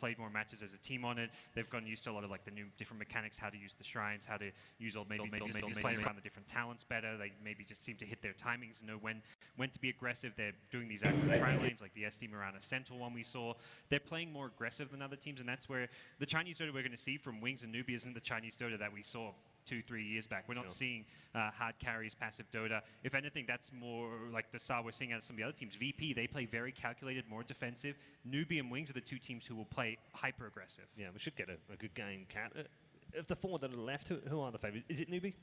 played more matches as a team on it. They've gotten used to a lot of like the new different mechanics, how to use the shrines, how to use all maybe play around the different talents better. They maybe just seem to hit their timings and know when to be aggressive. They're doing these active trial lanes like the SD Mirana Sentinel one we saw. They're playing more aggressive than other teams, and that's where the Chinese Dota we're going to see from Wings and Newbie isn't the Chinese Dota that we saw 2-3 years back. We're not seeing hard carries, passive Dota. If anything, that's more like the style we're seeing out of some of the other teams. VP, they play very calculated, more defensive. Newbie and Wings are the two teams who will play hyper aggressive. Yeah, we should get a good game, Cat. Of the four that are left, who are the favorites? Is it Newbie?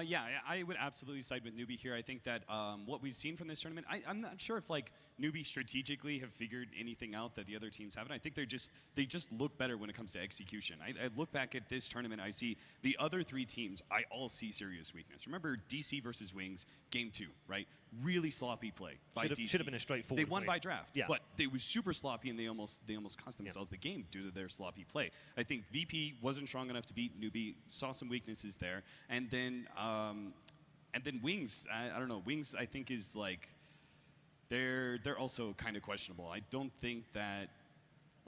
Yeah, I would absolutely side with Newbie here. I think that what we've seen from this tournament, I'm not sure if like Newbie strategically have figured anything out that the other teams haven't. I think they just look better when it comes to execution. I look back at this tournament, I see the other three teams, I all see serious weakness. Remember DC versus Wings, game 2, right? Really sloppy play by DC. Should have been a straightforward They won play. by draft, yeah. but they was super sloppy and they almost cost themselves the game due to their sloppy play. I think VP wasn't strong enough to beat Newbie, saw some weaknesses there, and then Wings, I don't know. Wings, I think, is like they're also kind of questionable. I don't think that.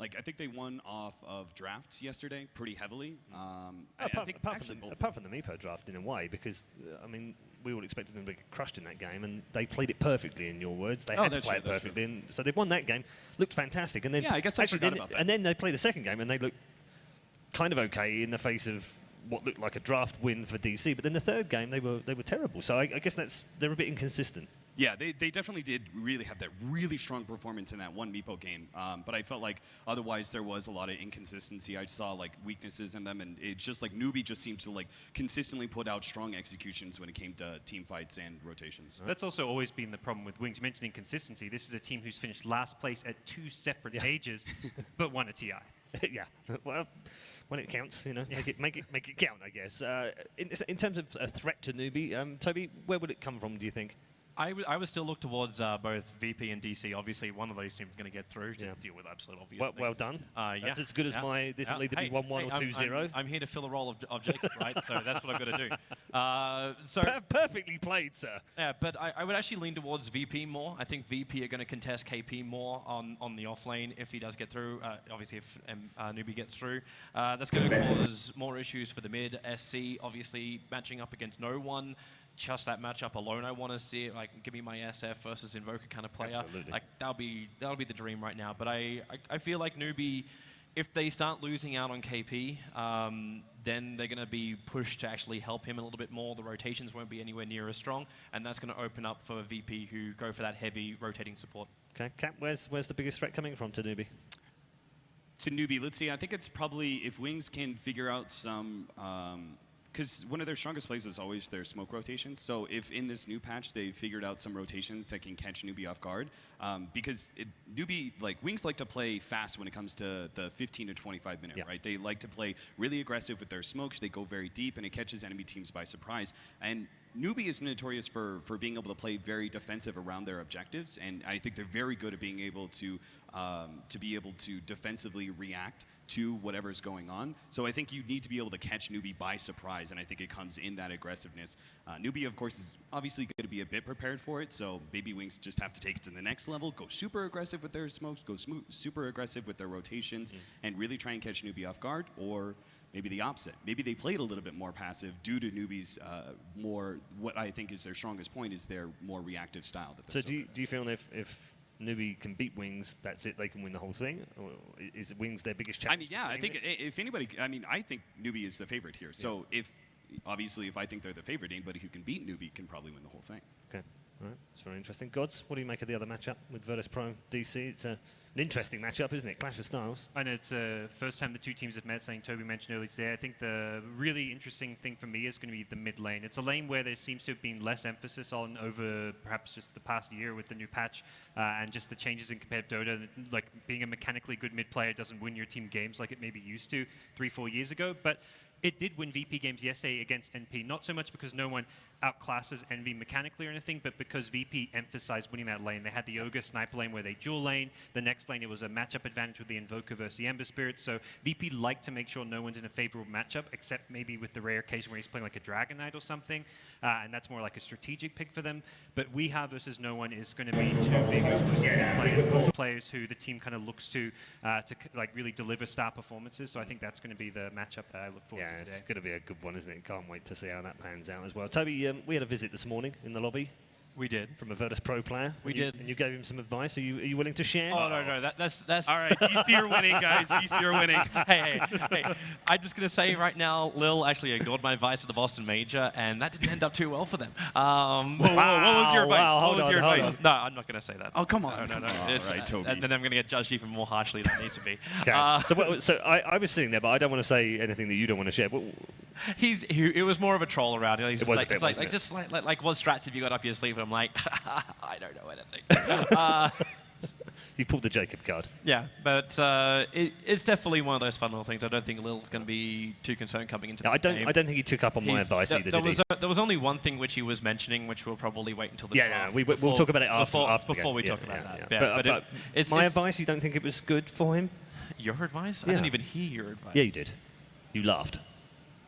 Like, I think they won off of drafts yesterday pretty heavily. Apart from the Meepo draft in a way, because I mean, we all expected them to get crushed in that game, and they played it perfectly. In your words, they had to play it perfectly, and so they won that game. Looked fantastic, and then yeah, I guess I forgot about that. And then they played the second game, and they looked kind of okay in the face of what looked like a draft win for DC. But then the third game, they were terrible. So I guess they're a bit inconsistent. Yeah, they definitely did really have that really strong performance in that one Meepo game. But I felt like otherwise there was a lot of inconsistency. I saw like weaknesses in them, and it's just like Newbie just seemed to like consistently put out strong executions when it came to team fights and rotations. That's also always been the problem with Wings. You mentioned inconsistency. This is a team who's finished last place at 2 separate pages, but won a TI. Yeah, well, when it counts, you know, make it count, I guess. In terms of a threat to Newbie, Toby, where would it come from, do you think? I would still look towards both VP and DC. Obviously, one of those teams is going to get through to deal with absolute obvious things. Well done. That's as good as my, this will either be 1-1 or 2-0. I'm here to fill the role of Jacob, right? So that's what I've got to do. Perfectly played, sir. Yeah, but I would actually lean towards VP more. I think VP are going to contest KP more on the off lane if he does get through. Obviously, if Newbie gets through. That's going to cause more issues for the mid. SC, obviously, matching up against no one. Just that matchup alone, I want to see it. Like, give me my SF versus Invoker kind of player. Absolutely. Like that'll be the dream right now. But I feel like Newbie, if they start losing out on KP, then they're going to be pushed to actually help him a little bit more. The rotations won't be anywhere near as strong, and that's going to open up for VP who go for that heavy rotating support. Okay, Cap, where's the biggest threat coming from to Newbie? To Newbie, let's see. I think it's probably if Wings can figure out some. Because one of their strongest plays is always their smoke rotations. So if in this new patch they figured out some rotations that can catch Newbie off guard, because Newbie, like Wings like to play fast when it comes to the 15 to 25 minute, right? They like to play really aggressive with their smokes. They go very deep, and it catches enemy teams by surprise. And Newbie is notorious for being able to play very defensive around their objectives, and I think they're very good at being able to defensively react to whatever's going on. So I think you need to be able to catch Newbie by surprise, and I think it comes in that aggressiveness. Newbie, of course, is obviously going to be a bit prepared for it, so maybe Wings just have to take it to the next level, go super aggressive with their smokes, go super aggressive with their rotations, and really try and catch Newbie off guard, or maybe the opposite. Maybe they played a little bit more passive due to Newbie's what I think is their strongest point is their more reactive style. So do you feel if Newbie can beat Wings, that's it, they can win the whole thing? Or is Wings their biggest challenge? I mean, yeah, I think if anybody, I mean, I think Newbie is the favorite here. So if I think they're the favorite, anybody who can beat Newbie can probably win the whole thing. Okay, all right, that's very interesting. Gods, what do you make of the other matchup with Virtus Pro DC? It's an interesting matchup, isn't it? Clash of styles. I know it's the first time the two teams have met, something Toby mentioned earlier today. I think the really interesting thing for me is going to be the mid lane. It's a lane where there seems to have been less emphasis on over perhaps just the past year with the new patch and just the changes in competitive Dota. Like being a mechanically good mid player doesn't win your team games like it maybe used to 3-4 years ago. But it did win VP games yesterday against NP, not so much because no one outclasses Envy mechanically or anything, but because VP emphasized winning that lane. They had the Ogre sniper lane where they dual lane. The next lane, it was a matchup advantage with the Invoker versus the Ember Spirit. So VP liked to make sure no one's in a favorable matchup, except maybe with the rare occasion where he's playing like a Dragon Knight or something, and that's more like a strategic pick for them. But We Have versus No One is going to be two big explosive players who the team kind of looks to like really deliver star performances. So I think that's going to be the matchup that I look forward to today. It's going to be a good one, isn't it? Can't wait to see how that pans out as well. Toby, we had a visit this morning in the lobby. We did. From a Virtus Pro player. We did. And you gave him some advice. Are you willing to share? Oh, no. That's... All right, DC are winning, guys. DC are winning. Hey. I'm just going to say right now, Lil actually ignored my advice at the Boston Major, and that didn't end up too well for them. Whoa, what was your advice? Wow, what was your advice? No, I'm not going to say that. Oh, come on. No. All right, Toby. And then I'm going to get judged even more harshly than I need to be. Okay. So I was sitting there, but I don't want to say anything that you don't want to share. But it was more of a troll around. He's just like, what strats have you got up your sleeve? And I'm like, I don't know anything. You pulled the Jacob card. Yeah, but it's definitely one of those fun little things. I don't think Lil's going to be too concerned coming into this game. I don't think he took up on my advice either, did he? There was only one thing which he was mentioning, which we'll probably wait until the draft. We'll talk about it after before we talk about that. But it's my advice, you don't think it was good for him? Your advice? Yeah. I didn't even hear your advice. Yeah, you did. You laughed.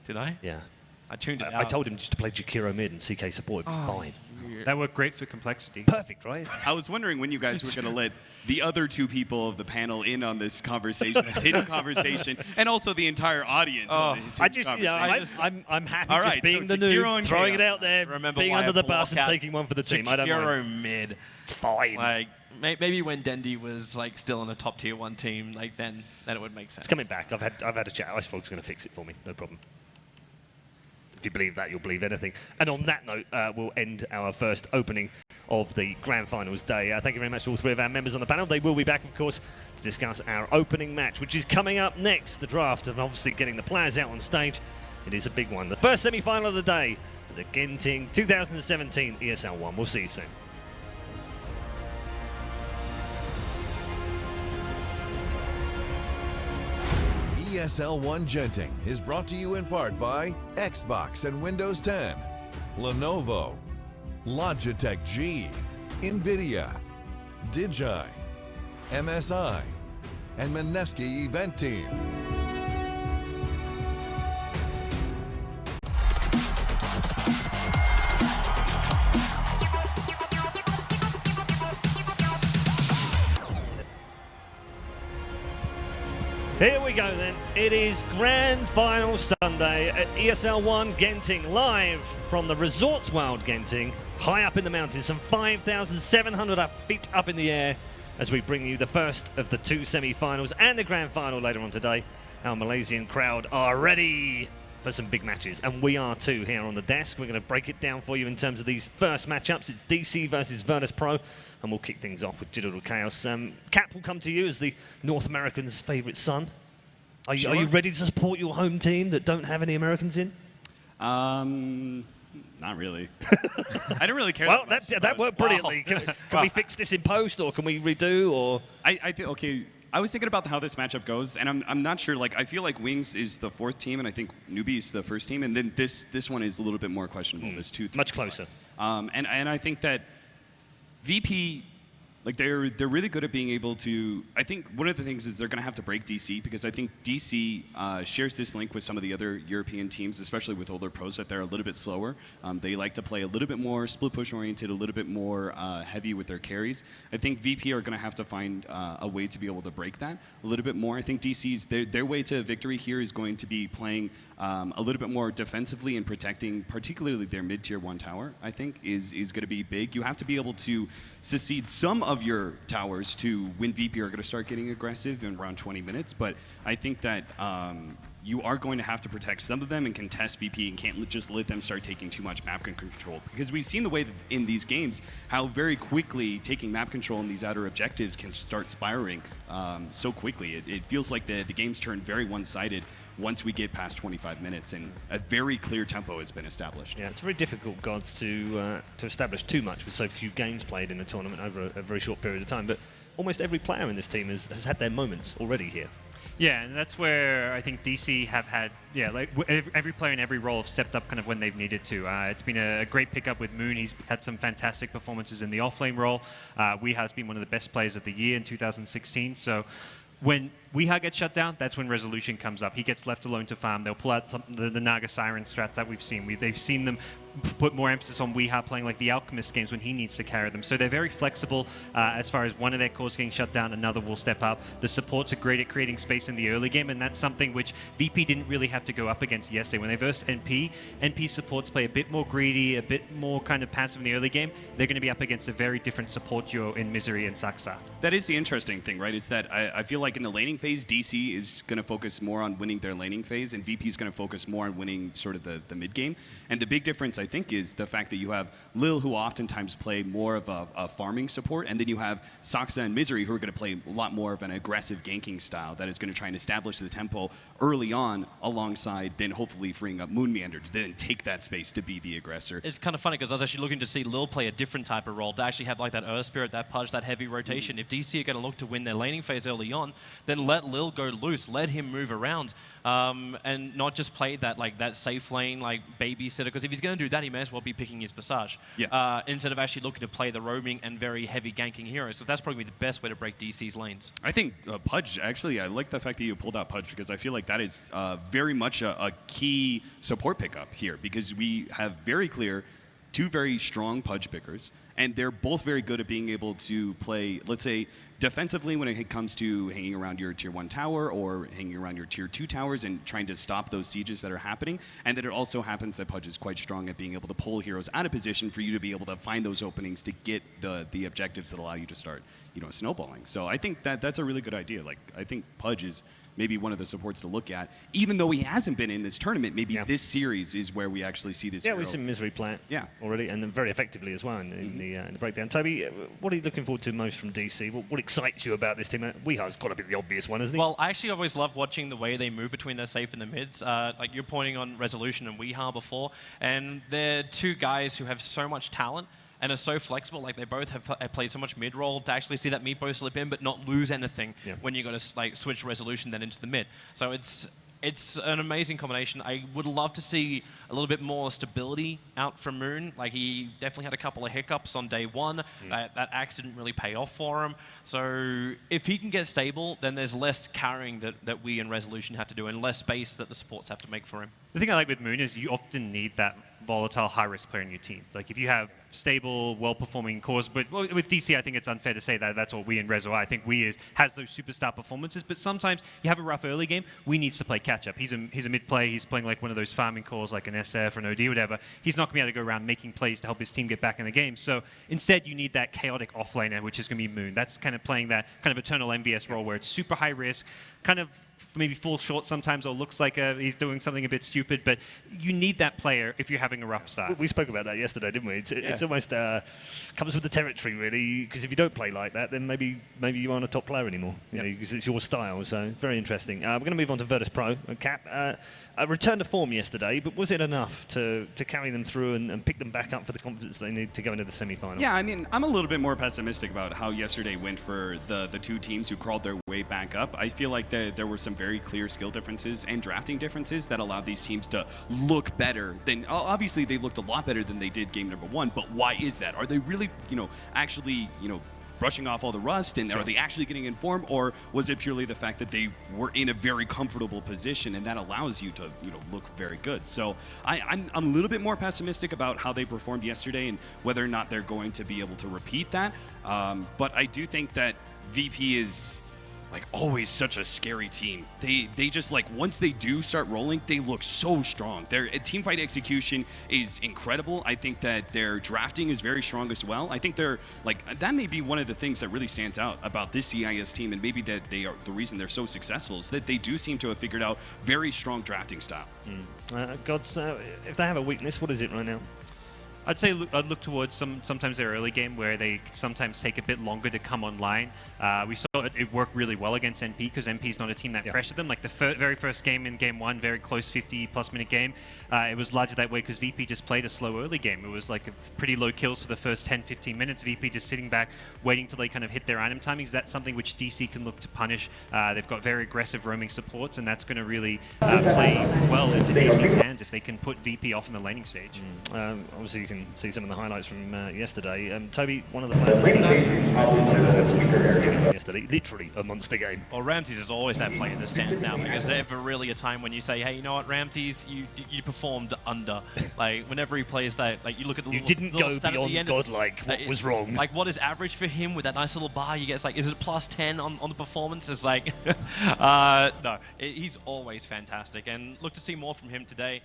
Did I? Yeah. I tuned it out. I told him just to play Jakiro mid and CK support. It'd be fine. That worked great for complexity. Perfect, right? I was wondering when you guys were going to let the other two people of the panel in on this conversation, this hidden conversation, and also the entire audience. I'm happy just being the noob, throwing it out there, being under the bus and taking one for the team. I don't mind. Mid. It's fine. Like maybe when Dendy was like still in a top tier 1 team, like then it would make sense. It's coming back. I've had a chat. Icefog's going to fix it for me. No problem. If you believe that, you'll believe anything. And on that note, we'll end our first opening of the Grand Finals day. Thank you very much to all 3 of our members on the panel. They will be back, of course, to discuss our opening match, which is coming up next, the draft, and obviously getting the players out on stage. It is a big one. The first semi-final of the day, the Genting 2017 ESL One. We'll see you soon. ESL One Genting is brought to you in part by Xbox and Windows 10, Lenovo, Logitech G, NVIDIA, Digi, MSI, and Mineski Event Team. Here we go then. It is Grand Final Sunday at ESL One Genting, live from the Resorts World Genting, high up in the mountains, some 5,700 feet up in the air, as we bring you the first of the 2 semi-finals and the Grand Final later on today. Our Malaysian crowd are ready for some big matches, and we are too here on the desk. We're going to break it down for you in terms of these first matchups. It's DC versus Virtus Pro, and we'll kick things off with Digital Chaos. Cap will come to you as the North Americans' favourite son. Are you ready to support your home team that don't have any Americans in? Not really. I don't really care. Well, that worked brilliantly. Can we fix this in post, or can we redo, or? I think okay. I was thinking about how this matchup goes, and I'm not sure. Like, I feel like Wings is the 4th team, and I think Newbie is the 1st team, and then this one is a little bit more questionable. This 2 much closer. And I think that VP, like they're really good at being able to. I think one of the things is they're going to have to break DC, because I think DC shares this link with some of the other European teams, especially with older pros, that they're a little bit slower. They like to play a little bit more split push oriented, a little bit more heavy with their carries. I think VP are going to have to find a way to be able to break that a little bit more. I think DC's their way to victory here is going to be playing a little bit more defensively and protecting, particularly their mid-tier 1 tower. I think is going to be big. You have to be able to secede some of your towers to when VP are going to start getting aggressive in around 20 minutes. But I think that you are going to have to protect some of them and contest VP, and can't just let them start taking too much map control. Because we've seen the way that in these games, how very quickly taking map control in these outer objectives can start spiraling so quickly. It feels like the games turn very one-sided once we get past 25 minutes, and a very clear tempo has been established. Yeah, it's very difficult, Gods, to establish too much with so few games played in a tournament over a very short period of time. But almost every player in this team has had their moments already here. Yeah, and that's where I think DC have had, every player in every role have stepped up kind of when they've needed to. It's been a great pickup with Moon. He's had some fantastic performances in the offlane role. Weeha's been one of the best players of the year in 2016. So when Weeha gets shut down, that's when Resolution comes up. He gets left alone to farm. They'll pull out the Naga Siren strats that we've seen. They've seen them put more emphasis on Weeha playing like the Alchemist games when he needs to carry them. So they're very flexible as far as one of their cores getting shut down, another will step up. The supports are great at creating space in the early game, and that's something which VP didn't really have to go up against yesterday. When they versed NP supports play a bit more greedy, a bit more kind of passive in the early game. They're going to be up against a very different support duo in Misery and Saksa. That is the interesting thing, right? Is that I feel like in the laning phase, DC is going to focus more on winning their laning phase, and VP is going to focus more on winning sort of the mid game. And the big difference, I think, is the fact that you have Lil, who oftentimes play more of a farming support, and then you have Saksa and Misery, who are going to play a lot more of an aggressive ganking style that is going to try and establish the tempo early on, alongside then hopefully freeing up Moon Meander to then take that space to be the aggressor. It's kind of funny because I was actually looking to see Lil play a different type of role, to actually have like that Earth Spirit, that Pudge, that heavy rotation. If DC are going to look to win their laning phase early on, then let Lil go loose, let him move around, and not just play that safe lane like babysitter, because if he's going to do that, he may as well be picking his Visage, instead of actually looking to play the roaming and very heavy ganking heroes. So that's probably the best way to break DC's lanes. I think Pudge, actually, I like the fact that you pulled out Pudge, because I feel like that is very much a key support pickup here, because we have very clear two very strong Pudge pickers, and they're both very good at being able to play, let's say, defensively when it comes to hanging around your tier 1 tower or hanging around your tier 2 towers and trying to stop those sieges that are happening. And then it also happens that Pudge is quite strong at being able to pull heroes out of position for you to be able to find those openings to get the objectives that allow you to start, snowballing. So I think that's a really good idea. Like, I think Pudge is maybe one of the supports to look at, even though he hasn't been in this tournament. Maybe this series is where we actually see this. Yeah, we've seen Misery play it already, and then very effectively as well in the breakdown. Toby, what are you looking forward to most from DC? What excites you about this team? Weeha's got to be the obvious one, isn't he? Well, I actually always love watching the way they move between their safe and the mids. Like you're pointing on Resolution and Weeha before, and they're two guys who have so much talent and are so flexible. Like, they both have played so much mid role to actually see that meatbow slip in, but not lose anything when you got to switch Resolution then into the mid. So it's an amazing combination. I would love to see a little bit more stability out from Moon. Like, he definitely had a couple of hiccups on day one. That axe didn't really pay off for him. So if he can get stable, then there's less carrying that we in Resolution have to do, and less space that the supports have to make for him. The thing I like with Moon is you often need that volatile, high-risk player in your team. Like, if you have stable, well-performing cores, but with DC, I think it's unfair to say that that's what we in Rezo are. I think we has those superstar performances, but sometimes you have a rough early game, we needs to play catch-up. He's a mid-play, he's playing like one of those farming cores, like an SF or an OD or whatever. He's not going to be able to go around making plays to help his team get back in the game. So instead, you need that chaotic offlaner, which is going to be Moon. That's kind of playing that kind of eternal MVS role where it's super high risk, kind of maybe falls short sometimes or looks like he's doing something a bit stupid, but you need that player if you're having a rough start. We spoke about that yesterday, didn't we? It's almost comes with the territory, really, because if you don't play like that, then maybe you aren't a top player anymore, because it's your style. So very interesting. We're going to move on to Virtus Pro. Cap, a return to form yesterday, but was it enough to carry them through and pick them back up for the confidence they need to go into the semi-final? Yeah, I mean, I'm a little bit more pessimistic about how yesterday went for the two teams who crawled their way back up. I feel like there were some very clear skill differences and drafting differences that allowed these teams to look better than, obviously they looked a lot better than they did game number one, but why is that? Are they really, actually, brushing off all the rust, and are they actually getting in form, or was it purely the fact that they were in a very comfortable position and that allows you to, look very good? So I'm a little bit more pessimistic about how they performed yesterday and whether or not they're going to be able to repeat that. But I do think that VP is like always such a scary team. They just, like, once they do start rolling, they look so strong. Their team fight execution is incredible. I think that their drafting is very strong as well. I think they're like, that may be one of the things that really stands out about this CIS team, and maybe that they are the reason they're so successful, is that they do seem to have figured out very strong drafting style. Gods, if they have a weakness, what is it right now? I'd say I'd look towards sometimes their early game where they sometimes take a bit longer to come online. We saw it work really well against NP because NP's not a team that pressured them. Like the very first game in game 1, very close 50+ minute game, it was largely that way because VP just played a slow early game. It was like a pretty low kills for the first 10-15 minutes. VP just sitting back, waiting till they kind of hit their item timings. That's something which DC can look to punish. They've got very aggressive roaming supports, and that's going to really play well into DC's hands if they can put VP off in the laning stage. Obviously, you can see some of the highlights from yesterday. Toby, one of the players yesterday, literally a monster game. Well, Ramses is always that player that stands out because there's never really a time when you say, hey, you know what, Ramses, you performed under. Like, whenever he plays that, like, you look at the you little, didn't little go stat beyond at the godlike. What was wrong? Like, what is average for him with that nice little bar? You get, it's like, is it +10 on the performance? It's like, no, he's always fantastic. And look to see more from him today.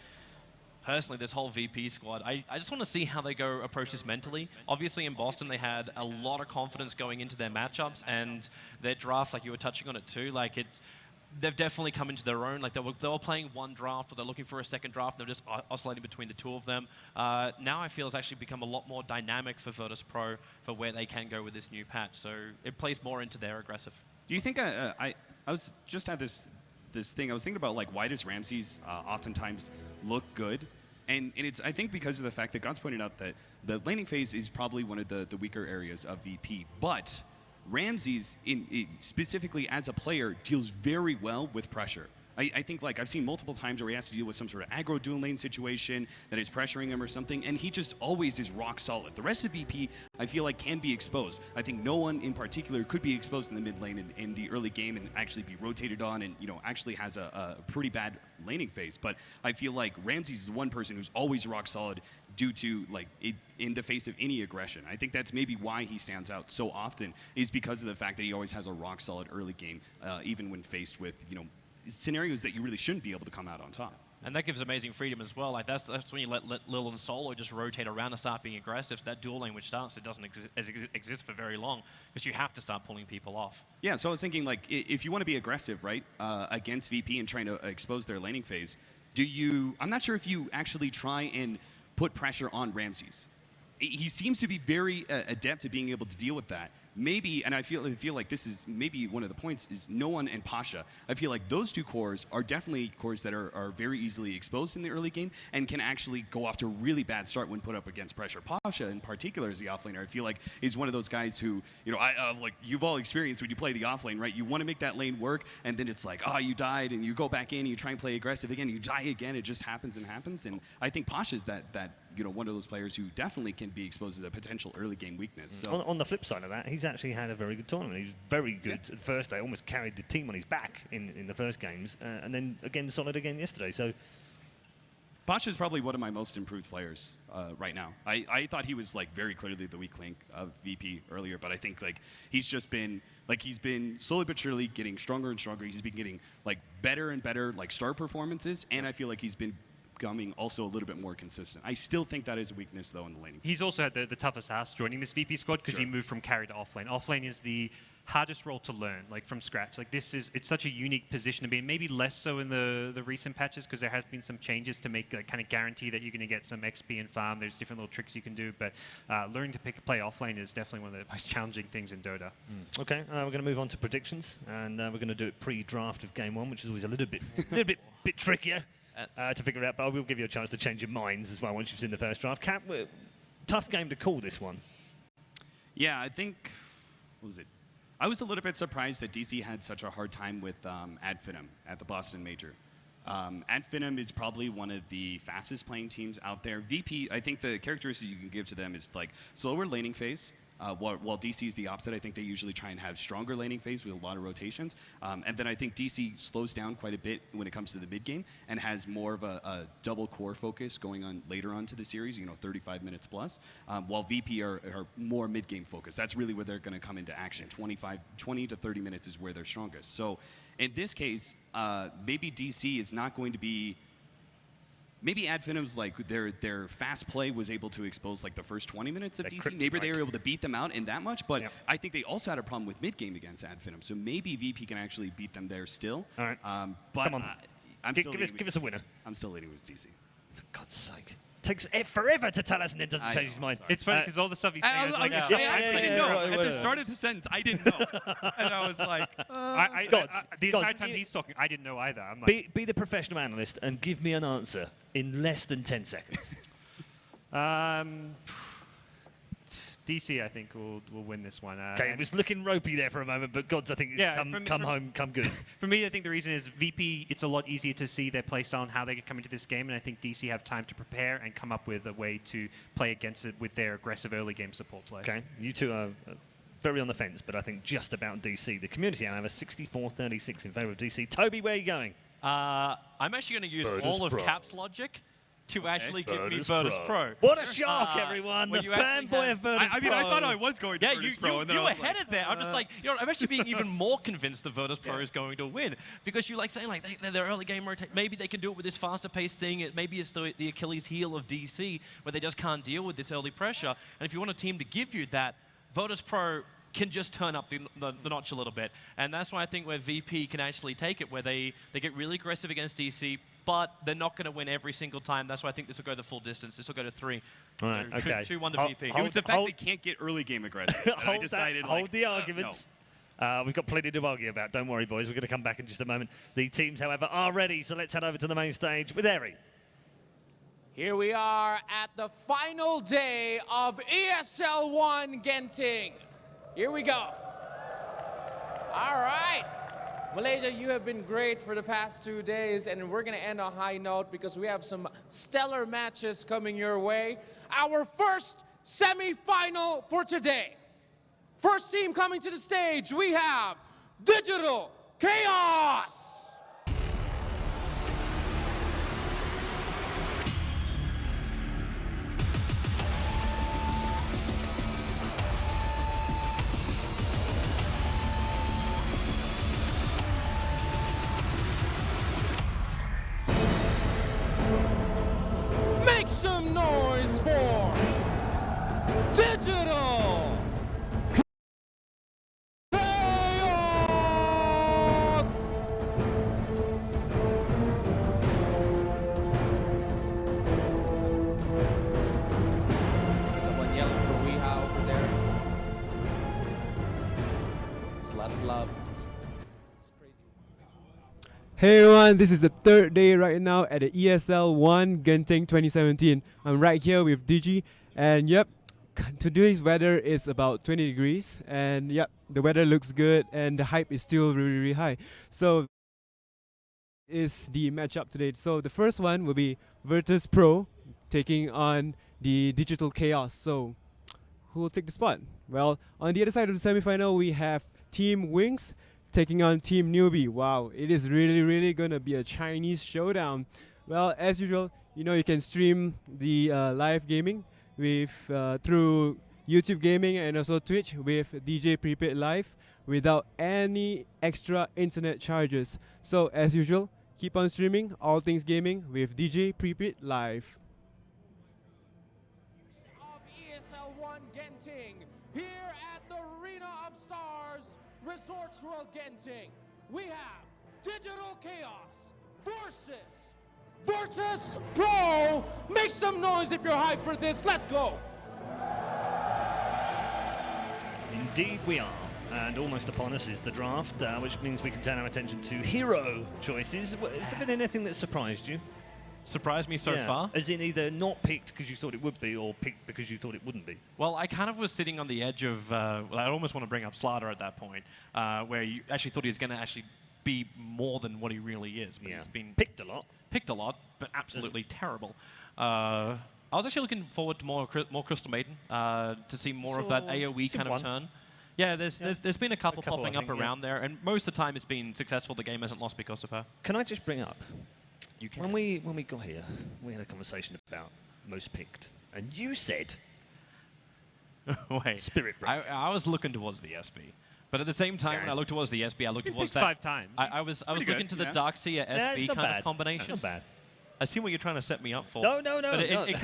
Personally, this whole VP squad, I just want to see how they go approach this mentally. Obviously, in Boston, they had a lot of confidence going into their matchups, and their draft, like you were touching on it too, like they've definitely come into their own. Like they were playing one draft, or they're looking for a second draft, and they're just oscillating between the two of them. Now I feel it's actually become a lot more dynamic for Virtus Pro for where they can go with this new patch. So it plays more into their aggressive. Do you think I was just at this thing, I was thinking about, like, why does Ramses oftentimes look good? And it's, I think, because of the fact that God's pointed out that the laning phase is probably one of the weaker areas of VP. But Ramses, specifically as a player, deals very well with pressure. I think, like, I've seen multiple times where he has to deal with some sort of aggro dual lane situation that is pressuring him or something, and he just always is rock solid. The rest of VP, I feel like, can be exposed. I think no one in particular could be exposed in the mid lane in the early game and actually be rotated on and, you know, actually has a pretty bad laning phase. But I feel like Ramses is the one person who's always rock solid due to, like, in the face of any aggression. I think that's maybe why he stands out so often, is because of the fact that he always has a rock solid early game, even when faced with, you know, scenarios that you really shouldn't be able to come out on top. And that gives amazing freedom as well. Like that's when you let Lil and Solo just rotate around and start being aggressive. That dual lane which starts, it doesn't exist for very long because you have to start pulling people off. Yeah, so I was thinking, like, if you want to be aggressive, right, against VP and trying to expose their laning phase, I'm not sure if you actually try and put pressure on Ramses. He seems to be very adept at being able to deal with that. Maybe, and I feel like this is maybe one of the points, is No One and Pasha. I feel like those two cores are definitely cores that are very easily exposed in the early game and can actually go off to a really bad start when put up against pressure. Pasha, in particular, as the offlaner, I feel like is one of those guys who, you know, like you've all experienced when you play the offlane, right? You want to make that lane work, and then it's like, oh, you died, and you go back in, you try and play aggressive again, you die again. It just happens and happens. And I think Pasha's that you know, one of those players who definitely can be exposed as a potential early game weakness. So on the flip side of that, he's actually had a very good tournament. He was very good at first day, almost carried the team on his back in the first games, and then again solid again yesterday. So Pasha is probably one of my most improved players right now. I thought he was, like, very clearly the weak link of VP earlier, but I think, like, he's been slowly but surely getting stronger and stronger. He's been getting, like, better and better, like, star performances, and I feel like he's been becoming also a little bit more consistent. I still think that is a weakness, though, in the laning. He's also had the toughest ask joining this VP squad because he moved from carry to offlane. Offlane is the hardest role to learn, like, from scratch. Like, it's such a unique position to be in. Maybe less so in the recent patches because there has been some changes to make, like, kind of guarantee that you're going to get some XP and farm. There's different little tricks you can do, but learning to play offlane is definitely one of the most challenging things in Dota. Okay, we're going to move on to predictions, and we're going to do it pre-draft of game 1, which is always a little bit trickier to figure out, but I will give you a chance to change your minds as well once you've seen the first draft. Cap, tough game to call this one. Yeah, I think, what was it? I was a little bit surprised that DC had such a hard time with Adfinum at the Boston Major. Adfinum is probably one of the fastest playing teams out there. VP, I think the characteristics you can give to them is, like, slower laning phase. While DC is the opposite, I think they usually try and have stronger laning phase with a lot of rotations. And then I think DC slows down quite a bit when it comes to the mid game and has more of a double core focus going on later on to the series, you know, 35 minutes plus, while VP are more mid game focused. That's really where they're going to come into action. 20 to 30 minutes is where they're strongest. So in this case, maybe DC is not going to be. Maybe Adfinum's, like, their fast play was able to expose, like, the first 20 minutes of DC. Maybe they were able to beat them out in that much, but I think they also had a problem with mid-game against Adfinum. So maybe VP can actually beat them there still. All right. But come on. Give us a winner. I'm still leading with DC. For God's sake. takes forever to tell us and then doesn't change his mind. It's funny because all the stuff he's saying is like, I didn't know. At the start of the sentence, I didn't know. And I was like, the entire time he's talking, I didn't know either. I'm like, be the professional analyst and give me an answer in less than 10 seconds. DC, I think, will win this one. Okay, it was looking ropey there for a moment, but Gods, I think, come good. For me, I think the reason is VP, it's a lot easier to see their play style and how they come into this game, and I think DC have time to prepare and come up with a way to play against it with their aggressive early game support play. Okay, you two are very on the fence, but I think just about DC. The community, however, 64-36 in favour of DC. Toby, where are you going? I'm actually going to use all of Cap's logic to actually give me Virtus Pro. What a shock, everyone! The fanboy of Virtus Pro. I mean, I thought I was going to Virtus Pro. You were headed there. I'm just like, I'm actually being even more convinced that Virtus Pro is going to win because you like saying like their early game rotate. Maybe they can do it with this faster paced thing. Maybe it's the Achilles heel of DC where they just can't deal with this early pressure. And if you want a team to give you that, Virtus Pro can just turn up the notch a little bit. And that's why I think where VP can actually take it, where they get really aggressive against DC, but they're not going to win every single time. That's why I think this will go the full distance. This will go to 3. All right, so okay. 2-1 to VP. It was the fact they can't get early game aggressive. I decided, hold the arguments. No. We've got plenty to argue about. Don't worry, boys. We're going to come back in just a moment. The teams, however, are ready. So let's head over to the main stage with Eri. Here we are at the final day of ESL One Genting. Here we go. All right. Malaysia, you have been great for the past 2 days, and we're going to end on a high note because we have some stellar matches coming your way. Our first semi-final for today. First team coming to the stage, we have Digital Chaos. Make some noise for Digital Chaos! Someone yelling for Weehaw over there. It's lots of love. It's crazy. Hey everyone, this is the third day right now at the ESL One Genting 2017. I'm right here with Digi, and yep, today's weather is about 20 degrees, and yep, the weather looks good, and the hype is still really, really high. So, is the matchup today. So the first one will be Virtus Pro taking on the Digital Chaos. So, who will take the spot? Well, on the other side of the semi-final, we have Team Wings taking on Team Newbie. Wow, it is really, really gonna be a Chinese showdown. Well, as usual, you can stream the live gaming with through YouTube Gaming and also Twitch with DJ Prepaid Live without any extra internet charges. So as usual, keep on streaming all things gaming with DJ Prepaid Live. Of ESL One Genting, here at the Arena of Stars Resorts World Genting, we have Digital Chaos versus Virtus Pro. Make some noise if you're hyped for this. Let's go. Indeed we are. And almost upon us is the draft, which means we can turn our attention to hero choices. Has there been anything that surprised you? Surprised me so far? As in either not picked because you thought it would be, or picked because you thought it wouldn't be? Well, I kind of was sitting on the edge of, I almost want to bring up Slaughter at that point, where you actually thought he was going to actually be more than what he really is. But he's been picked a lot. Picked a lot, but absolutely terrible. I was actually looking forward to more Crystal Maiden, to see more of that AoE kind of turn. Yeah, there's been a couple popping up around there, and most of the time it's been successful. The game hasn't lost because of her. Can I just bring up? You can. When we got here, we had a conversation about most picked, and you said, "Wait, Spirit Break." I was looking towards the SB, but at the same time, when I looked towards the SB, I looked towards that. 5 times. I was looking to the Darkseer SB kind of combination. That's not bad. I see what you're trying to set me up for. No. But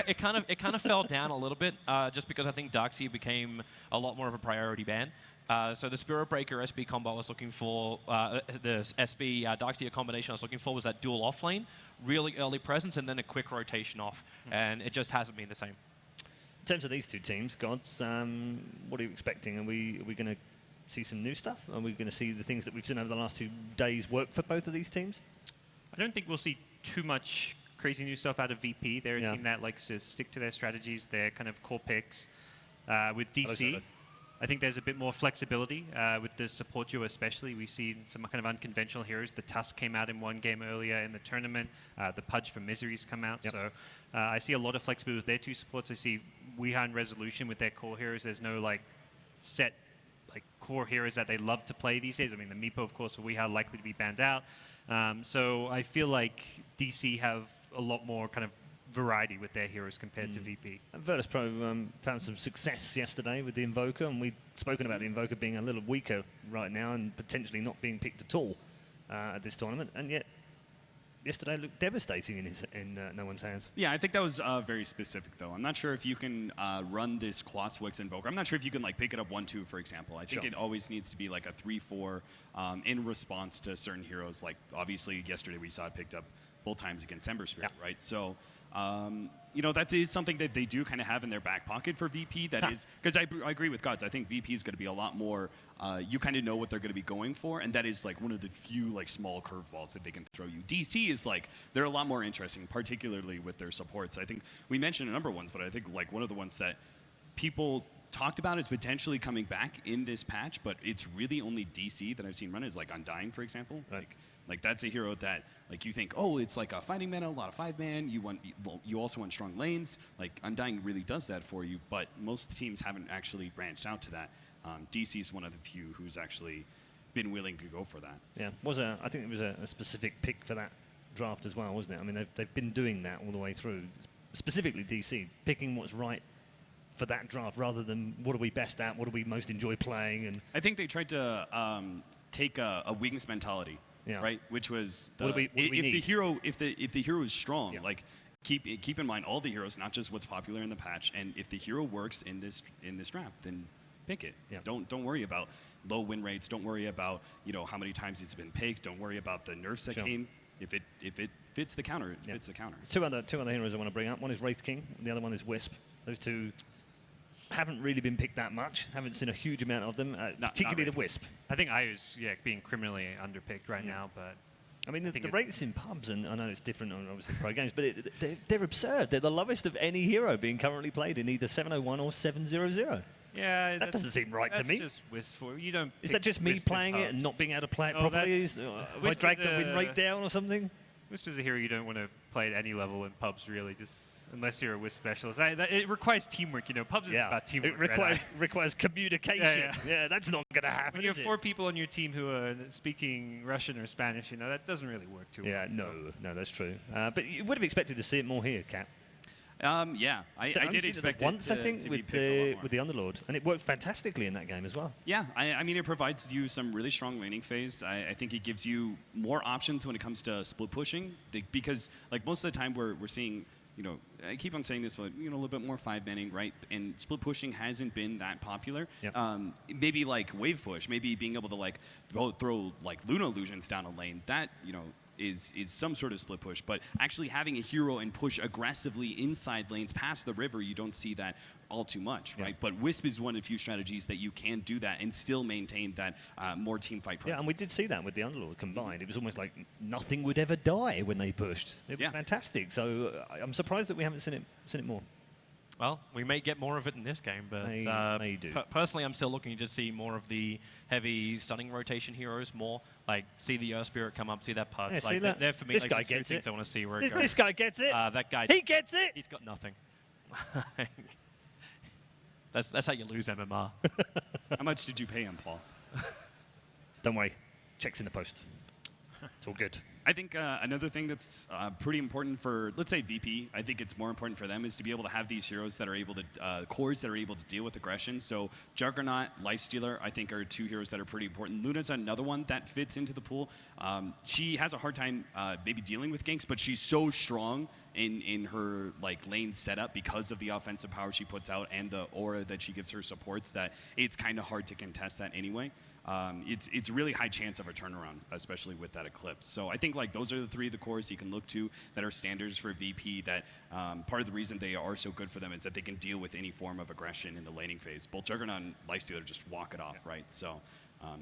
it kind of fell down a little bit just because I think Darkseer became a lot more of a priority ban. So the Spirit Breaker SB combo I was looking for, the SB Darkseer combination I was looking for was that dual off lane, really early presence, and then a quick rotation off. And it just hasn't been the same. In terms of these two teams, Gods, what are you expecting? Are we going to see some new stuff? Are we going to see the things that we've seen over the last 2 days work for both of these teams? I don't think we'll see too much crazy new stuff out of VP. They're a team that likes to stick to their strategies, their kind of core picks. With DC, I think there's a bit more flexibility with the support duo especially. We've seen some kind of unconventional heroes. The Tusk came out in one game earlier in the tournament. The Pudge from Misery's come out. So I see a lot of flexibility with their two supports. I see Weeha and Resolution with their core heroes. There's no like set like core heroes that they love to play these days. I mean, the Meepo, of course, for Weeha likely to be banned out. So I feel like DC have a lot more kind of variety with their heroes compared to VP. And Virtus Pro found some success yesterday with the Invoker, and we've spoken about the Invoker being a little weaker right now and potentially not being picked at all at this tournament, and yet yesterday looked devastating in no one's hands. Yeah, I think that was very specific, though. I'm not sure if you can run this Clawswix Invoker. I'm not sure if you can like pick it up 1-2, for example. I think it always needs to be like a 3-4 in response to certain heroes. Like obviously yesterday we saw it picked up both times against Ember Spirit, right? So you know, that is something that they do kind of have in their back pocket for VP. That is, because I agree with Gods. I think VP is going to be a lot more, you kind of know what they're going to be going for, and that is like one of the few like small curveballs that they can throw you. DC is like, they're a lot more interesting, particularly with their supports. I think we mentioned a number of ones, but I think like one of the ones that people talked about is potentially coming back in this patch, but it's really only DC that I've seen run is like Undying, for example. Like that's a hero that like you think, oh, it's like a fighting meta, a lot of 5-man. You also want strong lanes. Like Undying really does that for you, but most teams haven't actually branched out to that. DC is one of the few who's actually been willing to go for that. Yeah, I think it was a specific pick for that draft as well, wasn't it? I mean, they've been doing that all the way through. Specifically DC, picking what's right for that draft rather than what are we best at, what do we most enjoy playing. And I think they tried to take a wings mentality. Right, which was what do we need? If the hero is strong, like keep in mind all the heroes, not just what's popular in the patch. And if the hero works in this draft, then pick it. Don't worry about low win rates. Don't worry about how many times it's been picked. Don't worry about the nerfs that came. If it fits the counter, it fits the counter. Two other heroes I want to bring up. One is Wraith King, and the other one is Wisp. Those two haven't really been picked that much. Haven't seen a huge amount of them, particularly the Wisp. I think Io's being criminally underpicked right now, but I mean the rates in pubs, and I know it's different on obviously pro games, but they're absurd. They're the lowest of any hero being currently played in either 701 or 700. Yeah, that doesn't seem right to me. That's just wistful. You don't. Is that just me playing it and not being able to play it properly? Have I dragged the win rate down or something? Wisp is a hero you don't want to play at any level in pubs, really, just unless you're a Wisp specialist. It requires teamwork, Pubs is about teamwork. It requires communication. Yeah, that's not going to happen. When you have 4 people on your team who are speaking Russian or Spanish, that doesn't really work too well. Yeah, no, that's true. But you would have expected to see it more here, Cap. Yeah, I did expect it once, I think, with the Underlord, and it worked fantastically in that game as well. Yeah, I mean, it provides you some really strong laning phase. I think it gives you more options when it comes to split pushing, because like most of the time we're seeing, I keep on saying this, but a little bit more 5-manning, right? And split pushing hasn't been that popular. Maybe like wave push, maybe being able to like throw like Luna illusions down a lane. That is some sort of split push, but actually having a hero and push aggressively inside lanes past the river, you don't see that all too much, right? But Wisp is one of the few strategies that you can do that and still maintain that more team fight presence. Yeah, and we did see that with the Underlord combined. It was almost like nothing would ever die when they pushed. It was fantastic. So I'm surprised that we haven't seen it more. Well, we may get more of it in this game, but may do. Personally, I'm still looking to see more of the heavy stunning rotation heroes. More like see the Earth Spirit come up, see that Pudge. Yeah, like, see that? they're for me. This like, guy the gets things it. I want to see where it goes. This guy gets it. That guy. He gets it. He's got nothing. That's how you lose MMR. How much did you pay him, Paul? Don't worry, checks in the post. It's all good. I think another thing that's pretty important for, let's say, VP, I think it's more important for them is to be able to have these heroes that are able to, cores that are able to deal with aggression. So Juggernaut, Lifestealer, I think are two heroes that are pretty important. Luna's another one that fits into the pool. She has a hard time maybe dealing with ganks, but she's so strong in her lane setup because of the offensive power she puts out and the aura that she gives her supports that it's kind of hard to contest that anyway. It's a really high chance of a turnaround, especially with that Eclipse. So I think those are the three of the cores you can look to that are standards for VP that part of the reason they are so good for them is that they can deal with any form of aggression in the laning phase. Both Juggernaut and Lifestealer just walk it off, right? So,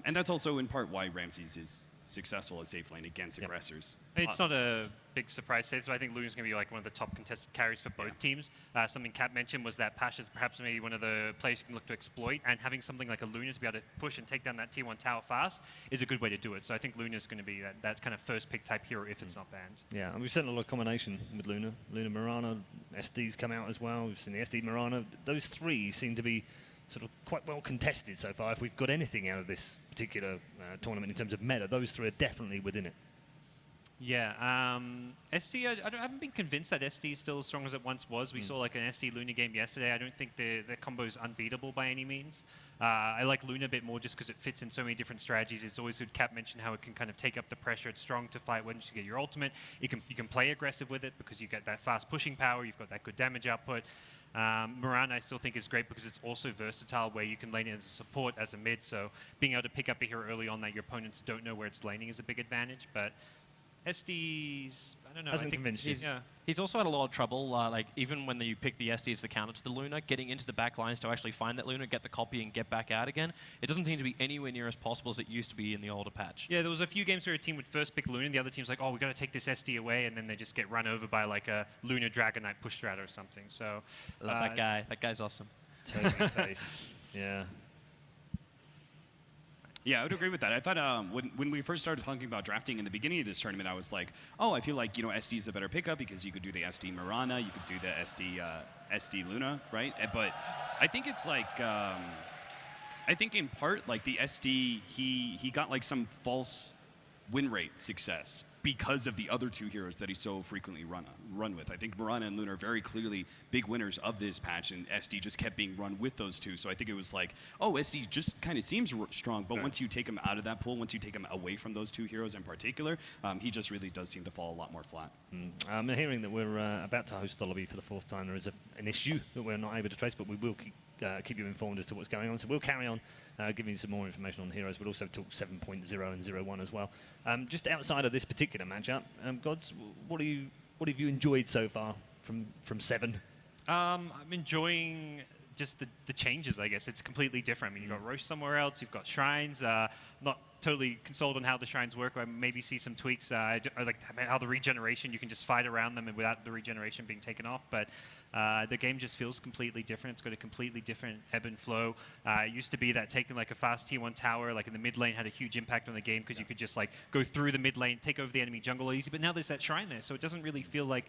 and that's also in part why Ramses is successful at safe lane against aggressors. It's not a big surprise today, so I think Luna's going to be one of the top contested carries for both teams. Something Cap mentioned was that Pash is perhaps maybe one of the players you can look to exploit, and having something like a Luna to be able to push and take down that T1 tower fast is a good way to do it. So I think Luna's going to be that kind of first pick type hero if it's not banned. Yeah, and we've seen a lot of combination with Luna. Luna Mirana, SD's come out as well. We've seen the SD Mirana. Those three seem to be sort of quite well contested so far. If we've got anything out of this particular tournament in terms of meta, those three are definitely within it. Yeah, SD, I haven't been convinced that SD is still as strong as it once was. We saw an SD Luna game yesterday. I don't think the combo is unbeatable by any means. I like Luna a bit more just because it fits in so many different strategies. It's always good. Cap mentioned how it can kind of take up the pressure. It's strong to fight once you get your ultimate. You can play aggressive with it because you get that fast pushing power. You've got that good damage output. Moran I still think is great because it's also versatile where you can lane it as a support, as a mid, so being able to pick up a hero early on that your opponents don't know where it's laning is a big advantage, but SD's, I don't know. Hasn't convinced you. He's also had a lot of trouble, even when you pick the SD as the counter to the Luna, getting into the back lines to actually find that Luna, get the copy, and get back out again. It doesn't seem to be anywhere near as possible as it used to be in the older patch. Yeah, there was a few games where a team would first pick Luna, and the other team's like, oh, we got to take this SD away, and then they just get run over by a Luna Dragon Knight push strat or something. So love that guy. That guy's awesome. Totally face. Yeah. Yeah, I would agree with that. I thought when we first started talking about drafting in the beginning of this tournament, I was like, oh, I feel like SD is a better pickup because you could do the SD Mirana, you could do the SD Luna, right? But I think it's I think in part the SD he got some false win rate success because of the other two heroes that he so frequently run with. I think Mirana and Luna are very clearly big winners of this patch, and SD just kept being run with those two. So I think it was oh, SD just kind of seems strong, but once you take him out of that pool, once you take him away from those two heroes in particular, he just really does seem to fall a lot more flat. I'm hearing that we're about to host the lobby for the fourth time. There is an issue that we're not able to trace, but we will keep you informed as to what's going on. So we'll carry on giving you some more information on heroes. We'll also talk 7.0 and 0.1 as well. Just outside of this particular matchup, Gods, what have you enjoyed so far from 7? I'm enjoying just the changes, I guess. It's completely different. I mean, you've got Roche somewhere else, you've got Shrines. Not totally consoled on how the Shrines work. I maybe see some tweaks. I like how the regeneration, you can just fight around them and without the regeneration being taken off. But the game just feels completely different. It's got a completely different ebb and flow. It used to be that taking a fast T1 tower in the mid lane had a huge impact on the game because you could just go through the mid lane, take over the enemy jungle easy. But now there's that Shrine there, so it doesn't really feel like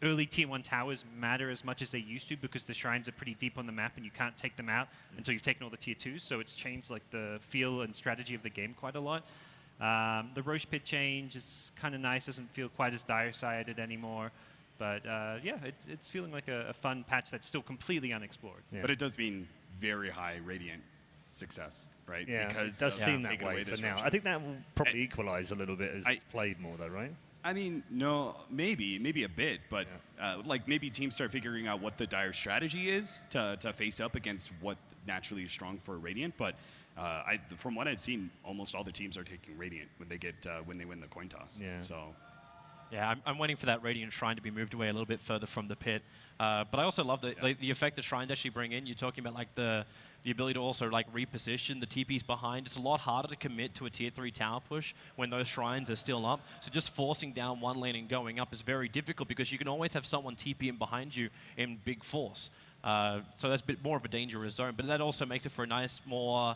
early T1 towers matter as much as they used to because the Shrines are pretty deep on the map and you can't take them out until you've taken all the Tier 2s. So it's changed the feel and strategy of the game quite a lot. The Roche pit change is kind of nice. Doesn't feel quite as dire-sided anymore. But yeah, it's feeling like a fun patch that's still completely unexplored. Yeah. But it does mean very high Radiant success, right? Yeah, because it does seem that way for now. I think that will probably equalize a little bit as it's played more, though, right? I mean, no, maybe a bit, but maybe teams start figuring out what the dire strategy is to face up against what naturally is strong for Radiant. But from what I've seen, almost all the teams are taking Radiant when they win the coin toss. Yeah. So. Yeah, I'm waiting for that Radiant Shrine to be moved away a little bit further from the pit. But I also love the effect the Shrines actually bring in. You're talking about the ability to also reposition the TPs behind. It's a lot harder to commit to a Tier 3 tower push when those Shrines are still up. So just forcing down one lane and going up is very difficult because you can always have someone TP in behind you in big force. So that's a bit more of a dangerous zone. But that also makes it for a nice, more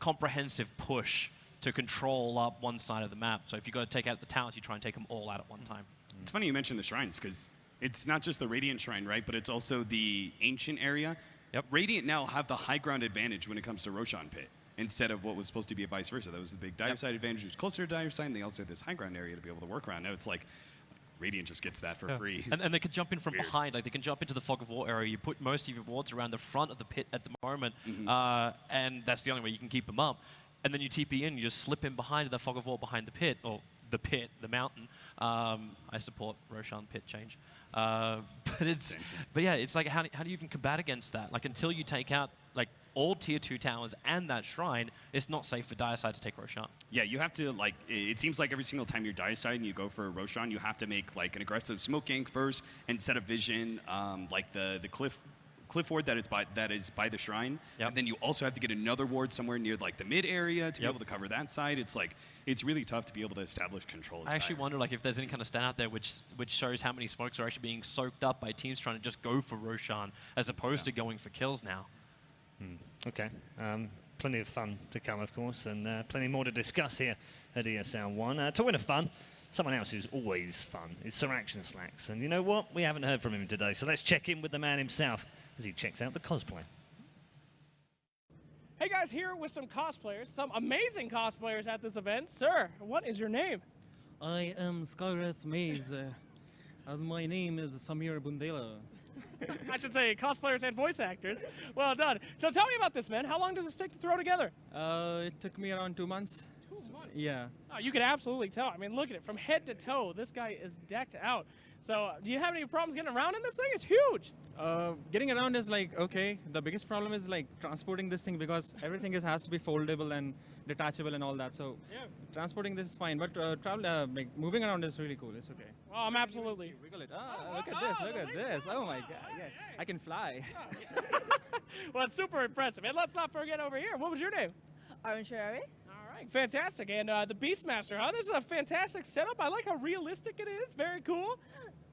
comprehensive push to control up one side of the map. So if you've got to take out the towers, you try and take them all out at one time. It's funny you mentioned the Shrines, because it's not just the Radiant Shrine, right? But it's also the Ancient area. Yep. Radiant now have the high ground advantage when it comes to Roshan Pit. instead of what was supposed to be a vice versa. That was the big dive side advantage, who's closer to dive side, and they also had this high ground area to be able to work around. Now it's like Radiant just gets that for free. And they can jump in from behind, like they can jump into the fog of war area. You put most of your wards around the front of the pit at the moment, and that's the only way you can keep them up. And then you TP in, you just slip in behind the fog of war behind the pit, or the mountain. I support Roshan pit change. But yeah, it's like how do you even combat against that? Like until you take out like all tier 2 towers and that shrine, it's not safe for dire side to take Roshan. Yeah, you have to like. It seems like every single time you're dire side and you go for a Roshan, you have to make like an aggressive smoke gank first and set a vision, like the cliff ward that is by the shrine, and then you also have to get another ward somewhere near like the mid area to be able to cover that side. It's like it's really tough to be able to establish control. I actually wonder like if there's any kind of stat out there which shows how many smokes are actually being soaked up by teams trying to just go for Roshan as opposed to going for kills now. Okay, plenty of fun to come, of course, and plenty more to discuss here at ESL One. Talking of fun, someone else who's always fun is Sir Action Slacks, and you know what? We haven't heard from him today, so let's check in with the man himself as he checks out the cosplay. Hey guys, here with some cosplayers, some amazing cosplayers at this event. Sir, what is your name? I am Skywrath Maze. My name is Samir Bundela. I should say cosplayers and voice actors. Well done. So tell me about this, man. How long does this take to throw together? It took me around 2 months. 2 months? Yeah. Oh, you can absolutely tell. I mean, look at it. From head to toe, this guy is decked out. So do you have any problems getting around in this thing? It's huge. Getting around is like, okay. The biggest problem is like transporting this thing because everything has to be foldable and detachable and all that. So transporting this is fine, but like moving around is really cool. It's okay. Well, I'm absolutely. Wiggle it. Look at this. Look at this. Oh my God. Yeah. I can fly. Well, it's super impressive. And let's not forget over here. What was your name? Orange Ferrari. All right, fantastic. And the Beastmaster, huh? This is a fantastic setup. I like how realistic it is. Very cool.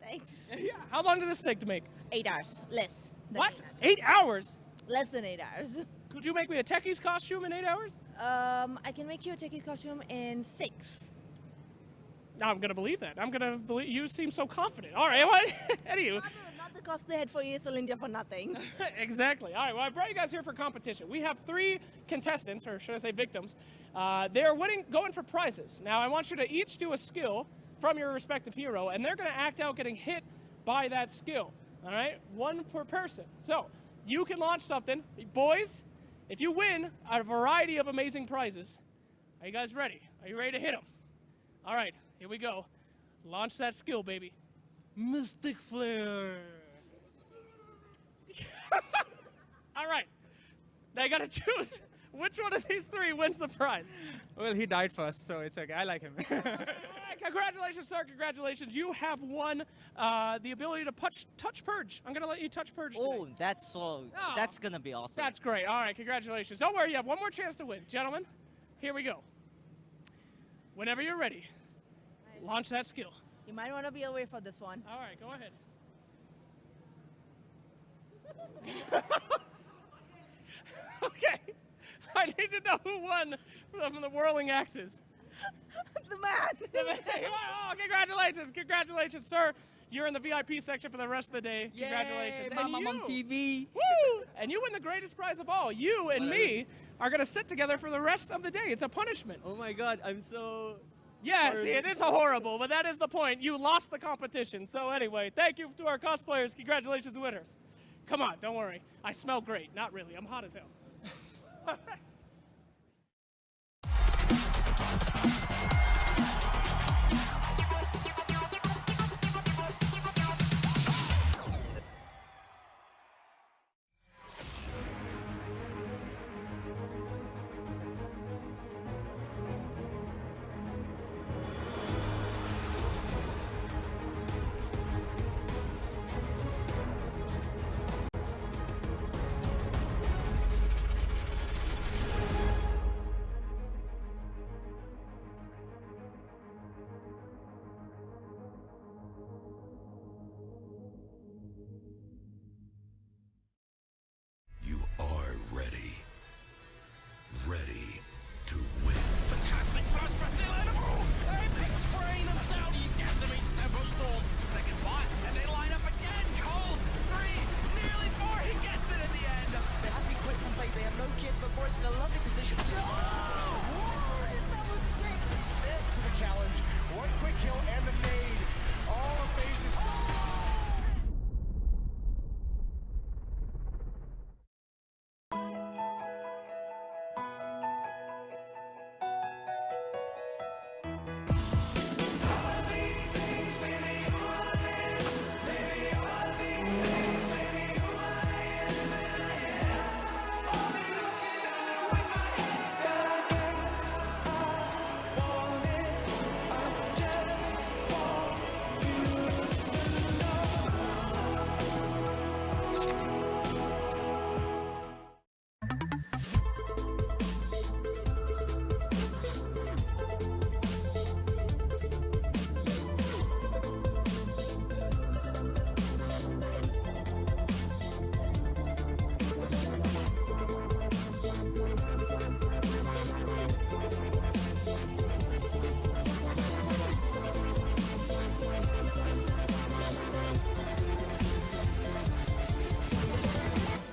Thanks. Yeah. How long did this take to make? 8 hours. Less. What? 8 hours? Less than 8 hours. Could you make me a techie's costume in 8 hours? I can make you a techie's costume in 6. I'm gonna believe that. I'm gonna believe you. Seem so confident. All right. What? Anywho. Not the cosplay head for ESL India for nothing. Exactly. All right. Well, I brought you guys here for competition. We have 3 contestants, or should I say victims. They're going for prizes. Now, I want you to each do a skill from your respective hero, and they're gonna act out getting hit by that skill. All right. 1 per person. So you can launch something, boys. If you win a variety of amazing prizes, are you guys ready? Are you ready to hit them? All right. Here we go. Launch that skill, baby. Mystic Flare. All right. Now you gotta choose which one of these 3 wins the prize. Well, he died first, so it's okay. I like him. All right, congratulations, sir. Congratulations. You have won the ability to touch Purge. I'm gonna let you touch Purge today. That's gonna be awesome. That's great. All right, congratulations. Don't worry, you have 1 more chance to win. Gentlemen, here we go. Whenever you're ready. Launch that skill. You might want to be away for this one. All right, go ahead. Okay. I need to know who won from the whirling axes. The man. Oh, congratulations. Congratulations, sir. You're in the VIP section for the rest of the day. Yay, Congratulations. Mom, I'm on TV. Woo! And you win the greatest prize of all. You and me are going to sit together for the rest of the day. It's a punishment. Oh my God, I'm so... Yes, it is horrible, but that is the point. You lost the competition. So anyway, thank you to our cosplayers. Congratulations, winners. Come on, don't worry. I smell great. Not really. I'm hot as hell.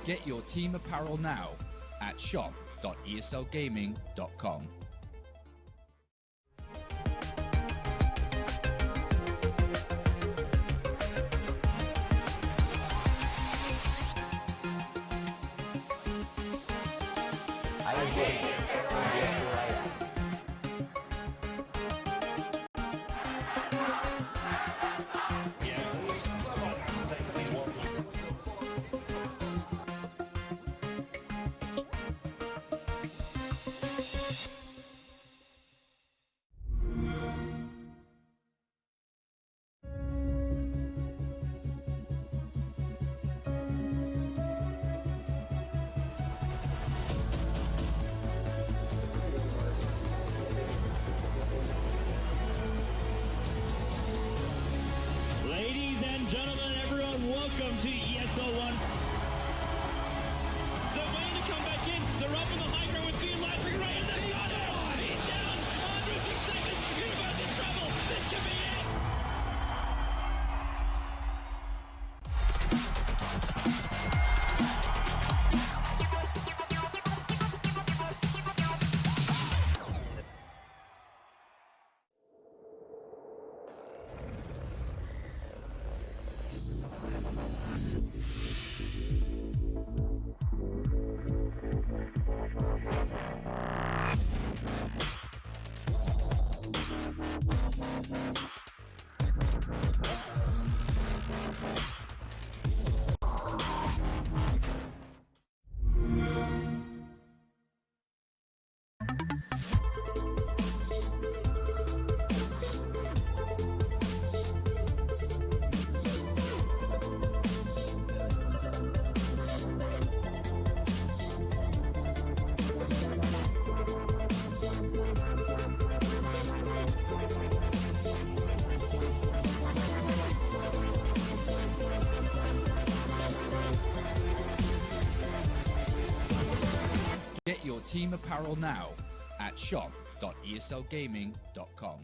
Get your team apparel now at shop.eslgaming.com. Ladies and gentlemen, everyone, welcome to ESL One. They're waiting to come back in. They're up in the high ground with Dean Lightning right in the gutter. He's down. Under 6 seconds. Universe in trouble. This could be it. Get your team apparel now at shop.eslgaming.com.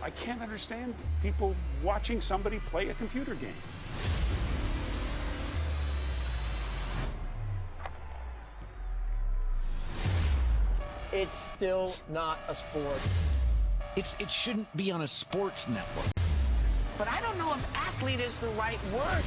I can't understand people watching somebody play a computer game. It's still not a sport. It shouldn't be on a sports network. But I don't know if athlete is the right word.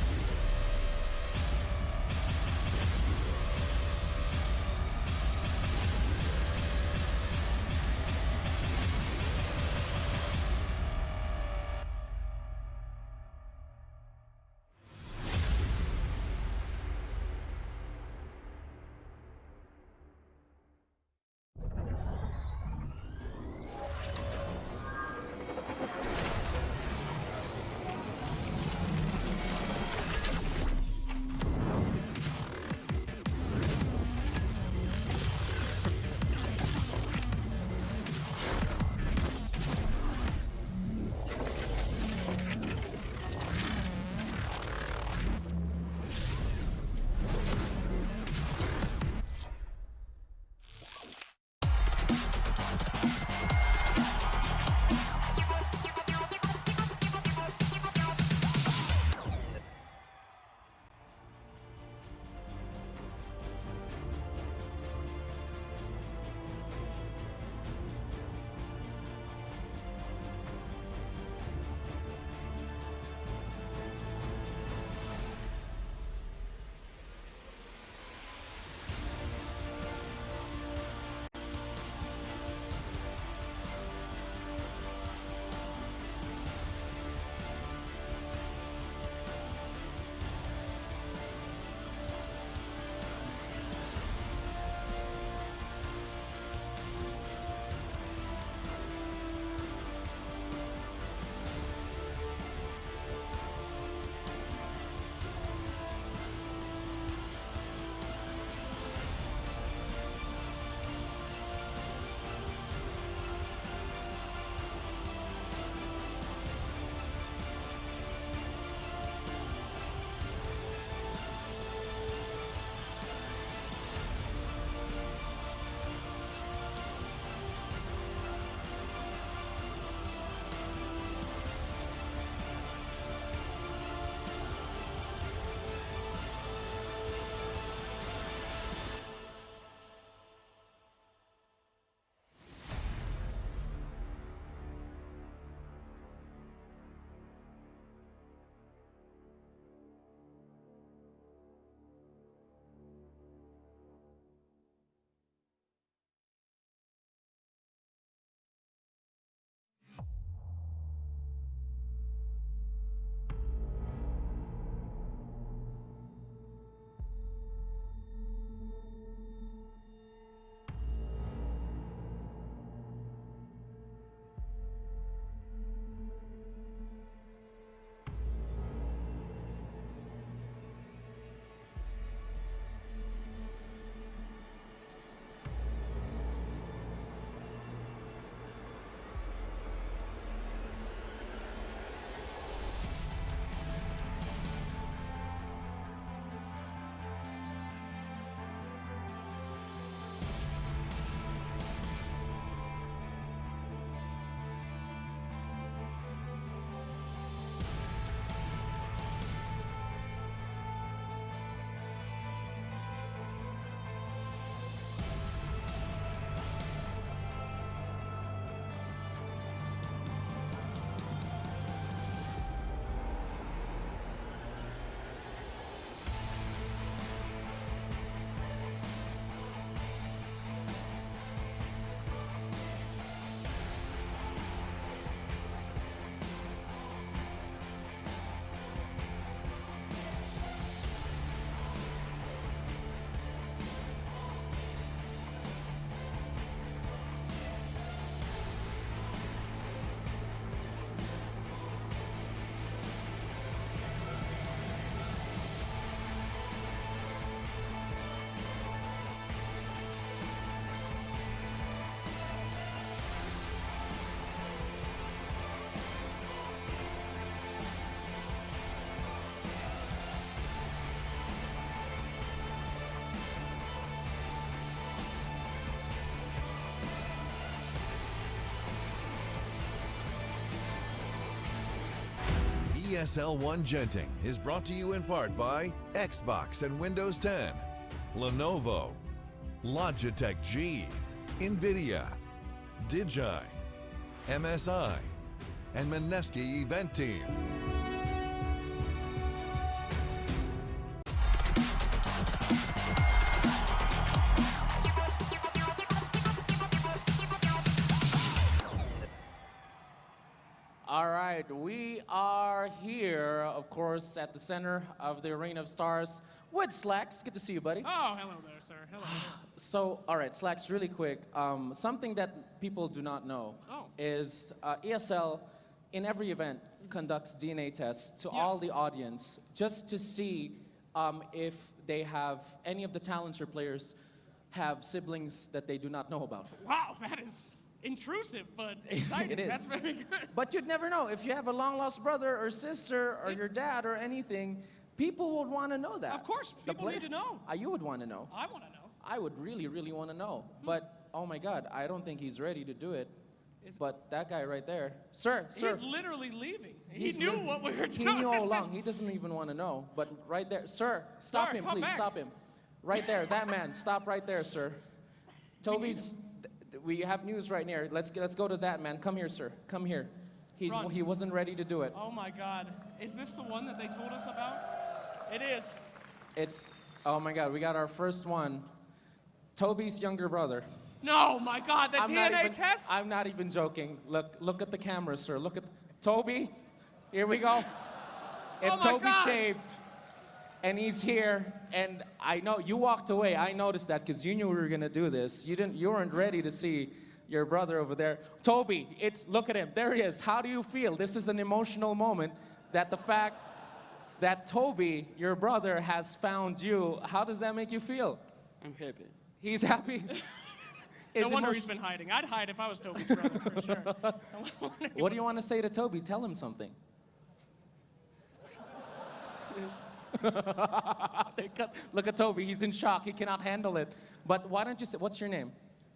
ESL One Genting is brought to you in part by Xbox and Windows 10, Lenovo, Logitech G, NVIDIA, Digi, MSI, and Mineski Event Team. All right, we are here, of course, at the center of the Arena of Stars with Slacks. Good to see you, buddy. Oh, hello there, sir. Hello. So, all right, Slacks, really quick. Something that people do not know is ESL, in every event, conducts DNA tests to all the audience just to see if they have, any of the talents or players have siblings that they do not know about. Wow, that is intrusive, but exciting. It is. That's very good. But you'd never know. If you have a long-lost brother or sister or your dad or anything, people would want to know that. Of course, people need to know. You would want to know. I want to know. I would really, really want to know. But, oh my God, I don't think he's ready to do it. But that guy right there, sir. He's literally leaving. He knew what we were doing. He knew all along. He doesn't even want to know. But right there, sir, stop him, please, stop him. Right there, that man, stop right there, sir. Toby's, we have news right here. Let's go to that man. Come here, sir. Come here. He wasn't ready to do it. Oh my God. Is this the one that they told us about? It is. Oh my God, we got our first one. Toby's younger brother. No, my God, the DNA test? I'm not even joking. Look at the camera, sir. Look at Toby. Here we go. If Toby shaved and he's here, and I know you walked away. I noticed that because you knew we were gonna do this. You weren't ready to see your brother over there. Toby, look at him. There he is. How do you feel? This is an emotional moment. That the fact that Toby, your brother, has found you. How does that make you feel? I'm happy. He's happy. No wonder he's been hiding. I'd hide if I was Toby's brother, for sure. What do you want to say to Toby? Tell him something. Look at Toby. He's in shock. He cannot handle it. But why don't you say, what's your name?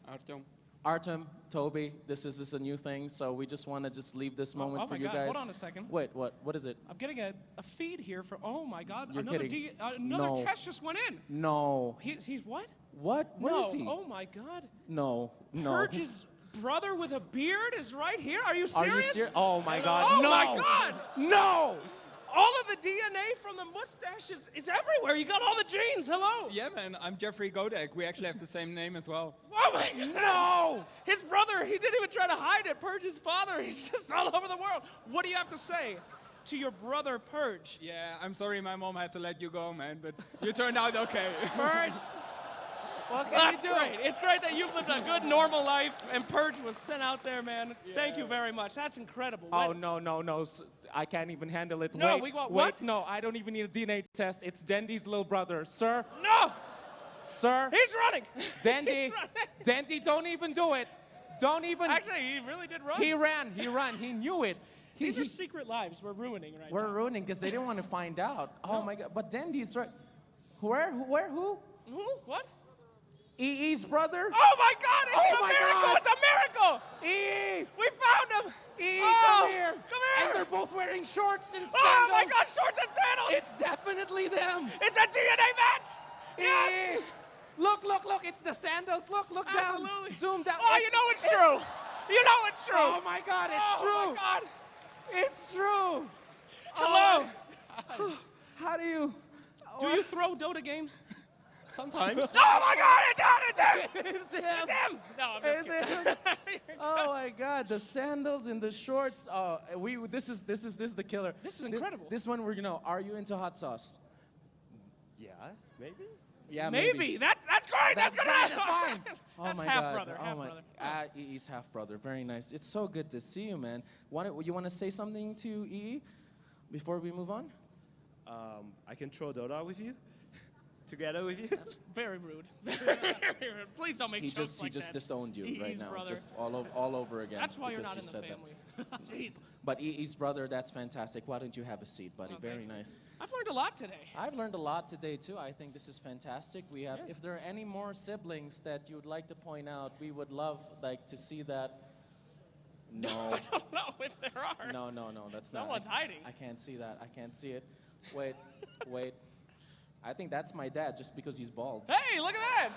Artem. Artem, Toby, this is a new thing, so we just want to leave this moment for you guys. Hold on a second. Wait, what is it? I'm getting a feed here for, oh my God, You're kidding. another test just went in. No. He's what? What? Where is he? Oh my God. No. Purge's brother with a beard is right here? Are you serious? Are you serious? Oh my God, oh no. Oh my God. No. All of the DNA from the mustache is everywhere. You got all the genes. Hello. Yeah, man. I'm Jeffrey Godek. We actually have the same name as well. Oh my God. No. His brother, he didn't even try to hide it. Purge's father, he's just all over the world. What do you have to say to your brother, Purge? Yeah, I'm sorry my mom had to let you go, man, but you turned out okay. Purge. Well, that's great. It's great that you've lived a good, normal life, and Purge was sent out there, man. Yeah. Thank you very much. That's incredible. Oh, no. I can't even handle it. No, wait, what? No, I don't even need a DNA test. It's Dendy's little brother. Sir? No! Sir? He's running! Dendy, Dendy, don't even do it. Don't even. Actually, he really did run. He ran. He knew it. These are secret lives we're ruining right now. We're ruining because they didn't want to find out. Oh, my God. But Dendy's right. Where? Who? Who? What? EE's brother? Oh my God! It's a miracle! God. It's a miracle! EE! We found him! EE, come here! Come here! And they're both wearing shorts and sandals. Oh my God! Shorts and sandals! It's definitely them! It's a DNA match! Yes! EE! Look! It's the sandals. Look Absolutely. down. Zoom down. Oh, you know it's true. You know it's true. Oh my God! It's true. Oh my God! It's true. Hello. Oh, how do you? Do you throw Dota games? Sometimes. Oh my God! It's him! It's him! It's him! No, I'm just kidding. Oh my God! The sandals and the shorts. This is the killer. This is incredible. This one we're gonna. Are you into hot sauce? Yeah, maybe. Yeah, maybe. That's great. That's good. That's fine. That's my half God. brother. Oh Half my. brother. EE's half brother. Very nice. It's so good to see you, man. You want to say something to EE before we move on? I can throw Dota with you. Together with you? That's very rude. Please don't make jokes like that. He just disowned you right now, brother. just all over again. That's why you're not in the said family. Jesus. But EE's brother, that's fantastic. Why don't you have a seat, buddy? Very nice. I've learned a lot today. I've learned a lot today too. I think this is fantastic. We have. If there are any more siblings that you would like to point out, we would love to see that. No. I don't know if there are. No, that's not. Someone's hiding. I can't see that. I can't see it. Wait. I think that's my dad just because he's bald. Hey, look at that.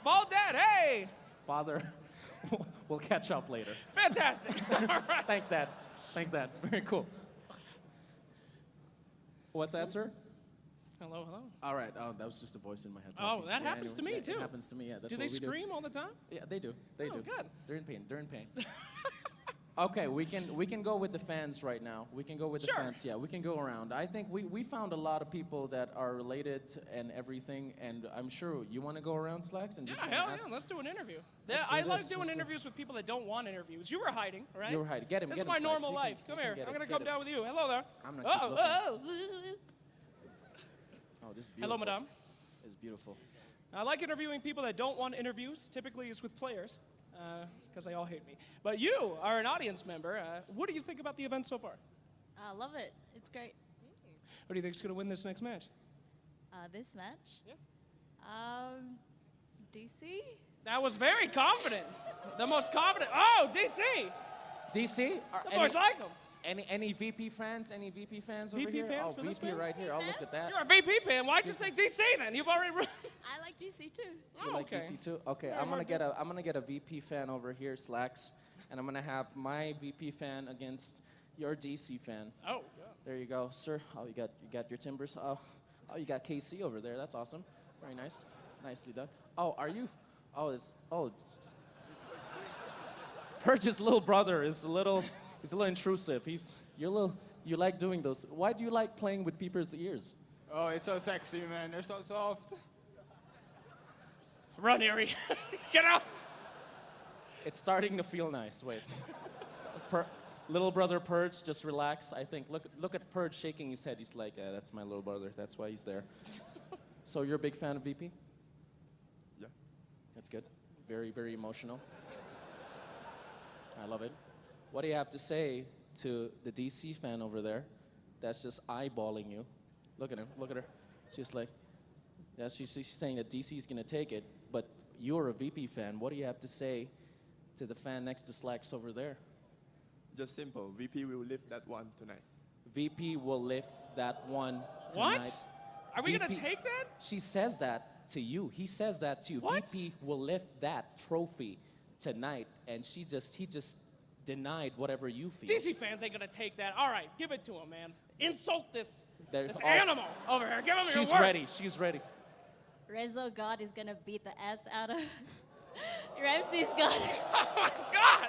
Bald dad, hey. Father, we'll catch up later. Fantastic. All right. Thanks, Dad. Very cool. What's that, sir? Hello. All right. Oh, that was just a voice in my head. Oh, talking. that happens to me, too. It happens to me, yeah. That's Do what they we scream all the time? Yeah, they do. They do. Good. They're in pain. Okay, we can go with the fans right now. We can go with the fans. Yeah, we can go around. I think we found a lot of people that are related and everything, and I'm sure you want to go around, Slacks, and just ask. Let's do an interview. Let's do I like this. doing Let's do- interviews with people that don't want interviews. You were hiding, right? You were hiding. Get him. This get is my him, Slacks. normal You life. can Come here. get I'm it, gonna get come it. down with you. Hello there. I'm gonna keep looking. Oh, this is Hello, beautiful. madame. It's beautiful. I like interviewing people that don't want interviews. Typically, it's with players, because they all hate me. But you are an audience member. What do you think about the event so far? I love it. It's great. Who do you think is going to win this next match? This match? Yeah. DC? That was very confident. The most confident. Oh, DC. DC? The boys like him. Any VP fans? Any VP fans over VP here? fans Oh, for this VP man? right here. I'll look at that. You're a VP fan. Why'd you say DC then? You've already. I like DC too. You like DC too? Okay, I'm gonna get a VP fan over here, Slacks, and I'm gonna have my VP fan against your DC fan. Oh. There you go, sir. Oh, you got your timbers. Oh, you got KC over there. That's awesome. Very nice. Nicely done. Oh, are you? Purge's little brother is a little intrusive. You like doing those. Why do you like playing with people's ears? Oh, it's so sexy, man. They're so soft. Run, Erie. Get out. It's starting to feel nice. Wait. Little brother Purge, just relax. I think, look at Purge shaking his head. He's like, that's my little brother. That's why he's there. So you're a big fan of VP? Yeah. That's good. Very, very emotional. I love it. What do you have to say to the DC fan over there that's just eyeballing you? Look at him. Look at her. She's like, yeah, she's saying that DC is going to take it, but you're a VP fan. What do you have to say to the fan next to Slacks over there? Just simple. VP will lift that one tonight. VP will lift that one tonight. What? Are we going to take that? She says that to you. He says that to you. What? VP will lift that trophy tonight, and he just denied whatever you feel. DC fans ain't going to take that. All right, give it to him, man. Insult this There's- animal over here. Give him your She's worst. ready. She's ready. Rezo God is gonna beat the ass out of Ramsey's God. Oh my God!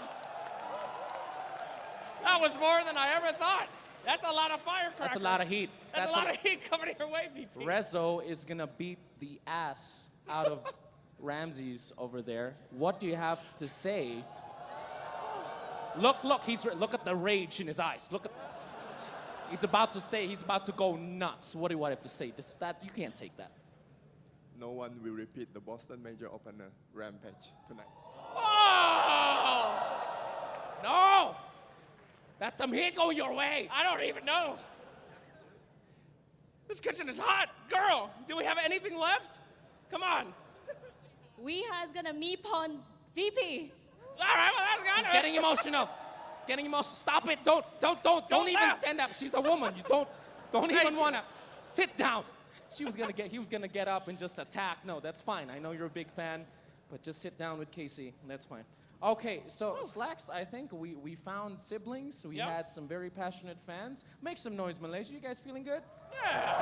That was more than I ever thought. That's a lot of firecrackers. That's a lot of heat. That's a lot of heat coming your way, VP. Rezo is gonna beat the ass out of Ramses over there. What do you have to say? Look, look at the rage in his eyes. Look at, he's about to go nuts. What do you have to say? You can't take that. No one will repeat the Boston Major opener Rampage tonight. Oh! No! That's some heat going your way. I don't even know. This kitchen is hot. Girl, do we have anything left? Come on. We has gonna meep on VP. All right, well, that's got She's it. getting emotional. It's getting emotional. Stop it. Don't even laugh. stand up. She's a woman. You don't even wanna sit down. He was gonna get up and just attack. No, that's fine. I know you're a big fan, but just sit down with Casey. That's fine. Okay, so Slacks, I think we found siblings. We had some very passionate fans. Make some noise, Malaysia. You guys feeling good? Yeah.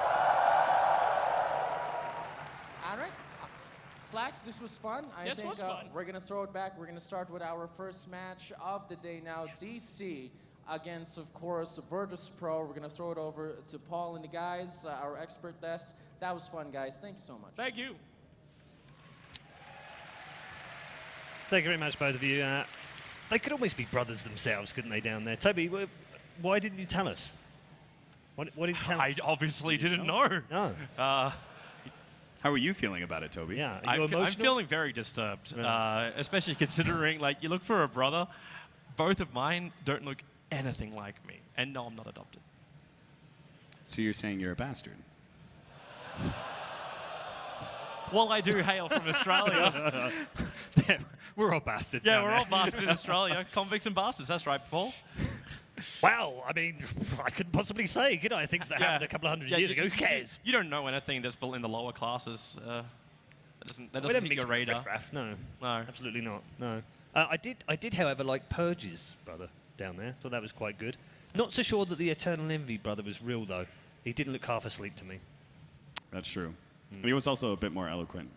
All right. Slacks, this was fun. I think we're going to throw it back. We're going to start with our first match of the day now. DC against, of course, Virtus Pro. We're going to throw it over to Paul and the guys, our expert desk. That was fun, guys. Thank you so much. Thank you. Thank you very much, both of you. They could almost be brothers themselves, couldn't they, down there? Toby, why didn't you tell us? What did you tell us? I obviously didn't know. No. How are you feeling about it, Toby? Yeah, I'm feeling very disturbed, especially considering, like, you look for a brother. Both of mine don't look anything like me, and no, I'm not adopted. So you're saying you're a bastard? While I do hail from Australia. Yeah, we're all bastards. Yeah, down we're there. all bastards in Australia. Convicts and bastards. That's right, Paul. Well, I mean, I couldn't possibly say, could I? Things that happened a couple of hundred years ago. Who cares? You don't know anything that's built in the lower classes. That doesn't hit your radar. Riff-raff, no, no, absolutely not. No, I did, however, like Purge's brother down there. Thought that was quite good. Not so sure that the Eternal Envy brother was real though. He didn't look half asleep to me. That's true. And he was also a bit more eloquent.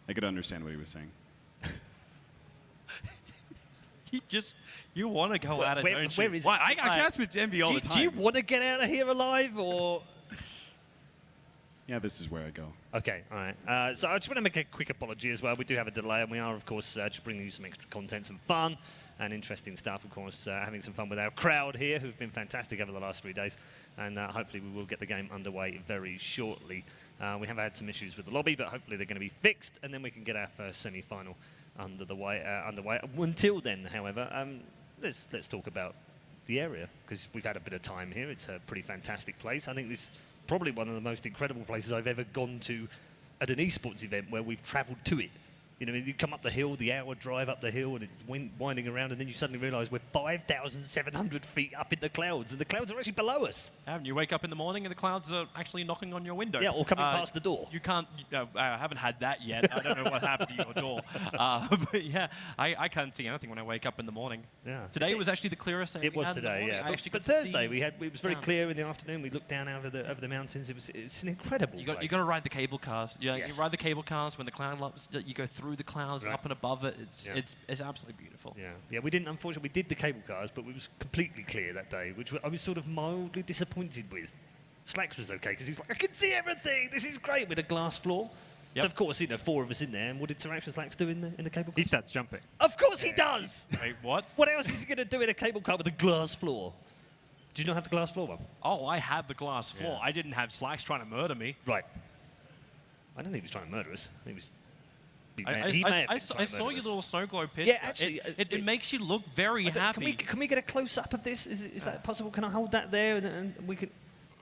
I could understand what he was saying. You want to go at it, don't you? Where is Well, I cast with Genby all the time. Do you want to get out of here alive, or? Yeah, this is where I go. Okay, all right. So I just want to make a quick apology as well. We do have a delay, and we are, of course, just bringing you some extra content, some fun, and interesting stuff. Of course, having some fun with our crowd here, who've been fantastic over the last 3 days, and hopefully we will get the game underway very shortly. We have had some issues with the lobby, but hopefully they're going to be fixed, and then we can get our first semi-final underway. Until then, however, let's talk about the area, because we've had a bit of time here. It's a pretty fantastic place. I think this is probably one of the most incredible places I've ever gone to at an esports event where we've travelled to it. You know, you come up the hill, the hour drive up the hill, and it's winding around, and then you suddenly realise we're 5,700 feet up in the clouds, and the clouds are actually below us. And you wake up in the morning and the clouds are actually knocking on your window. Yeah, or coming past the door. You can't. I haven't had that yet. I don't know what happened to your door. But yeah, I can't see anything when I wake up in the morning. Yeah. Today was actually the clearest day It we was had in the today, morning. yeah. I actually But could Thursday see it was very down. clear in the afternoon. We looked down over the mountains. It's an incredible You got place. to ride the cable cars. Yeah, Yes. you ride the cable cars when the cloud looks. You go through the clouds, Right. up and above it. It's Yeah. it's absolutely beautiful. Yeah, we didn't. Unfortunately, we did the cable cars, but we was completely clear that day, which I was sort of mildly disappointed with. Slacks was okay because he's like, I can see everything. This is great with a glass floor. So of course, 4 of us in there. And what did Sir Action Slacks do in the cable car? He starts jumping. Of course he does. Wait, what? What else is he going to do in a cable car with a glass floor? Did you not have the glass floor one? Oh, I had the glass floor. Yeah. I didn't have Slacks trying to murder me. Right. I don't think he was trying to murder us. I think he was. I saw your little snow globe picture. Yeah, actually, it makes you look very happy. Can we get a close up of this? Is that possible? Can I hold that there and we can?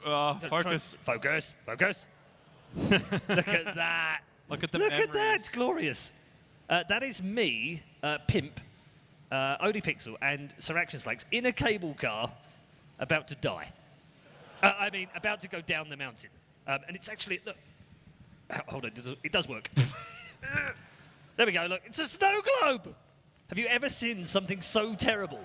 Focus. Focus. Look at that. Look at the Look at memories. that. It's glorious. That is me, Pimp, Odie Pixel, and Sir Action Slacks in a cable car, about to die. About to go down the mountain. And it's actually look. Hold on, it does work. There we go, look, it's a snow globe! Have you ever seen something so terrible?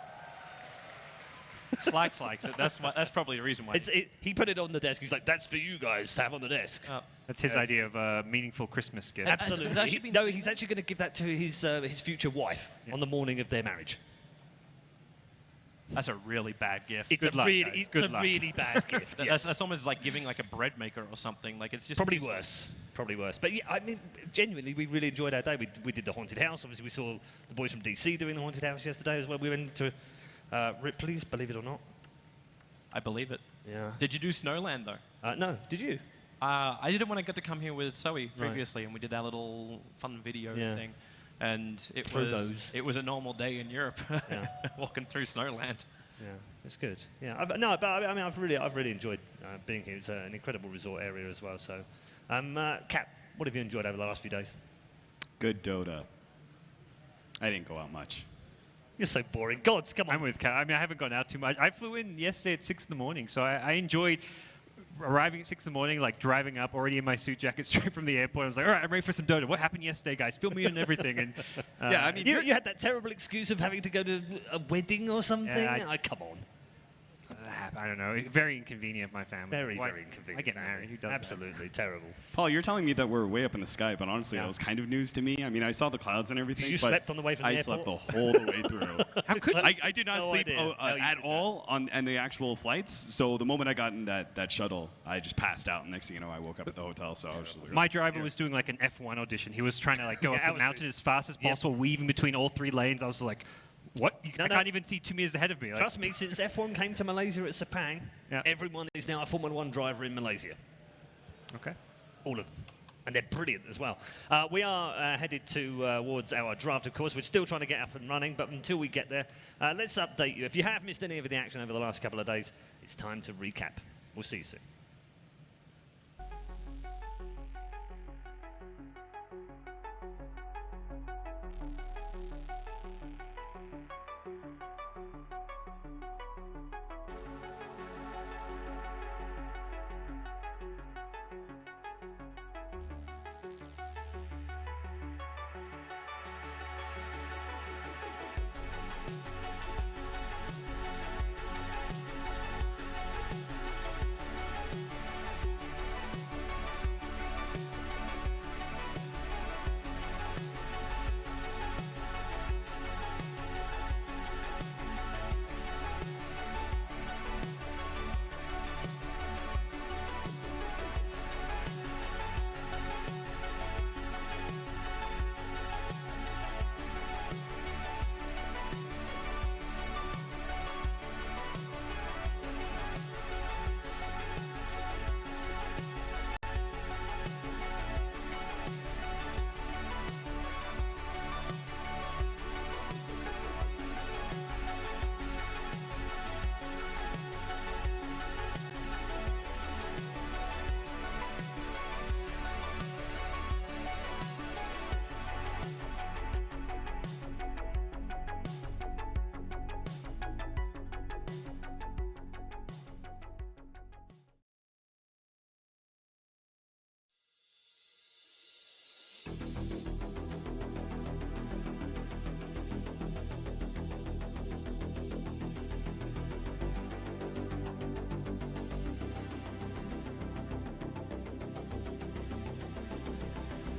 Slacks likes it. That's probably the reason why. He put it on the desk. He's like, that's for you guys to have on the desk. That's his idea of a meaningful Christmas gift. Absolutely. He's actually going to give that to his future wife on the morning of their marriage. That's a really bad gift. It's a really bad gift. Yes. That's almost like giving like a bread maker or something. Like it's just Probably worse. But yeah, I mean, genuinely, we really enjoyed our day. We did the haunted house. Obviously, we saw the boys from DC doing the haunted house yesterday as well. We went to Ripley's, believe it or not. I believe it. Yeah. Did you do Snowland though? No. Did you? I did it when I got to come here with Zoe previously, and we did that little fun video thing. And it was a normal day in Europe, walking through Snowland. Yeah, it's good. Yeah, I've really enjoyed being here. It's an incredible resort area as well. So, Cap, what have you enjoyed over the last few days? Good Dota. I didn't go out much. You're so boring. Gods, come on. I'm with Cap. I mean, I haven't gone out too much. I flew in yesterday at 6 in the morning, so I enjoyed arriving at 6 in the morning, like driving up, already in my suit jacket straight from the airport. I was like, all right, I'm ready for some Dota. What happened yesterday, guys? Fill me in on everything. And yeah, I mean, you had that terrible excuse of having to go to a wedding or something. Yeah, come on. I don't know. Very inconvenient, my family. Very inconvenient. I get married. Who does Absolutely terrible. Paul, you're telling me that we're way up in the sky, but honestly, that was kind of news to me. I mean, I saw the clouds and everything. You but slept on the way from the I airport? slept the whole way through. How could you? I did not sleep at all on the actual flights. So the moment I got in that shuttle, I just passed out. And next thing you know, I woke up at the hotel. So I was just like, my driver was doing like an F1 audition. He was trying to like go up the mountain as fast as possible, weaving between all 3 lanes. I was like, what? I can't even see 2 meters ahead of me. Like, Trust me, since F1 came to Malaysia at Sepang, everyone is now a Formula 1 driver in Malaysia. Okay. All of them. And they're brilliant as well. We are headed towards our draft, of course. We're still trying to get up and running, but until we get there, let's update you. If you have missed any of the action over the last couple of days, it's time to recap. We'll see you soon.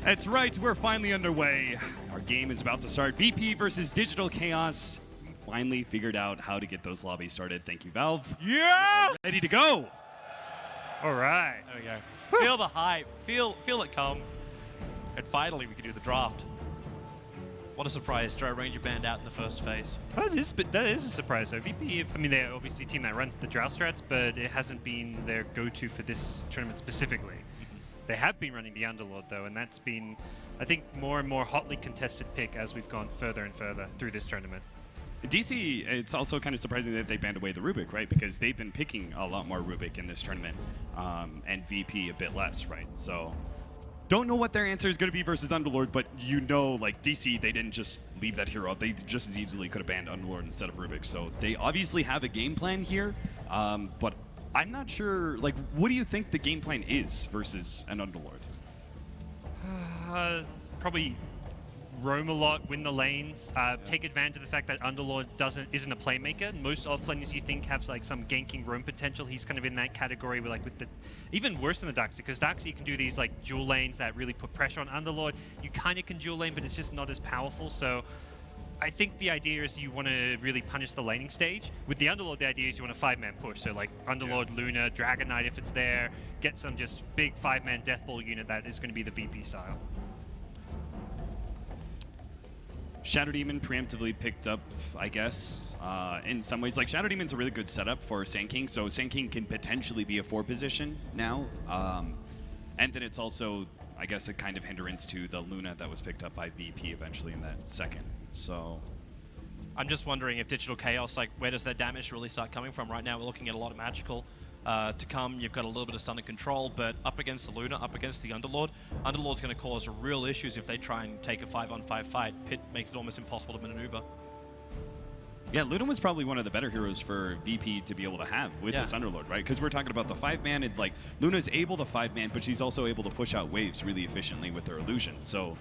That's right, we're finally underway. Our game is about to start. VP versus Digital Chaos. Finally figured out how to get those lobbies started. Thank you, Valve. Yeah! Ready to go. All right. There we go. Feel the hype. Feel it come. And finally, we can do the draft. What a surprise. Joe Ranger banned out in the first phase. That is a surprise, though. VP, I mean, they're obviously a team that runs the draft strats, but it hasn't been their go-to for this tournament specifically. They have been running the Underlord, though, and that's been, I think, more and more hotly contested pick as we've gone further and further through this tournament. DC, it's also kind of surprising that they banned away the Rubik, right? Because they've been picking a lot more Rubik in this tournament, and VP a bit less, right? So, don't know what their answer is going to be versus Underlord, but you know, like, DC, they didn't just leave that hero. They just as easily could have banned Underlord instead of Rubik. So, they obviously have a game plan here, but I'm not sure, like, what do you think the game plan is versus an Underlord? Probably roam a lot, win the lanes, take advantage of the fact that Underlord isn't a playmaker. Most offlaners you think have like some ganking roam potential. He's kind of in that category with the even worse than the Darkseid, because Darkseid can do these like dual lanes that really put pressure on Underlord. You kind of can dual lane, but it's just not as powerful. So I think the idea is you want to really punish the laning stage. With the Underlord, the idea is you want a 5-man push. So like Underlord, Luna, Dragon Knight if it's there, get some just big 5-man death ball unit that is going to be the VP style. Shadow Demon preemptively picked up, I guess, in some ways. Like, Shadow Demon's a really good setup for Sand King, so Sand King can potentially be a 4 position now. And then it's also, I guess, a kind of hindrance to the Luna that was picked up by VP eventually in that second. So I'm just wondering if Digital Chaos, like, where does their damage really start coming from? Right now, we're looking at a lot of magical to come. You've got a little bit of stun and control, but up against the Luna, up against the Underlord, Underlord's going to cause real issues if they try and take a 5-on-5 fight. Pit makes it almost impossible to maneuver. Yeah, Luna was probably one of the better heroes for VP to be able to have with this Underlord, right? Because we're talking about the 5-man, and like Luna's able to 5-man, but she's also able to push out waves really efficiently with her illusions. So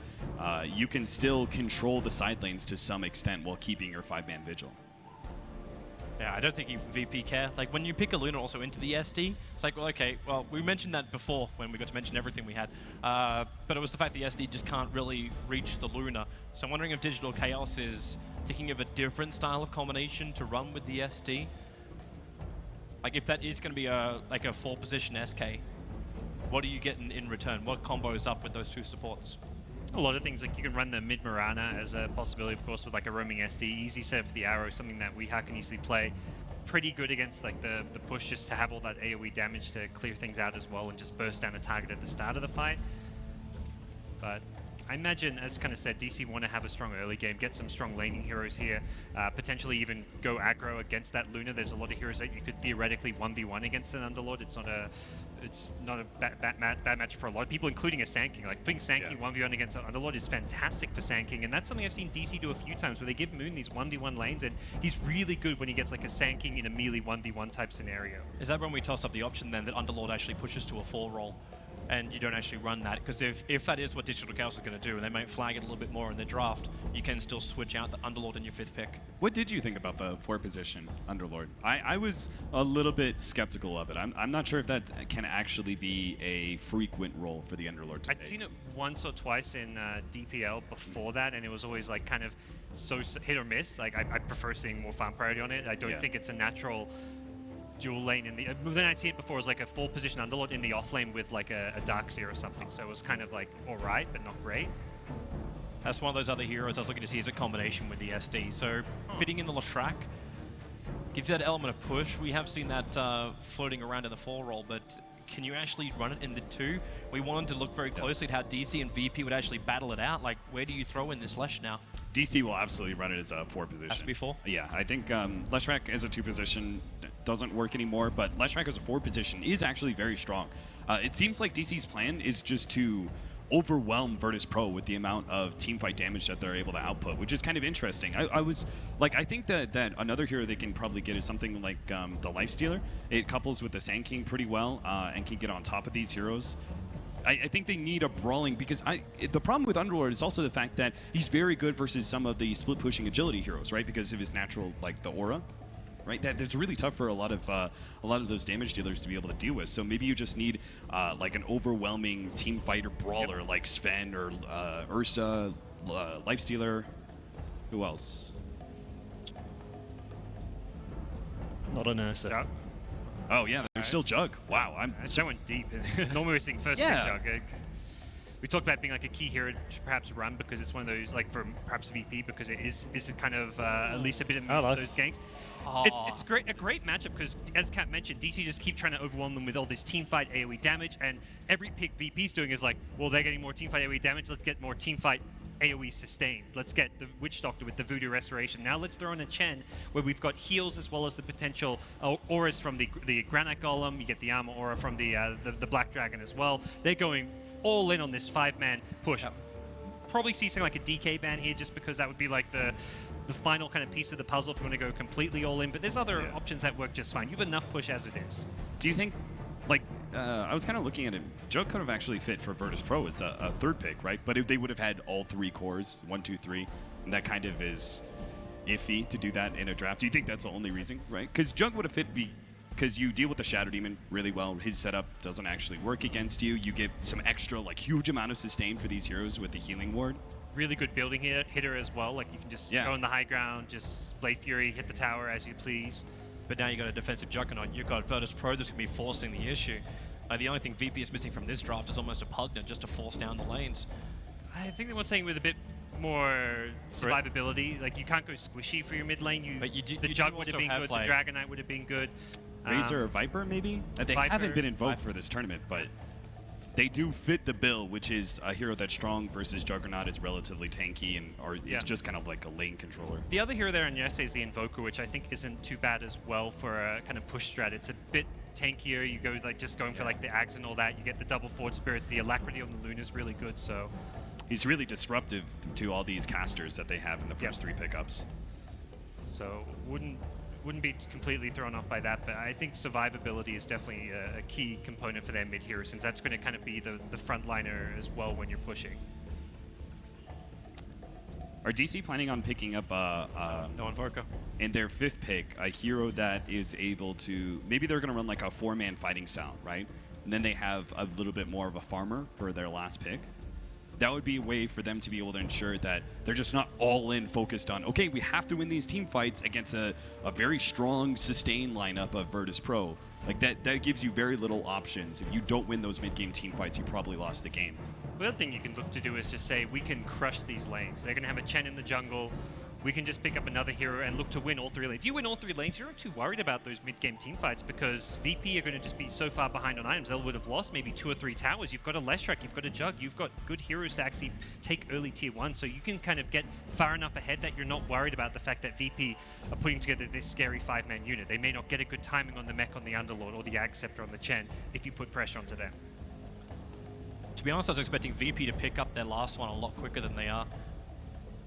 you can still control the side lanes to some extent while keeping your 5-man vigil. Yeah, I don't think even VP care. Like, when you pick a Luna also into the SD, it's like, well, okay, well, we mentioned that before when we got to mention everything we had. But it was the fact the SD just can't really reach the Luna. So I'm wondering if Digital Chaos is thinking of a different style of combination to run with the SD. Like, if that is going to be a 4-position SK, what are you getting in return? What combos up with those two supports? A lot of things, like you can run the mid Mirana as a possibility, of course, with like a roaming SD. Easy set for the arrow, something that Weeha can easily play. Pretty good against like the push, just to have all that AoE damage to clear things out as well and just burst down a target at the start of the fight. But I imagine, as kind of said, DC want to have a strong early game, get some strong laning heroes here, potentially even go aggro against that Luna. There's a lot of heroes that you could theoretically 1v1 against an Underlord. It's not a bad match for a lot of people, including a Sand King. Like, putting Sand King 1v1 against an Underlord is fantastic for Sand King, and that's something I've seen DC do a few times, where they give Moon these 1v1 lanes, and he's really good when he gets like a Sand King in a melee 1v1 type scenario. Is that when we toss up the option then that Underlord actually pushes to a 4 roll? And you don't actually run that, because if that is what Digital Chaos is going to do, and they might flag it a little bit more in their draft, you can still switch out the Underlord in your 5th pick. What did you think about the 4-position Underlord? I was a little bit skeptical of it. I'm not sure if that can actually be a frequent role for the Underlord today. I'd seen it once or twice in DPL before that, and it was always like kind of so hit or miss. Like, I prefer seeing more farm priority on it. I don't think it's a natural dual lane in the then I'd seen it before as like a 4-position Underlord in the off lane with like a Darkseer or something, so it was kind of like alright but not great. That's one of those other heroes I was looking to see as a combination with the SD. So fitting in the Leshrac gives you that element of push. We have seen that floating around in the 4 roll, but can you actually run it in the 2? We wanted to look very closely at how DC and VP would actually battle it out. Like, where do you throw in this Lesh now? DC will absolutely run it as a 4-position. Has to be 4? Yeah, I think Leshrac as a 2-position doesn't work anymore, but Leshrac as a 4-position is actually very strong. It seems like DC's plan is just to overwhelm Virtus Pro with the amount of teamfight damage that they're able to output, which is kind of interesting. I think that another hero they can probably get is something like the Lifestealer. It couples with the Sand King pretty well and can get on top of these heroes. I think they need a brawling, because the problem with Underlord is also the fact that he's very good versus some of the split pushing agility heroes, right? Because of his natural, like, the aura. right? That's really tough for a lot of those damage dealers to be able to deal with. So maybe you just need like an overwhelming team fighter brawler like Sven or Ursa, Lifestealer. Who else? Not an Ursa. Jug. Oh yeah, there's still Jug. Wow, I'm so in deep. Normally we're seeing first pick Jug. We talked about being like a key hero to perhaps run because it's one of those, like for perhaps VP, because it is kind of at least a bit of those ganks. It's a great matchup because, as Kat mentioned, DC just keep trying to overwhelm them with all this teamfight AoE damage, and every pick VP's doing is like, well, they're getting more teamfight AoE damage, let's get more teamfight AoE sustained. Let's get the Witch Doctor with the Voodoo Restoration. Now let's throw in a Chen where we've got heals as well as the potential auras from the Granite Golem. You get the armor aura from the Black Dragon as well. They're going all in on this 5-man push. Probably see something like a DK ban here just because that would be like the final kind of piece of the puzzle if you want to go completely all in. But there's other options that work just fine. You have enough push as it is. Do you think, like, I was kind of looking at it, Jug could have actually fit for Virtus Pro as a third pick, right? But if they would have had all 3 cores, 1, 2, 3, and that kind of is iffy to do that in a draft. Do you think that's the only reason, right? Because Jug would have fit because you deal with the Shadow Demon really well. His setup doesn't actually work against you. You get some extra, like, huge amount of sustain for these heroes with the healing ward. Really good building hitter as well. Like, you can just go on the high ground, just Blade Fury, hit the tower as you please. But now you've got a defensive Juggernaut. You've got Virtus Pro that's going to be forcing the issue. The only thing VP is missing from this draft is almost a Pugner just to force down the lanes. I think they want something with a bit more survivability. Like, you can't go squishy for your mid lane. The Jug would have been good, the Dragon Knight would have been good. Razor or Viper, maybe? They haven't been invoked for this tournament, but they do fit the bill, which is a hero that's strong versus Juggernaut is relatively tanky or it's just kind of like a lane controller. The other hero there in Yase is the Invoker, which I think isn't too bad as well for a kind of push strat. It's a bit tankier. You go like just going for like the Ags and all that. You get the double forward spirits. The alacrity on the Luna is really good. So he's really disruptive to all these casters that they have in the first 3 pickups. So wouldn't be completely thrown off by that, but I think survivability is definitely a key component for their mid hero, since that's going to kind of be the frontliner as well when you're pushing. Are DC planning on picking up no Invoker in their 5th pick, a hero that is able to, maybe they're going to run like a 4-man fighting style, right? And then they have a little bit more of a farmer for their last pick. That would be a way for them to be able to ensure that they're just not all in focused on, okay, we have to win these team fights against a very strong sustain lineup of Virtus Pro. Like that gives you very little options. If you don't win those mid-game team fights, you probably lost the game. The other thing you can look to do is just say, we can crush these lanes. They're going to have a Chen in the jungle. We can just pick up another hero and look to win all 3 lanes. If you win all 3 lanes, you're not too worried about those mid-game team fights because VP are going to just be so far behind on items. They would have lost maybe 2 or 3 towers. You've got a Leshrac, you've got a Jug, you've got good heroes to actually take early tier 1, so you can kind of get far enough ahead that you're not worried about the fact that VP are putting together this scary 5-man unit. They may not get a good timing on the mech on the Underlord or the Ag Scepter on the Chen if you put pressure onto them. To be honest, I was expecting VP to pick up their last one a lot quicker than they are.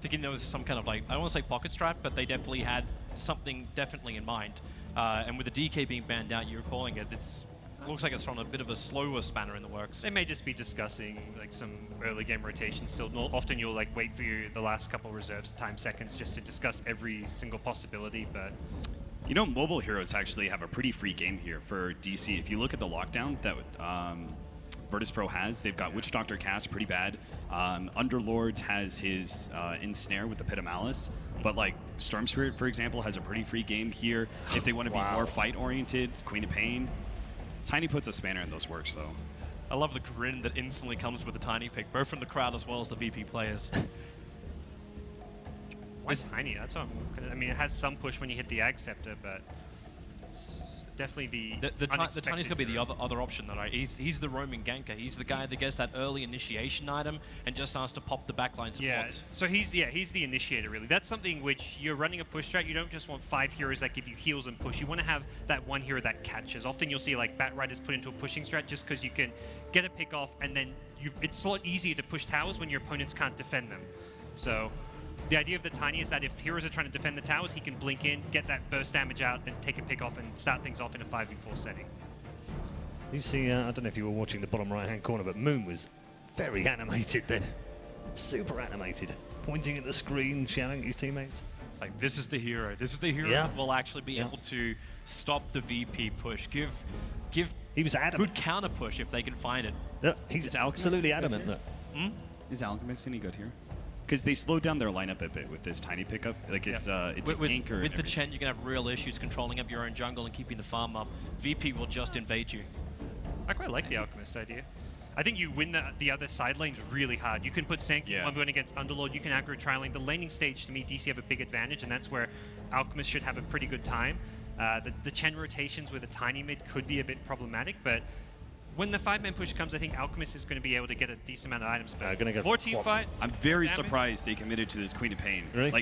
Thinking there was some kind of like, I don't want to say pocket strat, but they definitely had something definitely in mind. And with the DK being banned out, you're calling it, it looks like it's on a bit of a slower spanner in the works. They may just be discussing like some early game rotations still. Often you'll like wait for the last couple reserves time seconds just to discuss every single possibility, but... You know, mobile heroes actually have a pretty free game here for DC. If you look at the lockdown that Virtus Pro has, they've got Witch Doctor cast pretty bad. Underlord has his Ensnare with the Pit of Malice, but like Storm Spirit, for example, has a pretty free game here. If they want to be more fight-oriented, Queen of Pain. Tiny puts a spanner in those works, though. I love the grin that instantly comes with the Tiny pick, both from the crowd as well as the VP players. Why Tiny? That's what I mean, it has some push when you hit the Ag Scepter, but it's definitely the Tiny's going to be the other option, though, right? He's the roaming ganker. He's the guy that gets that early initiation item and just starts to pop the backline supports. Yeah, so he's the initiator, really. That's something which you're running a push strat. You don't just want 5 heroes that give you heals and push. You want to have that one hero that catches. Often you'll see like Bat Riders put into a pushing strat just because you can get a pick off and then it's a lot easier to push towers when your opponents can't defend them. So the idea of the Tiny is that if heroes are trying to defend the towers, he can blink in, get that burst damage out, and take a pick off and start things off in a 5v4 setting. You see, I don't know if you were watching the bottom right-hand corner, but Moon was very animated then. Super animated. Pointing at the screen, shouting at his teammates. Like, this is the hero. This is the hero that will actually be able to stop the VP push. Give he was adamant. Good counter push if they can find it. Yeah, he's absolutely adamant. Look. Is Alchemist any good here? Because they slowed down their lineup a bit with this tiny pickup. Like it's a ganker. With the Chen, you're gonna have real issues controlling up your own jungle and keeping the farm up. VP will just invade you. I quite like the Alchemist idea. I think you win the other side lanes really hard. You can put Sankey 1v1 against Underlord, you can aggro tri-lane. The laning stage, to me, DC have a big advantage, and that's where Alchemist should have a pretty good time. The Chen rotations with a tiny mid could be a bit problematic, but when the 5-man push comes, I think Alchemist is going to be able to get a decent amount of items. But gonna go more team fight. I'm very surprised they committed to this Queen of Pain. Really?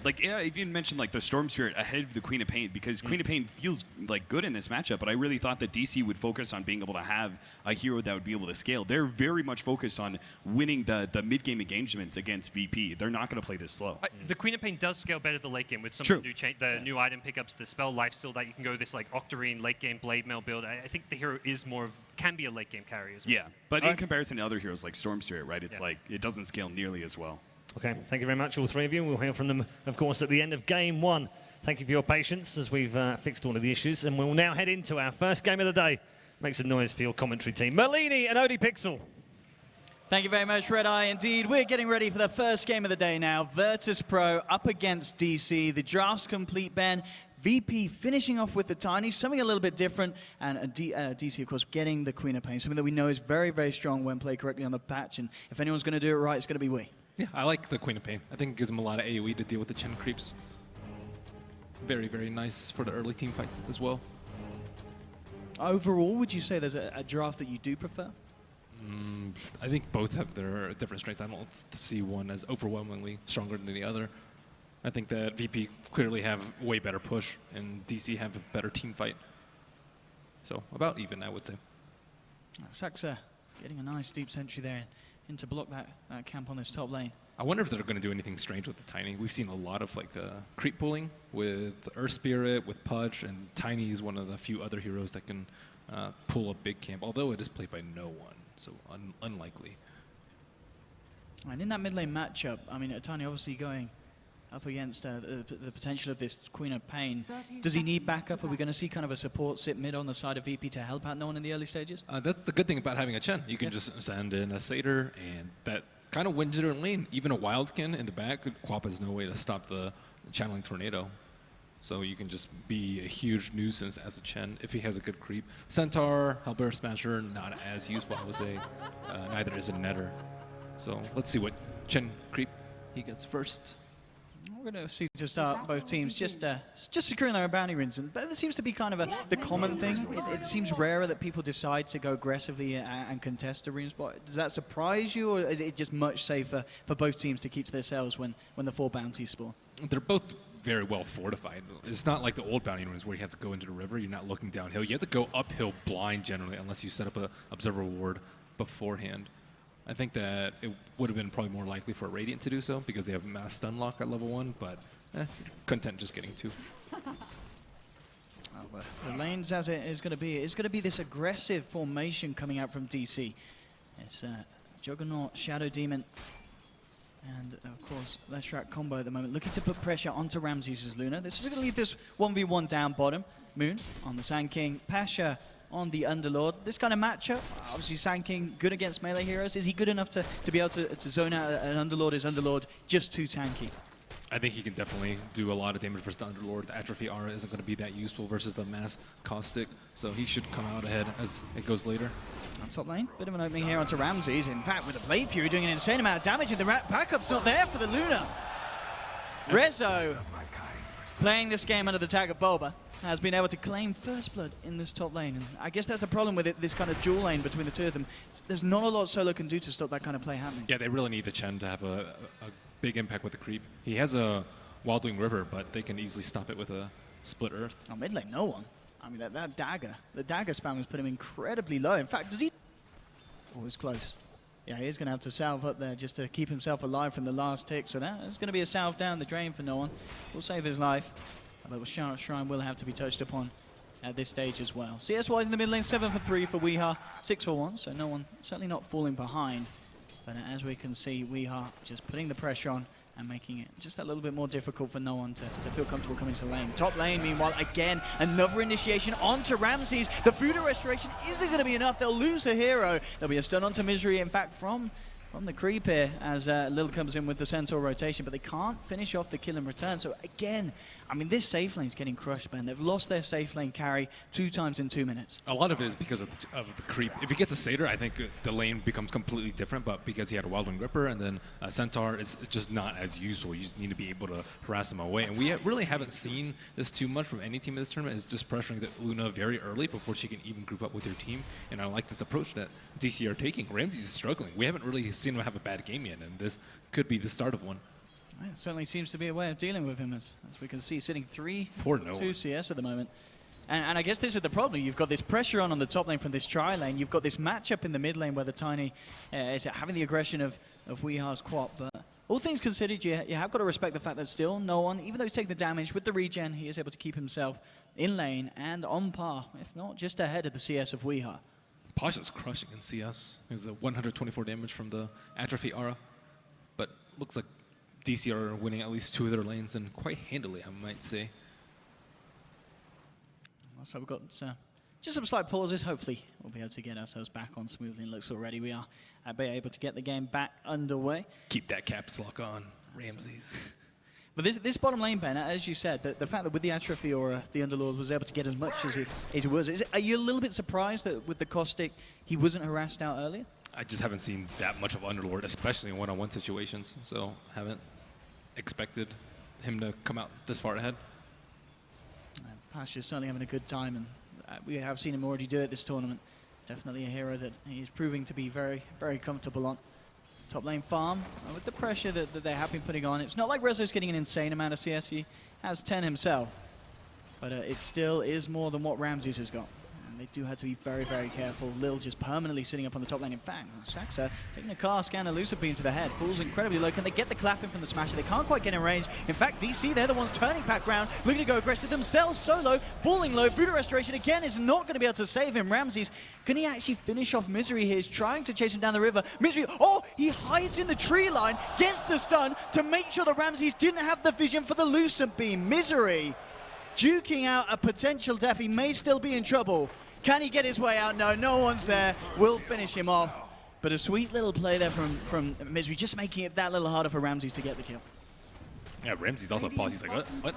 Like, I even mentioned like the Storm Spirit ahead of the Queen of Pain because Queen of Pain feels like good in this matchup, but I really thought that DC would focus on being able to have a hero that would be able to scale. They're very much focused on winning the mid-game engagements against VP. They're not going to play this slow. The Queen of Pain does scale better the late game with some of the new item pickups, the spell lifesteal that you can go this like Octarine late game blade mail build. I think the hero is can be a late game carry as well. Yeah, but in comparison to other heroes like Storm Spirit, right? It's like it doesn't scale nearly as well. Okay, thank you very much, all three of you. We'll hear from them, of course, at the end of Game 1. Thank you for your patience as we've fixed all of the issues, and we'll now head into our first game of the day. Make some noise for your commentary team. Merlini and Odie Pixel. Thank you very much, Red Eye. Indeed, we're getting ready for the first game of the day now. Virtus Pro up against DC. The draft's complete, Ben. VP finishing off with the Tiny, something a little bit different, and DC, of course, getting the Queen of Pain, something that we know is very, very strong when played correctly on the patch, and if anyone's going to do it right, it's going to be we. Yeah, I like the Queen of Pain. I think it gives them a lot of AoE to deal with the Chen creeps. Very, very nice for the early team fights as well. Overall, would you say there's a draft that you do prefer? I think both have their different strengths. I don't see one as overwhelmingly stronger than the other. I think that VP clearly have way better push, and DC have a better team fight. So about even, I would say. Saxa getting a nice deep sentry there in to block that camp on this top lane. I wonder if they're going to do anything strange with the Tiny. We've seen a lot of like creep pulling with Earth Spirit, with Pudge, and Tiny is one of the few other heroes that can pull a big camp, although it is played by no one, so unlikely. And in that mid lane matchup, I mean, Tiny obviously going up against the potential of this Queen of Pain. Does he need backup? Are we going to see kind of a support sit mid on the side of VP to help out no one in the early stages? That's the good thing about having a Chen. You can just send in a Satyr, and that kind of wins your lane. Even a Wildkin in the back, Quap has no way to stop the channeling tornado. So you can just be a huge nuisance as a Chen if he has a good creep. Centaur, Hellbear Smasher, not as useful, I would say. Neither is a Netter. So let's see what Chen creep he gets first. We're going to see to start both teams just securing their own bounty rings, but it seems to be kind of the common thing. It seems rarer that people decide to go aggressively and contest a rune spot. Does that surprise you, or is it just much safer for both teams to keep to themselves when the 4 bounties spawn? They're both very well fortified. It's not like the old bounty runes where you have to go into the river. You're not looking downhill. You have to go uphill blind generally, unless you set up a observer ward beforehand. I think that it would have been probably more likely for a Radiant to do so because they have mass stun lock at level 1, but content just getting 2. The lanes as it is going to be, it's going to be this aggressive formation coming out from DC. It's Juggernaut, Shadow Demon, and of course Leshrac combo at the moment, looking to put pressure onto Ramses' Luna. This is going to leave this 1v1 down bottom. Moon on the Sand King, Pasha on the Underlord. This kind of matchup, obviously Sand King good against melee heroes. Is he good enough to be able to zone out an Underlord? Is Underlord just too tanky? I think he can definitely do a lot of damage versus the Underlord. The Atrophy Aura isn't going to be that useful versus the Mass Caustic, so he should come out ahead as it goes later. On top lane, bit of an opening here onto Ramses. In fact, with the Blade Fury doing an insane amount of damage, and the backup's not there for the Luna. Rezo, playing this game under the tag of Bulba, has been able to claim first blood in this top lane. And I guess that's the problem with it, this kind of dual lane between the two of them. There's not a lot Solo can do to stop that kind of play happening. Yeah, they really need the Chen to have a big impact with the creep. He has a Wildwing River, but they can easily stop it with a Split Earth. Oh, mid lane, no one. I mean, that dagger, the dagger spam has put him incredibly low. In fact, does he... Oh, it's close. Yeah, he's going to have to salve up there just to keep himself alive from the last tick. So that is going to be a salve down the drain for no one. Will save his life. But Shrine will have to be touched upon at this stage as well. CS-wise in the mid lane, 7 for 3 for Weeha, 6 for 1. So no one, certainly not falling behind. But as we can see, Weeha just putting the pressure on and making it just a little bit more difficult for no one to feel comfortable coming to lane. Top lane, meanwhile, again, another initiation onto Ramses. The Fuda Restoration isn't going to be enough. They'll lose a hero. There'll be a stun onto Misery, in fact, from the creep here as Lil comes in with the Centaur rotation, but they can't finish off the kill in return. So again, I mean, this safe lane's getting crushed, man. They've lost their safe lane carry 2 times in 2 minutes. A lot of it is because of the creep. If he gets a Satyr, I think the lane becomes completely different, but because he had a Wildwing Ripper and then a Centaur, it's just not as useful. You just need to be able to harass him away. And we really haven't seen this too much from any team in this tournament. It's just pressuring the Luna very early before she can even group up with her team. And I like this approach that DC are taking. Ramses is struggling. We haven't really seen him have a bad game yet, and this could be the start of one. Yeah, it certainly seems to be a way of dealing with him, as we can see, sitting 3-2 CS at the moment. And I guess this is the problem. You've got this pressure on the top lane from this tri lane. You've got this matchup in the mid lane where the Tiny is having the aggression of Weehar's Quap. But all things considered, you have got to respect the fact that still no one, even though he's taking the damage with the regen, he is able to keep himself in lane and on par, if not just ahead of the CS of Weehar. Pasha's crushing in CS. He's the 124 damage from the Atrophy Aura. But looks like DC are winning at least 2 of their lanes, and quite handily, I might say. So we've got just some slight pauses. Hopefully, we'll be able to get ourselves back on smoothly. It looks already we are able to get the game back underway. Keep that caps lock on, Ramses. But this bottom lane, Ben, as you said, the fact that with the Atrophy Aura, the Underlord was able to get as much as it was. Are you a little bit surprised that with the Caustic, he wasn't harassed out earlier? I just haven't seen that much of Underlord, especially in one-on-one situations, so haven't expected him to come out this far ahead. Pasha's certainly having a good time, and we have seen him already do it this tournament. Definitely a hero that he's proving to be very, very comfortable on. Top lane farm, with the pressure that they have been putting on. It's not like Rezo's getting an insane amount of CS. He has 10 himself, but it still is more than what Ramses has got. They do have to be very, very careful. Lil just permanently sitting up on the top lane. In fact, Saxa taking a cast scan, elusive beam to the head. Falls incredibly low. Can they get the clapping from the Smasher? They can't quite get in range. In fact, DC, they're the ones turning back round, looking to go aggressive themselves. Solo, falling low. Buddha Restoration again is not going to be able to save him. Ramses, can he actually finish off Misery here? He's trying to chase him down the river. Misery, oh, he hides in the tree line, gets the stun to make sure that Ramses didn't have the vision for the Lucent beam. Misery duking out a potential death. He may still be in trouble. Can he get his way out? No, no one's there. We'll finish him off. But a sweet little play there from Misery, just making it that little harder for Ramses to get the kill. Yeah, Ramses also paused. He's like, what?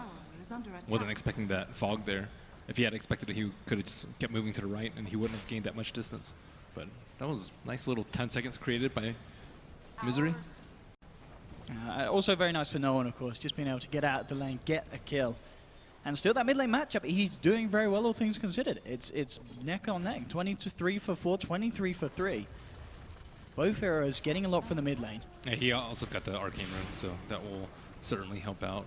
Wasn't expecting that fog there. If he had expected it, he could have just kept moving to the right, and he wouldn't have gained that much distance. But that was a nice little 10 seconds created by Misery. Also very nice for no one, of course, just being able to get out of the lane, get a kill. And still that mid lane matchup, he's doing very well, all things considered. It's neck on neck, 23 for 4, 23 for 3. Both heroes getting a lot from the mid lane. Yeah, he also got the Arcane Room, so that will certainly help out.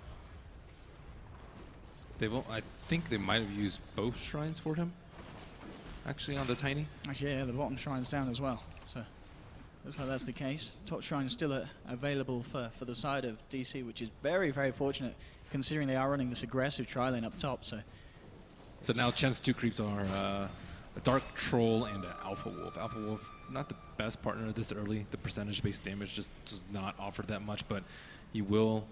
I think they might have used both shrines for him, actually, on the Tiny. Actually, yeah, the bottom shrine's down as well. So looks like that's the case. Top shrine's still available for the side of DC, which is very, very fortunate, considering they are running this aggressive tri-lane up top. So now Chen's 2 creeps are a Dark Troll and an Alpha Wolf. Alpha Wolf, not the best partner this early. The percentage-based damage just does not offer that much, but he will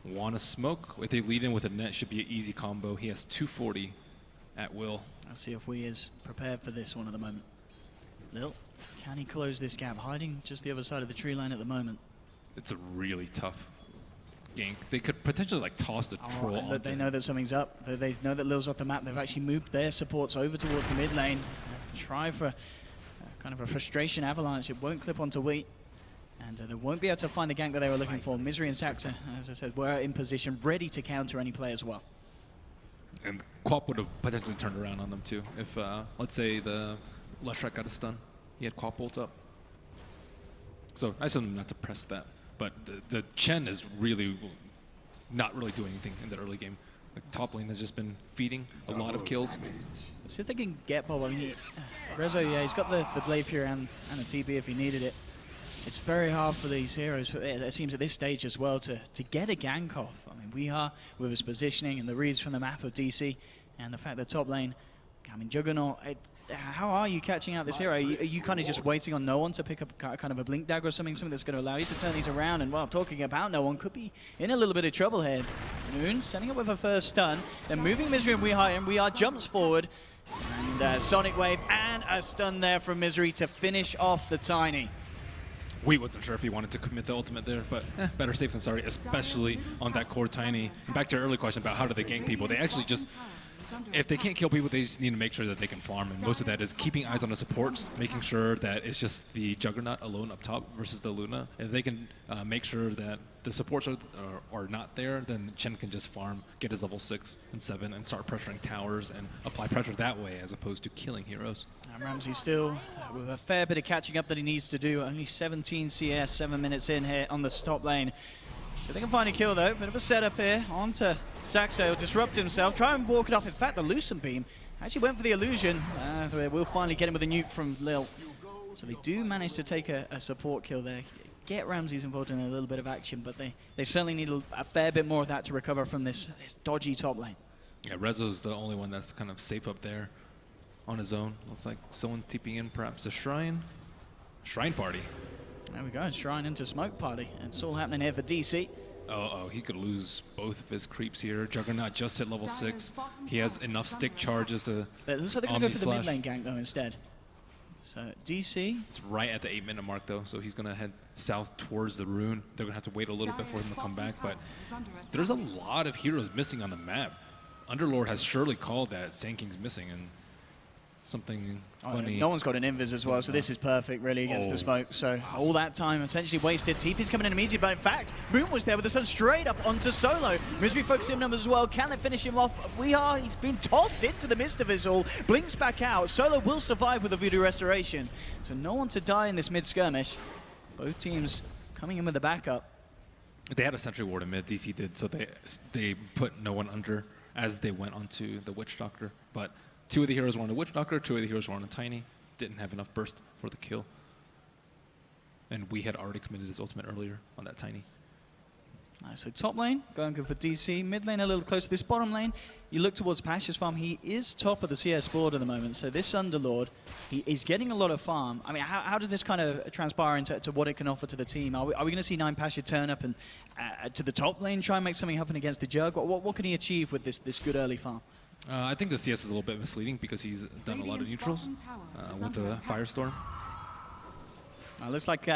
want to smoke. If they lead in with a net, should be an easy combo. He has 240 at will. Let's see if we is prepared for this one at the moment. Lil, can he close this gap? Hiding just the other side of the tree line at the moment. It's a really tough gank. They could potentially like toss the troll onto they know that something's up. They know that Lil's off the map. They've actually moved their supports over towards the mid lane. Try for kind of a frustration avalanche. It won't clip onto Wheat. And they won't be able to find the gank that they were looking for. Misery and Saxa, as I said, were in position, ready to counter any play as well. And Quap would have potentially turned around on them too. If, let's say, the Leshrac got a stun. He had Quap ult up. So I said not to press that. But the Chen is really not really doing anything in the early game. The top lane has just been feeding a lot of kills. Let's see if they can get Bob. I mean, Rezo, yeah, he's got the Blade Fury and a TP if he needed it. It's very hard for these heroes, it seems at this stage as well, to get a gank off. I mean, we are with his positioning and the reads from the map of DC, and the fact that top lane I mean, Juggernaut, how are you catching out this hero? Are you kind of just waiting on no one to pick up kind of a blink dagger or something that's going to allow you to turn these around? And while talking about no one, could be in a little bit of trouble here. Moon setting up with a first stun, then moving Misery and We Are jumps forward. And Sonic Wave and a stun there from Misery to finish off the Tiny. We wasn't sure if he wanted to commit the ultimate there, but better safe than sorry, especially on that core Tiny. And back to your earlier question about how do they gank people, they actually just, if they can't kill people, they just need to make sure that they can farm, and most of that is keeping eyes on the supports, making sure that it's just the Juggernaut alone up top versus the Luna. If they can make sure that the supports are not there, then Chen can just farm, get his level 6 and 7, and start pressuring towers and apply pressure that way as opposed to killing heroes. And Ramsey still with a fair bit of catching up that he needs to do. Only 17 CS, 7 minutes in here on the top lane. If they can find a kill though, bit of a setup here onto Saxo, he'll disrupt himself, try and walk it off. In fact, the Lucent Beam actually went for the illusion. We'll finally get him with a nuke from Lil. So they do manage to take a support kill there. Get Ramses involved in a little bit of action, but they certainly need a fair bit more of that to recover from this dodgy top lane. Yeah, Rezo's the only one that's kind of safe up there on his own. Looks like someone TPing in perhaps a Shrine. Shrine Party. There we go, Shrine into Smoke Party. And it's all happening here for DC. Oh, he could lose both of his creeps here. Juggernaut just hit level 6. He has enough stick charges to It looks like they're going to go for the mid lane gank though instead. So DC. It's right at the 8-minute mark though, so he's going to head south towards the rune. They're going to have to wait a little bit for him to come back, but there's a lot of heroes missing on the map. Underlord has surely called that Sand King's missing, and something funny. No one's got an invis as well, so this is perfect really against the smoke. So all that time essentially wasted. TP's coming in immediately, but in fact, Moon was there with the sun straight up onto Solo. Misery focusing him as well. Can they finish him off? He's been tossed into the midst of it all. Blinks back out. Solo will survive with a Voodoo Restoration. So no one to die in this mid skirmish. Both teams coming in with the backup. They had a sentry ward in mid, DC did, so they put no one under as they went onto the Witch Doctor. But 2 of the heroes were on the Witch Doctor, 2 of the heroes were on a Tiny. Didn't have enough burst for the kill. And we had already committed his ultimate earlier on that Tiny. So top lane, going good for DC. Mid lane a little closer. This bottom lane, you look towards Pasha's farm. He is top of the CS board at the moment. So this Underlord, he is getting a lot of farm. I mean, how does this kind of transpire into what it can offer to the team? Are we going to see 9 Pasha turn up and to the top lane, try and make something happen against the Jug? What can he achieve with this good early farm? I think the CS is a little bit misleading because he's done a lot of neutrals with the Firestorm. Looks like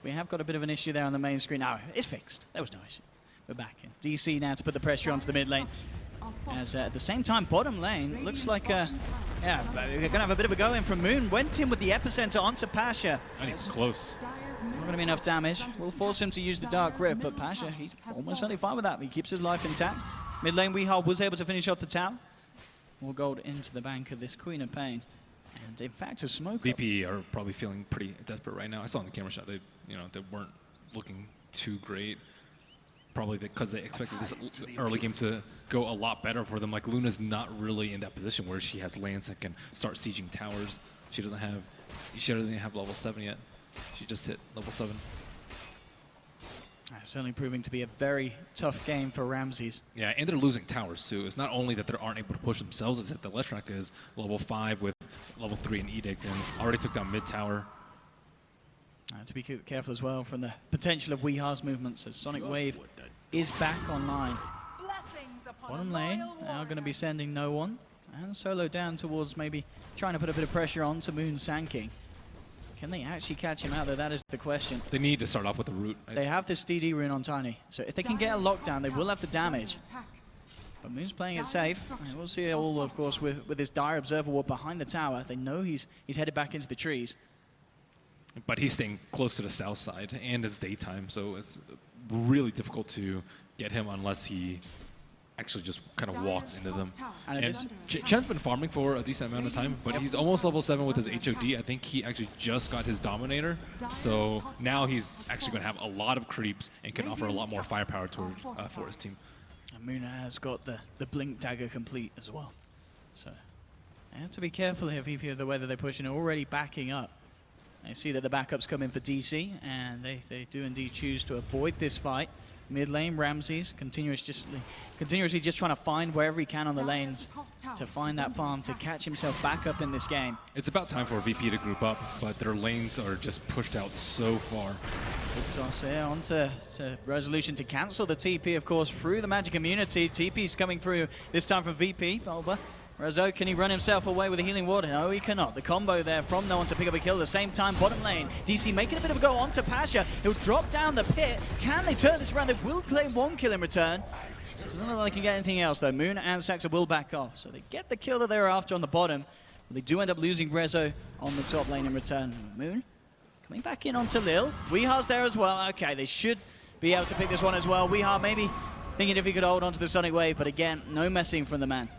we have got a bit of an issue there on the main screen. Now, it's fixed. There was no issue. We're back in. DC now to put the pressure onto the mid lane. As at the same time, bottom lane looks like, we're going to have a bit of a go in from Moon. Went in with the epicenter onto Pasha. And he's close. Not going to be enough damage. We'll force him to use the Dark Grip, but Pasha, he's almost certainly fine with that. He keeps his life intact. Mid lane, Weehar was able to finish off the tower. More gold into the bank of this Queen of Pain. And in fact, a smoke. VP are probably feeling pretty desperate right now. I saw in the camera shot they weren't looking too great. Probably because they expected this early game to go a lot better for them. Like Luna's not really in that position where she has Lance and can start sieging towers. She doesn't have level 7 yet. She just hit level 7. Certainly proving to be a very tough game for Ramses. Yeah, and they're losing towers too. It's not only that they aren't able to push themselves, it's that the Leshrac is level 5 with level 3 and Edict and already took down mid tower. To be careful as well from the potential of Weehar's movement. So Sonic Wave is back online. Bottom lane now going to be sending no one. And Solo down towards maybe trying to put a bit of pressure on to Moon Sand King. Can they actually catch him out there? That is the question. They need to start off with a root. They have this DD rune on Tiny. So if they can get a lockdown, they will have the damage. But Moon's playing it safe. And we'll see it all, of course, with this Dire Observer Ward behind the tower. They know he's headed back into the trees. But he's staying close to the south side, and it's daytime, so it's really difficult to get him unless he actually just kind of walks into them. And Chen's been farming for a decent amount of time, but he's almost level 7 with his HOD. I think he actually just got his Dominator, so now he's actually going to have a lot of creeps and can offer a lot more firepower for his team. And Moon has got the Blink Dagger complete as well. So they have to be careful here, VP, of the way that they're pushing, already backing up. I see that the backups come in for DC, and they do indeed choose to avoid this fight. mid lane. Ramses continuously just trying to find wherever he can on the lanes to find that farm, to catch himself back up in this game. It's about time for VP to group up, but their lanes are just pushed out so far. Good toss here onto Resolution to cancel the TP, of course, through the Magic Immunity. TP's coming through this time from VP. Bulba. Rezo, can he run himself away with a healing ward? No, he cannot. The combo there from No One to pick up a kill at the same time. Bottom lane, DC making a bit of a go onto Pasha. He'll drop down the pit. Can they turn this around? They will claim 1 kill in return. Doesn't look like they can get anything else, though. Moon and Saxa will back off. So they get the kill that they were after on the bottom. But they do end up losing Rezo on the top lane in return. Moon coming back in onto Lil. Weehar's there as well. Okay, they should be able to pick this one as well. Weehar maybe thinking if he could hold onto the Sonic Wave, but again, no messing from the man.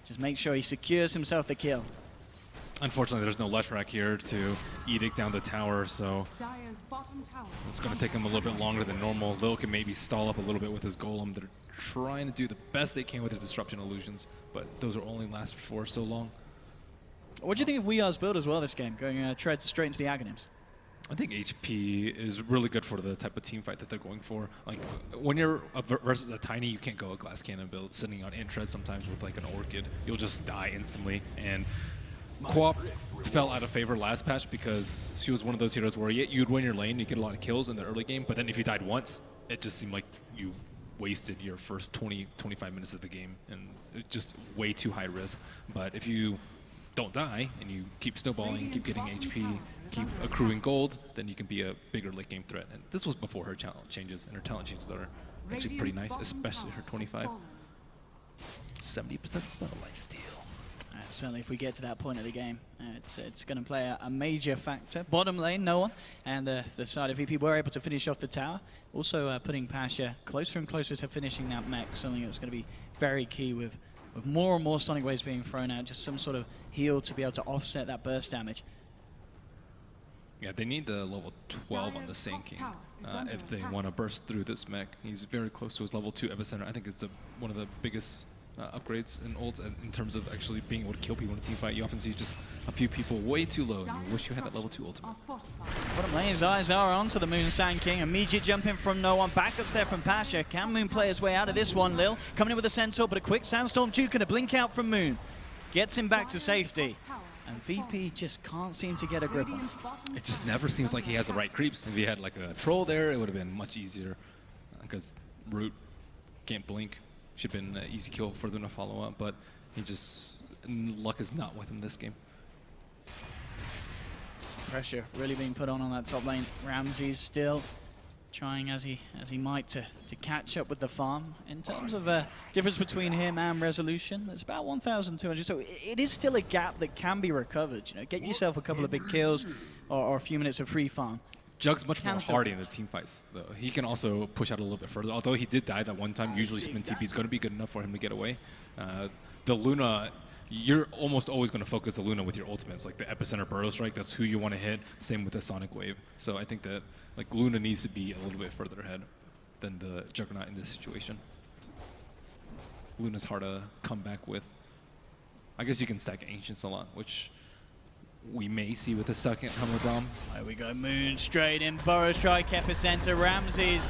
Just make sure he secures himself the kill. Unfortunately, there's no Leshrac here to edict down the tower, so it's going to take him a little bit longer than normal. Lil can maybe stall up a little bit with his golem. They're trying to do the best they can with the disruption illusions, but those will only last for so long. What do you think of Weehar's build as well this game, going treads straight into the Aghanims? I think HP is really good for the type of team fight that they're going for. Like, when you're versus a Tiny, you can't go a Glass Cannon build sitting on Interest sometimes with like an Orchid. You'll just die instantly. And Quap fell out of favor last patch because she was one of those heroes where you'd win your lane, you get a lot of kills in the early game, but then if you died once, it just seemed like you wasted your first 20-25 minutes of the game, and just way too high risk. But if you don't die and you keep snowballing, keep getting HP, keep accruing gold, then you can be a bigger late game threat. And this was before her talent changes, and her talent changes are actually pretty nice, especially her 25. 70% spell lifesteal. Certainly, if we get to that point of the game, it's going to play a major factor. Bottom lane, no one, and the side of VP were able to finish off the tower. Also putting Pasha closer and closer to finishing that mech, something that's going to be very key with more and more Sonic Waves being thrown out, just some sort of heal to be able to offset that burst damage. Yeah, they need the level 12 on the Sand King if they want to burst through this mech. He's very close to his level 2 Epicenter. I think it's one of the biggest upgrades in ult in terms of actually being able to kill people in a team fight. You often see just a few people way too low, and you wish you had that level 2 ultimate. Bottom lane, his eyes are onto the Moon Sand King. Immediate jump in from No One. Backups there from Pasha. Can Moon play his way out of this one? Lil coming in with a Centaur, but a quick Sandstorm Duke and a blink out from Moon. Gets him back to safety. And VP just can't seem to get a grip on. It just never seems like he has the right creeps. If he had like a troll there, it would have been much easier, because Root can't blink. Should have been an easy kill for them to follow up, but he just, luck is not with him this game. Pressure really being put on that top lane. Ramses still trying as he might to catch up with the farm. In terms of difference between him and Resolution, there's about 1,200, so it is still a gap that can be recovered. You know, get yourself a couple of big kills or a few minutes of free farm. Jug's much more hardy in the team fights, though. He can also push out a little bit further. Although he did die that one time, usually Spin TP is going to be good enough for him to get away. The Luna, you're almost always going to focus the Luna with your ultimates, like the Epicenter Burrow Strike. That's who you want to hit. Same with the Sonic Wave. So I think that like Luna needs to be a little bit further ahead than the Juggernaut in this situation. Luna's hard to come back with. I guess you can stack Ancients a lot, which we may see with the second Hamadam. There we go, Moon straight in, Burrow Strike, Epicenter. Ramses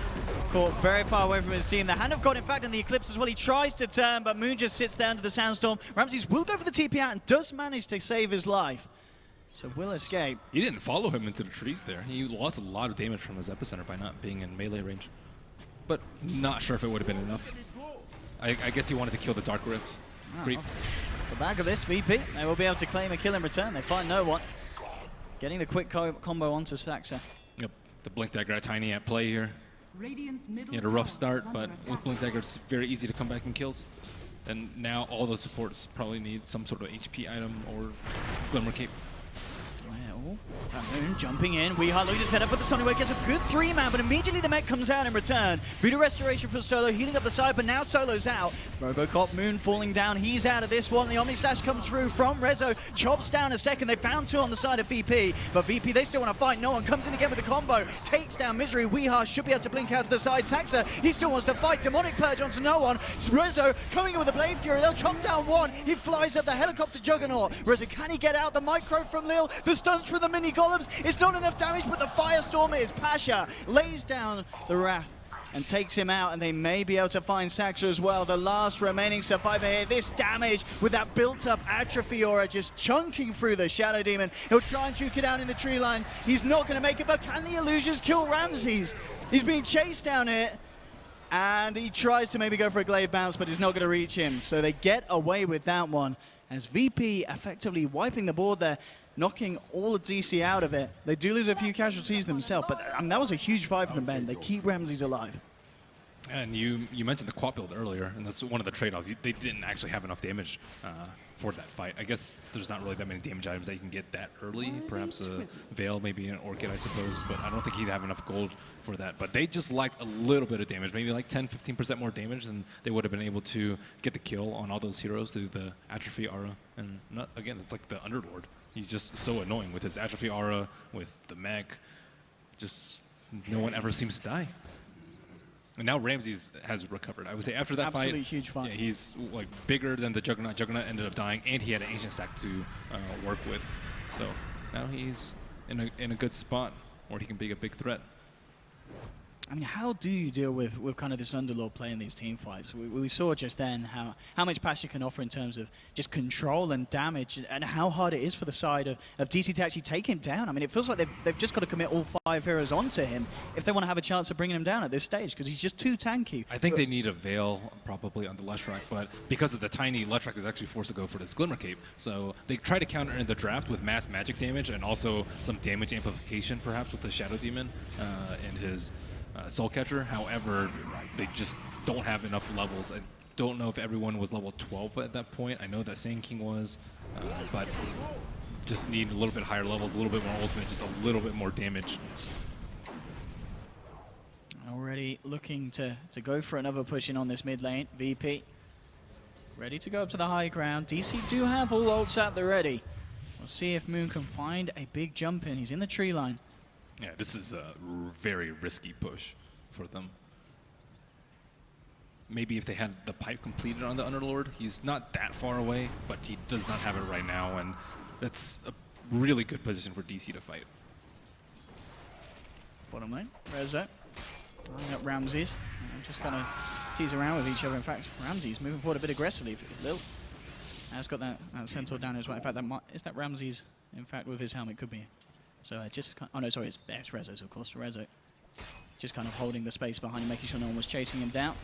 caught very far away from his team. The hand of God, in fact, in the Eclipse as well. He tries to turn, but Moon just sits there under the Sandstorm. Ramses will go for the TP out and does manage to save his life. So will escape. He didn't follow him into the trees there. He lost a lot of damage from his Epicenter by not being in melee range. But not sure if it would have been enough. I guess he wanted to kill the Dark Rift. Creep. The back of this, VP, they will be able to claim a kill in return. They find no one. Getting the quick combo onto Saxa. Yep, the Blink Dagger at Tiny at play here. He had a rough start, but with Blink Dagger, it's very easy to come back in kills. And now all the supports probably need some sort of HP item or Glimmer Cape. Moon jumping in. Weehar's looking to set up for the Sonic Wave. Gets a good 3-man, but immediately the mech comes out in return. Voodoo Restoration for Solo, healing up the side, but now Solo's out. Robocop, Moon falling down. He's out of this one. The Omni Slash comes through from Rezo. Chops down a second. They found 2 on the side of VP, but VP, they still want to fight. No One comes in again with a combo. Takes down Misery. Weehar should be able to blink out to the side. Saxa, he still wants to fight. Demonic Purge onto No One. Rezo coming in with a Blade Fury. They'll chop down one. He flies up the helicopter Juggernaut. Rezo, can he get out? The micro from Lil. The stunts from the mini columns. It's not enough damage, but the Firestorm is. Pasha lays down the Wrath and takes him out, and they may be able to find Saxa as well. The last remaining survivor here. This damage with that built-up atrophy aura just chunking through the Shadow Demon. He'll try and juke it down in the tree line. He's not going to make it, but can the illusions kill Ramses? He's being chased down here, and he tries to maybe go for a glaive bounce, but it's not going to reach him. So they get away with that one, as VP effectively wiping the board there, knocking all of DC out of it. They do lose a few casualties themselves, but I mean, that was a huge fight for them, Ben. They keep Ramses alive. And you mentioned the quad build earlier, and that's one of the trade-offs. They didn't actually have enough damage for that fight. I guess there's not really that many damage items that you can get that early. Perhaps a Veil, maybe an Orchid, I suppose, but I don't think he'd have enough gold for that. But they just lacked a little bit of damage, maybe like 10-15% more damage, than they would have been able to get the kill on all those heroes through the Atrophy Aura. And again, it's like the Underlord. He's just so annoying with his Atrophy Aura, with the mech. Just no one ever seems to die. And now Ramses has recovered. I would say after that fight, huge fight. Yeah, he's like bigger than the Juggernaut. Juggernaut ended up dying, and he had an Ancient Stack to work with. So now he's in a good spot where he can be a big threat. I mean, how do you deal with kind of this Underlord play in these team fights? We saw just then how much Pasha can offer in terms of just control and damage, and how hard it is for the side of DC to actually take him down. I mean, it feels like they've just got to commit all 5 heroes onto him if they want to have a chance of bringing him down at this stage, because he's just too tanky. I think they need a Veil probably on the Leshrac, but because of the tiny, Leshrac is actually forced to go for this Glimmer Cape. So they try to counter in the draft with mass magic damage and also some damage amplification perhaps with the Shadow Demon and his Soul Catcher. However, they just don't have enough levels. I don't know if everyone was level 12 at that point. I know that Sand King was, but just need a little bit higher levels, a little bit more ultimate, just a little bit more damage. Already looking to go for another push in on this mid lane. VP ready to go up to the high ground. DC do have all ults at the ready. We'll see if Moon can find a big jump in. He's in the tree line. Yeah, this is a very risky push for them. Maybe if they had the pipe completed on the Underlord, he's not that far away, but he does not have it right now, and that's a really good position for DC to fight. Bottom lane, Rezo. Lining up Ramses. Just kind of tease around with each other. In fact, Ramses moving forward a bit aggressively. Lil has got that Centaur down as well. In fact, is that Ramses, in fact, with his helmet? Could be. So oh no, sorry, it's Rezo's, of course. Rezo just kind of holding the space behind him, making sure no one was chasing him down.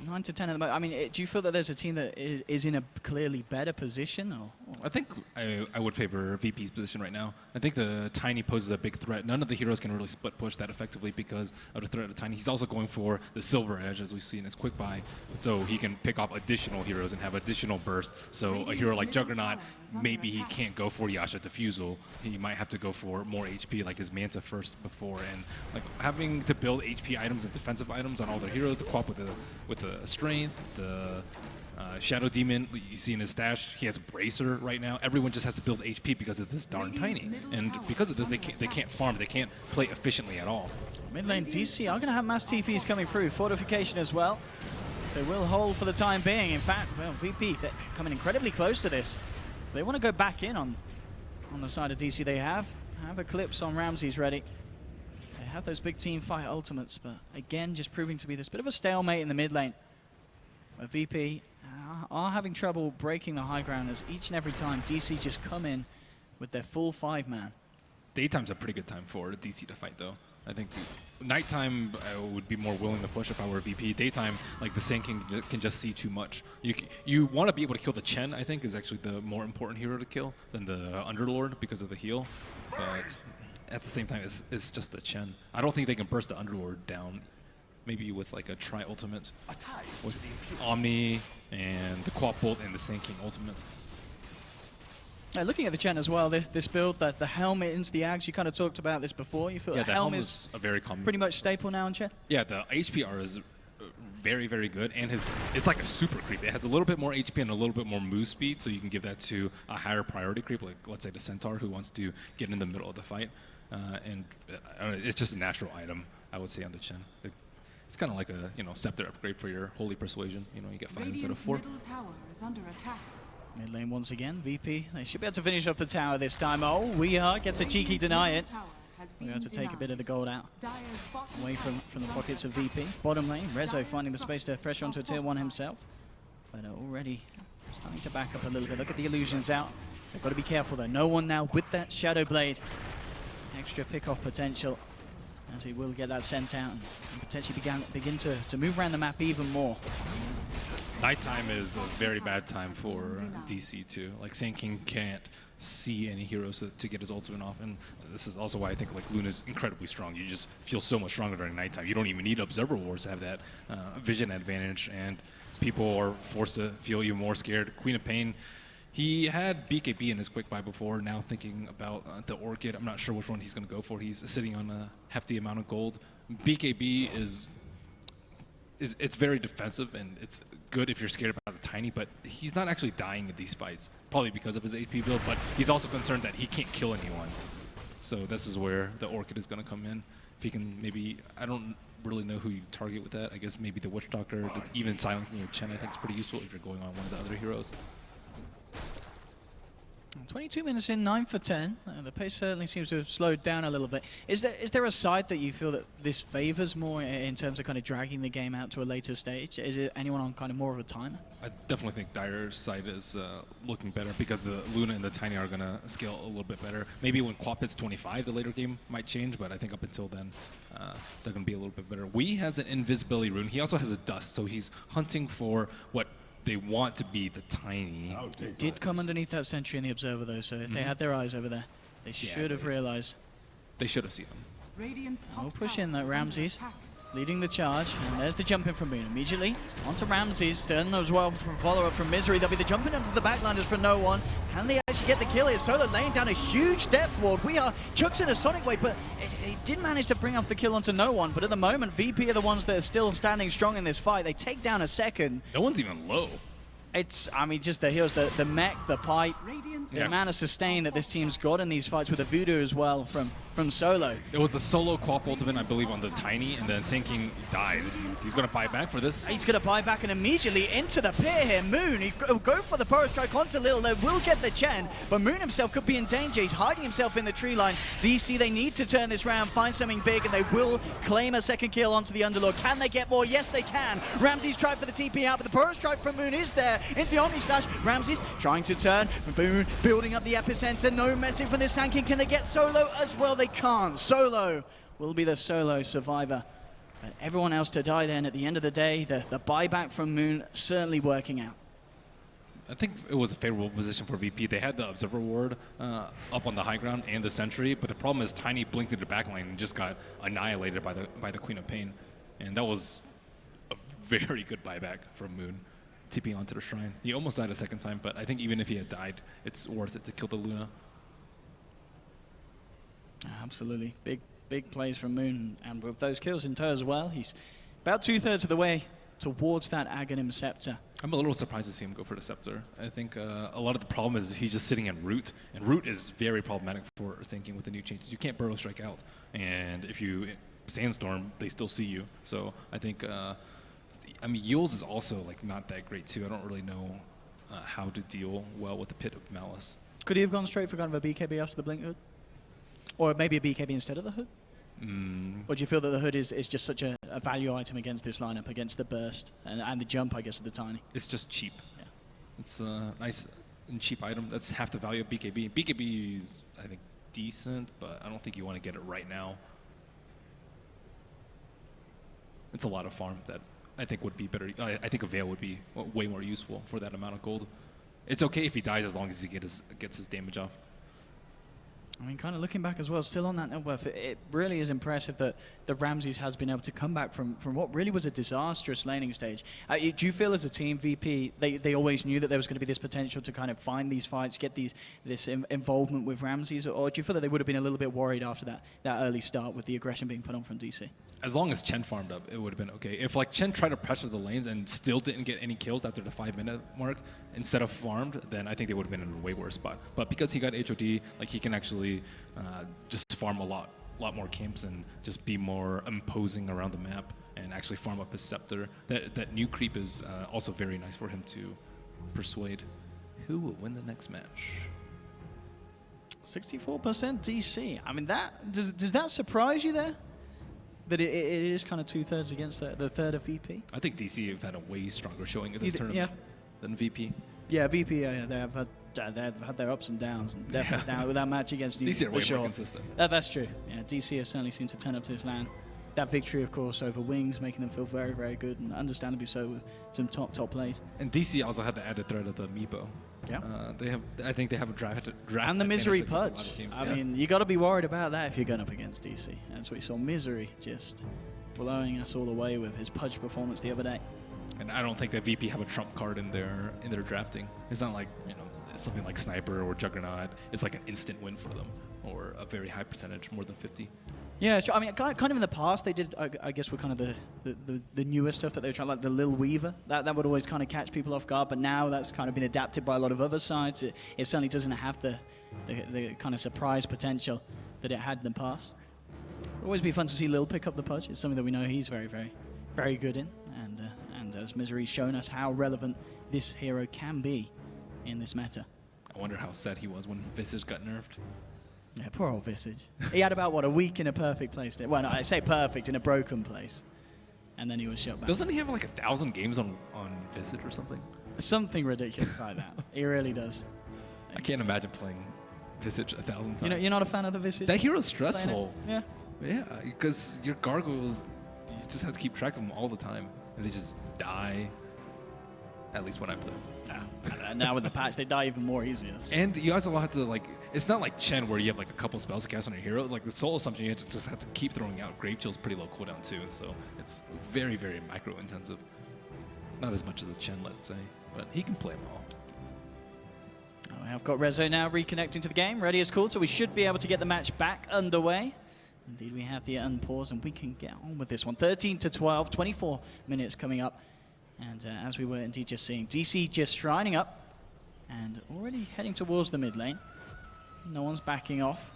9 to 10 at the moment. I mean, do you feel that there's a team that is in a clearly better position? Or? I think I would favor VP's position right now. I think the Tiny poses a big threat. None of the heroes can really split push that effectively because of the threat of the Tiny. He's also going for the Silver Edge, as we see in his quick buy, so he can pick off additional heroes and have additional burst. So a hero like Juggernaut, maybe he can't go for Yasha Diffusal. He might have to go for more HP, like his Manta first before. And like having to build HP items and defensive items on all their heroes to co-op with the Strength, the Shadow Demon, you see in his stash, he has a Bracer right now. Everyone just has to build HP because of this darn Tiny. And because of this, they can't farm, they can't play efficiently at all. Mid lane DC are going to have mass TPs coming through, fortification as well. They will hold for the time being. In fact, well, VP coming incredibly close to this. They want to go back in on the side of DC. They have Eclipse on Ramses ready. They have those big team fight ultimates, but again, just proving to be this bit of a stalemate in the mid lane. Where VP are having trouble breaking the high ground as each and every time DC just come in with their full 5-man. Daytime's a pretty good time for DC to fight, though. I think nighttime I would be more willing to push if I were VP. Daytime, like the Sand King can just see too much. You want to be able to kill the Chen, I think, is actually the more important hero to kill than the Underlord because of the heal. But at the same time, it's just the Chen. I don't think they can burst the Underlord down. Maybe with like a tri-ultimate with Omni and the Quap Bolt and the Sand King ultimate. Looking at the Chen as well, this build, that the helmet into the Ags, you kind of talked about this before. You feel the helm is a very common, pretty much staple now in Chen? Yeah, the HPR is very, very good, and it's like a super creep. It has a little bit more HP and a little bit more move speed, so you can give that to a higher priority creep, like let's say the Centaur who wants to get in the middle of the fight. And it's just a natural item, I would say, on the Chen. It's kind of like a scepter upgrade for your Holy Persuasion. You get 5 instead of 4. Middle tower is under attack. Mid lane once again, VP. They should be able to finish off the tower this time. Oh, We Are gets a cheeky deny it. We're going to take a bit of the gold out, away from the pockets of VP. Bottom lane, Rezo finding the space to pressure onto a tier 1 himself. But already starting to back up a little bit. Look at the illusions out. They've got to be careful though. No one now with that Shadow Blade. Extra pick-off potential, as he will get that sent out and potentially begin to move around the map even more. Nighttime is a very bad time for DC too. Like Sand King can't see any heroes to get his ultimate off, and this is also why I think like Luna's incredibly strong. You just feel so much stronger during nighttime. You don't even need Observer Wars to have that vision advantage, and people are forced to feel even more scared. Queen of Pain, he had BKB in his quick buy before. Now thinking about the Orchid, I'm not sure which one he's going to go for. He's sitting on a hefty amount of gold. BKB it's very defensive, and it's good if you're scared about the Tiny, but he's not actually dying in these fights, probably because of his HP build, but he's also concerned that he can't kill anyone. So this is where the Orchid is going to come in. If he can maybe, I don't really know who you target with that. I guess maybe the Witch Doctor, even silencing the Chen I think is pretty useful if you're going on one of the other heroes. 22 minutes in, 9 for 10. The pace certainly seems to have slowed down a little bit. Is there a side that you feel that this favors more in terms of kind of dragging the game out to a later stage? Is it anyone on kind of more of a timer? I definitely think Dire's side is looking better because the Luna and the Tiny are going to scale a little bit better. Maybe when Quap hits 25, the later game might change, but I think up until then, they're going to be a little bit better. Wee has an invisibility rune. He also has a dust, so he's hunting for what they want to be the Tiny. He did come underneath that sentry in the Observer though, so if they had their eyes over there, they should have realized. They should have seen them. We'll push in that Ramses, leading the charge, and there's the jump in from Moon. Immediately onto Ramses, Stern as well from follow-up from Misery. They'll be the jumping onto the backliners for no one. Can they actually get the kill here? Solo laying down a huge depth ward. We are chucks in a Sonic Wave, but he did manage to bring off the kill onto no one. But at the moment, VP are the ones that are still standing strong in this fight. They take down a second. No one's even low. It's, I mean, just the heals, the mech, the pipe, the amount of sustain that this team's got in these fights with the Voodoo as well from Solo. It was a solo Quap ultimate, I believe, on the Tiny, and then Sand King died. He's going to buy back for this. He's going to buy back and immediately into the pit here. Moon, he'll go for the Power Strike onto Lil. They will get the Chen, but Moon himself could be in danger. He's hiding himself in the tree line. DC, they need to turn this round, find something big, and they will claim a second kill onto the Underlord. Can they get more? Yes, they can. Ramses tried for the TP out, but the Power Strike from Moon is there. Into the Omni Slash. Ramses trying to turn. Moon building up the epicenter. No message from this Sand King. Can they get Solo as well? They can't. Solo will be the solo survivor. But everyone else to die then at the end of the day. The buyback from Moon certainly working out. I think it was a favorable position for VP. They had the Observer Ward up on the high ground and the Sentry, but the problem is Tiny blinked into the backline and just got annihilated by the Queen of Pain. And that was a very good buyback from Moon, TPing onto the Shrine. He almost died a second time, but I think even if he had died, it's worth it to kill the Luna. Absolutely. Big plays from Moon, and with those kills in tow as well, he's about 2/3 of the way towards that Aghanim Scepter. I'm a little surprised to see him go for the Scepter. I think a lot of the problem is he's just sitting in Root, and Root is very problematic for thinking with the new changes. You can't Burrow Strike out, and if you Sandstorm, they still see you. So I think, I mean, Yules is also like not that great too. I don't really know how to deal well with the Pit of Malice. Could he have gone straight for kind of a BKB after the Blink Hood? Or maybe a BKB instead of the Hood? Or do you feel that the Hood is just such a value item against this lineup, against the Burst and the Jump, I guess, of the Tiny? It's just cheap. Yeah. It's a nice and cheap item. That's half the value of BKB. BKB is, I think, decent, but I don't think you want to get it right now. It's a lot of farm that I think would be better. I think a Veil would be way more useful for that amount of gold. It's okay if he dies as long as he gets his damage off. I mean, kind of looking back as well, still on that net worth, it really is impressive that the Ramses has been able to come back from what really was a disastrous laning stage. Do you feel as a team, VP, they always knew that there was going to be this potential to kind of find these fights, get this involvement with Ramses, or do you feel that they would have been a little bit worried after that early start with the aggression being put on from DC? As long as Chen farmed up, it would have been okay. If like Chen tried to pressure the lanes and still didn't get any kills after the 5-minute mark instead of farmed, then I think they would have been in a way worse spot. But because he got HOD, like he can actually just farm a lot more camps and just be more imposing around the map and actually farm up his Scepter. That new creep is also very nice for him to persuade. Who will win the next match? 64% DC. I mean, that does that surprise you there? That it is kind of 2/3 against the third of VP? I think DC have had a way stronger showing in this tournament than VP. Yeah, VP, they have had their ups and downs, and definitely down with that match against Newbie. DC are way sure. more consistent. That's true. Yeah, DC have certainly seemed to turn up to this land. That victory, of course, over Wings, making them feel very, very good, and understandably so with some top plays. And DC also had the added threat of the Meepo. Yeah. I think they have a draft and the Misery advantage Pudge. against a lot of teams. I mean, you got to be worried about that if you're going up against DC. That's what you saw. Misery just blowing us all away with his Pudge performance the other day. And I don't think that VP have a trump card in their drafting. It's not like, you know, it's something like Sniper or Juggernaut. It's like an instant win for them, or a very high percentage, more than 50. Yeah, it's true. I mean, kind of in the past, they did, I guess, with kind of the newer stuff that they were trying, like the Lil Weaver. That would always kind of catch people off guard, but now that's kind of been adapted by a lot of other sides. It certainly doesn't have the kind of surprise potential that it had in the past. It'll always be fun to see Lil pick up the Pudge. It's something that we know he's very, very, very good in. And as Misery's shown us how relevant this hero can be in this meta. I wonder how sad he was when Visage got nerfed. Yeah, poor old Visage. He had about, what, a week in a perfect place. Well, no, I say perfect, in a broken place. And then he was shut back. Doesn't he have like 1,000 games on Visage or something? Something ridiculous like that. He really does. I can't imagine playing Visage 1,000 times. You're not a fan of the Visage? That hero's stressful. Yeah. Yeah, because your gargoyles, you just have to keep track of them all the time. And they just die, at least when I play. Now with the patch, they die even more easier. So. And you also have to, like, it's not like Chen where you have like a couple spells to cast on your hero. Like the Soul Assumption, you just have to keep throwing out. Grave Chill's pretty low cooldown too, so it's very, very micro intensive. Not as much as a Chen, let's say, but he can play them all. Oh, we have got Rezo now reconnecting to the game, ready as called, so we should be able to get the match back underway. Indeed, we have the unpause, and we can get on with this one. 13-12, 24 minutes coming up. And as we were indeed just seeing, DC just shrining up and already heading towards the mid lane. No one's backing off.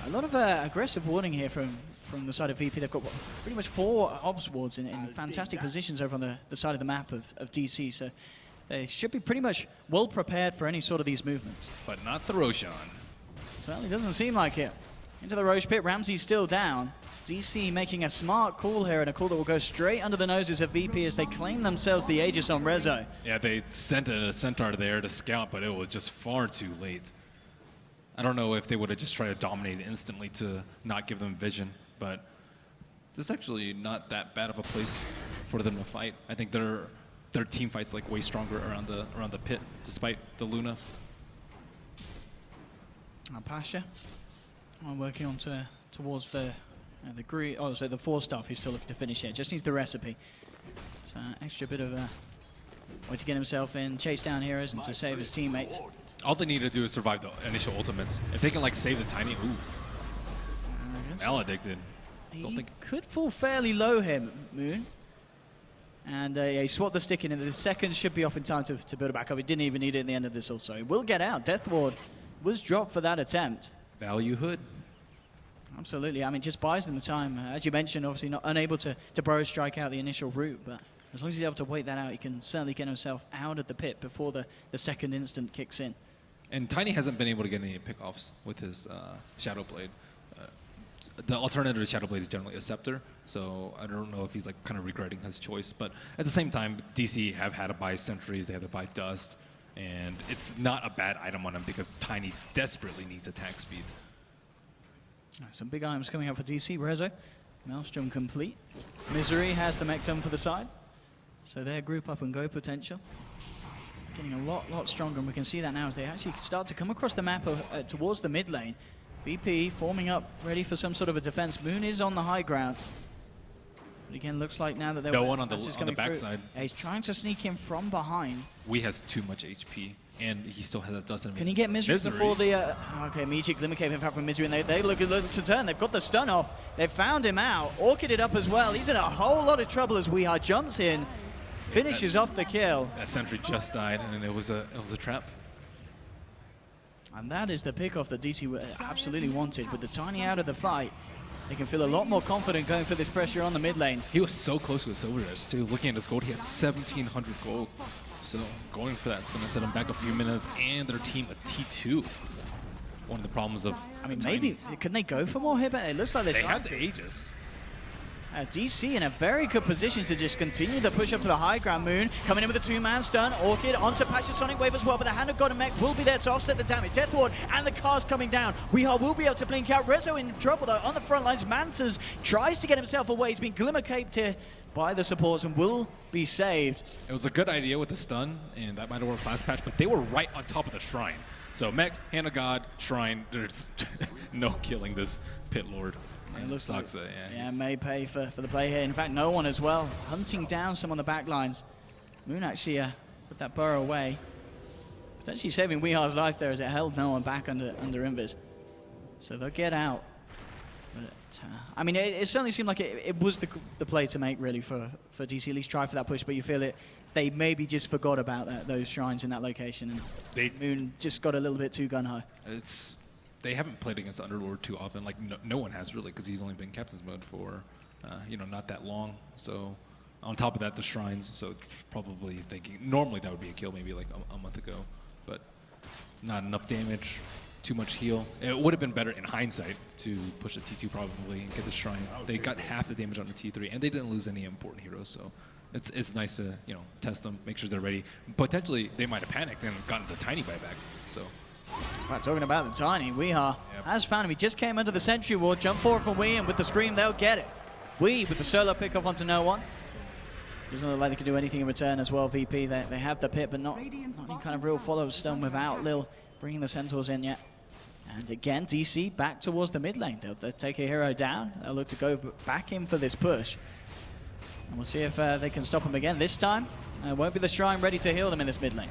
A lot of aggressive warding here from the side of VP. They've got pretty much 4 obs wards in fantastic positions over on the side of the map of DC. So they should be pretty much well prepared for any sort of these movements. But not the Roshan. Certainly doesn't seem like it. Into the Roche pit, Ramsey's still down. DC making a smart call here, and a call that will go straight under the noses of VP as they claim themselves the Aegis on Rezo. Yeah, they sent a Centaur there to scout, but it was just far too late. I don't know if they would have just tried to dominate instantly to not give them vision, but this is actually not that bad of a place for them to fight. I think their team fight's like way stronger around the pit, despite the Luna. Pasha, I'm working on towards the green. Oh, so the 4-staff he's still looking to finish here. Just needs the recipe. So extra bit of a way to get himself in, chase down heroes, and to save his teammates. All they need to do is survive the initial ultimates. If they can like save the Tiny, it's maledicted. He could fall fairly low here, Moon. And yeah, he swapped the stick in, and the seconds should be off in time to build it back up. He didn't even need it in the end of this also. He will get out. Death Ward was dropped for that attempt. Value Hood. Absolutely. I mean, just buys them the time. As you mentioned, obviously not unable to burrow strike out the initial route, but as long as he's able to wait that out, he can certainly get himself out of the pit before the second instant kicks in. And Tiny hasn't been able to get any pickoffs with his Shadow Blade. The alternative to Shadow Blade is generally a Scepter, so I don't know if he's like kind of regretting his choice. But at the same time, DC have had to buy Sentries, they have to buy Dust, and it's not a bad item on him because Tiny desperately needs attack speed. Some big items coming out for DC. Rezo, Maelstrom complete. Misery has the mech done for the side, so their group up and go potential getting a lot stronger, and we can see that now as they actually start to come across the map towards the mid lane. VP forming up, ready for some sort of a defense. Moon is on the high ground. But again, looks like now that they're no one on the backside. Yeah, he's trying to sneak in from behind. Wee has too much HP, and he still has a Dust in him. Can he get Misery before the... okay, immediate Glimmer Cave in fact from Misery, and they look to turn. They've got the stun off. They've found him out. Orchided up as well. He's in a whole lot of trouble as Weeha jumps in, finishes off the kill. That sentry just died, and it was a trap. And that is the pickoff that DC absolutely wanted. With the Tiny out of the fight, they can feel a lot more confident going for this pressure on the mid lane. He was so close to a Silver Edge too. Looking at his gold, he had 1,700 gold. So going for that, it's going to set him back a few minutes, and their team a T2. one of the problems of. I mean, maybe can they go for more here? But it looks like they have the Aegis. DC in a very good position to just continue the push up to the high ground. Moon coming in with a two-man stun. Orchid onto Pasha Sonic Wave as well, but the Hand of God and Mech will be there to offset the damage. Death Ward and the cars coming down. Weehaw will be able to blink out. Rezo in trouble though on the front lines. Mantas tries to get himself away. He's been glimmer caped here by the supports and will be saved. It was a good idea with the stun, and that might have worked last patch, but they were right on top of the shrine. So Mech, Hand of God, Shrine, there's no killing this Pit Lord. It looks sucks. Like, may pay for the play here. In fact, no one as well. Hunting down some on the back lines. Moon actually put that burrow away. Potentially saving Weehar's life there as it held no one back under Invis. So they'll get out. But, I mean, it certainly seemed like it was the play to make, really, for DC. At least try for that push, but you feel they maybe just forgot about those shrines in that location. And Moon just got a little bit too gun-ho. They haven't played against Underlord too often. Like no one has really, because he's only been captain's mode for not that long. So on top of that, the shrines. So probably thinking normally that would be a kill maybe like a month ago, but not enough damage, too much heal. It would have been better in hindsight to push the T2 probably and get the shrine. They got half the damage on the T3 and they didn't lose any important heroes. So it's nice to test them, make sure they're ready. Potentially they might have panicked and gotten the Tiny buyback. So. Right, talking about the Tiny, Weehaw has found him. He just came under the Sentry Ward. Jump forward from Wee, and with the Scream, they'll get it. Wee with the solo pick up onto no one. Doesn't look like they can do anything in return as well, VP. They have the pit, but not any kind of real follow stun without Lil bringing the Centaurs in yet. And again, DC back towards the mid lane. They'll take a hero down. They'll look to go back in for this push. And we'll see if they can stop him again. This time, won't be the Shrine ready to heal them in this mid lane.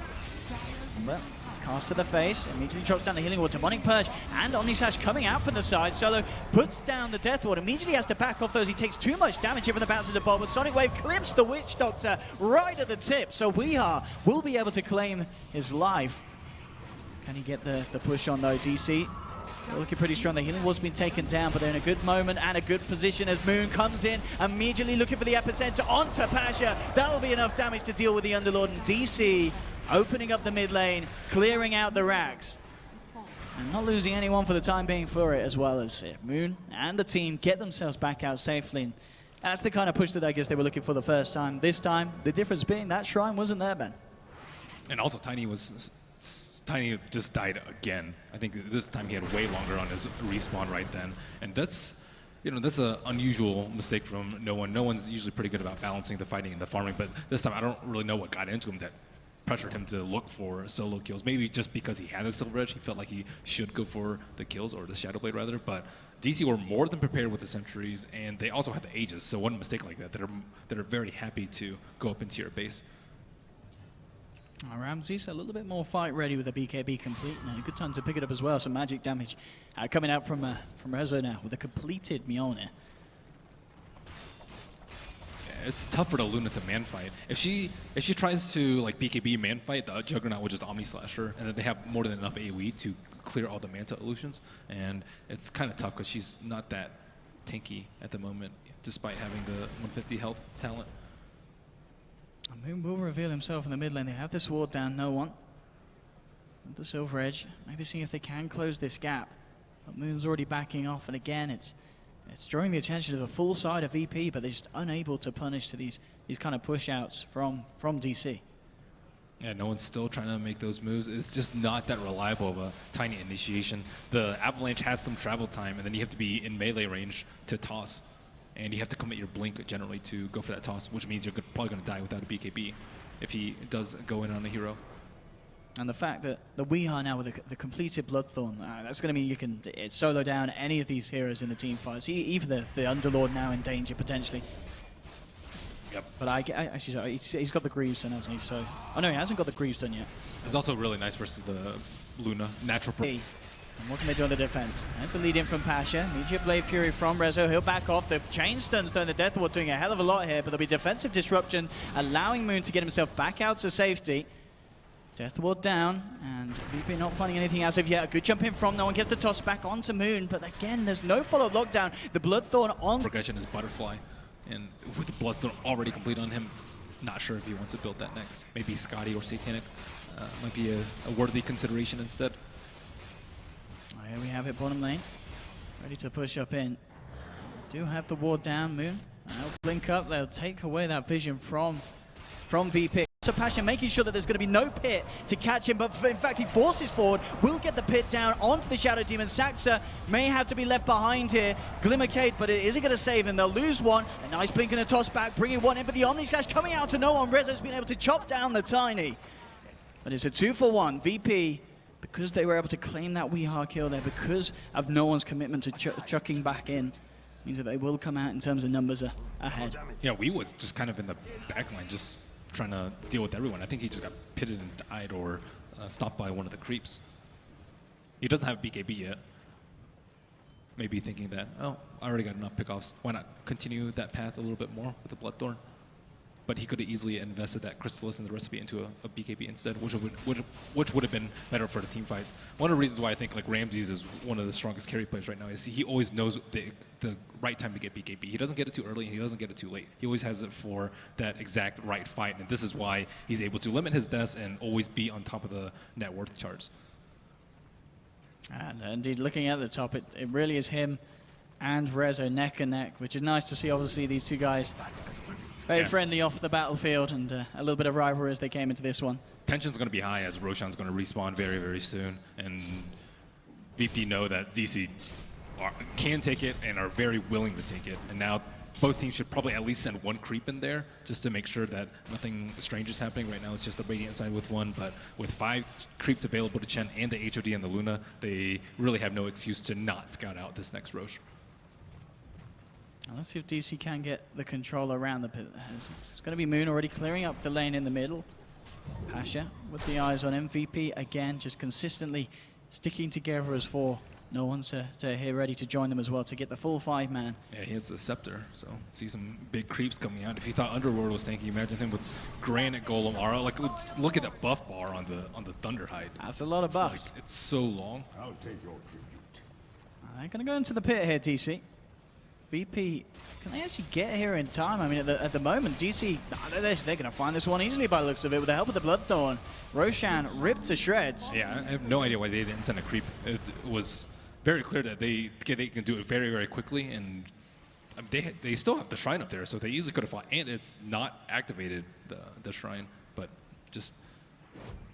But cast to the face, immediately drops down the healing ward. Demonic Purge and Omnisash coming out from the side. Solo puts down the Death Ward, immediately has to back off those. He takes too much damage here from the bounces of Bob, but Sonic Wave clips the Witch Doctor right at the tip. So Weehaw will be able to claim his life. Can he get the push on though? DC still looking pretty strong. The healing ward's been taken down, but they're in a good moment and a good position as Moon comes in, immediately looking for the epicenter onto Pasha. That'll be enough damage to deal with the Underlord, and DC opening up the mid lane, clearing out the racks. And not losing anyone for the time being for it, as well as Moon and the team get themselves back out safely. And that's the kind of push that I guess they were looking for the first time. This time, the difference being that Shrine wasn't there, Ben. And also Tiny just died again. I think this time he had way longer on his respawn right then. And that's an unusual mistake from no one. No one's usually pretty good about balancing the fighting and the farming, but this time I don't really know what got into him that pressured him to look for solo kills. Maybe just because he had the Silver Edge, he felt like he should go for the kills, or the Shadow Blade rather, but DC were more than prepared with the sentries, and they also had the Aegis, so one mistake like that are very happy to go up into your base. Ramses a little bit more fight ready with the BKB complete, and a good time to pick it up as well. Some magic damage coming out from Rezo now with a completed Mjolnir. It's tough for the Luna to man fight. If she tries to like BKB man fight, the Juggernaut would just Omni Slash her, and then they have more than enough AoE to clear all the Manta illusions, and it's kind of tough because she's not that tanky at the moment, despite having the 150 health talent. Moon will reveal himself in the mid lane. They have this ward down, no one. With the Silver Edge, maybe seeing if they can close this gap. But Moon's already backing off, and again, it's drawing the attention to the full side of VP, but they're just unable to punish to these kind of push-outs from DC. Yeah, no one's still trying to make those moves. It's just not that reliable of a Tiny initiation. The Avalanche has some travel time, and then you have to be in melee range to toss. And you have to commit your blink generally to go for that toss, which means you're probably going to die without a BKB if he does go in on the hero. And the fact that the Weehaw now with the completed Bloodthorn, that's going to mean you can solo down any of these heroes in the team fights, even the Underlord now in danger potentially. Yep. But actually, he's got the Greaves done, hasn't he? So, oh no, he hasn't got the Greaves done yet. It's also really nice versus the Luna natural. And what can they do on the defense? That's the lead in from Pasha. Immediate Blade Fury from Rezo. He'll back off. The chain stuns though, the Death Ward doing a hell of a lot here, but there'll be defensive disruption, allowing Moon to get himself back out to safety. Death Ward down, and VP not finding anything as of yet. A good jump in from, no one gets the toss back onto Moon, but again, there's no follow-up lockdown. The Bloodthorn on... Progression is Butterfly, and with the Bloodthorn already complete on him, not sure if he wants to build that next. Maybe Scotty or Satanic might be a worthy consideration instead. here we have it, bottom lane. Ready to push up in. Do have the ward down, Moon. They'll blink up, they'll take away that vision from VP. So Passion making sure that there's going to be no pit to catch him, but in fact he forces forward, will get the pit down onto the Shadow Demon. Saxa may have to be left behind here. Glimmercade, but it isn't going to save him. They'll lose one. A nice blink and a toss back, bringing one in, but the Omni Slash coming out to no one. Rezo's been able to chop down the Tiny. But it's a 2-for-1. VP, because they were able to claim that Weehaw kill there, because of no one's commitment to chucking back in, means that they will come out in terms of numbers ahead. Yeah, we was just kind of in the back line, just trying to deal with everyone. I think he just got pitted and died or stopped by one of the creeps. He doesn't have BKB yet. Maybe thinking that, oh, I already got enough pickoffs. Why not continue that path a little bit more with the Bloodthorn? But he could have easily invested that Crystallis and the recipe into a BKB instead, which would have been better for the team fights. One of the reasons why I think like Ramses is one of the strongest carry players right now is he always knows the right time to get BKB. He doesn't get it too early and he doesn't get it too late. He always has it for that exact right fight, and this is why he's able to limit his deaths and always be on top of the net worth charts. And indeed, looking at the top, it really is him and Rezo neck and neck, which is nice to see. Obviously, these two guys very friendly off the battlefield, and a little bit of rivalry as they came into this one. Tension's going to be high as Roshan's going to respawn very, very soon, and VP know that DC can take it and are very willing to take it. And now both teams should probably at least send one creep in there just to make sure that nothing strange is happening. Right now it's just the Radiant side with one, but with 5 creeps available to Chen and the HOD and the Luna, they really have no excuse to not scout out this next Rosh. Let's see if DC can get the control around the pit. It's going to be Moon already clearing up the lane in the middle. Pasha with the eyes on MVP again, just consistently sticking together as 4. No one's here ready to join them as well to get the full 5-man. Yeah, he has the Scepter, so see some big creeps coming out. If you thought Underworld was tanky, imagine him with Granite Golem Aura. Like, just look at that buff bar on the Thunderhide. That's a lot of buffs. Like, it's so long. I'll take your tribute. They're going to go into the pit here, DC. VP, can they actually get here in time? I mean, at the moment, DC, they're going to find this one easily by the looks of it with the help of the Bloodthorn. Roshan ripped to shreds. Yeah, I have no idea why they didn't send a creep. It was very clear that they can do it very, very quickly, and I mean, they still have the shrine up there, so they easily could have fought, and it's not activated, the shrine, but just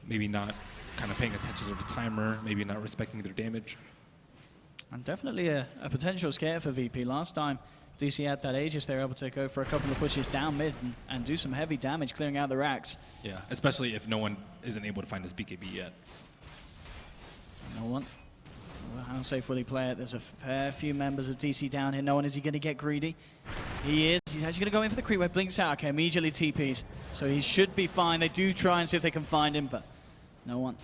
maybe not kind of paying attention to the timer, maybe not respecting their damage. And definitely a potential scare for VP. Last time DC had that Aegis, they were able to go for a couple of pushes down mid and do some heavy damage, clearing out the racks. Yeah, especially if no one isn't able to find his BKB yet. No one. Well, how safe will he play it? There's a fair few members of DC down here. No one, is he going to get greedy? He is. He's actually going to go in for the creep wave. Blinks out. Okay, immediately TPs. So he should be fine. They do try and see if they can find him, but no one.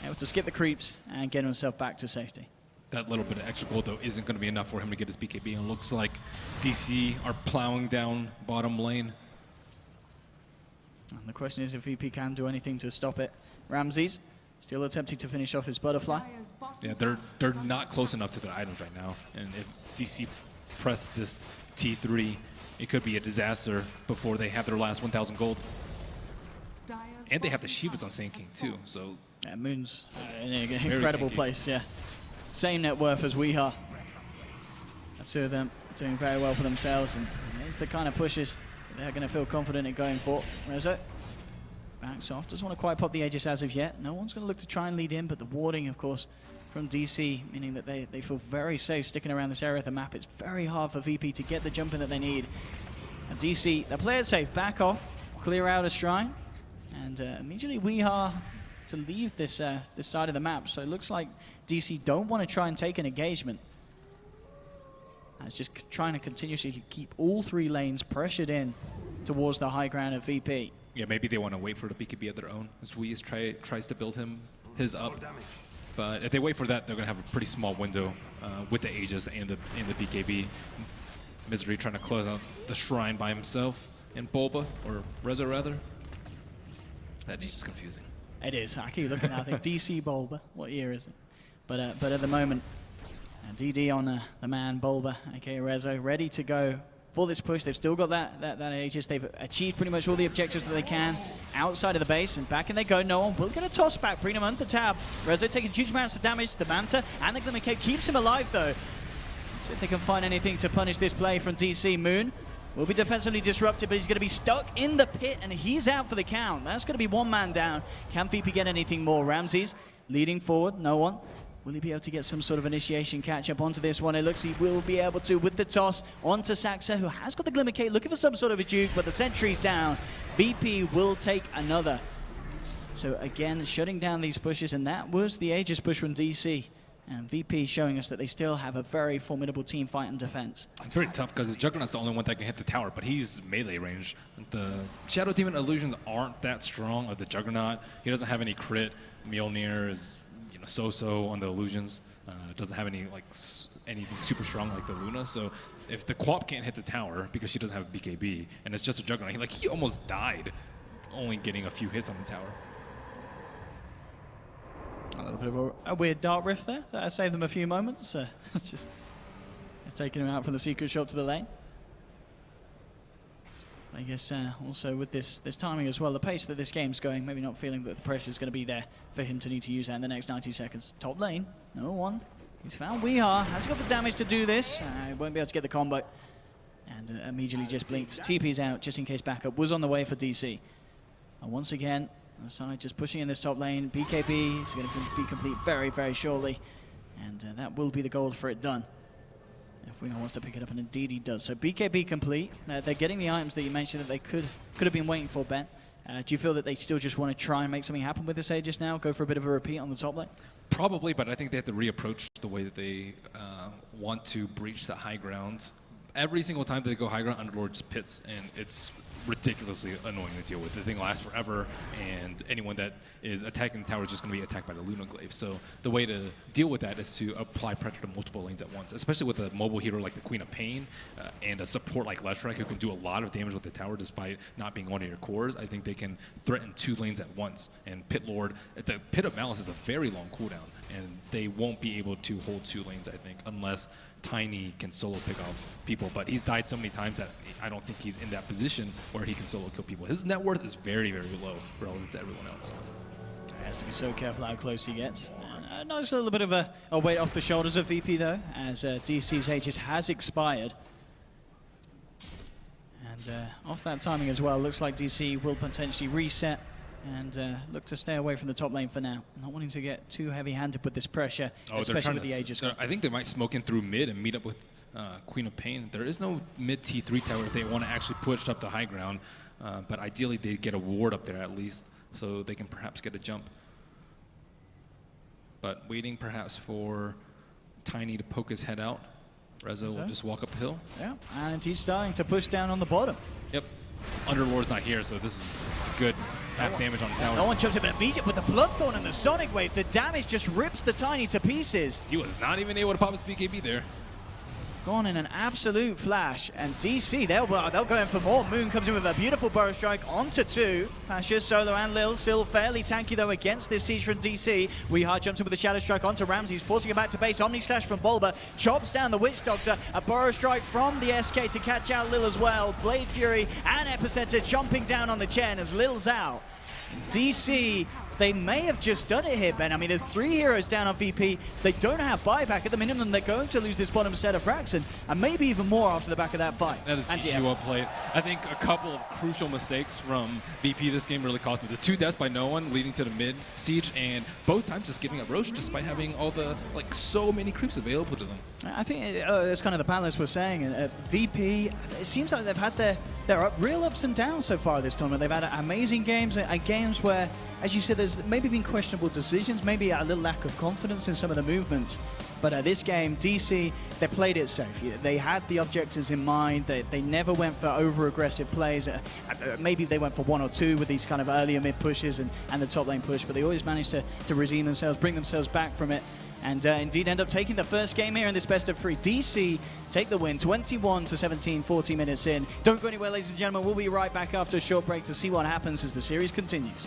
Able to skip the creeps and get himself back to safety. That little bit of extra gold, though, isn't going to be enough for him to get his BKB. And it looks like DC are plowing down bottom lane. And the question is if VP can do anything to stop it. Ramses still attempting to finish off his butterfly. Yeah, they're not close enough to their items right now. And if DC press this T3, it could be a disaster before they have their last 1,000 gold. And they have the Shivas on Sand King, too. So yeah, Moon's in an incredible place, yeah. Same net worth as we are. The two of them doing very well for themselves, and it's the kind of pushes they're going to feel confident in going for. Rezo backs off, doesn't want to quite pop the Aegis as of yet. No one's going to look to try and lead in, but the warding, of course, from DC, meaning that they feel very safe sticking around this area of the map. It's very hard for VP to get the jump in that they need. And DC, the player's safe, back off, clear out a shrine, and immediately Weehaw to leave this side of the map. So it looks like DC don't want to try and take an engagement. And it's just trying to continuously keep all 3 lanes pressured in towards the high ground of VP. Yeah, maybe they want to wait for the BKB of their own, as Weez tries to build his up. But if they wait for that, they're going to have a pretty small window with the Aegis and the BKB. Misery trying to close out the shrine by himself, and Bulba, or Rezo rather. That is just confusing. It is. I keep looking at it, I think DC Bulba. What year is it? But at the moment, DD on the man Bulba, aka Rezo, ready to go for this push. They've still got that Aegis. They've achieved pretty much all the objectives that they can outside of the base, and back in they go. No one will get a toss back. Bring him under the tab. Rezo taking huge amounts of damage. The Manta and the Glimmer Cape keeps him alive though. See if they can find anything to punish this play from DC. Moon will be defensively disrupted, but he's going to be stuck in the pit, and he's out for the count. That's going to be one man down. Can VP get anything more? Ramses leading forward. No one. Will he be able to get some sort of initiation catch-up onto this one? It looks he will be able to with the toss onto Saxa, who has got the Glimmer Cape, looking for some sort of a juke, but the sentry's down. VP will take another. So again, shutting down these pushes, and that was the Aegis push from DC. And VP showing us that they still have a very formidable team fight and defense. It's very tough because the Juggernaut's the only one that can hit the tower, but he's melee range. The Shadow Demon illusions aren't that strong of the Juggernaut. He doesn't have any crit. Mjolnir is so-so on the illusions. Doesn't have any anything super strong like the Luna. So if the Quap can't hit the tower because she doesn't have a BKB, and it's just a Juggernaut, he almost died, only getting a few hits on the tower. A little bit of a weird dart rift there. That saved them a few moments. It's taking him out from the secret shop to the lane. I guess also with this timing as well, the pace that this game's going, maybe not feeling that the pressure is going to be there for him to need to use that in the next 90 seconds. Top lane, no one. He's found Weehaw, has got the damage to do this. Won't be able to get the combo. And immediately just blinks. TP's out just in case backup was on the way for DC. And once again, the side just pushing in this top lane. BKB is going to be complete very, very shortly. And that will be the goal for it done. If Weehaw wants to pick it up, and indeed he does. So BKB complete. They're getting the items that you mentioned that they could have been waiting for, Ben. Do you feel that they still just want to try and make something happen with this Aegis now? Go for a bit of a repeat on the top lane? Probably, but I think they have to reapproach the way that they want to breach the high ground. Every single time that they go high ground, Underlord just pits, and it's ridiculously annoying to deal with. The thing lasts forever, and anyone that is attacking the tower is just going to be attacked by the Luna Glaive. So the way to deal with that is to apply pressure to multiple lanes at once, especially with a mobile hero like the Queen of Pain and a support like Leshrac who can do a lot of damage with the tower despite not being one of your cores. I think they can threaten 2 lanes at once. And Pit Lord, the Pit of Malice is a very long cooldown, and they won't be able to hold 2 lanes, I think, unless Tiny can solo pick off people, but he's died so many times that I don't think he's in that position where he can solo kill people. His net worth is very, very low relative to everyone else. He has to be so careful how close he gets. A nice little bit of a weight off the shoulders of VP though, as DC's Aegis has expired. And off that timing as well, looks like DC will potentially reset and look to stay away from the top lane for now. Not wanting to get too heavy-handed with this pressure, especially with the Aegis. I think they might smoke in through mid and meet up with Queen of Pain. There is no mid T3 tower if they want to actually push up the high ground, but ideally they'd get a ward up there at least, so they can perhaps get a jump. But waiting perhaps for Tiny to poke his head out. Rezo will just walk uphill. Yeah, and he's starting to push down on the bottom. Yep. Underlord's not here, so this is good. Half damage on the tower. No one jumps in, but immediate with the Bloodthorn and the Sonic Wave, the damage just rips the Tiny to pieces. He was not even able to pop his BKB there. Gone in an absolute flash, and DC, they'll go in for more. Moon comes in with a beautiful Burrow Strike onto 2. Pasha, Solo, and Lil still fairly tanky though against this siege from DC. Weehaw jumps in with a Shadow Strike onto Ramses, forcing him back to base. Omni Slash from Bulba, chops down the Witch Doctor. A Burrow Strike from the SK to catch out Lil as well. Blade Fury and Epicenter chomping down on the Chen as Lil's out. DC, they may have just done it here, Ben. I mean, there's 3 heroes down on VP. They don't have buyback. At the minimum, they're going to lose this bottom set of frags, and maybe even more after the back of that fight. That is GG well played. I think a couple of crucial mistakes from VP this game really cost them. The 2 deaths by no one leading to the mid siege, and both times just giving up Roche despite having all the, so many creeps available to them. I think it's kind of the panelists were saying. VP, it seems like they've had their real ups and downs so far this tournament. They've had amazing games, games where, as you said, there's maybe been questionable decisions, maybe a little lack of confidence in some of the movements. But this game, DC, they played it safe. They had the objectives in mind. They never went for over-aggressive plays. Maybe they went for 1 or 2 with these kind of earlier mid pushes and the top lane push, but they always managed to redeem themselves, bring themselves back from it, and indeed end up taking the first game here in this best of 3. DC take the win, 21-17, 40 minutes in. Don't go anywhere, ladies and gentlemen. We'll be right back after a short break to see what happens as the series continues.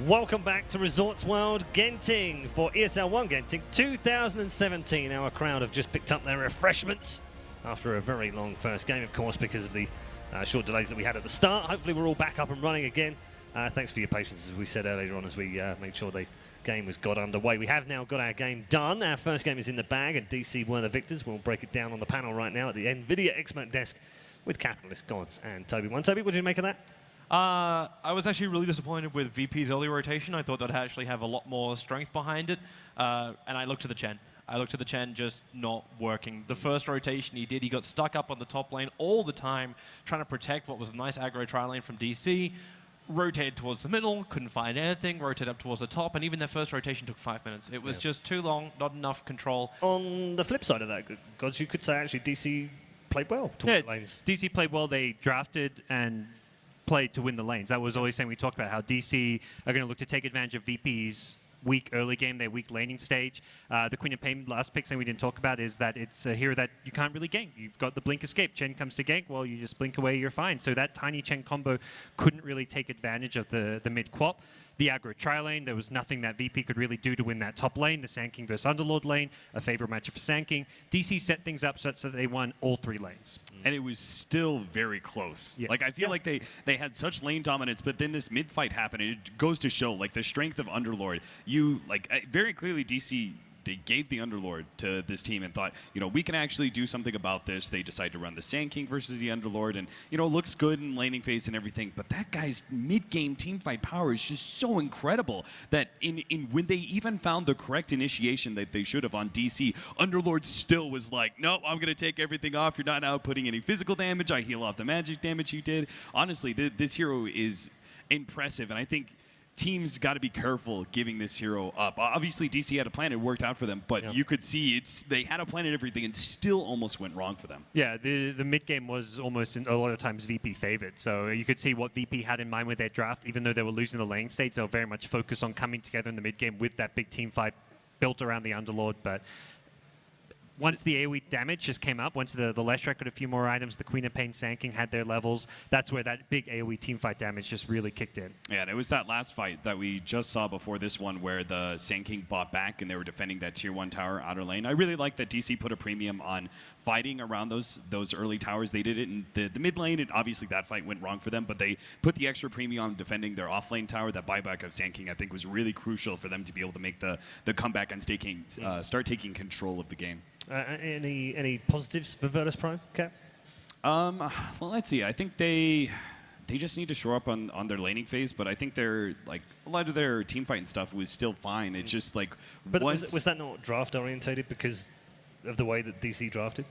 Welcome back to Resorts World Genting for ESL One Genting 2017. Our crowd have just picked up their refreshments after a very long first game, of course, because of the short delays that we had at the start. Hopefully we're all back up and running again. Thanks for your patience, as we said earlier on, as we made sure the game was got underway. We have now got our game done. Our first game is in the bag, and DC were the victors. We'll break it down on the panel right now at the NVIDIA expert desk with Capitalist Gods and Toby. Toby, what did you make of that? I was actually really disappointed with VP's early rotation. I thought they'd actually have a lot more strength behind it. And I looked to the Chen. I looked at the Chen just not working. The first rotation he did, he got stuck up on the top lane all the time, trying to protect what was a nice aggro tri lane from DC. Rotated towards the middle, couldn't find anything, rotated up towards the top, and even their first rotation took 5 minutes. It was just too long, not enough control. On the flip side of that, Gods, you could say actually DC played well towards the lanes. DC played well. They drafted and played to win the lanes. That was always something we talked about, how DC are going to look to take advantage of VP's weak early game, their weak laning stage. The Queen of Pain last pick, something we didn't talk about, is that it's a hero that you can't really gank. You've got the blink escape. Chen comes to gank, well, you just blink away, you're fine. So that tiny Chen combo couldn't really take advantage of the mid quap. The aggro tri-lane, there was nothing that VP could really do to win that top lane. The Sand King versus Underlord lane, a favorite matchup for Sand King. DC set things up such that they won all 3 lanes. And it was still very close. Yeah. Like, I feel like they had such lane dominance, but then this mid-fight happened, and it goes to show, like, the strength of Underlord. Very clearly DC, they gave the Underlord to this team and thought, we can actually do something about this. They decided to run the Sand King versus the Underlord, and, looks good in laning phase and everything, but that guy's mid-game teamfight power is just so incredible that when they even found the correct initiation that they should have on DC, Underlord still was like, no, I'm going to take everything off. You're not outputting any physical damage. I heal off the magic damage you did. Honestly, this hero is impressive, and I think teams got to be careful giving this hero up. Obviously, DC had a plan. It worked out for them, but you could see they had a plan and everything, and still almost went wrong for them. Yeah, the mid game was almost a lot of times VP favored. So you could see what VP had in mind with their draft. Even though they were losing the lane stage, they were very much focused on coming together in the mid game with that big team fight built around the Underlord. But once the AoE damage just came up, once the Leshrac got a few more items, the Queen of Pain, Sand King had their levels, that's where that big AoE teamfight damage just really kicked in. Yeah, and it was that last fight that we just saw before this one where the Sand King bought back and they were defending that tier 1 tower outer lane. I really like that DC put a premium on fighting around those early towers. They did it in the mid lane, and obviously that fight went wrong for them, but they put the extra premium on defending their off lane tower. That buyback of Sand King, I think, was really crucial for them to be able to make the comeback and start taking control of the game. Any positives for Virtus Prime, Cap? Well, let's see. I think they just need to shore up on their laning phase, but I think they're like a lot of their team fight and stuff was still fine. It's just like, but was that not draft orientated because of the way that DC drafted?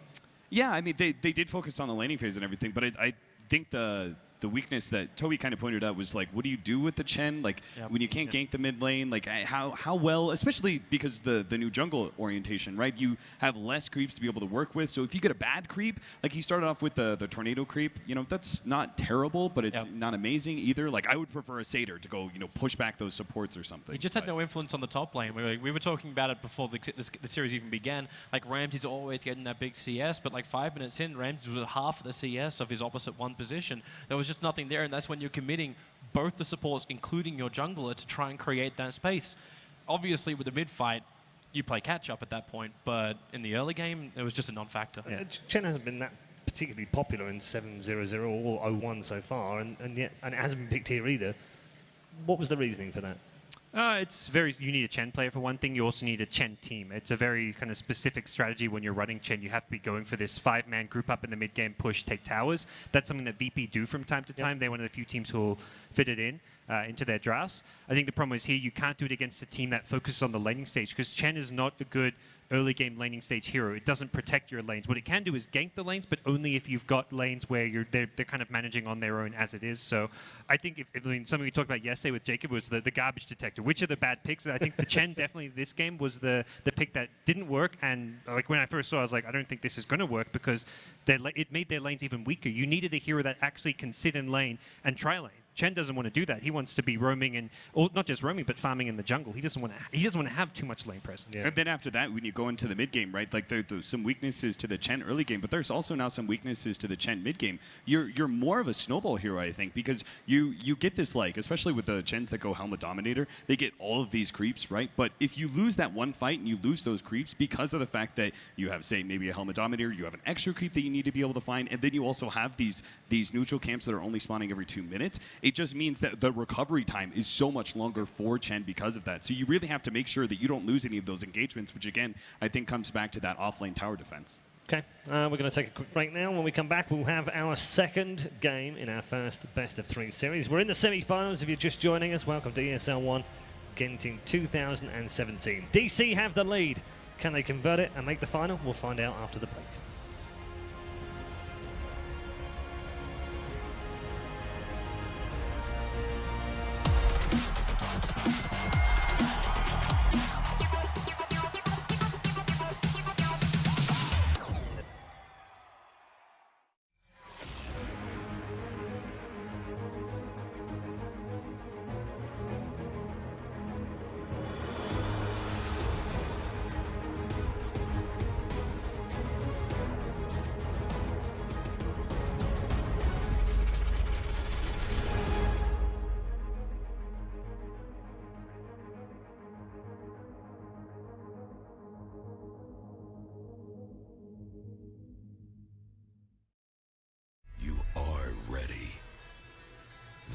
Yeah, I mean they did focus on the laning phase and everything, but I think the weakness that Toby kind of pointed out was like, what do you do with the Chen? Like when you can't gank the mid lane, like how well, especially because the new jungle orientation, right? You have less creeps to be able to work with. So if you get a bad creep, like he started off with the tornado creep, that's not terrible, but it's not amazing either. Like I would prefer a Satyr to go, push back those supports or something. He just had no influence on the top lane. We were talking about it before the series even began. Like Ramsey's always getting that big CS, but like 5 minutes in, Ramsey was at half the CS of his opposite one position. There was just nothing there, and that's when you're committing both the supports, including your jungler, to try and create that space. Obviously, with the mid fight, you play catch up at that point, but in the early game, it was just a non-factor. Yeah. Chen hasn't been that particularly popular in 7-0-0 or 0-1 so far, and it hasn't been picked here either. What was the reasoning for that? You need a Chen player for one thing. You also need a Chen team. It's a very kind of specific strategy when you're running Chen. You have to be going for this 5-man group up in the mid game, push, take towers. That's something that VP do from time to time. They're one of the few teams who will fit it into their drafts. I think the problem is here you can't do it against a team that focuses on the laning stage because Chen is not a good early game laning stage hero. It doesn't protect your lanes. What it can do is gank the lanes, but only if you've got lanes where they're kind of managing on their own as it is. So I think something we talked about yesterday with Jacob was the garbage detector. Which are the bad picks? I think the Chen definitely this game was the pick that didn't work. And like when I first saw it, I was like, I don't think this is going to work because it made their lanes even weaker. You needed a hero that actually can sit in lane and tri lane. Chen doesn't want to do that. He wants to be roaming and, or not just roaming, but farming in the jungle. He doesn't want to have too much lane presence. And then after that, when you go into the mid game, right? Like there's some weaknesses to the Chen early game, but there's also now some weaknesses to the Chen mid game. You're more of a snowball hero, I think, because you get this, like, especially with the Chens that go Helmet Dominator, they get all of these creeps, right? But if you lose that one fight and you lose those creeps because of the fact that you have, say, maybe a Helmet Dominator, you have an extra creep that you need to be able to find, and then you also have these neutral camps that are only spawning every 2 minutes, it just means that the recovery time is so much longer for Chen because of that. So you really have to make sure that you don't lose any of those engagements, which again, I think comes back to that offlane tower defense. Okay, we're going to take a quick break now. When we come back, we'll have our second game in our first best-of-3 series. We're in the semi-finals. If you're just joining us, welcome to ESL One Genting 2017. DC have the lead. Can they convert it and make the final? We'll find out after the break.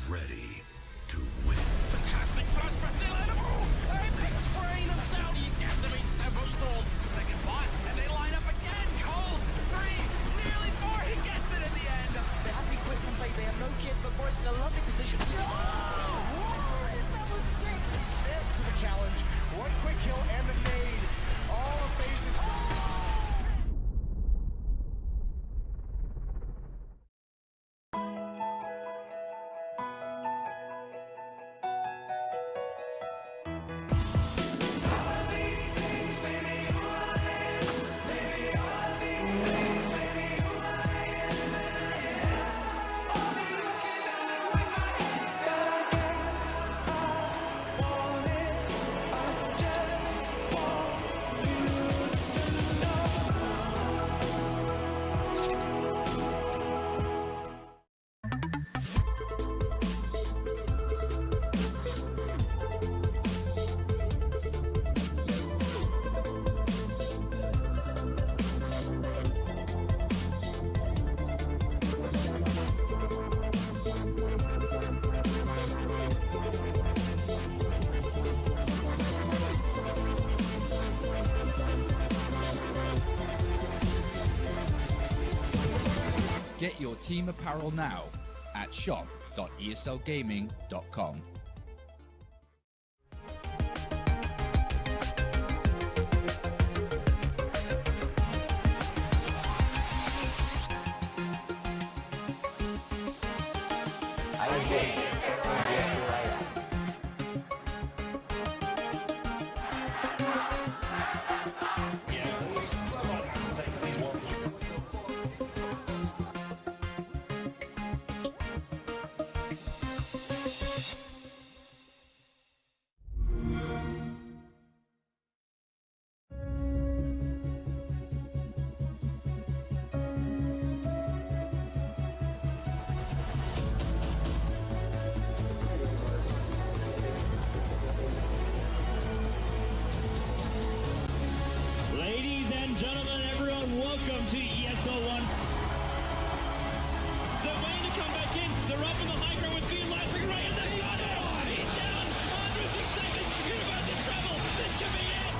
Ready to win. Fantastic flash back there, Apex spraying them down, he decimates Tempo Storm. Second bot, and they line up again. Cold, 3, nearly 4, he gets it in the end. There has to be quick from phase. They have no kids, but Boris in a lovely position. That was sick. Failed to the challenge. One quick kill and the nade. All of phases. Get your team apparel now at shop.eslgaming.com. Ladies and gentlemen, everyone, welcome to ESL One. They're waiting to come back in. They're up in the high ground with Fiend Light Ring right, and they got it! He's down! Under 6 seconds! Universe in trouble! This could be it!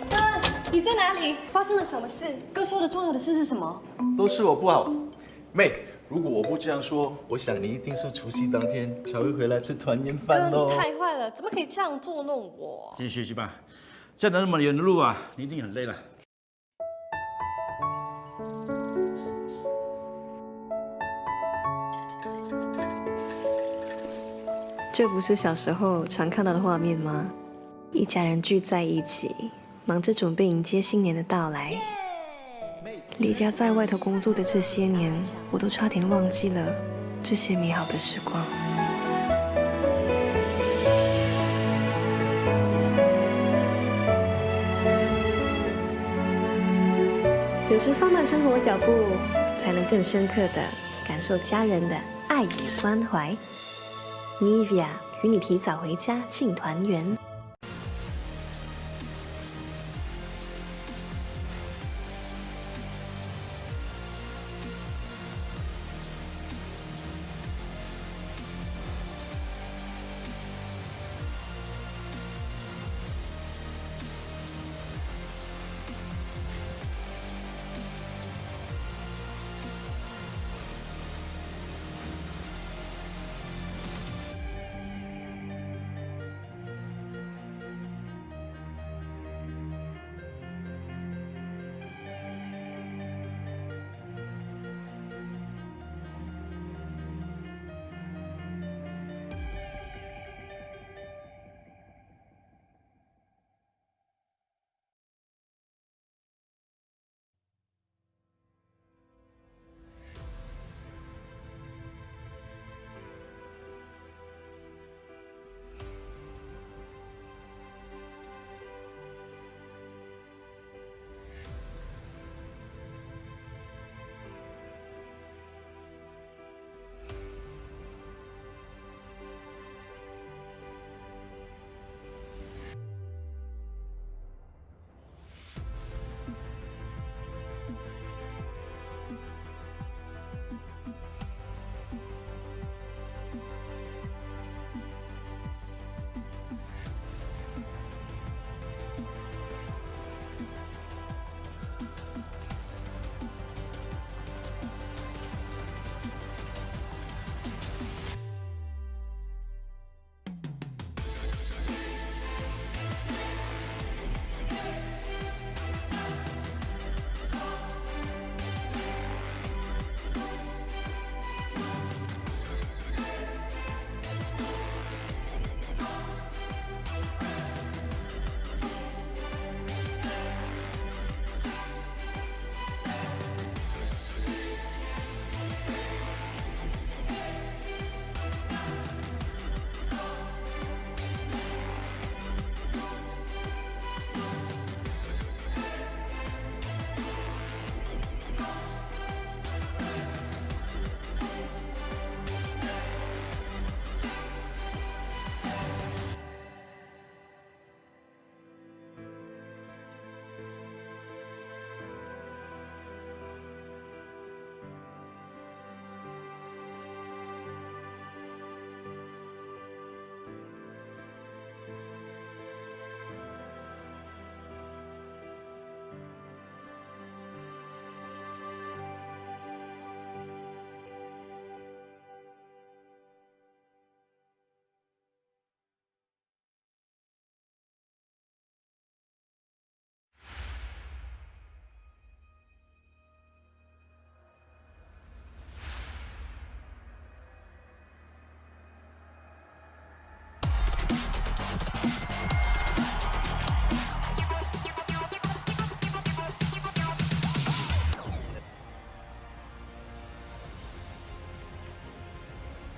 哥，你在哪里？发生了什么事？哥说的重要的事是什么？都是我不好。妹，如果我不这样说，我想你一定是除夕当天才会回来吃团圆饭哥，喽。你太坏了，怎么可以这样捉弄我？继续学习吧，站了那么远的路啊，你一定很累了。这不是小时候常看到的画面吗？一家人聚在一起，忙着准备迎接新年的到来。离家在外头工作的这些年，我都差点忘记了这些美好的时光。有时放慢生活脚步，才能更深刻地感受家人的爱与关怀。Newbie 与你提早回家庆团圆。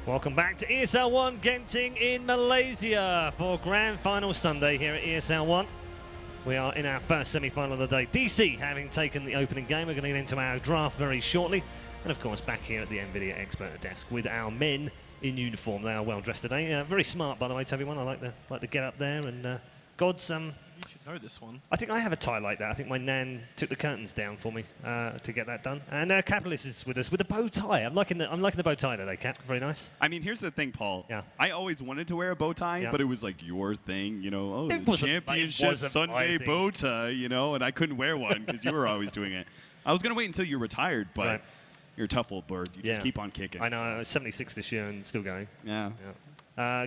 Welcome back to ESL One Genting in Malaysia for Grand Final Sunday here at ESL One. We are in our first semi-final of the day. DC having taken the opening game. We're going to get into our draft very shortly. And of course back here at the NVIDIA expert desk with our men in uniform. They are well dressed today. Very smart, by the way, to everyone. I like the get up there. And God's... You should know this one. I think I have a tie like that. I think my nan took the curtains down for me to get that done. And Capitalist is with us with a bow tie. I'm liking the bow tie today, Cap. Very nice. I mean, here's the thing, Paul. Yeah. I always wanted to wear a bow tie, Yeah. but it was like your thing, you know. Oh, It the wasn't- championship it wasn't my Sunday thing. bow tie, you know, and I couldn't wear one because you were always doing it. I was gonna wait until you retired, but Right. you're a tough old bird. You just keep on kicking. I know, 76 this year and still going. Yeah.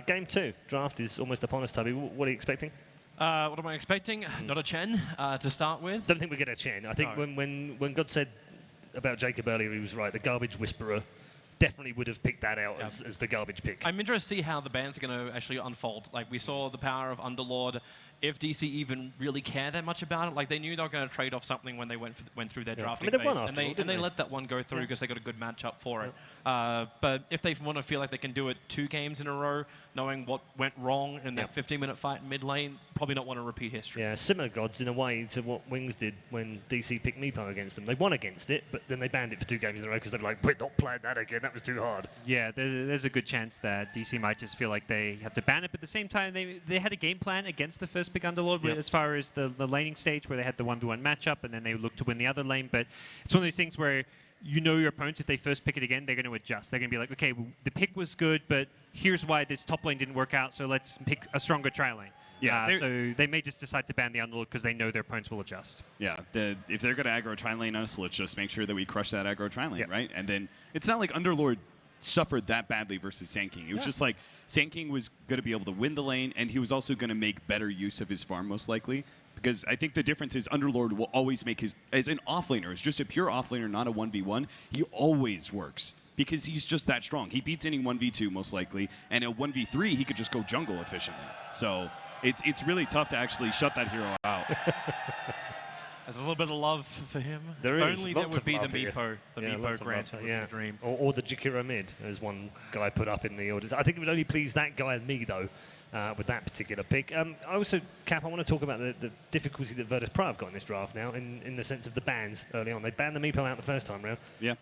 Game 2, draft is almost upon us, Tubby. What are you expecting? What am I expecting? Not a Chen to start with. Don't think we get a Chen. I think when God said about Jacob earlier, he was right. The garbage whisperer definitely would have picked that out as the garbage pick. I'm interested to see how the bans are going to actually unfold. Like, we saw the power of Underlord. If DC even really care that much about it, like they knew they were going to trade off something when they went through their drafting they won phase, after and they let that one go through because they got a good matchup for it. But if they want to feel like they can do it 2 games in a row, knowing what went wrong in that 15-minute fight in mid lane, probably not want to repeat history. Yeah, similar gods in a way to what Wings did when DC picked Meepo against them. They won against it, but then they banned it for 2 games in a row because they were like, we're not playing that again. That was too hard. Yeah, there's a good chance that DC might just feel like they have to ban it, but at the same time, they had a game plan against the first pick Underlord as far as the laning stage where they had the 1v1 matchup, and then they looked to win the other lane. But it's one of those things where you know your opponents, if they first pick it again, they're going to adjust. They're going to be like, okay, well, the pick was good, but here's why this top lane didn't work out, so let's pick a stronger tri lane. Yeah, so they may just decide to ban the Underlord because they know their opponents will adjust. Yeah, if they're going to aggro tri lane us, let's just make sure that we crush that aggro tri lane, right? And then it's not like Underlord suffered that badly versus Sand King. It was just like Sand King was going to be able to win the lane, and he was also going to make better use of his farm most likely. Because I think the difference is Underlord will always make his, as an offlaner, as just a pure offlaner, not a 1v1, he always works. Because he's just that strong. He beats any 1v2 most likely, and a 1v3 he could just go jungle efficiently. So it's really tough to actually shut that hero out. There's a little bit of love for him. There if is. only Lots there would of be love the here. Meepo grant would be a dream. Or the Jakiro mid, as one guy put up in the orders. I think it would only please that guy and me, though, with that particular pick. I also, Cap, I want to talk about the difficulty that Virtus Pro have got in this draft now, in the sense of the bans early on. They banned the Meepo out the first time round. Yeah.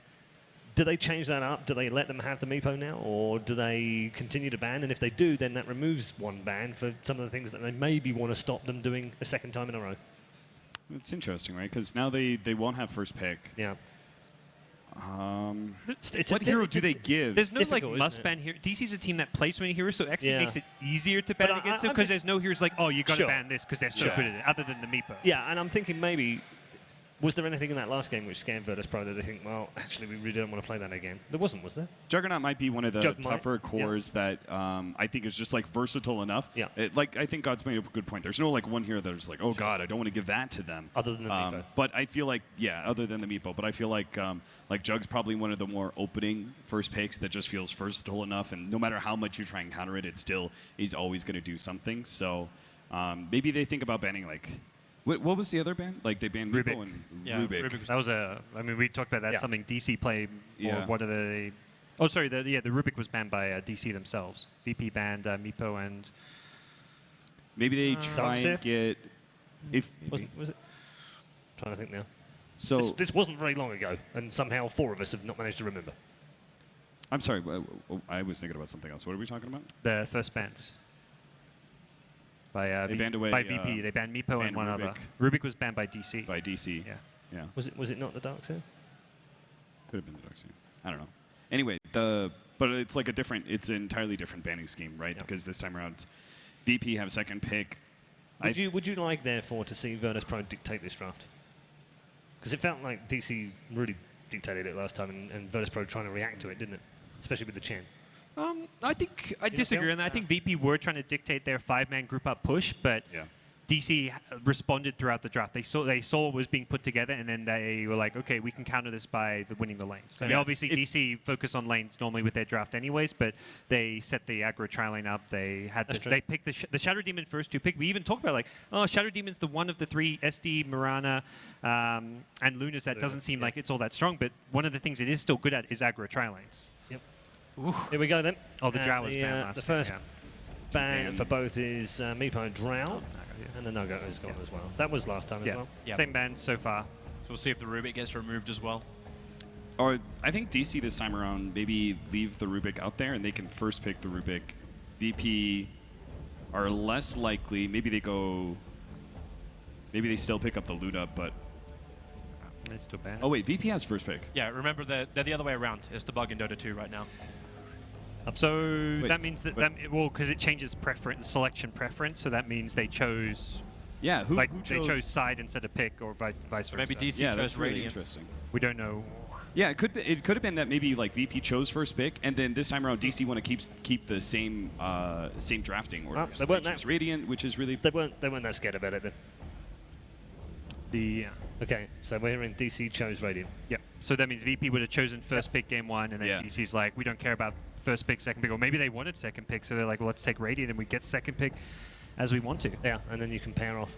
Do they change that up? Do they let them have the Meepo now? Or do they continue to ban? And if they do, then that removes one ban for some of the things that they maybe want to stop them doing a second time in a row. It's interesting, right? Because now they won't have first pick. Yeah. What hero do they give? There's no like must ban hero. DC's a team that plays so many heroes, so it actually makes it easier to ban against them because there's no heroes like, oh, you got to ban this because they're so good at it, other than the Meepo. Yeah, and I'm thinking maybe, was there anything in that last game which scared Virtus Pro that they think, well, actually, we really don't want to play that again? There wasn't, was there? Juggernaut might be one of the tougher cores that I think is just like versatile enough. Yeah. Like I think God's made a good point. There's no like one hero that's like, oh God, I don't want to give that to them. Other than the Meepo. But I feel like, other than the Meepo. But I feel like Jug's probably one of the more opening first picks that just feels versatile enough, and no matter how much you try and counter it, it still is always going to do something. So maybe they think about banning like. What was the other ban? Like they banned Rubik. Meepo and Rubik. That was I mean, we talked about that. Something DC played. Yeah. What are they? Oh, sorry. The Rubik was banned by DC themselves. VP banned Meepo and. Maybe they try and get. Was it? Trying to think now. So this wasn't very long ago, and somehow 4 of us have not managed to remember. I'm sorry. I was thinking about something else. What are we talking about? The first bans. By they banned away, by VP, they banned Meepo and one Rubik. other. Rubik was banned by DC. By DC. Yeah. Yeah. Was it not the Dark Sin? Could have been the Dark Sin. I don't know. Anyway, but it's like it's an entirely different banning scheme, right? Yeah. Because this time around, VP have second pick. Would you like, therefore, to see Virtus Pro dictate this draft? Because it felt like DC really dictated it last time, and Virtus Pro trying to react to it, didn't it? Especially with the Chen. I think I disagree on that. I think VP were trying to dictate their 5-man group up push, but DC responded throughout the draft. They saw what was being put together, and then they were like, okay, we can counter this by winning the lanes. I mean, obviously, DC focus on lanes normally with their draft anyways, but they set the aggro tri-lane up. They had they picked the Shadow Demon first to pick. We even talked about like, oh, Shadow Demon's the one of the 3 SD, Mirana, and Lunas that doesn't seem like it's all that strong, but one of the things it is still good at is aggro tri-lanes. Yep. Here we go then. Oh, the Drow was banned last The first ban for both is Meepo and Drow, and the Nugget is gone as well. That was last time as well. Yeah. Same ban so far. So we'll see if the Rubik gets removed as well. Or I think DC this time around maybe leave the Rubik out there and they can first pick the Rubik. VP are less likely. Maybe they still pick up the Luda, but. They still ban. Oh wait, VP has first pick. Yeah, remember they're the other way around. It's the bug in Dota 2 right now. So that means that because it changes selection preference, so that means they chose. Yeah, who they chose side instead of pick, or vice versa. Maybe DC chose that's really Radiant. interesting. We don't know. Yeah, it could have been that maybe like VP chose first pick, and then this time around DC want to keep the same drafting order. They weren't that Radiant, which is really they weren't that scared about it then. Okay, so we're hearing DC chose Radiant. Yeah. So that means VP would have chosen first pick game 1, and then DC's like, we don't care about first pick, second pick, or maybe they wanted second pick, so they're like, well, let's take Radiant and we get second pick as we want to. Yeah, and then you can pair off.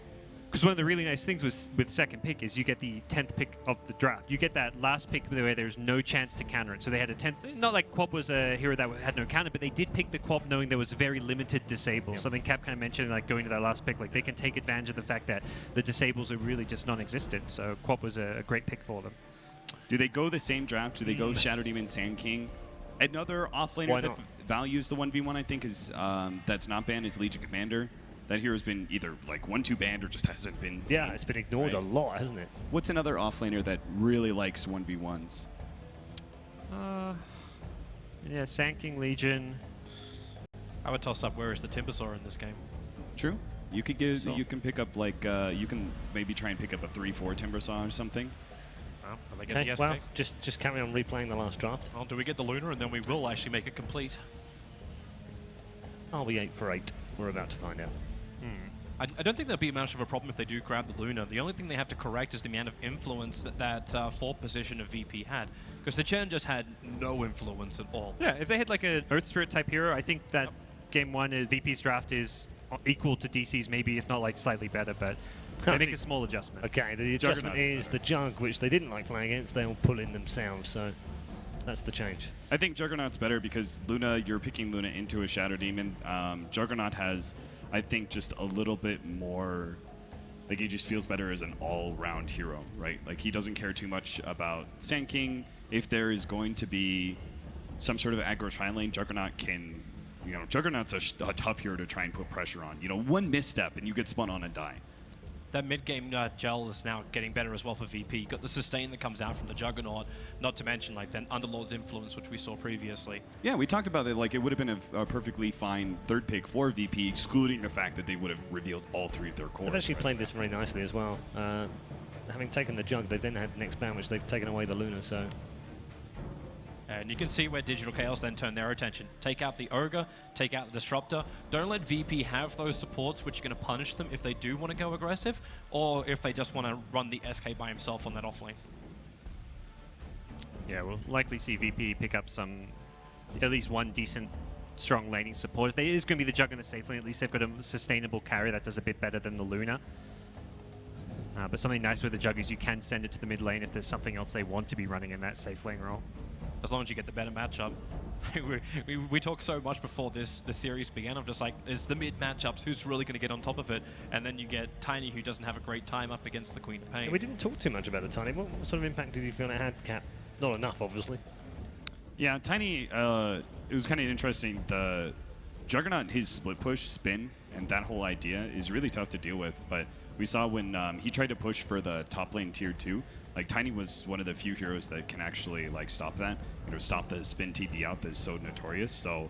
Because one of the really nice things with second pick is you get the 10th pick of the draft. You get that last pick where there's no chance to counter it. So they had a 10th, not like Quab was a hero that had no counter, but they did pick the Quab knowing there was very limited disable. Something Cap kind of mentioned, like going to that last pick, like they can take advantage of the fact that the disables are really just non-existent. So Quab was a great pick for them. Do they go the same draft? Do they go Shadow Demon, Sand King? Another offlaner that values the 1v1, I think, is that's not banned is Legion Commander. That hero's been either like 1-2 banned or just hasn't been seen. Yeah, it's been ignored a lot, hasn't it? What's another offlaner that really likes 1v1s? Yeah, Sand King, Legion. I would toss up where is the Timbersaw in this game. True. You could give. You can pick up like you can maybe try and pick up a 3/4 Timbersaw or something. Well, Okay, well, just carry on replaying the last draft. Well, do we get the Luna, and then we will actually make it complete? Are we 8 for 8? We're about to find out. I don't think there'll be much of a problem if they do grab the Luna. The only thing they have to correct is the amount of influence that fourth position of VP had. Because the Chen just had no influence at all. Yeah, if they had like an Earth Spirit type hero, I think that game 1 VP's draft is equal to DC's, maybe if not like slightly better, but they make a small adjustment. Okay, the adjustment is the Jug, which they didn't like playing against, they'll pull in themselves, so that's the change. I think Juggernaut's better because Luna, you're picking Luna into a Shadow Demon. Juggernaut has, I think, just a little bit more, like he just feels better as an all-round hero, right? Like he doesn't care too much about Sand King. If there is going to be some sort of aggro tri lane, Juggernaut can, Juggernaut's a tough hero to try and put pressure on. One misstep and you get spun on and die. That mid-game gel is now getting better as well for VP. You got the sustain that comes out from the Juggernaut, not to mention like then Underlord's influence, which we saw previously. Yeah, we talked about it. Like it would have been a perfectly fine third pick for VP, excluding the fact that they would have revealed all 3 of their cores. They've actually played this very nicely as well. Having taken the Jug, they then had the next ban, which they've taken away the Luna, so... And you can see where Digital Chaos then turn their attention. Take out the Ogre, take out the Disruptor. Don't let VP have those supports which are going to punish them if they do want to go aggressive, or if they just want to run the SK by himself on that offlane. Yeah, we'll likely see VP pick up at least one decent, strong laning support. If there is going to be the Jug in the safe lane, at least they've got a sustainable carry that does a bit better than the Luna. But something nice with the Jug is you can send it to the mid lane if there's something else they want to be running in that safe lane role. As long as you get the better matchup. we talked so much before the series began. I'm just like, it's the mid matchups. Who's really going to get on top of it? And then you get Tiny, who doesn't have a great time up against the Queen of Pain. We didn't talk too much about the Tiny. What sort of impact did you feel it had, Cap? Not enough, obviously. Yeah, Tiny. It was kind of interesting. The Juggernaut, his split push, spin, and that whole idea is really tough to deal with. But we saw when he tried to push for the top lane tier 2. Like Tiny was one of the few heroes that can actually like stop that, stop the spin TP out that is so notorious. So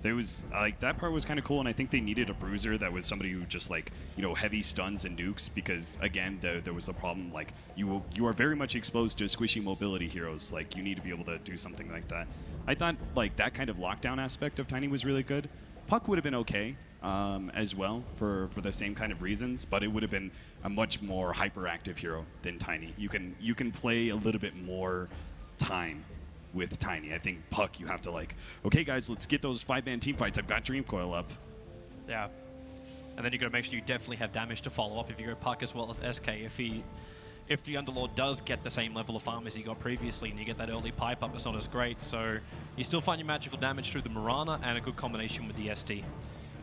there was like that part was kind of cool, and I think they needed a bruiser that was somebody who just like heavy stuns and nukes, because again there was the problem like you are very much exposed to squishy mobility heroes. Like you need to be able to do something like that. I thought like that kind of lockdown aspect of Tiny was really good. Puck would have been okay as well for the same kind of reasons, but it would have been a much more hyperactive hero than Tiny. You can play a little bit more time with Tiny. I think Puck, you have to like, okay guys, let's get those 5-man team fights. I've got Dream Coil up. Yeah, and then you got to make sure you definitely have damage to follow up if you go Puck as well as SK. If the Underlord does get the same level of farm as he got previously and you get that early pipe up, it's not as great. So you still find your magical damage through the Mirana and a good combination with the SD.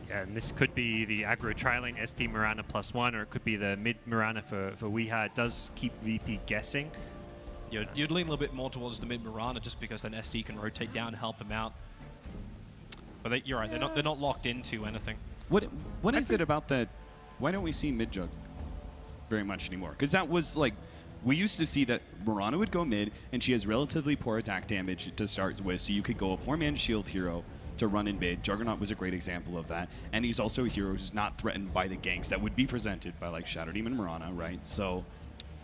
Yeah, and this could be the aggro tri-lane SD Mirana +1, or it could be the mid Mirana for Weeha. It does keep VP guessing. You'd lean a little bit more towards the mid Mirana just because then SD can rotate down and help him out. But you're right, they're not locked into anything. What is it about that? Why don't we see mid Jug very much anymore? Because that was like, we used to see that Mirana would go mid and she has relatively poor attack damage to start with, so you could go a 4-man shield hero to run in mid. Juggernaut was a great example of that, and he's also a hero who's not threatened by the ganks that would be presented by like Shadow Demon Mirana, right? So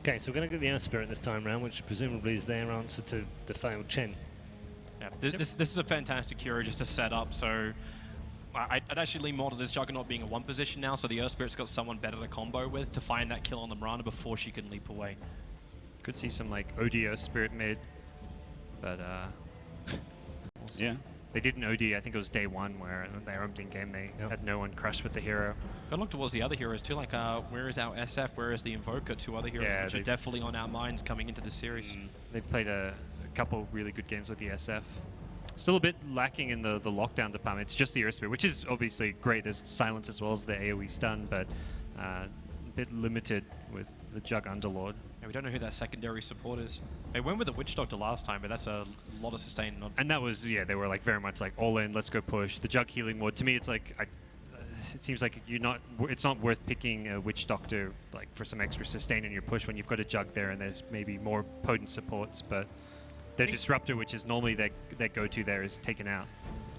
Okay, so we're going to get the Earth Spirit this time round, which presumably is their answer to the failed Chen. Yeah, this is a fantastic hero just to set up, so I'd actually lean more to this Juggernaut being a one position now, so the Earth Spirit's got someone better to combo with to find that kill on the Mirana before she can leap away. Could see some like OD Earth Spirit mid, but yeah. They did an OD, I think it was day one, where in their opening game they had no one crush with the hero. Gotta look towards the other heroes too, like where is our SF, where is the Invoker, two other heroes which are definitely on our minds coming into the series. They've played a couple really good games with the SF. Still a bit lacking in the lockdown department. It's just the Earth Spirit, which is obviously great. There's silence as well as the AoE stun, but a bit limited with the Jug Underlord. Yeah, we don't know who that secondary support is. They went with the Witch Doctor last time, but that's a lot of sustain. And that was, yeah, they were like very much like all in, let's go push. The Jug healing mode, to me, it's like, it seems like it's not worth picking a Witch Doctor like for some extra sustain in your push when you've got a Jug there and there's maybe more potent supports, but their Disruptor, which is normally their go-to there, is taken out.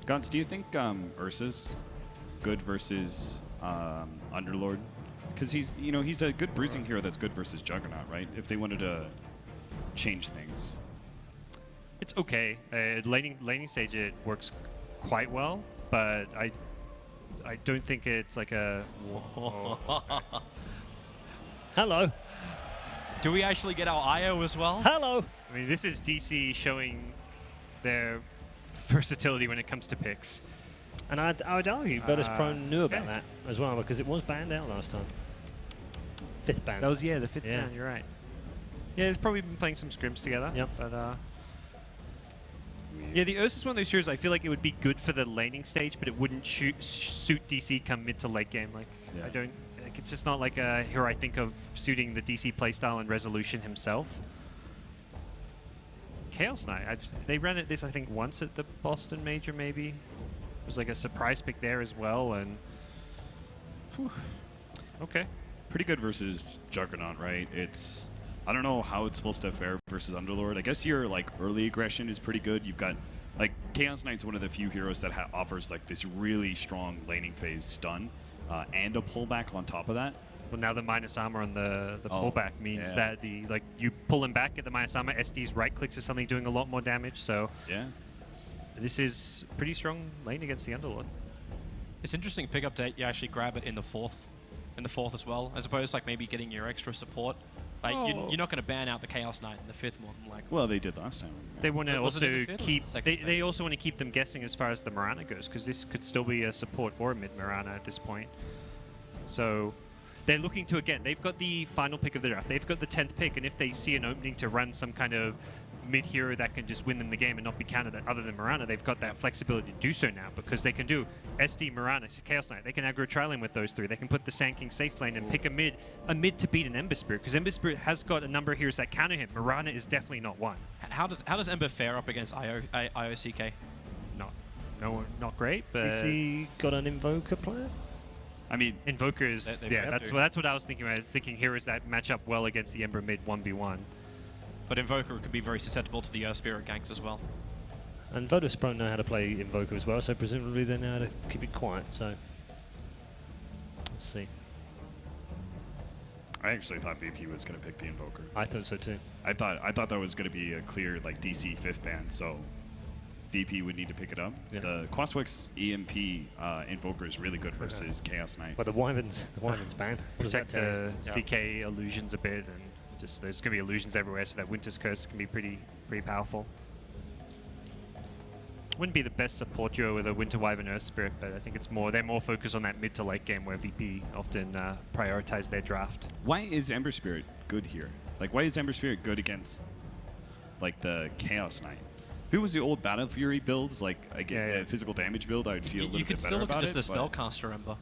Gons, do you think Ursa's good versus Underlord? Because he's a good bruising hero that's good versus Juggernaut, right? If they wanted to change things. It's okay. Laning stage it works quite well, but I don't think it's like a... Hello. Do we actually get our IO as well? Hello. I mean, this is DC showing their versatility when it comes to picks. And I would argue Virtus Pro knew about that as well, because it was banned out last time. 5th ban. That was, the 5th ban, you're right. Yeah, they've probably been playing some scrims together. Yep. But, yeah, the Ursa is one of those heroes I feel like it would be good for the laning stage, but it wouldn't suit DC come mid to late game. Like, I don't... Like, it's just not like a hero I think of suiting the DC playstyle and Resolution himself. Chaos Knight, they ran it this I think once at the Boston Major maybe. It was like a surprise pick there as well, and okay. Pretty good versus Juggernaut, right? I don't know how it's supposed to fare versus Underlord. I guess your like early aggression is pretty good. You've got like Chaos Knight's one of the few heroes that offers like this really strong laning phase stun and a pullback on top of that. Well, now the minus armor on the pullback means that you pull him back at the minus armor. SD's right clicks is something doing a lot more damage. So this is pretty strong lane against the Underlord. It's interesting pick up that you actually grab it in the fourth as well, as opposed to like maybe getting your extra support. Like you're not going to ban out the Chaos Knight in the 5th more than likely. Well, they did last time. They want to also keep. They also want to keep them guessing as far as the Mirana goes, because this could still be a support or a mid Mirana at this point. So they're looking to, again, they've got the final pick of the draft. They've got the 10th pick, and if they see an opening to run some kind of mid hero that can just win them the game and not be counted other than Mirana, they've got that flexibility to do so now, because they can do SD, Mirana, Chaos Knight. They can aggro tri-lane with those three. They can put the Sand King safe lane and pick a mid to beat an Ember Spirit, because Ember Spirit has got a number of heroes that counter him. Mirana is definitely not one. How does Ember fare up against IOCK? Not great, but... Is he got an Invoker player? I mean, Invokers, that's what I was thinking. I was thinking heroes that match up well against the Ember mid 1v1. But Invoker could be very susceptible to the Earth Spirit ganks as well. And Virtus Pro know how to play Invoker as well, so presumably they know how to keep it quiet, so... Let's see. I actually thought VP was going to pick the Invoker. I thought so too. I thought that was going to be a clear like DC 5th ban, so VP would need to pick it up. Yeah. The Quaswix EMP Invoker is really good versus Chaos Knight. But the Wyvern's banned. Protect the CK illusions a bit, and just there's going to be illusions everywhere, so that Winter's Curse can be pretty powerful. Wouldn't be the best support duo with a Winter Wyvern Earth Spirit, but I think they're more focused on that mid to late game where VP often prioritize their draft. Why is Ember Spirit good here? Like, why is Ember Spirit good against like the Chaos Knight? If it was the old Battle Fury builds, like a physical damage build, I would feel a little bit better about it. You could still look at just the Spellcaster Ember.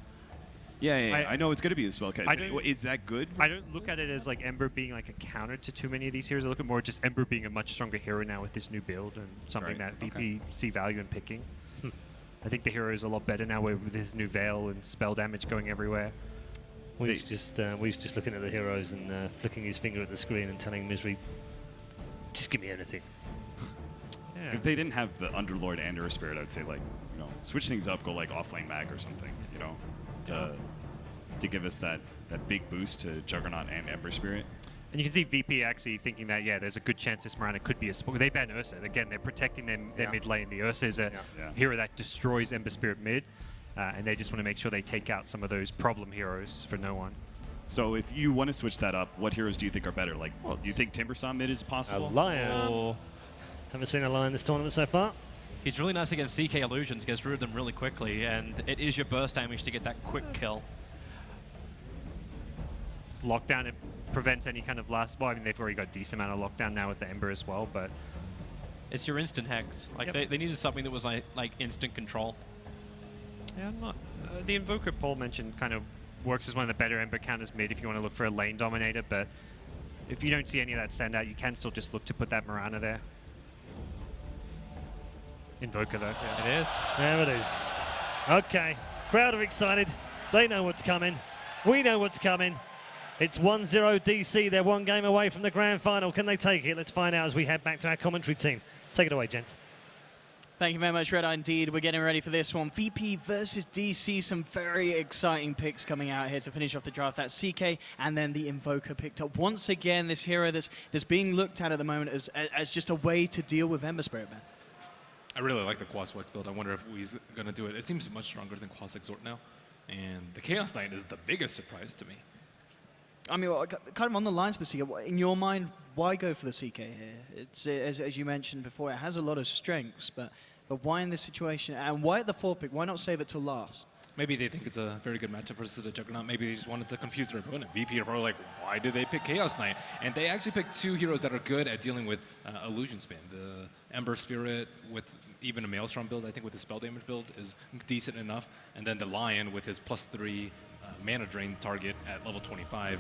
Yeah, I know it's going to be a Spellcaster. Is that good? I don't look at it as like Ember being like a counter to too many of these heroes. I look at more just Ember being a much stronger hero now with this new build, and something that VP see value in picking. I think the hero is a lot better now with his new Veil and spell damage going everywhere. We's just looking at the heroes and flicking his finger at the screen and telling Misery, just give me anything. Yeah. If they didn't have the Underlord and Earth Spirit, I'd say like, switch things up, go like offlane mag or something, to give us that big boost to Juggernaut and Ember Spirit. And you can see VP actually thinking that, yeah, there's a good chance this Mirana could be a support. They ban Ursa. Again, they're protecting their mid lane. The Ursa is a hero that destroys Ember Spirit mid, and they just want to make sure they take out some of those problem heroes for no one. So if you want to switch that up, what heroes do you think are better? Like, do you think Timbersaw mid is possible? A Lion. Haven't seen a Lion this tournament so far. He's really nice against CK Illusions, gets rid of them really quickly, and it is your burst damage to get that quick kill. Lockdown, it prevents any kind of last. Well, I mean, they've already got a decent amount of lockdown now with the Ember as well, but it's your instant hex. Like they needed something that was like instant control. Yeah, I'm not. The Invoker Paul mentioned kind of works as one of the better Ember counters mid if you want to look for a lane dominator, but if you don't see any of that stand out, you can still just look to put that Mirana there. Invoker though. Yeah. It is. There it is. Okay, crowd are excited. They know what's coming. We know what's coming. It's 1-0 DC. They're one game away from the grand final. Can they take it? Let's find out as we head back to our commentary team. Take it away, gents. Thank you very much, Red Eye. Indeed, we're getting ready for this one. VP versus DC. Some very exciting picks coming out here to finish off the draft. That's CK and then the Invoker picked up. Once again, this hero that's being looked at the moment as just a way to deal with Ember Spirit, man. I really like the Quaswex build. I wonder if he's going to do it. It seems much stronger than Quas Exort now. And the Chaos Knight is the biggest surprise to me. I mean, kind of on the lines of the CK, in your mind, why go for the CK here? It's, as you mentioned before, it has a lot of strengths, but why in this situation? And why at the 4 pick? Why not save it till last? Maybe they think it's a very good matchup versus the Juggernaut. Maybe they just wanted to confuse their opponent. VP are probably like, why did they pick Chaos Knight? And they actually picked two heroes that are good at dealing with Illusion Spin. The Ember Spirit with even a Maelstrom build, I think with the spell damage build, is decent enough. And then the Lion with his +3 mana drain target at level 25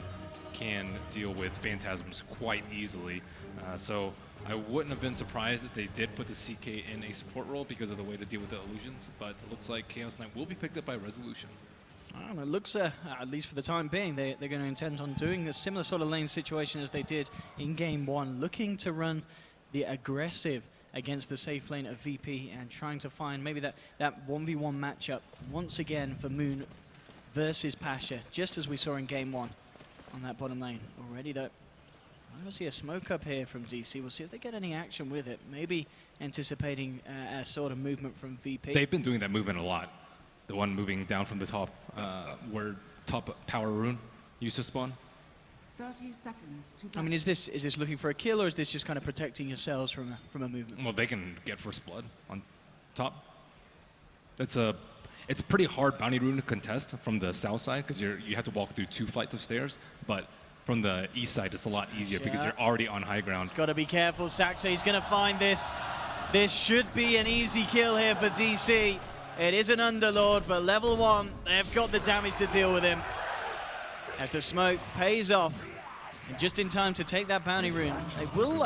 can deal with Phantasms quite easily. So I wouldn't have been surprised if they did put the CK in a support role because of the way to deal with the illusions, but it looks like Chaos Knight will be picked up by Resolution. I don't know, it looks, at least for the time being, they're going to intend on doing a similar sort of lane situation as they did in Game 1, looking to run the aggressive against the safe lane of VP and trying to find maybe that 1v1 matchup once again for Moon versus Pasha, just as we saw in Game 1 on that bottom lane. Already though, I'm going to see a smoke up here from DC. We'll see if they get any action with it. Maybe anticipating a sort of movement from VP. They've been doing that movement a lot. The one moving down from the top, where top power rune used to spawn. 30 seconds to I mean, is this looking for a kill, or is this just kind of protecting yourselves from a movement? Well, they can get first blood on top. It's pretty hard bounty rune to contest from the south side because you have to walk through 2 flights of stairs, but from the east side it's a lot easier because you're already on high ground. He's got to be careful. Saxa, he's going to find this. This should be an easy kill here for DC. It is an Underlord, but level 1, they've got the damage to deal with him. As the smoke pays off, and just in time to take that bounty rune. They will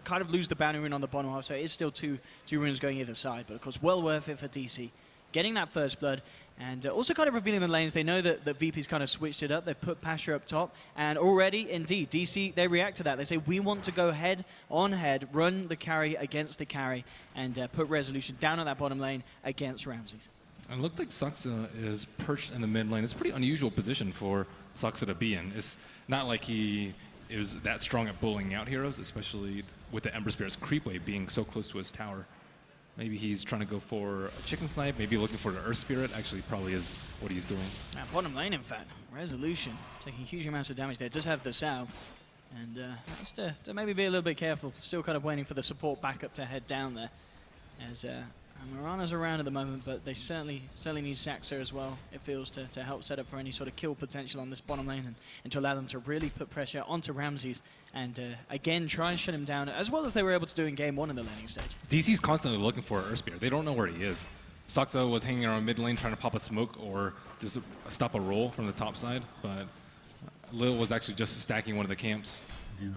kind of lose the bounty rune on the bottom half, so it is still two runes going either side, but of course well worth it for DC. Getting that first blood, and also kind of revealing the lanes. They know that VP's kind of switched it up. They put Pasha up top, and already, indeed, DC, they react to that. They say, we want to go head on head, run the carry against the carry, and put Resolution down on that bottom lane against Ramses. And it looks like Saxa is perched in the mid lane. It's a pretty unusual position for Saxa to be in. It's not like he is that strong at bullying out heroes, especially with the Ember Spirit's creep wave being so close to his tower. Maybe he's trying to go for a chicken snipe, maybe looking for the Earth Spirit. Actually, probably is what he's doing. Bottom lane, in fact. Resolution taking huge amounts of damage there. Does have the salve. And has to maybe be a little bit careful. Still kind of waiting for the support backup to head down there. As Mirana's around at the moment, but they certainly need Saxa as well, it feels, to help set up for any sort of kill potential on this bottom lane and to allow them to really put pressure onto Ramses and again try and shut him down, as well as they were able to do in Game 1 in the laning stage. DC's constantly looking for Earth Spirit. They don't know where he is. Saxa was hanging around mid lane trying to pop a smoke or just stop a roll from the top side, but Lil was actually just stacking one of the camps. And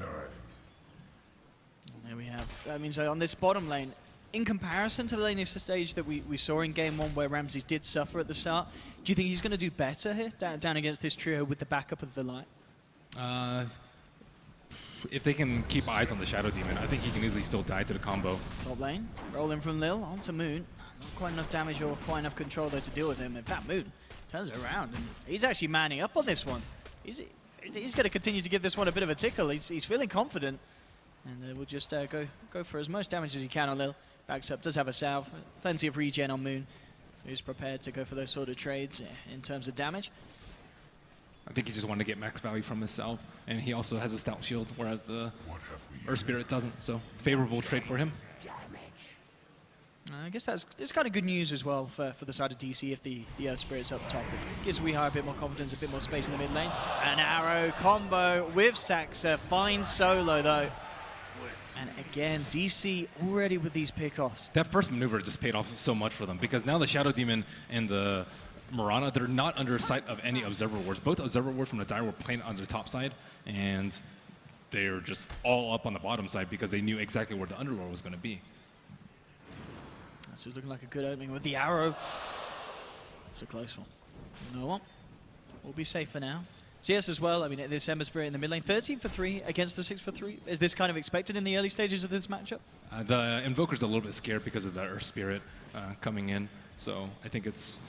there we have, I mean, so on this bottom lane, in comparison to the laning stage that we saw in Game 1 where Ramses did suffer at the start, do you think he's going to do better here, down against this trio with the backup of the light? If they can keep eyes on the Shadow Demon, I think he can easily still die to the combo. Top lane, rolling from Lil onto Moon. Not quite enough damage or quite enough control though to deal with him. In fact, Moon turns it around and he's actually manning up on this one. It's he's going to continue to give this one a bit of a tickle. He's feeling confident. And we'll just go for as much damage as he can on Lil. Backs up, does have a salve. Plenty of regen on Moon. So he's prepared to go for those sort of trades in terms of damage. I think he just wanted to get max value from his salve. And he also has a stout shield, whereas the Earth Spirit doesn't. So favorable trade for him. I guess that's kind of good news as well for the side of DC if the Earth Spirit's up top. It gives WeHi a bit more confidence, a bit more space in the mid lane. An arrow combo with Saxa. Finds Solo though. And again, DC already with these pickoffs. That first maneuver just paid off so much for them because now the Shadow Demon and the Mirana, they're not under sight of any Observer Wards. Both Observer Wards from the Dire were playing on the top side, and they're just all up on the bottom side because they knew exactly where the Underworld was going to be. This is looking like a good opening with the arrow. It's a close one. No one. We'll be safe for now. CS as well, I mean, this Ember Spirit in the mid lane, 13 for 3 against the 6 for 3. Is this kind of expected in the early stages of this matchup? The Invoker's a little bit scared because of the Earth Spirit coming in, so I think it's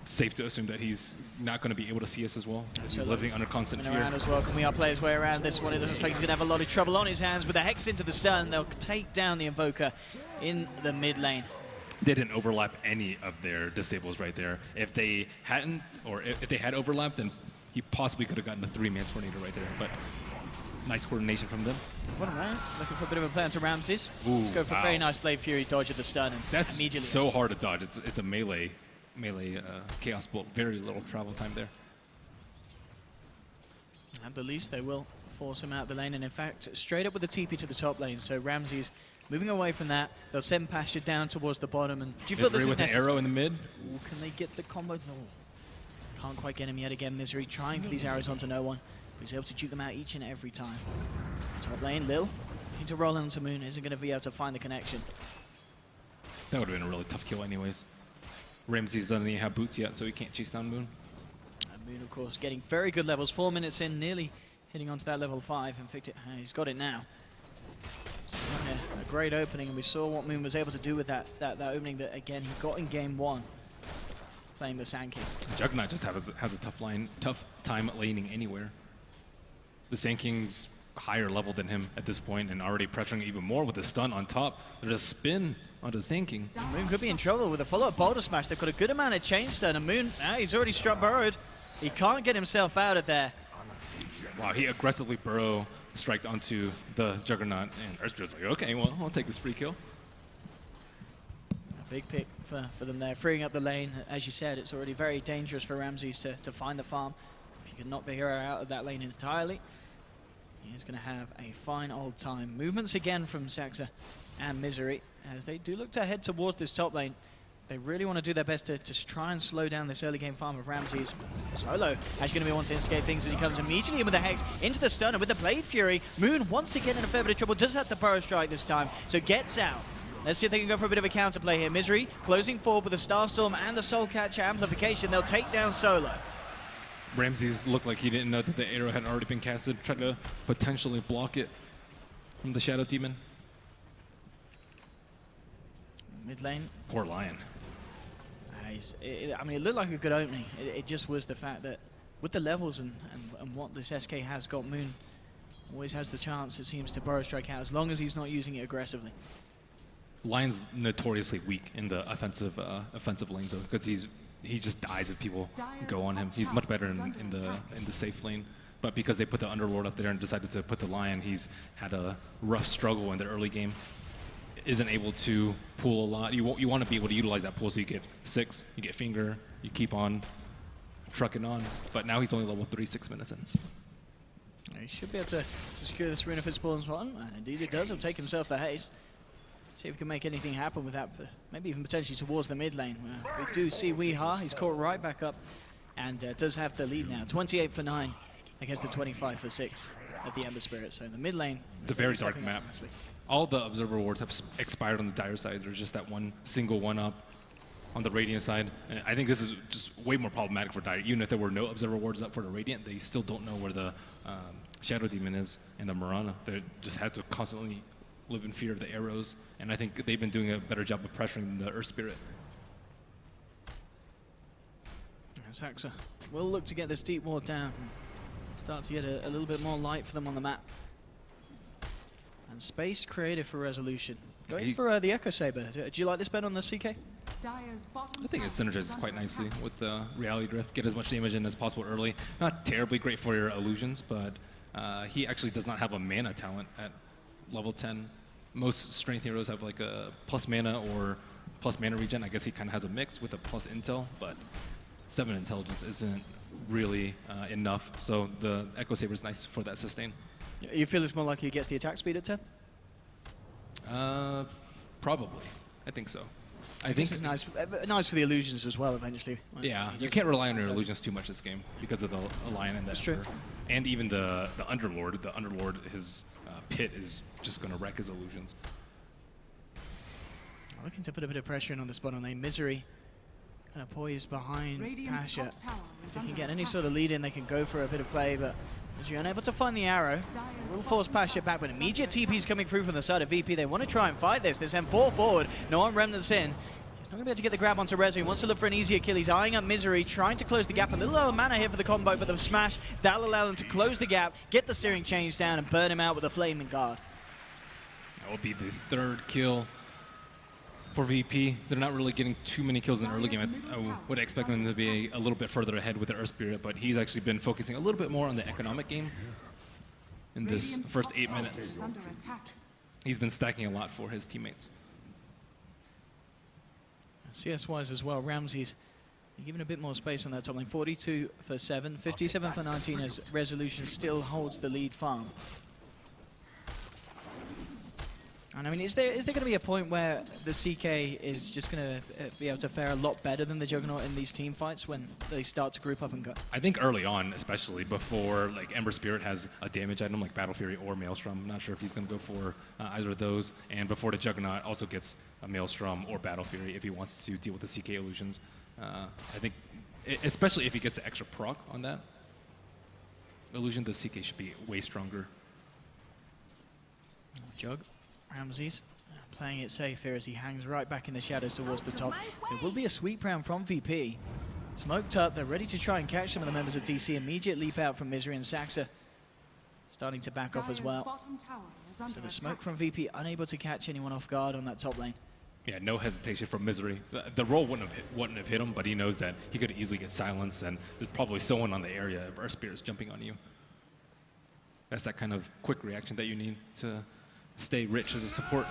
safe to assume that he's not going to be able to see us as well, as he's living under constant fear. Around as well. Can we play his way around this one? It looks like he's going to have a lot of trouble on his hands with the Hex into the stun. They'll take down the Invoker in the mid lane. They didn't overlap any of their disables right there. If they hadn't, or if they had overlapped, then he possibly could have gotten a 3-man tornado right there. But nice coordination from them. What a man. Looking for a bit of a plan to Ramses. Ooh, let's go for a very nice Blade Fury dodge at the stun. And that's immediately so hard to dodge. It's a melee Chaos Bolt. Very little travel time there. At the least, they will force him out the lane. And in fact, straight up with the TP to the top lane. So Ramses moving away from that. They'll send Pasha down towards the bottom. And do you feel this is with an arrow in the mid? Ooh, can they get the combo? No. Can't quite get him yet again. Misery trying for these arrows onto no one. But he's able to duke them out each and every time. Top lane, Lil. Need to roll onto Moon. Isn't going to be able to find the connection. That would have been a really tough kill anyways. Ramses doesn't even have boots yet, so he can't chase down Moon. And Moon, of course, getting very good levels. 4 minutes in, nearly hitting onto that level 5. And he's got it now. So it's like a great opening, and we saw what Moon was able to do with that opening that, again, he got in game 1. Playing the Sand King. Juggernaut just has a tough time laning anywhere. The Sand King's higher level than him at this point and already pressuring even more with the stun on top. There's a spin onto the Sand King. Moon could be in trouble with a follow-up Boulder Smash. They've got a good amount of chain stun, and Moon, he's already struck burrowed. He can't get himself out of there. Wow, he aggressively burrow striked onto the Juggernaut, and Earthspirit's like, okay, well, I'll take this free kill. Big pick for them there, freeing up the lane. As you said, it's already very dangerous for Ramses to find the farm. If you can knock the hero out of that lane entirely, he's going to have a fine old time. Movements again from Saxa and Misery as they do look to head towards this top lane. They really want to do their best to try and slow down this early game farm of Ramses. Solo actually going to be wanting to escape things as he comes immediately in with the Hex into the stun, and with the Blade Fury, Moon once again in a fair bit of trouble. Does have the Burrow Strike this time, so gets out. Let's see if they can go for a bit of a counterplay here. Misery closing forward with the Starstorm and the Soul Catcher amplification. They'll take down Solo. Ramses looked like he didn't know that the arrow had already been casted. Tried to potentially block it from the Shadow Demon. Mid lane. Poor Lion. I mean, it looked like a good opening. It just was the fact that with the levels and what this SK has got, Moon always has the chance, it seems, to Burrow Strike out as long as he's not using it aggressively. Lion's notoriously weak in the offensive lanes though, because he just dies if people go on him. He's much better in the safe lane, but because they put the Underlord up there and decided to put the Lion, he's had a rough struggle in the early game. Isn't able to pull a lot. You want to be able to utilize that pull so you get 6, you get Finger, you keep on trucking on. But now he's only level 3, 6 minutes in. He should be able to secure this rune if it spawns one, and indeed it does. He'll take himself the haste. See if we can make anything happen with that, maybe even potentially towards the mid lane. We do see WeHi, he's caught right back up and does have the lead now. 28 for 9 against the 25 for 6 of the Ember Spirit. So in the mid lane, it's a very dark map. All the Observer Wards have expired on the Dire side. There's just that one single one-up on the Radiant side. And I think this is just way more problematic for Dire. Even if there were no Observer Wards up for the Radiant, they still don't know where the Shadow Demon is and the Mirana. They just had to constantly live in fear of the arrows. And I think they've been doing a better job of pressuring the Earth Spirit. Saxa will look to get this deep ward down. start to get a little bit more light for them on the map. And space created for resolution. Going for the Echo Saber. Do you like this bet on the CK? I think it synergizes quite nicely with the Reality Drift. Get as much damage in as possible early. Not terribly great for your illusions, but he actually does not have a mana talent at level 10. Most strength heroes have like a plus mana or plus mana regen. I guess he kind of has a mix with a plus intel, but 7 intelligence isn't really enough. So the Echo Saber is nice for that sustain. You feel it's more likely he gets the attack speed at 10? Probably. I think so. I think it's nice for the illusions as well eventually. Yeah, you can't rely on your illusions too much this game because of the Lion and that. That's true. And even the Underlord. The Underlord, his pit is just going to wreck his illusions. Looking to put a bit of pressure in on the spot on lane. Misery kind of poised behind Pasha. If they can get any sort of lead in, they can go for a bit of play, but as you're unable to find the arrow, will force Pasha back, but immediate TP's coming through from the side of VP. They want to try and fight this. They send 4 forward. No one remnants in. He's not going to be able to get the grab onto Rezo. He wants to look for an easier kill. He's eyeing up Misery, trying to close the gap. A little lower mana here for the combo, but the smash, that'll allow them to close the gap, get the steering chains down, and burn him out with a flaming guard. That will be the 3rd kill for VP. They're not really getting too many kills in the early game. I would expect them to be a little bit further ahead with the Earth Spirit, but he's actually been focusing a little bit more on the economic game in this first 8 minutes. He's been stacking a lot for his teammates. CS-wise as well, Ramsey's given a bit more space on that top lane. 42 for 7, 57 for 19 as Resolution still holds the lead farm. And I mean, is there going to be a point where the CK is just going to be able to fare a lot better than the Juggernaut in these team fights when they start to group up and go? I think early on, especially before like Ember Spirit has a damage item like Battle Fury or Maelstrom. I'm not sure if he's going to go for either of those. And before the Juggernaut also gets a Maelstrom or Battle Fury if he wants to deal with the CK illusions. I think, especially if he gets the extra proc on that illusion, the CK should be way stronger. Jug. Ramses playing it safe here as he hangs right back in the shadows towards the top. It will be a sweep round from VP. Smoked up, they're ready to try and catch some of the members of DC. Immediate leap out from Misery, and Saxa starting to back off as well. So the smoke from VP unable to catch anyone off guard on that top lane. Yeah, no hesitation from Misery. The roll wouldn't have hit him, but he knows that he could easily get silenced, and there's probably someone on the area if Earth Spirit's jumping on you. That's that kind of quick reaction that you need to stay rich as a support.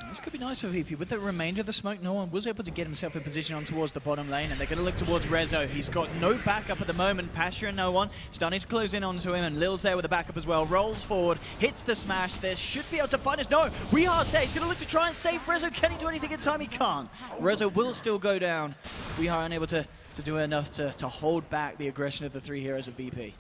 This could be nice for VP. With the remainder of the smoke, no one was able to get himself in position on towards the bottom lane, and they're going to look towards Rezo. He's got no backup at the moment. Pasha and no one starting to close in onto him, and Lil's there with the backup as well. Rolls forward, hits the smash. They should be able to find us. No, Weehar's there. He's going to look to try and save Rezo. Can he do anything in time? He can't. Rezo will still go down. Weehar unable to do enough to hold back the aggression of the 3 heroes of VP.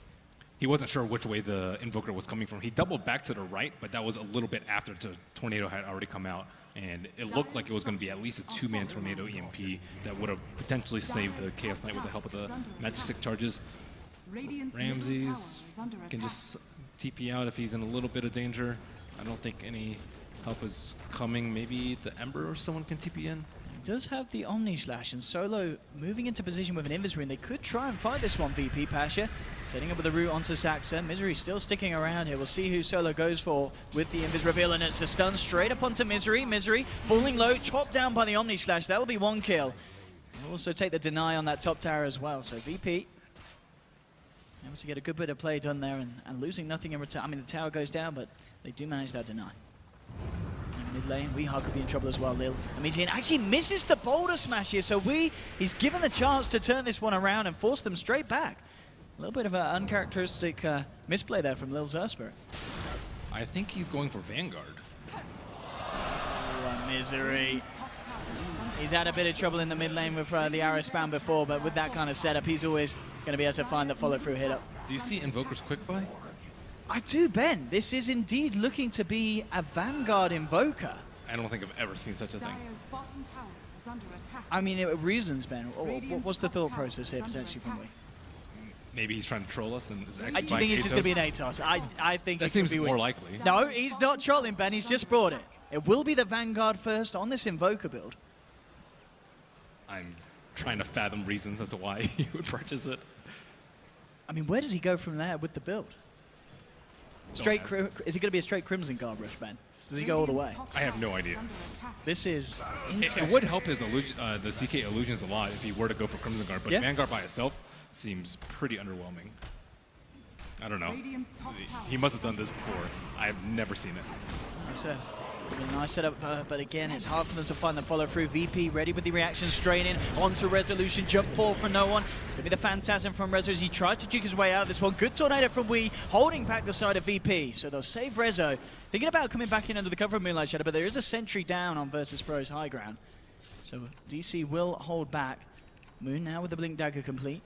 He wasn't sure which way the Invoker was coming from. He doubled back to the right, but that was a little bit after the Tornado had already come out. And it looked like it was going to be at least a 2-man Tornado EMP that would have potentially saved the Chaos Knight with the help of the Majestic charges. Ramses can just TP out if he's in a little bit of danger. I don't think any help is coming. Maybe the Ember or someone can TP in. Does have the Omni Slash, and Solo moving into position with an Invis Rune. They could try and fight this one, VP. Pasha setting up with the route onto Saxa. Misery still sticking around here. We'll see who Solo goes for with the Invis reveal, and it's a stun straight up onto Misery. Misery falling low, chopped down by the Omni Slash. That'll be 1 kill. We'll also take the deny on that top tower as well. So VP able to get a good bit of play done there, and losing nothing in return. I mean, the tower goes down, but they do manage that deny. Mid lane, Weehar could be in trouble as well. Lil Amidian actually misses the boulder smash here, so he's given the chance to turn this one around and force them straight back. A little bit of an uncharacteristic misplay there from Lil Zerspirit. I think he's going for Vanguard. Oh, Misery. He's had a bit of trouble in the mid lane with the arrow spam before, but with that kind of setup, he's always going to be able to find the follow-through hit up. Do you see Invoker's quick buy? I do, Ben. This is indeed looking to be a Vanguard Invoker. I don't think I've ever seen such a thing. I mean, reasons, Ben. What's the thought process here, potentially, from Wii? Maybe he's trying to troll us and is Do you think it's just going to be an ATOS? I think that seems more likely. No, he's not trolling, Ben. He's just brought it. It will be the Vanguard first on this Invoker build. I'm trying to fathom reasons as to why he would purchase it. I mean, where does he go from there with the build? Is he going to be a straight Crimson Guard rush, Ben? Does he go all the way? I have no idea. This is... It would help his the CK illusions a lot if he were to go for Crimson Guard, but Vanguard by itself seems pretty underwhelming. I don't know. He must have done this before. I've never seen it. It's a really nice setup, but again, it's hard for them to find the follow-through. VP ready with the reaction, straight in onto Resolution, jump forward for no one. It's going to be the Phantasm from Rezo as he tries to juke his way out of this one. Good tornado from Wii, holding back the side of VP, so they'll save Rezo. Thinking about coming back in under the cover of Moonlight Shadow, but there is a sentry down on Virtus Pro's high ground. So DC will hold back. Moon now with the Blink Dagger complete.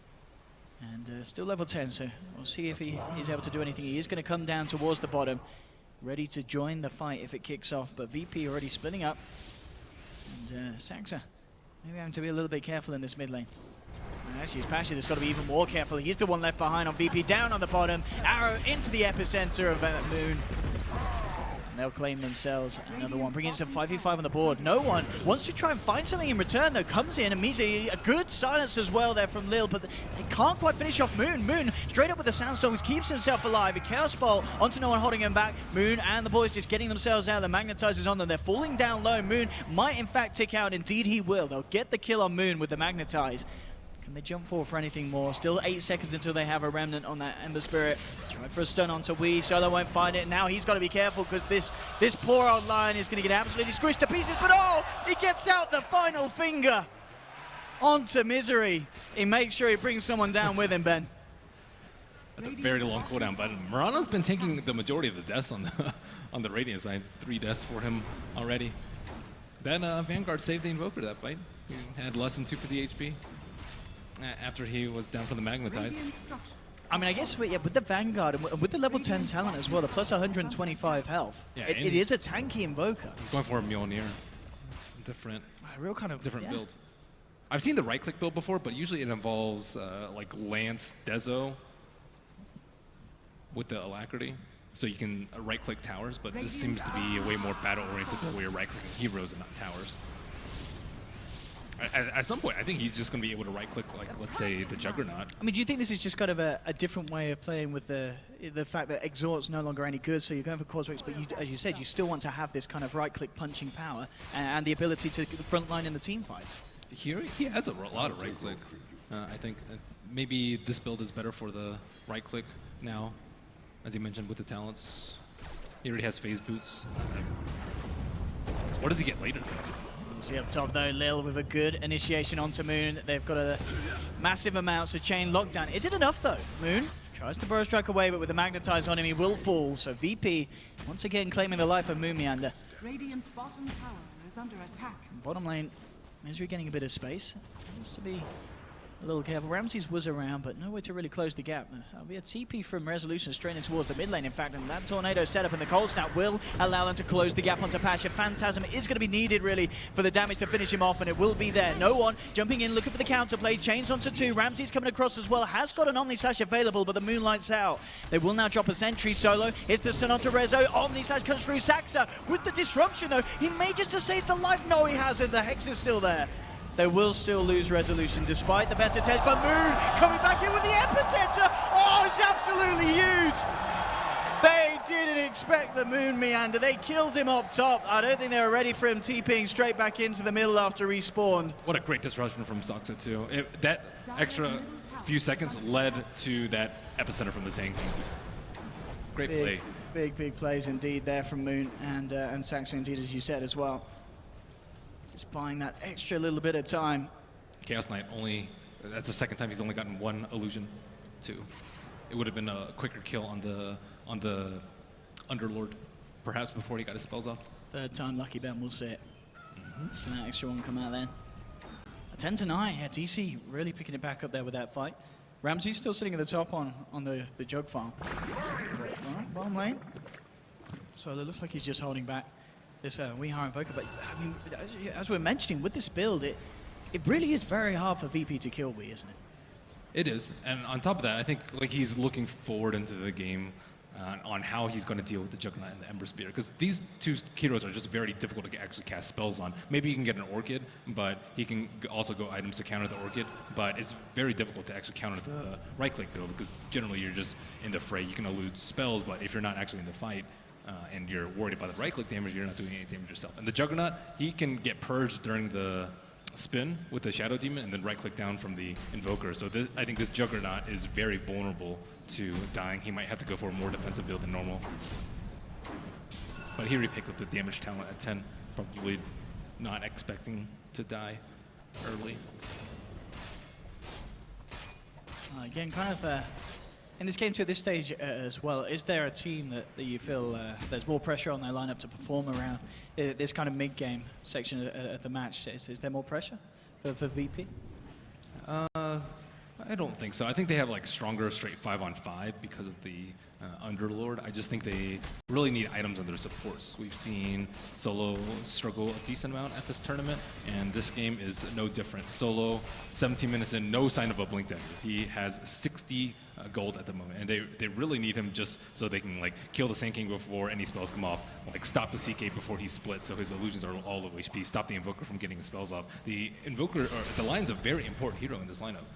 And still level 10, so we'll see if he is able to do anything. He is going to come down towards the bottom, ready to join the fight if it kicks off, but VP already splitting up. And Saxa, maybe having to be a little bit careful in this mid lane. And actually, it's Pasha that's got to be even more careful. He's the one left behind on VP, down on the bottom. Arrow into the epicenter of Moon. And they'll claim themselves another one, bringing it to 5v5 on the board. No one wants to try and find something in return, though. Comes in immediately. A good silence as well there from Lil, but they can't quite finish off Moon. Moon straight up with the Sandstorms, keeps himself alive. A Chaos Ball onto no one holding him back. Moon and the boys just getting themselves out. The Magnetizers on them. They're falling down low. Moon might in fact tick out. Indeed he will. They'll get the kill on Moon with the Magnetize. Can they jump forward for anything more? Still 8 seconds until they have a Remnant on that Ember Spirit. Try for a stun onto Wii. Solo won't find it. Now he's got to be careful because this poor old Lion is going to get absolutely squished to pieces. But oh, he gets out the final finger onto Misery. He makes sure he brings someone down with him, Ben. That's a very long cooldown, but Murano's been taking the majority of the deaths on the Radiant side. 3 deaths for him already. Then Vanguard saved the Invoker that fight. He had less than 2 for the HP. After he was down for the Magnetize. I mean, I guess with the Vanguard and with the level 10 talent as well, the plus 125 health, yeah, it is a tanky Invoker. He's going for a Mjolnir. Different, real kind of different build. I've seen the right-click build before, but usually it involves like Lance Dezo with the Alacrity. So you can right-click towers, but this seems to be a way more battle-oriented where you're right-clicking heroes and not towers. At some point, I think he's just going to be able to right-click, like, let's say, the Juggernaut. I mean, do you think this is just kind of a different way of playing with the fact that Exort's no longer any good, so you're going for Causeways, but as you said, you still want to have this kind of right-click punching power and the ability to frontline in the team fights? Here, he has a lot of right-click. I think maybe this build is better for the right-click now, as you mentioned, with the talents. He already has phase boots. So what does he get later? See up top though, Lil with a good initiation onto Moon. They've got a massive amounts of chain lockdown. Is it enough though? Moon tries to burrow strike away, but with the Magnetize on him, he will fall. So VP once again claiming the life of Moon Meander. Radiant's bottom tower is under attack. Bottom lane, Misery getting a bit of space. Needs to be a little careful. Ramses was around, but no way to really close the gap. That'll be a TP from Resolution straight in towards the mid lane, in fact, and that tornado setup in the cold snap will allow them to close the gap onto Pasha. Phantasm is going to be needed, really, for the damage to finish him off, and it will be there. No one jumping in, looking for the counterplay. Chains onto 2. Ramses coming across as well. Has got an Omni Slash available, but the Moonlight's out. They will now drop a sentry solo. Here's the stun onto Rezo. Omni Slash comes through. Saxa with the disruption, though. He may just have saved the life. No, he hasn't. The Hex is still there. They will still lose Resolution despite the best attempts, but Moon coming back in with the epicenter. Oh, it's absolutely huge. They didn't expect the Moon Meander. They killed him up top. I don't think they were ready for him TPing straight back into the middle after respawned. What a great disruption from Saxa too. That extra few seconds led to that epicenter from the Zang. Great play. Big plays indeed there from Moon and Saxa indeed, as you said as well. Just buying that extra little bit of time. Chaos Knight that's the second time he's only gotten 1 illusion too. It would have been a quicker kill on the Underlord, perhaps before he got his spells off. Third time lucky Ben will see it. So that extra one come out then. A 10-9, yeah, DC really picking it back up there with that fight. Ramsey's still sitting at the top on the Jug farm. Right, bottom lane. So it looks like he's just holding back this Weehar Invoker, but I mean, as we're mentioning, with this build, it really is very hard for VP to kill Wii, isn't it? It is, and on top of that, I think like he's looking forward into the game on how he's going to deal with the Juggernaut and the Ember Spear, because these two heroes are just very difficult to actually cast spells on. Maybe he can get an Orchid, but he can also go items to counter the Orchid, but it's very difficult to actually counter the right-click build, because generally you're just in the fray. You can elude spells, but if you're not actually in the fight, and you're worried about the right-click damage, you're not doing any damage yourself. And the Juggernaut, he can get purged during the spin with the Shadow Demon and then right-click down from the Invoker. So I think this Juggernaut is very vulnerable to dying. He might have to go for a more defensive build than normal. But here he picked up the damage talent at 10, probably not expecting to die early. Again, kind of in this game to this stage as well, is there a team that you feel there's more pressure on their lineup to perform around this kind of mid-game section of the match? Is there more pressure for VP? I don't think so. I think they have like stronger straight 5-on-5 because of the Underlord. I just think they really need items on their supports. We've seen Solo struggle a decent amount at this tournament, and this game is no different. Solo, 17 minutes in, no sign of a Blink Dagger. He has 60 gold at the moment, and they really need him just so they can like kill the Sand King before any spells come off, like stop the CK before he splits so his illusions are all low HP, stop the Invoker from getting his spells off. The Invoker, or the Lion's a very important hero in this lineup,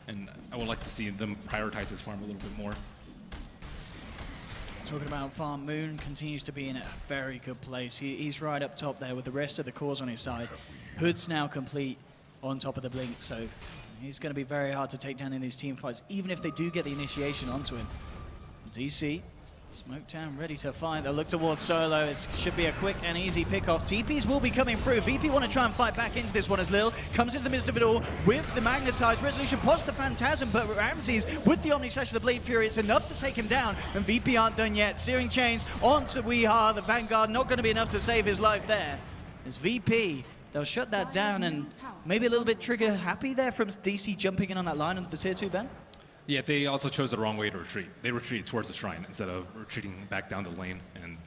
and I would like to see them prioritize his farm a little bit more. Talking about farm, Moon continues to be in a very good place. He's right up top there with the rest of the cores on his side. Hood's now complete on top of the Blink, so he's going to be very hard to take down in these team fights, even if they do get the initiation onto him. DC, Smoketown ready to fight. They'll look towards Solo. It should be a quick and easy pick-off. TPs will be coming through. VP want to try and fight back into this one as Lil comes into the midst of it all with the Magnetized Resolution, pots the Phantasm, but Ramses with the Omni Slash of the Blade Fury, it's enough to take him down, and VP aren't done yet. Searing Chains onto Weeha, the Vanguard, not going to be enough to save his life there. As VP, they'll shut that down, and maybe a little bit trigger happy there from DC jumping in on that line into the tier 2, Ben? Yeah, they also chose the wrong way to retreat. They retreated towards the shrine instead of retreating back down the lane, and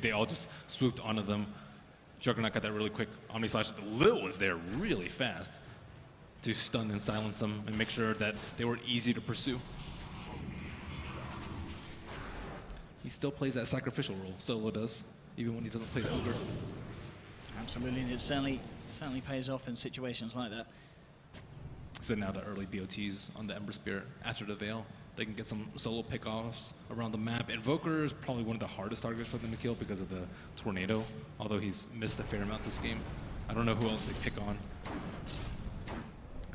they all just swooped onto them. Juggernaut got that really quick Omni Slash. Lil was there really fast to stun and silence them and make sure that they were easy to pursue. He still plays that sacrificial role, Solo does, even when he doesn't play the Ogre. Absolutely, and it certainly pays off in situations like that. So now the early BOTs on the Ember Spirit after the Veil, they can get some solo pickoffs around the map. Invoker is probably one of the hardest targets for them to kill because of the Tornado, although he's missed a fair amount this game. I don't know who else they pick on.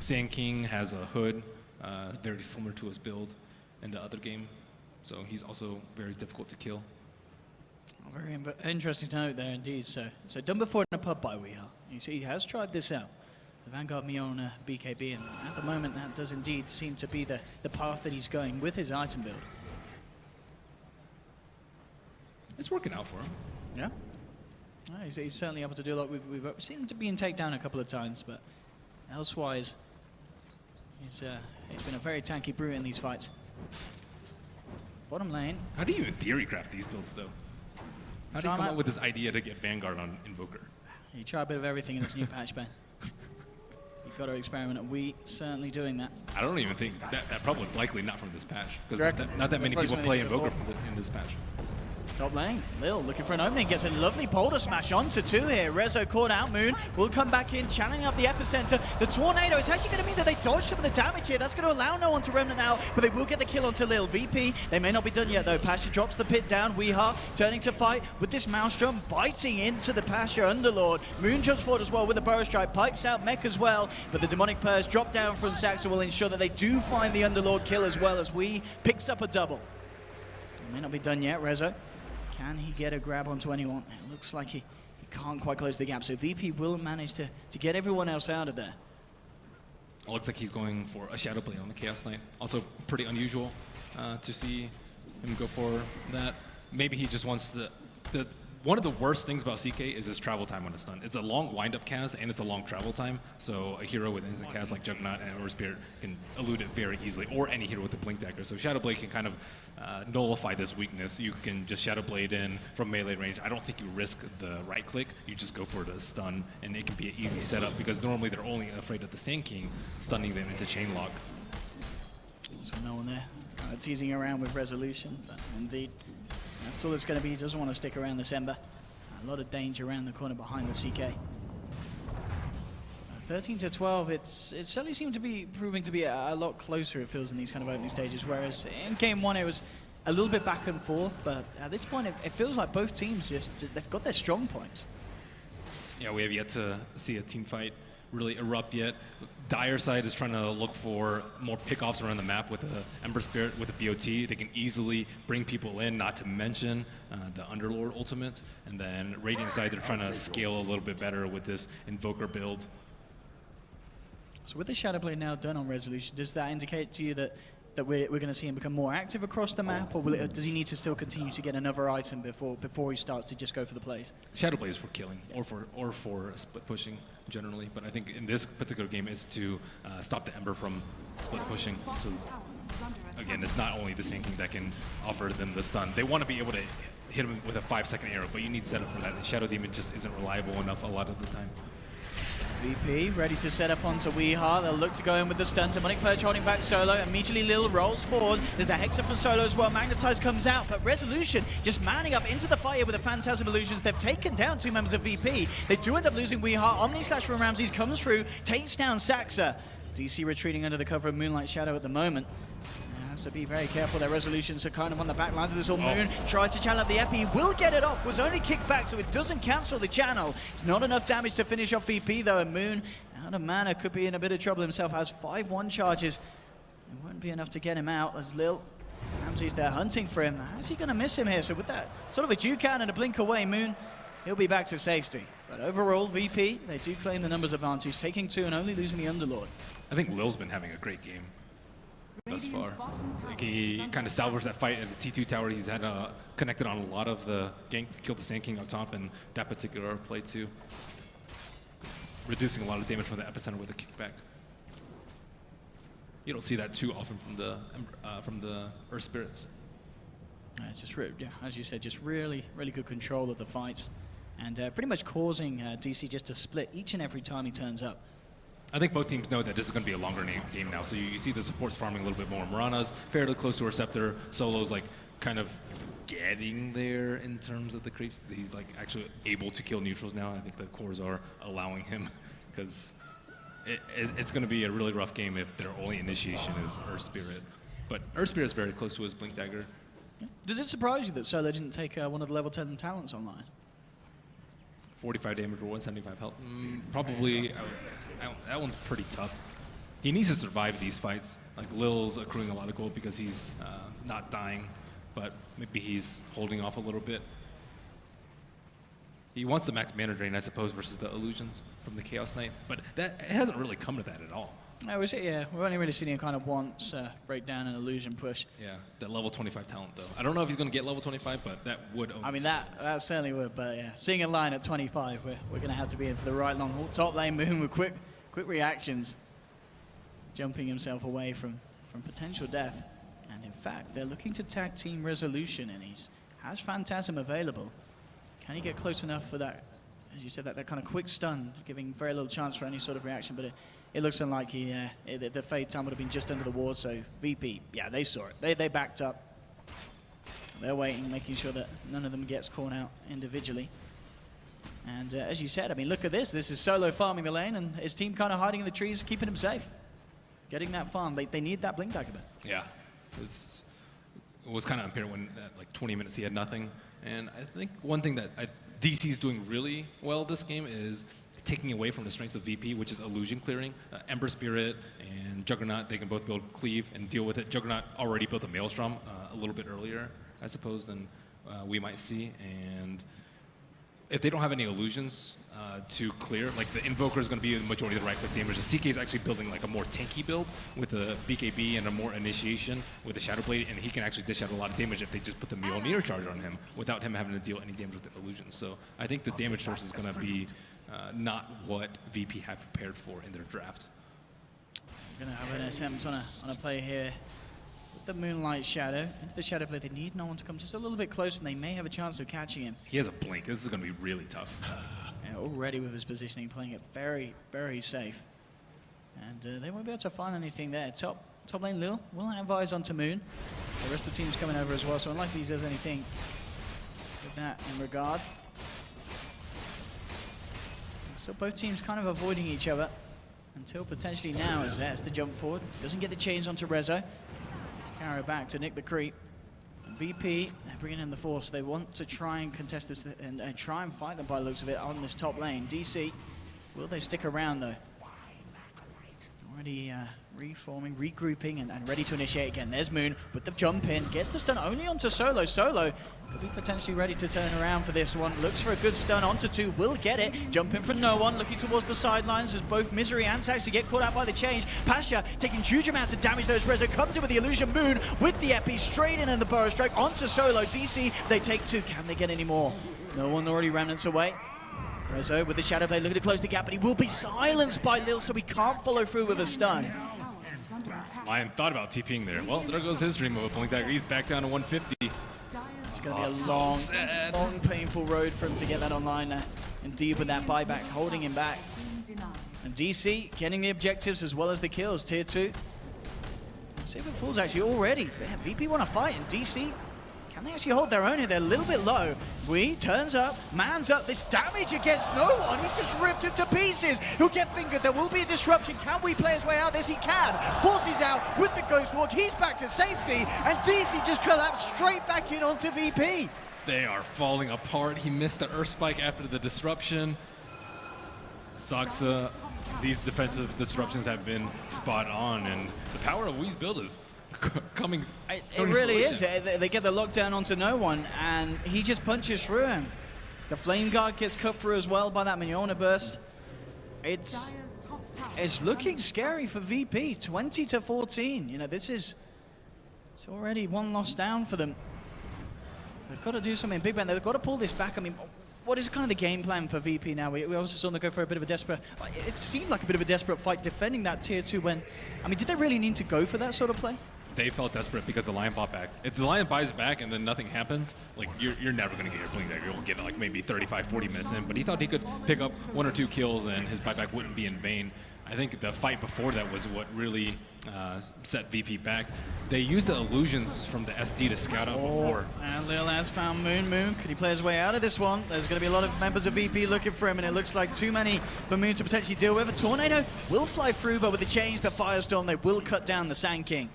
Sand King has a Hood, very similar to his build in the other game, so he's also very difficult to kill. Very interesting note there indeed. So done before in a pub by Weeha. You see, he has tried this out. The Vanguard Mion BKB, and at the moment that does indeed seem to be the path that he's going with his item build. It's working out for him. Yeah. He's certainly able to do a lot. We've seen him to be in takedown a couple of times, but elsewise, he's been a very tanky brute in these fights. Bottom lane. How do you even theory craft these builds, though? How do you come up with this idea to get Vanguard on Invoker? You try a bit of everything in this new patch, Ben. You've got to experiment, and we certainly doing that. I don't even think that problem is likely not from this patch, because not that many people play Invoker in this patch. Top lane, Lil looking for an opening, gets a lovely boulder smash onto 2 here. Rezo caught out, Moon will come back in, channeling up the epicenter. The Tornado is actually going to mean that they dodge some of the damage here. That's going to allow no one to Remnant out, but they will get the kill onto Lil. VP, they may not be done yet though. Pasha drops the pit down. Weeha turning to fight with this Maelstrom, biting into the Pasha Underlord. Moon jumps forward as well with a Burrow Strike, pipes out Mech as well, but the Demonic Purge drop down from Saxa will ensure that they do find the Underlord kill as well, as we picks up a double. It may not be done yet, Rezo. Can he get a grab onto anyone? It looks like he can't quite close the gap, so VP will manage to get everyone else out of there. It looks like he's going for a Shadow Blade on the Chaos Knight. Also pretty unusual to see him go for that. Maybe he just wants to... One of the worst things about CK is his travel time on a stun. It's a long wind-up cast, and it's a long travel time, so a hero with instant cast like Juggernaut and Ember Spirit can elude it very easily, or any hero with a Blink Dagger. So Shadow Blade can kind of nullify this weakness. You can just Shadow Blade in from melee range. I don't think you risk the right-click. You just go for the stun, and it can be an easy setup, because normally they're only afraid of the Sand King stunning them into chain lock. So no one there. teasing around with Resolution, but indeed, that's all it's going to be. He doesn't want to stick around this Ember. A lot of danger around the corner behind the CK. 13 to 12, it certainly seemed to be proving to be a lot closer, it feels, in these kind of opening stages, whereas in game one it was a little bit back and forth, but at this point it feels like both teams they've got their strong points. Yeah, we have yet to see a team fight really erupt yet. Dire side is trying to look for more pickoffs around the map with the Ember Spirit, with the BOT. They can easily bring people in, not to mention the Underlord ultimate. And then Radiant side, they're trying to scale a little bit better with this Invoker build. So with the Shadowblade now done on Resolution, does that indicate to you that we're going to see him become more active across the map, or does he need to still continue to get another item before he starts to just go for the plays? Shadowblade is for killing, or for split pushing generally, but I think in this particular game it's to stop the Ember from split pushing. So again, it's not only the same thing that can offer them the stun. They want to be able to hit him with a 5-second arrow, but you need setup for that. The Shadow Demon just isn't reliable enough a lot of the time. VP ready to set up onto Weeheart. They'll look to go in with the stun. Demonic Purge holding back Solo. Immediately Lil rolls forward. There's the Hexer from Solo as well. Magnetize comes out, but Resolution just manning up into the fight with the Phantasm Illusions. They've taken down 2 members of VP. They do end up losing Weeheart. Omni Slash from Ramses comes through, takes down Saxa. DC retreating under the cover of Moonlight Shadow at the moment. To be very careful. Their Resolutions are kind of on the back lines of this all. Moon tries to channel up the Epi, will get it off, was only kicked back, so it doesn't cancel the channel. It's not enough damage to finish off VP though, and Moon, out of mana, could be in a bit of trouble himself, has 5-1 charges. It won't be enough to get him out as Lil Ramsey's there hunting for him. How's he going to miss him here? So with that sort of a Duke out and a blink away, Moon, he'll be back to safety. But overall, VP, they do claim the numbers advantage, taking 2 and only losing the Underlord. I think Lil's been having a great game thus far. Like he kind of salvaged that fight at the T2 tower. He's had connected on a lot of the ganks, killed the Sand King up top in that particular play too. Reducing a lot of damage from the epicenter with a kickback. You don't see that too often from the Earth Spirits. Yeah, as you said, just really good control of the fights, and pretty much causing DC just to split each and every time he turns up. I think both teams know that this is going to be a longer game now, so you see the supports farming a little bit more. Mirana's fairly close to her Scepter. Solo's like kind of getting there in terms of the creeps. He's like actually able to kill neutrals now. I think the cores are allowing him, because it's going to be a really rough game if their only initiation is Earth Spirit. But Earth Spirit is very close to his Blink Dagger. Does it surprise you that Solo didn't take one of the level 10 talents online? 45 damage or 175 health. Probably, that one's pretty tough. He needs to survive these fights. Like Lil's accruing a lot of gold because he's not dying, but maybe he's holding off a little bit. He wants the max mana drain, I suppose, versus the illusions from the Chaos Knight, but it hasn't really come to that at all. We've only really seen him kind of once break down an illusion push. Yeah, that level 25 talent though. I don't know if he's going to get level 25, but that would. I mean, that certainly would. But yeah, seeing a line at 25, we're going to have to be in for the right long haul. Top lane Moon with quick reactions, jumping himself away from potential death. And in fact, they're looking to tag team Resolution, and he has Phantasm available. Can he get close enough for that? As you said, that kind of quick stun, giving very little chance for any sort of reaction, but it looks unlikely. The fade time would have been just under the ward, so VP, yeah, they saw it. They backed up. They're waiting, making sure that none of them gets caught out individually. And as you said, I mean, look at this. This is Solo farming the lane, and his team kind of hiding in the trees, keeping him safe. Getting that farm. They need that Blink Dagger. Yeah, it was kind of unfair when at like 20 minutes he had nothing. And I think one thing that DC's doing really well this game is taking away from the strengths of VP, which is illusion clearing. Ember Spirit and Juggernaut, they can both build Cleave and deal with it. Juggernaut already built a Maelstrom a little bit earlier, I suppose, than we might see. And if they don't have any illusions to clear, like the Invoker is going to be the majority of the right-click damage. The CK is actually building like a more tanky build with a BKB and a more initiation with the Shadow Blade, and he can actually dish out a lot of damage if they just put the Mjolnir charge on him without him having to deal any damage with the illusions. So I think the damage source is going to be not what VP had prepared for in their draft. Going to have an attempt on a play here with the Moonlight Shadow. Into the Shadow Blade, they need no one to come just a little bit closer, and they may have a chance of catching him. He has a blink. This is going to be really tough. Already with his positioning, playing it very, very safe. And they won't be able to find anything there. Top Top lane, Lil will have eyes onto Moon. The rest of the team's coming over as well, so unlikely he does anything with that in regard. So both teams kind of avoiding each other until potentially now, as that's the jump forward. Doesn't get the chains onto Rezo. Carry back to Nick the Creep. VP, they're bringing in the force. They want to try and contest this and try and fight them by the looks of it on this top lane. DC, will they stick around though? Already reforming, regrouping, and ready to initiate again. There's Moon with the jump in. Gets the stun only onto Solo. Solo could be potentially ready to turn around for this one. Looks for a good stun onto 2. Will get it. Jumping for no one. Looking towards the sidelines as both Misery and Saxy get caught out by the change. Pasha taking huge amounts of damage. Those Rezo comes in with the illusion. Moon with the epi straight in and the burrow strike onto Solo. DC, they take 2. Can they get any more? No one, already remnants away. Rezo with the shadow play, looking to close the gap, but he will be silenced by Lil, so he can't follow through with a stun. Lion thought about TPing there. Well, there goes his dream of a Blink Dagger. He's back down to 150. It's going to be a long, painful road for him to get that online and deep with that buyback, holding him back. And DC getting the objectives as well as the kills, tier 2. See if it falls actually already. Yeah, VP want to fight, and DC, can they actually hold their own here? They're a little bit low. Wee turns up, man's up. This damage against no one. He's just ripped him to pieces. He'll get fingered. There will be a disruption. Can we play his way out? This he can. Forces out with the Ghost Walk. He's back to safety. And DC just collapsed straight back in onto VP. They are falling apart. He missed the Earth Spike after the disruption. Soxa, these defensive disruptions have been spot on. And the power of Wee's build is coming. It really is. They get the lockdown onto no one, and he just punches through him. The Flame Guard gets cut through as well by that Mignona burst. It's looking scary for VP. 20-14. You know, it's already one loss down for them. They've got to do something big, man. They've got to pull this back. I mean, what is kind of the game plan for VP now? We also saw them go for a bit of a desperate. It seemed like a bit of a desperate fight defending that tier 2 when. I mean, did they really need to go for that sort of play? They felt desperate because the Lion fought back. If the Lion buys back and then nothing happens, like you're never going to get your Blink Dagger. You'll get it like maybe 35, 40 minutes in. But he thought he could pick up 1 or 2 kills and his buyback wouldn't be in vain. I think the fight before that was what really set VP back. They used the illusions from the SD to scout out before. And Lil has found Moon. Moon, could he play his way out of this one? There's going to be a lot of members of VP looking for him, and it looks like too many for Moon to potentially deal with. A Tornado will fly through, but with the change, the Firestorm, they will cut down the Sand King.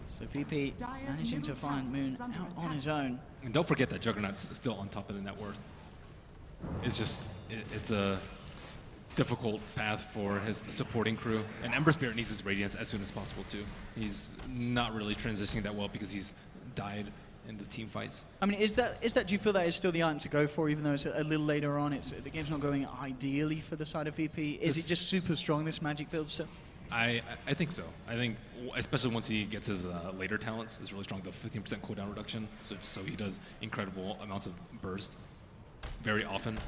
So VP managing to find Moon out on his own. And don't forget that Juggernaut's still on top of the net worth. It's just, it's a difficult path for his supporting crew. And Ember Spirit needs his Radiance as soon as possible too. He's not really transitioning that well because he's died in the team fights. I mean, is that do you feel that is still the item to go for, even though it's a little later on? The game's not going ideally for the side of VP. Is it just super strong, this magic build still? I think so. I think, especially once he gets his later talents, is really strong. The 15% cooldown reduction, so he does incredible amounts of burst very often.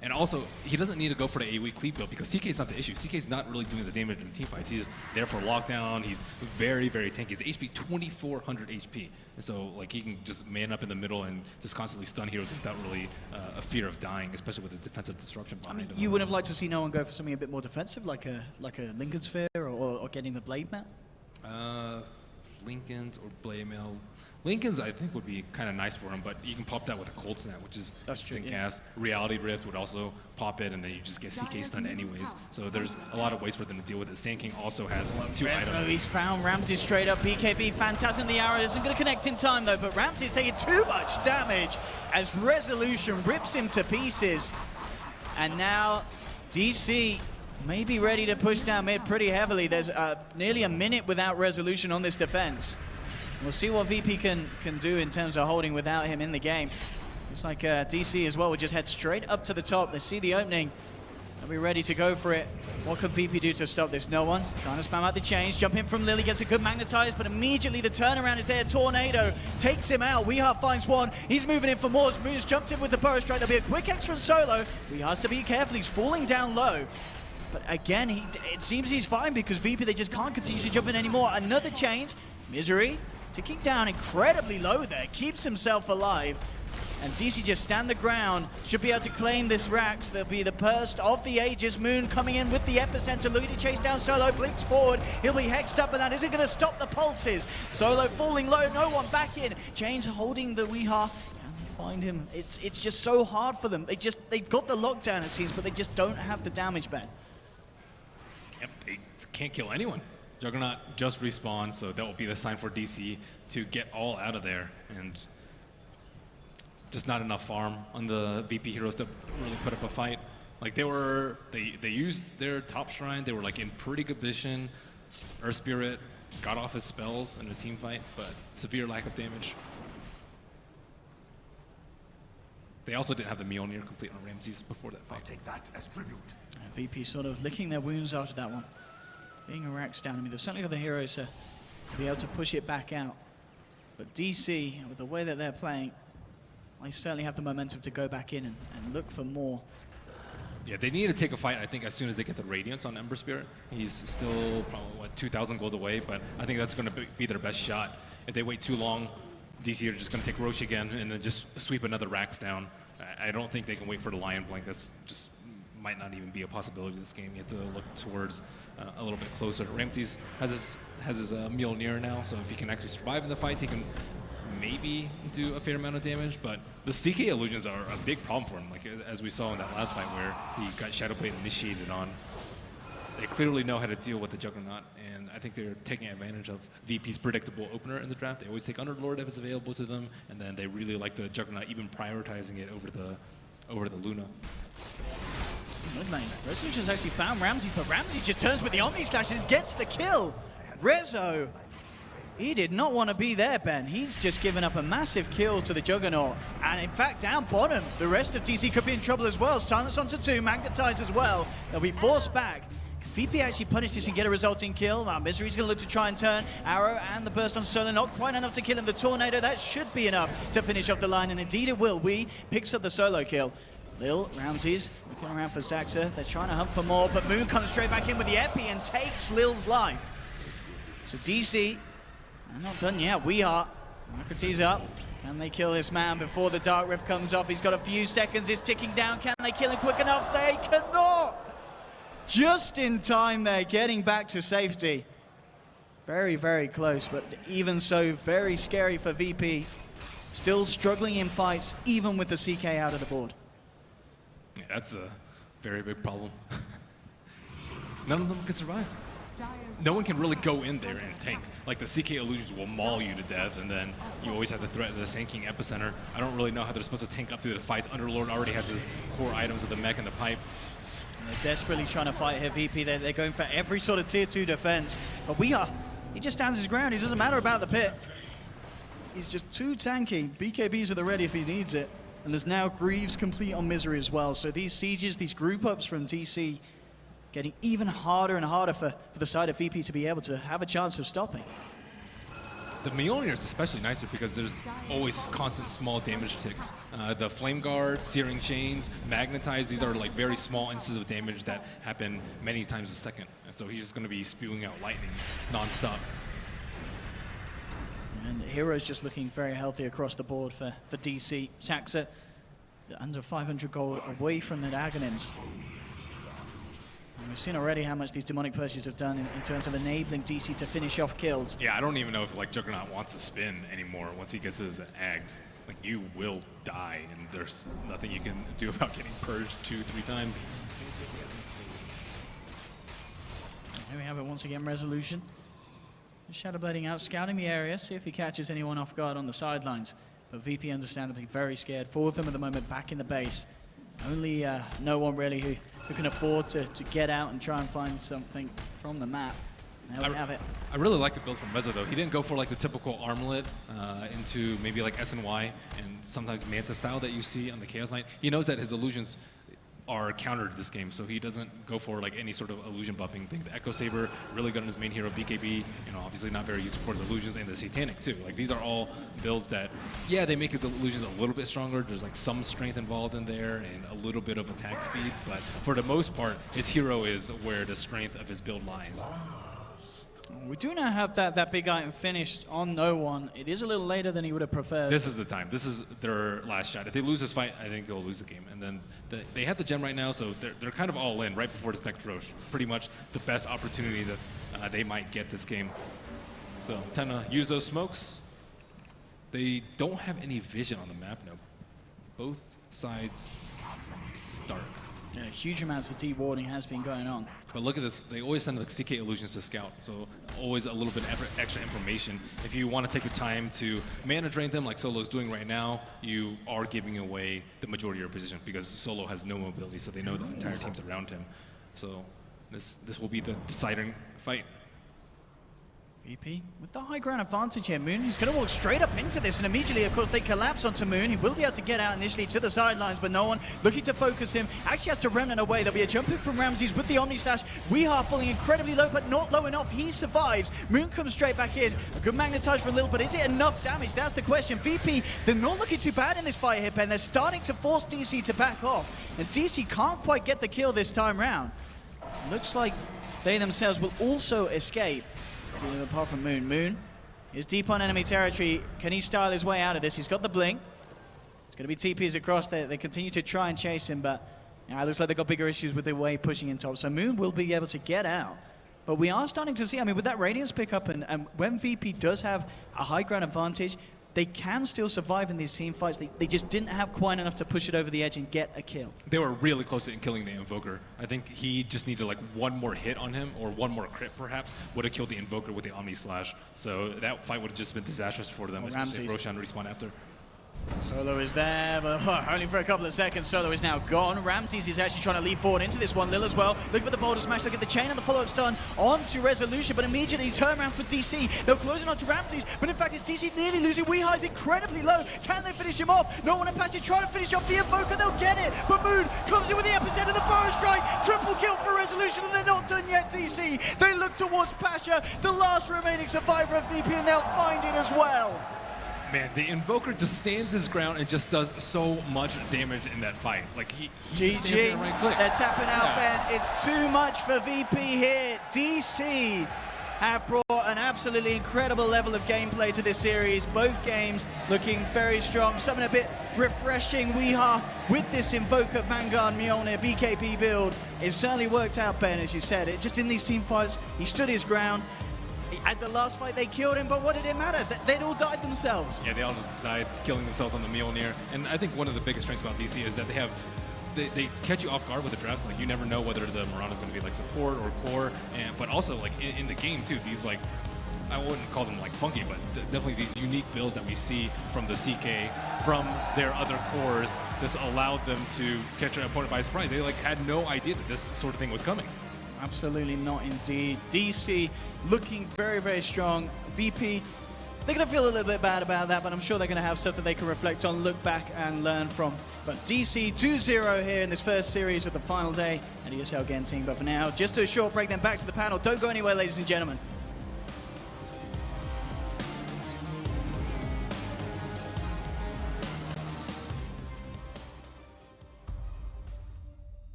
And also, he doesn't need to go for the AoE cleave build because CK's not the issue. CK's not really doing the damage in the team fights. He's there for lockdown. He's very, very tanky. His HP 2,400 HP. And so, like, he can just man up in the middle and just constantly stun heroes without really a fear of dying, especially with the defensive disruption behind him. You would have liked to see no one go for something a bit more defensive, like a Lincoln Sphere or getting the Blade Mail? Lincoln's or Blade Mail. Lincoln's, I think, would be kind of nice for him, but you can pop that with a Cold Snap, which is instant cast. Reality Rift would also pop it, and then you just get CK stunned anyways. So there's a lot of ways for them to deal with it. Sand King also has 2 items. He's found Ramsey straight up. BKB, fantastic. The arrow isn't going to connect in time, though, but Ramsey's taking too much damage as Resolution rips him to pieces. And now DC may be ready to push down mid pretty heavily. There's nearly a minute without Resolution on this defense. We'll see what VP can do in terms of holding without him in the game. Looks like DC as well will just head straight up to the top. They see the opening. They'll be ready to go for it. What can VP do to stop this? No one. Trying to spam out the change. Jump in from Lily, gets a good magnetize, but immediately the turnaround is there. Tornado takes him out. Weehart finds one. He's moving in for more. Moon's jumped in with the burrow strike. There'll be a quick X from Solo. He has to be careful. He's falling down low. But again, it seems he's fine because VP, they just can't continue to jump in anymore. Another change. Misery ticking down incredibly low there. Keeps himself alive. And DC just stand the ground, should be able to claim this Rax. There'll be the burst of the ages. Moon coming in with the epicenter, looking to chase down Solo, blinks forward. He'll be hexed up, but that isn't going to stop the pulses. Solo falling low, no one back in. Chains holding the Weehaw. Can they find him? It's just so hard for them. They've got the lockdown, it seems, but they just don't have the damage ban. Yep, they can't kill anyone. Juggernaut just respawned, so that will be the sign for DC to get all out of there. And just not enough farm on the VP heroes to really put up a fight. Like they used their top shrine. They were like in pretty good position. Earth Spirit got off his spells in a team fight, but severe lack of damage. They also didn't have the Mjolnir complete on Ramses before that fight. I'll take that as tribute. VP sort of licking their wounds after that one. Being a Rax down, I mean, they've certainly got the heroes to be able to push it back out. But DC, with the way that they're playing, they certainly have the momentum to go back in and look for more. Yeah, they need to take a fight, I think, as soon as they get the Radiance on Ember Spirit. He's still probably, what, 2,000 gold away, but I think that's going to be their best shot. If they wait too long, DC are just going to take Roche again and then just sweep another Rax down. I don't think they can wait for the Lion Blink. That's just might not even be a possibility this game. You have to look towards a little bit closer. Ramses has his Mjolnir now, so if he can actually survive in the fights, he can maybe do a fair amount of damage, but the CK illusions are a big problem for him, like as we saw in that last fight where he got Shadowblade initiated on. They clearly know how to deal with the Juggernaut, and I think they're taking advantage of VP's predictable opener in the draft. They always take Underlord if it's available to them, and then they really like the Juggernaut, even prioritizing it over the Luna. Resolution's actually found Ramsey, but Ramsey just turns with the Omni Slash and gets the kill. Rezo, he did not want to be there, Ben. He's just given up a massive kill to the Juggernaut. And in fact, down bottom, the rest of DC could be in trouble as well. Silence onto 2, magnetized as well. They'll be forced back. VP actually punish this and get a resulting kill. Now Misery's going to look to try and turn. Arrow and the burst on Solo, not quite enough to kill him. The Tornado, that should be enough to finish off the line, and indeed it will. Wee picks up the Solo kill. Lil, Ramses, looking around for Zaxa. They're trying to hunt for more, but Moon comes straight back in with the Epi and takes Lil's life. So DC, they're not done yet. We are. Socrates up. Can they kill this man before the Dark Rift comes off? He's got a few seconds. It's ticking down. Can they kill him quick enough? They cannot. Just in time there, getting back to safety. Very, very close, but even so, very scary for VP. Still struggling in fights, even with the CK out of the board. Yeah, that's a very big problem. None of them can survive. No one can really go in there and tank. Like, the CK illusions will maul you to death, and then you always have the threat of the Sand-King Epicenter. I don't really know how they're supposed to tank up through the fights. Underlord already has his core items of the mech and the pipe. And they're desperately trying to fight here, VP. They're going for every sort of tier 2 defense. But he just stands his ground. It doesn't matter about the pit. He's just too tanky. BKBs are the ready if he needs it. And there's now Greaves complete on Misery as well. So these sieges, these group ups from DC, getting even harder and harder for the side of VP to be able to have a chance of stopping. The Mjolnir is especially nicer because there's always constant small damage ticks. The Flame Guard, Searing Chains, Magnetize, these are like very small instances of damage that happen many times a second. And so he's just going to be spewing out lightning non-stop. And Hero's just looking very healthy across the board for DC. Zaxa, under 500 gold away from the Aghanim's. And we've seen already how much these demonic pursues have done in terms of enabling DC to finish off kills. Yeah, I don't even know if like Juggernaut wants to spin anymore once he gets his Ags. Like, you will die, and there's nothing you can do about getting purged 2-3 times. Here we have it once again, Resolution. Shadowblading out, scouting the area, see if he catches anyone off guard on the sidelines. But VP understandably very scared. 4 of them at the moment back in the base. Only no one really who can afford to get out and try and find something from the map. There we have it. I really like the build from Rezo though. He didn't go for like the typical armlet into maybe like SNY and sometimes Manta style that you see on the Chaos Knight. He knows that his illusions are countered this game, so he doesn't go for like any sort of illusion buffing thing. The Echo Saber, really good on his main hero, BKB, you know, obviously not very useful for his illusions, and the Satanic too. Like, these are all builds that, yeah, they make his illusions a little bit stronger. There's like some strength involved in there and a little bit of attack speed, but for the most part, his hero is where the strength of his build lies. We do now have that big item finished on no one. It is a little later than he would have preferred. This is the time. This is their last shot. If they lose this fight, I think they'll lose the game. And then they have the gem right now, so they're kind of all in right before this next Roche. Pretty much the best opportunity that they might get this game. So time to use those smokes. They don't have any vision on the map now. Both sides dark. Yeah, huge amounts of dewarding has been going on. But look at this, they always send the CK illusions to scout, so always a little bit extra information. If you want to take the time to mana drain them like Solo's doing right now, you are giving away the majority of your position because Solo has no mobility, so they know the entire team's around him. So this will be the deciding fight. VP with the high ground advantage here. Moon is going to walk straight up into this, and immediately, of course, they collapse onto Moon. He will be able to get out initially to the sidelines, but no one looking to focus him. Actually has to remnant away. There'll be a jump in from Ramses with the Omni Slash. Weehaw falling incredibly low, but not low enough. He survives. Moon comes straight back in. A good magnetize for Lil, but is it enough damage? That's the question. VP, they're not looking too bad in this fight here, Ben. They're starting to force DC to back off, and DC can't quite get the kill this time round. Looks like they themselves will also escape. Apart from Moon. Moon is deep on enemy territory. Can he style his way out of this? He's got the blink. It's going to be TPs across there. They continue to try and chase him, but it looks like they've got bigger issues with the way pushing in top. So Moon will be able to get out. But we are starting to see, I mean, with that Radiance pickup, and when VP does have a high ground advantage, they can still survive in these team fights. They just didn't have quite enough to push it over the edge and get a kill. They were really close to killing the Invoker. I think he just needed like one more hit on him, or one more crit perhaps, would have killed the Invoker with the Omni Slash. So that fight would have just been disastrous for them, especially if Roshan respawned after. Solo is there, but only for a couple of seconds. Solo is now gone. Ramses is actually trying to leap forward into this one. Lil as well. Look for the boulder smash. Look at the chain and the follow-up stun onto Resolution, but immediately turn around for DC. They're closing onto Ramses, but in fact it's DC nearly losing. Weehaw is incredibly low. Can they finish him off? No one in Apache trying to finish off the Invoker. They'll get it, but Moon comes in with the epicenter of the Burrow Strike. Triple kill for Resolution, and they're not done yet, DC. They look towards Pasha, the last remaining survivor of VP, and they'll find it as well. Man, the Invoker just stands his ground and just does so much damage in that fight. Like he just stands there and right-clicks. They're tapping out, Ben. It's too much for VP here. DC have brought an absolutely incredible level of gameplay to this series. Both games looking very strong. Something a bit refreshing. Weehaw with this Invoker Vanguard Mjolnir BKB build. It certainly worked out, Ben, as you said. It just in these team fights, he stood his ground. At the last fight, they killed him, but what did it matter? They'd all died themselves. Yeah, they all just died, killing themselves on the Mjolnir. And I think one of the biggest strengths about DC is that they catch you off guard with the drafts. Like, you never know whether the Mirana's going to be like support or core. But also, like, in the game, too, these, like, I wouldn't call them, like, funky, but definitely these unique builds that we see from the CK, from their other cores, just allowed them to catch an opponent by surprise. They, like, had no idea that this sort of thing was coming. Absolutely not indeed. DC looking very, very strong. VP, they're going to feel a little bit bad about that, but I'm sure they're going to have stuff that they can reflect on, look back and learn from. But DC 2-0 here in this first series of the final day at ESL Genting. But for now, just a short break, then back to the panel. Don't go anywhere, ladies and gentlemen.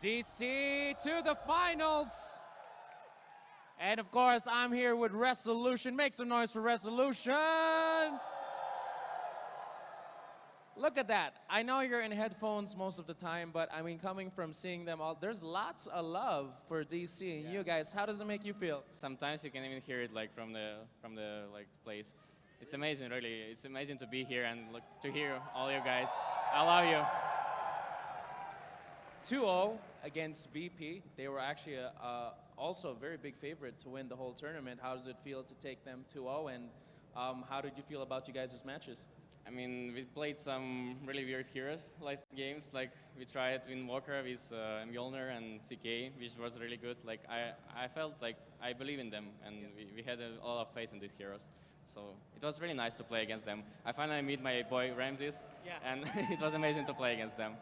DC to the finals. And of course, I'm here with Resolution. Make some noise for Resolution. Look at that. I know you're in headphones most of the time, but I mean, coming from seeing them all, there's lots of love for DC and you guys. How does it make you feel? Sometimes you can even hear it like from the like place. It's amazing, really. It's amazing to be here and look to hear all you guys. I love you. 2-0 against VP. They were actually also a very big favorite to win the whole tournament. How does it feel to take them 2-0, and how did you feel about you guys' matches? I mean, we played some really weird heroes last games. Like, we tried Invoker with Mjolnir and CK, which was really good. Like, I felt like I believe in them, and we had a lot of faith in these heroes. So it was really nice to play against them. I finally meet my boy Ramses, and it was amazing to play against them.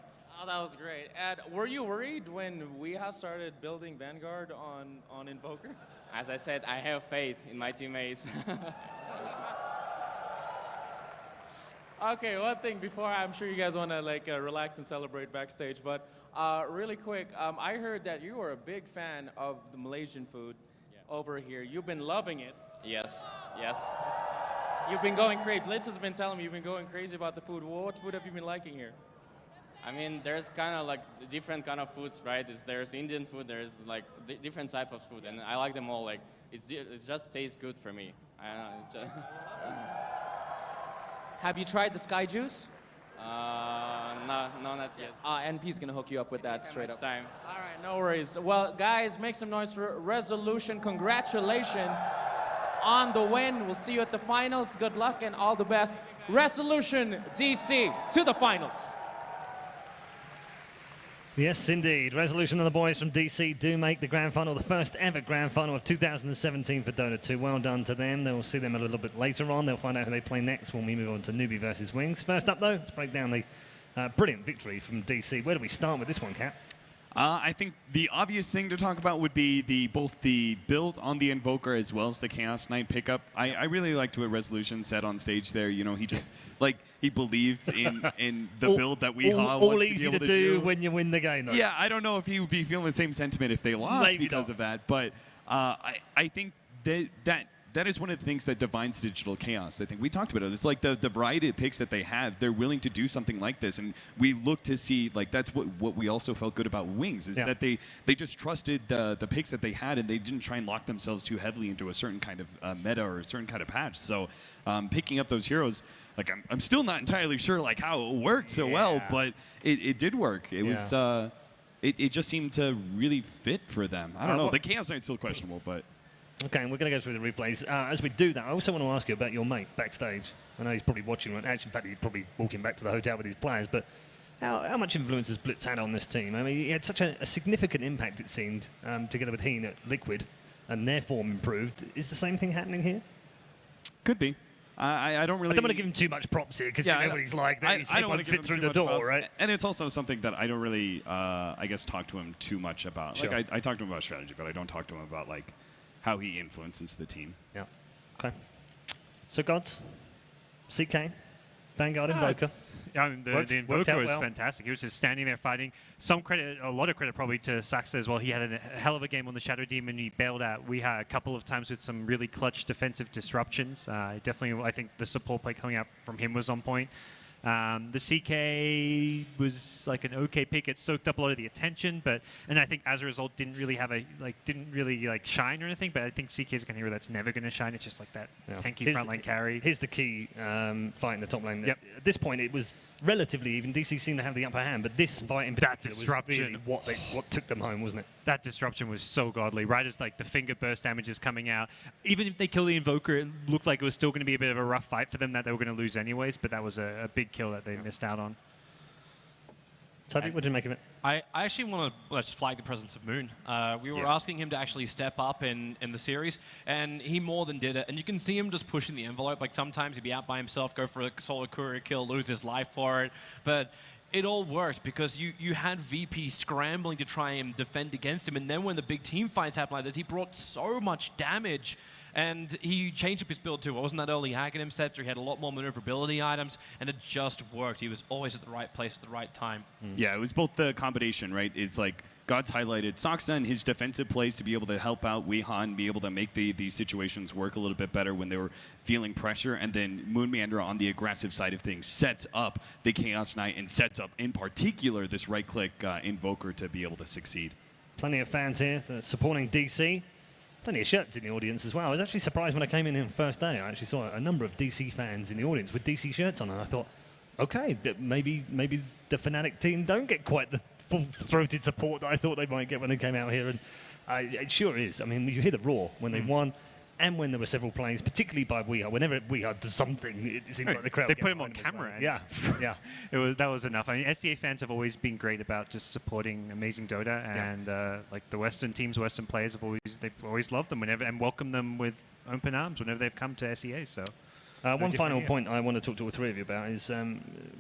Oh, that was great. Ed, were you worried when Weha started building Vanguard on Invoker? As I said, I have faith in my teammates. Okay, one thing before, I'm sure you guys want to like relax and celebrate backstage, but really quick, I heard that you are a big fan of the Malaysian food over here. You've been loving it. Yes, yes. You've been going crazy. Blitz has been telling me you've been going crazy about the food. What food have you been liking here? I mean, there's kind of like different kind of foods, right? There's Indian food, there's like different type of food, and I like them all. Like, it just tastes good for me. Have you tried the Sky Juice? No, not yet. NP's gonna hook you up with that straight up. Time. All right, no worries. Well, guys, make some noise for Resolution. Congratulations on the win. We'll see you at the finals. Good luck and all the best. Resolution DC to the finals. Yes, indeed. Resolution and the boys from DC do make the grand final, the first ever grand final of 2017 for Dota 2. Well done to them. They'll see them a little bit later on. They'll find out who they play next when we move on to Newbie versus Wings. First up, though, let's break down the brilliant victory from DC. Where do we start with this one, Cap? I think the obvious thing to talk about would be both the build on the Invoker as well as the Chaos Knight pickup. I really liked what Resolution said on stage there. You know, he just, like, he believed in the build that Weha all easy to do when you win the game, though. Yeah, I don't know if he would be feeling the same sentiment if they lost Maybe because not. of that, but I think that is one of the things that defines Digital Chaos. I think we talked about it. It's like the variety of picks that they have. They're willing to do something like this, and we look to see, like, that's what we also felt good about Wings, is that they just trusted the picks that they had, and they didn't try and lock themselves too heavily into a certain kind of meta or a certain kind of patch. So picking up those heroes, like, I'm still not entirely sure like how it worked so well, but it did work. It was it just seemed to really fit for them. I don't know. The Chaos Knight's still questionable, but. Okay, and we're going to go through the replays. As we do that, I also want to ask you about your mate backstage. I know he's probably watching. Actually, in fact, he's probably walking back to the hotel with his players. But how much influence has Blitz had on this team? I mean, he had such a significant impact, it seemed, together with Heen at Liquid, and their form improved. Is the same thing happening here? Could be. I don't really. I don't want to give him too much props here because you know what he's like. I don't want to fit through the door, right? And it's also something that I don't really, I guess, talk to him too much about. Sure. Like, I talk to him about strategy, but I don't talk to him about like how he influences the team. Yeah. Okay. So Gods, CK, Vanguard Invoker. I mean, the Invoker was fantastic. He was just standing there fighting. Some credit, a lot of credit probably to Saxa as well. He had a hell of a game on the Shadow Demon. He bailed out. We had a couple of times with some really clutch defensive disruptions. Definitely, I think the support play coming out from him was on point. The CK was like an okay pick. It soaked up a lot of the attention, and I think as a result didn't really shine or anything. But I think CK is a hero that's never going to shine. It's just like that tanky frontline carry. Here's the key fight in the top lane. Yep. At this point, it was relatively even. DC seemed to have the upper hand, but this fight in particular was really what took them home, wasn't it? That disruption was so godly. Right as like the finger burst damage is coming out, even if they kill the Invoker, it looked like it was still going to be a bit of a rough fight for them, that they were going to lose anyways. But that was a big kill that they missed out on. Toby, what did you make of it? I actually want to just flag the presence of Moon. We were asking him to actually step up in the series, and he more than did it. And you can see him just pushing the envelope. Like sometimes he'd be out by himself, go for a solo courier kill, lose his life for it. But it all worked because you had VP scrambling to try and defend against him. And then when the big team fights happen like this, he brought so much damage. And he changed up his build too. It wasn't that early Aghanim Scepter. He had a lot more maneuverability items, and it just worked. He was always at the right place at the right time. Yeah, it was both the combination, right? It's like God's highlighted Soxa and his defensive plays to be able to help out Weeha and be able to make these situations work a little bit better when they were feeling pressure. And then Moon Meander on the aggressive side of things sets up the Chaos Knight and sets up, in particular, this right-click Invoker to be able to succeed. Plenty of fans here supporting DC. Plenty of shirts in the audience as well. I was actually surprised when I came in the first day. I actually saw a number of DC fans in the audience with DC shirts on, and I thought, okay, maybe the Fnatic team don't get quite the full-throated support that I thought they might get when they came out here, and it sure is. I mean, you hear the roar when they won, and when there were several plays, particularly by Weeha. Whenever Weeha does something, it seems like the crowd. They put him on camera. Well. Yeah. That was enough. I mean, SCA fans have always been great about just supporting amazing Dota, and like the Western teams, Western players they've always loved them whenever and welcomed them with open arms whenever they've come to SEA. So. One final point I want to talk to all three of you about is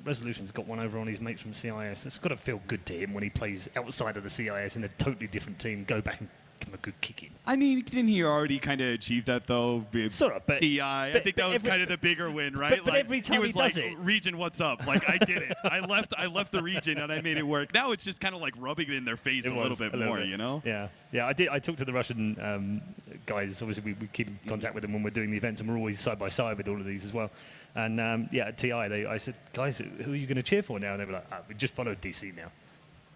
Resolution's got one over on his mates from CIS. It's got to feel good to him when he plays outside of the CIS in a totally different team, go back and give him a good kicking. I mean, didn't he already kind of achieve that, though? Sort of, but... TI, I think that was kind of the bigger win, right? But every time he was does like, it. region, what's up? Like, I did it. I left the region, and I made it work. Now it's just kind of like rubbing it in their face a little bit more, you know? Yeah, I talked to the Russian guys. Obviously, we keep in contact with them when we're doing the events, and we're always side by side with all of these as well. And at TI, I said, guys, who are you going to cheer for now? And they were like, we just followed DC now.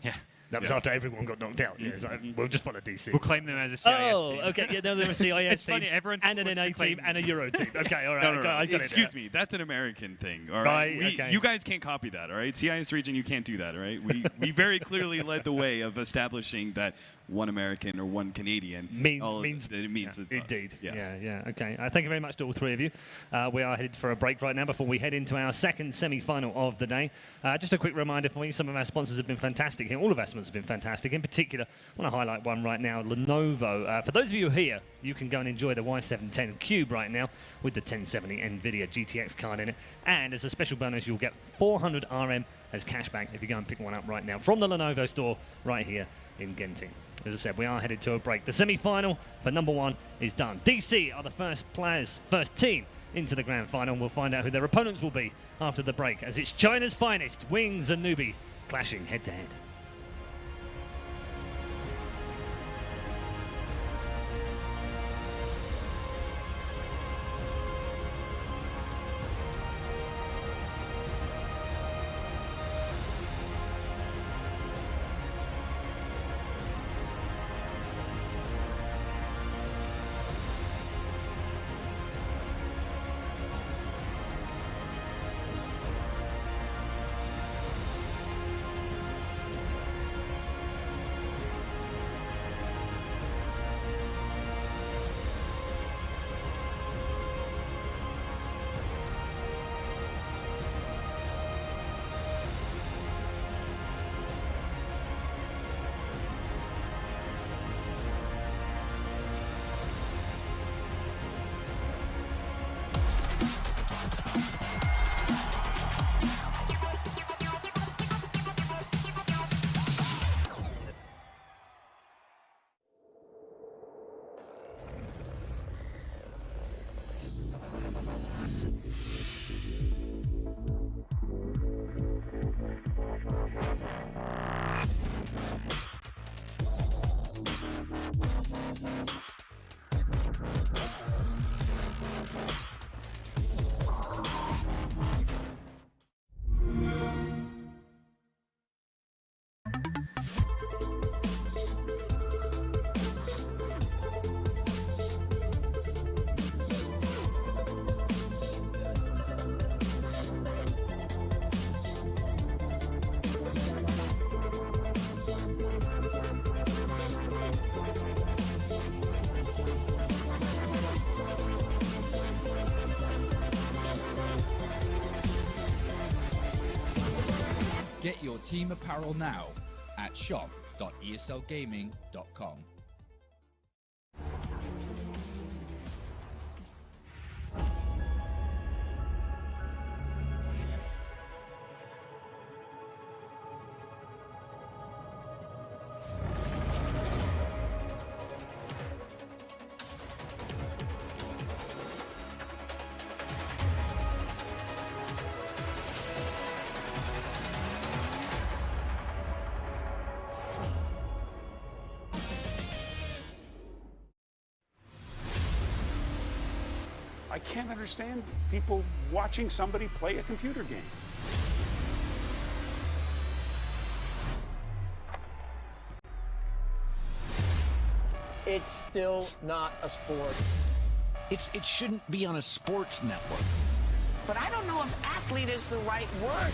Yeah. That was after everyone got knocked out. Yeah, it's like, we'll just follow DC. We'll claim them as a CIS team. Oh, okay. Yeah, no, they're a CIS it's team. Funny, everyone's and an NA team and a Euro team. Okay, all right. No. I got Excuse me. That's an American thing. All right. Okay. You guys can't copy that. All right. CIS region, you can't do that. All right. We very clearly led the way of establishing that one American or one Canadian means it's indeed. Yes. Yeah. Okay. Thank you very much to all three of you. We are headed for a break right now before we head into our second semi-final of the day. Just a quick reminder for you: some of our sponsors have been fantastic here. All of our sponsors have been fantastic. In particular, I want to highlight one right now: Lenovo. For those of you who are here, you can go and enjoy the Y710 Cube right now with the 1070 NVIDIA GTX card in it. And as a special bonus, you'll get 400 RM as cashback if you go and pick one up right now from the Lenovo store right here in Genting. As I said, we are headed to a break. The semi-final for number one is done. DC are the first team into the grand final. We'll find out who their opponents will be after the break, as it's China's finest, Wings and Newbie, clashing head-to-head. Get your team apparel now at shop.eslgaming.com. I can't understand people watching somebody play a computer game. It's still not a sport. It shouldn't be on a sports network. But I don't know if athlete is the right word.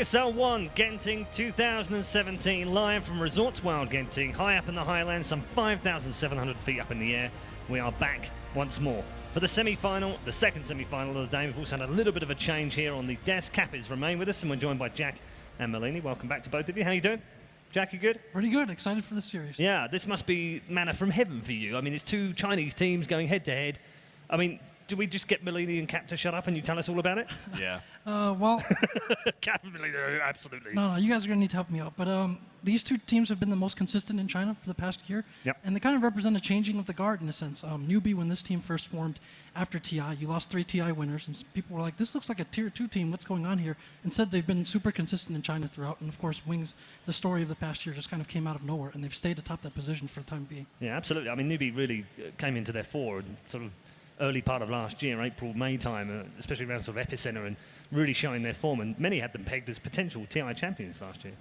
ESL One Genting 2017, live from Resorts World Genting, high up in the highlands, some 5,700 feet up in the air. We are back once more for the semi-final, the second semi-final of the day. We've also had a little bit of a change here on the desk. Cappies remain with us, and we're joined by Jack and Malini. Welcome back to both of you. How you doing? Jack, you good? Pretty good. Excited for the series. Yeah, this must be manna from heaven for you. I mean, it's two Chinese teams going head-to-head. I mean, do we just get Malini and Cap to shut up and you tell us all about it? Yeah. Well... Cap and Malini, absolutely. No, you guys are going to need to help me out. But these two teams have been the most consistent in China for the past year. Yep. And they kind of represent a changing of the guard in a sense. Newbie, when this team first formed after TI, you lost 3 TI winners. And people were like, this looks like a tier 2 team. What's going on here? Instead, they've been super consistent in China throughout. And of course, Wings, the story of the past year just kind of came out of nowhere. And they've stayed atop that position for the time being. Yeah, absolutely. I mean, Newbie really came into their fore and sort of early part of last year, April, May time, especially around sort of epicenter, and really showing their form. And many had them pegged as potential TI champions last year.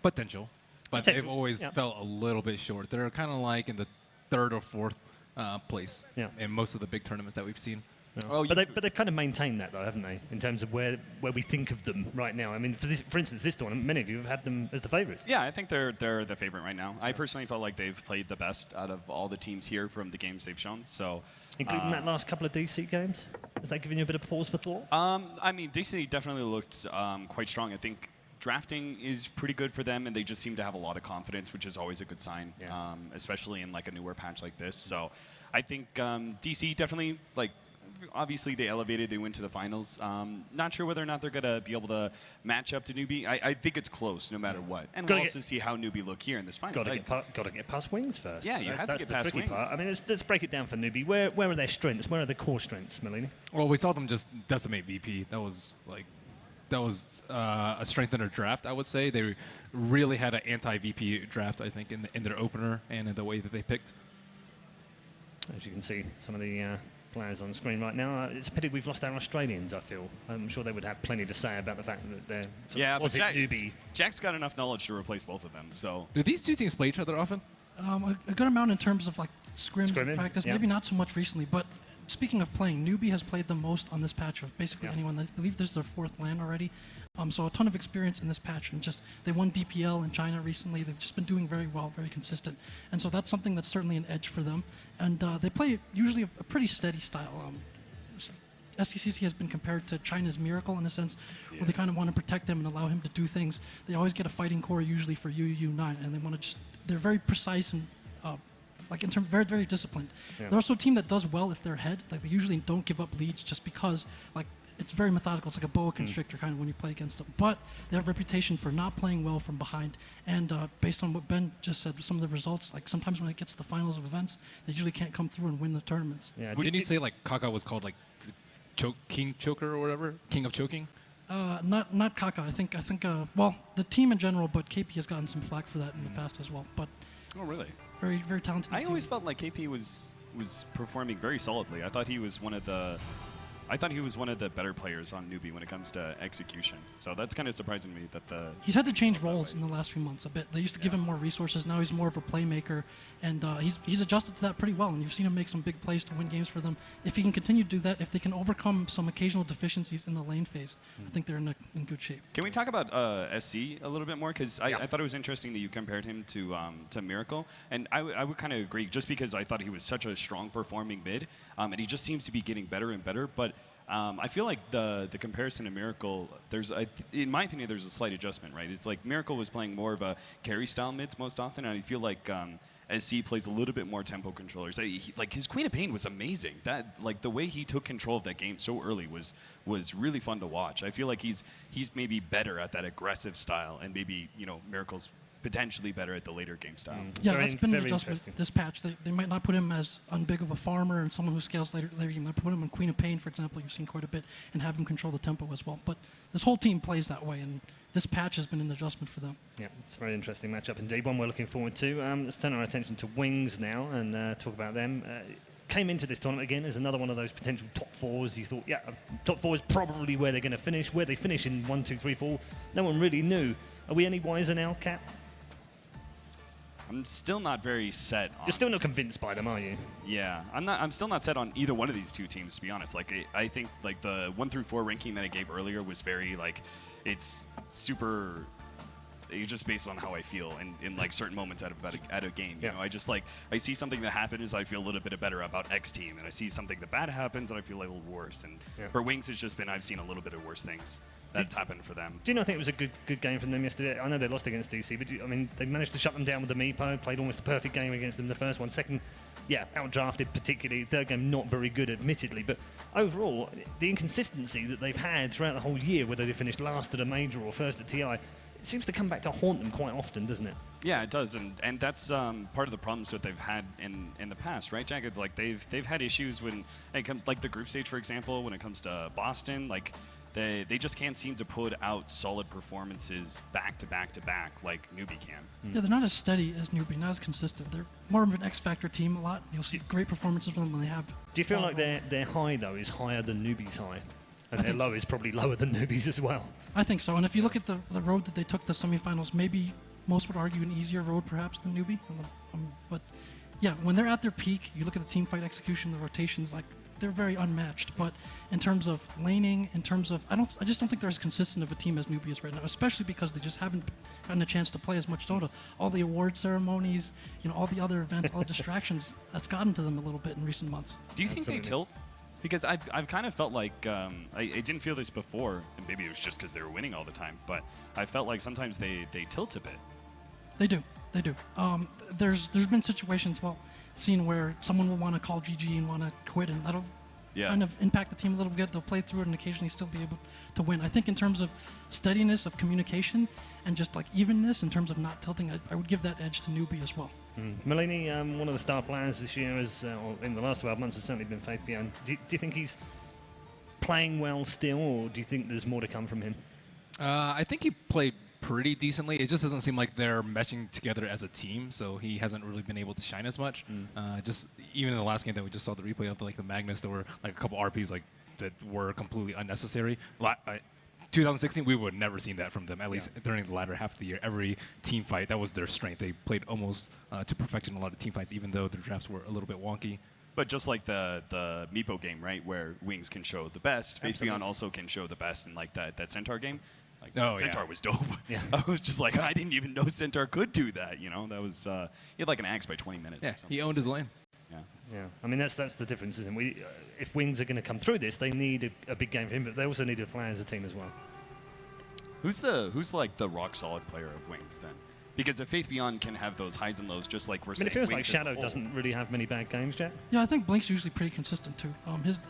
Potential. But they've always felt a little bit short. They're kind of like in the 3rd or 4th place in most of the big tournaments that we've seen. Yeah. Oh, but they've kind of maintained that, though, haven't they, in terms of where we think of them right now? I mean, for instance, this tournament, many of you have had them as the favourites. Yeah, I think they're the favourite right now. I personally felt like they've played the best out of all the teams here from the games they've shown. So, including that last couple of DC games? Has that given you a bit of pause for thought? I mean, DC definitely looked quite strong. I think drafting is pretty good for them, and they just seem to have a lot of confidence, which is always a good sign, especially in like a newer patch like this. So I think DC definitely, like, obviously they elevated, they went to the finals. Not sure whether or not they're going to be able to match up to Newbie. I think it's close no matter what. And we'll also see how Newbie look here in this final. Got to get past Wings first. Yeah, you have to get past tricky Wings. Part. I mean, let's break it down for Newbie. Where are their strengths? Where are the core strengths, Malini? Well, we saw them just decimate VP. That was a strength in their draft, I would say. They really had an anti-VP draft, I think, in their opener and in the way that they picked. As you can see, some of the players on the screen right now. It's a pity we've lost our Australians, I feel. I'm sure they would have plenty to say about the fact that they're but Jack's got enough knowledge to replace both of them. So do these two teams play each other often? A good amount in terms of like scrims and practice. Maybe not so much recently, but speaking of playing, Newbie has played the most on this patch of basically anyone. I believe this is their 4th LAN already. So a ton of experience in this patch, and just they won DPL in China recently. They've just been doing very well, very consistent, and so that's something that's certainly an edge for them. And they play usually a pretty steady style. SCCC has been compared to China's Miracle in a sense, where they kind of want to protect him and allow him to do things. They always get a fighting core usually for UU9, and they want to they're very precise and like in terms very, very disciplined. Yeah. They're also a team that does well if they're ahead. Like they usually don't give up leads just because like it's very methodical. It's like a boa constrictor kind of when you play against them. But they have a reputation for not playing well from behind. And based on what Ben just said, some of the results, like sometimes when it gets to the finals of events, they usually can't come through and win the tournaments. Yeah. Didn't you say like Kaka was called like the King Choker or whatever? King of Choking? Not Kaka. I think well, the team in general, but KP has gotten some flack for that in the past as well. But oh really? Very, very talented. I always felt like KP was performing very solidly. I thought he was one of the better players on Newbie when it comes to execution. So that's kind of surprising me that he's had to change roles in the last few months a bit. They used to give him more resources. Now he's more of a playmaker, and he's adjusted to that pretty well. And you've seen him make some big plays to win games for them. If he can continue to do that, if they can overcome some occasional deficiencies in the lane phase, I think they're in good shape. Can we talk about SC a little bit more? Because I thought it was interesting that you compared him to Miracle, and I would kind of agree, just because I thought he was such a strong performing mid, and he just seems to be getting better and better. But I feel like the comparison to Miracle, in my opinion, there's a slight adjustment, right? It's like Miracle was playing more of a carry style mids most often, and I feel like SC plays a little bit more tempo controllers. Like his Queen of Pain was amazing. That like the way he took control of that game so early was really fun to watch. I feel like he's maybe better at that aggressive style, and maybe Miracle's potentially better at the later game style. Yeah, that's been an adjustment this patch. They might not put him as unbig of a farmer and someone who scales later. You might put him on Queen of Pain, for example. You've seen quite a bit, and have him control the tempo as well. But this whole team plays that way, and this patch has been an adjustment for them. Yeah, it's a very interesting matchup indeed. One we're looking forward to. Let's turn our attention to Wings now and talk about them. Came into this tournament again as another one of those potential top 4s. You thought, top 4 is probably where they're going to finish. Where they finish in 1, 2, 3, 4, no one really knew. Are we any wiser now, Cap? I'm still not very set on... You're still not convinced by them, are you? Yeah, I'm still not set on either one of these two teams, to be honest. Like, I think like the 1 through 4 ranking that I gave earlier was very like it's super. It's just based on how I feel and in like certain moments at a game. You know, I see something that happens, I feel a little bit better about X team, and I see something that bad happens, and I feel a little worse. And for Wings, it's just been I've seen a little bit of worse things that's happened for them. Do you not think it was a good game from them yesterday? I know they lost against DC, but I mean they managed to shut them down with the Meepo. Played almost a perfect game against them the first one. Second, outdrafted particularly. Third game not very good, admittedly, but overall the inconsistency that they've had throughout the whole year, whether they finished last at a major or first at TI. It seems to come back to haunt them quite often, doesn't it? Yeah, it does, and that's part of the problems that they've had in the past, right, Jack? It's like they've had issues when it comes, like the group stage, for example, when it comes to Boston, like they just can't seem to put out solid performances back to back to back like Newbie can. Yeah, they're not as steady as Newbie, not as consistent. They're more of an X-Factor team a lot. You'll see great performances from them when they have. Do you feel like their high, though, is higher than Newbie's high? And their low is probably lower than Newbie's as well. I think so. And if you look at the road that they took the semifinals, maybe most would argue an easier road perhaps than Newbie. But yeah, when they're at their peak, you look at the team fight execution, the rotations, like they're very unmatched. But in terms of laning, in terms of, I just don't think they're as consistent of a team as Newbie is right now, especially because they just haven't gotten a chance to play as much Dota. All the award ceremonies, all the other events, all the distractions, that's gotten to them a little bit in recent months. Do you think they tilt? Because I've kind of felt like, I didn't feel this before, and maybe it was just because they were winning all the time, but I felt like sometimes they tilt a bit. They do. There's been situations, I've seen where someone will want to call GG and want to quit, and that'll kind of impact the team a little bit. They'll play through it and occasionally still be able to win. I think in terms of steadiness of communication and just like evenness in terms of not tilting, I would give that edge to Newbie as well. Melanie, one of the star players this year, in the last 12 months, has certainly been Faith Beyond. Do you think he's playing well still, or do you think there's more to come from him? I think he played pretty decently. It just doesn't seem like they're meshing together as a team, so he hasn't really been able to shine as much. Just even in the last game that we just saw the replay of, like the Magnus, there were like a couple RPs like that were completely unnecessary. 2016, we would have never seen that from them, at least during the latter half of the year. Every team fight, that was their strength. They played almost to perfection a lot of team fights, even though their drafts were a little bit wonky. But just like the Meepo game, right, where Wings can show the best, Faith Beyond also can show the best in like that Centaur game. Like, Centaur was dope. I was just like, I didn't even know Centaur could do that. That was he had like an axe by 20 minutes. Yeah, he owned his lane. Yeah. I mean that's the difference, isn't it? If Wings are going to come through this, they need a big game for him, but they also need to play as a team as well. Who's like the rock solid player of Wings then? Because if Faith Beyond can have those highs and lows, just like we're saying. It feels like Shadow doesn't really have many bad games yet. Yeah, I think Blink's usually pretty consistent too.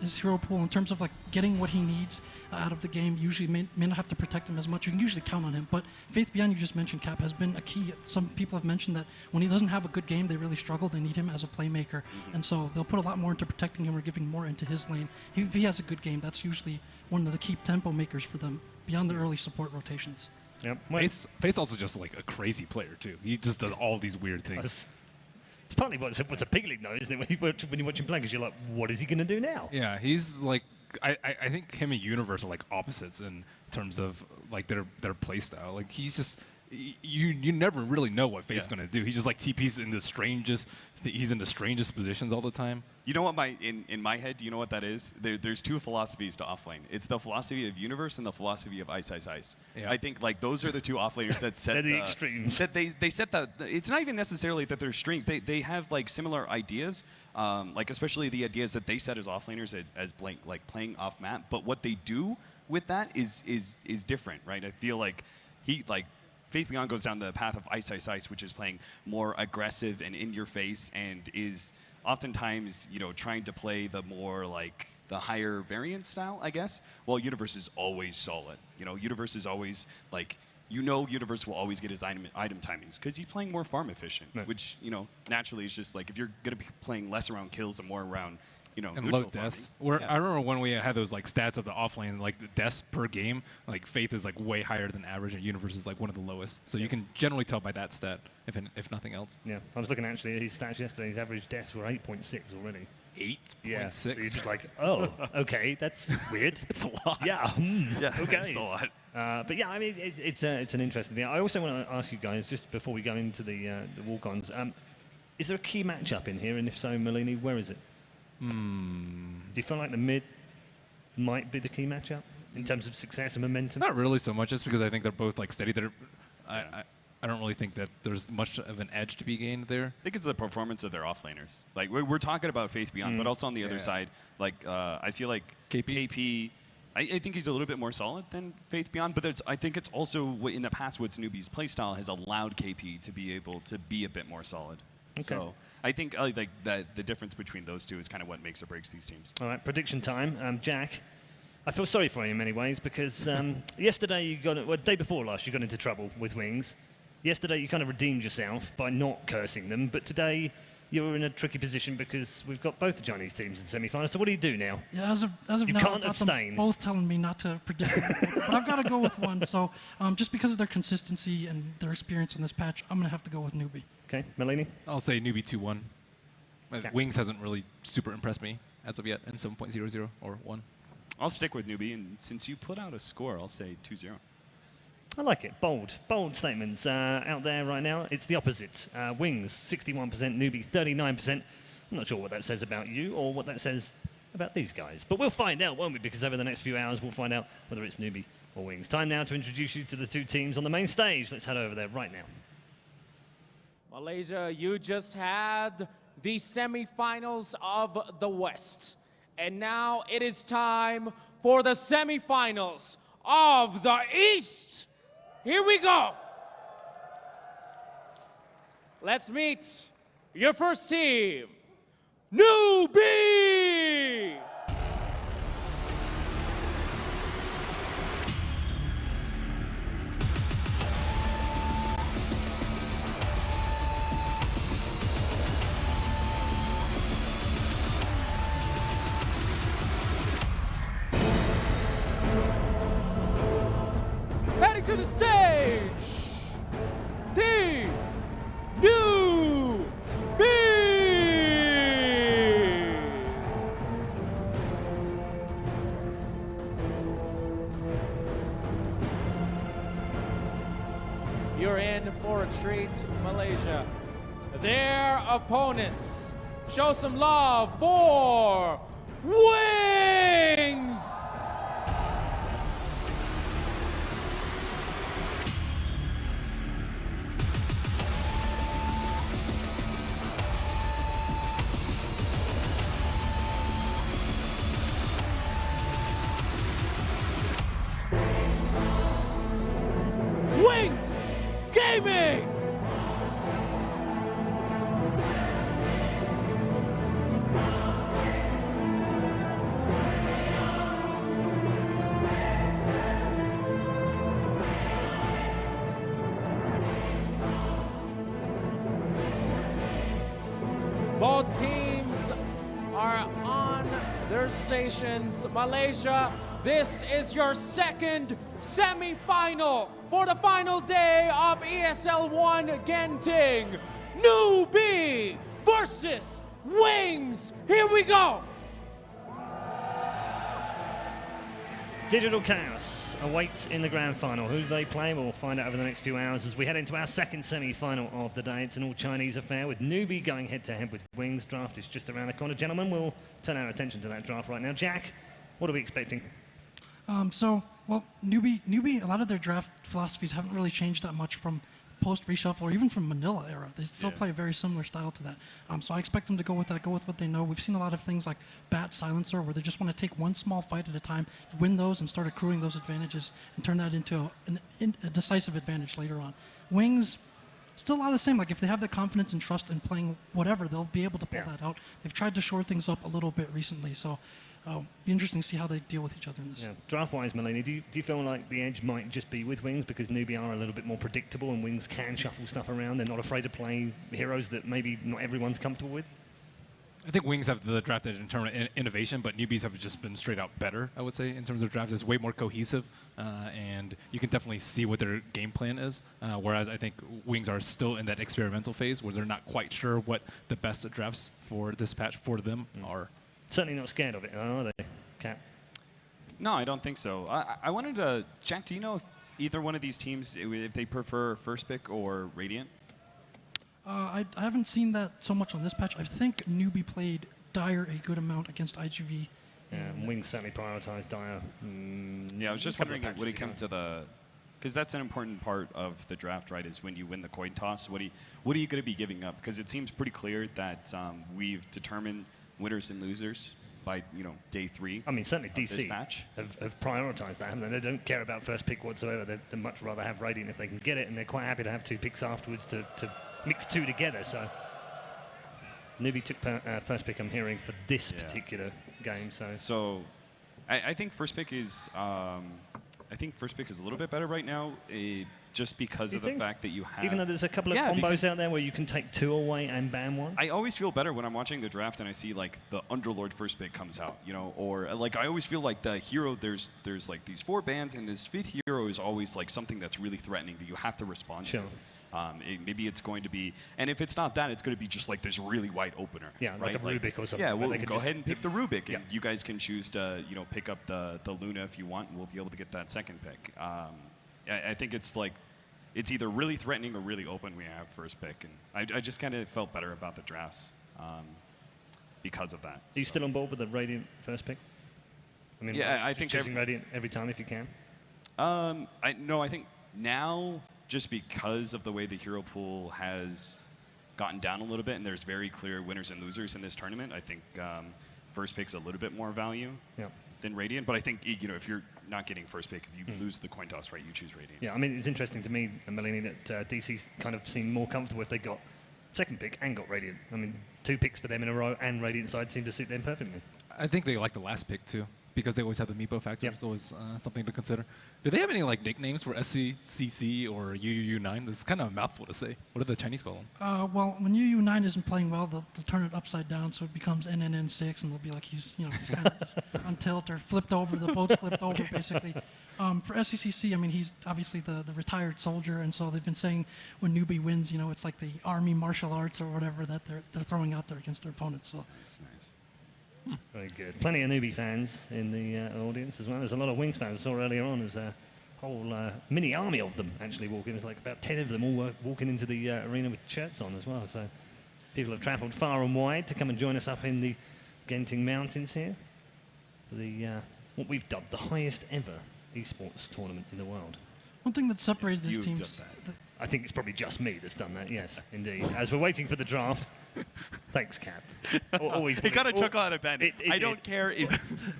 His hero pool in terms of like getting what he needs out of the game usually may not have to protect him as much. You can usually count on him. But Faith Beyond, you just mentioned, Cap, has been a key. Some people have mentioned that when he doesn't have a good game, they really struggle. They need him as a playmaker, and so they'll put a lot more into protecting him or giving more into his lane. If he has a good game, that's usually one of the key tempo makers for them beyond the early support rotations. Yep. Faith also just like a crazy player too. He just does all these weird things. It's partly what's a pig league though, isn't it? When you watch him play, because you're like, what is he going to do now? Yeah, he's like, I think him and Universe are like opposites in terms of like their play style. Like he's just, you never really know what Faith's going to do. He's just like TP's in the strangest. He's in the strangest positions all the time. You know what in my head, do you know what that is? There's two philosophies to offlane. It's the philosophy of Universe and the philosophy of Ice. Yeah. I think like those are the two offlaners that set the extremes. That they set the. It's not even necessarily that they're strengths. They have like similar ideas, like especially the ideas that they set as offlaners as blank, like playing off map. But what they do with that is different, right? I feel like Faith Beyond goes down the path of Ice, which is playing more aggressive and in your face, and is oftentimes, trying to play the more like the higher variant style, I guess. While Universe is always solid. Universe is always like, Universe will always get his item timings because he's playing more farm efficient, which, naturally is just like if you're going to be playing less around kills and more around and low deaths. I remember when we had those like stats of the offlane, like the deaths per game, like Faith is like way higher than average, and Universe is like one of the lowest. So you can generally tell by that stat, if nothing else. Yeah, I was looking actually at his stats yesterday. His average deaths were 8.6 already. 8.6. Yeah, so you're just like, oh, okay, that's weird. It's a lot. Yeah. Okay. It's a lot. But yeah, I mean, it's an interesting thing. I also want to ask you guys, just before we go into the walk-ons, is there a key matchup in here? And if so, Melini, where is it? Do you feel like the mid might be the key matchup? in terms of success and momentum? Not really so much, just because I think they're both like steady. I don't really think that there's much of an edge to be gained there. I think it's the performance of their offlaners. Like we're talking about Faith Beyond, but also on the other side, like I feel like KP. I think he's a little bit more solid than Faith Beyond, but I think it's also in the past what's Newbie's playstyle has allowed KP to be able to be a bit more solid. Okay. So I think like that the difference between those two is kind of what makes or breaks these teams. All right, prediction time. Jack, I feel sorry for you in many ways because yesterday day before last you got into trouble with Wings. Yesterday you kind of redeemed yourself by not cursing them, but today you were in a tricky position because we've got both the Chinese teams in semi-finals. So what do you do now? Yeah, as of you now, can't I've got them abstain. both telling me not to predict, but I've got to go with one. So just because of their consistency and their experience in this patch, I'm going to have to go with Newbie. Okay, Melanie? I'll say Newbie 2-1. Wings hasn't really super impressed me as of yet in 7.00 or 1. I'll stick with Newbie, and since you put out a score, I'll say 2-0. I like it. Bold statements out there right now. It's the opposite. Wings, 61%, Newbie, 39%. I'm not sure what that says about you or what that says about these guys. But we'll find out, won't we? Because over the next few hours, we'll find out whether it's Newbie or Wings. Time now to introduce you to the two teams on the main stage. Let's head over there right now. Malaysia, you just had the semifinals of the West. And now it is time for the semifinals of the East. Here we go. Let's meet your first team, Newbie! Heading to the stage, Team Newbie! You're in for a treat, Malaysia. Their opponents, show some love for Wings! Wings Gaming! Both teams are on their stations. Malaysia, this is your second semi-final for the final day of ESL One Genting. Newbie versus Wings. Here we go. Digital Chaos awaits in the grand final. Who do they play? We'll find out over the next few hours as we head into our second semi-final of the day. It's an all-Chinese affair with Newbie going head-to-head with Wings. Draft is just around the corner. Gentlemen, we'll turn our attention to that draft right now. Jack, what are we expecting? Well, Newbie, a lot of their draft philosophies haven't really changed that much from post-reshuffle or even from Manila era. They still play a very similar style to that. So I expect them to go with that, go with what they know. We've seen a lot of things like Bat Silencer where they just want to take one small fight at a time, win those, and start accruing those advantages and turn that into a decisive advantage later on. Wings, still a lot of the same. Like if they have the confidence and trust in playing whatever, they'll be able to pull that out. They've tried to shore things up a little bit recently, so be interesting to see how they deal with each other in this. Yeah. Draft-wise, Melanie, do you feel like the edge might just be with Wings because Newbie are a little bit more predictable and Wings can shuffle stuff around? They're not afraid to play heroes that maybe not everyone's comfortable with? I think Wings have the draft edge in terms of innovation, but Newbies have just been straight out better, I would say, in terms of draft. It's way more cohesive, and you can definitely see what their game plan is, whereas I think Wings are still in that experimental phase where they're not quite sure what the best drafts for this patch for them are. Certainly not scared of it, are they, Cap? No, I don't think so. I wanted to, Jack, do you know if either one of these teams, if they prefer First Pick or Radiant? I haven't seen that so much on this patch. I think Newbie played Dire a good amount against IGV And Wings certainly prioritised Dire. Yeah, I was just wondering when it comes to the, because that's an important part of the draft, right? Is when you win the coin toss, what are you going to be giving up? Because it seems pretty clear that we've determined winners and losers by day 3. I mean, certainly DC DC have prioritised that, haven't they? They don't care about first pick whatsoever. They'd much rather have Radiant if they can get it, and they're quite happy to have 2 picks afterwards to mix 2 together. So Newbie took first pick, I'm hearing, for this particular game. So I think first pick is a little bit better right now, just because of the fact that you have. Even though there's a couple of combos out there where you can take 2 away and ban 1. I always feel better when I'm watching the draft and I see like the Underlord first pick comes out, or like I always feel like the hero. There's like these 4 bans, and this 5th hero is always like something that's really threatening that you have to respond to. Maybe it's going to be, and if it's not that, it's going to be just like this really wide opener. Yeah, right? like a Rubik or something. Yeah, well, go ahead and pick the Rubik, and you guys can choose to, pick up the Luna if you want, and we'll be able to get that second pick. I think it's like, it's either really threatening or really open when you have first pick, and I just kind of felt better about the drafts because of that. Are you still on board with the Radiant first pick? I mean, yeah, I think choosing Radiant every time if you can. I think now, just because of the way the hero pool has gotten down a little bit, and there's very clear winners and losers in this tournament, I think first pick's a little bit more value than Radiant. But I think if you're not getting first pick, if you lose the coin toss, right, you choose Radiant. Yeah, I mean, it's interesting to me, Melanie, that DC's kind of seemed more comfortable if they got second pick and got Radiant. I mean, 2 picks for them in a row, and Radiant side seemed to suit them perfectly. I think they like the last pick too, because they always have the Meepo factor. It's always something to consider. Do they have any like nicknames for SCCC or UU9? That's kind of a mouthful to say. What do the Chinese call them? Well, when UU9 isn't playing well, they'll turn it upside down, so it becomes NNN6, and they'll be like he's kind of just on tilt or flipped over. The boat's flipped over, basically. For SCCC, I mean, he's obviously the retired soldier, and so they've been saying when Newbie wins, it's like the army martial arts or whatever that they're throwing out there against their opponents. So that's nice. Very good. Plenty of Newbie fans in the audience as well. There's a lot of Wings fans. I saw earlier on there's a whole mini army of them actually walking. There's like about 10 of them all walking into the arena with shirts on as well. So people have travelled far and wide to come and join us up in the Genting Mountains here for the what we've dubbed the highest ever esports tournament in the world. One thing that separates these teams. I think it's probably just me that's done that. Yes, indeed. As we're waiting for the draft. Thanks, Cap. Always. You got to chuckle out of Ben. I don't care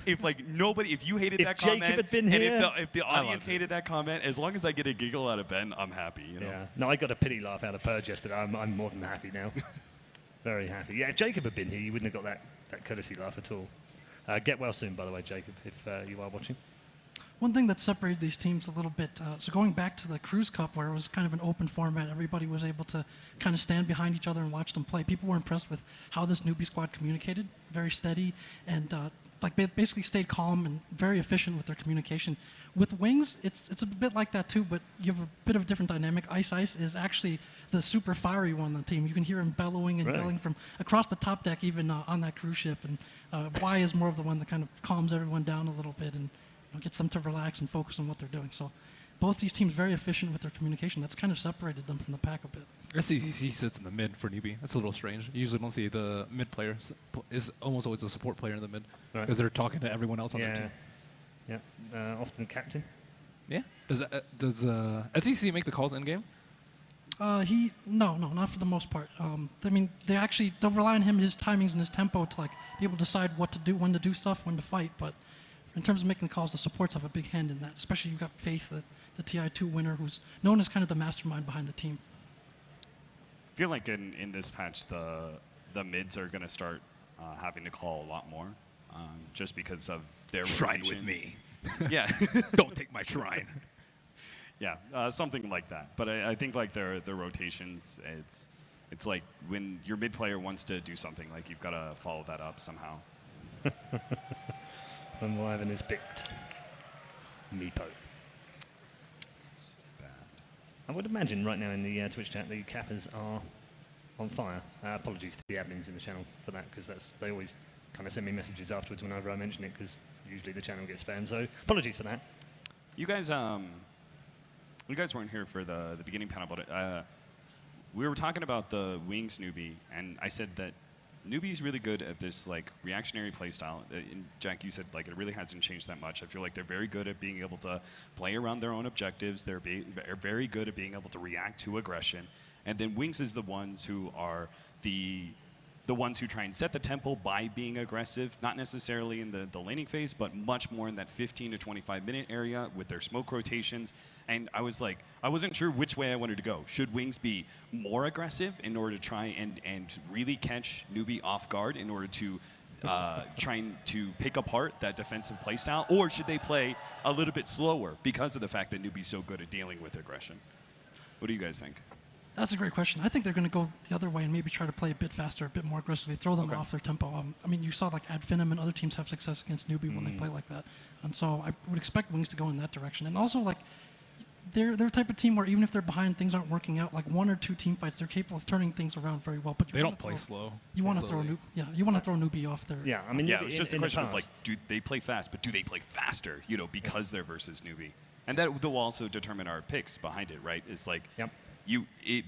if like nobody, if you hated that Jacob comment, had been here, and if the audience hated that comment, as long as I get a giggle out of Ben, I'm happy. Yeah. No, I got a pity laugh out of Purge yesterday. I'm more than happy now. Very happy. Yeah, if Jacob had been here, you wouldn't have got that courtesy laugh at all. Get well soon, by the way, Jacob, if you are watching. One thing that separated these teams a little bit, so going back to the Cruise Cup where it was kind of an open format, everybody was able to kind of stand behind each other and watch them play. People were impressed with how this Newbie squad communicated, very steady, and basically stayed calm and very efficient with their communication. With Wings, it's a bit like that too, but you have a bit of a different dynamic. Ice is actually the super fiery one on the team. You can hear him bellowing and yelling from across the top deck, even on that cruise ship. And Y is more of the one that kind of calms everyone down a little bit and gets them to relax and focus on what they're doing. So both these teams very efficient with their communication. That's kind of separated them from the pack a bit. SCCC sits in the mid for Newbie. That's a little strange. You usually don't see the mid player is almost always a support player in the mid because they're talking to everyone else on their team. Yeah, often captain. Yeah. Does SCCC make the calls in game? No, not for the most part. I mean, they'll rely on him, his timings and his tempo to be able to decide what to do, when to do stuff, when to fight. But in terms of making the calls, the supports have a big hand in that. Especially you've got Faith, the TI2 winner, who's known as kind of the mastermind behind the team. I feel like in this patch, the mids are going to start having to call a lot more, just because of their shrine rotations. with me. Yeah. Don't take my shrine. Yeah, something like that. But I think like their rotations, it's like when your mid player wants to do something, like you've got to follow that up somehow. When Wyvern is picked. Meepo. I would imagine right now in the Twitch chat the Cappers are on fire. Apologies to the admins in the channel for that, because they always kind of send me messages afterwards whenever I mention it, because usually the channel gets spammed. So apologies for that. You guys weren't here for the beginning panel, but we were talking about the Wings Newbie, and I said that Newbie's really good at this like reactionary playstyle. And Jack, you said like it really hasn't changed that much. I feel like they're very good at being able to play around their own objectives. They're very good at being able to react to aggression. And then Wings is the ones who are the ones who try and set the tempo by being aggressive, not necessarily in the laning phase, but much more in that 15 to 25 minute area with their smoke rotations. And I was like, I wasn't sure which way I wanted to go. Should Wings be more aggressive in order to try and really catch Newbie off guard in order to trying to pick apart that defensive playstyle, or should they play a little bit slower because of the fact that Newbie's so good at dealing with aggression? What do you guys think? That's a great question. I think they're going to go the other way and maybe try to play a bit faster, a bit more aggressively, throw them off their tempo. I mean, you saw like Adfinum and other teams have success against Newbie when they play like that. And so I would expect Wings to go in that direction. And also, like, they're the type of team where even if they're behind, things aren't working out. Like 1 or 2 team fights, they're capable of turning things around very well. But they don't play slow. You want to throw you want to throw Newbie off their. Yeah, I mean, it's just a question of like, do they play fast, but do they play faster? You know, because they're versus Newbie, and that will also determine our picks behind it, right? It's like.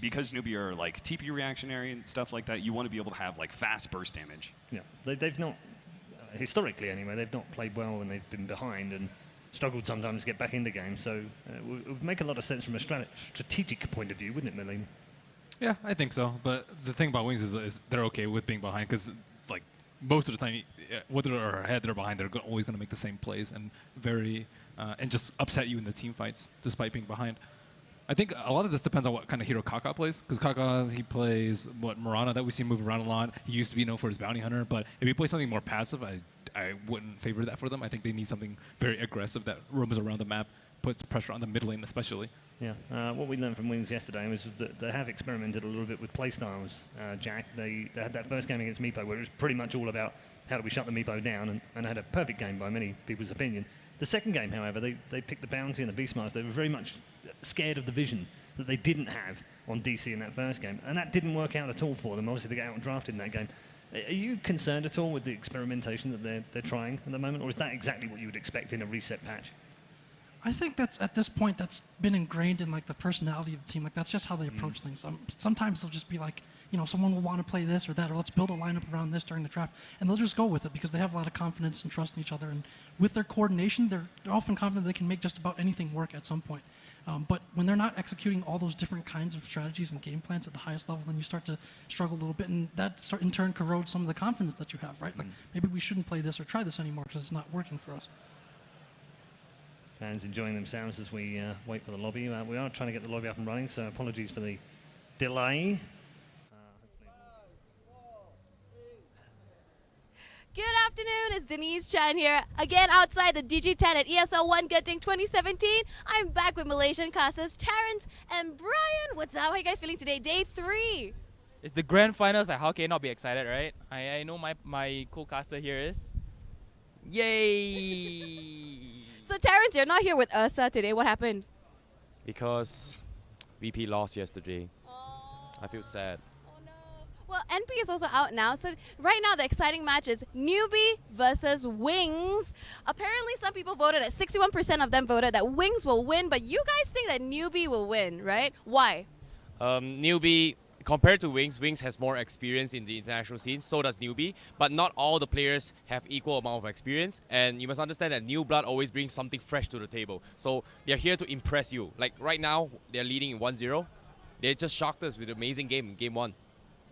Because Newbie are like TP reactionary and stuff like that, you want to be able to have like fast burst damage. Yeah, they've not, historically anyway, they've not played well when they've been behind and struggled sometimes to get back into games. So it would make a lot of sense from a strategic point of view, wouldn't it, Merlin? Yeah, I think so. But the thing about Wings is they're okay with being behind because like most of the time, whether they're ahead or behind, they're always going to make the same plays and and just upset you in the team fights despite being behind. I think a lot of this depends on what kind of hero Kaka plays, because Kaka, he plays Mirana that we see move around a lot. He used to be known for his bounty hunter, but if he plays something more passive, I wouldn't favor that for them. I think they need something very aggressive that roams around the map, puts pressure on the mid lane especially. Yeah, what we learned from Wings yesterday was that they have experimented a little bit with playstyles, Jack. They had that first game against Meepo where it was pretty much all about how do we shut the Meepo down, and had a perfect game by many people's opinion. The second game, however, they picked the bounty and the Beastmasters. They were very much scared of the vision that they didn't have on DC in that first game, and that didn't work out at all for them. Obviously, they got outdrafted in that game. Are you concerned at all with the experimentation that they're trying at the moment, or is that exactly what you would expect in a reset patch? I think that's at this point that's been ingrained in like the personality of the team. Like that's just how they approach things. Sometimes they'll just be like, you know, someone will want to play this or that, or let's build a lineup around this during the draft, and they'll just go with it because they have a lot of confidence and trust in each other. And with their coordination, they're often confident they can make just about anything work at some point. But when they're not executing all those different kinds of strategies and game plans at the highest level, then you start to struggle a little bit, and that in turn corrodes some of the confidence that you have, right? Like maybe we shouldn't play this or try this anymore because it's not working for us. Fans enjoying themselves as we wait for the lobby. We are trying to get the lobby up and running, so apologies for the delay. Good afternoon, it's Denise Chan here, again outside the DG10 at ESL One Genting 2017. I'm back with Malaysian casters Terrence and Brian. What's up? How are you guys feeling today? Day 3. It's the grand finals, like how can you not be excited, right? I know my co-caster here is. Yay! So Terrence, you're not here with us today. What happened? Because VP lost yesterday. I feel sad. Well, NP is also out now, so right now the exciting match is Newbie versus Wings. Apparently some people voted, 61% of them voted that Wings will win, but you guys think that Newbie will win, right? Why? Newbie, compared to Wings, Wings has more experience in the international scene, so does Newbie, but not all the players have equal amount of experience, and you must understand that new blood always brings something fresh to the table. So they're here to impress you. Like right now, they're leading in 1-0. They just shocked us with an amazing game in Game 1.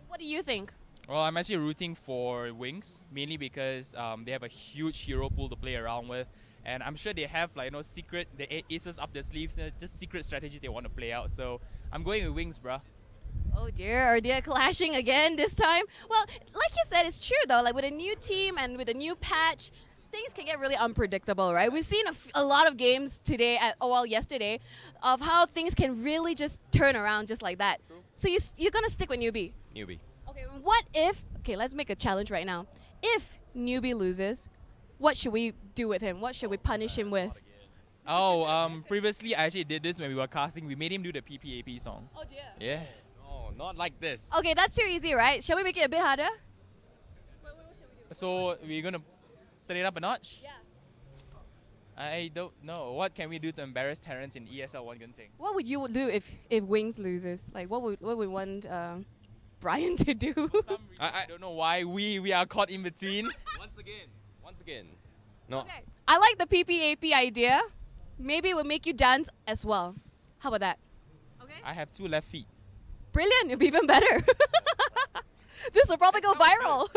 What do you think? Well, I'm actually rooting for Wings, mainly because they have a huge hero pool to play around with, and I'm sure they have secret, the aces up their sleeves, just secret strategies they want to play out. So I'm going with Wings, bruh. Oh dear, are they clashing again this time? Well, like you said, it's true though. Like with a new team and with a new patch, things can get really unpredictable, right? We've seen a lot of games today, yesterday, of how things can really just turn around just like that. True. So you're gonna stick with Newbie? Newbie. Okay, what if, let's make a challenge right now. If Newbie loses, what should we do with him? What should we punish him with? Previously I actually did this when we were casting. We made him do the PPAP song. Oh dear. Yeah. No, not like this. Okay, that's too easy, right? Shall we make it a bit harder? So we're gonna turn it up a notch? Yeah. I don't know. What can we do to embarrass Terrence in ESL One Genting? What would you do if Wings loses? Like what would we want Brian to do. I don't know why we are caught in between. Once again. No. Okay. I like the PPAP idea. Maybe it will make you dance as well. How about that? I have 2 left feet. Brilliant. It'll be even better. This will probably go viral.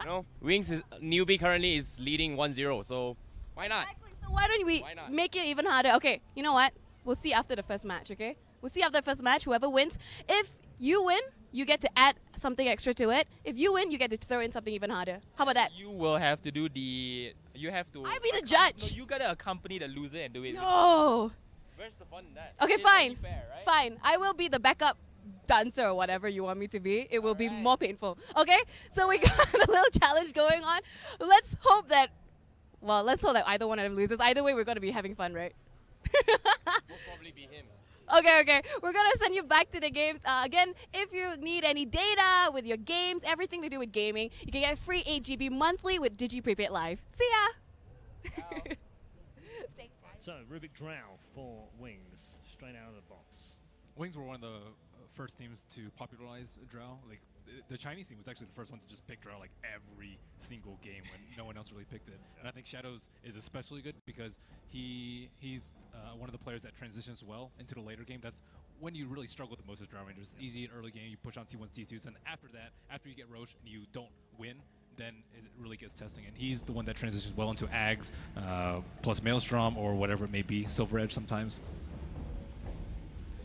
No, Newbie currently is leading 1-0, so why not? Exactly. So why don't we make it even harder? Okay, you know what? We'll see after the first match, okay? We'll see after the first match, whoever wins. If you win, you get to add something extra to it. If you win, you get to throw in something even harder. How about that? You will have to do the... You have to... I'll be the judge. No, you gotta accompany the loser and do it. No. Where's the fun in that? Okay, It's fine. only fair, right? Fine. I will be the backup dancer or whatever you want me to be. It will be more painful. Okay? So we got a little challenge going on. Let's hope that... Well, let's hope that either one of them loses. Either way, we're going to be having fun, right? Will probably be him. Okay. We're going to send you back to the game. Again, if you need any data with your games, everything to do with gaming, you can get free 8 GB monthly with Digi Prepaid Live. See ya! Thanks, guys. So, Rubik Drow for Wings, straight out of the box. Wings were one of the first teams to popularize Drow. Like the Chinese team was actually the first one to just pick Drow like every single game when no one else really picked it. And I think Shadows is especially good because he's one of the players that transitions well into the later game. That's when you really struggle the most as Drow Rangers. Easy in early game, you push on T1s, T2s, and after that, after you get Roche and you don't win, then it really gets testing. And he's the one that transitions well into Ags, plus Maelstrom or whatever it may be, Silver Edge sometimes.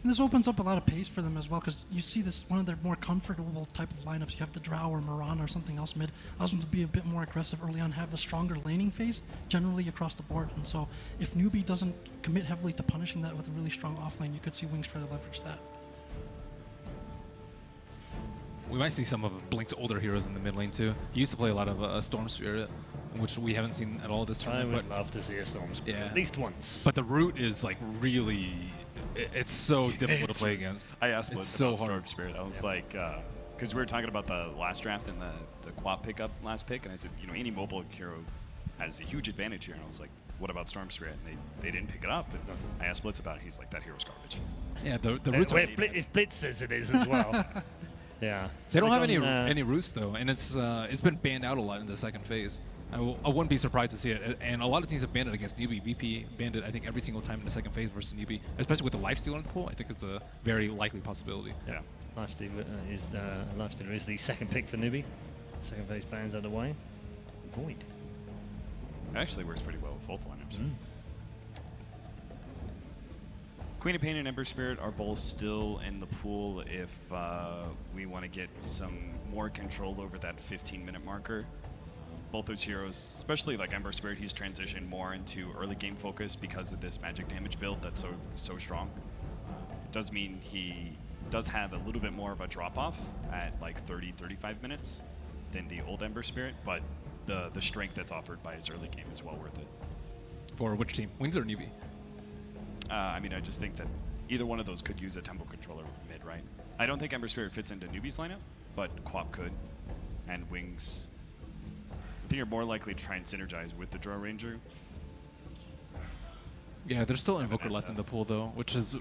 And this opens up a lot of pace for them as well, because you see this one of their more comfortable type of lineups. You have the Drow or Mirana or something else mid. Allows them to be a bit more aggressive early on, have the stronger laning phase generally across the board. And so if Newbie doesn't commit heavily to punishing that with a really strong offlane, you could see Wings try to leverage that. We might see some of Blink's older heroes in the mid lane too. He used to play a lot of Storm Spirit, which we haven't seen at all this tournament. I would love to see a Storm Spirit, at least once. But the root is like really, it's so difficult to play against. I asked Blitz about so hard. Storm Spirit. I was like, because we were talking about the last draft and the Quap pickup last pick, and I said, you know, any mobile hero has a huge advantage here. And I was like, what about Storm Spirit? And they didn't pick it up. But I asked Blitz about it. He's like, that hero's garbage. Yeah, the roots are... If Blitz says it is as well. Yeah. They don't have any roots though, and it's been banned out a lot in the second phase. I wouldn't be surprised to see it, and a lot of teams have banned it against Newbie. VP banned it, I think, every single time in the second phase versus Newbie, especially with the lifesteal in the pool. I think it's a very likely possibility. Yeah, lifestealer is the second pick for Newbie. Second phase bans underway. Void. It actually works pretty well with both lineups. Queen of Pain and Ember Spirit are both still in the pool if we want to get some more control over that 15-minute marker. Both those heroes, especially like Ember Spirit, he's transitioned more into early game focus because of this magic damage build that's so strong. It does mean he does have a little bit more of a drop-off at like 30-35 minutes than the old Ember Spirit, but the strength that's offered by his early game is well worth it. For which team? Wings or Newbie? I mean, I just think that either one of those could use a tempo controller mid, right? I don't think Ember Spirit fits into Newbie's lineup, but Quap could, and Wings. I think you're more likely to try and synergize with the Drow Ranger. Yeah, there's still Invoker left in the pool though, which has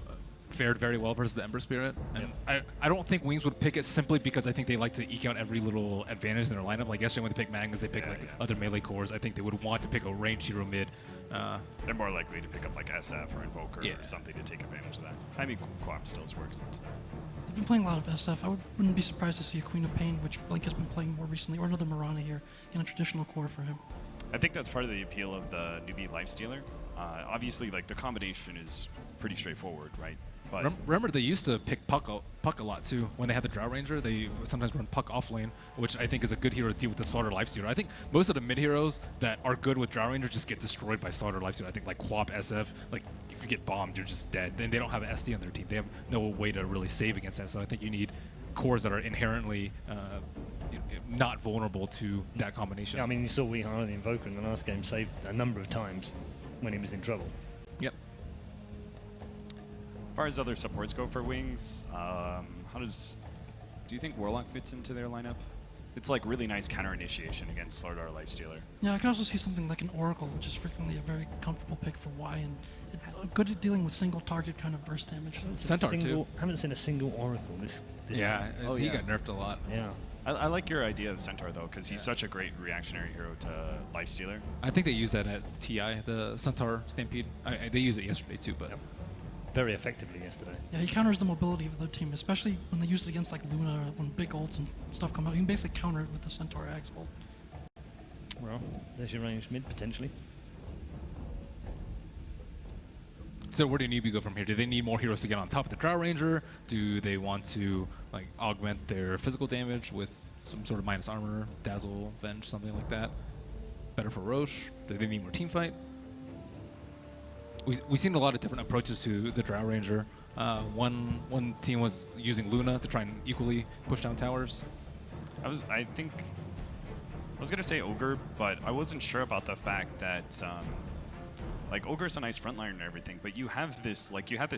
fared very well versus the Ember Spirit. And I don't think Wings would pick it simply because I think they like to eke out every little advantage in their lineup. Like yesterday when they picked Magnus, they picked other melee cores. I think they would want to pick a ranged hero mid. They're more likely to pick up like SF or Invoker or something to take advantage of that. I mean, Quap still works into that. They've been playing a lot of SF. I wouldn't be surprised to see a Queen of Pain, which Blink has been playing more recently, or another Mirana here in a traditional core for him. I think that's part of the appeal of the Newbie Lifestealer. Obviously, like the combination is pretty straightforward, right? But remember, they used to pick Puck a lot too. When they had the Drow Ranger, they sometimes run Puck off lane, which I think is a good hero to deal with the Slaughter Lifestealer. I think most of the mid heroes that are good with Drow Ranger just get destroyed by Slaughter Lifestealer. I think like Quap, SF, like if you get bombed, you're just dead. Then they don't have an SD on their team. They have no way to really save against that. So I think you need cores that are inherently not vulnerable to that combination. Yeah, I mean, you saw Weehara, the Invoker, in the last game, saved a number of times when he was in trouble. Yep. As far as other supports go for Wings, do you think Warlock fits into their lineup? It's like really nice counter initiation against Slardar Lifestealer. Yeah, I can also see something like an Oracle, which is frequently a very comfortable pick for Y, and good at dealing with single target kind of burst damage. Centaur too. Haven't seen a single Oracle this yeah, game. he got nerfed a lot. Yeah. I like your idea of Centaur though, because he's such a great reactionary hero to Lifestealer. I think they use that at TI, the Centaur Stampede. They used it yesterday too, but very effectively yesterday. Yeah, he counters the mobility of the team, especially when they use it against like Luna, when big ults and stuff come out. You can basically counter it with the Centaur Axe ult. Well, there's your ranged mid potentially. So where do Newbie go from here? Do they need more heroes to get on top of the Drow Ranger? Do they want to like augment their physical damage with some sort of minus armor, Dazzle, Venge, something like that? Better for Roche? Do they need more team fight? We've seen a lot of different approaches to the Drow Ranger. One team was using Luna to try and equally push down towers. I was gonna say Ogre, but I wasn't sure about the fact that like Ogre's a nice frontliner and everything, but you have this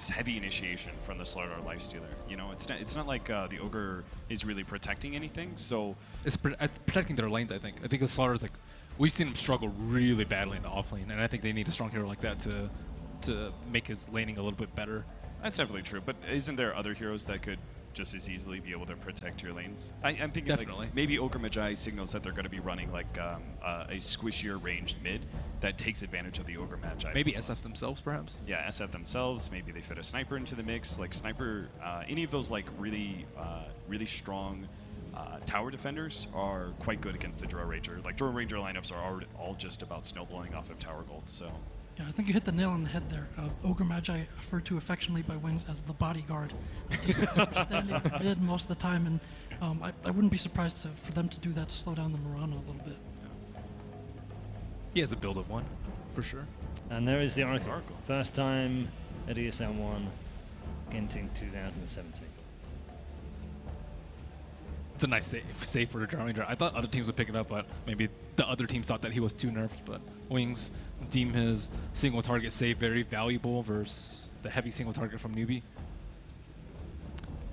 heavy initiation from the Slardar Lifestealer. You know, it's not like the Ogre is really protecting anything. So it's protecting their lanes. I think the Slardar's like, we've seen him struggle really badly in the offlane, and I think they need a strong hero like that to make his laning a little bit better. That's definitely true, but isn't there other heroes that could just as easily be able to protect your lanes? I'm thinking like maybe Ogre Magi signals that they're going to be running like a squishier ranged mid that takes advantage of the Ogre Magi. Maybe SF themselves, perhaps? Yeah, SF themselves. Maybe they fit a Sniper into the mix. Like Sniper, any of those like really strong tower defenders are quite good against the Drow Ranger. Like Drow Ranger lineups are already all just about snowblowing off of tower gold, so. Yeah, I think you hit the nail on the head there. Ogre Magi, referred to affectionately by Wings as the bodyguard. Just standing mid most of the time, and I wouldn't be surprised for them to do that to slow down the Murano a little bit. He has a build of one, for sure. And there is the Oracle. First time at ESL One, Genting 2017. It's a nice save for the Drow Ranger. I thought other teams would pick it up, but maybe the other teams thought that he was too nerfed. But Wings deem his single target save very valuable versus the heavy single target from Newbie.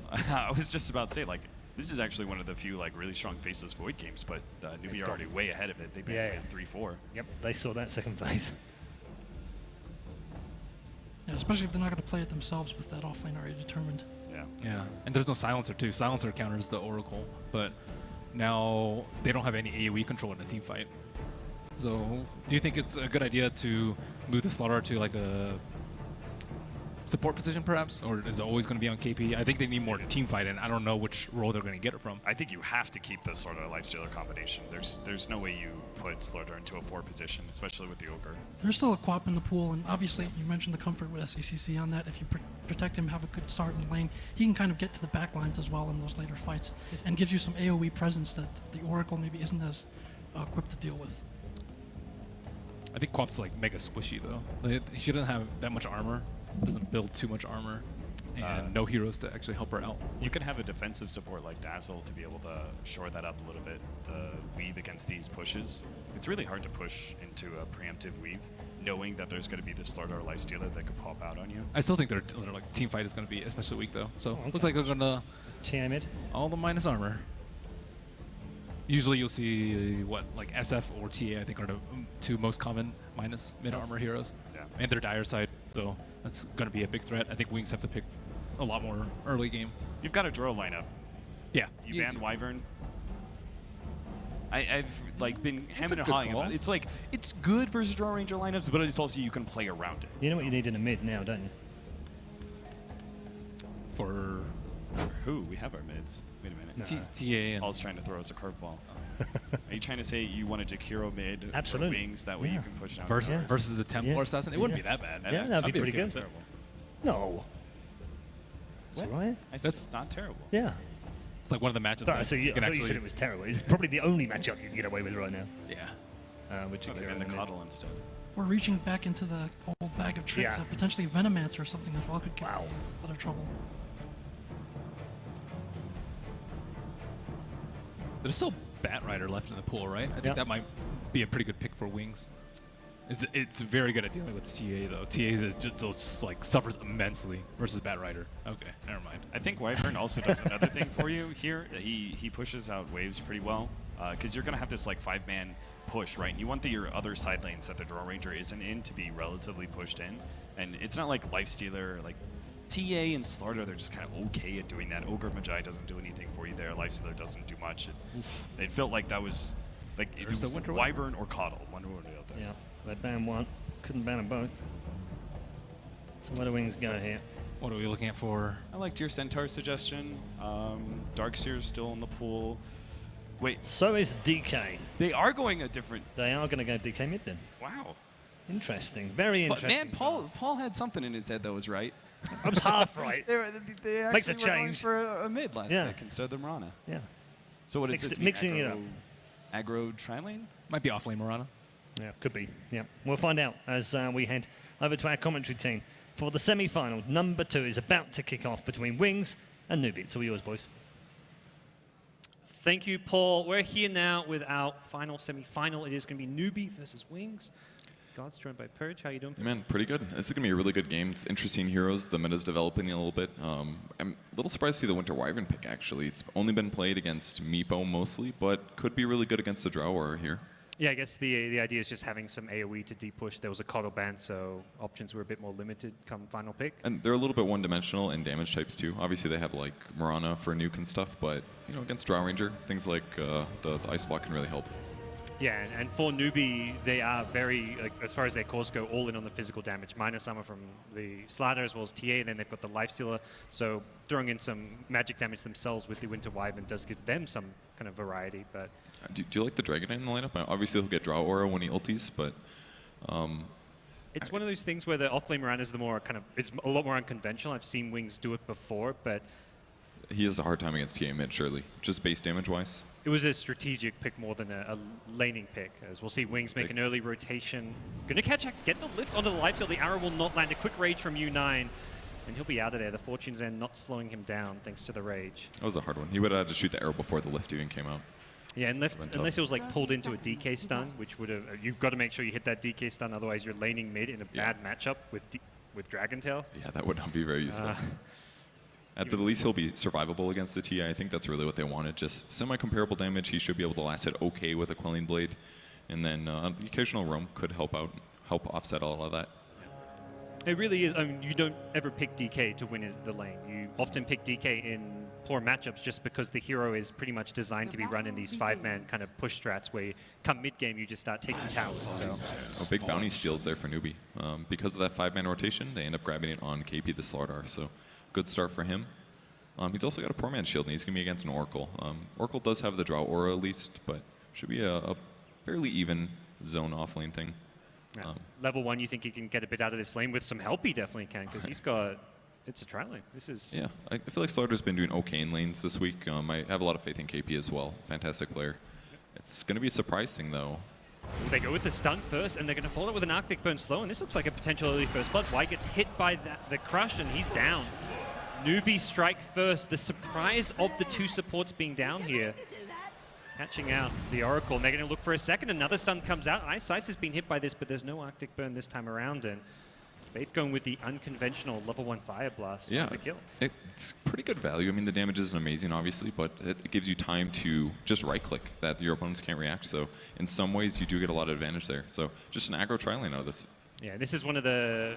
I was just about to say, like, this is actually one of the few like really strong faceless Void games, but Newbie are already way ahead of it. They've been in 3-4. Yep, they saw that second phase. Yeah, especially if they're not going to play it themselves with that offlane already determined. Yeah, and there's no Silencer too. Silencer counters the Oracle, but now they don't have any AoE control in a team fight. So, do you think it's a good idea to move the Slaughter to like a support position perhaps, or is it always going to be on KP? I think they need more team fight, and I don't know which role they're going to get it from. I think you have to keep the Slardar Lifestealer combination. There's no way you put Slardar into a 4 position, especially with the Ogre. There's still a Quap in the pool, and obviously you mentioned the comfort with SACC on that. If you protect him, have a good start in lane, he can kind of get to the back lines as well in those later fights, and gives you some AoE presence that the Oracle maybe isn't as equipped to deal with. I think Quap's like mega squishy though. He shouldn't have that much armor. Doesn't build too much armor, and no heroes to actually help her out. You can have a defensive support like Dazzle to be able to shore that up a little bit, the weave against these pushes. It's really hard to push into a preemptive weave, knowing that there's going to be this Slardar Lifestealer that could pop out on you. I still think their like team fight is going to be especially weak though. So looks like they're going to TI mid. All the minus armor. Usually you'll see what like SF or TA I think are the two most common minus mid armor heroes, and their dire side. So that's going to be a big threat. I think Wings have to pick a lot more early game. You've got a Drow lineup. Yeah. You banned Wyvern. I've like been hemming and hawing about it. It's like it's good versus Drow Ranger lineups, but it's also you can play around it. You know what you need in a mid now, don't you? For who? We have our mids. Wait a minute. TA and Paul's trying to throw us a curveball. Are you trying to say you want a Jakiro mid for Wings? That way you can push down. Versus the Templar Assassin? It wouldn't be that bad. Yeah, that'd be pretty good. Terrible. No. That's right. That's not terrible. Yeah. It's like one of the matchups. Sorry, so you said it was terrible. It's probably the only matchup you can get away with right now. Yeah. Which they're in the Coddle instead. We're reaching back into the old bag of tricks. Potentially Venomancer or something as well could get a lot of trouble. There's still Bat Rider left in the pool, right? I think that might be a pretty good pick for Wings. It's very good at dealing with TA though. TA is just like suffers immensely versus Batrider. Okay, never mind. I think Wyvern also does another thing for you here. He pushes out waves pretty well because you're gonna have this like 5-man push, right? And you want your other side lanes that the Draw Ranger isn't in to be relatively pushed in, and it's not like Lifestealer, like TA and Slaughter, they're just kind of okay at doing that. Ogre Magi doesn't do anything for you there. Lifestealer doesn't do much. It felt like that was like it was Wyvern or Coddle, one or the other. Yeah. They banned one, couldn't ban them both. So where do Wings go here? What are we looking at for? I liked your Centaur suggestion. Darkseer's still in the pool. Wait. So is DK. They are going a different... They are going to go DK mid then. Wow. Interesting. Very interesting. But man, Paul had something in his head that was right. I was half right. They actually Makes a were going change. for a mid last pick instead of the Mirana. Yeah. So what is this? Mixing it up. Aggro tri-lane? Might be off-lane Mirana. Yeah, could be. Yeah, we'll find out as we head over to our commentary team for the semi-final. Number 2 is about to kick off between Wings and Newbie. It's all yours, boys. Thank you, Paul. We're here now with our final semi-final. It is going to be Newbie versus Wings. God's joined by Purge. How you doing? Man, pretty good. This is going to be a really good game. It's interesting heroes. The meta's developing a little bit. I'm a little surprised to see the Winter Wyvern pick, actually. It's only been played against Meepo mostly, but could be really good against the Drow Aura here. Yeah, I guess the idea is just having some AoE to deep push. There was a Coddle ban, so options were a bit more limited come final pick. And they're a little bit one-dimensional in damage types too. Obviously they have like Mirana for nuke and stuff, but you know, against Drow Ranger, things like the Ice Block can really help. Yeah, and for Newbie, they are very, like, as far as their cores go, all in on the physical damage. Minus some from the Slaughter as well as TA, and then they've got the Lifestealer. So throwing in some magic damage themselves with the Winter Wyvern does give them some kind of variety. But do you like the Dragon Knight in the lineup? Obviously he'll get Draw Aura when he ultis, but... it's one of those things where the off-lane Mirana is the more kind of, it's a lot more unconventional. I've seen Wings do it before, but... He has a hard time against TA mid, surely, just base damage-wise. It was a strategic pick more than a laning pick, as we'll see Wings make an early rotation. Gonna get the lift onto the Lifestealer. The arrow will not land. A quick rage from U9, and he'll be out of there. The Fortune's End not slowing him down thanks to the rage. That was a hard one. He would have had to shoot the arrow before the lift even came out. Yeah, unless it was like pulled into a DK stun, which would have, you've got to make sure you hit that DK stun, otherwise you're laning mid in a bad matchup with Dragon Tail. Yeah, that would not be very useful. At the least, he'll be survivable against the TA. I think that's really what they wanted. Just semi-comparable damage. He should be able to last it okay with a Quelling Blade. And then the occasional roam could help offset all of that. It really is. I mean, you don't ever pick DK to win the lane. You often pick DK in poor matchups just because the hero is pretty much designed to be run in these 5-man kind of push strats where you come mid-game, you just start taking towers. So. Big bounty steals there for Newbie. Because of that 5-man rotation, they end up grabbing it on KP the Slaughter. So good start for him. He's also got a poor man shield, and he's going to be against an Oracle. Oracle does have the Draw Aura at least, but should be a fairly even zone off-lane thing. Yeah. Level 1, you think he can get a bit out of this lane? With some help, he definitely can, because he's got... It's a tri lane. This is... Yeah, I feel like Slaughter's been doing okay in lanes this week. I have a lot of faith in KP as well. Fantastic player. It's going to be a surprise thing, though. They go with the stun first, and they're going to follow it with an Arctic Burn slow, and this looks like a potential early first blood. Y gets hit by the crush, and he's down. Newbie strike first. The surprise of the two supports being down here. Catching out the Oracle, and they're going to look for a second. Another stun comes out. Ice has been hit by this, but there's no Arctic Burn this time around, and Spade going with the unconventional level 1 Fire Blast to kill. It's pretty good value. I mean, the damage isn't amazing, obviously, but it gives you time to just right-click that your opponents can't react. So in some ways, you do get a lot of advantage there. So just an aggro tri-lane out of this. Yeah, this is one of the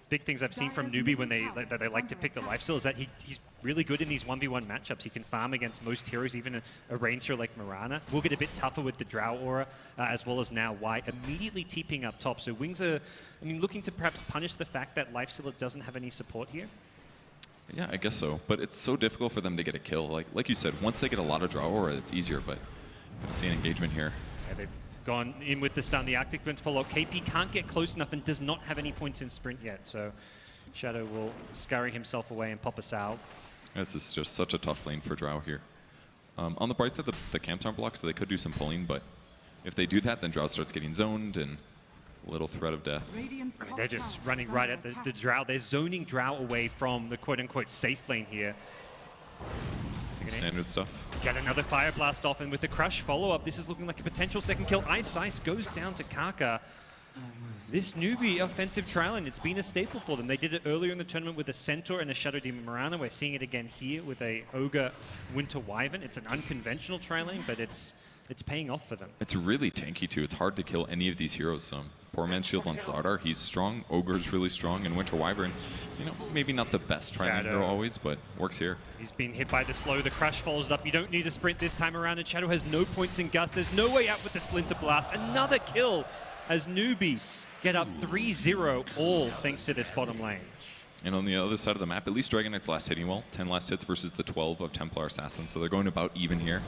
big things I've seen from Newbie when they like to pick the lifesteal is that he's really good in these 1v1 matchups. He can farm against most heroes, even a range hero like Mirana. Will get a bit tougher with the Drow Aura, as well as now Y immediately TPing up top. So Wings are, I mean, looking to perhaps punish the fact that lifesteal doesn't have any support here. Yeah, I guess so. But it's so difficult for them to get a kill. Like you said, once they get a lot of Drow Aura, it's easier. But I'm going to see an engagement here. Yeah, they've gone in with the stun. The Arctic Burn to follow. KP can't get close enough and does not have any points in sprint yet. So Shadow will scurry himself away and pop a salve. This is just such a tough lane for Drow here. On the bright side, the camps aren't blocked, so they could do some pulling. But if they do that, then Drow starts getting zoned and a little threat of death. I mean, they're just running right at the Drow. They're zoning Drow away from the quote-unquote safe lane here. Some standard stuff. Get another Fire Blast off, and with the Crush follow-up, this is looking like a potential second kill. Ice goes down to Kaka. This Newbie offensive trialing, it's been a staple for them. They did it earlier in the tournament with a Centaur and a Shadow Demon Marana. We're seeing it again here with a Ogre Winter Wyvern. It's an unconventional trialing, but it's paying off for them. It's really tanky too. It's hard to kill any of these heroes. Poor Man's Shield on Slardar, he's strong. Ogre's really strong, and Winter Wyvern, you know, maybe not the best trialing hero always, but works here. He's been hit by the slow. The crush follows up. You don't need a sprint this time around, and Shadow has no points in Gust. There's no way out with the Splinter Blast. Another kill as Newbie get up 3-0, all thanks to this bottom lane. And on the other side of the map, at least Dragon Knight's last hitting well, 10 last hits versus the 12 of Templar Assassins, so they're going about even here.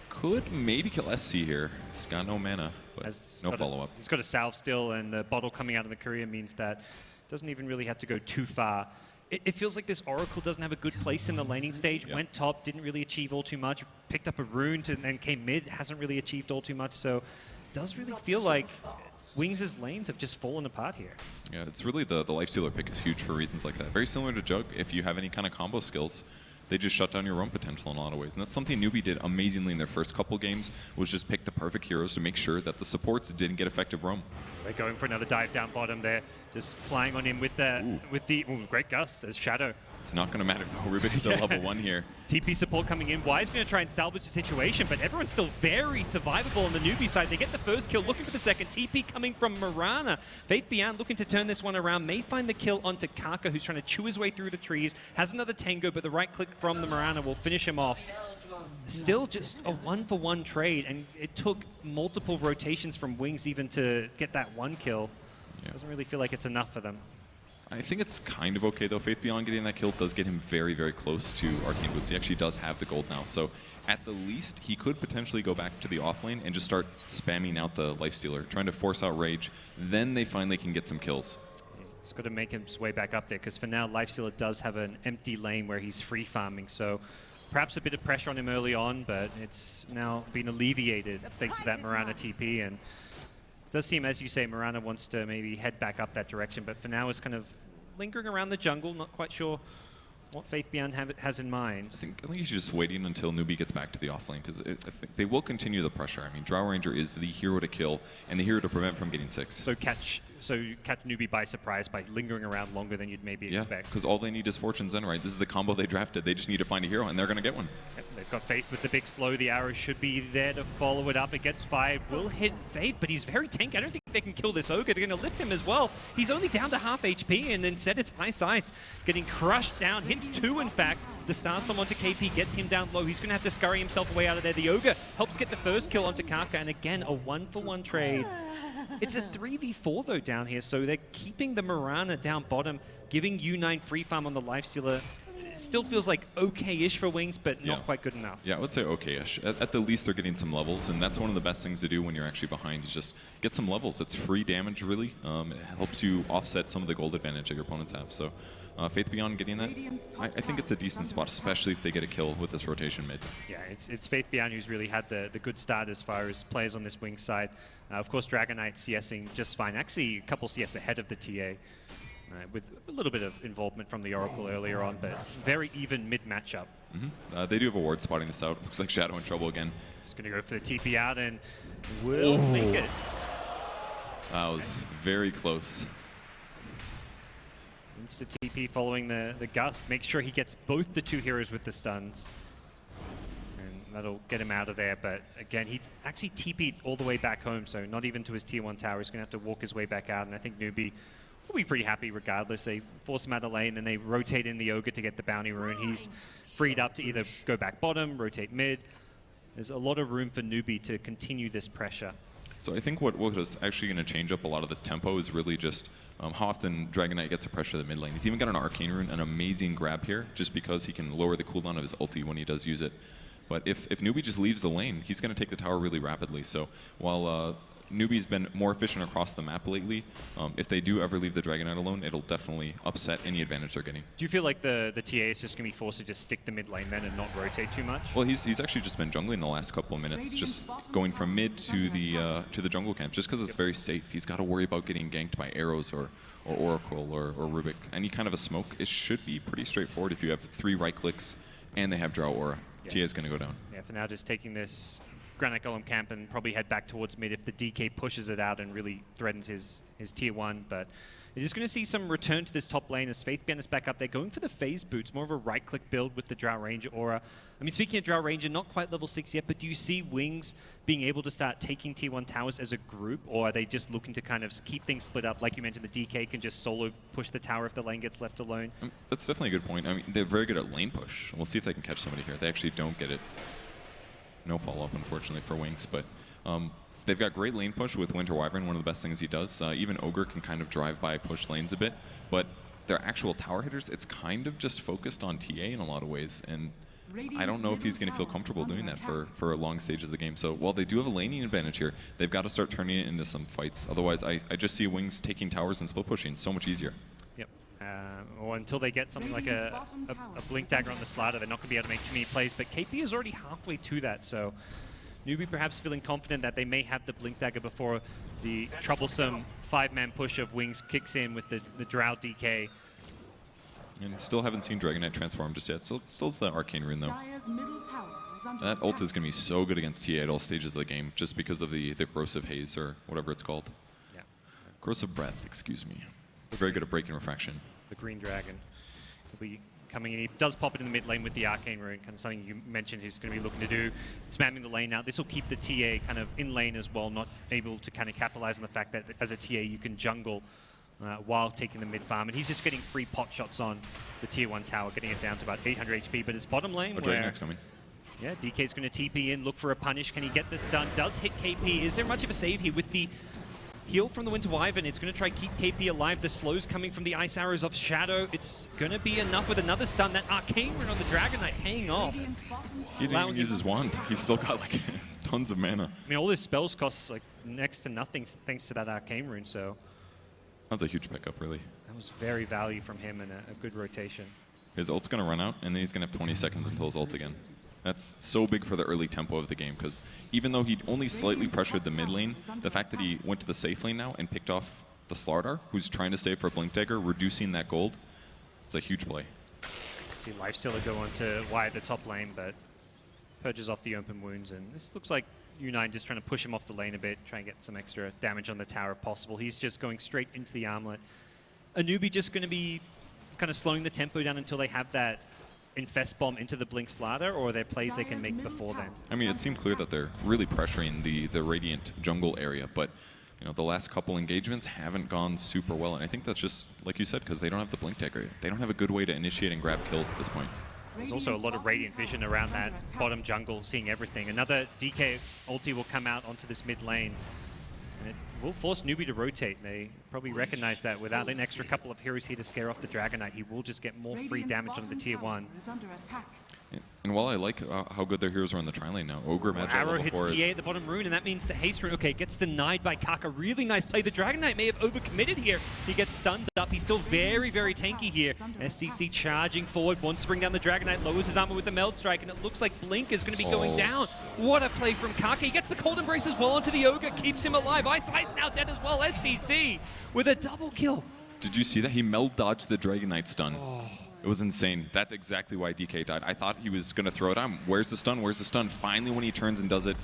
Could maybe kill SC here. He's got no mana, but no follow-up. He's got a salve still, and the bottle coming out of the courier means that doesn't even really have to go too far. It feels like this Oracle doesn't have a good place in the laning stage. Yep. Went top, didn't really achieve all too much. Picked up a rune and then came mid, hasn't really achieved all too much. So it does really feel like Wings' lanes have just fallen apart here. Yeah, it's really the Lifestealer pick is huge for reasons like that. Very similar to Jug. If you have any kind of combo skills, they just shut down your own potential in a lot of ways. And that's something Newbie did amazingly in their first couple games, was just pick the perfect heroes to make sure that the supports didn't get effective roam. They're going for another dive down bottom there, just flying on him with the great Gust as Shadow. It's not going to matter. Rubik's still level 1 here. TP support coming in. Wise going to try and salvage the situation, but everyone's still very survivable on the Newbie side. They get the first kill, looking for the second. TP coming from Marana. Faith Beyond looking to turn this one around. May find the kill onto Kaka, who's trying to chew his way through the trees. Has another Tango, but the right click from the Marana will finish him off. Still just a 1-for-1 trade, and it took multiple rotations from Wings even to get that one kill. Yeah. Doesn't really feel like it's enough for them. I think it's kind of okay, though. Faith Beyond getting that kill does get him very, very close to Arcane Boots. He actually does have the gold now. So at the least, he could potentially go back to the offlane and just start spamming out the Lifestealer, trying to force out Rage. Then they finally can get some kills. He's got to make his way back up there, because for now, Lifestealer does have an empty lane where he's free farming. So perhaps a bit of pressure on him early on, but it's now been alleviated thanks to that Marana TP. And it does seem, as you say, Marana wants to maybe head back up that direction, but for now it's kind of lingering around the jungle, not quite sure what Faith Beyond has in mind. I think he's just waiting until Newbie gets back to the offlane, because I think they will continue the pressure. I mean, Drow Ranger is the hero to kill and the hero to prevent from getting 6. So catch Newbie by surprise by lingering around longer than you'd maybe expect. Because all they need is Fortune's End, right? This is the combo they drafted. They just need to find a hero, and they're going to get one. Yep, they've got Faith with the big slow. The arrow should be there to follow it up. It gets 5. Will hit Faith, but he's very tanky. I don't think they can kill this Ogre. They're going to lift him as well. He's only down to half HP, and instead it's Ice, getting crushed down. Hits 2, in fact. The Starstorm onto KP gets him down low. He's going to have to scurry himself away out of there. The Ogre helps get the first kill onto Kaka, and again, a 1-for-1 trade. It's a 3v4 though down here, so they're keeping the Marana down bottom, giving U9 free farm on the Lifestealer. It still feels like okay-ish for Wings, but not quite good enough. Yeah, I would say okay-ish. At the least, they're getting some levels, and that's one of the best things to do when you're actually behind, is just get some levels. It's free damage, really. It helps you offset some of the gold advantage that your opponents have. So Faith Beyond getting that, I think it's a decent spot, especially if they get a kill with this rotation mid. Yeah, it's Faith Beyond who's really had the good start as far as players on this Wings side. Of course, Dragon Knight CSing just fine. Actually, a couple CS ahead of the TA. With a little bit of involvement from the Oracle earlier on, but very even mid matchup. They do have a ward spotting this out. Looks like Shadow in trouble again. He's going to go for the TP out and will make it. That was very close. Insta TP following the Gust. Make sure he gets both the 2 heroes with the stuns. And that'll get him out of there. But again, he actually TP'd all the way back home, so not even to his tier 1 tower. He's going to have to walk his way back out, and I think Newbie will be pretty happy regardless. They force him out of lane, and they rotate in the Ogre to get the bounty rune. He's freed up to either go back bottom, rotate mid. There's a lot of room for Newbie to continue this pressure. So I think what is actually going to change up a lot of this tempo is really just how often Dragon Knight gets to pressure the mid lane. He's even got an Arcane Rune, an amazing grab here, just because he can lower the cooldown of his ulti when he does use it. But if Newbie just leaves the lane, he's going to take the tower really rapidly. So while Newbie's been more efficient across the map lately, if they do ever leave the Dragon Knight alone, it'll definitely upset any advantage they're getting. Do you feel like the TA is just going to be forced to just stick the mid lane then and not rotate too much? Well, he's actually just been jungling the last couple of minutes, just going from mid to the jungle camp, just because it's very safe. He's got to worry about getting ganked by arrows or Oracle or Rubik. Any kind of a smoke, it should be pretty straightforward if you have 3 right clicks and they have Drow Aura. Yeah. TA is going to go down. Yeah, for now just taking this Granite Golem camp and probably head back towards mid if the DK pushes it out and really threatens his tier 1. But you're just going to see some return to this top lane as Faithban is back up there, going for the phase boots, more of a right-click build with the Drow Ranger aura. I mean, speaking of Drow Ranger, not quite level 6 yet, but do you see Wings being able to start taking tier 1 towers as a group, or are they just looking to kind of keep things split up? Like you mentioned, the DK can just solo push the tower if the lane gets left alone. That's definitely a good point. I mean, they're very good at lane push. We'll see if they can catch somebody here. They actually don't get it. No follow-up, unfortunately, for Wings, but they've got great lane push with Winter Wyvern, one of the best things he does. Even Ogre can kind of drive by push lanes a bit, but their actual tower hitters, it's kind of just focused on TA in a lot of ways, and I don't know if he's going to feel comfortable doing that for long stages of the game. So while they do have a laning advantage here, they've got to start turning it into some fights. Otherwise, I just see Wings taking towers and split pushing so much easier. Yep. Or until they get something like a Blink Dagger on the slider, they're not going to be able to make too many plays. But KP is already halfway to that, so Newbie perhaps feeling confident that they may have the Blink Dagger before the troublesome 5-man push of Wings kicks in with the Drow DK. And still haven't seen Dragon Knight transform just yet. Still the Arcane Rune, though. That ult is going to be so good against TA at all stages of the game, just because of the Corrosive Haze, or whatever it's called. Yeah. Corrosive Breath, excuse me. They're very good at breaking refraction. The Green Dragon will be coming in. He does pop it in the mid lane with the Arcane Rune, kind of something you mentioned he's going to be looking to do. Spamming the lane out. This will keep the TA kind of in lane as well, not able to kind of capitalize on the fact that as a TA you can jungle while taking the mid farm, and he's just getting free pot shots on the tier 1 tower, getting it down to about 800 HP. But it's bottom lane where Dragon Knight's coming. Yeah, DK's going to TP in, look for a punish. Can he get this done? Does hit KP. Is there much of a save here with the heal from the Winter Wyvern? It's going to try keep KP alive. The slows coming from the Ice Arrows of Shadow. It's going to be enough with another stun. That Arcane Rune on the Dragon Knight paying off. He didn't even use his wand. He's still got like tons of mana. I mean, all his spells cost like next to nothing thanks to that Arcane Rune, so that was a huge pickup, really. That was very value from him and a good rotation. His ult's going to run out, and then he's going to have 20 seconds until his ult again. That's so big for the early tempo of the game, because even though he only slightly pressured the mid lane, the fact that he went to the safe lane now and picked off the Slardar, who's trying to save for Blink Dagger, reducing that gold, it's a huge play. See Lifestealer go on to wire the top lane, but purges off the open wounds, and this looks like U9 just trying to push him off the lane a bit, try and get some extra damage on the tower if possible. He's just going straight into the armlet. A Newbie just going to be kind of slowing the tempo down until they have that Infest Bomb into the Blink Slider, or are there plays they can make before then? I mean, it seemed clear that they're really pressuring the Radiant jungle area, but you know, the last couple engagements haven't gone super well, and I think that's just, like you said, because they don't have the Blink Dagger. They don't have a good way to initiate and grab kills at this point. There's also a lot of Radiant Vision around that bottom jungle, seeing everything. Another DK ulti will come out onto this mid lane, and it will force Newbie to rotate. They probably recognize that without an extra couple of heroes here to scare off the Dragon Knight, he will just get more free damage on the tier 1. And while I like how good their heroes are on the tri-lane now, Ogre Magi Arrow level hits 4 TA at the bottom rune, and that means the haste rune, okay, gets denied by Kaka. Really nice play. The Dragon Knight may have overcommitted here. He gets stunned up. He's still very, very tanky here. SCC charging forward, wants to bring down the Dragon Knight, lowers his armor with the Meld Strike, and it looks like Blink is going to be going down. What a play from Kaka. He gets the Cold Embrace as well onto the Ogre, keeps him alive. Ice now dead as well. SCC with a double kill. Did you see that? He Meld dodged the Dragon Knight stun. It was insane. That's exactly why DK died. I thought he was going to throw it on. Where's the stun? Where's the stun? Finally, when he turns and does it,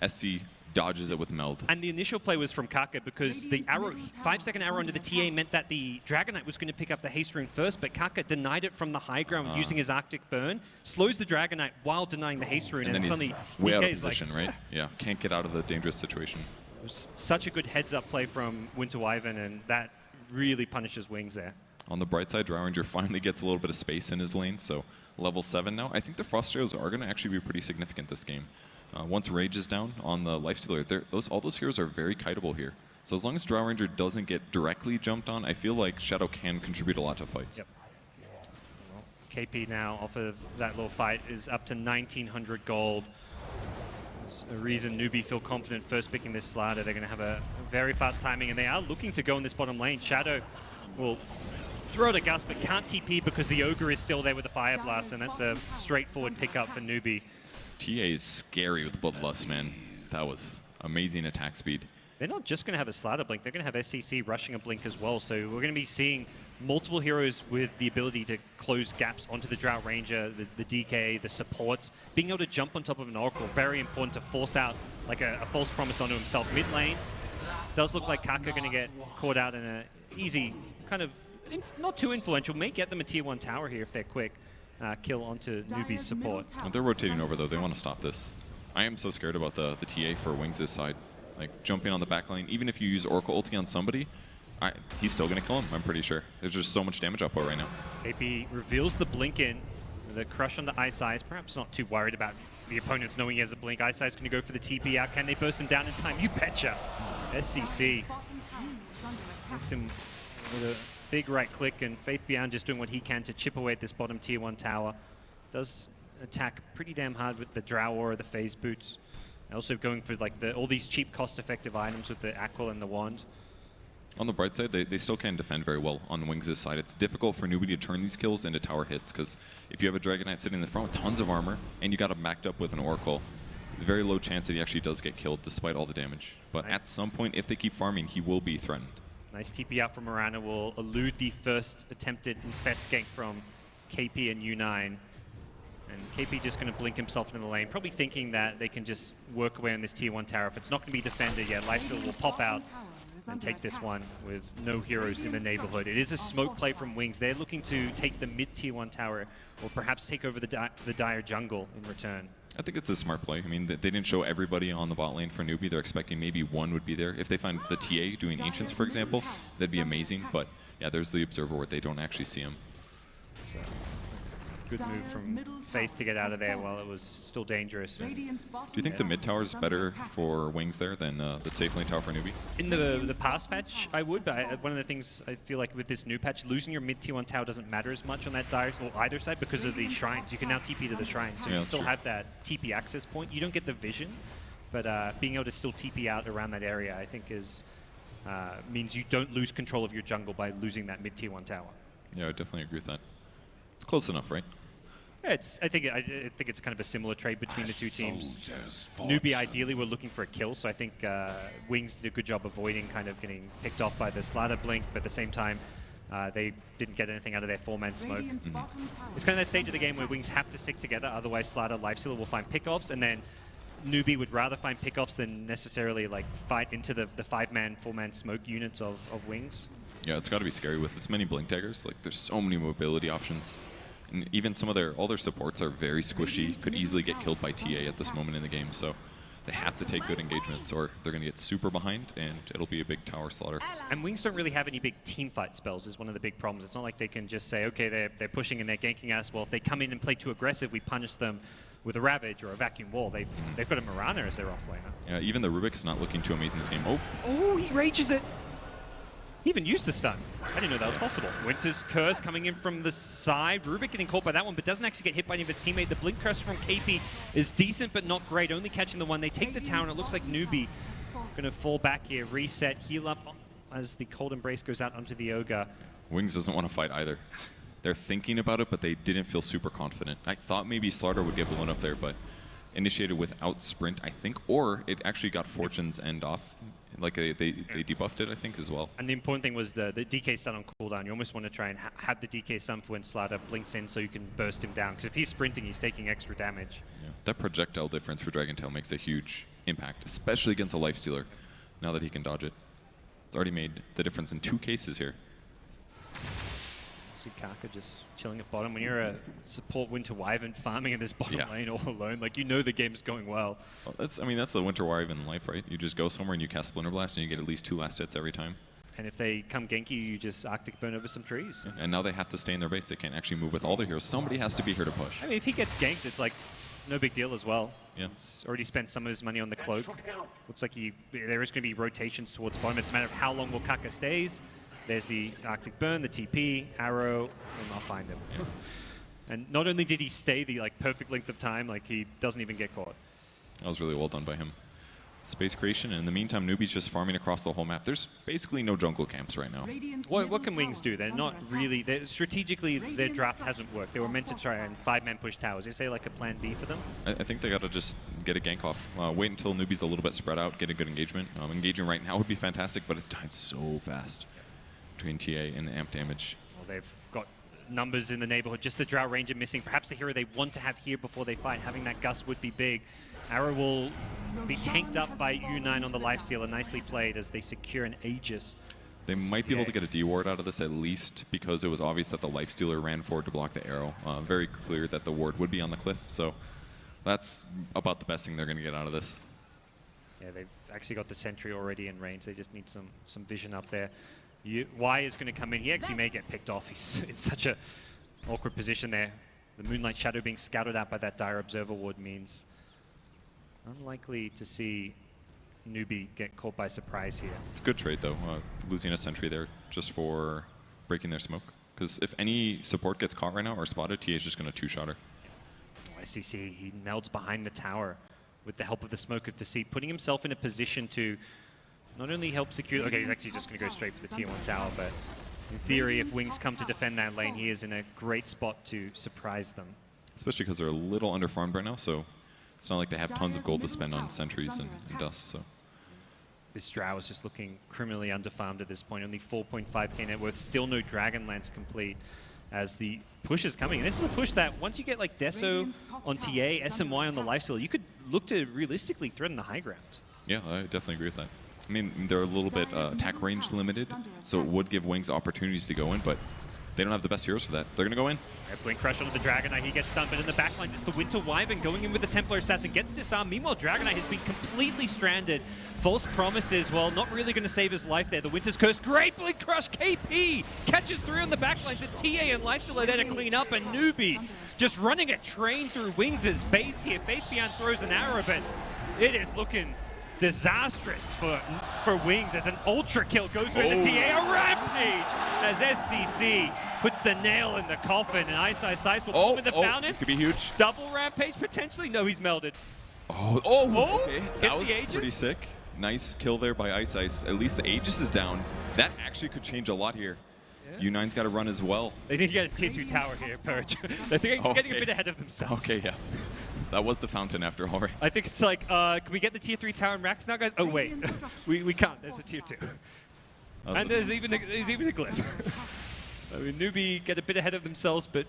SC dodges it with Meld. And the initial play was from Kaka because the arrow, 5-second arrow into the TA meant that the Dragon Knight was going to pick up the haste rune first, but Kaka denied it from the high ground using his Arctic Burn, slows the Dragon Knight while denying the haste rune, and then suddenly he's way out of DK's position, right? Yeah, can't get out of the dangerous situation. It was such a good heads-up play from Winter Wyvern, and that really punishes Wings there. On the bright side, Drow Ranger finally gets a little bit of space in his lane, so level 7 now. I think the Frost Arrows are going to actually be pretty significant this game. Once Rage is down on the Lifestealer, all those heroes are very kiteable here. So as long as Drow Ranger doesn't get directly jumped on, I feel like Shadow can contribute a lot to fights. Yep. Well, KP now, off of that little fight, is up to 1,900 gold. There's a reason Newbie feel confident first picking this slider. They're going to have a very fast timing, and they are looking to go in this bottom lane. Shadow will throw the Gust, but can't TP because the Ogre is still there with the Fire Blast, and that's a straightforward pickup for Newbie. TA is scary with Bloodlust, man. That was amazing attack speed. They're not just going to have a slider blink, they're going to have SCC rushing a blink as well, so we're going to be seeing multiple heroes with the ability to close gaps onto the Drought Ranger, the DK, the supports. Being able to jump on top of an Oracle, very important to force out like a false promise onto himself mid lane. Does look like Kaka going to get caught out in an easy, kind of not too influential, may get them a tier 1 tower here if they're quick. Kill onto Newbie's support. They're rotating over though, they want to stop this. I am so scared about the TA for Wings' side. Like jumping on the back lane, even if you use Oracle ulti on somebody, he's still going to kill him, I'm pretty sure. There's just so much damage output right now. AP reveals the blink in, the crush on the Ice Eyes, perhaps not too worried about the opponents knowing he has a blink. Ice Eyes going to go for the TP out. Can they burst him down in time? You betcha. SCC hits him with a big right click, and Faith Beyond just doing what he can to chip away at this bottom tier 1 tower. Does attack pretty damn hard with the Drow Aura, the Phase Boots. Also going for like all these cheap cost-effective items with the Aquil and the Wand. On the bright side, they still can defend very well on Wings' side. It's difficult for Newbie to turn these kills into tower hits, because if you have a Dragon Knight sitting in the front with tons of armor, and you got him backed up with an Oracle, very low chance that he actually does get killed despite all the damage. But at some point, if they keep farming, he will be threatened. Nice TP out from Mirana will elude the first attempted Infest gank from KP and U9. And KP just going to blink himself into the lane, probably thinking that they can just work away on this tier 1 tower. If it's not going to be defended yet, Lifesteal will pop out and take this one with no heroes in the neighborhood. It is a smoke play from Wings. They're looking to take the mid tier 1 tower, or perhaps take over the dire jungle in return. I think it's a smart play. I mean, they didn't show everybody on the bot lane for Newbie. They're expecting maybe one would be there. If they find the TA doing Ancients, for example, that'd be amazing. But yeah, there's the Observer where they don't actually see him. So, good move from Faith to get out of there while it was still dangerous. Do you think the mid tower is better for Wings there than the safe lane tower for Newbie? In the past patch, I would, but one of the things I feel like with this new patch, losing your mid tier 1 tower doesn't matter as much on that either side because of the shrines. You can now TP to the shrines, so you still have that TP access point. You don't get the vision, but being able to still TP out around that area, I think, is means you don't lose control of your jungle by losing that mid tier 1 tower. Yeah, I would definitely agree with that. It's close enough, right? Yeah, I think it's kind of a similar trade between the two teams. Newbie ideally were looking for a kill, so I think Wings did a good job avoiding kind of getting picked off by the Slather blink, but at the same time, they didn't get anything out of their 4-man smoke. It's kind of that stage of the game where Wings have to stick together, otherwise Slather, Lifestealer will find pickoffs, and then Newbie would rather find pickoffs than necessarily like fight into the 5-man, 4-man smoke units of Wings. Yeah, it's got to be scary with this many blink daggers. Like, there's so many mobility options. And even some of all their supports are very squishy, could easily get killed by TA at this moment in the game, so they have to take good engagements or they're going to get super behind and it'll be a big tower slaughter. And Wings don't really have any big team fight spells is one of the big problems. It's not like they can just say, okay, they're pushing and they're ganking us. Well, if they come in and play too aggressive, we punish them with a Ravage or a Vacuum Wall. They've got a Mirana as their offlaner. Yeah, even the Rubik's not looking too amazing this game. Oh, he rages it. He even used the stun. I didn't know that was possible. Winter's Curse coming in from the side. Rubik getting caught by that one, but doesn't actually get hit by any of his teammate. The Blink Curse from KP is decent, but not great. Only catching the one. They take the tower, and it looks like Newbie going to fall back here. Reset, heal up as the Cold Embrace goes out onto the Ogre. Wings doesn't want to fight either. They're thinking about it, but they didn't feel super confident. I thought maybe Slaughter would get blown up there, but initiated without sprint, I think, or it actually got Fortune's end off. Like they debuffed it, I think, as well. And the important thing was the DK stun on cooldown. You almost want to try and have the DK stun for when Slaughter blinks in so you can burst him down. Because if he's sprinting, he's taking extra damage. Yeah. That projectile difference for Dragontail makes a huge impact, especially against a Lifestealer, now that he can dodge it. It's already made the difference in 2 cases here. See Kaka just chilling at bottom. When you're a support Winter Wyvern farming in this bottom lane all alone, like, you know the game's going well. I mean, that's the Winter Wyvern life, right? You just go somewhere and you cast Splinter Blast and you get at least 2 last hits every time. And if they come ganky, you just Arctic Burn over some trees. Yeah. And now they have to stay in their base. They can't actually move with all the heroes. Somebody has to be here to push. I mean, if he gets ganked, it's like no big deal as well. Yeah. He's already spent some of his money on the cloak. Looks like there is going to be rotations towards bottom. It's a matter of how long will Kaka stays. There's the Arctic Burn, the TP, Arrow, and I'll find him. Yeah. And not only did he stay the perfect length of time, like, he doesn't even get caught. That was really well done by him. Space creation, and in the meantime, Newbie's just farming across the whole map. There's basically no jungle camps right now. What can Wings do? They're not really... strategically, their draft hasn't worked. They were meant to try and 5-man push towers. Is there like a plan B for them? I think they got to just get a gank off. Wait until Newbie's a little bit spread out, get a good engagement. Engaging right now would be fantastic, but it's died so fast between TA and the amp damage. they've got numbers in the neighborhood. Just the Drow Ranger missing. Perhaps the hero they want to have here before they fight. Having that Gust would be big. Arrow will be tanked up by U9 on the lifestealer. Nicely played as they secure an Aegis. They might be able to get a D-ward out of this at least, because it was obvious that the lifestealer ran forward to block the arrow. Very clear that the ward would be on the cliff, so that's about the best thing they're going to get out of this. Yeah, they've actually got the sentry already in range. They just need some vision up there. Y is going to come in. He actually may get picked off. He's in such a awkward position there. The Moonlight Shadow being scouted out by that Dire Observer ward means unlikely to see Newbie get caught by surprise here. It's a good trade, though, losing a sentry there just for breaking their smoke. Because if any support gets caught right now or spotted, TA is just going to two-shot her. SCC, he melds behind the tower with the help of the Smoke of Deceit, putting himself in a position to not only help secure... Okay, he's actually just going to go straight for the Tier 1 tower, but in theory, if Wings come to defend that lane, he is in a great spot to surprise them. Especially because they're a little underfarmed right now, so it's not like they have tons of gold to spend on sentries and dust, so... This Drow is just looking criminally underfarmed at this point. Only 4.5k net worth, still no Dragonlance complete as the push is coming. And this is a push that once you get like Deso on TA, SMY on the lifesteal, you could look to realistically threaten the high ground. Yeah, I definitely agree with that. I mean, they're a little bit attack range limited, so it would give Wings opportunities to go in, but they don't have the best heroes for that. They're going to go in. Blink Crush onto the Dragonite, he gets stunned, but in the backline, just the Winter Wyvern going in with the Templar Assassin, gets disarmed. Meanwhile, Dragonite has been completely stranded. False Promises, well, not really going to save his life there. The Winter's Curse, great Blink Crush, KP catches through on the backlines, and TA and Lifestealer there to clean up, and Newbie just running a train through Wings' base here. Faith Beyond throws an arrow, but it is looking disastrous for Wings as an ultra kill goes with the TA. A rampage as SCC puts the nail in the coffin, and Ice will come with the fountain. This could be huge. Double rampage potentially. No, he's melded. Okay. That was pretty sick. Nice kill there by Ice. At least the Aegis is down. That actually could change a lot here. Yeah. U9's got to run as well. They need to get a tier 2 tower here, Purge. They're getting a bit ahead of themselves. Okay, yeah. That was the fountain after all, right? I think it's like, can we get the tier 3 tower in Rax now, guys? Oh, wait. we can't. There's a tier 2. And there's even a glyph. I mean, Newbie get a bit ahead of themselves, but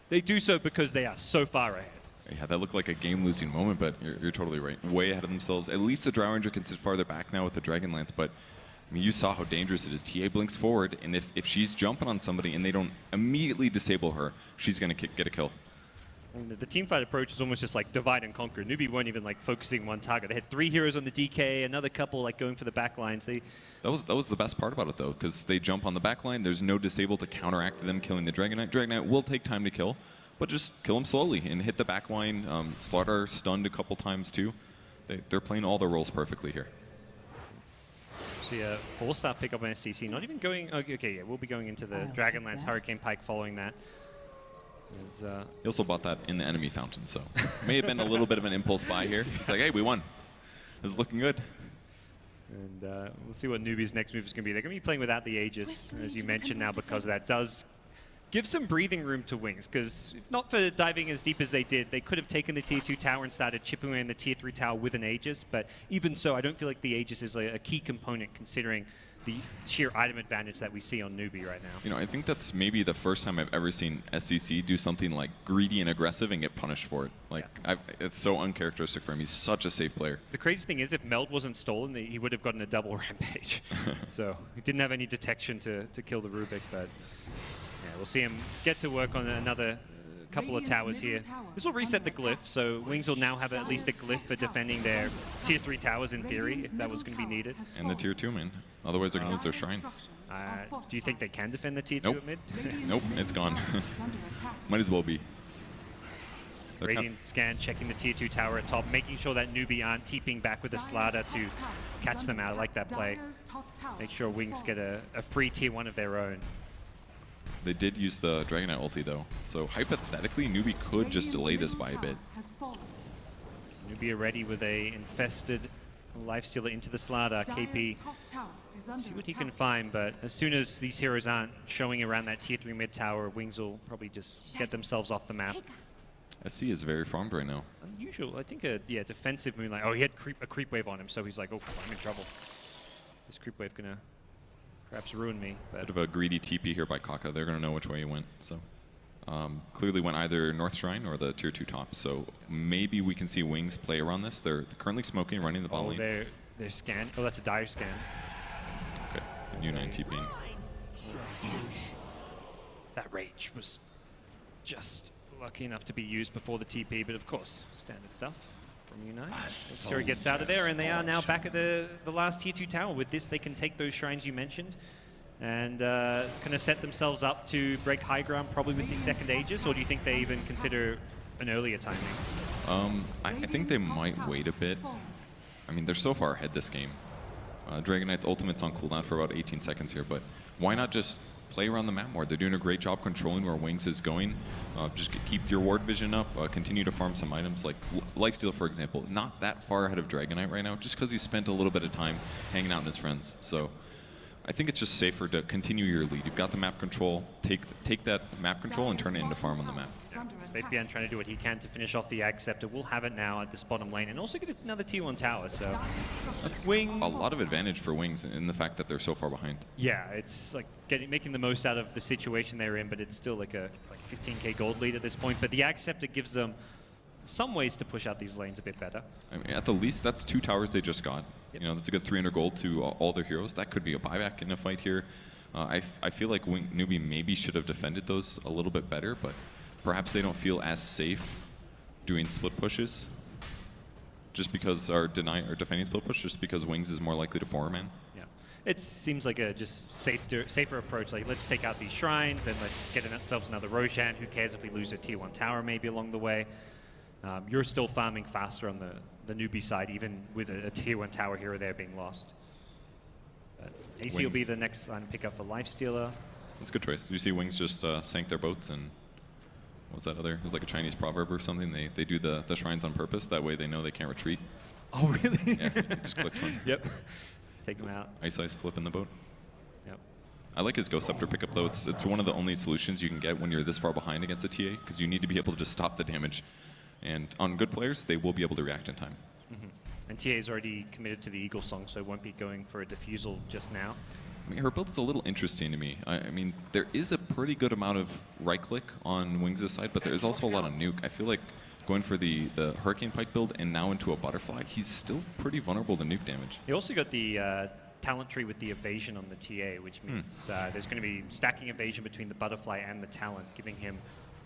they do so because they are so far ahead. Yeah, that looked like a game-losing moment, but you're totally right. Way ahead of themselves. At least the Drow Ranger can sit farther back now with the Dragonlance, but I mean, you saw how dangerous it is. TA blinks forward, and if she's jumping on somebody and they don't immediately disable her, she's going to get a kill. And the teamfight approach is almost just like divide and conquer. Newbie weren't even like focusing one target. They had 3 heroes on the DK, another couple like going for the back lines. That was the best part about it, though, because they jump on the back line. There's no disable to counteract them killing the Dragonite. Dragonite will take time to kill, but just kill him slowly and hit the back line. Slaughter stunned a couple times, too. They're playing all their roles perfectly here. See a 4-star pick up on SCC. Not even going... Okay, yeah, we'll be going into the Dragonlance Hurricane Pike following that. He also bought that in the enemy fountain, so may have been a little bit of an impulse buy here. It's like, hey, we won. This is looking good. And we'll see what Newbie's next move is going to be. They're going to be playing without the Aegis, as you mentioned now, because that does give some breathing room to Wings, because if not for diving as deep as they did, they could have taken the tier 2 tower and started chipping away in the tier 3 tower with an Aegis, but even so, I don't feel like the Aegis is a key component considering the sheer item advantage that we see on Newbie right now. You know, I think that's maybe the first time I've ever seen SCC do something like greedy and aggressive and get punished for it. Like, yeah. It's so uncharacteristic for him. He's such a safe player. The crazy thing is, if Meld wasn't stolen, he would have gotten a double rampage. So he didn't have any detection to kill the Rubik, but yeah, we'll see him get to work on another couple of towers here. This will reset the glyph, so Wings will now have at least a glyph for defending their tier 3 towers in theory, if that was going to be needed. And the tier 2, man. Otherwise they're going to lose their shrines. Do you think they can defend the tier 2 at mid? Nope, it's gone. Might as well be. Radiant scan, checking the tier 2 tower at top, making sure that Newbie aren't teeping back with the Slaughter to catch them out. I like that play. Make sure Wings get a free tier 1 of their own. They did use the Dragonite ulti, though. So hypothetically, Newbie could just delay this by a bit. Newbie ready with a infested lifestealer into the Slaughter. KP, see what he can find, but as soon as these heroes aren't showing around that tier 3 mid tower, Wings will probably just get themselves off the map. SC is very farmed right now. Unusual. I think yeah, defensive Moonlight. Oh, he had a creep wave on him, so he's like, oh, I'm in trouble. This creep wave gonna perhaps ruin me. But Bit of a greedy TP here by Kaka. They're going to know which way he went. So clearly went either North Shrine or the tier 2 top. So maybe we can see Wings play around this. They're currently smoking, running the bot lane. They're scanned. Oh, that's a dire scan. Okay, and U9 TPing. That rage was just lucky enough to be used before the TP, but of course, standard stuff from U9. Siri gets out of there, and they are now back at the last tier 2 tower. With this, they can take those shrines you mentioned and kind of set themselves up to break high ground probably with the second Aegis, or do you think they even consider an earlier timing? I think they might wait a bit. I mean, they're so far ahead this game. Dragon Knight's ultimate's on cooldown for about 18 seconds here, but why not just play around the map more? They're doing a great job controlling where Wings is going. Just keep your ward vision up, continue to farm some items like Lifesteal, for example. Not that far ahead of Dragon Knight right now, just because he spent a little bit of time hanging out with his friends. So I think it's just safer to continue your lead. You've got the map control, take that map control and turn it into farm on the map. Yeah. Fabian trying to do what he can to finish off the Ag Scepter. We'll have it now at this bottom lane and also get another tier 1 tower. So that's Wings. A lot of advantage for Wings in the fact that they're so far behind. Yeah, it's like making the most out of the situation they're in, but it's still like a 15k gold lead at this point. But the Ag Scepter gives them some ways to push out these lanes a bit better. I mean, at the least, that's 2 towers they just got. Yep. You know, that's a good 300 gold to all their heroes. That could be a buyback in a fight here. I feel like Newbie maybe should have defended those a little bit better, but perhaps they don't feel as safe doing split pushes just because, or defending split push just because Wings is more likely to four-man. Yeah, it seems like a just safer approach. Like, let's take out these shrines, then let's get ourselves another Roshan. Who cares if we lose a tier 1 tower maybe along the way? You're still farming faster on the Newbie side, even with a tier 1 tower here or there being lost. But AC will be the next line pickup for Lifestealer. That's a good choice. You see Wings just sank their boats, and what was that other? It was like a Chinese proverb or something. They do the shrines on purpose. That way they know they can't retreat. Oh, really? Yeah, just click one. Yep. Take them out. Ice flip in the boat. Yep. I like his Ghost Scepter pickup, though. It's one of the only solutions you can get when you're this far behind against a TA, because you need to be able to just stop the damage. And on good players, they will be able to react in time. Mm-hmm. And TA is already committed to the Eagle Song, so won't be going for a defusal just now. I mean, her build is a little interesting to me. I mean, there is a pretty good amount of right-click on Wings' side, but there is also a lot of nuke. I feel like going for the Hurricane Pike build and now into a Butterfly, he's still pretty vulnerable to nuke damage. He also got the talent tree with the evasion on the TA, which means there's going to be stacking evasion between the Butterfly and the talent, giving him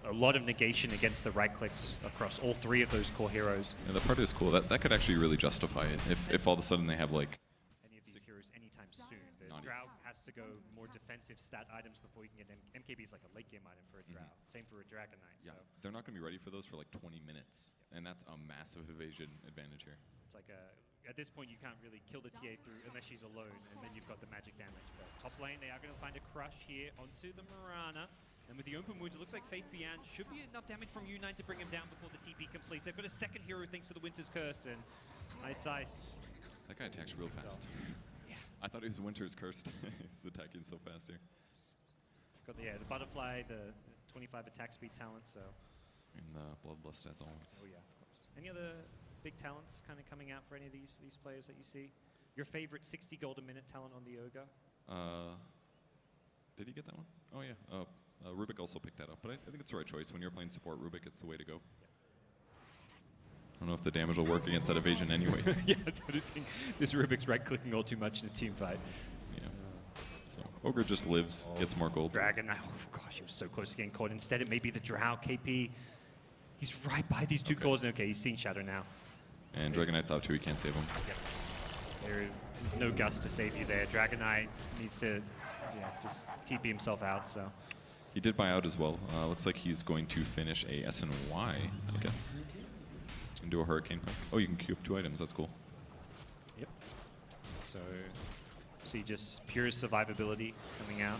a lot of negation against the right clicks across all 3 of those core heroes. Yeah, that part is cool. That could actually really justify it if all of a sudden they have like any of these heroes anytime soon. The Drow has to go more defensive stat items before you can get MKB is like a late game item for a Drow. Same for a Dragon Knight. Yeah, so. They're not going to be ready for those for like 20 minutes, and that's a massive evasion advantage here. It's like at this point you can't really kill the TA through unless she's alone, and then you've got the magic damage. But top lane they are going to find a crush here onto the Mirana. And with the open wounds, it looks like Faith Bian should be enough damage from U9 to bring him down before the TP completes. They've got a second hero thanks to the Winter's Curse, and Ice. That guy attacks real fast. Yeah. I thought he was Winter's Cursed. He's attacking so fast here. Got the Butterfly, the 25 attack speed talent, so. And the Bloodlust as always. Oh yeah, of course. Any other big talents kind of coming out for any of these players that you see? Your favorite 60 gold a minute talent on the Ogre? Did he get that one? Oh yeah. Rubik also picked that up, but I think it's the right choice. When you're playing support Rubik, it's the way to go. I don't know if the damage will work against that evasion anyways. Yeah, I don't think this Rubik's right-clicking all too much in a team fight. Yeah. So Ogre just lives, gets more gold. Dragon Knight, oh gosh, he was so close to getting caught. Instead, it may be the Drow KP. He's right by these 2 cores, and okay, he's seen Shadow now. And Dragon Knight's out too, he can't save him. Yep. There's no gust to save you there. Dragon Knight needs to just TP himself out, so. He did buy out as well. Looks like he's going to finish a SNY, I guess. He's going to do a Hurricane Pike. Oh, you can queue up 2 items. That's cool. Yep. So, see just pure survivability coming out.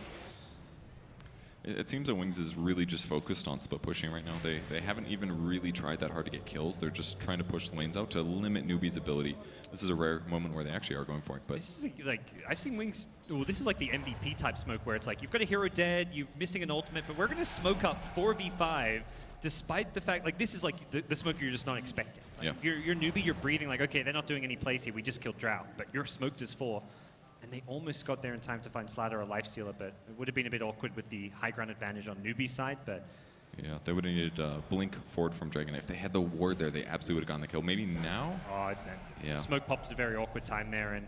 It seems that Wings is really just focused on split pushing right now. They haven't even really tried that hard to get kills. They're just trying to push the lanes out to limit Newbie's ability. This is a rare moment where they actually are going for it. But this is like I've seen Wings. Oh, this is like the MVP type smoke where it's like you've got a hero dead, you're missing an ultimate, but we're going to smoke up 4v5, despite the fact like this is like the smoke you're just not expecting. Like, yeah. You're Newbie, you're breathing like okay, they're not doing any plays here. We just killed Drow, but you're smoked as 4. And they almost got there in time to find Slider or Lifestealer, but it would have been a bit awkward with the high ground advantage on Newbie's side, but... Yeah, they would have needed Blink forward from Dragon. If they had the ward there, they absolutely would have gotten the kill. Maybe now? Oh, yeah. Smoke popped at a very awkward time there, and...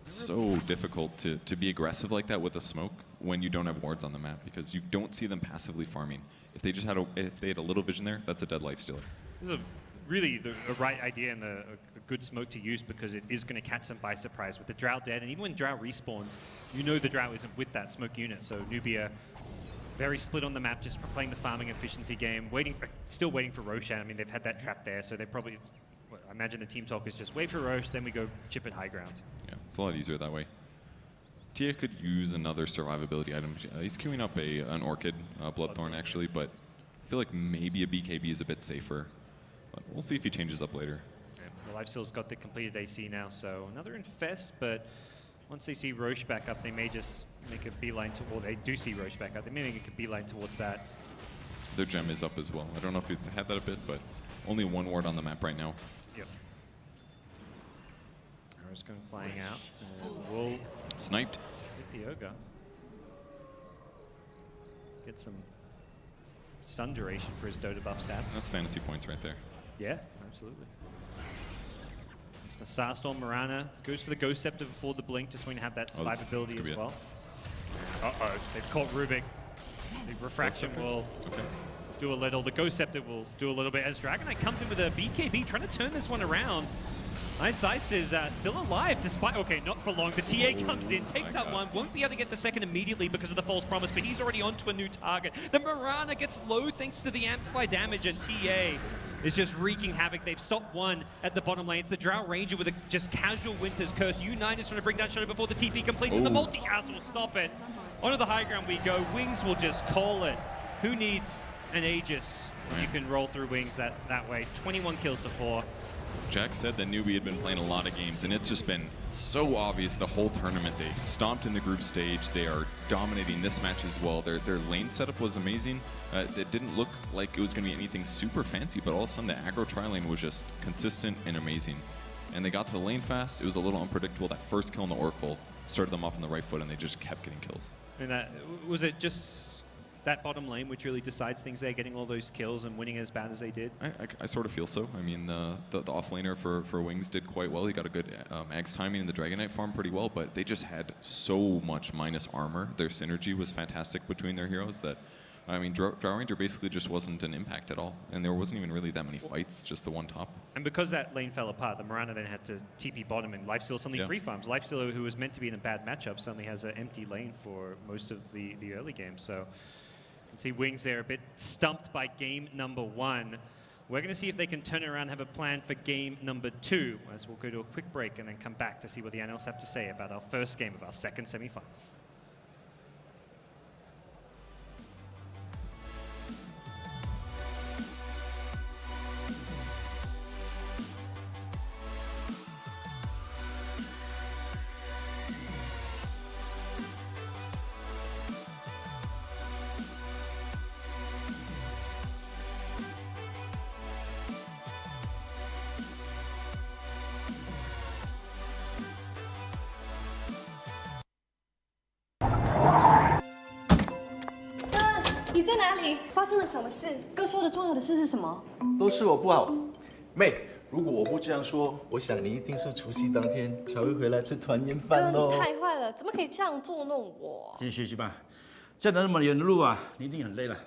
It's so difficult to be aggressive like that with a smoke when you don't have wards on the map, because you don't see them passively farming. If they just had if they had a little vision there, that's a dead Lifestealer. This is really the right idea and a good smoke to use, because it is going to catch them by surprise with the Drow dead, and even when Drow respawns, you know the Drow isn't with that smoke unit, so Newbie are very split on the map, just playing the farming efficiency game, still waiting for Roshan. I mean, they've had that trap there, so they probably, I imagine the team talk is just wait for Rosh, then we go chip at high ground. Yeah, it's a lot easier that way. Tia could use another survivability item. He's queuing up an Orchid, Bloodthorn actually, but I feel like maybe a BKB is a bit safer. But we'll see if he changes up later. Yeah, the Lifesteal's got the completed AC now, so another Infest, but once they see Roche back up, they may just make a beeline to, or they do see Roche back up, they may make a beeline towards that. Their gem is up as well. I don't know if we've had that a bit, but only one ward on the map right now. Yep. Arrow's going flying out, and we'll sniped. Hit the Ogre. Get some stun duration for his Dota buff stats. That's fantasy points right there. Yeah, absolutely. It's the Starstorm Mirana goes for the Ghost Scepter before the Blink, just when you have that survivability as well. Uh-oh, they've caught Rubik. The Refraction will do a little. The Ghost Scepter will do a little bit as Dragonite comes in with a BKB, trying to turn this one around. Nice Ice is still alive despite, okay, not for long. The TA comes in, takes out one, won't be able to get the second immediately because of the false promise, but he's already onto a new target. The Mirana gets low thanks to the amplify damage, and TA is just wreaking havoc. They've stopped one at the bottom lane. It's the Drow Ranger with a just casual Winter's Curse. U9 is trying to bring down Shadow before the TP completes, and the multi-cast will stop it. Onto the high ground we go. Wings will just call it. Who needs an Aegis when you can roll through Wings that way? 21 kills to 4. Jack said that Newbie had been playing a lot of games, and it's just been so obvious the whole tournament. They stomped in the group stage. They are dominating this match as well. Their lane setup was amazing. It didn't look like it was going to be anything super fancy, but all of a sudden the aggro tri-lane was just consistent and amazing. And they got to the lane fast. It was a little unpredictable. That first kill on the Oracle started them off on the right foot, and they just kept getting kills. And was it just that bottom lane which really decides things there, getting all those kills and winning as bad as they did? I sort of feel so. I mean, the offlaner for Wings did quite well. He got a good Axe timing in the Dragonite farm pretty well, but they just had so much minus armor. Their synergy was fantastic between their heroes that, I mean, Drow Ranger basically just wasn't an impact at all, and there wasn't even really that many fights, just the one top. And because that lane fell apart, the Mirana then had to TP bottom, and Lifestealer suddenly free farms. Lifestealer, who was meant to be in a bad matchup, suddenly has an empty lane for most of the early game. So you can see Wings there a bit stumped by game number 1. We're going to see if they can turn around and have a plan for game number 2, as we'll go to a quick break and then come back to see what the analysts have to say about our first game of our second semifinal.你在哪里？发生了什么事？哥说的重要的事是什么？都是我不好，妹。如果我不这样说，我想你一定是除夕当天才会回来吃团圆饭哥，喽。你太坏了，怎么可以这样捉弄我？继续学习吧，这样那么远的路啊，你一定很累了。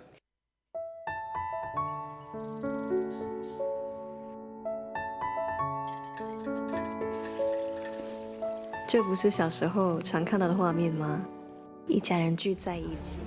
这不是小时候常看到的画面吗？一家人聚在一起。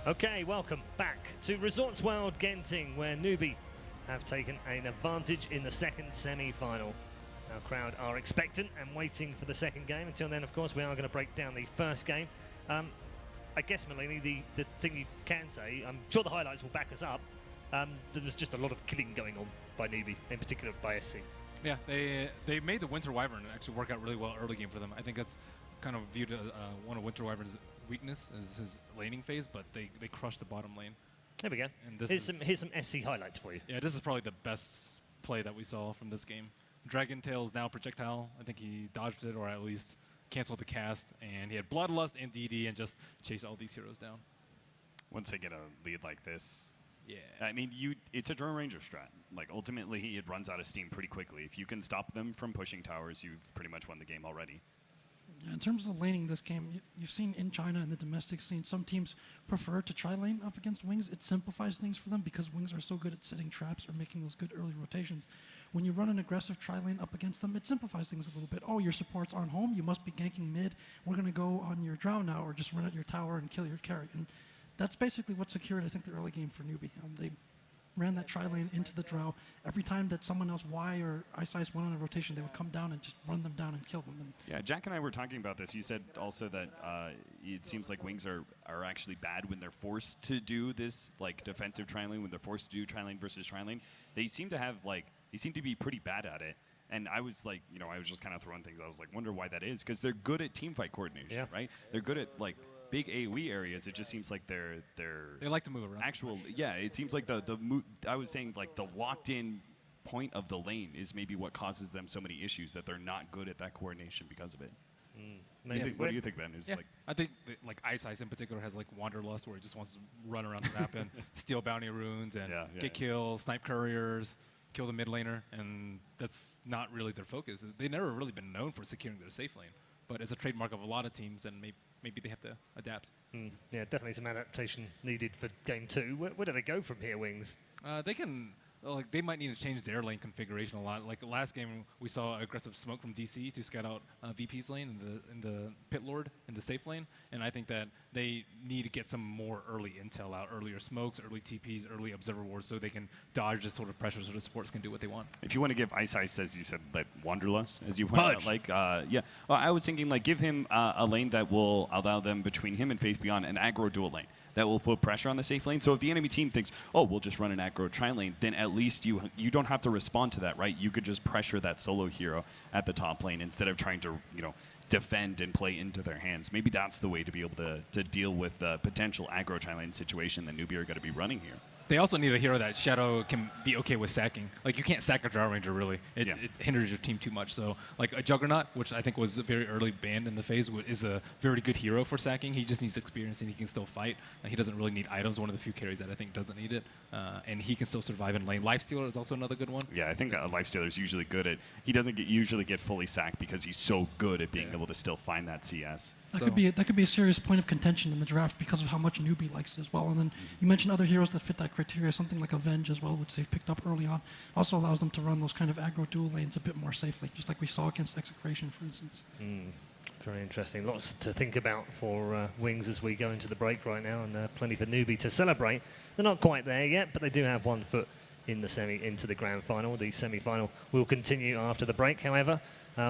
Okay, welcome back to Resorts World Genting, where Newbie have taken an advantage in the second semi-final. Our crowd are expectant and waiting for the second game. Until then, of course, we are going to break down the first game. I guess, Malini, the thing you can say, I'm sure the highlights will back us up, there was just a lot of killing going on by Newbie, in particular by SC. Yeah, they made the Winter Wyvern actually work out really well early game for them. I think that's kind of viewed one of Winter Wyvern's weakness is his laning phase, but they crushed the bottom lane. There we go. And here's some SC highlights for you. Yeah, this is probably the best play that we saw from this game. Dragon Tail's now projectile. I think he dodged it, or at least canceled the cast, and he had Bloodlust and DD and just chased all these heroes down. Once they get a lead like this, yeah. I mean, it's a Drone Ranger strat. Like, ultimately, it runs out of steam pretty quickly. If you can stop them from pushing towers, you've pretty much won the game already. Yeah, in terms of laning this game, you've seen in China and the domestic scene, some teams prefer to try lane up against Wings. It simplifies things for them because Wings are so good at setting traps or making those good early rotations. When you run an aggressive tri lane up against them, it simplifies things a little bit. Oh, your supports aren't home, you must be ganking mid. We're going to go on your drow now, or just run at your tower and kill your carry. And that's basically what secured, I think, the early game for Newbie. They ran that tri lane into the drow. Every time that someone else, Y or Ice Ice, went on a rotation, they would come down and just run them down and kill them. And yeah, Jack and I were talking about this. You said also that it seems like Wings are actually bad when they're forced to do this, like, defensive tri lane, when they're forced to do tri lane versus tri lane. They seem to be pretty bad at it. And I was like, I was just kind of throwing things. I was like, wonder why that is, because they're good at team fight coordination, right? They're good at, like, big AoE areas. It just seems like they like to move around. It seems like I was saying, like, the locked in point of the lane is maybe what causes them so many issues, that they're not good at that coordination because of it. What do you think, Ben? I think like Ice Ice in particular has like Wanderlust, where he just wants to run around the map and steal bounty runes and get kills, snipe couriers, kill the mid laner, and that's not really their focus. They've never really been known for securing their safe lane, but it's a trademark of a lot of teams, and maybe they have to adapt. Yeah, definitely some adaptation needed for game 2. Where do they go from here, Wings? They might need to change their lane configuration a lot. Like last game, we saw aggressive smoke from DC to scout out VP's lane in the Pit Lord in the safe lane, and I think that they need to get some more early intel out, earlier smokes, early TPs, early observer wars, so they can dodge this sort of pressure, so the supports can do what they want. If you want to give Ice Ice, as you said, like Wanderlust, as you pointed out, well, I was thinking, like, give him a lane that will allow them, between him and Faith Beyond, an aggro dual lane that will put pressure on the safe lane. So if the enemy team thinks, oh, we'll just run an aggro tri lane, then at least you don't have to respond to that, right? You could just pressure that solo hero at the top lane instead of trying to, defend and play into their hands. Maybe that's the way to be able to deal with the potential aggro tri lane situation that Newbie are going to be running here. They also need a hero that Shadow can be okay with sacking. Like, you can't sack a Drow Ranger, really. It hinders your team too much. So, like, a Juggernaut, which I think was very early banned in the phase, is a very good hero for sacking. He just needs experience, and he can still fight. He doesn't really need items. One of the few carries that I think doesn't need it. And he can still survive in lane. Lifestealer is also another good one. Yeah, I think Lifestealer is usually good at... He doesn't usually get fully sacked because he's so good at being able to still find that CS. That could be a serious point of contention in the draft because of how much Newbie likes it as well. And then you mentioned other heroes that fit that criteria, something like Avenge as well, which they've picked up early on. Also allows them to run those kind of aggro dual lanes a bit more safely, just like we saw against Execration, for instance. Very interesting. Lots to think about for Wings as we go into the break right now, and plenty for Newbie to celebrate. They're not quite there yet, but they do have 1 foot in the into the grand final. The semi-final will continue after the break. However,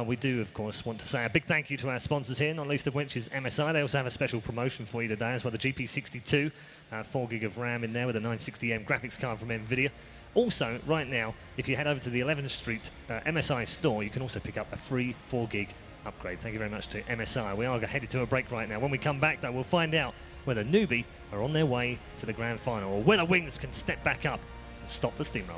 we do, of course, want to say a big thank you to our sponsors here, not least of which is MSI. They also have a special promotion for you today as well. The GP62, 4 gig of RAM in there with a 960M graphics card from NVIDIA. Also, right now, if you head over to the 11th Street MSI store, you can also pick up a free 4 gig upgrade. Thank you very much to MSI. We are headed to a break right now. When we come back, though, we'll find out whether Newbie are on their way to the grand final, or whether Wings can step back up and stop the steamroll.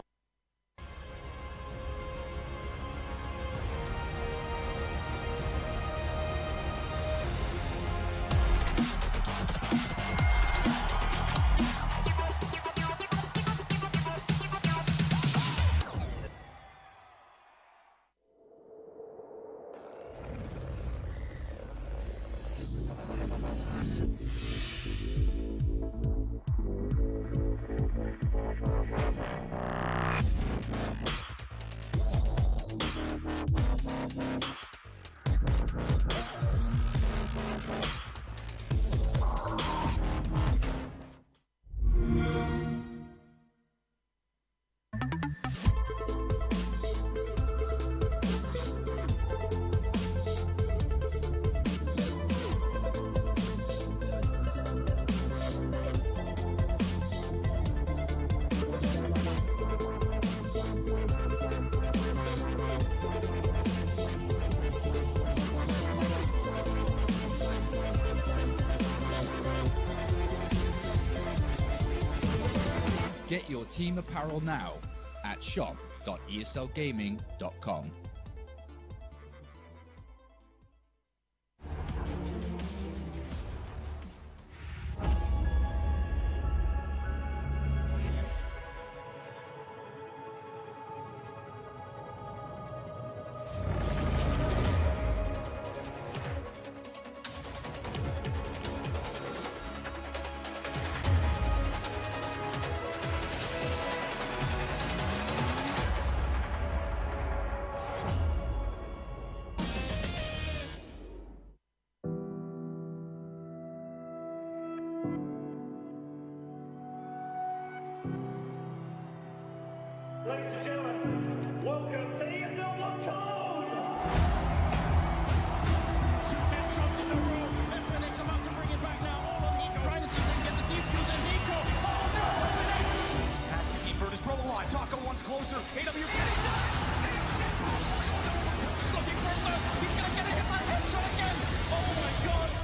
Get your team apparel now at shop.eslgaming.com. Ladies and gentlemen, welcome to ESL One Dota! Two headshots in a row, and Phoenix about to bring it back now. All on Nico. Trying to see if they can get the defuse, and Nico. Oh no, Phoenix! Has to keep Virtus Pro alive. Taco once closer. AW getting done. He's looking for a third. He's gonna get a hit on headshot again. Oh my god.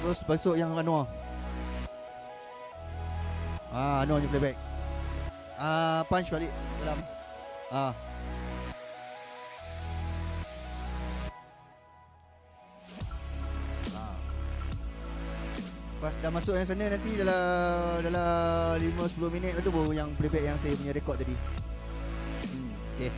Terus besok yang Anwar. Anwar ni playback. Punch balik dalam. Pas dah masuk yang sana nanti dalam 5-10 minit tu baru yang playback yang saya punya rekod tadi. Okay.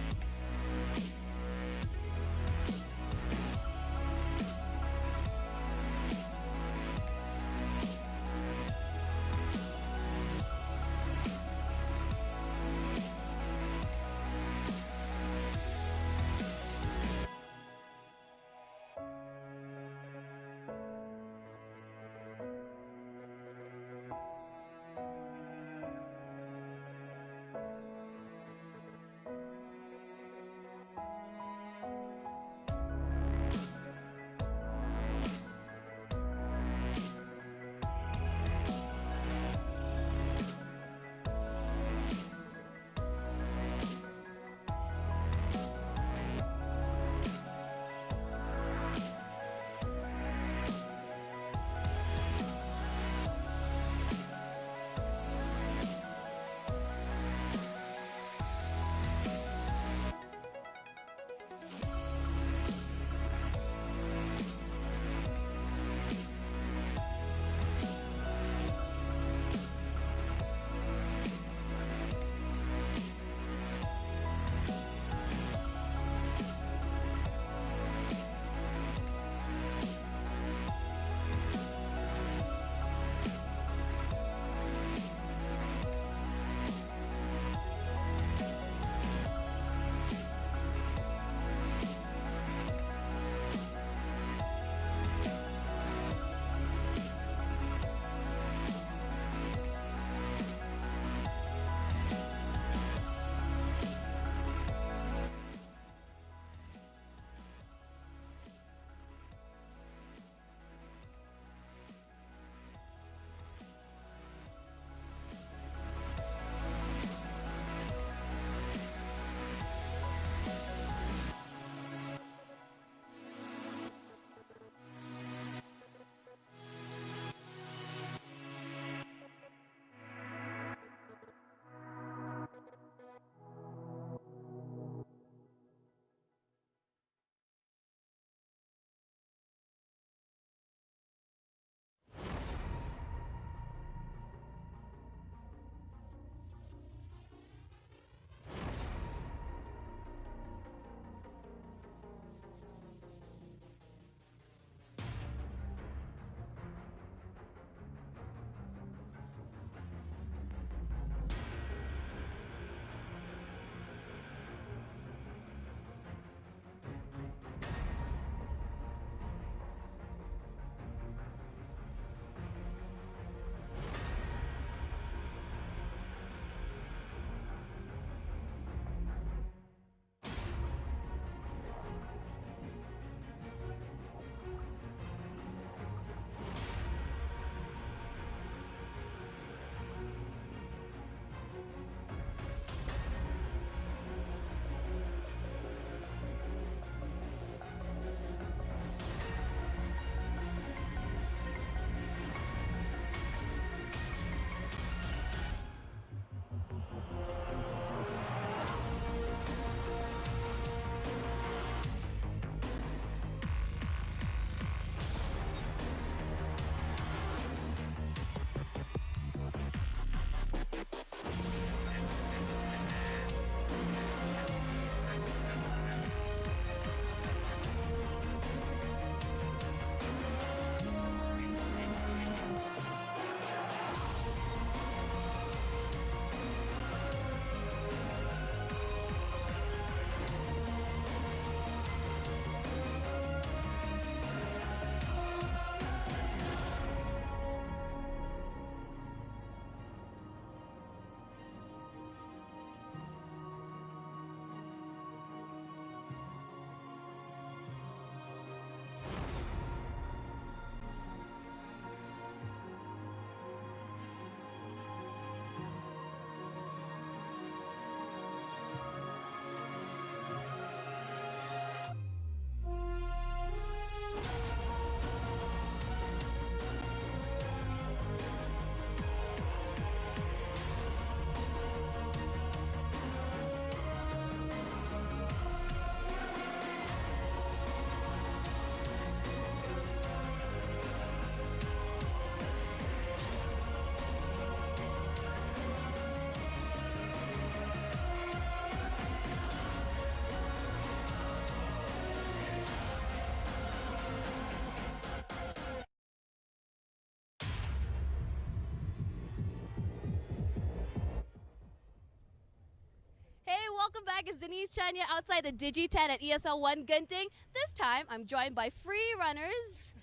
welcome back. It's Denise Chanya outside the Digi 10 at ESL One Genting. This time, I'm joined by free runners.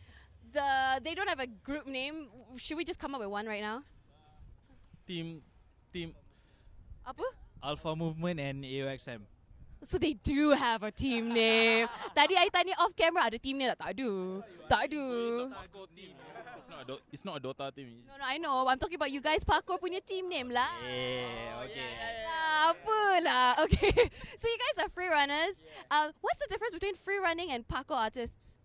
They don't have a group name. Should we just come up with one right now? Team Apa? Alpha Movement and AOXM. So they do have a team name. Tadi I tanya off camera, ada team name tak? Tak ada. It's not a Dota team. No, I know. I'm talking about you guys. Parkour punya team name lah. Yeah, okay. Apalah. Okay. So you guys are free runners. What's the difference between free running and parkour artists?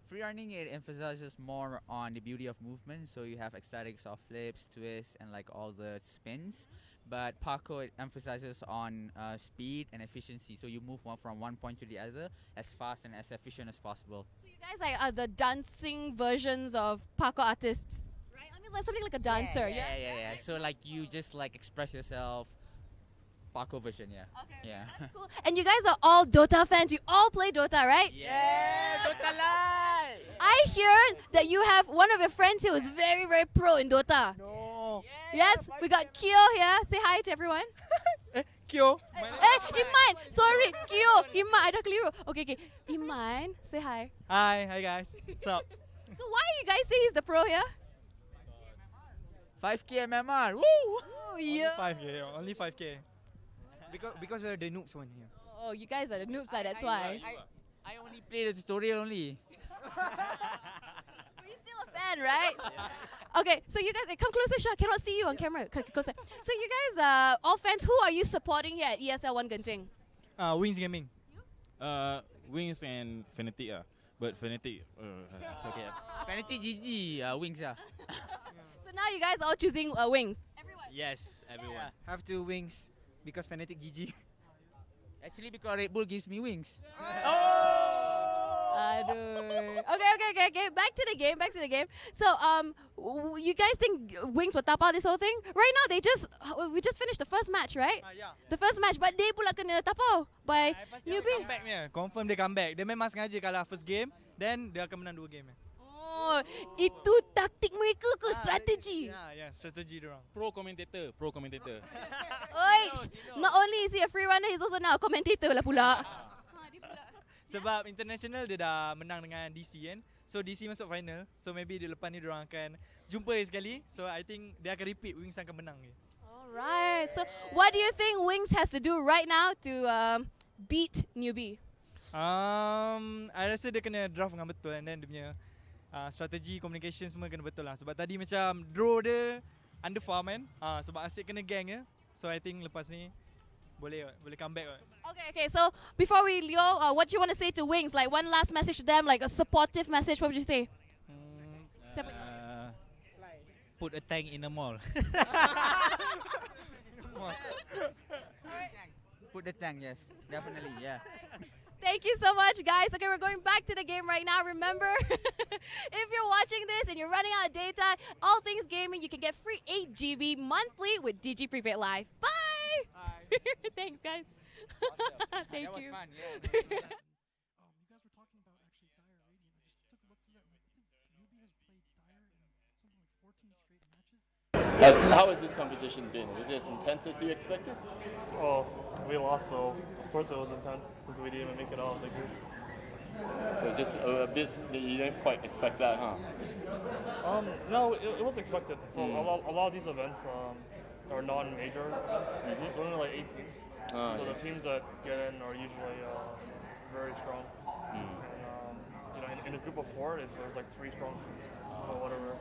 Free running, it emphasizes more on the beauty of movement. So you have ecstatic soft flips, twists, and like all the spins. But parkour, it emphasizes on speed and efficiency. So you move from one point to the other as fast and as efficient as possible. So you guys are the dancing versions of parkour artists, right? I mean, like something like a dancer. Yeah. So like you just like express yourself. Parkour version, yeah. Okay, yeah. that's cool. And you guys are all Dota fans. You all play Dota, right? Yeah, Dota Live! I hear that you have one of your friends here who's very, very pro in Dota. No. Yes, we got Kyo here. Say hi to everyone. Kyo. Iman. Sorry, Kyo. Iman, I dah keliru. Okay. Iman, say hi. Hi guys. What's up? So why you guys say he's the pro here? 5K MMR. Woo! Oh, yeah. Only 5K. Because we're the noobs one here. Oh, you guys are the noobs, that's why. I only play the tutorial only. But you're still a fan, right? Okay, so you guys, come closer, Shah. Cannot see you on camera. Come closer. So you guys are all fans. Who are you supporting here at ESL One Genting? Wings Gaming. Wings and Fnatic. But Fnatic, it's okay. Fnatic GG, Wings. So now you guys are all choosing Wings. Everyone. Yes, everyone. Yeah. Have two Wings because Fnatic GG. Actually, because Red Bull gives me wings. Aduh. Okay. Back to the game. So, you guys think Wings will tap out this whole thing? Right now, we just finished the first match, right? Yeah. The first match, but they pula kena tap out by Newbie. Confirm dia comeback. Dia memang sengaja kalah first game, then dia akan menang 2 game. Oh, itu taktik mereka ke strategi? Yeah, strategi dia orang. Pro commentator. Oi, not only is he a free runner, he's also now a commentator lah pula. Sebab international dia dah menang dengan DC kan. So DC masuk final. So maybe di lepas ni dia orang akan jumpa sekali. So I think dia akan repeat, Wings akan menang ni. Alright. So what do you think Wings has to do right now to beat Newbie? I rasa dia kena draft dengan betul and then dia punya strategi communication semua kena betul lah. Sebab tadi macam draw dia under farm kan. Sebab asyik kena gang ya. So I think lepas ni boleh comeback. Okay. So before we go, what do you want to say to Wings? Like one last message to them, like a supportive message. What would you say? Put a tank in the mall. Put the tank, yes, definitely, yeah. Thank you so much, guys. Okay, we're going back to the game right now. Remember, if you're watching this and you're running out of data, all things gaming, you can get free 8 GB monthly with Digi Prepaid Live. Bye! Thanks, guys. Awesome. Thank that you. Was fun, yeah. You guys were talking about actually Dire Radiant. I just took a look through that. I think Newbie has played Dire in something like 14 straight matches. How has this competition been? Was it as intense as you expected? Oh, we lost, so of course it was intense since we didn't even make it out of the group. So it's just a bit, you didn't quite expect that, huh? No, it was expected. For a lot of these events are non-major events. There's only like 8 teams. So the teams that get in are usually very strong. And in a group of 4, there's like 3 strong teams or whatever.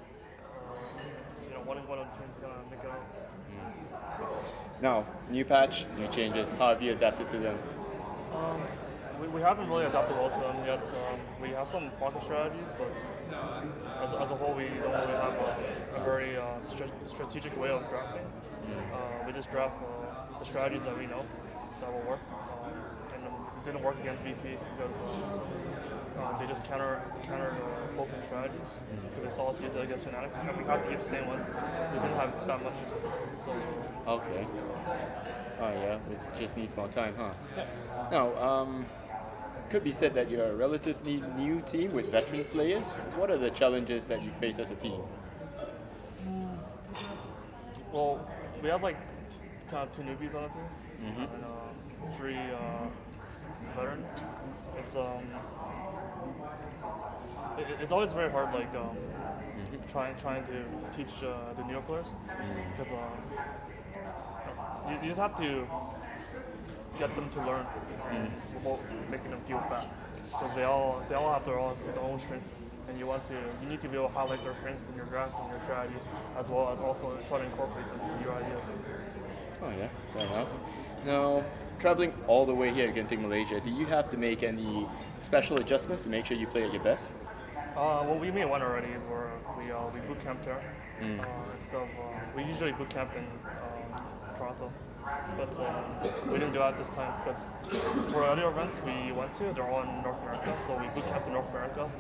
One of the teams is gonna make it out. Now, new patch, new changes. How have you adapted to them? We haven't really adapted well to them yet. We have some pocket strategies, but as a whole, we don't really have a very strategic way of drafting. We just draft the strategies that we know that will work. And it didn't work against VP because they just countered both of the strategies because they saw us use it against Fnatic, and we had to use the same ones. So they didn't have that much. So okay. Oh yeah, it just needs more time, huh? Yeah. Now, could be said that you're a relatively new team with veteran players. What are the challenges that you face as a team? Well, we have like kind of 2 newbies on the team. and 3 veterans. It's always very hard, like trying to teach the newer players, because you just have to get them to learn without making them feel bad, because they all have their own strengths, and you need to be able to highlight their strengths in your drafts and your strategies, as well as also try to incorporate them into your ideas. Oh yeah, fair enough. Now, traveling all the way here to Genting, Malaysia, do you have to make any special adjustments to make sure you play at your best? Well, we made one already, where we boot camped there. So we usually boot camp in Toronto, but we didn't do that this time, because for other events we went to, they're all in North America, so we boot camped in North America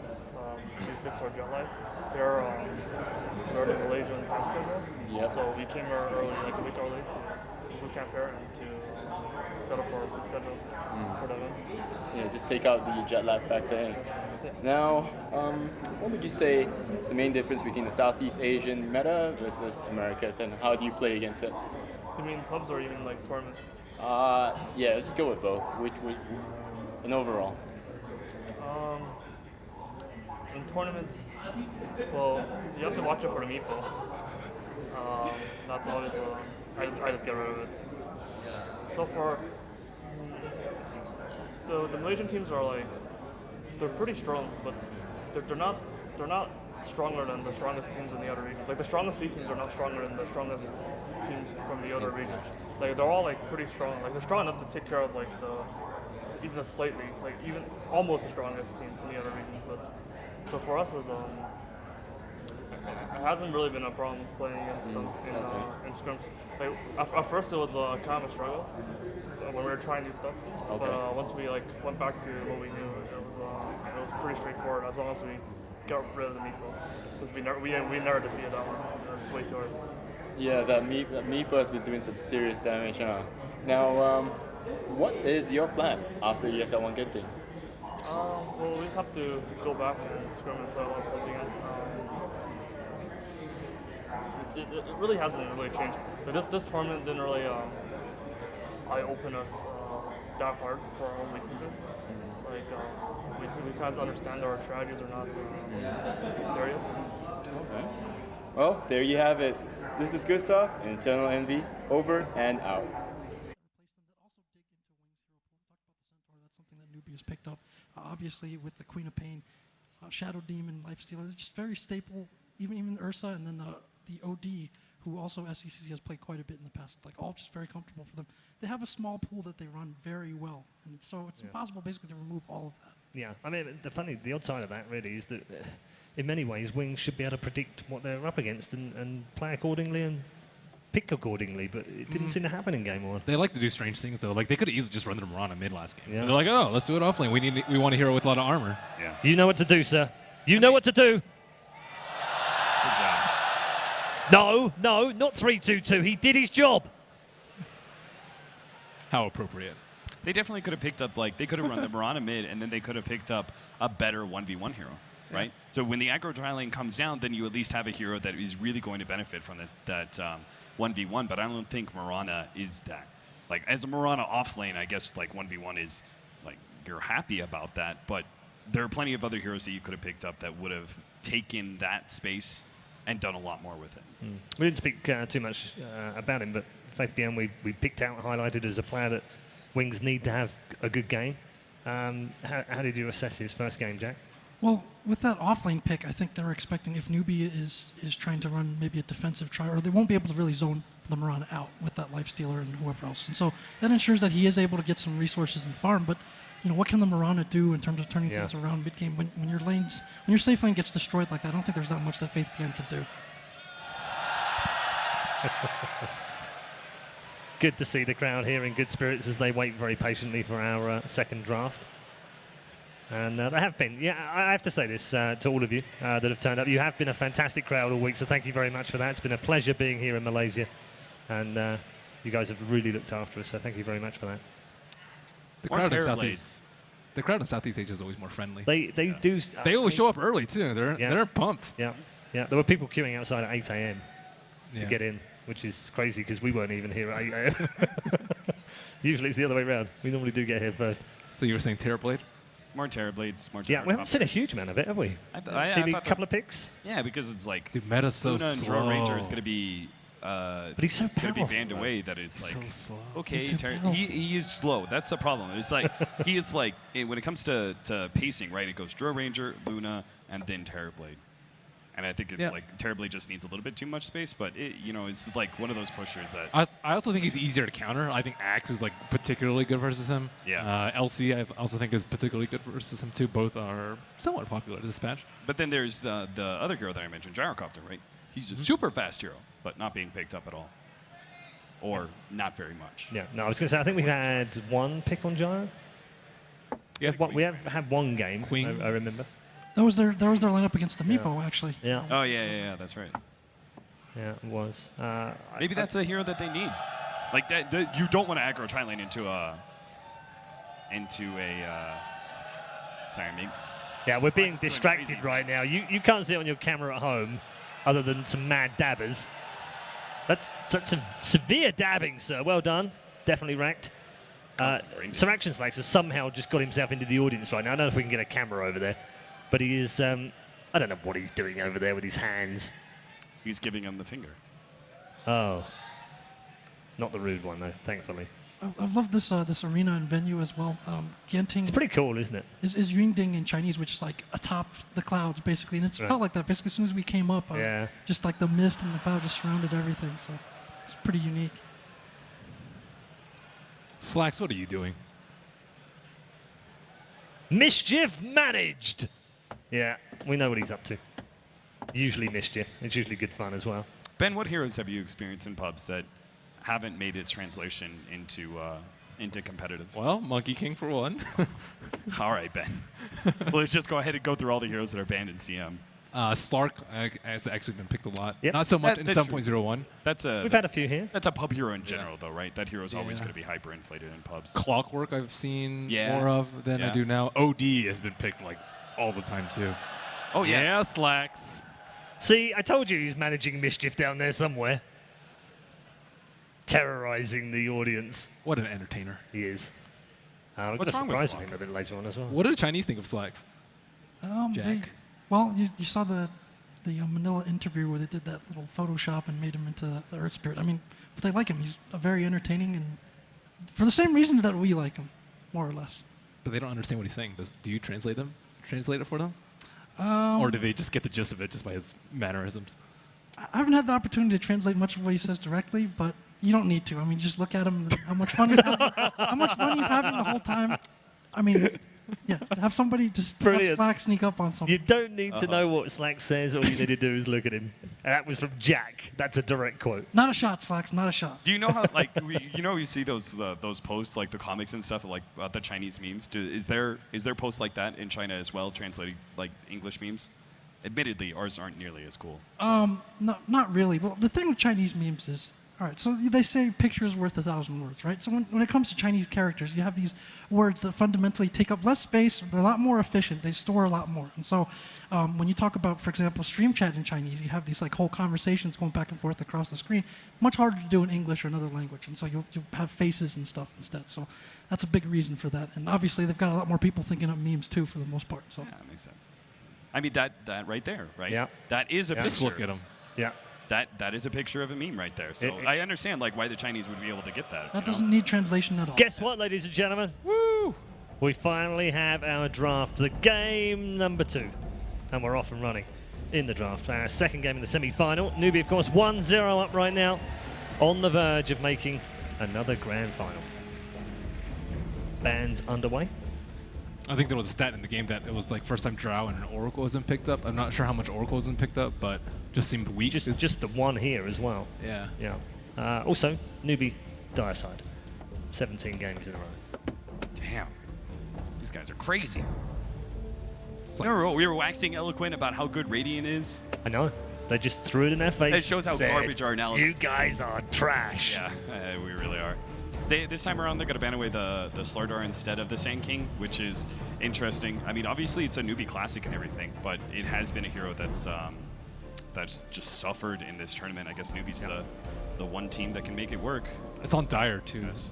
to fix our jet lag. We're in Malaysia and time schedule, so we came here early, like a week early, to boot camp here and to set up our sleep schedule for the events. Yeah, just take out the jet lag factor in. Now, what would you say is the main difference between the Southeast Asian meta versus Americas, and how do you play against it? Do you mean pubs or even like tournaments? Yeah, let's go with both. And overall? In tournaments, well, you have to watch it for the meatball. That's always I just get rid of it. So far, the Malaysian teams are like, they're pretty strong, but they're not stronger than the strongest teams in the other regions. Like the strongest C teams are not stronger than the strongest teams from the other regions. Like they're all like pretty strong. Like they're strong enough to take care of like even almost the strongest teams in the other regions. But so for us, it hasn't really been a problem playing against them in scrims. Like at first it was kind of a struggle when we were trying new stuff. Okay. But once we like went back to what we knew, it was pretty straightforward, as long as we got rid of the meatball. Since we never defeated that one. It's way too hard. Yeah, that meatball has been doing some serious damage. Now, what is your plan after ESL One Genting? Well, we just have to go back and scrim and play a lot of pubs again. It really hasn't really changed. But this tournament didn't really eye-open us that hard for our own weaknesses. Like we kind of understand our strategies are not there yet. Okay. Well, there you have it. This is Gustav, Internal Envy, over and out. That's something that Newbie has picked up. Obviously, with the Queen of Pain, Shadow Demon, Lifestealer, it's just very staple. Even Ursa, and then the OD, who also SCCC has played quite a bit in the past. Like all just very comfortable for them. They have a small pool that they run very well, and so it's impossible basically to remove all of that. Yeah, I mean, the odd side of that really is that in many ways Wings should be able to predict what they're up against and play accordingly and pick accordingly, but it didn't seem to happen in game one. They like to do strange things though. Like they could have easily just run the Mirana mid last game. Yeah. They're like, oh, let's do it offlane. We want a hero with a lot of armor. Yeah. You know what to do, sir. You know what to do. No, not 3-2-2. He did his job. How appropriate. They definitely could have picked up, like, they could have run the Mirana mid, and then they could have picked up a better 1v1 hero, right? So when the aggro dry lane comes down, then you at least have a hero that is really going to benefit from that 1v1, but I don't think Mirana is that. Like, as a Mirana off lane, I guess, like, 1v1 is, like, you're happy about that, but there are plenty of other heroes that you could have picked up that would have taken that space and done a lot more with it. We didn't speak too much about him, but Faith BM we picked out, highlighted as a player that Wings need to have a good game. How did you assess his first game, Jack? Well, with that offlane pick, I think they're expecting if Newbie is trying to run maybe a defensive try, or they won't be able to really zone the Mirana out with that Lifestealer and whoever else. And so that ensures that he is able to get some resources and farm, but what can the Mirana do in terms of turning things around mid-game when your safe lane gets destroyed like that? I don't think there's that much that Faith PM can do. Good to see the crowd here in good spirits as they wait very patiently for our second draft. And they have been. Yeah, I have to say this to all of you that have turned up. You have been a fantastic crowd all week, so thank you very much for that. It's been a pleasure being here in Malaysia. And you guys have really looked after us, so thank you very much for that. The crowd in Southeast Asia is always more friendly. They do. They always show up early too. They're pumped. Yeah. There were people queuing outside at 8 a.m. to get in, which is crazy because we weren't even here at 8 a.m. Usually it's the other way around. We normally do get here first. So you were saying Terrorblade? More Terrorblades, more Yeah, we haven't seen a huge amount of it, have we? TV, a couple of picks? Yeah, because it's like Dude, meta's so Luna and Draw Ranger is slow. going to be but he's so going to be powerful, banned though. away that is He's like so slow. okay, He's so powerful. he is slow. That's the problem. It's like he is like when it comes to pacing, right? It goes Draw Ranger, Luna, and then Terrorblade. And I think it's like Terrorblade just needs a little bit too much space, but it's like one of those pushers that. I also think he's easier to counter. I think Axe is like particularly good versus him. Yeah. LC I also think is particularly good versus him too. Both are somewhat popular this patch. But then there's the other hero that I mentioned, Gyrocopter, right? He's a super fast hero, but not being picked up at all. Or not very much. Yeah, no, I was going to say, I think we've had one pick on Gyro. Yeah, we have had one game, I remember. That was their lineup against the Meepo, actually. Yeah. Oh, yeah, that's right. Yeah, it was. Maybe that's the hero that they need. Like, that you don't want to aggro Tri-Lane into a... sorry, maybe... Yeah, we're being distracted right now. You can't see it on your camera at home, other than some mad dabbers. That's some severe dabbing, sir. Well done. Definitely racked. Sir Action Slacks has somehow just got himself into the audience right now. I don't know if we can get a camera over there. But he is, I don't know what he's doing over there with his hands. He's giving him the finger. Oh. Not the rude one, though, thankfully. I love this this arena and venue as well. Genting. It's pretty cool, isn't it? Is Yingding in Chinese, which is like atop the clouds, basically. And it's felt like that basically as soon as we came up. Just like the mist and the cloud just surrounded everything. So it's pretty unique. Slacks, what are you doing? Mischief managed! Yeah, we know what he's up to. Usually mischief. It's usually good fun as well. Ben, what heroes have you experienced in pubs that haven't made its translation into competitive? Well, Monkey King for one. All right, Ben. Well, let's just go ahead and go through all the heroes that are banned in CM. Slark has actually been picked a lot. Yep. Not so much in That's 7.01. We've had a few here. That's a pub hero in general, though, right? That hero is always going to be hyperinflated in pubs. Clockwork I've seen more of than I do now. OD has been picked like all the time too. Oh yeah. Yeah, Slacks. See, I told you he's managing mischief down there somewhere. Terrorizing the audience. What an entertainer. He is. We've got a What's wrong with surprise for him a bit later on as well. What do the Chinese think of Slacks? Jack? Well, you saw the Manila interview where they did that little Photoshop and made him into the Earth Spirit. I mean, but they like him. He's very entertaining, and for the same reasons that we like him, more or less. But they don't understand what he's saying. Do you translate it for them? Um, Or do they just get the gist of it just by his mannerisms? I haven't had the opportunity to translate much of what he says directly, but you don't need to. I mean, just look at him, how much fun he's having, the whole time. I mean, yeah, have somebody just have Slack sneak up on something. You don't need to know what Slack says. All you need to do is look at him. And that was from Jack. That's a direct quote. Not a shot, Slacks, not a shot. Do you know how, like, you see those posts, like the comics and stuff, like the Chinese memes? Is there posts like that in China as well, translating like English memes? Admittedly, ours aren't nearly as cool. No, not really. Well, the thing with Chinese memes is, all right, so they say picture is worth 1,000 words, right? So when it comes to Chinese characters, you have these words that fundamentally take up less space, they're a lot more efficient, they store a lot more. And so when you talk about, for example, stream chat in Chinese, you have these like whole conversations going back and forth across the screen, much harder to do in English or another language. And so you'll have faces and stuff instead. So that's a big reason for that. And obviously they've got a lot more people thinking up memes too, for the most part. So yeah, that makes sense. I mean, that right there, right? Yeah. That is a picture. Just look at him. Yeah. That is a picture of a meme right there. So I understand like why the Chinese would be able to get that. That doesn't need translation at all. Guess what, ladies and gentlemen? Woo! We finally have our draft, the game number 2. And we're off and running in the draft. Our second game in the semi-final. Newbie, of course, 1-0 up right now. On the verge of making another grand final. Bans underway. I think there was a stat in the game that it was like first time Drow and an Oracle wasn't picked up. I'm not sure how much Oracle wasn't picked up, but just seemed weak. Just the one here as well. Yeah. Yeah. Also, Newbie Diocide. 17 games in a row. Damn. These guys are crazy. Remember we were waxing eloquent about how good Radiant is? I know. They just threw it in their face. It shows how garbage our analysis is. You guys are trash. Yeah, we really are. This time around, they're going to ban away the Slardar instead of the Sand King, which is interesting. I mean, obviously, it's a Newbie Classic and everything, but it has been a hero that's just suffered in this tournament. I guess Newbie's the one team that can make it work. It's on Dire, too. Yes.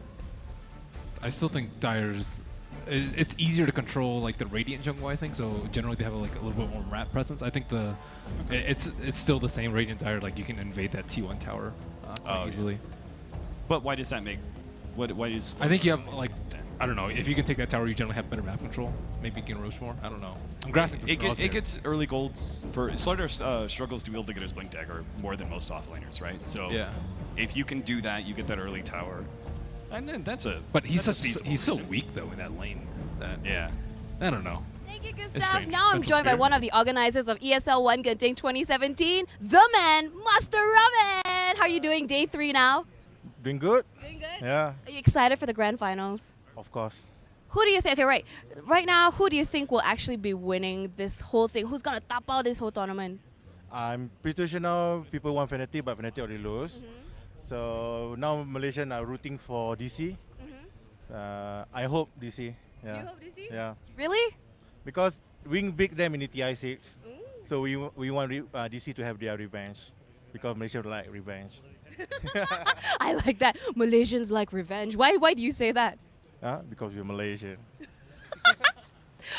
I still think Dire's. It's easier to control like the Radiant jungle, I think. So generally they have like a little bit more map presence. I think it's still the same Radiant Dire. Like you can invade that T1 tower quite easily. But why does that make? Why is? I think you have like. I don't know. If you can take that tower, you generally have better map control. Maybe you can roast more. I don't know. I'm grasping for straws It here. gets early golds for Slardar struggles to be able to get his Blink Dagger more than most offlaners, right? So yeah. If you can do that, you get that early tower, and then that's a. But he's that's so weak though in that lane. That yeah. I don't know. Thank you, It's Gustav. strange. Now I'm Mental joined by spirit. one of the organizers of ESL One Genting 2017, the man, Master Ramen. How are you doing? Day 3 now. Doing good. Doing good? Yeah, Are you excited for the grand finals? of course. Who do you think? Okay, right now, who do you think will actually be winning this whole thing? Who's gonna top out this whole tournament? I'm pretty sure now people want Fnatic, but Fnatic already lose. So now Malaysian are rooting for DC. I hope DC. Yeah. You hope DC? Yeah. Really? Because Wing beat them in the TI6, so we want DC to have their revenge, because Malaysia like revenge. I like that. Malaysians like revenge. Why do you say that? Because you're Malaysian.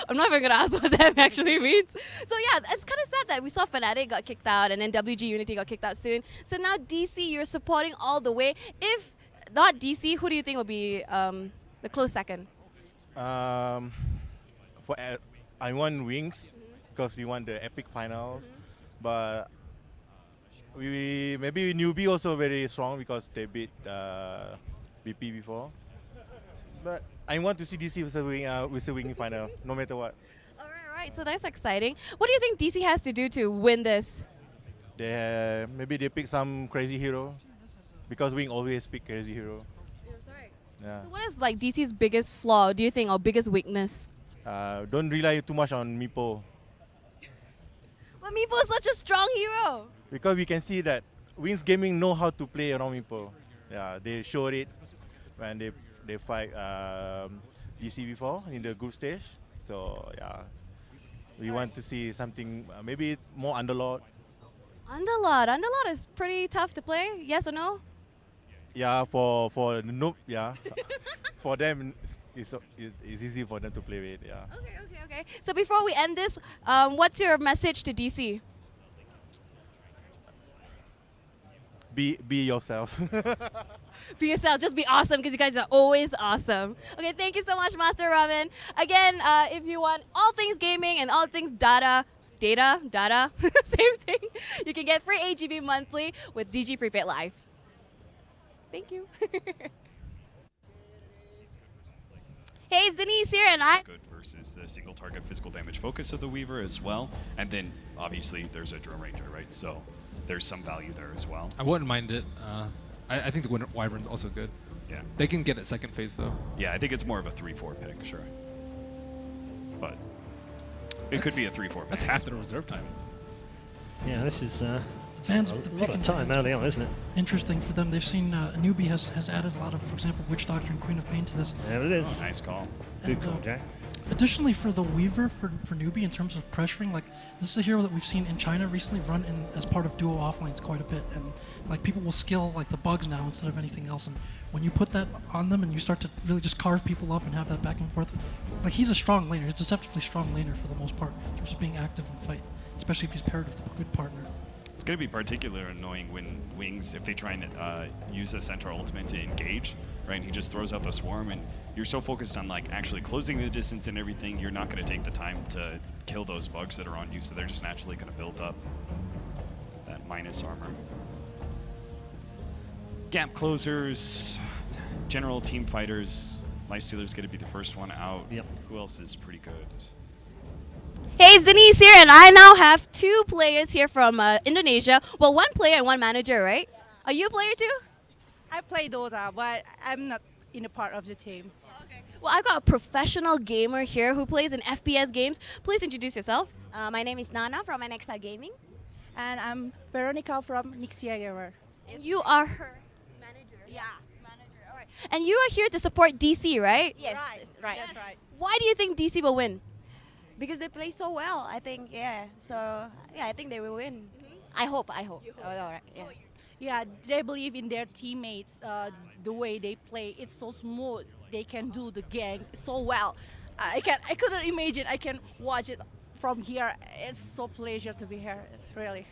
I'm not even gonna ask what that actually means. So yeah, it's kind of sad that we saw Fnatic got kicked out and then WG Unity got kicked out soon. So now DC, you're supporting all the way. If not DC, who do you think will be the close second? I want Wings because we want the epic finals, but maybe Newbie also very strong because they beat BP before. But I want to see DC with a wing final, no matter what. All right, so that's exciting. What do you think DC has to do to win this? Maybe they pick some crazy hero, because Wing always pick crazy hero. Yeah. So what is like DC's biggest flaw, do you think, or biggest weakness? Don't rely too much on Meepo, But Meepo is such a strong hero. because we can see that Wings Gaming know how to play around Meepo. Yeah, they showed it when they fight DC before in the group stage. So yeah, we want to see something maybe more Underlord. Underlord is pretty tough to play. Yes or no? Yeah, for the noob, yeah. For them, it's easy for them to play with. Yeah. Okay. So before we end this, what's your message to DC? Be yourself. Be yourself. Just be awesome, because you guys are always awesome. Okay, thank you so much, Master Ramen. Again, if you want all things gaming and all things data, same thing, you can get free AGB monthly with DG Prepaid Live. Thank you. Hey, Zinni's here, and Good versus the single target physical damage focus of the Weaver as well, and then obviously there's a Drone Ranger, right? So there's some value there as well. I wouldn't mind it. I think the Wyvern's also good. Yeah. They can get it second phase though. Yeah, I think it's more of a 3-4 pick, sure. But it could be a 3-4 pick. That's half their reserve time. Yeah, this is Fans a with the lot of picking time fans. early on, isn't it? Interesting for them. They've seen Newbie has added a lot of, for example, Witch Doctor and Queen of Pain to this. There it is. Oh, nice call. Good call, Jack. Additionally, for the Weaver, for Newbie, in terms of pressuring, like, this is a hero that we've seen in China recently run in as part of duo offlanes quite a bit, and like people will skill like the bugs now instead of anything else. And when you put that on them and you start to really just carve people up and have that back and forth, like he's a strong laner, he's a deceptively strong laner for the most part in terms of being active in fight, especially if he's paired with a good partner. It's going to be particularly annoying when Wings, if they try and use the Centaur ultimate to engage, right? And he just throws out the swarm, and you're so focused on like actually closing the distance and everything, you're not going to take the time to kill those bugs that are on you, so they're just naturally going to build up that minus armor. Gap closers, general team fighters, Lifestealer's going to be the first one out. Yep. Who else is pretty good? Hey, Zinni's here, and I now have 2 players here from Indonesia. Well, 1 player and 1 manager, right? Are you a player too? I play Dota, but I'm not in a part of the team. Well, I've got a professional gamer here who plays in FPS games. Please introduce yourself. My name is Nana from NXL Gaming. And I'm Veronica from Nixia Gamer. And you are her manager. Yeah. Manager, all right. And you are here to support DC, right? Yes, right. That's right. Why do you think DC will win? Because they play so well, I think, yeah. So, yeah, I think they will win. I hope. Oh, all right, yeah. Yeah, they believe in their teammates. The way they play, it's so smooth. They can do the gang so well. I couldn't imagine. I can watch it from here. It's so pleasure to be here. It's really.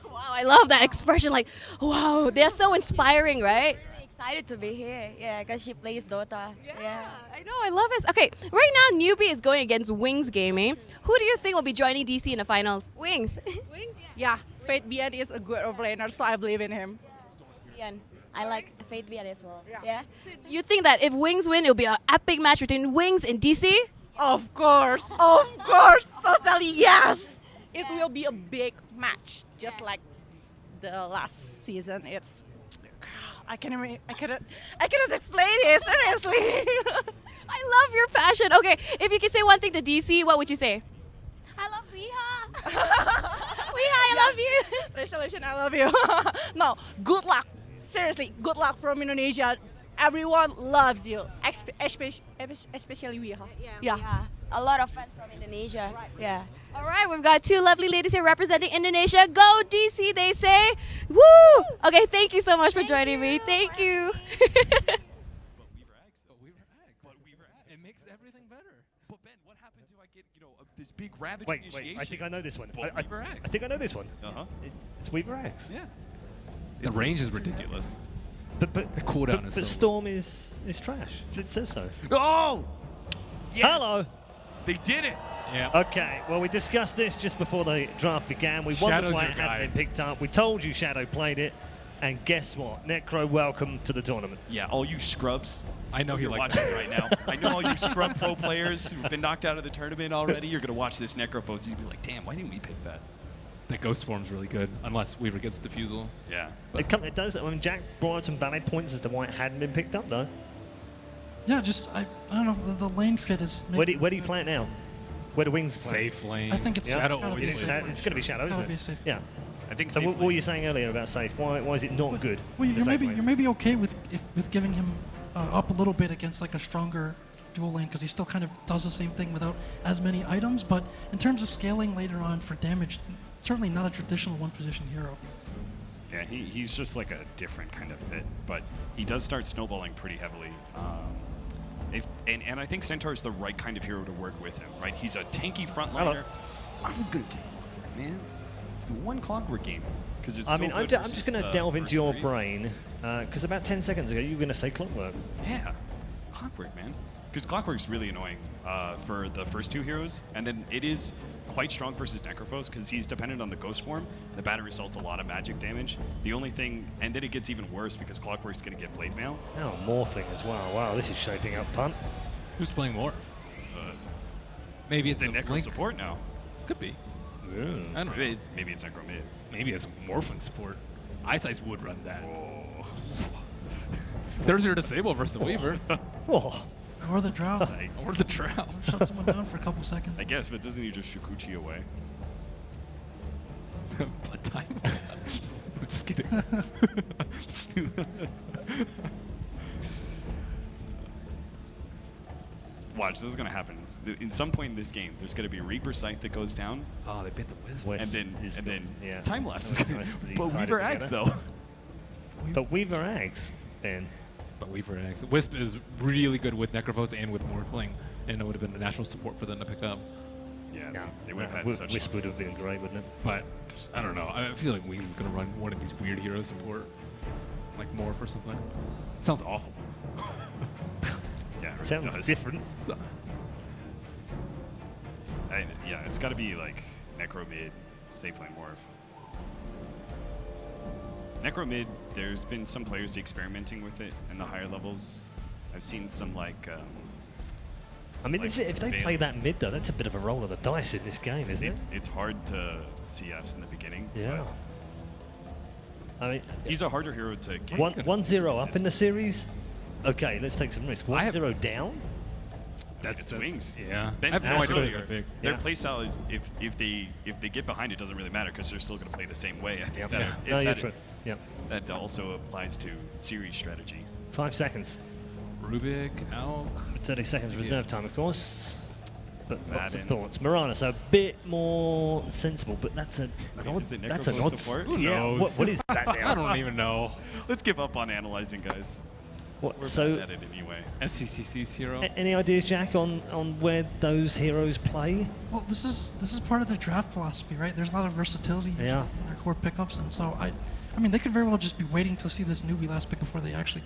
Wow, I love that expression. Like, wow, they're so inspiring, right? Really excited to be here. Yeah, because she plays Dota. Yeah, I know. I love it. Okay, right now Newbie is going against Wings Gaming. Who do you think will be joining DC in the finals? Wings. Wings? Yeah, Fate Bian is a good offlaner, so I believe in him. Bian. I like Fate Bian as well. Yeah. So you think that if Wings win, it'll be an epic match between Wings and DC? Of course, totally yes. It will be a big match, just like the last season. It's I cannot explain it seriously. I love your passion. Okay, if you could say one thing to DC, what would you say? I love Weeha. Weeha, I love you. Resolution, I love you. No, good luck. Seriously, good luck from Indonesia. Everyone loves you, especially Weeha. Yeah. A lot of fans from Indonesia. Right. Yeah. All right, we've got two lovely ladies here representing Indonesia. Go DC, they say. Woo! Okay, thank you so much for joining me. Thank you. It makes everything better. But Ben, what happens if I get, this big ravage initiation? Wait, I think I know this one. I think I know this one. It's Weaver X. Yeah. The range is ridiculous. But the cooldown is but so Storm is trash. It says so. Oh! Yes. Hello. They did it. Yeah. Okay, well, we discussed this just before the draft began. We wondered why it hadn't been picked up. We told you Shadow played it. And guess what? Necro, welcome to the tournament. Yeah, all you scrubs. I know you're likes watching right now. I know all you scrub pro players who've been knocked out of the tournament already. You're going to watch this Necro post. You'll be like, damn, why didn't we pick that? That ghost form's really good, unless Weaver gets Diffusal. Yeah. It does. I mean, Jack brought some valid points as to why it hadn't been picked up, though. Yeah, just, I don't know, the lane fit is... Where do you play it now? Where do Wings play? Safe lane. I think it's Shadow. it's going to be Shadow, isn't it? Safe. Yeah. I think so. What were you saying earlier about safe? Why is it not good? Well, you're maybe okay with giving him up a little bit against like a stronger dual lane because he still kind of does the same thing without as many items. But in terms of scaling later on for damage, certainly not a traditional one-position hero. Yeah, he's just like a different kind of fit, but he does start snowballing pretty heavily. And I think Centaur is the right kind of hero to work with him, right? He's a tanky frontliner. I was going to say Clockwork, man. It's the one Clockwork game. It's I'm just going to delve into your brain, because about 10 seconds ago you were going to say Clockwork. Yeah, Clockwork, man. Because Clockwork's really annoying for the first two heroes, and then it is quite strong versus Necrophos because he's dependent on the Ghost form. The battery assault's a lot of magic damage. The only thing, and then it gets even worse because Clockwork's going to get Blade Mail. Oh, morphing as well. Wow, this is shaping up, punt. Who's playing Morph? Maybe it's a Necro Link support now. Could be. Yeah. I don't know. Maybe it's Necro mid. Maybe it's Morphin support. Ice would run that. Oh. There's your disable versus the Weaver. Whoa. Or the Drow. Or the Drow. Shut someone down for a couple seconds. I guess, but doesn't he just Shukuchi away? Blood time. I'm just kidding. Watch, this is going to happen. In some point in this game, there's going to be a Reaper Scythe that goes down. Oh, they bit the Wisp. And then yeah. time lapse is going to But Weaver Axe, though. But Weaver Axe, Ben. But Weaver Axe. Wisp is really good with Necrophos and with Morphling, and it would have been a natural support for them to pick up. Yeah, they would have had such... Wisp would have been great, wouldn't it? But, I don't know. I feel like Wings is going to run one of these weird hero support, like Morph or something. Sounds awful. Yeah, it sounds does. different. Yeah, it's got to be like Necro mid, safe lane Morph. Necro mid, there's been some players experimenting with it in the higher levels. I've seen some like... I mean, if they play that mid though, that's a bit of a roll of the dice in this game, isn't it? It's hard to CS in the beginning. Yeah. I mean, he's a harder hero to get. 1-0 up in the series. Okay, let's take some risk. 1-0 down. It's Wings. Yeah. Ben I have no idea earlier, what big. their playstyle is if they get behind, it doesn't really matter because they're still going to play the same way. I think you're true. Yeah. That also applies to series strategy. 5 seconds. Rubik, Alk. 30 seconds reserve time, of course. but lots of in. thoughts. Marana, so a bit more sensible, but that's an odd, Is it that's an Necrophobe odd. support? Who Yeah, knows? What is that now? I don't even know. Let's give up on analyzing, guys. What, We're so bad at it anyway. SCCC's hero. Any ideas, Jack, on where those heroes play? Well, this is part of their draft philosophy, right? There's a lot of versatility in their core pickups, and so I mean, they could very well just be waiting to see this newbie last pick before they actually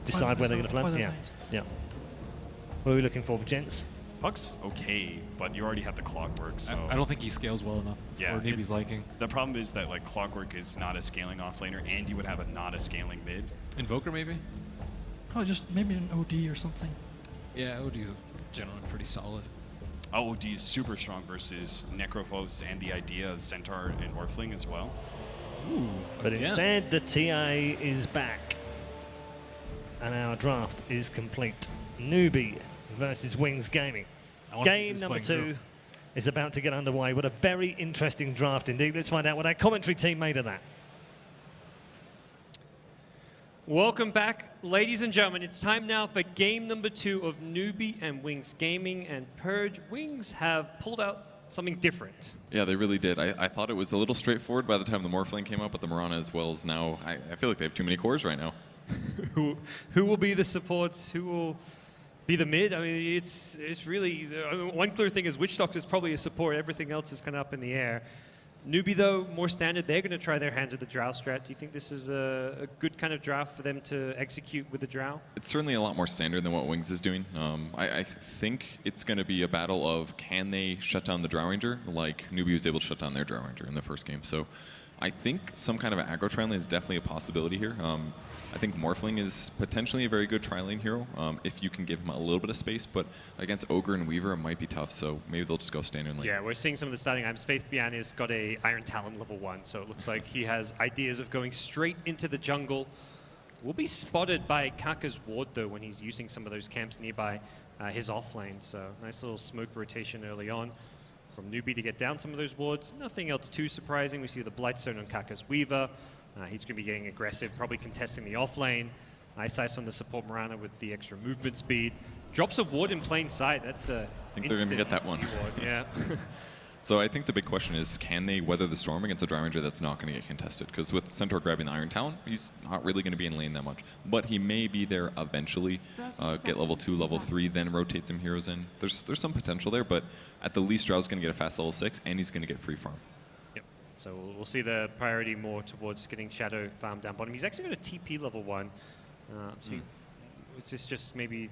Decide where they're going to play. their Yeah, lanes. yeah. What are we looking for, gents? Puck's okay, but you already have the Clockwork, so... I don't think he scales well enough for Newbie's liking. The problem is that like Clockwork is not a scaling offlaner, and you would have a not a scaling mid. Invoker, maybe? Oh, just maybe an OD or something. Yeah, OD's generally pretty solid. OD is super strong versus Necrophos and the idea of Centaur and Morphling as well. Ooh, but instead, the TA is back. And our draft is complete. Newbie versus Wings Gaming. Game number 2 is about to get underway. What a very interesting draft indeed. Let's find out what our commentary team made of that. Welcome back, ladies and gentlemen. It's time now for game number 2 of Newbie and Wings Gaming and Purge. Wings have pulled out something different. Yeah, they really did. I thought it was a little straightforward by the time the Morphling came out, but the Marana as well as now, I feel like they have too many cores right now. Who will be the supports? Who will be the mid? I mean, it's really one clear thing is Witch Doctor is probably a support. Everything else is kind of up in the air. Newbie, though, more standard. They're going to try their hands at the Drow strat. Do you think this is a good kind of draft for them to execute with the Drow? It's certainly a lot more standard than what Wings is doing. I think it's going to be a battle of can they shut down the Drow Ranger like Newbie was able to shut down their Drow Ranger in the first game. So I think some kind of an aggro tri-lane is definitely a possibility here. I think Morphling is potentially a very good tri-lane hero if you can give him a little bit of space, but against Ogre and Weaver it might be tough, so maybe they'll just go standard lane. Yeah, we're seeing some of the starting items. Faith Bian has got a Iron Talon level 1, so it looks like he has ideas of going straight into the jungle. Will be spotted by Kaka's ward, though, when he's using some of those camps nearby his offlane, so nice little smoke rotation early on from Newbie to get down some of those wards. Nothing else too surprising. We see the Blightstone on Kaka's Weaver. He's going to be getting aggressive, probably contesting the offlane. Nice ice on the support Marana with the extra movement speed. Drops a ward in plain sight. That's a I think they're going to get that one. Yeah. So I think the big question is, can they weather the storm against a Drow Ranger that's not going to get contested? Because with Centaur grabbing the Iron Talon, he's not really going to be in lane that much. But he may be there eventually, get level 2, level 3, then rotate some heroes in. There's some potential there, but at the least, Drow's going to get a fast level 6, and he's going to get free farm. So we'll see the priority more towards getting Shadow farm down bottom. He's actually got a TP level 1. Is this just maybe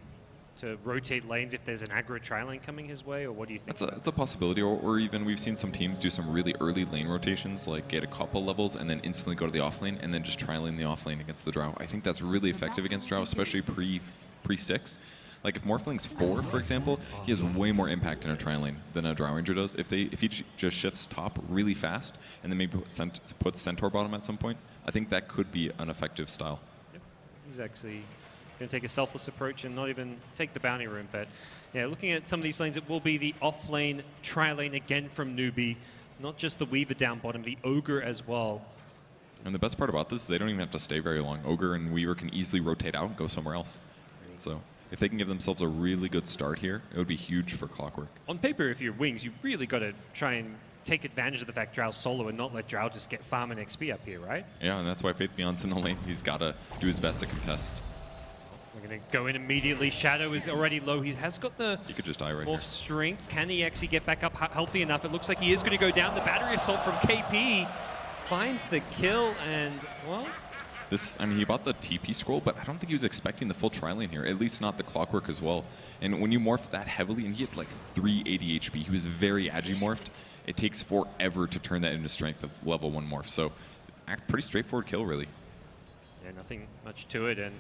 to rotate lanes if there's an aggro tri-lane coming his way, or what do you think? That's a possibility, or even we've seen some teams do some really early lane rotations, like get a couple levels and then instantly go to the offlane and then just tri-lane the offlane against the Drow. I think that's really effective against Drow, especially pre-6. Like if Morphling's 4, for example, he has way more impact in a tri-lane than a Drow Ranger does. If he just shifts top really fast and then maybe puts Centaur bottom at some point, I think that could be an effective style. Yep. He's actually going to take a selfless approach and not even take the bounty room. But yeah, looking at some of these lanes, it will be the off-lane tri-lane again from Newbie. Not just the Weaver down bottom, the Ogre as well. And the best part about this is they don't even have to stay very long. Ogre and Weaver can easily rotate out and go somewhere else. So if they can give themselves a really good start here, it would be huge for Clockwork. On paper, if you're Wings, you really got to try and take advantage of the fact Drow's solo and not let Drow just get farm and XP up here, right? Yeah, and that's why Faith Beyond's in the lane. He's got to do his best to contest. We're going to go in immediately. Shadow is already low. He has got the he could just die right more here. Strength. Can he actually get back up healthy enough? It looks like he is going to go down. The battery assault from KP finds the kill, and, well... he bought the TP scroll, but I don't think he was expecting the full tri-lane here, at least not the Clockwork as well. And when you morph that heavily, and he had like 380 HP, he was very agi-morphed. It takes forever to turn that into strength of level 1 morph. So, pretty straightforward kill, really. Yeah, nothing much to it, and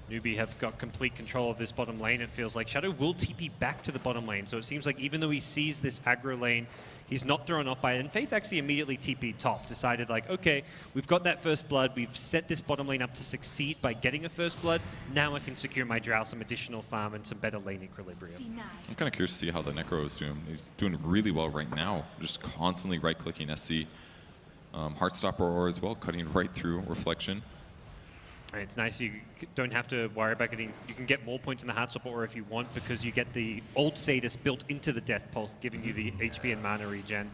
Newbie have got complete control of this bottom lane, it feels like. Shadow will TP back to the bottom lane, so it seems like even though he sees this aggro lane, he's not thrown off by it. And Faith actually immediately TP'd top, decided like, okay, we've got that first blood, we've set this bottom lane up to succeed by getting a first blood, now I can secure my Drow some additional farm and some better lane equilibrium. I'm kind of curious to see how the Necro is doing. He's doing really well right now, just constantly right-clicking SC. Heartstopper Aura as well, cutting right through Reflection. And it's nice you don't have to worry about getting, you can get more points in the hard stop or if you want, because you get the old Sadist built into the Death Pulse, giving you the HP and mana regen.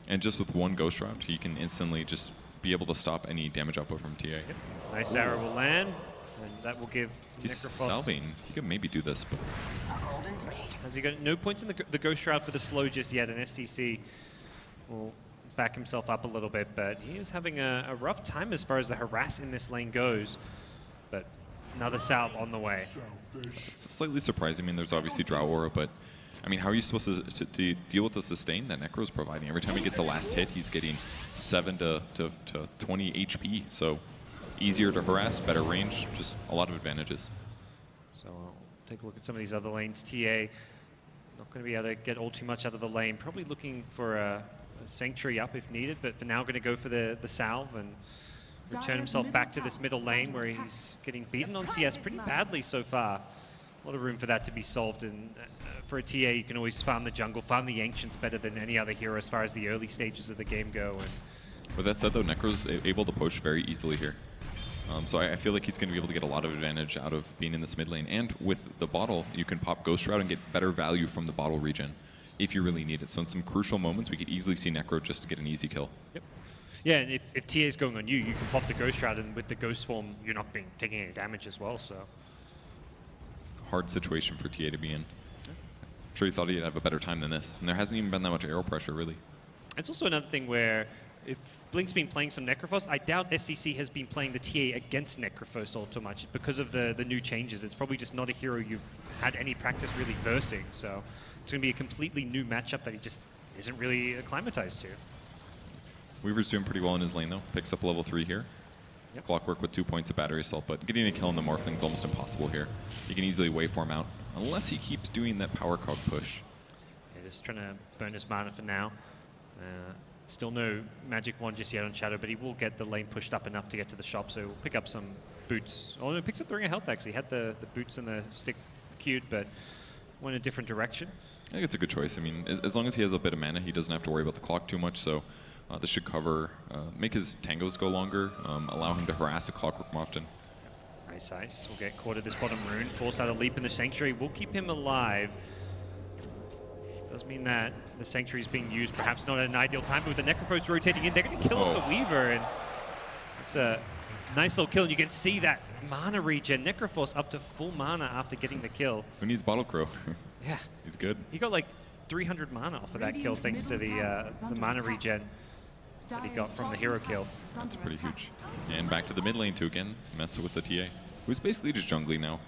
And just with one Ghost Route, he can instantly just be able to stop any damage output from TA. Yep. Nice arrow will land, and that will give He's Necrophos. salving. He could maybe do this, but... Has he got no points in the Ghost Shroud for the slow just yet, and SCC will back himself up a little bit, but he is having a rough time as far as the harass in this lane goes. But another salve on the way. It's slightly surprising. I mean, there's obviously Drow Aura, but I mean, how are you supposed to deal with the sustain that Necro's providing? Every time he gets the last hit, he's getting 7 to 20 HP. So easier to harass, better range, just a lot of advantages. So I'll take a look at some of these other lanes. TA not going to be able to get all too much out of the lane. Probably looking for a Sanctuary up if needed, but for now going to go for the salve and return himself back to this middle lane where he's getting beaten on CS pretty badly so far. A lot of room for that to be solved, and for a TA you can always farm the jungle, farm the Ancients better than any other hero as far as the early stages of the game go. And with that said though, Necro's able to push very easily here. So I feel like he's going to be able to get a lot of advantage out of being in this mid lane. And with the bottle, you can pop Ghost Shroud and get better value from the bottle regen if you really need it. So in some crucial moments, we could easily see Necro just to get an easy kill. Yep. Yeah, and if TA is going on you, you can pop the Ghost Shroud, and with the Ghost form, you're not taking any damage as well. So it's a hard situation for TA to be in. I'm sure he thought he'd have a better time than this, and there hasn't even been that much arrow pressure, really. It's also another thing where if Blink's been playing some Necrophos, I doubt SCC has been playing the TA against Necrophos all too much because of the new changes. It's probably just not a hero you've had any practice really versing, so it's going to be a completely new matchup that he just isn't really acclimatized to. Weaver's doing pretty well in his lane, though. Picks up level 3 here. Yep. Clockwork with 2 points of battery assault, but getting a kill on the Morphling is almost impossible here. He can easily waveform out, unless he keeps doing that power cog push. Yeah, just trying to burn his mana for now. Still no magic wand just yet on Shadow, but he will get the lane pushed up enough to get to the shop, so he'll pick up some boots. Oh, no, picks up the Ring of Health, actually. He had the boots and the stick queued, but went a different direction. I think it's a good choice. I mean, as long as he has a bit of mana, he doesn't have to worry about the clock too much, so this should cover, make his tangos go longer, allow him to harass the Clockwork more often. Nice ice. We'll get caught at this bottom rune, force out a leap in the Sanctuary. We'll keep him alive. Does mean that the Sanctuary is being used, perhaps not at an ideal time, but with the Necrophos rotating in, they're going to kill off the Weaver, and it's a nice little kill, and you can see that mana regen. Necrophos up to full mana after getting the kill. Who needs Bottle Crow? Yeah. He's good. He got like 300 mana off of that kill thanks to the mana regen that he got from the hero kill. That's pretty huge. And back to the mid lane to again mess with the TA, who's basically just jungling now.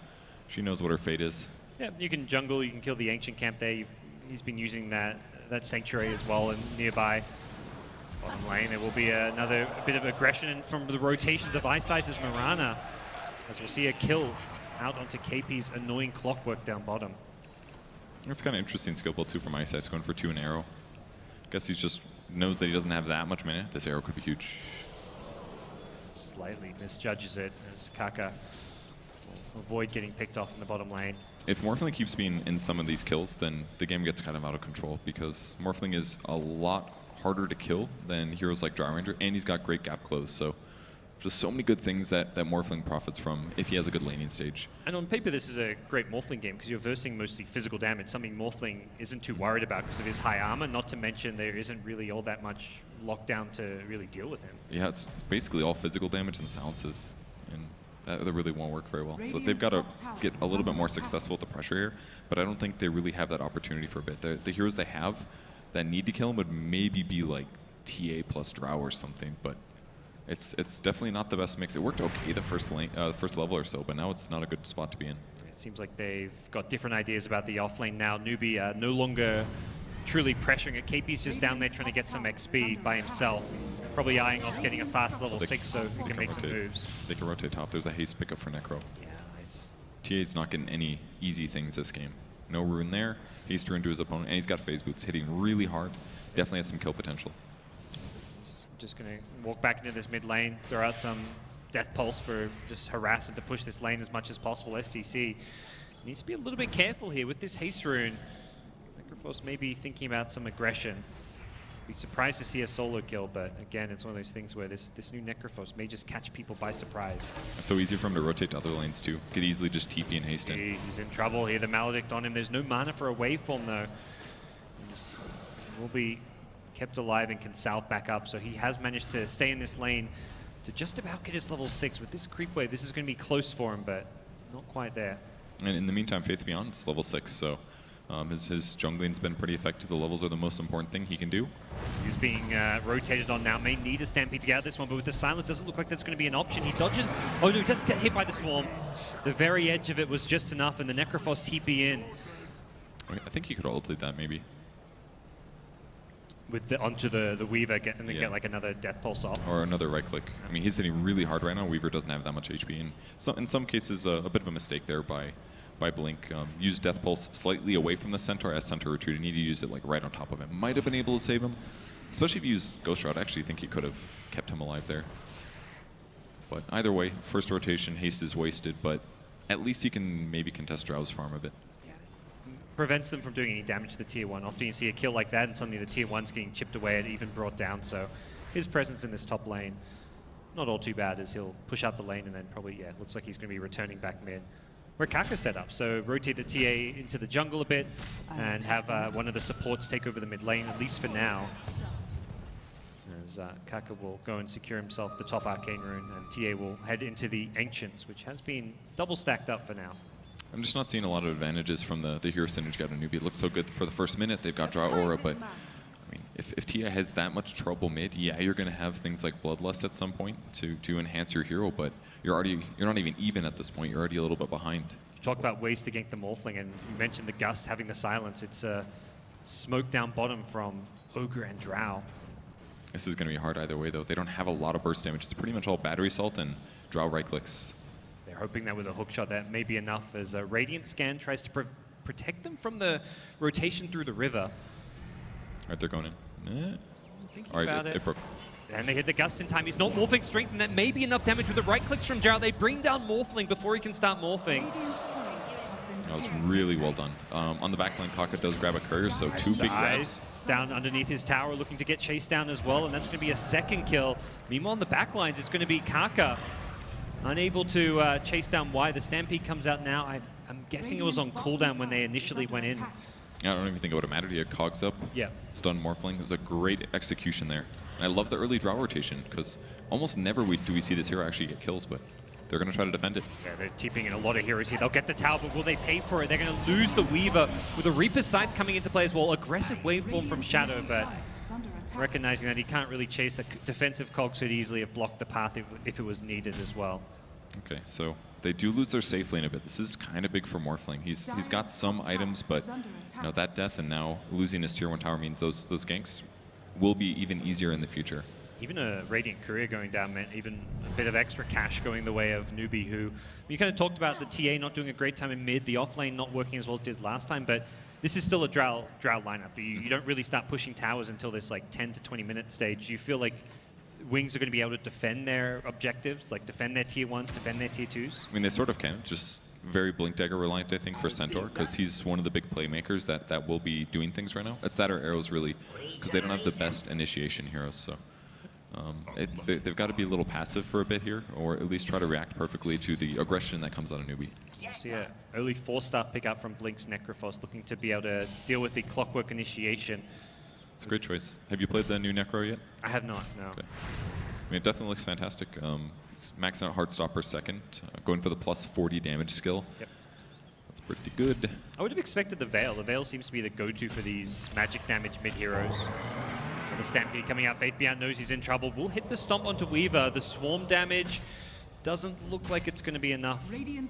She knows what her fate is. Yeah, you can jungle, you can kill the Ancient camp there. He's been using that Sanctuary as well, and nearby bottom lane there will be another bit of aggression from the rotations of Ice Ice's Mirana, as we'll see a kill out onto KP's annoying Clockwork down bottom. That's kind of interesting skill build too from Ice Ice, going for 2 and arrow. Guess he just knows that he doesn't have that much mana. This arrow could be huge. Slightly misjudges it as Kaka will avoid getting picked off in the bottom lane. If Morphling keeps being in some of these kills, then the game gets kind of out of control, because Morphling is a lot harder to kill than heroes like Drow Ranger, and he's got great gap close. So just so many good things that Morphling profits from if he has a good laning stage. And on paper, this is a great Morphling game because you're versing mostly physical damage, something Morphling isn't too worried about because of his high armor, not to mention there isn't really all that much lockdown to really deal with him. Yeah, it's basically all physical damage and silences, and that really won't work very well. So they've got to get a little bit more successful with the pressure here, but I don't think they really have that opportunity for a bit. The heroes they have that need to kill him would maybe be like TA plus Drow or something, but it's definitely not the best mix. It worked okay the first level or so, but now it's not a good spot to be in. It seems like they've got different ideas about the offlane now. Newbie no longer truly pressuring it. KP's just down there trying to get some XP by himself. Probably eyeing off getting a fast level 6 so he can make some moves. They can rotate top. There's a haste pickup for Necro. Yeah, nice. TA's not getting any easy things this game. No rune there. Haste rune to his opponent, and he's got phase boots hitting really hard. Definitely has some kill potential. Just going to walk back into this mid lane, throw out some Death Pulse for just harass and to push this lane as much as possible. SCC needs to be a little bit careful here with this haste rune. Necrophos may be thinking about some aggression. Be surprised to see a solo kill, but again, it's one of those things where this new Necrophos may just catch people by surprise. It's so easy for him to rotate to other lanes too. Could easily just TP and haste in. He's in trouble here, the Maledict on him. There's no mana for a waveform though. This will be kept alive and can salve back up, so he has managed to stay in this lane to just about get his level 6. With this creep wave, this is going to be close for him, but not quite there. And in the meantime, Faith Beyond is level 6, so his jungling's been pretty effective. The levels are the most important thing he can do. He's being rotated on now. May need a Stampede to get out this one, but with the silence, doesn't look like that's going to be an option. He dodges. Oh no, he does get hit by the Swarm. The very edge of it was just enough, and the Necrophos TP in. I think he could have ulted that maybe. With onto the Weaver and then get like another Death Pulse off. Or another right click. I mean, he's hitting really hard right now. Weaver doesn't have that much HP, and so, in some cases, a bit of a mistake there by Blink. Used Death Pulse slightly away from the Centaur as Centaur retreated. Need to use it like right on top of him. Might have been able to save him, especially if he used Ghost Shroud. I actually think he could have kept him alive there. But either way, first rotation, haste is wasted, but at least he can maybe contest Drow's farm a bit. Prevents them from doing any damage to the tier 1. Often you see a kill like that and suddenly the tier 1's getting chipped away and even brought down, so his presence in this top lane, not all too bad, as he'll push out the lane and then probably, looks like he's going to be returning back mid. Where Kaka's set up, so rotate the TA into the jungle a bit and have one of the supports take over the mid lane, at least for now. As Kaka will go and secure himself the top Arcane Rune, and TA will head into the Ancients, which has been double stacked up for now. I'm just not seeing a lot of advantages from the hero synergy out of Newbie. It looks so good for the first minute. They've got Draw Aura, but I mean, if Tia has that much trouble mid, yeah, you're going to have things like Bloodlust at some point to enhance your hero, but you're not even at this point. You're already a little bit behind. You talk about ways to gank the Morphling, and you mentioned the Gust having the silence. It's a smoke down bottom from Ogre and Drow. This is going to be hard either way, though. They don't have a lot of burst damage. It's pretty much all battery salt and Drow right clicks. They're hoping that with a hookshot that may be enough, as a Radiant Scan tries to protect them from the rotation through the river. All right, they're going in. All right, it broke. And they hit the Gust in time. He's not morphing strength, and that may be enough damage with the right clicks from Drow. They bring down Morphling before he can start morphing. That was really well done. On the backline, Kaka does grab a courier, so two big grabs. Down underneath his tower, looking to get chased down as well, and that's going to be a second kill. Meanwhile, on the backlines, it's going to be Kaka. Unable to chase down Y. The Stampede comes out now. I'm guessing it was on cooldown when they initially went in. Yeah, I don't even think it would have mattered. He had cogs up. Yeah. Stun Morphling. It was a great execution there. And I love the early draw rotation, because almost never do we see this hero actually get kills, but they're going to try to defend it. Yeah, they're TPing in a lot of heroes here. They'll get the tower, but will they pay for it? They're going to lose the Weaver with a Reaper Scythe coming into play as well. Aggressive waveform from Shadow, but recognizing that he can't really chase a defensive cog, so he'd easily have blocked the path if it was needed as well. Okay, so they do lose their safe lane a bit. This is kind of big for Morphling. He's got some items, but that death and now losing his tier 1 tower means those ganks will be even easier in the future. Even a Radiant Courier going down meant even a bit of extra cash going the way of Newbie, who you kind of talked about the TA not doing a great time in mid, the offlane not working as well as it did last time, but this is still a Drow lineup. You don't really start pushing towers until this like 10 to 20 minute stage. Do you feel like Wings are going to be able to defend their objectives, like defend their tier 1s, defend their tier 2s? I mean, they sort of can, just very Blink Dagger reliant, I think, for Centaur, because he's one of the big playmakers that will be doing things right now. It's that or Arrows, really, because they don't have the best initiation heroes, so they've got to be a little passive for a bit here, or at least try to react perfectly to the aggression that comes out of Newbie. So yeah, early 4-star pick up from Blink's Necrophos, looking to be able to deal with the Clockwork initiation. It's a great choice. Have you played the new Necro yet? I have not, no. Okay. I mean, it definitely looks fantastic. It's maxing out Heartstopper second, going for the plus 40 damage skill. Yep. That's pretty good. I would have expected the Veil. The Veil seems to be the go-to for these magic damage mid-heroes. The Stampede coming out, Faith Beyond knows he's in trouble. Will hit the stomp onto Weaver. The Swarm damage doesn't look like it's going to be enough.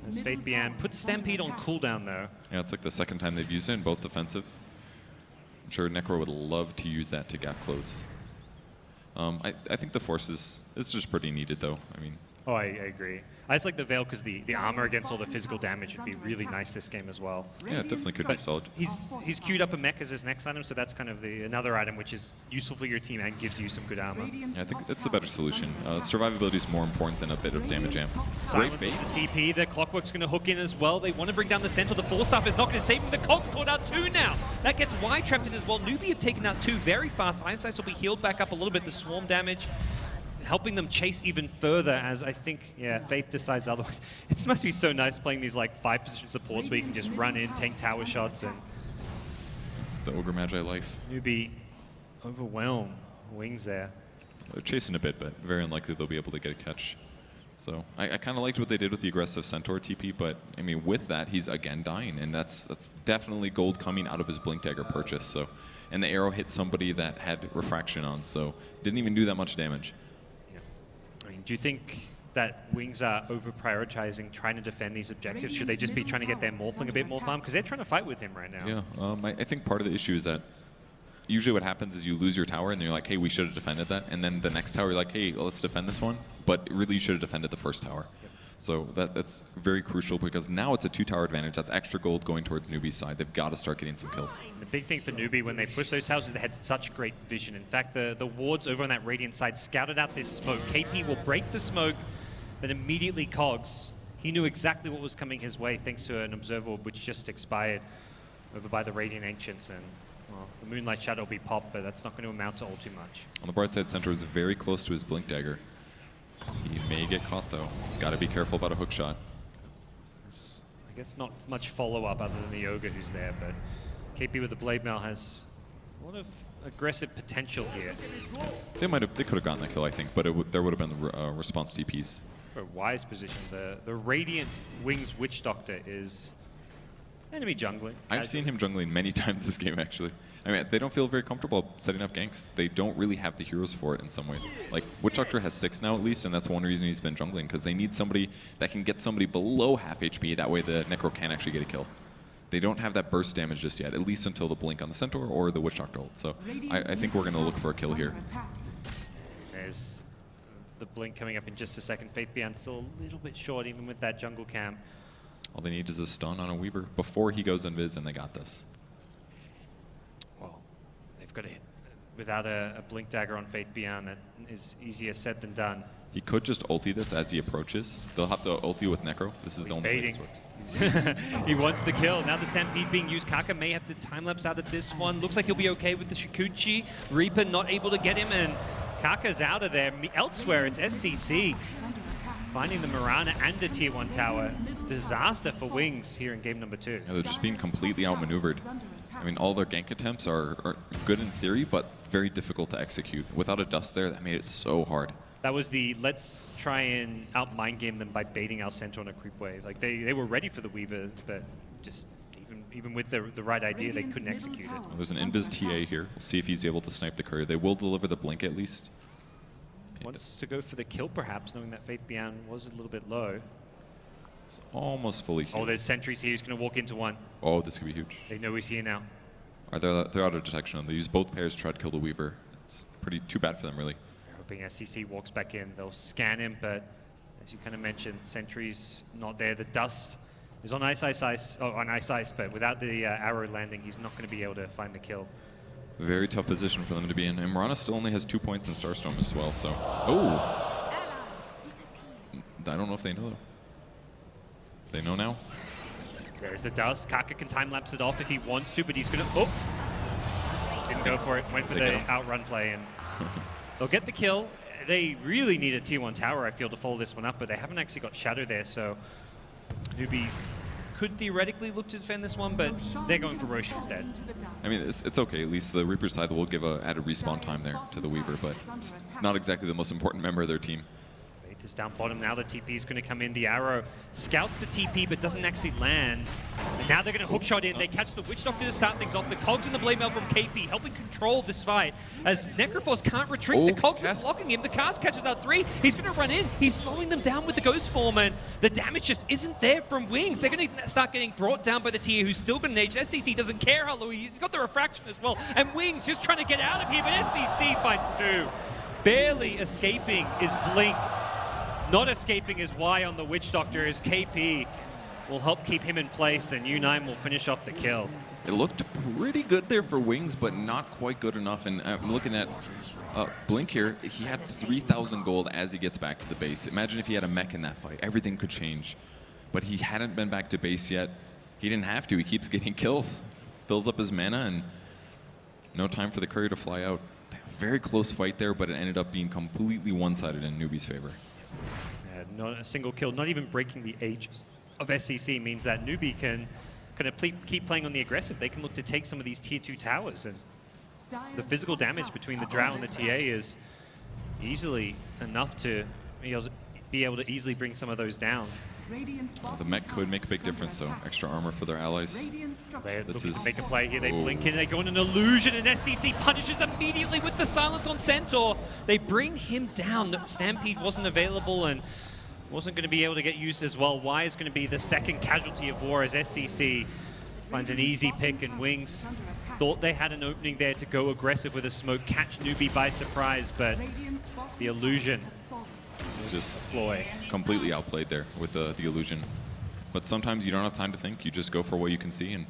As Faith Beyond puts Stampede on cooldown, though. Yeah, it's like the second time they've used it in both defensive. I'm sure Necro would love to use that to gap close. I think the Force is just pretty needed, though. I mean, Oh, I agree. I just like the Veil because the armor against all the physical damage would be really nice this game as well. Yeah, it definitely could be solid. He's queued up a mech as his next item, so that's kind of another item which is useful for your team and gives you some good armor. Yeah, I think that's a better solution. Survivability is more important than a bit of damage amp. Silence of the TP, the Clockwork's going to hook in as well. They want to bring down the Centaur. The Force-Staff is not going to save him. The Cog's caught out 2 now. That gets Y trapped in as well. Newbie have taken out 2 very fast. Ice Ice will be healed back up a little bit. The swarm damage helping them chase even further as I think, yeah, Faith decides otherwise. It must be so nice playing these like 5-position supports where you can just run in, tank tower shots, and it's the Ogre Magi life. Newbie overwhelm Wings there. They're chasing a bit, but very unlikely they'll be able to get a catch. So I kind of liked what they did with the aggressive Centaur TP, but I mean with that he's again dying, and that's definitely gold coming out of his Blink Dagger purchase. So, and the arrow hit somebody that had refraction on, so didn't even do that much damage. I mean, do you think that Wings are over-prioritizing trying to defend these objectives? Should they just be trying to get their Morphling a bit more farm? Because they're trying to fight with him right now. Yeah, I think part of the issue is that usually what happens is you lose your tower and then you're like, hey, we should have defended that. And then the next tower, you're like, hey, let's defend this one. But really, you should have defended the first tower. Yep. So that's very crucial because now it's a 2-tower advantage. That's extra gold going towards Newbie's side. They've got to start getting some kills. The big thing for Newbie when they push those towers is they had such great vision. In fact, the wards over on that Radiant side scouted out this smoke. KP will break the smoke, then immediately Cogs. He knew exactly what was coming his way thanks to an Observer Orb which just expired over by the Radiant Ancients. And well, the Moonlight Shadow will be popped, but that's not going to amount to all too much. On the bright side, Centaur is very close to his Blink Dagger. He may get caught though. He's got to be careful about a hook shot. I guess not much follow-up other than the Ogre who's there, but KP with the Blade Mail has a lot of aggressive potential here. They could have gotten that kill, I think, but there would have been the response TPs. For a wise position, the Radiant Wings Witch Doctor is enemy jungling. I've seen him jungling many times this game, actually. I mean, they don't feel very comfortable setting up ganks. They don't really have the heroes for it in some ways. Like, Witch Doctor has 6 now at least, and that's one reason he's been jungling, because they need somebody that can get somebody below half HP. That way the Necro can actually get a kill. They don't have that burst damage just yet, at least until the blink on the Centaur or the Witch Doctor ult. So I think we're going to look for a kill here. There's the blink coming up in just a second. Faith Beyond still a little bit short, even with that jungle camp. All they need is a stun on a Weaver before he goes invis, and they got this. Well, they've got to hit without a blink dagger on Faith Beyond. That is easier said than done. He could just ulti this as he approaches. They'll have to ulti with Necro. This is the only way this works. He wants the kill. Now the Stampede being used. Kaka may have to time-lapse out of this one. Looks like he'll be okay with the Shikuchi. Reaper not able to get him, and Kaka's out of there. Elsewhere, it's SCC finding the Mirana and the Tier 1 tower. Disaster for Wings here in game number 2. Yeah, they're just being completely outmaneuvered. I mean, all their gank attempts are good in theory, but very difficult to execute. Without a dust there, that made it so hard. That was the let's try and out-mind game them by baiting our Centaur on a creep wave. Like they were ready for the Weaver, but just even with the right idea, they couldn't execute it. Well, there's an invis TA here. We'll see if he's able to snipe the courier. They will deliver the blink at least. Wants to go for the kill perhaps, knowing that Faith Beyond was a little bit low. It's almost fully here. Oh, there's sentries here. He's going to walk into one. Oh, this could be huge. They know he's here now. They're out of detection. They use both pairs to try to kill the Weaver. It's too bad for them, really. Hoping SCC walks back in. They'll scan him, but as you kind of mentioned, sentry's not there. The dust is on ice, but without the arrow landing, he's not going to be able to find the kill. Very tough position for them to be in. And Mirana still only has 2 points in Starstorm as well, so... Oh! I don't know if they know, though. They know now? There's the dust. Kaka can time-lapse it off if he wants to, but he's going to... Oh! Didn't go for it. Went for the outrun play, and they'll get the kill. They really need a T1 tower, I feel, to follow this one up, but they haven't actually got Shadow there, so Newbie could theoretically look to defend this one, but they're going for Rosh instead. I mean, it's okay. At least the Reaper side will give a added respawn time there to the Weaver, but it's not exactly the most important member of their team. Faith is down bottom now. The TP is going to come in. The arrow scouts the TP, but doesn't actually land. And now they're going to hookshot in. They catch the Witch Doctor to start things off. The Cogs and the Blade Mail from KP helping control this fight. As Necroforce can't retreat, the Cogs are blocking him. The cast catches out 3. He's going to run in. He's slowing them down with the Ghost Form, and the damage just isn't there from Wings. They're going to start getting brought down by the Tia, who's still going to nage. SCC doesn't care how low he is. He's got the refraction as well. And Wings just trying to get out of here, but SCC finds 2. Barely escaping is Blink. Not escaping his Y on the Witch Doctor as KP will help keep him in place, and U9 will finish off the kill. It looked pretty good there for Wings, but not quite good enough. And I'm looking at Blink here. He had 3,000 gold as he gets back to the base. Imagine if he had a mech in that fight. Everything could change. But he hadn't been back to base yet. He didn't have to. He keeps getting kills. Fills up his mana, and no time for the courier to fly out. Very close fight there, but it ended up being completely one-sided in Newbie's favor. Yeah, not a single kill, not even breaking the age of SCC means that Newbie can kind of keep playing on the aggressive. They can look to take some of these tier 2 towers, and the physical damage between the Drow and the TA is easily enough to be able to easily bring some of those down. The mech could make a big difference, so extra armor for their allies. This is make a play here. They blink in, they go on an illusion, and SCC punishes immediately with the silence on Centaur. They bring him down. Stampede wasn't available and wasn't going to be able to get used as well. Y is going to be the second casualty of war as SCC finds an easy pick, and Wings thought they had an opening there to go aggressive with a smoke, catch Newbie by surprise, but the illusion just Floy completely outplayed there with the illusion. But sometimes you don't have time to think, you just go for what you can see, and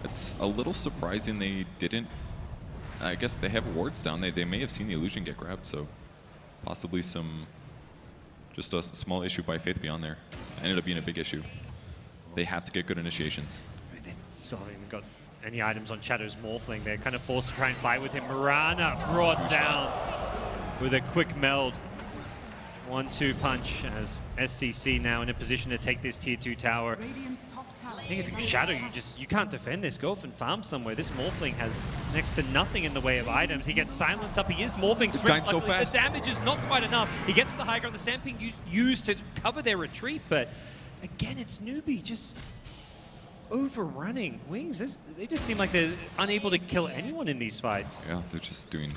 it's a little surprising they didn't. I guess they have wards down. They may have seen the illusion get grabbed, so possibly just a small issue by Faith Beyond there. Ended up being a big issue. They have to get good initiations. They still haven't even got any items on Shadow's Morphling. They're kind of forced to try and fight with him. Mirana brought down with a quick meld. 1-2 punch as SCC now in a position to take this tier 2 tower. I think it's Shadow, you can't defend this. Go off and farm somewhere. This Morphling has next to nothing in the way of items. He gets silence up. He is morphing. So fast. The damage is not quite enough. He gets to the high ground. The Stamping used to cover their retreat, but again, it's Newbie just overrunning Wings. They just seem like they're unable to kill anyone in these fights. Yeah, they're just doing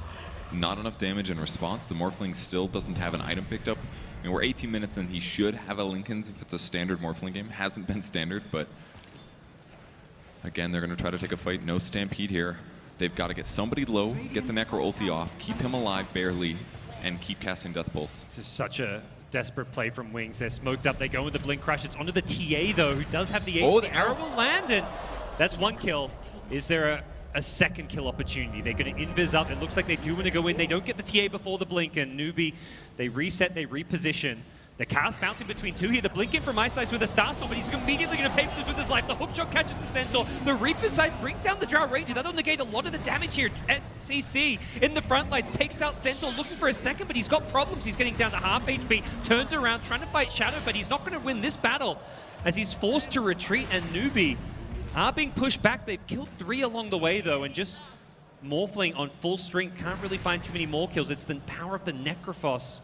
not enough damage in response. The Morphling still doesn't have an item picked up. I mean, we're 18 minutes in. He should have a Linken's if it's a standard Morphling game. Hasn't been standard, but again, they're going to try to take a fight. No Stampede here. They've got to get somebody low, get the Necro ulti off, keep him alive barely, and keep casting Death Pulse. This is such a desperate play from Wings. They're smoked up. They go with the Blink Crush. It's onto the TA, though, who does have the H. The arrow will land, and that's one kill. Is there a second kill opportunity? They're going to invis up. It looks like they do want to go in. They don't get the TA before the blink, and Newbie, they reset, they reposition. The cast bouncing between two here. The blink in from Ice with a Starstorm, but he's immediately going to pay for this with his life. The hook shot catches the Centaur. The Reaper side brings down the Drow Ranger. That'll negate a lot of the damage here. SCC in the front lines takes out Centaur, looking for a second, but he's got problems. He's getting down to half HP, turns around, trying to fight Shadow, but he's not going to win this battle as he's forced to retreat, and Newbie are being pushed back. They've killed 3 along the way, though, and just Morphling on full strength can't really find too many more kills. It's the power of the Necrophos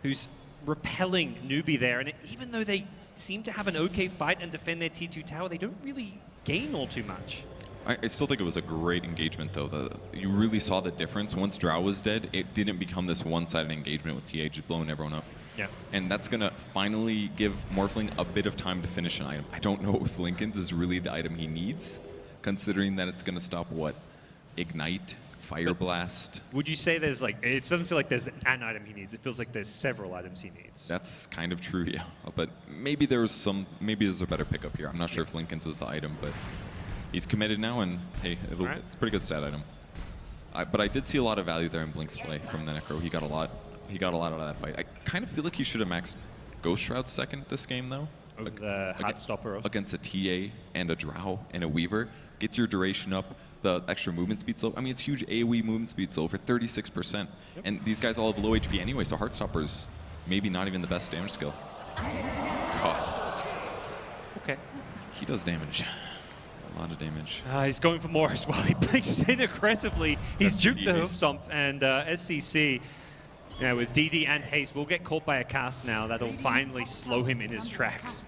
who's repelling Newbie there, and even though they seem to have an okay fight and defend their T2 tower, they don't really gain all too much. I still think it was a great engagement, though. You really saw the difference. Once Drow was dead, it didn't become this one-sided engagement with TA just blowing everyone up. Yeah. And that's going to finally give Morphling a bit of time to finish an item. I don't know if Linken's is really the item he needs, considering that it's going to stop, what, Ignite, Fire Blast. Would you say there's like, it doesn't feel like there's an item he needs. It feels like there's several items he needs. That's kind of true, yeah. But maybe there's a better pickup here. I'm not sure if Linken's was the item, but he's committed now, and hey, it's a pretty good stat item. But I did see a lot of value there in Blink's play from the Necro. He got a lot out of that fight. I kind of feel like he should have maxed Ghost Shroud second this game, though. Over the Heartstopper. Against a TA and a Drow and a Weaver. Get your duration up, the extra movement speed slow. I mean, it's huge AoE movement speed slow for 36%. Yep. And these guys all have low HP anyway, so Heartstopper's maybe not even the best damage skill. Okay. He does damage. A lot of damage. He's going for more as well. He blinks in aggressively. He's juked the hoof stomp, and SCC, with DD and Haste, will get caught by a cast now. That'll finally slow him in his tracks.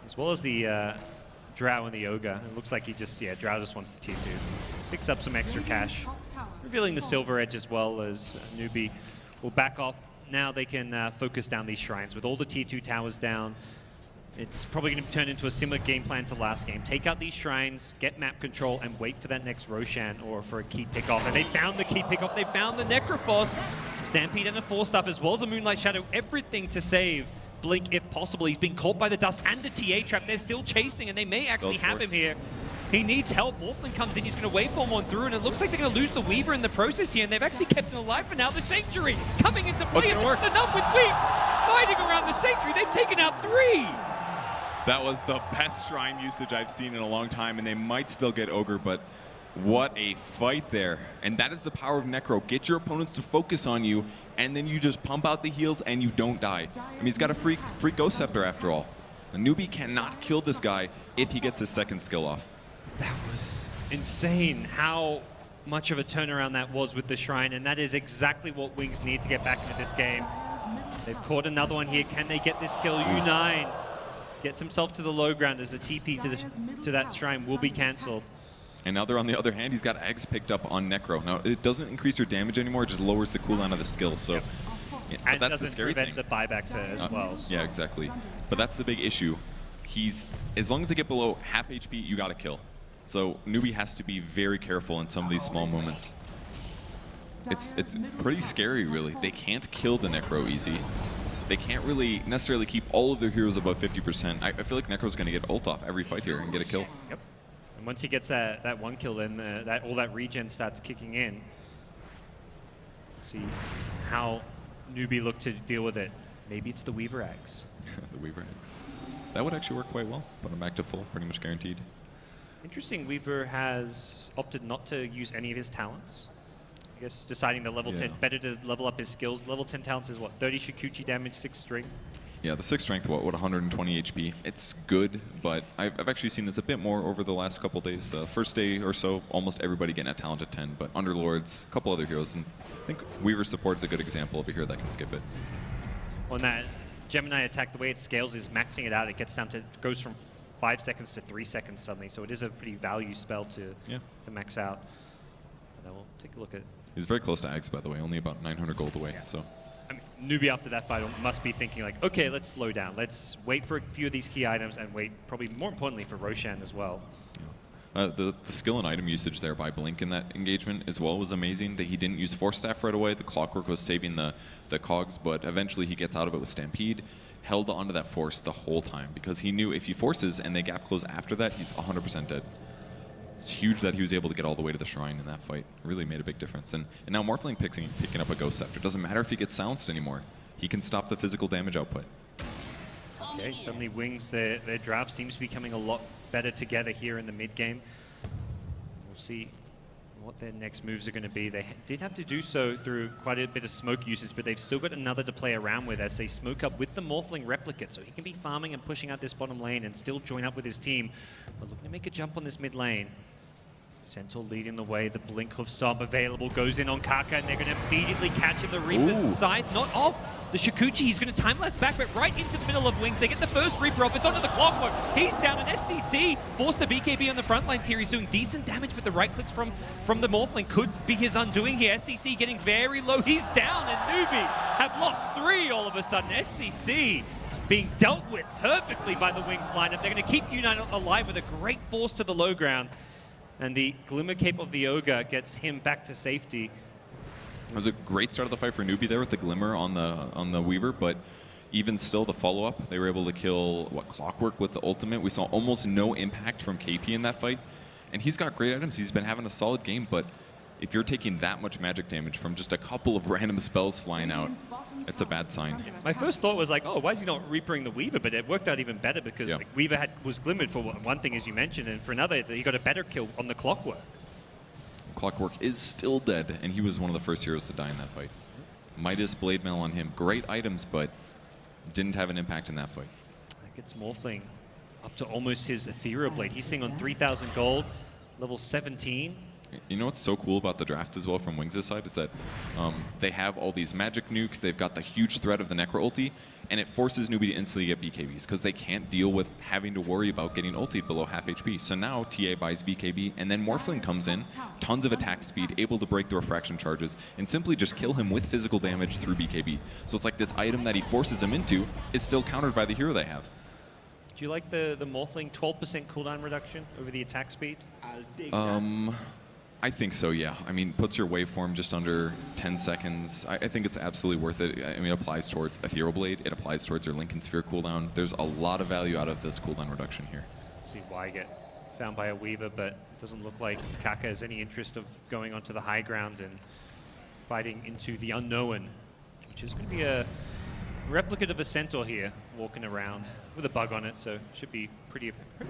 As well as the Drow and the Ogre. It looks like he just, Drow just wants the tier 2. Picks up some extra cash. Revealing the Silver Edge as well, as Newbie will back off. Now they can focus down these shrines. With all the tier 2 towers down, it's probably going to turn into a similar game plan to last game. Take out these shrines, get map control, and wait for that next Roshan or for a key pick-off. And they found the key pick-off. They found the Necrophos. Stampede and a 4-staff as well as a Moonlight Shadow. Everything to save Blink if possible. He's been caught by the dust and the TA trap. They're still chasing and they may actually have him here. He needs help. Morphling comes in. He's going to waveform on through, and it looks like they're going to lose the Weaver in the process here, and they've actually kept him alive for now. The Sanctuary coming into play. It's enough with Weave fighting around the Sanctuary. They've taken out 3. That was the best Shrine usage I've seen in a long time, and they might still get Ogre, but what a fight there. And that is the power of Necro. Get your opponents to focus on you, and then you just pump out the heals and you don't die. I mean, he's got a free Ghost Scepter after all. A Newbie cannot kill this guy if he gets his second skill off. That was insane how much of a turnaround that was with the Shrine, and that is exactly what Wings need to get back into this game. They've caught another one here. Can they get this kill? U9 gets himself to the low ground as a TP to that Shrine will be cancelled. And now they're on the other hand, he's got Eggs picked up on Necro. Now, it doesn't increase your damage anymore, it just lowers the cooldown of the skill, so... Yeah, and that's doesn't the scary prevent thing. the buybacks as well. So. Yeah, exactly. But that's the big issue. As long as they get below half HP, you gotta kill. So Newbie has to be very careful in some of these small moments. It's pretty scary, really. They can't kill the Necro easy. They can't really necessarily keep all of their heroes above 50%. I feel like Necro's gonna get ult off every fight here and get a kill. Yep. And once he gets that 1 kill, then all that regen starts kicking in. See how Newbie look to deal with it. Maybe it's the Weaver Eggs. The Weaver Eggs. That would actually work quite well. Put him back to full, pretty much guaranteed. Interesting, Weaver has opted not to use any of his talents. I guess deciding the level 10, better to level up his skills. Level 10 talents is what, 30 Shikuchi damage, 6 strength? Yeah, the 6 strength, what 120 HP. It's good, but I've actually seen this a bit more over the last couple days. First day or so, almost everybody getting at talent at 10, but Underlords, a couple other heroes, and I think Weaver Support is a good example of a hero that can skip it. On that Gemini attack, the way it scales is maxing it out. It gets down to, goes from 5 seconds to 3 seconds suddenly, so it is a pretty value spell to max out. And we'll take a look at. He's very close to Ags, by the way, only about 900 gold away. So. I mean, Newbie after that fight must be thinking like, okay, let's slow down. Let's wait for a few of these key items and wait, probably more importantly, for Roshan as well. The skill and item usage there by Blink in that engagement as well was amazing. That he didn't use Force Staff right away. The Clockwork was saving the cogs, but eventually he gets out of it with Stampede. Held onto that Force the whole time because he knew if he forces and they gap close after that, he's 100% dead. It's huge that he was able to get all the way to the Shrine in that fight. It really made a big difference. And now Morphling picking up a Ghost Scepter. Doesn't matter if he gets silenced anymore. He can stop the physical damage output. Okay, suddenly Wings, their draft seems to be coming a lot better together here in the mid game. We'll see what their next moves are going to be. They did have to do so through quite a bit of smoke uses, but they've still got another to play around with as they smoke up with the Morphling Replicate, so he can be farming and pushing out this bottom lane and still join up with his team. But looking to make a jump on this mid lane. Centaur leading the way, the Blink Hoof Stomp available, goes in on Kaka, and they're going to immediately catch him. The Reaper's scythe not off. The Shikuchi, he's going to time lapse back, but right into the middle of Wings. They get the first Reaper off, it's onto the Clockwork. He's down, and SCC forced the BKB on the front lines here. He's doing decent damage, but the right clicks from the Morphling could be his undoing here. SCC getting very low, he's down, and Newbie have lost 3 all of a sudden. SCC being dealt with perfectly by the Wings lineup. They're going to keep U9 alive with a great force to the low ground. And the Glimmer Cape of the Ogre gets him back to safety. It was a great start of the fight for Newbie there with the Glimmer on the Weaver, but even still the follow-up, they were able to kill Clockwork with the ultimate. We saw almost no impact from KP in that fight. And he's got great items. He's been having a solid game, but if you're taking that much magic damage from just a couple of random spells flying out, it's a bad sign. My first thought was like, oh, why is he not Reapering the Weaver? But it worked out even better because like, Weaver was glimmered for one thing, as you mentioned, and for another, he got a better kill on the Clockwork. Clockwork is still dead, and he was one of the first heroes to die in that fight. Midas, Blade Mail on him. Great items, but didn't have an impact in that fight. That gets Morphling up to almost his Ethereal Blade. He's sitting on 3,000 gold, level 17. You know what's so cool about the draft as well from Wings' side is that they have all these magic nukes, they've got the huge threat of the Necro ulti, and it forces Newbie to instantly get BKBs because they can't deal with having to worry about getting ultied below half HP. So now TA buys BKB, and then Morphling comes in, tons of attack speed, able to break the refraction charges, and simply just kill him with physical damage through BKB. So it's like this item that he forces him into is still countered by the hero they have. Do you like the Morphling 12% cooldown reduction over the attack speed? I think so, yeah. I mean, puts your waveform just under 10 seconds. I think it's absolutely worth it. I mean, it applies towards Ethereal Blade. It applies towards your Lincoln Sphere cooldown. There's a lot of value out of this cooldown reduction here. See why get found by a Weaver, but it doesn't look like Kaka has any interest of going onto the high ground and fighting into the unknown, which is going to be a replicate of a Centaur here, walking around with a bug on it, so should be pretty effective.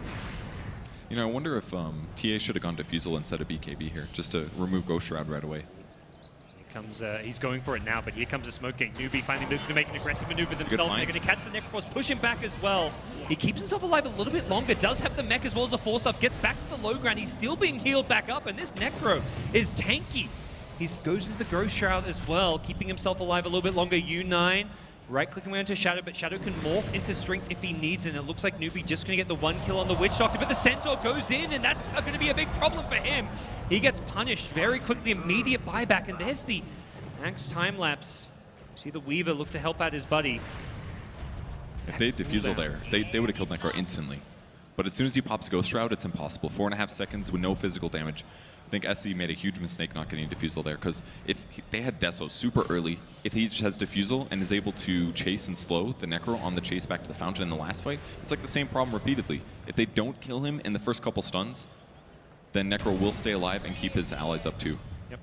You know, I wonder if TA should have gone Diffusal instead of BKB here, just to remove Ghost Shroud right away. Here comes, he's going for it now, but here comes a Smoke Gang. Newbie finally going to make an aggressive maneuver themselves. They're going to catch the Necroforce, push him back as well. He keeps himself alive a little bit longer, does have the mech as well as the force up, gets back to the low ground. He's still being healed back up, and this Necro is tanky. He goes into the Ghost Shroud as well, keeping himself alive a little bit longer. U9. Right-clicking away onto Shadow, but Shadow can morph into Strength if he needs it, and it looks like Newbie just going to get the 1 kill on the Witch Doctor, but the Centaur goes in, and that's going to be a big problem for him. He gets punished very quickly, immediate buyback, and there's the Axe time-lapse. See the Weaver look to help out his buddy. If they Diffusal there, they would have killed Necro instantly. But as soon as he pops Ghost Shroud, it's impossible. 4.5 seconds with no physical damage. I think SC made a huge mistake not getting Diffusal there, because if they had Deso super early, if he just has Diffusal and is able to chase and slow the Necro on the chase back to the Fountain in the last fight, it's like the same problem repeatedly. If they don't kill him in the first couple stuns, then Necro will stay alive and keep his allies up too. Yep.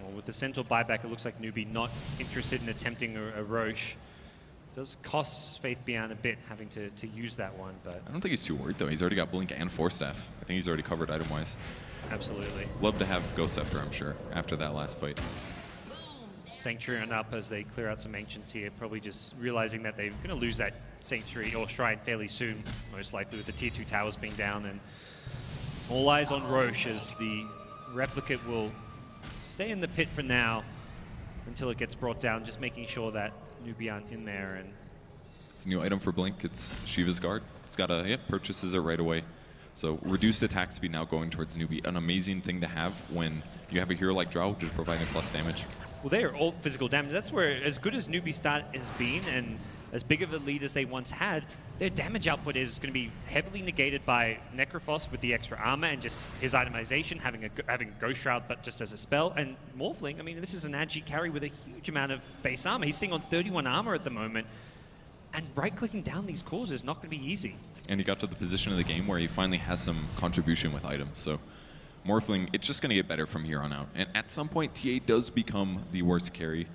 Well, with the Centaur buyback, it looks like Newbie not interested in attempting a Roche. Does cost Faith Beyond a bit having to use that one, but I don't think he's too worried though. He's already got Blink and Force Staff. I think he's already covered item-wise. Absolutely. Love to have Ghost Scepter, I'm sure, after that last fight. Sanctuary on up as they clear out some Ancients here, probably just realizing that they're going to lose that Sanctuary or Shrine fairly soon, most likely with the tier 2 towers being down, and all eyes on Roche as the Replicate will stay in the pit for now until it gets brought down, just making sure that Newbie aren't in there. And it's a new item for Blink. It's Shiva's Guard. It's got a, yep, purchases it right away. So reduced attack speed now going towards Newbie. An amazing thing to have when you have a hero like Drow just providing plus damage. Well, they are all physical damage. That's where, as good as Newbie start has been and as big of a lead as they once had, their damage output is going to be heavily negated by Necrophos with the extra armor and just his itemization, having Ghost Shroud but just as a spell. And Morphling, I mean, this is an Agi carry with a huge amount of base armor. He's sitting on 31 armor at the moment. And right-clicking down these cores is not going to be easy. And he got to the position of the game where he finally has some contribution with items. So Morphling, it's just going to get better from here on out. And at some point, TA does become the worst carry.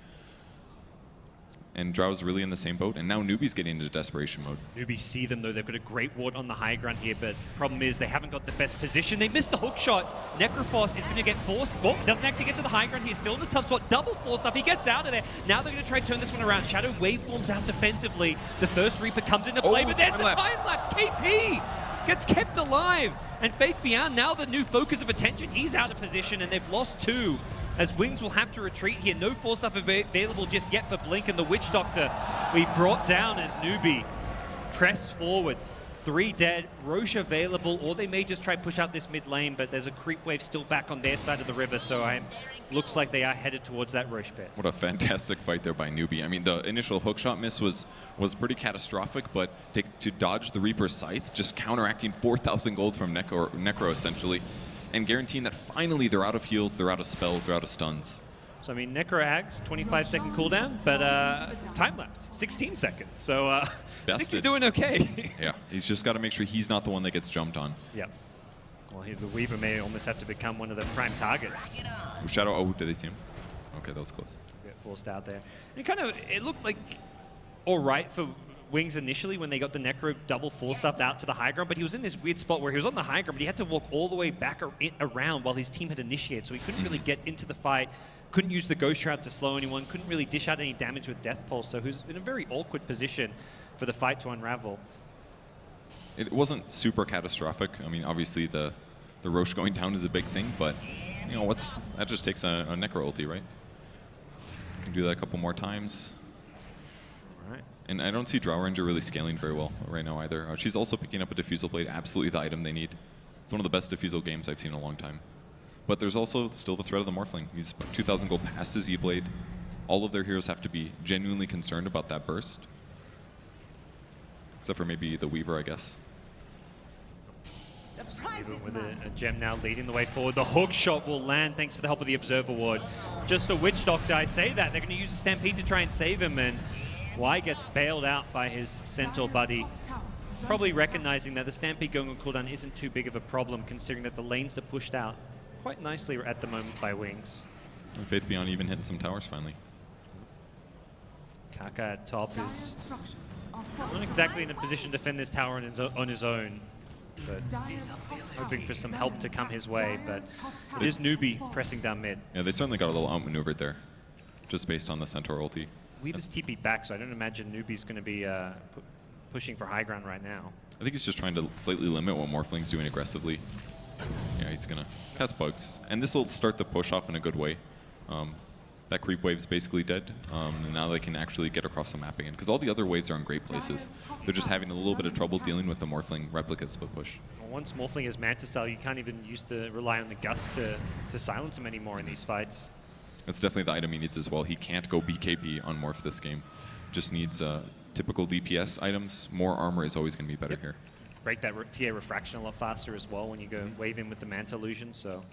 And Drow's really in the same boat. And now Newbie's getting into desperation mode. Newbie see them, though. They've got a great ward on the high ground here, but problem is they haven't got the best position. They missed the hook shot. Necrophos is going to get forced. Oh, doesn't actually get to the high ground. He's still in a tough spot. Double forced up. He gets out of there. Now they're going to try to turn this one around. Shadow waveforms out defensively. The Thirst Reaper comes into play, but there's the time-lapse. KP gets kept alive. And Faith Beyond, now the new focus of attention. He's out of position, and they've lost 2. As Wings will have to retreat here. No force stuff available just yet for Blink, and the Witch Doctor we brought down as Newbie press forward. 3 dead, Roche available, or they may just try to push out this mid lane, but there's a creep wave still back on their side of the river, so looks like they are headed towards that Roche pit. What a fantastic fight there by Newbie. I mean, the initial hookshot miss was pretty catastrophic, but to dodge the Reaper's Scythe, just counteracting 4,000 gold from Necro essentially, and guaranteeing that finally they're out of heals, they're out of spells, they're out of stuns. So, I mean, Necro Ags, 25-second cooldown, but time-lapse, 16 seconds. So, I think you're doing okay. Yeah, he's just got to make sure he's not the one that gets jumped on. Yep. Well, the Weaver may almost have to become one of the prime targets. Shadow, oh, did they see him? Okay, that was close. Get forced out there. It looked like all right for Wings initially when they got the Necro double full stuff out to the high ground, but he was in this weird spot where he was on the high ground, but he had to walk all the way back around while his team had initiated, so he couldn't really get into the fight, couldn't use the Ghost Shroud to slow anyone, couldn't really dish out any damage with Death Pulse, so he was in a very awkward position for the fight to unravel. It wasn't super catastrophic. I mean, obviously the Roche going down is a big thing, but you know, that just takes a Necro ulti, right? Can do that a couple more times. All right. And I don't see Drow Ranger really scaling very well right now either. She's also picking up a Diffusal Blade, absolutely the item they need. It's one of the best Diffusal games I've seen in a long time. But there's also still the threat of the Morphling. He's 2,000 gold past his E-Blade. All of their heroes have to be genuinely concerned about that burst. Except for maybe the Weaver, I guess. Even with a gem now leading the way forward. The hook shot will land thanks to the help of the Observer Ward. Just a Witch Doctor, I say that. They're going to use a Stampede to try and save him, and Y gets bailed out by his Centaur buddy. Probably recognizing that the Stampede going on cooldown isn't too big of a problem, considering that the lanes are pushed out quite nicely at the moment by Wings. And Faith Beyond even hitting some towers finally. Kaka at top is not exactly in a position to defend this tower on his own, but hoping for some help to come his way. But it is Newbie pressing down mid. Yeah, they certainly got a little outmaneuvered there, just based on the Centaur ulti. Weaver's TP back, so I don't imagine Newbie's going to be pushing for high ground right now. I think he's just trying to slightly limit what Morphling's doing aggressively. Yeah, he's going to pass bugs. And this will start the push off in a good way. That creep wave's basically dead, and now they can actually get across the map again, because all the other waves are in great places. They're just having a little bit of trouble dealing with the Morphling replicate split push. Well, once Morphling is Manta style, you can't even rely on the Gust to silence him anymore in these fights. That's definitely the item he needs as well. He can't go BKB on Morph this game. Just needs typical DPS items. More armor is always going to be better here. Break that TA refraction a lot faster as well when you go wave in with the Manta illusion, so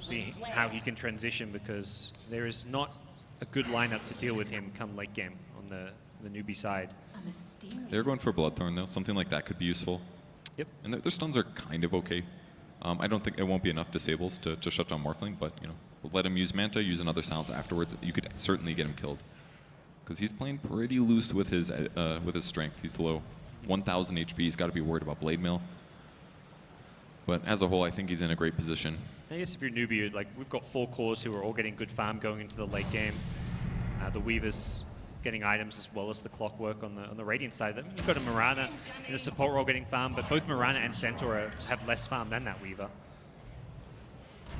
see how he can transition, because there is not a good lineup to deal with him come late game on the Newbie side. They're going for Bloodthorn though. Something like that could be useful. Yep. And their stuns are kind of okay. I don't think it won't be enough disables to shut down Morphling, but you know, we'll let him use Manta, use another silence afterwards. You could certainly get him killed, because he's playing pretty loose with his strength. He's low, 1,000 HP. He's got to be worried about Blade Mail. But as a whole, I think he's in a great position. I guess if you're Newbie, like, we've got 4 cores who are all getting good farm going into the late game. The Weavers getting items as well as the Clockwork on the Radiant side. You've got a Mirana in the support role getting farm, but both Mirana and Centaur have less farm than that Weaver.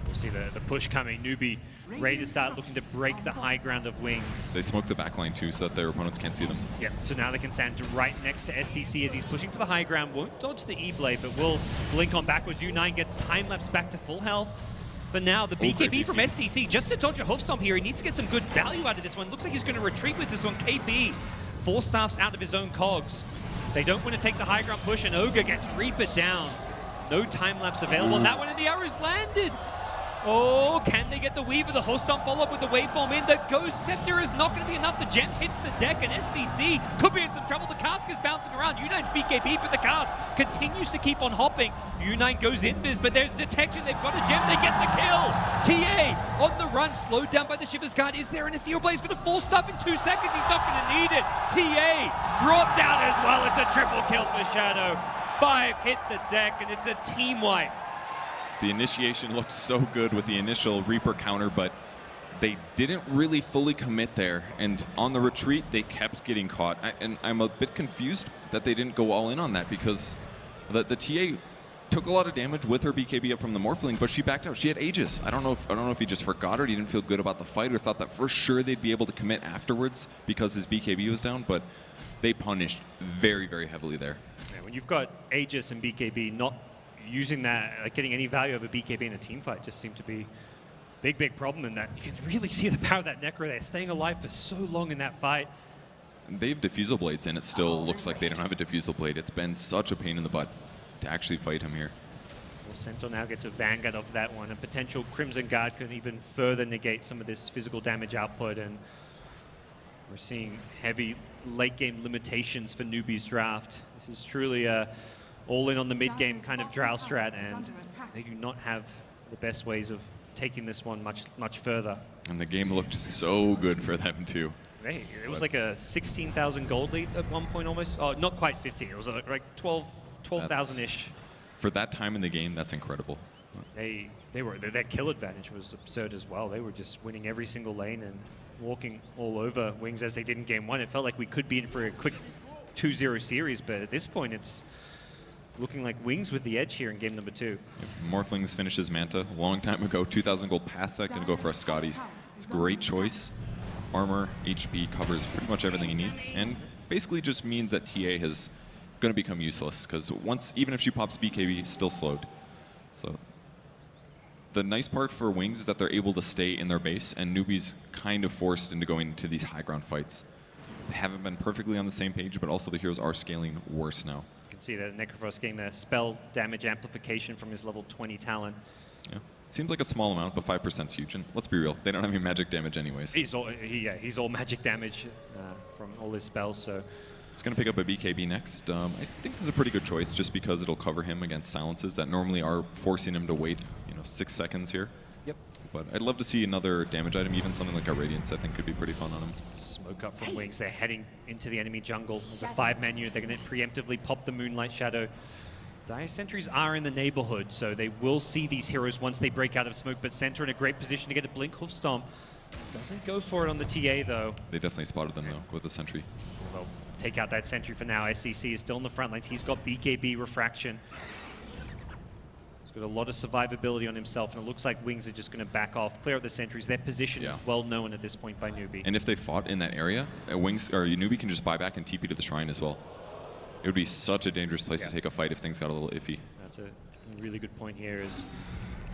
We'll see the push coming. Newbie ready to start looking to break the high ground of Wings. They smoke the backline too, so that their opponents can't see them. Yep, so now they can stand right next to SCC as he's pushing for the high ground. Won't dodge the E-Blade, but will blink on backwards. U9 gets time-lapse back to full health. But now the BKB from SCC, just to dodge a hoof stomp here, he needs to get some good value out of this one. Looks like he's going to retreat with this one. KP, 4 staffs out of his own cogs. They don't want to take the high ground push, and Ogre gets Reapered down. No time-lapse available, and that one in the arrows landed. Oh, can they get the Weaver? The Hossam follow-up with the waveform in. The Ghost Scepter is not going to be enough. The gem hits the deck, and SCC could be in some trouble. The cask is bouncing around. U9's BKB, but the cask continues to keep on hopping. U9 goes invis, but there's detection. They've got a gem. They get the kill. TA on the run, slowed down by the Shiver's Guard. Is there an Ethereal Blade? He's going to full stuff in 2 seconds. He's not going to need it. TA brought down as well. It's a triple kill for Shadow. 5 hit the deck, and it's a team wipe. The initiation looked so good with the initial Reaper counter, but they didn't really fully commit there. And on the retreat, they kept getting caught. And I'm a bit confused that they didn't go all in on that, because the TA took a lot of damage with her BKB up from the Morphling, but she backed out. She had Aegis. I don't know if he just forgot her, he didn't feel good about the fight, or thought that for sure they'd be able to commit afterwards because his BKB was down, but they punished very, very heavily there. Yeah, when you've got Aegis and BKB not using that, getting any value of a BKB in a team fight just seemed to be a big problem in that. You can really see the power of that Necro there, staying alive for so long in that fight. They have Diffusal Blades, and it still looks like they don't have a Diffusal Blade. It's been such a pain in the butt to actually fight him here. Well, Centaur now gets a Vanguard of that one. A potential Crimson Guard could even further negate some of this physical damage output, and we're seeing heavy late game limitations for Newbie's draft. This is truly a all in on the mid game kind of drow strat, and they do not have the best ways of taking this one much further. And the game looked so good for them too. Hey, it was like a 16,000 gold lead at one point almost. Oh, not quite 15. It was like 12,000-ish. For that time in the game, that's incredible. Their kill advantage was absurd as well. They were just winning every single lane and walking all over Wings as they did in game 1. It felt like we could be in for a quick 2-0 series, but at this point it's looking like Wings with the edge here in game number 2. Morphlings finishes Manta a long time ago. 2,000 gold past that, going to go for a Scotty. It's a great choice. Armor, HP covers pretty much everything he needs, and basically just means that TA is going to become useless, because even if she pops BKB, still slowed. So the nice part for Wings is that they're able to stay in their base, and Newbie's kind of forced into going into these high ground fights. They haven't been perfectly on the same page, but also the heroes are scaling worse now. You can can see that Necrophos getting the spell damage amplification from his level 20 talent. Yeah. Seems like a small amount, but 5% is huge. And let's be real, they don't have any magic damage anyways. He's all magic damage from all his spells, so. It's going to pick up a BKB next. I think this is a pretty good choice just because it'll cover him against silences that normally are forcing him to wait, 6 seconds here. Yep. But I'd love to see another damage item, even something like a Radiance I think could be pretty fun on him. Smoke up from Wings. They're heading into the enemy jungle. As a 5-man unit, they're going to preemptively pop the Moonlight Shadow. Dire Sentries are in the neighborhood, so they will see these heroes once they break out of smoke, but Center in a great position to get a Blink Hoof Stomp. Doesn't go for it on the TA, though. They definitely spotted them, though, with the Sentry. Well, take out that Sentry for now. SCC is still in the front lines. He's got BKB Refraction. He's got a lot of survivability on himself, and it looks like Wings are just going to back off, clear out the sentries. Their position is well known at this point by Newbie. And if they fought in that area, Wings or Newbie can just buy back and TP to the shrine as well. It would be such a dangerous place to take a fight if things got a little iffy. That's a really good point here. Is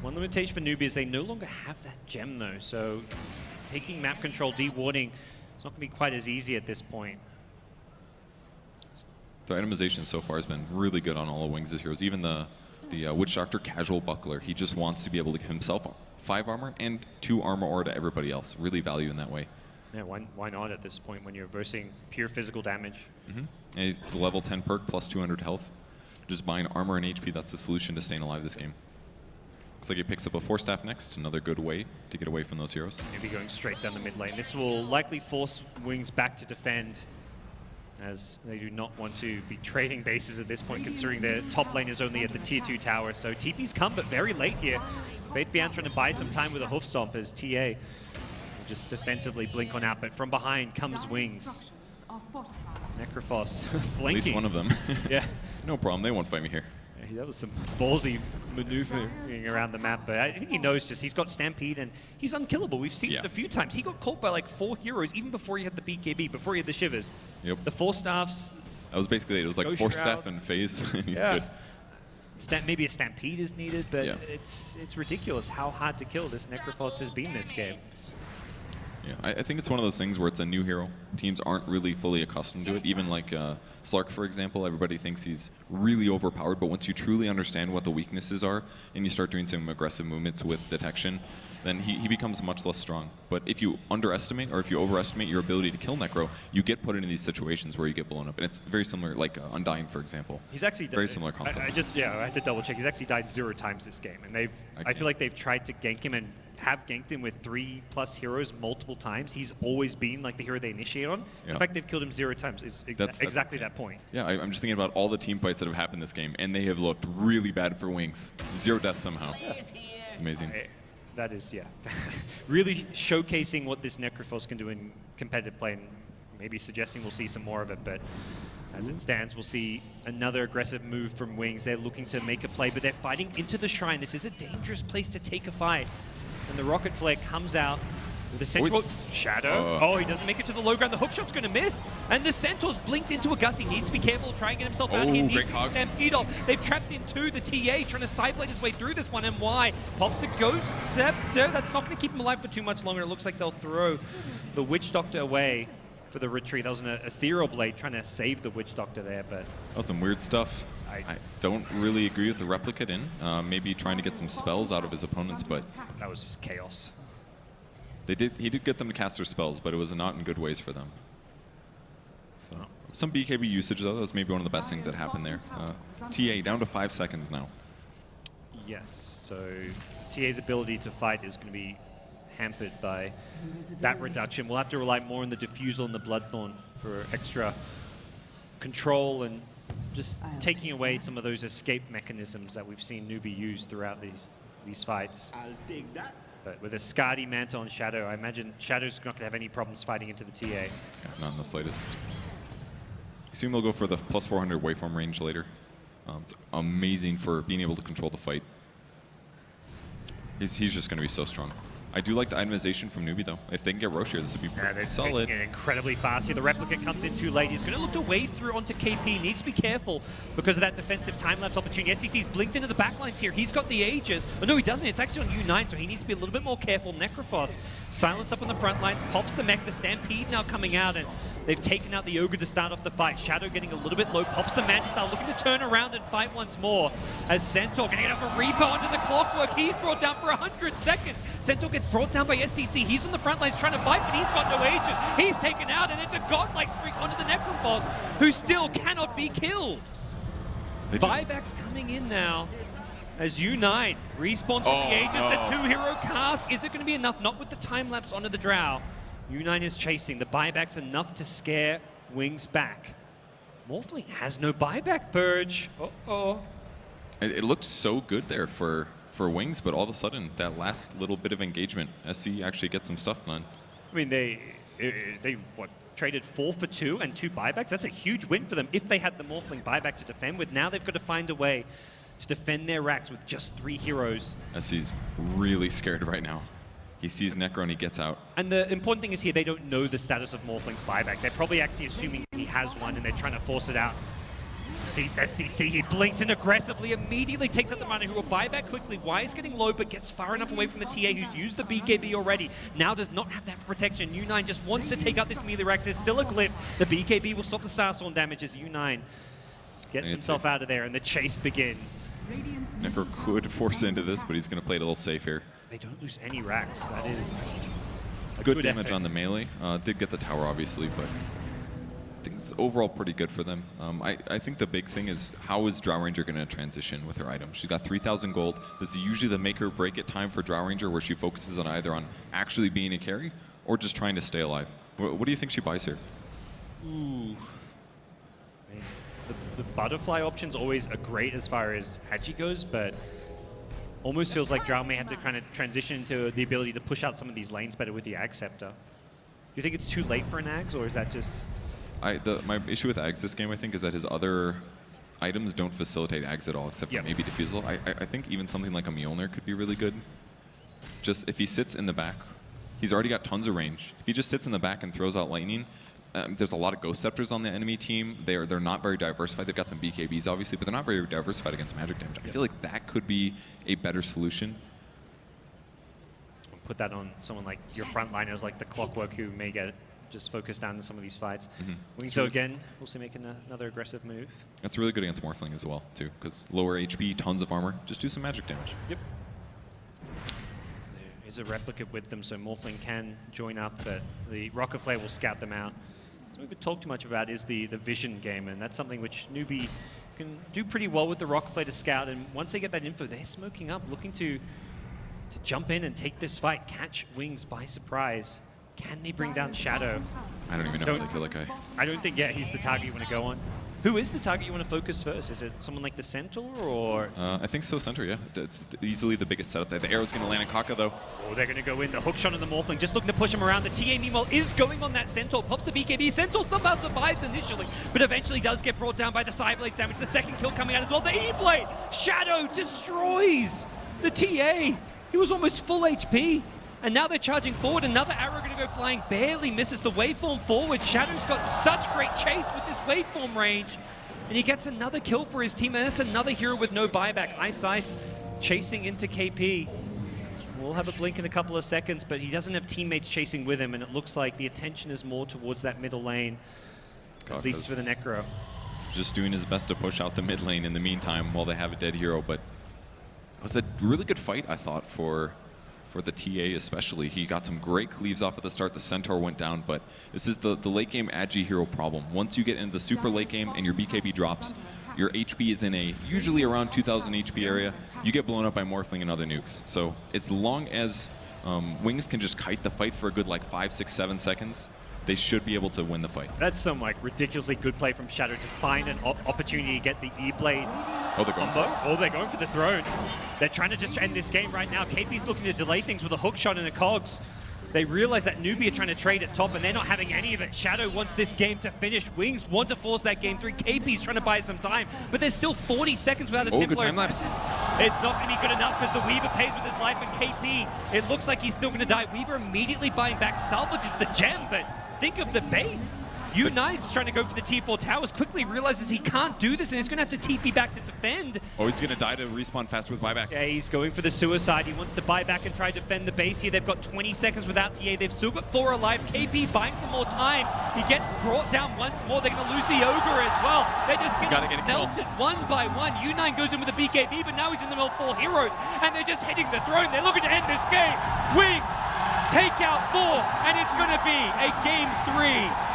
one limitation for Newbie is they no longer have that gem though, so taking map control, dewarding, it's not going to be quite as easy at this point. The itemization so far has been really good on all of Wings' heroes. Even the Witch Doctor Casual Buckler, he just wants to be able to give himself 5 armor and 2 armor aura to everybody else. Really value in that way. Yeah, why not at this point when you're versing pure physical damage? And the level 10 perk plus 200 health. Just buying armor and HP, that's the solution to staying alive this game. Looks like he picks up a Force Staff next, another good way to get away from those heroes. Maybe going straight down the mid lane. This will likely force Wings back to defend, as they do not want to be trading bases at this point, considering their top lane is only at the tier 2 tower. So TP's come, but very late here. Faith Beyond trying to buy some time with a hoof stomp as TA just defensively blink on out, but from behind comes Wings. Necrophos blinking. At least one of them. Yeah. No problem, they won't fight me here. Yeah, that was some ballsy maneuvering around the map, but I think he knows just he's got Stampede and he's unkillable. We've seen it a few times. He got caught by like 4 heroes even before he had the BKB, before he had the Shivers. Yep. The 4 staffs. That was basically it. It was like Force Staff and Phase, and he's good. Maybe a Stampede is needed, but it's ridiculous how hard to kill this Necrophos has been this game. Yeah, I think it's one of those things where it's a new hero. Teams aren't really fully accustomed to it. Even like Slark, for example, everybody thinks he's really overpowered, but once you truly understand what the weaknesses are and you start doing some aggressive movements with detection, then he becomes much less strong. But if you underestimate or if you overestimate your ability to kill Necro, you get put into these situations where you get blown up. And it's very similar, like Undying, for example. He's actually very similar concept. I had to double check. He's actually died 0 times this game, and I feel like they've tried to gank him and have ganked him with 3+ heroes multiple times. He's always been like the hero they initiate on. Yeah. In fact, they've killed him 0 times. That's exactly that point. Yeah, I'm just thinking about all the team fights that have happened this game, and they have looked really bad for Wings. 0 deaths somehow. It's amazing. That is, really showcasing what this Necrophos can do in competitive play, and maybe suggesting we'll see some more of it, but as it stands, we'll see another aggressive move from Wings. They're looking to make a play, but they're fighting into the shrine. This is a dangerous place to take a fight. And the Rocket Flare comes out with a Centaur Shadow. Oh, he doesn't make it to the low ground. The hookshot's going to miss. And the Centaur's blinked into a Gus. He needs to be careful, try and get himself out here. Needs to stampede off. They've trapped in 2. The TA trying to sideblade his way through this one. And why? Pops a Ghost Scepter. That's not going to keep him alive for too much longer. It looks like they'll throw the Witch Doctor away for the retreat. That was an Ethereal Blade trying to save the Witch Doctor there, but... That was some weird stuff. I don't really agree with the Replicate in. Maybe trying to get some spells out of his opponents, but... That was just chaos. He did get them to cast their spells, but it was not in good ways for them. So some BKB usage, though. That was maybe one of the best things that happened there. TA down to 5 seconds now. Yes, so TA's ability to fight is going to be hampered by that reduction. We'll have to rely more on the Diffusal and the Bloodthorn for extra control and just taking away some of those escape mechanisms that we've seen Newbie use throughout these fights. I'll take that. But with a Skadi Mantle on Shadow, I imagine Shadow's not going to have any problems fighting into the TA. Yeah, not in the slightest. Assume they'll go for the plus 400 waveform range later. It's amazing for being able to control the fight. He's just going to be so strong. I do like the itemization from Newbie, though. If they can get Roche here, this would be pretty solid. It incredibly fast here. The Replicant comes in too late. He's going to look to wave through onto KP. Needs to be careful because of that defensive time-lapse opportunity. SCC's blinked into the backlines here. He's got the Aegis. Oh, no, he doesn't. It's actually on U9, so he needs to be a little bit more careful. Necrophos, silence up on the front lines, pops the mech. The Stampede now coming out, and They've taken out the Ogre to start off the fight. Shadow getting a little bit low, pops the Mantis out, looking to turn around and fight once more. As Centaur getting enough a repo onto the clockwork. He's brought down for 100 seconds. Centaur gets brought down by SCC. He's on the front lines trying to fight, but he's got no agent. He's taken out, and it's a godlike streak onto the Necrophos, who still cannot be killed. Buyback's coming in now. As U9 respawns with the Aegis, the 2-hero cast. Is it going to be enough? Not with the time lapse onto the Drow. U9 is chasing. The buyback's enough to scare Wings back. Morphling has no buyback, Purge. Uh-oh. It looked so good there for Wings, but all of a sudden, that last little bit of engagement, SC actually gets some stuff done. I mean, they traded 4 for 2 and 2 buybacks. That's a huge win for them if they had the Morphling buyback to defend with. Now they've got to find a way to defend their racks with just 3 heroes. SC's really scared right now. He sees Necro and he gets out. And the important thing is here, they don't know the status of Morphling's buyback. They're probably actually assuming he has one and they're trying to force it out. See SCC, he blinks in aggressively, immediately takes out the runner who will buy back quickly. Wise getting low, but gets far enough away from the TA who's used the BKB already. Now does not have that protection. U9 just wants to take out this melee Rex. There's still a glyph. The BKB will stop the Starstorm damage as U9 gets himself out of there and the chase begins. Necro could force into this, but he's going to play it a little safe here. They don't lose any racks. That is a good damage effort on the melee. Did get the tower, obviously, but I think it's overall pretty good for them. I think the big thing is how is Drow Ranger going to transition with her item? She's got 3,000 gold. This is usually the make or break it time for Drow Ranger, where she focuses on either on actually being a carry or just trying to stay alive. What do you think she buys here? Ooh. The butterfly option's always a great as far as Agi goes, but almost feels like Drow may have to kind of transition into the ability to push out some of these lanes better with the Ag Scepter. Do you think it's too late for an Ags, or is that just... My issue with Ags this game, I think, is that his other items don't facilitate Ags at all, except for maybe Diffusal. I think even something like a Mjolnir could be really good. Just if he sits in the back, he's already got tons of range. If he just sits in the back and throws out lightning, there's a lot of Ghost Scepters on the enemy team. They're not very diversified. They've got some BKBs, obviously, but they're not very diversified against magic damage. I feel like that could be a better solution. Put that on someone like your frontliners, like the Clockwork, who may get just focused down in some of these fights. So again, also making another aggressive move. That's really good against Morphling as well, too, because lower HP, tons of armor, just do some magic damage. Yep. There is a replicant with them, so Morphling can join up, but the Rocket Flare will scout them out. What we've talked too much about is the vision game, and that's something which Newbie can do pretty well with the Rocket Flare to scout, and once they get that info, they're smoking up, looking to jump in and take this fight, catch Wings by surprise. Can they bring down Shadow? I don't even know if they kill that guy. I don't think, he's the target you want to go on. Who is the target you want to focus first? Is it someone like the Centaur, or...? I think so, Centaur, yeah. It's easily the biggest setup there. The arrow's going to land on Kaka, though. Oh, they're going to go in. The hook shot on the Morphling, just looking to push him around. The TA, meanwhile, is going on that Centaur. Pops the BKB. Centaur somehow survives initially, but eventually does get brought down by the Sideblade sandwich. The second kill coming out as well. The E-Blade! Shadow destroys the TA. He was almost full HP. And now they're charging forward. Another arrow going to go flying. Barely misses the waveform forward. Shadow's got such great chase with this waveform range. And he gets another kill for his team, and that's another hero with no buyback. Ice chasing into KP. We'll have a blink in a couple of seconds, but he doesn't have teammates chasing with him, and it looks like the attention is more towards that middle lane, at least for the Necro. Just doing his best to push out the mid lane in the meantime while they have a dead hero, but it was a really good fight, I thought, for the TA especially. He got some great cleaves off at the start. The Centaur went down, but this is the late game Agi hero problem. Once you get into the super late game and your BKB drops, your HP is in a usually around 2,000 HP area, you get blown up by Morphling and other nukes. So as long as Wings can just kite the fight for a good like 5, 6, 7 seconds, they should be able to win the fight. That's some like ridiculously good play from Shadow to find an opportunity to get the E-Blade. Oh, they're going for it. Oh, they're going for the throne. They're trying to just end this game right now. KP's looking to delay things with a hook shot and a cogs. They realize that Newbie are trying to trade at top, and they're not having any of it. Shadow wants this game to finish. Wings want to force that game 3. KP's trying to buy some time, but there's still 40 seconds without a Templar. Good time lapse. It's not going to be good enough because the Weaver pays with his life, and KP, it looks like he's still going to die. Weaver immediately buying back, salvages the gem, but think of the base. U9's trying to go for the T4 towers, quickly realizes he can't do this and he's going to have to TP back to defend. Oh, he's going to die to respawn fast with buyback. Yeah, he's going for the suicide. He wants to buy back and try to defend the base here. They've got 20 seconds without TA. They've still got 4 alive. KP buying some more time. He gets brought down once more. They're going to lose the Ogre as well. They're just getting melted one by one. U9 goes in with a BKB, but now he's in the middle of 4 heroes, and they're just hitting the throne. They're looking to end this game. Wings take out 4, and it's going to be a game 3.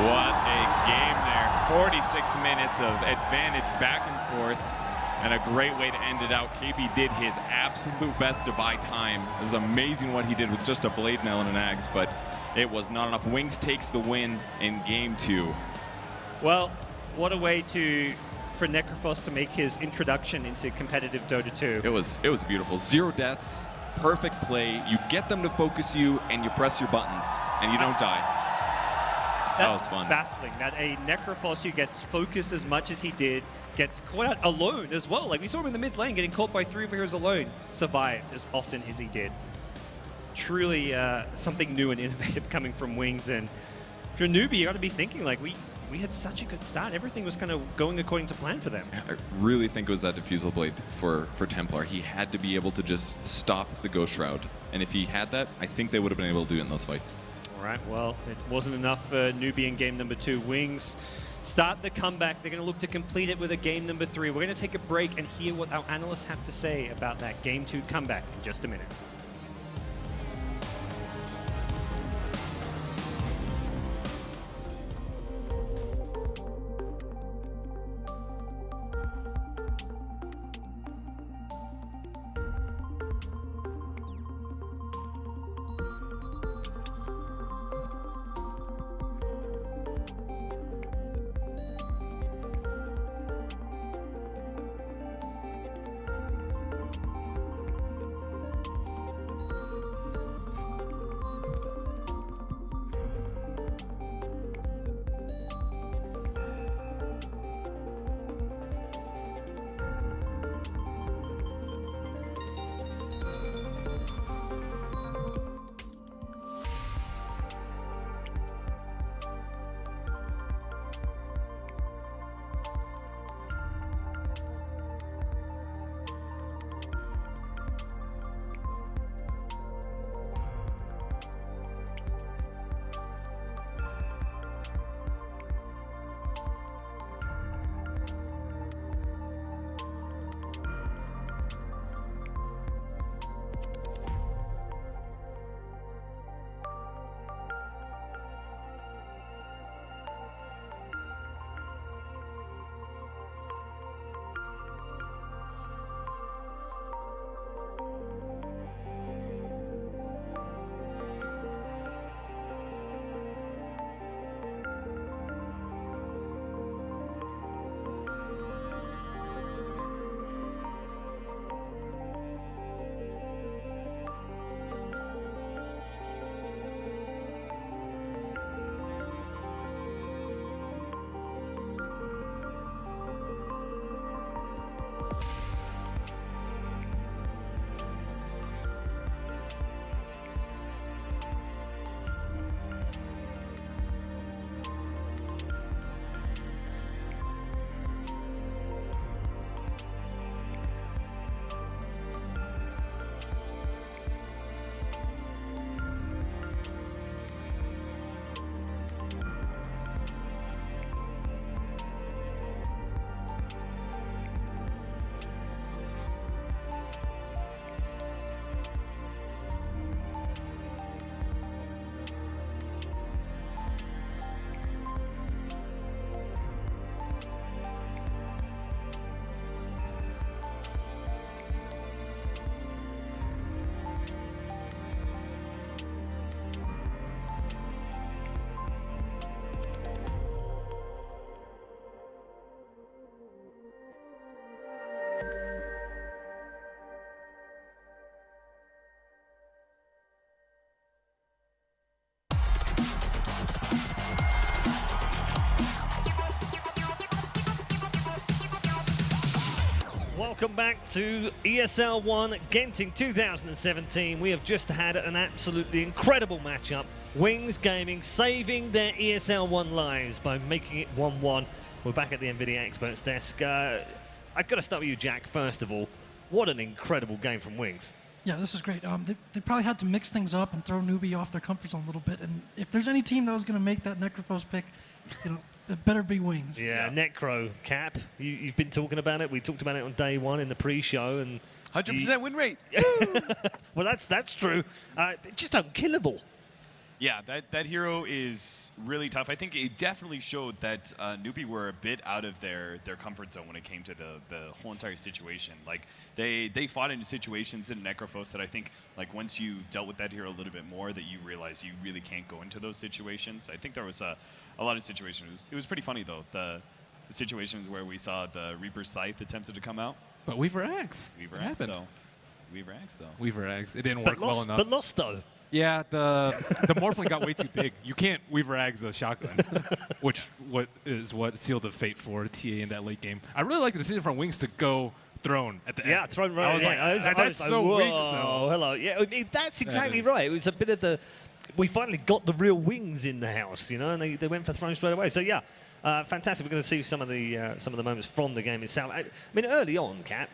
What a game there. 46 minutes of advantage back and forth, and a great way to end it out. KP did his absolute best to buy time. It was amazing what he did with just a Blade Nail and an Axe, but it was not enough. Wings takes the win in game 2. Well, what a way for Necrophos to make his introduction into competitive Dota 2. It was beautiful. 0 deaths, perfect play. You get them to focus you, and you press your buttons, and you don't die. That was fun. Baffling that a Necrophos who gets focused as much as he did gets caught out alone as well. Like we saw him in the mid lane getting caught by 3 of heroes alone, survived as often as he did. Truly something new and innovative coming from Wings. And if you're a newbie, you got to be thinking like we had such a good start. Everything was kind of going according to plan for them. I really think it was that Diffusal Blade for Templar. He had to be able to just stop the Ghost Shroud. And if he had that, I think they would have been able to do it in those fights. All right, well, it wasn't enough for Newbie in game number 2. Wings start the comeback. They're going to look to complete it with a game number 3. We're going to take a break and hear what our analysts have to say about that game 2 comeback in just a minute. Welcome back to ESL One Genting 2017. We have just had an absolutely incredible matchup Wings Gaming saving their ESL One lives by making it 1-1. We're back at the NVIDIA Experts desk. I've got to start with you, Jack, first of all. What an incredible game from Wings. Yeah, this is great. They probably had to mix things up and throw Newbie off their comfort zone a little bit. And if there's any team that was going to make that Necrophos pick, it better be Wings. Yeah, Necro, Cap, you've been talking about it. We talked about it on day one in the pre-show. And 100% win rate. Well, that's true. Just unkillable. Yeah, that hero is really tough. I think it definitely showed that Newbie were a bit out of their comfort zone when it came to the whole entire situation. Like, they fought into situations in Necrophos that I think, like, once you dealt with that hero a little bit more, that you realize you really can't go into those situations. I think there was a lot of situations. It was pretty funny, though, the situations where we saw the Reaper's Scythe attempted to come out. But Weaver Axe. Weaver Axe, though. Weaver Axe, though. Weaver Axe. It didn't work well enough. But lost, though. Yeah, the Morphling got way too big. You can't Weaver Axe a shotgun, which is what sealed the fate for TA in that late game. I really like the decision from Wings to go Throne at the end. Yeah, Throne right. I was like, that's so Wings, though. Hello. Yeah, I mean, that's exactly right. It was a bit of the... We finally got the real Wings in the house, you know, and they went for Throne straight away. So, yeah. Fantastic. We're going to see some of the moments from the game itself. I mean, early on, Cap,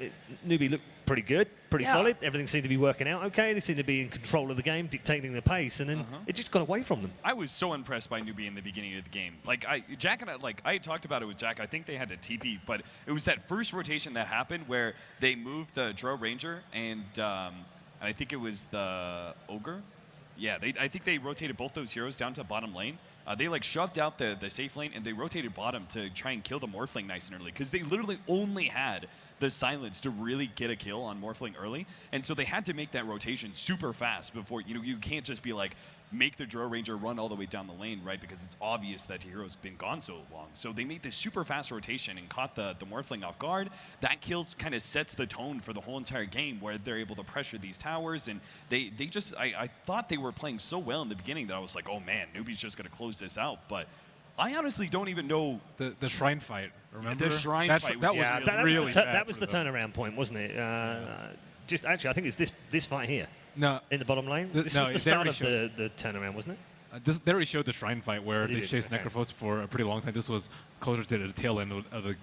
Newbie looked pretty good, pretty solid. Everything seemed to be working out okay. They seemed to be in control of the game, dictating the pace, and then it just got away from them. I was so impressed by Newbie in the beginning of the game. Like, Jack and I talked about it with Jack. I think they had a TP, but it was that first rotation that happened where they moved the Drow Ranger and I think it was the Ogre. Yeah, I think they rotated both those heroes down to bottom lane. They like shoved out the safe lane and they rotated bottom to try and kill the Morphling nice and early because they literally only had the silence to really get a kill on Morphling early, and so they had to make that rotation super fast before you can't just be like make the Drow Ranger run all the way down the lane, right? Because it's obvious that your hero's been gone so long. So they made this super fast rotation and caught the Morphling off guard. That kill kind of sets the tone for the whole entire game where they're able to pressure these towers. And they just, I thought they were playing so well in the beginning that I was like, oh man, Newbie's just going to close this out. But I honestly don't even know. The Shrine fight, remember? The Shrine fight. That was the turnaround point, wasn't it? Just actually, I think it's this fight here. No. In the bottom lane? This was the start of the turnaround, wasn't it? They already showed the Shrine fight where they chased Necrophos for a pretty long time. This was closer to the tail end of the...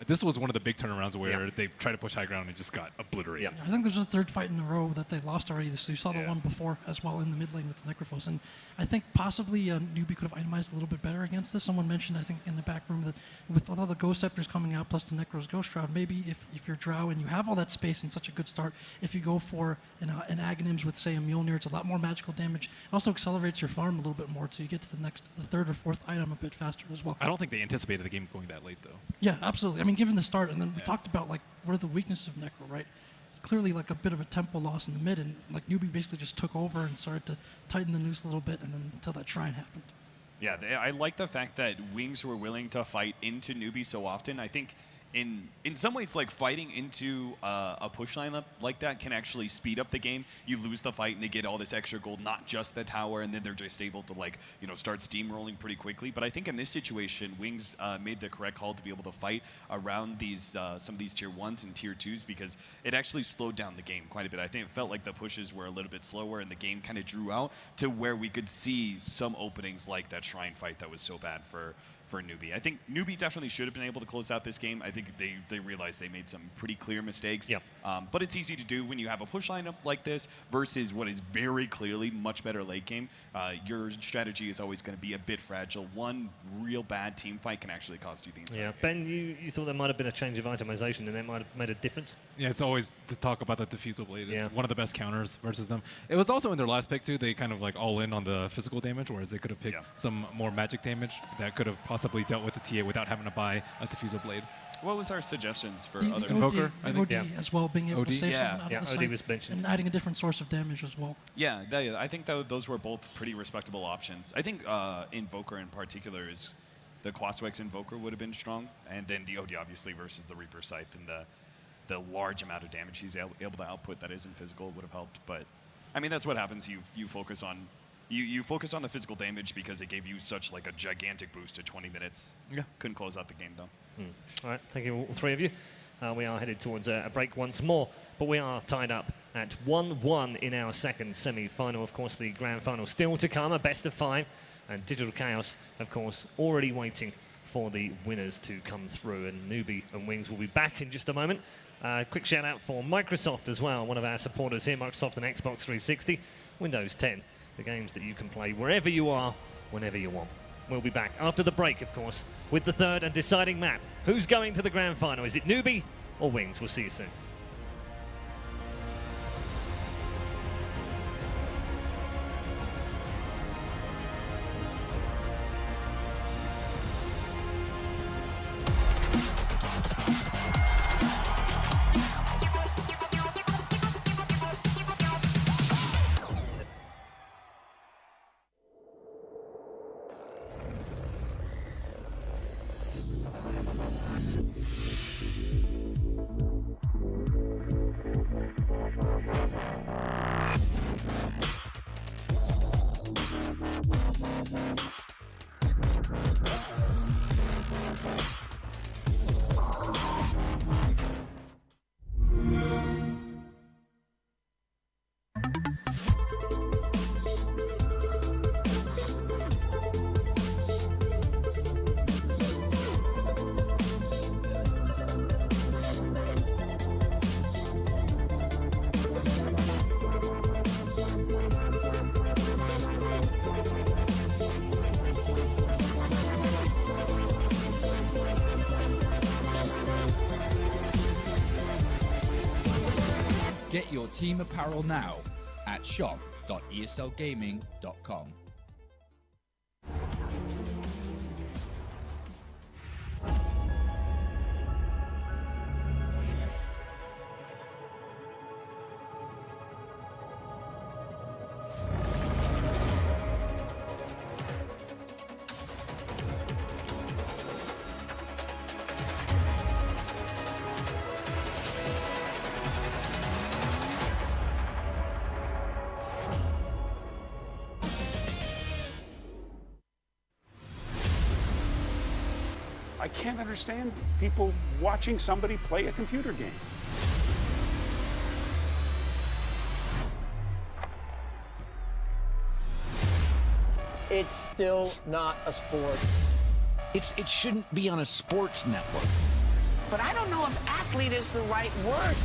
This was one of the big turnarounds where they tried to push high ground and just got obliterated. I think there's a third fight in a row that they lost already. So you saw the one before as well in the mid lane with Necrophos. And I think possibly Newbie could have itemized a little bit better against this. Someone mentioned, I think, in the back room that with all the Ghost Scepters coming out plus the Necro's Ghost Shroud, maybe if you're Drow and you have all that space and such a good start, if you go for an Aghanims with, say, a Mjolnir, it's a lot more magical damage. It also accelerates your farm a little bit more so you get to the third or fourth item a bit faster as well. I don't think they anticipated the game going that late, though. Yeah, absolutely. I mean, given the start, and then we talked about, like, what are the weaknesses of Necro, right? Clearly, like, a bit of a tempo loss in the mid, and, like, Newbie basically just took over and started to tighten the noose a little bit, and then until that Shrine happened. Yeah, I like the fact that Wings were willing to fight into Newbie so often. I think in some ways, like, fighting into a push lineup like that can actually speed up the game. You lose the fight and they get all this extra gold, not just the tower, and then they're just able to, like, start steamrolling pretty quickly. But I think in this situation, Wings made the correct call to be able to fight around these some of these tier 1s and tier 2s because it actually slowed down the game quite a bit. I think it felt like the pushes were a little bit slower and the game kind of drew out to where we could see some openings like that Shrine fight that was so bad for Newbie. I think Newbie definitely should have been able to close out this game. I think they realized they made some pretty clear mistakes. Yeah. But it's easy to do when you have a push lineup like this versus what is very clearly much better late game. Your strategy is always going to be a bit fragile. One real bad team fight can actually cost you the entire game. Ben, you thought there might have been a change of itemization and that might have made a difference? Yeah, it's always to talk about the Diffusal Blade. It's one of the best counters versus them. It was also in their last pick, too. They kind of, like, all in on the physical damage, whereas they could have picked some more magic damage that could have possibly dealt with the TA without having to buy a Diffusal Blade. What was our suggestions for The other Invoker? OD as well, being able to save something out of the OD site was mentioned. and adding a different source of damage as well. Yeah, I think those were both pretty respectable options. I think Invoker in particular is the Quaswex Invoker would have been strong, and then the OD obviously versus the Reaper Scythe and the large amount of damage he's able to output that isn't physical would have helped. But I mean, that's what happens. You focus on you focused on the physical damage because it gave you such like a gigantic boost to 20 minutes. Yeah. Couldn't close out the game though. All right, thank you all three of you. we are headed towards a break once more, but we are tied up at 1-1 in our second semi-final. Of course, the grand final still to come, a best of 5, and Digital Chaos, of course, already waiting for the winners to come through, and Newbie and Wings will be back in just a moment. Quick shout out for Microsoft as well, one of our supporters here, Microsoft and Xbox 360, Windows 10, the games that you can play wherever you are, whenever you want. We'll be back after the break, of course, with the third and deciding map. Who's going to the grand final? Is it Newbie or Wings? We'll see you soon. Get your team apparel now at shop.eslgaming.com. I can't understand people watching somebody play a computer game. It's still not a sport. It shouldn't be on a sports network. But I don't know if athlete is the right word.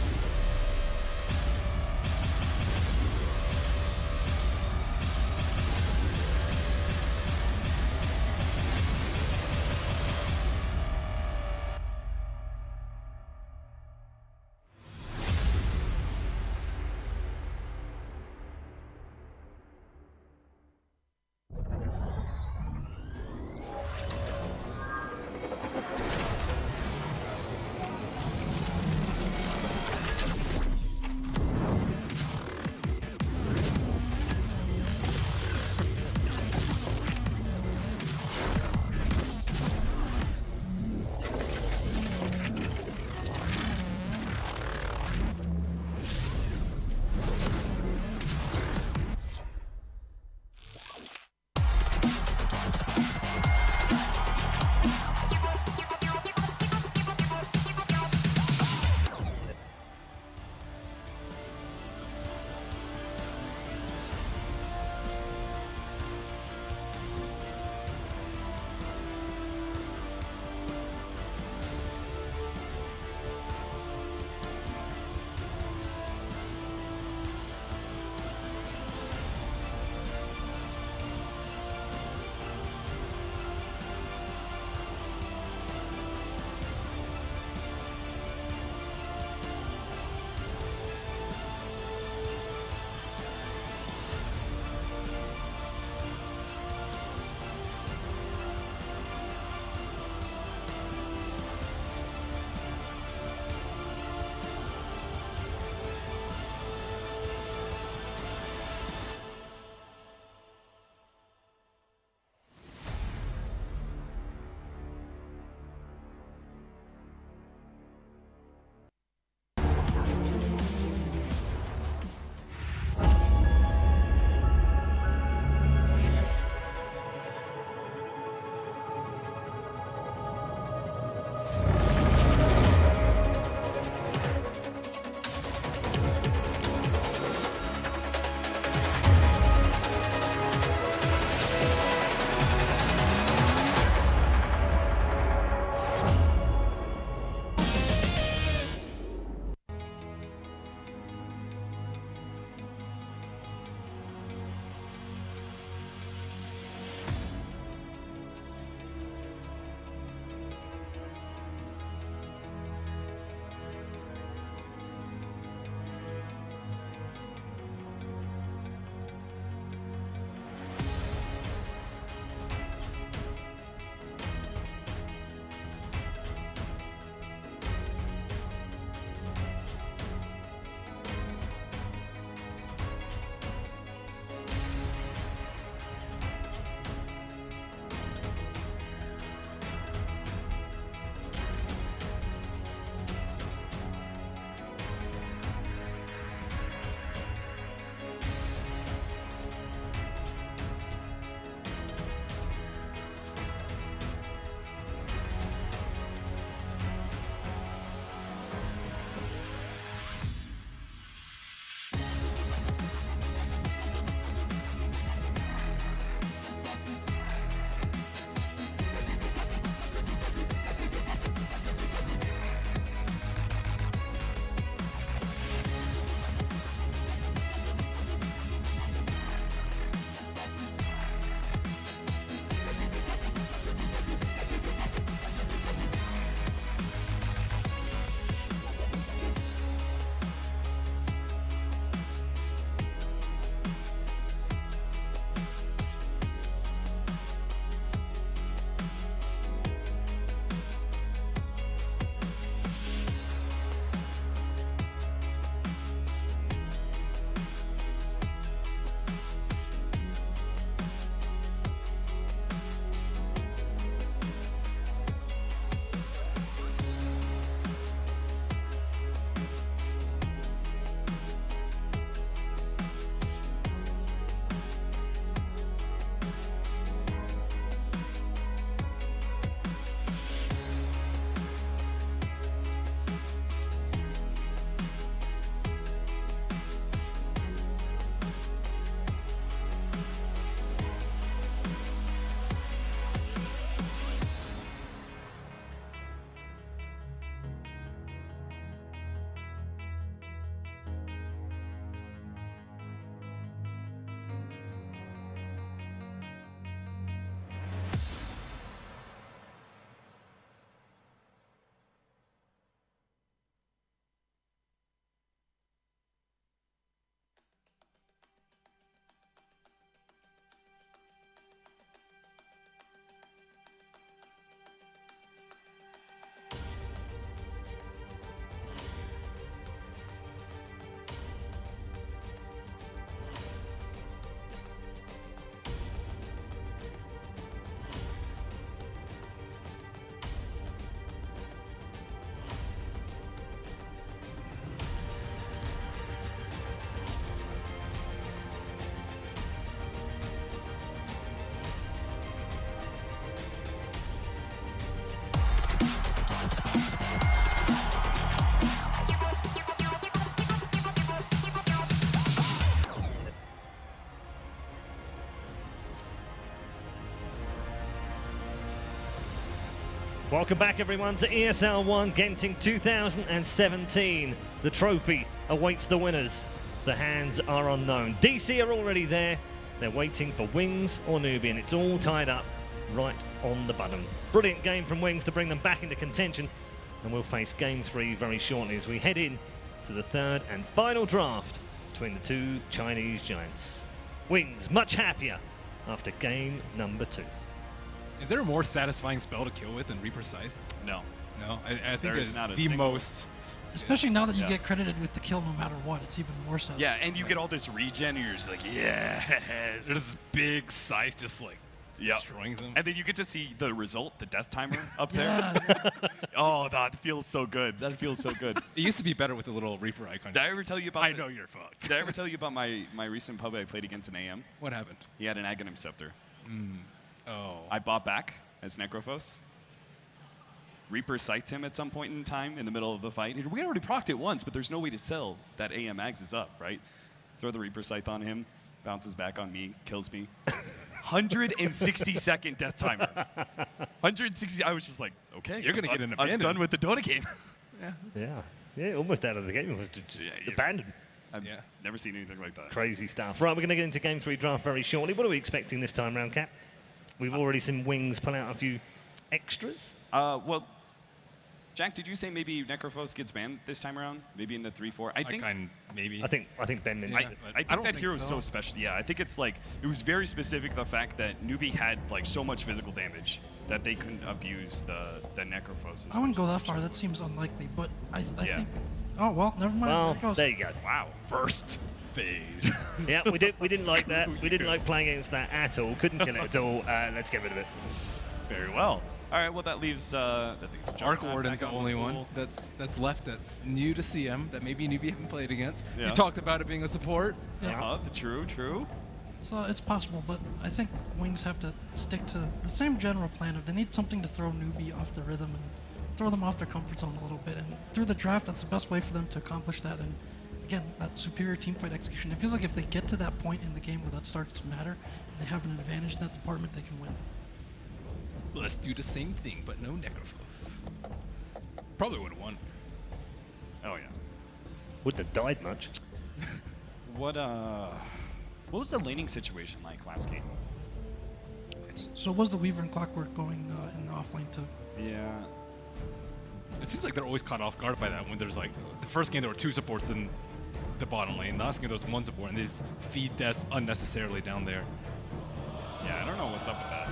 Welcome back, everyone, to ESL One Genting 2017. The trophy awaits the winners. The hands are unknown. DC are already there. They're waiting for Wings or Newbie, and it's all tied up right on the button. Brilliant game from Wings to bring them back into contention, and we'll face Game 3 very shortly as we head in to the third and final draft between the two Chinese giants. Wings much happier after game number 2. Is there a more satisfying spell to kill with than Reaper's Scythe? No. No, I think There it's is not a the single. most. Especially now that you get credited with the kill no matter what, it's even more so. Yeah, and you get all this regen, and you're just like, yes. There's this big scythe just like destroying them. And then you get to see the result, the death timer up there. Oh, that feels so good. That feels so good. It used to be better with the little Reaper icon. Did I ever tell you about? I know you're fucked. Did I ever tell you about my recent pub I played against an AM? What happened? He had an Aghanim Scepter. Oh. I bought back as Necrophos. Reaper scythed him at some point in time in the middle of the fight. We already procced it once, but there's no way to sell that AM Ags is up, right? Throw the Reaper scythe on him, bounces back on me, kills me. 160-second death timer. 160. I was just like, okay, You're gonna get an I'm abandoned. done with the Dota game. Yeah, almost out of the game. It was just abandoned. I've never seen anything like that. Crazy stuff. Right, we're going to get into Game 3 draft very shortly. What are we expecting this time round, Cap? We've already seen Wings pull out a few extras. Well, Jack, did you say maybe Necrophos gets banned this time around? Maybe in the 3-4? Maybe. I think Ben mentioned it. I think that hero is so special. Yeah, I think it's like, it was very specific, the fact that Newbie had like so much physical damage that they couldn't abuse the Necrophos. I wouldn't go that far. That seems unlikely, but I think. Oh well, never mind. Well, There it goes. there you go. Wow. First phase. Yeah, we didn't like that. We didn't like playing against that at all. Couldn't kill it at all. Let's get rid of it. Very well. All right, well, that leaves Arc Warden's the only one that's left that's new to CM that maybe Newbie haven't played against. Yeah. You talked about it being a support. True. So it's possible, but I think Wings have to stick to the same general plan of they need something to throw Newbie off the rhythm and throw them off their comfort zone a little bit. And through the draft, that's the best way for them to accomplish that. And again, that superior team fight execution. It feels like if they get to that point in the game where that starts to matter, and they have an advantage in that department, they can win. Let's do the same thing, but no Necrophos. Probably would have won. Oh yeah. Wouldn't have died much. What was the laning situation like last game? So was the Weaver and Clockwork going in the offlane too? Yeah. It seems like they're always caught off guard by that when there's like, the first game there were 2 supports in the bottom lane. The last game there was 1 support, and they just feed deaths unnecessarily down there. Yeah, I don't know what's up with that.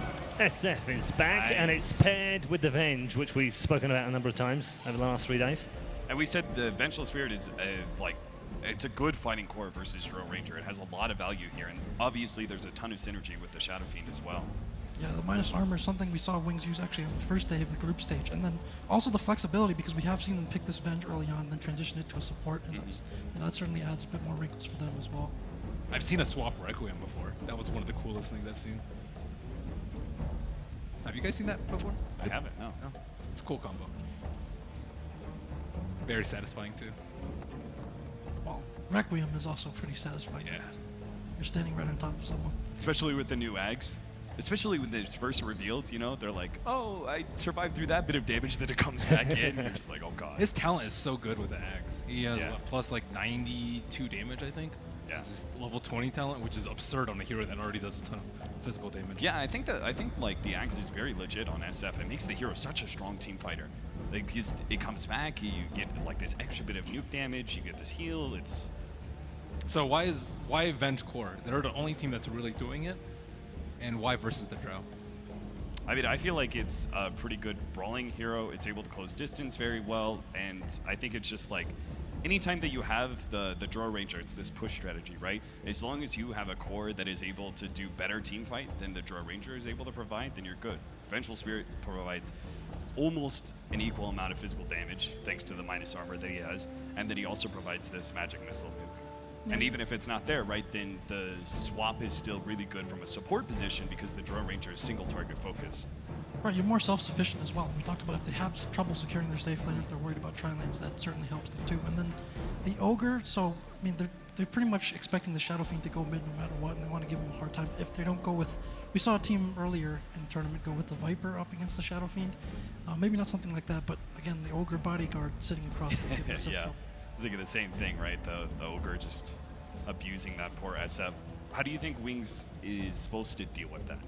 SF is back, and it's paired with the Venge, which we've spoken about a number of times over the last 3 days. And we said the Vengeful Spirit is it's a good fighting core versus Drill Ranger. It has a lot of value here, and obviously there's a ton of synergy with the Shadow Fiend as well. Yeah, the minus armor is something we saw Wings use actually on the first day of the group stage, and then also the flexibility because we have seen them pick this Venge early on and then transition it to a support, and that certainly adds a bit more wrinkles for them as well. I've seen a swap Requiem before. That was one of the coolest things I've seen. Have you guys seen that before? I haven't, no. It's a cool combo. Very satisfying too. Well, Requiem is also pretty satisfying. Yeah. You're standing right on top of someone. Especially with the new Ags. Especially when it's first revealed, you know, they're like, oh, I survived through that bit of damage, then it comes back in, and you're just like, oh god. His talent is so good with the axe. He has what, plus like 92 damage, I think. Yeah. This is level 20 talent, which is absurd on a hero that already does a ton of physical damage. Yeah, I think like the axe is very legit on SF. It makes the hero such a strong team fighter. Like it comes back, you get like this extra bit of nuke damage, you get this heal. It's so why Venge Core? They're the only team that's really doing it, and why versus the Drow? I mean, I feel like it's a pretty good brawling hero. It's able to close distance very well, and I think it's just like anytime that you have the Draw Ranger, it's this push strategy, right? As long as you have a core that is able to do better team fight than the Draw Ranger is able to provide, then you're good. Vengeful Spirit provides almost an equal amount of physical damage, thanks to the minus armor that he has, and then he also provides this magic missile nuke. And even if it's not there, right, then the swap is still really good from a support position because the Draw Ranger is single target focus. Right, you're more self-sufficient as well. We talked about if they have trouble securing their safe lane, if they're worried about tri-lanes, that certainly helps them too. And then the Ogre, so, I mean, they're pretty much expecting the Shadow Fiend to go mid no matter what, and they want to give them a hard time. If they don't go with, we saw a team earlier in the tournament go with the Viper up against the Shadow Fiend. Maybe not something like that, but again, the Ogre bodyguard sitting across the field. Yeah, I was thinking the same thing, right? The Ogre just abusing that poor SF. How do you think Wings is supposed to deal with that?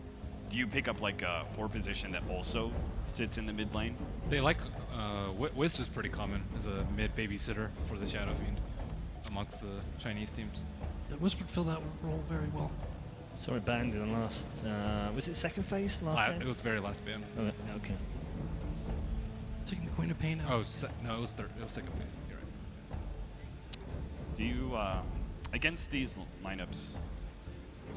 Do you pick up like a 4 position that also sits in the mid lane? They like, Wisp is pretty common as a mid babysitter for the Shadow Fiend amongst the Chinese teams. Yeah, Wisp would fill that role very well. Saw it banned in the last, was it second phase last game? It was very last ban. Oh, okay. Taking the Queen of Pain out. Oh, no, it was second phase. You're right. Do you, against these lineups,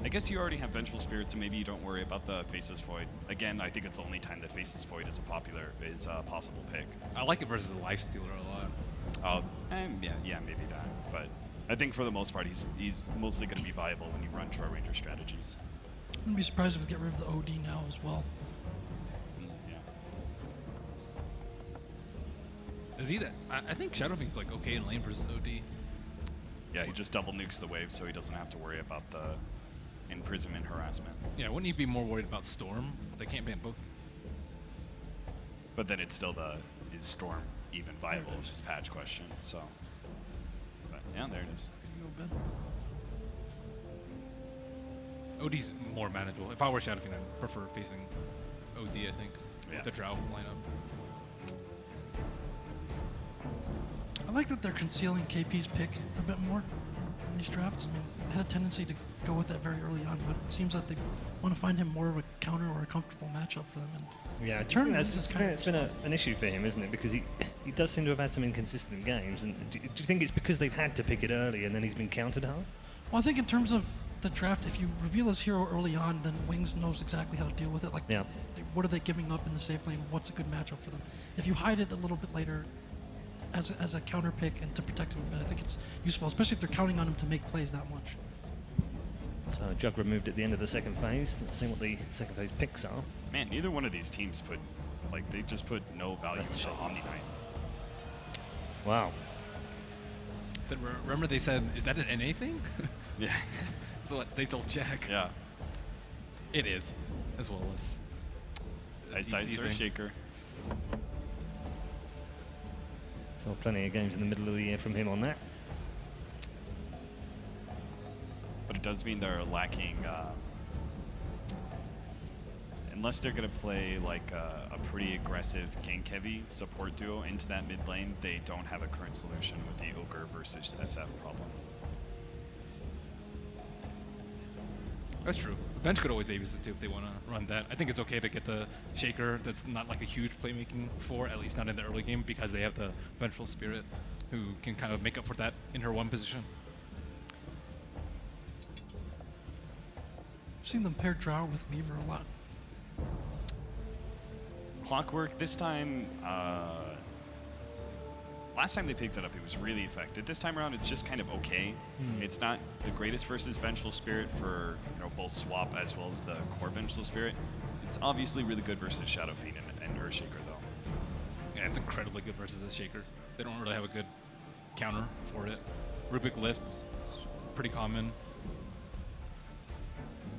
I guess you already have Vengeful Spirits, and maybe you don't worry about the Faceless Void. Again, I think it's the only time that Faceless Void is a possible pick. I like it versus the Lifestealer a lot. Oh, yeah, maybe that. But I think for the most part, he's mostly going to be viable when you run Short Ranger strategies. I wouldn't be surprised if we get rid of the OD now as well. Yeah. Is he that? I think Shadow Fiend's like okay in lane versus OD. Yeah, he just double nukes the wave, so he doesn't have to worry about the imprisonment harassment. Yeah, wouldn't he be more worried about Storm? They can't ban both. But then it's still is Storm even viable? It's just patch question. So, but yeah, there it is. OD's more manageable. If I were Shadow Fiend, I'd prefer facing OD, I think, with the Drow lineup. I like that they're concealing KP's pick a bit more in these drafts. I mean, they had a tendency to go with that very early on, but it seems that they want to find him more of a counter or a comfortable matchup for them. And yeah, it's been an issue for him, isn't it? Because he does seem to have had some inconsistent games. And do you think it's because they've had to pick it early and then he's been countered hard? Well, I think in terms of the draft, if you reveal his hero early on, then Wings knows exactly how to deal with it. Like, what are they giving up in the safe lane? What's a good matchup for them? If you hide it a little bit later as a counter pick and to protect him a bit, I think it's useful, especially if they're counting on him to make plays that much. So Jug removed at the end of the second phase. Let's see what the second phase picks are. Man, neither one of these teams they just put no value to Omni Knight. Wow. But remember they said, is that an NA thing? Yeah. So what they told Jack. Yeah. It is, as well as Ice Ice or Shaker. So plenty of games in the middle of the year from him on that. But it does mean they're lacking, unless they're going to play like a pretty aggressive gank heavy support duo into that mid lane, they don't have a current solution with the Ogre versus SF problem. That's true. Bench could always babysit too if they want to run that. I think it's okay to get the Shaker that's not like a huge playmaking for, at least not in the early game, because they have the Vengeful Spirit who can kind of make up for that in her one position. I've seen them pair Drow with Weaver a lot. Clockwork, this time, last time they picked it up, it was really effective. This time around, it's just kind of okay. It's not the greatest versus Vengeful Spirit for both Swap as well as the core Vengeful Spirit. It's obviously really good versus Shadow Fiend and Earthshaker, though. Yeah, it's incredibly good versus the Shaker. They don't really have a good counter for it. Rubik Lift is pretty common.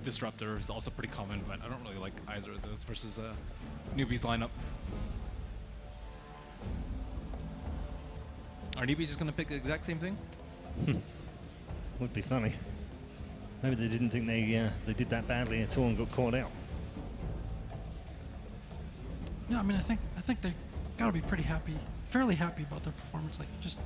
Disruptor is also pretty common, but I don't really like either of those versus Newbie's lineup. Are Newbie just going to pick the exact same thing? Would be funny. Maybe they didn't think they did that badly at all and got caught out. Yeah, I mean, I think they got to be pretty happy, fairly happy about their performance. Like just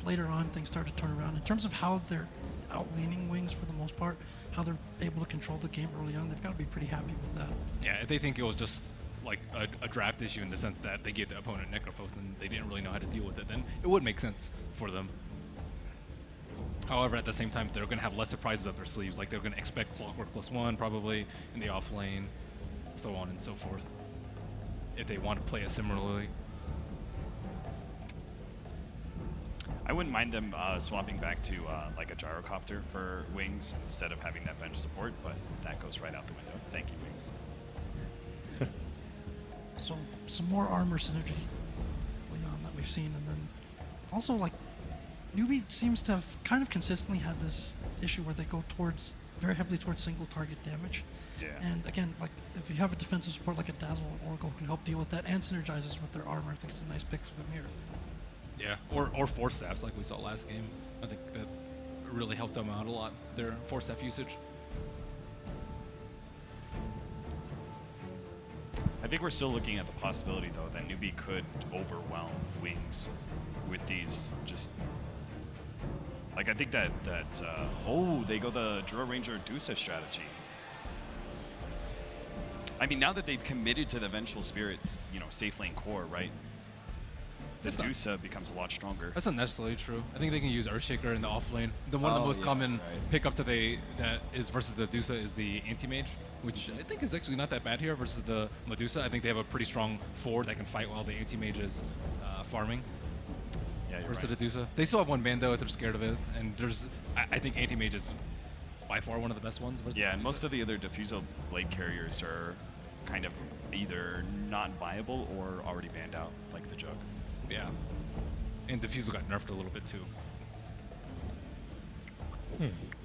later on, things started to turn around in terms of how they're outlaning Wings for the most part, how they're able to control the game early on. They've got to be pretty happy with that. Yeah, if they think it was just like a draft issue in the sense that they gave the opponent Necrophos and they didn't really know how to deal with it, then it would make sense for them. However, at the same time, they're going to have less surprises up their sleeves. Like they're going to expect Clockwork +1 probably in the off lane, so on and so forth, if they want to play it similarly. I wouldn't mind them swapping back to like a gyrocopter for Wings instead of having that bench support, but that goes right out the window. Thank you, Wings. So some more armor synergy that we've seen, and then also like Newbie seems to have kind of consistently had this issue where they go very heavily towards single target damage. Yeah. And again, like if you have a defensive support like a Dazzle or Oracle who can help deal with that and synergizes with their armor, I think it's a nice pick for them here. Yeah, or Force Staffs like we saw last game. I think that really helped them out a lot, their Force Staff usage. I think we're still looking at the possibility, though, that Newbie could overwhelm Wings with these just... Like, I think that oh, they go the Draw Ranger Dusa strategy. I mean, now that they've committed to the Vengeful Spirits, you know, safe lane core, right? The Dusa becomes a lot stronger. That's not necessarily true. I think they can use Earthshaker in the off lane. One of the most common pickups that is versus the Dusa is the Anti-Mage, which I think is actually not that bad here versus the Medusa. I think they have a pretty strong forward that can fight while the Anti-Mage is farming. Yeah, you're versus right. the Dusa. They still have one ban though if they're scared of it, and I think Anti-Mage is by far one of the best ones. Yeah, and most of the other Diffusal Blade carriers are kind of either not viable or already banned out, like the Jug. Yeah, and Diffusal got nerfed a little bit too.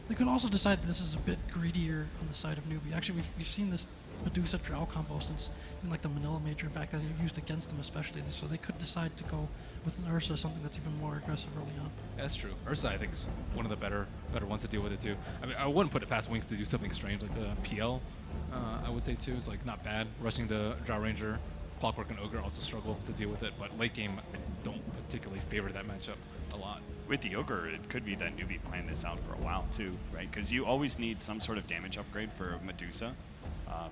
They could also decide that this is a bit greedier on the side of Newbie. Actually, we've seen this Medusa Drow combo since in like the Manila Major back that you used against them especially. So they could decide to go with an Ursa, something that's even more aggressive early on. That's true. Ursa, I think, is one of the better ones to deal with it too. I mean, I wouldn't put it past Wings to do something strange like the PL. I would say too. It's like not bad. Rushing the Drow Ranger, Clockwork, and Ogre also struggle to deal with it. But late game, I don't particularly favor that matchup a lot. With the Ogre, it could be that Newbie planned this out for a while too, right? Because you always need some sort of damage upgrade for Medusa.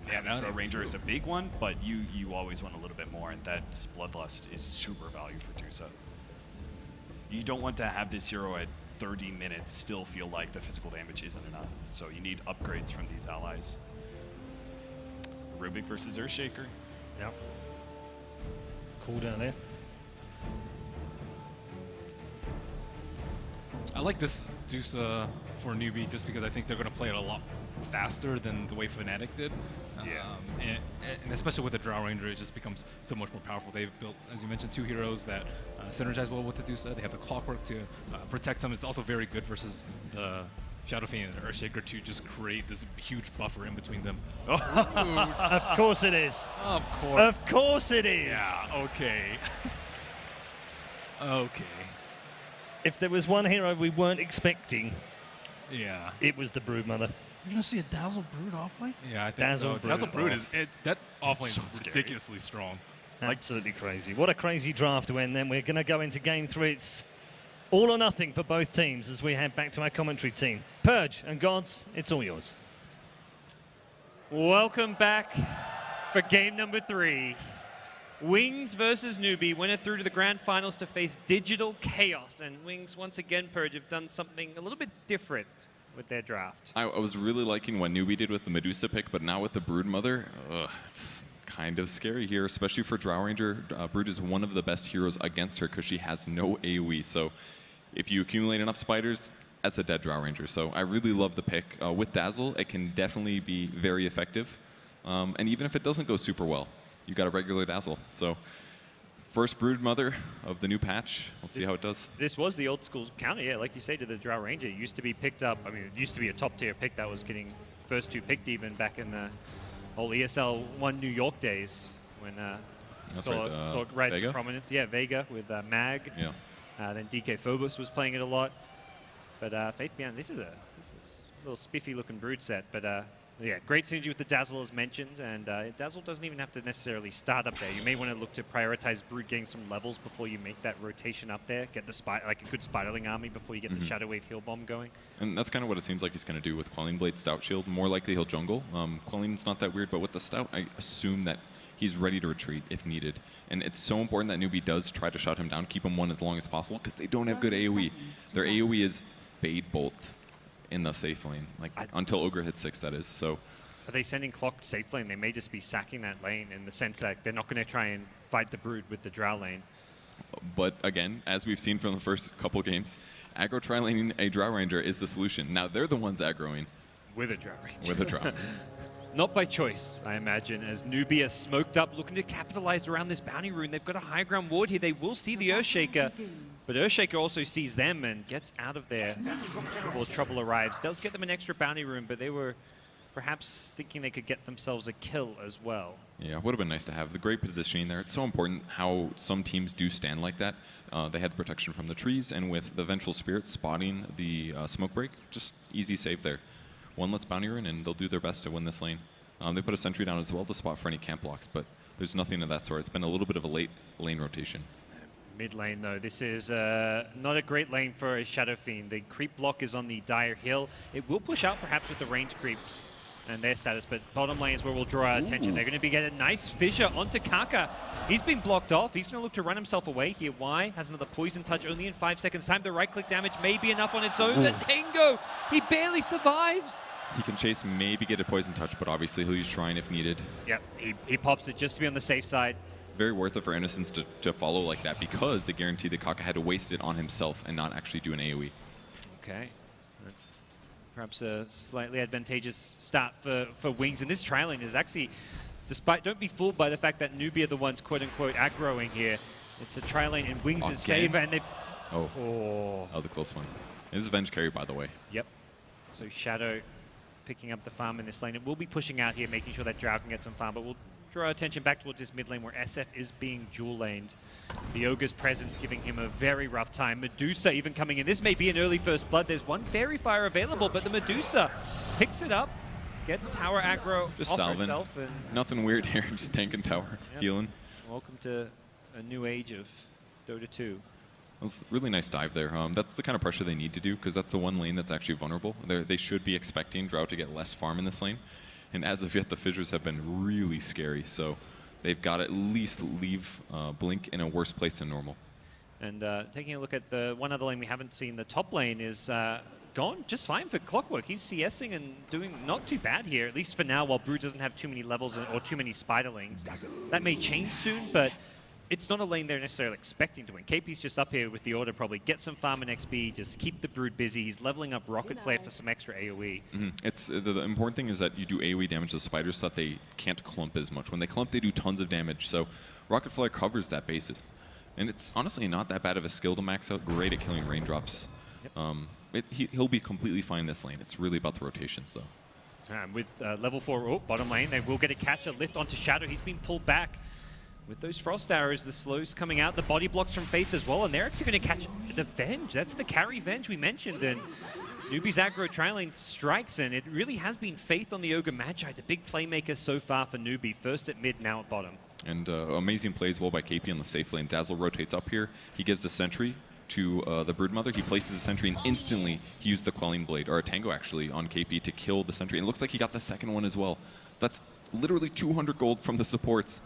Having Draw Ranger is a big one, but you always want a little bit more, and that Bloodlust is super value for Dusa. You don't want to have this hero at 30 minutes still feel like the physical damage isn't enough, so you need upgrades from these allies. Rubik versus Earthshaker. Yep. Cool down there. I like this Dusa for Newbie just because I think they're going to play it a lot faster than the way Fnatic did. And especially with the Drow Ranger, it just becomes so much more powerful. They've built, as you mentioned, two heroes that synergize well with the Dusa. They have the Clockwork to protect them. It's also very good versus the Shadow Fiend and Earthshaker to just create this huge buffer in between them. Of course it is. Of course. Of course it is. Yeah, okay. Okay. If there was one hero we weren't expecting, yeah, it was the Broodmother. You're going to see a Dazzle Brood offlane? Yeah, I think Dazzle so. Dazzle Brood off. that offlane So is scary. ridiculously strong. Absolutely crazy. What a crazy draft to end then. We're going to go into game 3. It's all or nothing for both teams as we head back to our commentary team. Purge and Gods, it's all yours. Welcome back for game number 3. Wings versus Newbie, winner through to the grand finals to face Digital Chaos. And Wings, once again, Purge, have done something a little bit different with their draft. I was really liking what Newbie did with the Medusa pick, but now with the Broodmother, it's kind of scary here, especially for Drow Ranger. Brood is one of the best heroes against her because she has no AoE. So if you accumulate enough spiders, that's a dead Drow Ranger. So I really love the pick. With Dazzle, it can definitely be very effective. And even if it doesn't go super well, you got a regular Dazzle. So first Broodmother of the new patch. Let's see how it does. This was the old school counter, yeah, like you say, to the Drow Ranger. It used to be picked up, I mean, it used to be a top tier pick that was getting first 2 picked even back in the old ESL One New York days when saw rise to prominence. Yeah, Vega with Mag. Yeah. Then DK Phobos was playing it a lot. But Faith Beyond, this is a little spiffy looking Brood set, but yeah, great synergy with the Dazzle as mentioned, and Dazzle doesn't even have to necessarily start up there. You may want to look to prioritize Brood getting some levels before you make that rotation up there. Get the like a good Spiderling army before you get the Shadow Wave Heal Bomb going. And that's kind of what it seems like he's going to do with Quelling Blade, Stout Shield. More likely he'll jungle. Quelling's not that weird, but with the Stout, I assume that he's ready to retreat if needed. And it's so important that Newbie does try to shut him down, keep him 1 as long as possible, because they don't have good AoE. Their AoE is Fade Bolt in the safe lane, like until Ogre hits 6, that is. So are they sending Clock safe lane? They may just be sacking that lane in the sense that they're not going to try and fight the Brood with the Drow lane. But again, as we've seen from the first couple games, aggro tri-laning a Drow Ranger is the solution. Now they're the ones aggroing. With a Drow Ranger. With a Drow. Not by choice, I imagine, as Newbie is smoked up, looking to capitalize around this bounty rune. They've got a high ground ward here. They will see the Earthshaker, but Earthshaker also sees them and gets out of there before trouble arrives. Does get them an extra bounty rune, but they were perhaps thinking they could get themselves a kill as well. Yeah, would have been nice to have the great positioning there. It's so important how some teams do stand like that. They had the protection from the trees, and with the Vengeful Spirit spotting the smoke break, just easy save there. One less bounty rune, and they'll do their best to win this lane. They put a sentry down as well to spot for any camp blocks, but there's nothing of that sort. It's been a little bit of a late lane rotation. Mid lane, though, this is not a great lane for a Shadow Fiend. The creep block is on the Dire Hill. It will push out perhaps with the range creeps and their status, but bottom lane is where we'll draw our attention. They're going to be getting a nice fissure onto Kaka. He's been blocked off. He's going to look to run himself away here. Y has another poison touch only in 5 seconds time. The right-click damage may be enough on its own. The Tango, he barely survives. He can chase, maybe get a poison touch, but obviously he'll use Shrine if needed. Yep, he pops it just to be on the safe side. Very worth it for Innocence to follow like that, because they guaranteed that Kaka had to waste it on himself and not actually do an AoE. Okay, that's perhaps a slightly advantageous start for Wings. And this trailing is actually, don't be fooled by the fact that Newbie are the ones quote-unquote aggroing here. It's a trailing in Wings' favor, and they've... Oh, that was a close one. This is Venge carry, by the way. Yep. So Shadow picking up the farm in this lane. It will be pushing out here, making sure that Drow can get some farm, but we'll draw our attention back towards this mid lane where SF is being dual laned. The Ogre's presence giving him a very rough time. Medusa even coming in. This may be an early first blood. There's one Fairy Fire available, but the Medusa picks it up, gets tower aggro Just off salvin. herself. And Nothing weird here, just tanking tower, healing. Welcome to a new age of Dota 2. That's a really nice dive there. That's the kind of pressure they need to do, because that's the one lane that's actually vulnerable. They should be expecting Drow to get less farm in this lane. And as of yet, the fissures have been really scary. So they've got to at least leave Blink in a worse place than normal. And taking a look at the one other lane we haven't seen, the top lane is gone just fine for Clockwork. He's CSing and doing not too bad here, at least for now, while Brood doesn't have too many levels or too many Spiderlings. That may change soon, but it's not a lane they're necessarily expecting to win. KP's just up here with the order, probably get some farm and XP, just keep the Brood busy. He's leveling up Rocket Flare for some extra AoE. It's the important thing is that you do AoE damage to spiders so that they can't clump as much. When they clump, they do tons of damage, so Rocket Flare covers that basis. And it's honestly not that bad of a skill to max out. Great at killing raindrops. Yep. He'll be completely fine in this lane. It's really about the rotations, though. And with level 4 bottom lane, they will get a catch, a lift onto Shadow. He's been pulled back. With those Frost Arrows, the slows coming out, the body blocks from Faith as well, and they're actually going to catch the Venge. That's the carry Venge we mentioned, and Newbie's aggro trailing strikes, and it really has been Faith on the Ogre Magi, the big playmaker so far for Newbie. First at mid, now at bottom. And amazing play as well by KP on the safe lane. Dazzle rotates up here. He gives the sentry to the Broodmother. He places the sentry, and instantly he used the Quelling Blade, or a Tango actually, on KP to kill the sentry. And it looks like he got the second one as well. That's literally 200 gold from the supports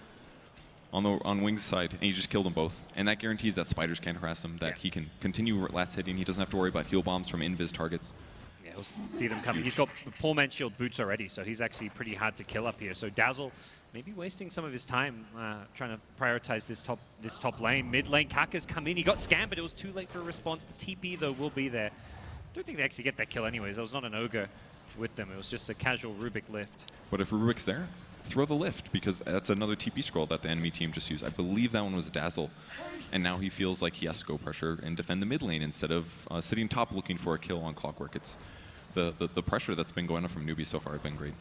on Wings' side, and he just killed them both. And that guarantees that spiders can't harass him, that he can continue last hitting. He doesn't have to worry about heal bombs from invis targets. Yeah, we'll see them coming. He's got the Poor Man's Shield boots already, so he's actually pretty hard to kill up here. So Dazzle maybe wasting some of his time trying to prioritize this top lane. Mid lane, Kaka's come in. He got scammed, but it was too late for a response. The TP, though, will be there. I don't think they actually get that kill anyways. There was not an Ogre with them. It was just a casual Rubik lift. But if Rubik's there, throw the lift, because that's another TP scroll that the enemy team just used. I believe that one was Dazzle, and now he feels like he has to go pressure and defend the mid lane instead of sitting top looking for a kill on Clockwork. It's the pressure that's been going on from Newbie so far has been great.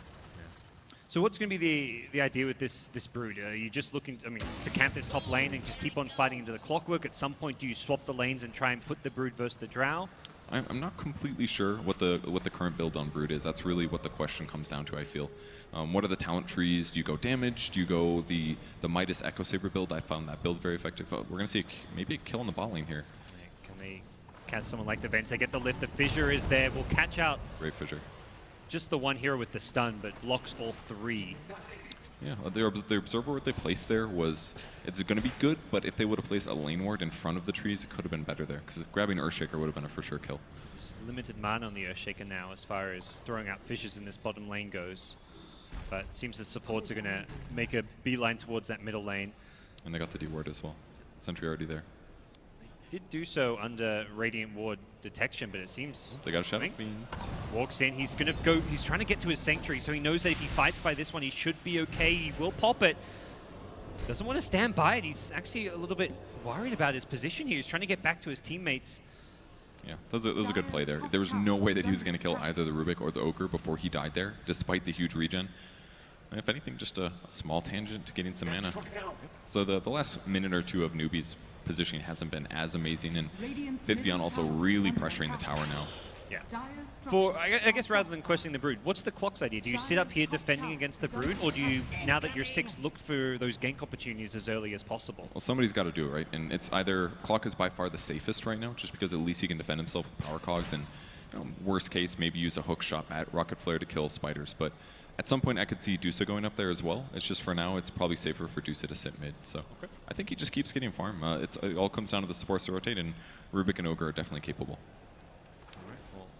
So what's going to be the idea with this Brood? Are you just looking, to camp this top lane and just keep on fighting into the Clockwork? At some point, do you swap the lanes and try and put the Brood versus the Drow? I'm not completely sure what the current build on Brood is. That's really what the question comes down to, I feel. What are the talent trees? Do you go damage? Do you go the Midas Echo Saber build? I found that build very effective. We're going to see maybe a kill on the bot lane here. Can they catch someone like the Venge? They get the lift. The Fissure is there. We'll catch out. Great Fissure. Just the one hero with the stun, but blocks all three. Yeah, the Observer what they placed there was, it's going to be good, but if they would have placed a lane ward in front of the trees, it could have been better there, because grabbing Earthshaker would have been a for sure kill. There's limited mana on the Earthshaker now as far as throwing out fissures in this bottom lane goes. But it seems the supports are going to make a beeline towards that middle lane. And they got the D ward as well. Sentry already there. Did do so under Radiant Ward detection, but it seems they got a Shadow Fiend. Walks in, he's gonna go, he's trying to get to his Sanctuary, so he knows that if he fights by this one, he should be okay. He will pop it. Doesn't want to stand by it. He's actually a little bit worried about his position here. He's trying to get back to his teammates. Yeah, that was a good play there. There was no way that he was going to kill either the Rubik or the Ogre before he died there, despite the huge regen. And if anything, just a small tangent to getting some mana. So the last minute or two of Newbie's positioning hasn't been as amazing, and Vivian also really pressuring the tower now. Yeah. I guess rather than questioning the Brood, what's the Clock's idea? Do you sit up here defending against the Brood, or do you, now that you're 6, look for those gank opportunities as early as possible? Well, somebody's got to do it, right? And it's either Clock is by far the safest right now, just because at least he can defend himself with power cogs, and worst case, maybe use a hook shot at Rocket Flare to kill spiders. But at some point, I could see Dusa going up there as well. It's just for now, it's probably safer for Dusa to sit mid. So I think he just keeps getting farm. It all comes down to the supports to rotate, and Rubik and Ogre are definitely capable.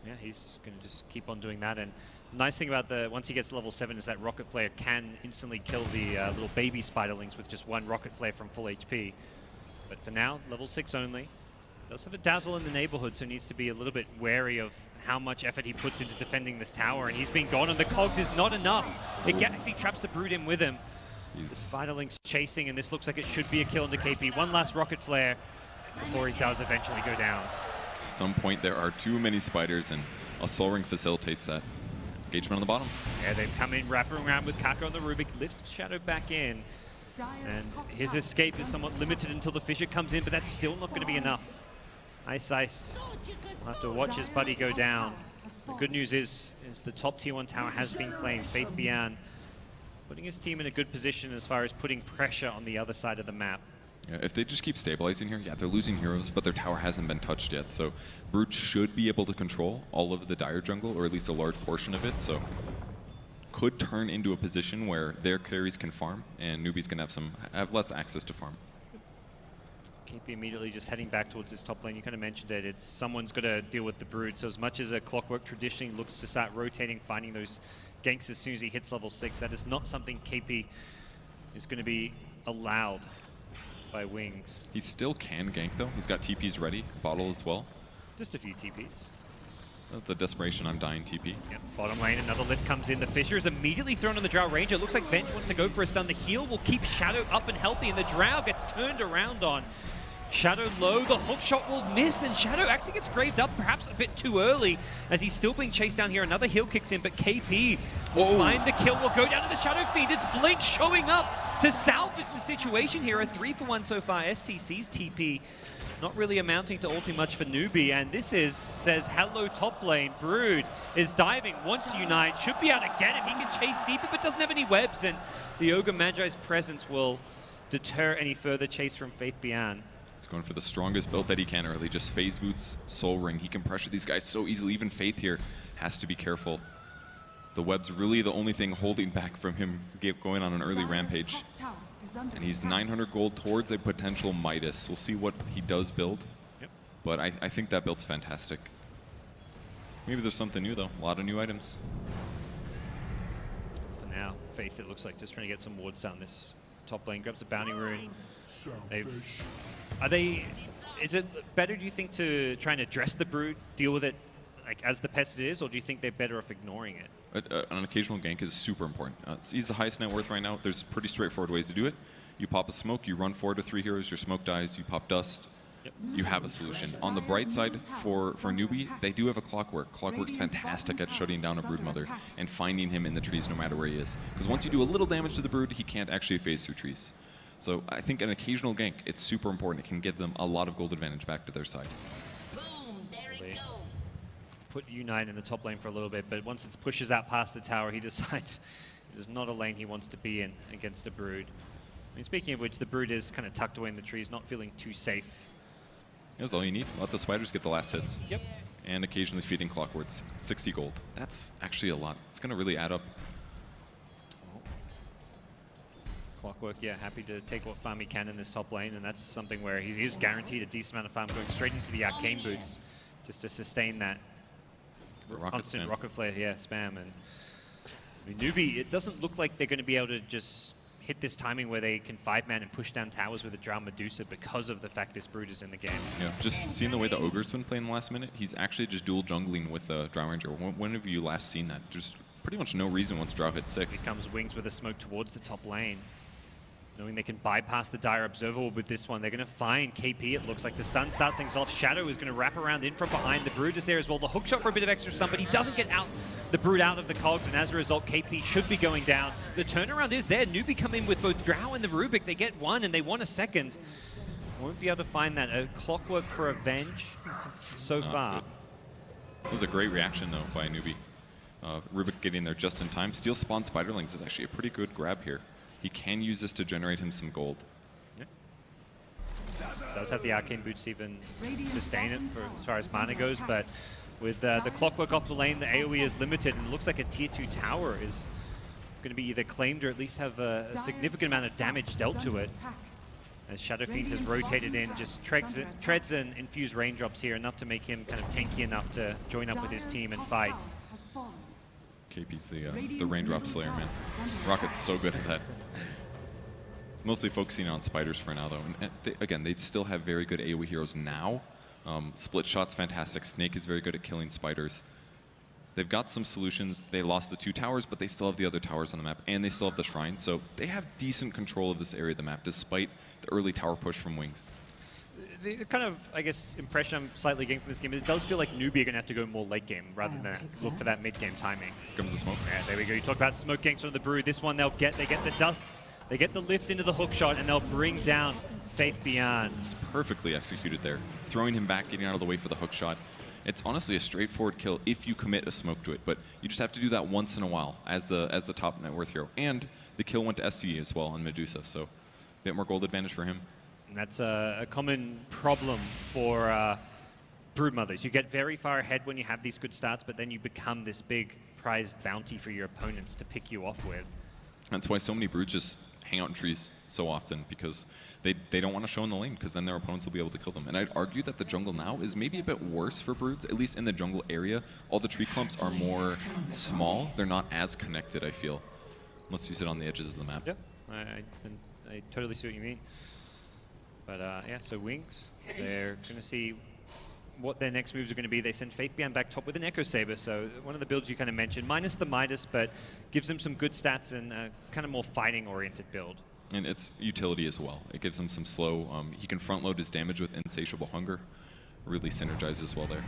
Yeah, he's going to just keep on doing that. And the nice thing about once he gets level 7 is that Rocket Flare can instantly kill the little baby spiderlings with just 1 Rocket Flare from full HP. But for now, level 6 only. Does have a Dazzle in the neighborhood, so needs to be a little bit wary of how much effort he puts into defending this tower. And he's been gone, and the cogs is not enough. It actually traps the Brood in with him. The spiderlings chasing, and this looks like it should be a kill into KP. 1 last Rocket Flare before he does eventually go down. At some point, there are too many spiders, and a Soul Ring facilitates that. Engagement on the bottom. Yeah, they've come in, wrapping around with Kako on the Rubik, lifts Shadow back in. And his escape is somewhat limited until the Fissure comes in, but that's still not going to be enough. Ice will have to watch his buddy go down. The good news is the top tier 1 tower has been claimed. Faith Bian putting his team in a good position as far as putting pressure on the other side of the map. Yeah, if they just keep stabilizing here, yeah, they're losing heroes, but their tower hasn't been touched yet. So Brute should be able to control all of the Dire jungle, or at least a large portion of it. So could turn into a position where their carries can farm, and Newbie's gonna have less access to farm. KP immediately just heading back towards his top lane. You kind of mentioned it. It's someone's got to deal with the Brood. So as much as a Clockwork traditionally looks to start rotating, finding those ganks as soon as he hits level 6, that is not something KP is going to be allowed by Wings. He still can gank though. He's got TPs ready, bottle as well. Just a few TPs. The desperation, I'm dying TP. Yep, bottom lane, another lift comes in. The Fissure is immediately thrown on the Drow Ranger. It looks like Venge wants to go for a stun. The heal will keep Shadow up and healthy, and the Drow gets turned around on. Shadow low, the hook shot will miss, and Shadow actually gets graved up perhaps a bit too early as he's still being chased down here. Another heal kicks in, but KP will find the kill, will go down to the Shadow Fiend. It's Blink showing up to salvage the situation here. A 3-for-1 so far. SCC's TP not really amounting to all too much for Newbie, and this says hello top lane. Brood is diving, wants to unite, should be able to get him. He can chase deeper, but doesn't have any webs, and the Ogre Magi's presence will deter any further chase from Faith Bian. He's going for the strongest build that he can early, just phase boots, Soul Ring. He can pressure these guys so easily. Even Faith here has to be careful. The web's really the only thing holding back from him going on an early rampage. And he's 900 gold towards a potential Midas. We'll see what he does build. Yep. But I think that build's fantastic. Maybe there's something new though. A lot of new items. For now, Faith, it looks like just trying to get some wards down this top lane. Grabs a Bounty Rune. Is it better, do you think, to try and address the Brood, deal with it like as the pest it is, or do you think they're better off ignoring it? An occasional gank is super important. He's the highest net worth right now. There's pretty straightforward ways to do it. You pop a smoke, you run 4 to 3 heroes, your smoke dies, you pop dust. Yep. You have a solution. On the bright side, for Newbie, they do have a Clockwork. Clockwork's fantastic at shutting down a Broodmother and finding him in the trees no matter where he is. Because once you do a little damage to the Brood, he can't actually phase through trees. So I think an occasional gank, it's super important. It can give them a lot of gold advantage back to their side. Put Unite in the top lane for a little bit, but once it pushes out past the tower, he decides it is not a lane he wants to be in against a Brood. I mean, speaking of which, the Brood is kind of tucked away in the trees, not feeling too safe. That's all you need. Let the spiders get the last hits. Yep. And occasionally feeding Clockworks. 60 gold. That's actually a lot. It's going to really add up. Clockwork, yeah, happy to take what farm he can in this top lane, and that's something where he is guaranteed a decent amount of farm going straight into the Arcane Boots just to sustain that constant Rocket Flare, yeah, spam. And I mean, Newbie, it doesn't look like they're going to be able to just hit this timing where they can 5-man and push down towers with a Drow Medusa because of the fact this Brood is in the game. Yeah, just seeing the way the Ogre's been playing the last minute, he's actually just dual jungling with the Drow Ranger. When have you last seen that? Just pretty much no reason once Drow hits 6. Here comes Wings with a smoke towards the top lane. Knowing they can bypass the Dire Observer with this one, they're going to find KP. It looks like the stun start things off. Shadow is going to wrap around in from behind. The Brood is there as well. The hook shot for a bit of extra stun, but he doesn't get out the Brood out of the cogs, and as a result, KP should be going down. The turnaround is there. Newbie come in with both Drow and the Rubik. They get one, and they want a second. Won't be able to find that. A Clockwork for Avenge so far. It was a great reaction, though, by Newbie. Rubik getting there just in time. Steel Spawn Spiderlings is actually a pretty good grab here. He can use this to generate him some gold. Yeah. Does have the Arcane Boots to even sustain it for as far as mana goes, but with the Clockwork off the lane, the AoE is limited, and it looks like a tier 2 tower is going to be either claimed or at least have a significant amount of damage dealt to it. As Shadow Fiend has rotated in, just treads and infused raindrops here, enough to make him kind of tanky enough to join up with his team and fight. KP's the raindrop slayer, man. Rocket's so good at that. Mostly focusing on spiders for now, though. And again, they still have very good AoE heroes now. Split Shot's fantastic. Snake is very good at killing spiders. They've got some solutions. They lost the 2 towers, but they still have the other towers on the map, and they still have the shrine. So they have decent control of this area of the map, despite the early tower push from Wings. The kind of, I guess, impression I'm slightly getting from this game is it does feel like Newbie are going to have to go more late game rather than look for that mid-game timing. Here comes the smoke. Yeah, there we go. You talk about smoke ganks on the Brood. This one they get the dust, they get the lift into the hook shot, and they'll bring down Faith Beyond. It's perfectly executed there. Throwing him back, getting out of the way for the hook shot. It's honestly a straightforward kill if you commit a smoke to it, but you just have to do that once in a while as the top net worth hero. And the kill went to SC as well on Medusa, so a bit more gold advantage for him. And that's a common problem for Brood Mothers. You get very far ahead when you have these good starts, but then you become this big prized bounty for your opponents to pick you off with. That's why so many Broods just hang out in trees so often, because they don't want to show in the lane, because then their opponents will be able to kill them. And I'd argue that the jungle now is maybe a bit worse for Broods, at least in the jungle area. All the tree clumps are more small. They're not as connected, I feel, unless you sit on the edges of the map. Yeah, I totally see what you mean. But yeah, so Wings, they're going to see what their next moves are going to be. They send Faith Beyond back top with an Echo Saber, so one of the builds you kind of mentioned, minus the Midas, but gives them some good stats and kind of more fighting-oriented build. And it's utility as well. It gives him some slow, he can front load his damage with Insatiable Hunger. Really synergizes well there.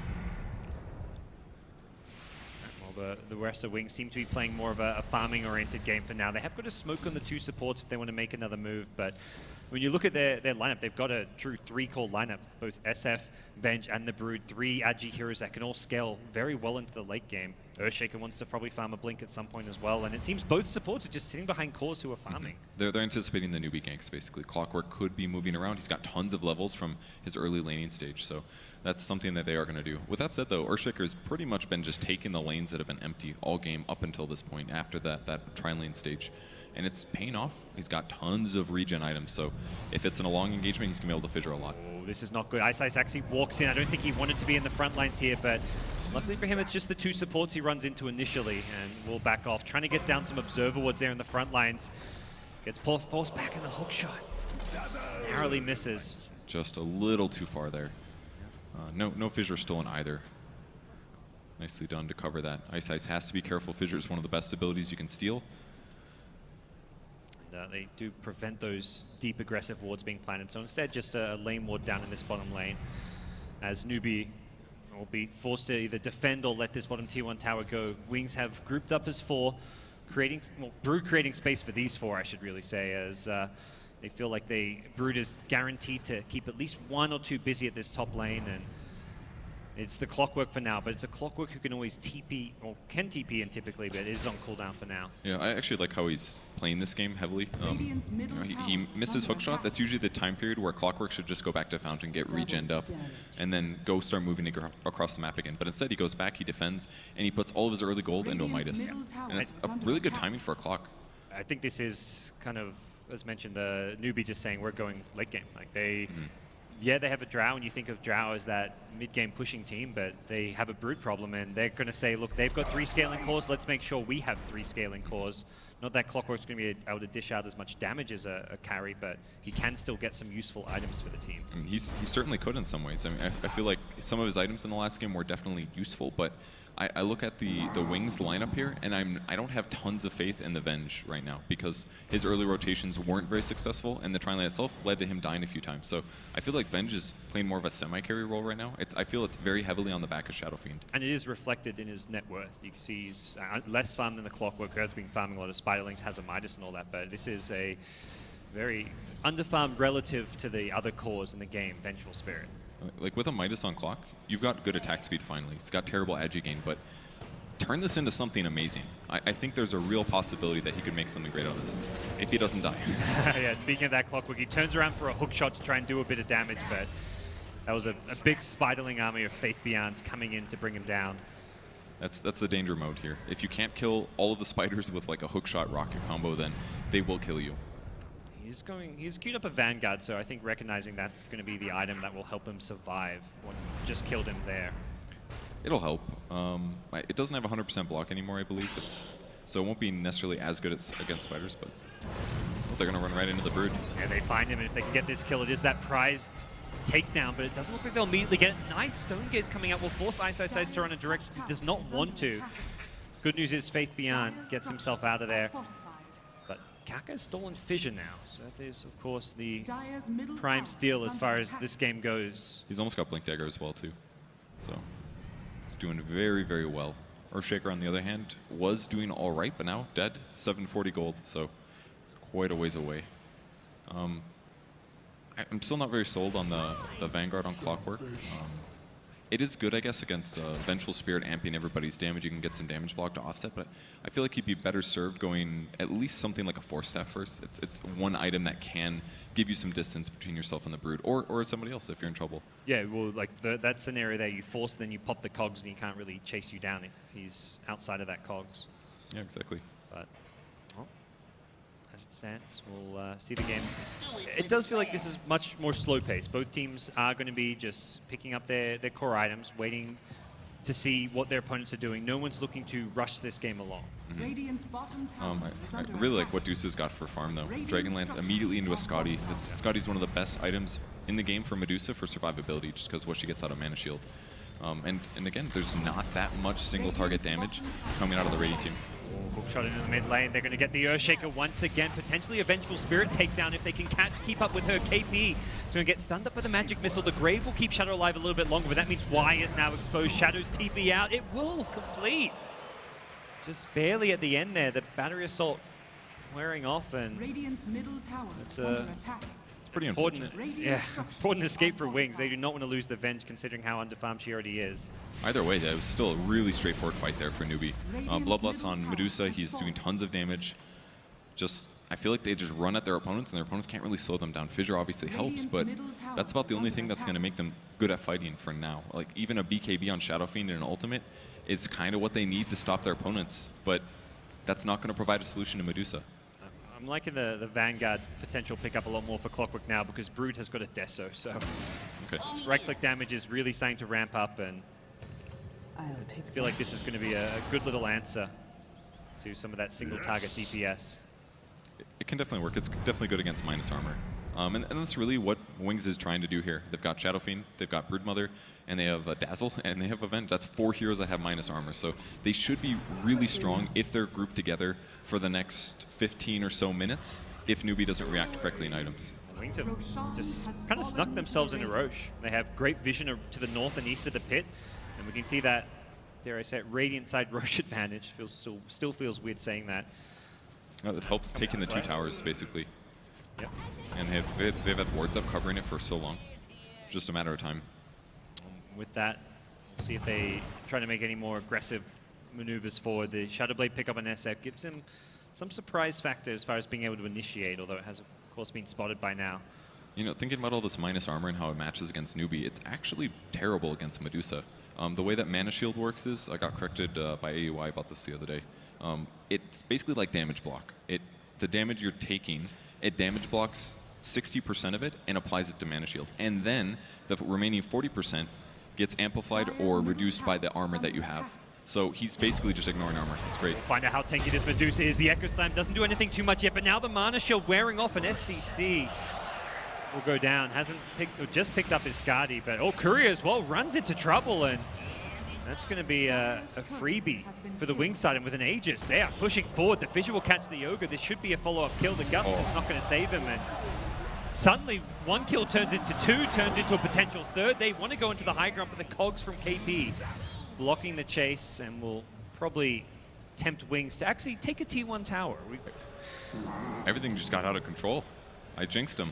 Well, the rest of Wings seem to be playing more of a farming-oriented game for now. They have got a smoke on the 2 supports if they want to make another move, but when you look at their lineup, they've got a true 3-core lineup, both SF, Venge, and the Brood, 3 Agi heroes that can all scale very well into the late game. Earthshaker wants to probably farm a Blink at some point as well, and it seems both supports are just sitting behind cores who are farming. They're anticipating the Newbie ganks, basically. Clockwork could be moving around. He's got tons of levels from his early laning stage, so that's something that they are going to do. With that said, though, Earthshaker's pretty much been just taking the lanes that have been empty all game up until this point, after that tri-lane stage. And it's paying off. He's got tons of regen items, so if it's in a long engagement, he's going to be able to fissure a lot. Oh, this is not good. Ice actually walks in. I don't think he wanted to be in the front lines here, but luckily for him, it's just the 2 supports he runs into initially, and will back off. Trying to get down some Observer wards there in the front lines. Gets forced back in the hook shot. Narrowly misses. Just a little too far there. No Fissure stolen either. Nicely done to cover that. Ice has to be careful. Fissure is one of the best abilities you can steal. They do prevent those deep aggressive wards being planted. So instead, just a lane ward down in this bottom lane, as Newbie will be forced to either defend or let this bottom tier 1 tower go. Wings have grouped up as 4, Brood creating space for these 4, I should really say, as they feel like Brood is guaranteed to keep at least 1 or 2 busy at this top lane, and it's the Clockwork for now, but it's a Clockwork who can always TP, or can TP in typically, but is on cooldown for now. Yeah, I actually like how he's playing this game heavily. He misses hookshot. That's usually the time period where Clockwork should just go back to Fountain, get regened up, and then go start moving across the map again. But instead, he goes back, he defends, and he puts all of his early gold into a Midas. And it's a really good timing for a Clock. I think this is kind of, as mentioned, the Newbie just saying we're going late game. Like yeah, they have a Drow, and you think of Drow as that mid-game pushing team, but they have a Brood problem, and they're going to say, look, they've got 3 scaling cores, let's make sure we have 3 scaling cores. Not that Clockwork's going to be able to dish out as much damage as a carry, but he can still get some useful items for the team. I mean, he certainly could in some ways. I mean, I feel like some of his items in the last game were definitely useful, but I look at the Wings lineup here, and I don't have tons of faith in the Venge right now because his early rotations weren't very successful, and the Tri-Lane itself led to him dying a few times. So I feel like Venge is playing more of a semi-carry role right now. I feel it's very heavily on the back of Shadow Fiend. And it is reflected in his net worth. You can see he's less farmed than the Clockwork, who has been farming a lot of Spiderlings, has a Midas and all that, but this is a very underfarmed relative to the other cores in the game, Vengeful Spirit. Like with a Midas on clock, you've got good attack speed finally. It's got terrible agi gain, but turn this into something amazing. I think there's a real possibility that he could make something great out of this, if he doesn't die. Yeah, speaking of that Clockwork, he turns around for a hook shot to try and do a bit of damage, but that was a big Spiderling army of Faith Beyonds coming in to bring him down. That's the danger mode here. If you can't kill all of the spiders with like a hook shot rocket combo, then they will kill you. He's queued up a Vanguard, so I think recognizing that's going to be the item that will help him survive what just killed him there. It'll help. It doesn't have 100% block anymore, I believe. So it won't be necessarily as good against spiders, but they're going to run right into the Brood. Yeah, they find him, and if they can get this kill, it is that prized takedown, but it doesn't look like they'll immediately get it. Nice Stone Gaze coming out will force Ice to run a direction he does not want to. Good news is Faith Beyond gets himself out of there. But Kaka has stolen Fissure now, so that is, of course, the prime steal as far as this game goes. He's almost got Blink Dagger as well, too. So he's doing very, very well. Earthshaker, on the other hand, was doing all right, but now dead. 740 gold, so it's quite a ways away. I'm still not very sold on the Vanguard on Clockwork. It is good, I guess, against Vengeful Spirit amping everybody's damage. You can get some damage block to offset, but I feel like he'd be better served going at least something like a Force Staff first. It's one item that can give you some distance between yourself and the Brood, or somebody else if you're in trouble. Yeah, well, like that scenario there, you force, then you pop the cogs, and he can't really chase you down if he's outside of that cogs. Yeah, exactly. But well, as it stands, we'll see the game. It does feel like this is much more slow paced. Both teams are going to be just picking up their core items, waiting to see what their opponents are doing. No one's looking to rush this game along. I really like what Deuce's got for farm, though. Dragonlance immediately into a Scotty. Scotty's one of the best items in the game for Medusa for survivability, just because what she gets out of Mana Shield. And again, there's not that much single target damage coming out of the Radiant team. Hook shot into the mid lane. They're going to get the Earthshaker once again. Potentially a Vengeful Spirit takedown if they can keep up with her KP. She's going to get stunned up by the Magic Missile. The Grave will keep Shadow alive a little bit longer, but that means Y is now exposed. Shadow's TP out. It will complete. Just barely at the end there. The Battery Assault wearing off, and it's pretty important. Yeah, important escape for Wings. They do not want to lose the Venge, considering how underfarmed she already is. Either way, it was still a really straightforward fight there for Newbie. Bloodlust on Medusa, he's doing tons of damage. I feel like they just run at their opponents, and their opponents can't really slow them down. Fissure obviously helps, but that's about the only thing that's going to make them good at fighting for now. Like, even a BKB on Shadow Fiend and an ultimate is kind of what they need to stop their opponents, but that's not going to provide a solution to Medusa. I'm liking the Vanguard potential pickup a lot more for Clockwork now, because Brood has got a Deso, so right-click damage is really starting to ramp up, and I feel like this is going to be a good little answer to some of that single-target DPS. It can definitely work. It's definitely good against minus armor. And that's really what Wings is trying to do here. They've got Shadow Fiend, they've got Broodmother, and they have Dazzle, and they have Avenge. That's 4 heroes that have minus armor, so they should be really strong if they're grouped together for the next 15 or so minutes, if Newbie doesn't react correctly in items. Wings have just kind of snuck themselves into Roche. They have great vision to the north and east of the pit, and we can see that, dare I say it, Radiant side Roche advantage. Still feels weird saying that. It helps taking the 2 towers, basically. Yep. And they've had wards up covering it for so long. Just a matter of time. With that, we'll see if they try to make any more aggressive maneuvers forward. The Shadowblade pickup on SF gives him some surprise factor as far as being able to initiate, although it has, of course, been spotted by now. You know, thinking about all this minus armor and how it matches against Newbie, it's actually terrible against Medusa. The way that Mana Shield works is, I got corrected by AUI about this the other day. It's basically like damage block. The damage you're taking, it damage blocks 60% of it and applies it to Mana Shield. And then the remaining 40% gets amplified or reduced by the armor that you have. So he's basically just ignoring armor. It's great. Find out how tanky this Medusa is. The Echo Slam doesn't do anything too much yet, but now the Mana Shield wearing off an SCC will go down. Hasn't picked, or just picked up his Skadi, but Courier as well runs into trouble, and that's going to be a freebie for the wing side. And with an Aegis, they are pushing forward. The Fissure will catch the Ogre. This should be a follow-up kill. The Gust is not going to save him, and suddenly one kill turns into two, turns into a potential third. They want to go into the high ground, but the Cogs from KP blocking the chase and will probably tempt Wings to actually take a T1 tower. Everything just got out of control. I jinxed him.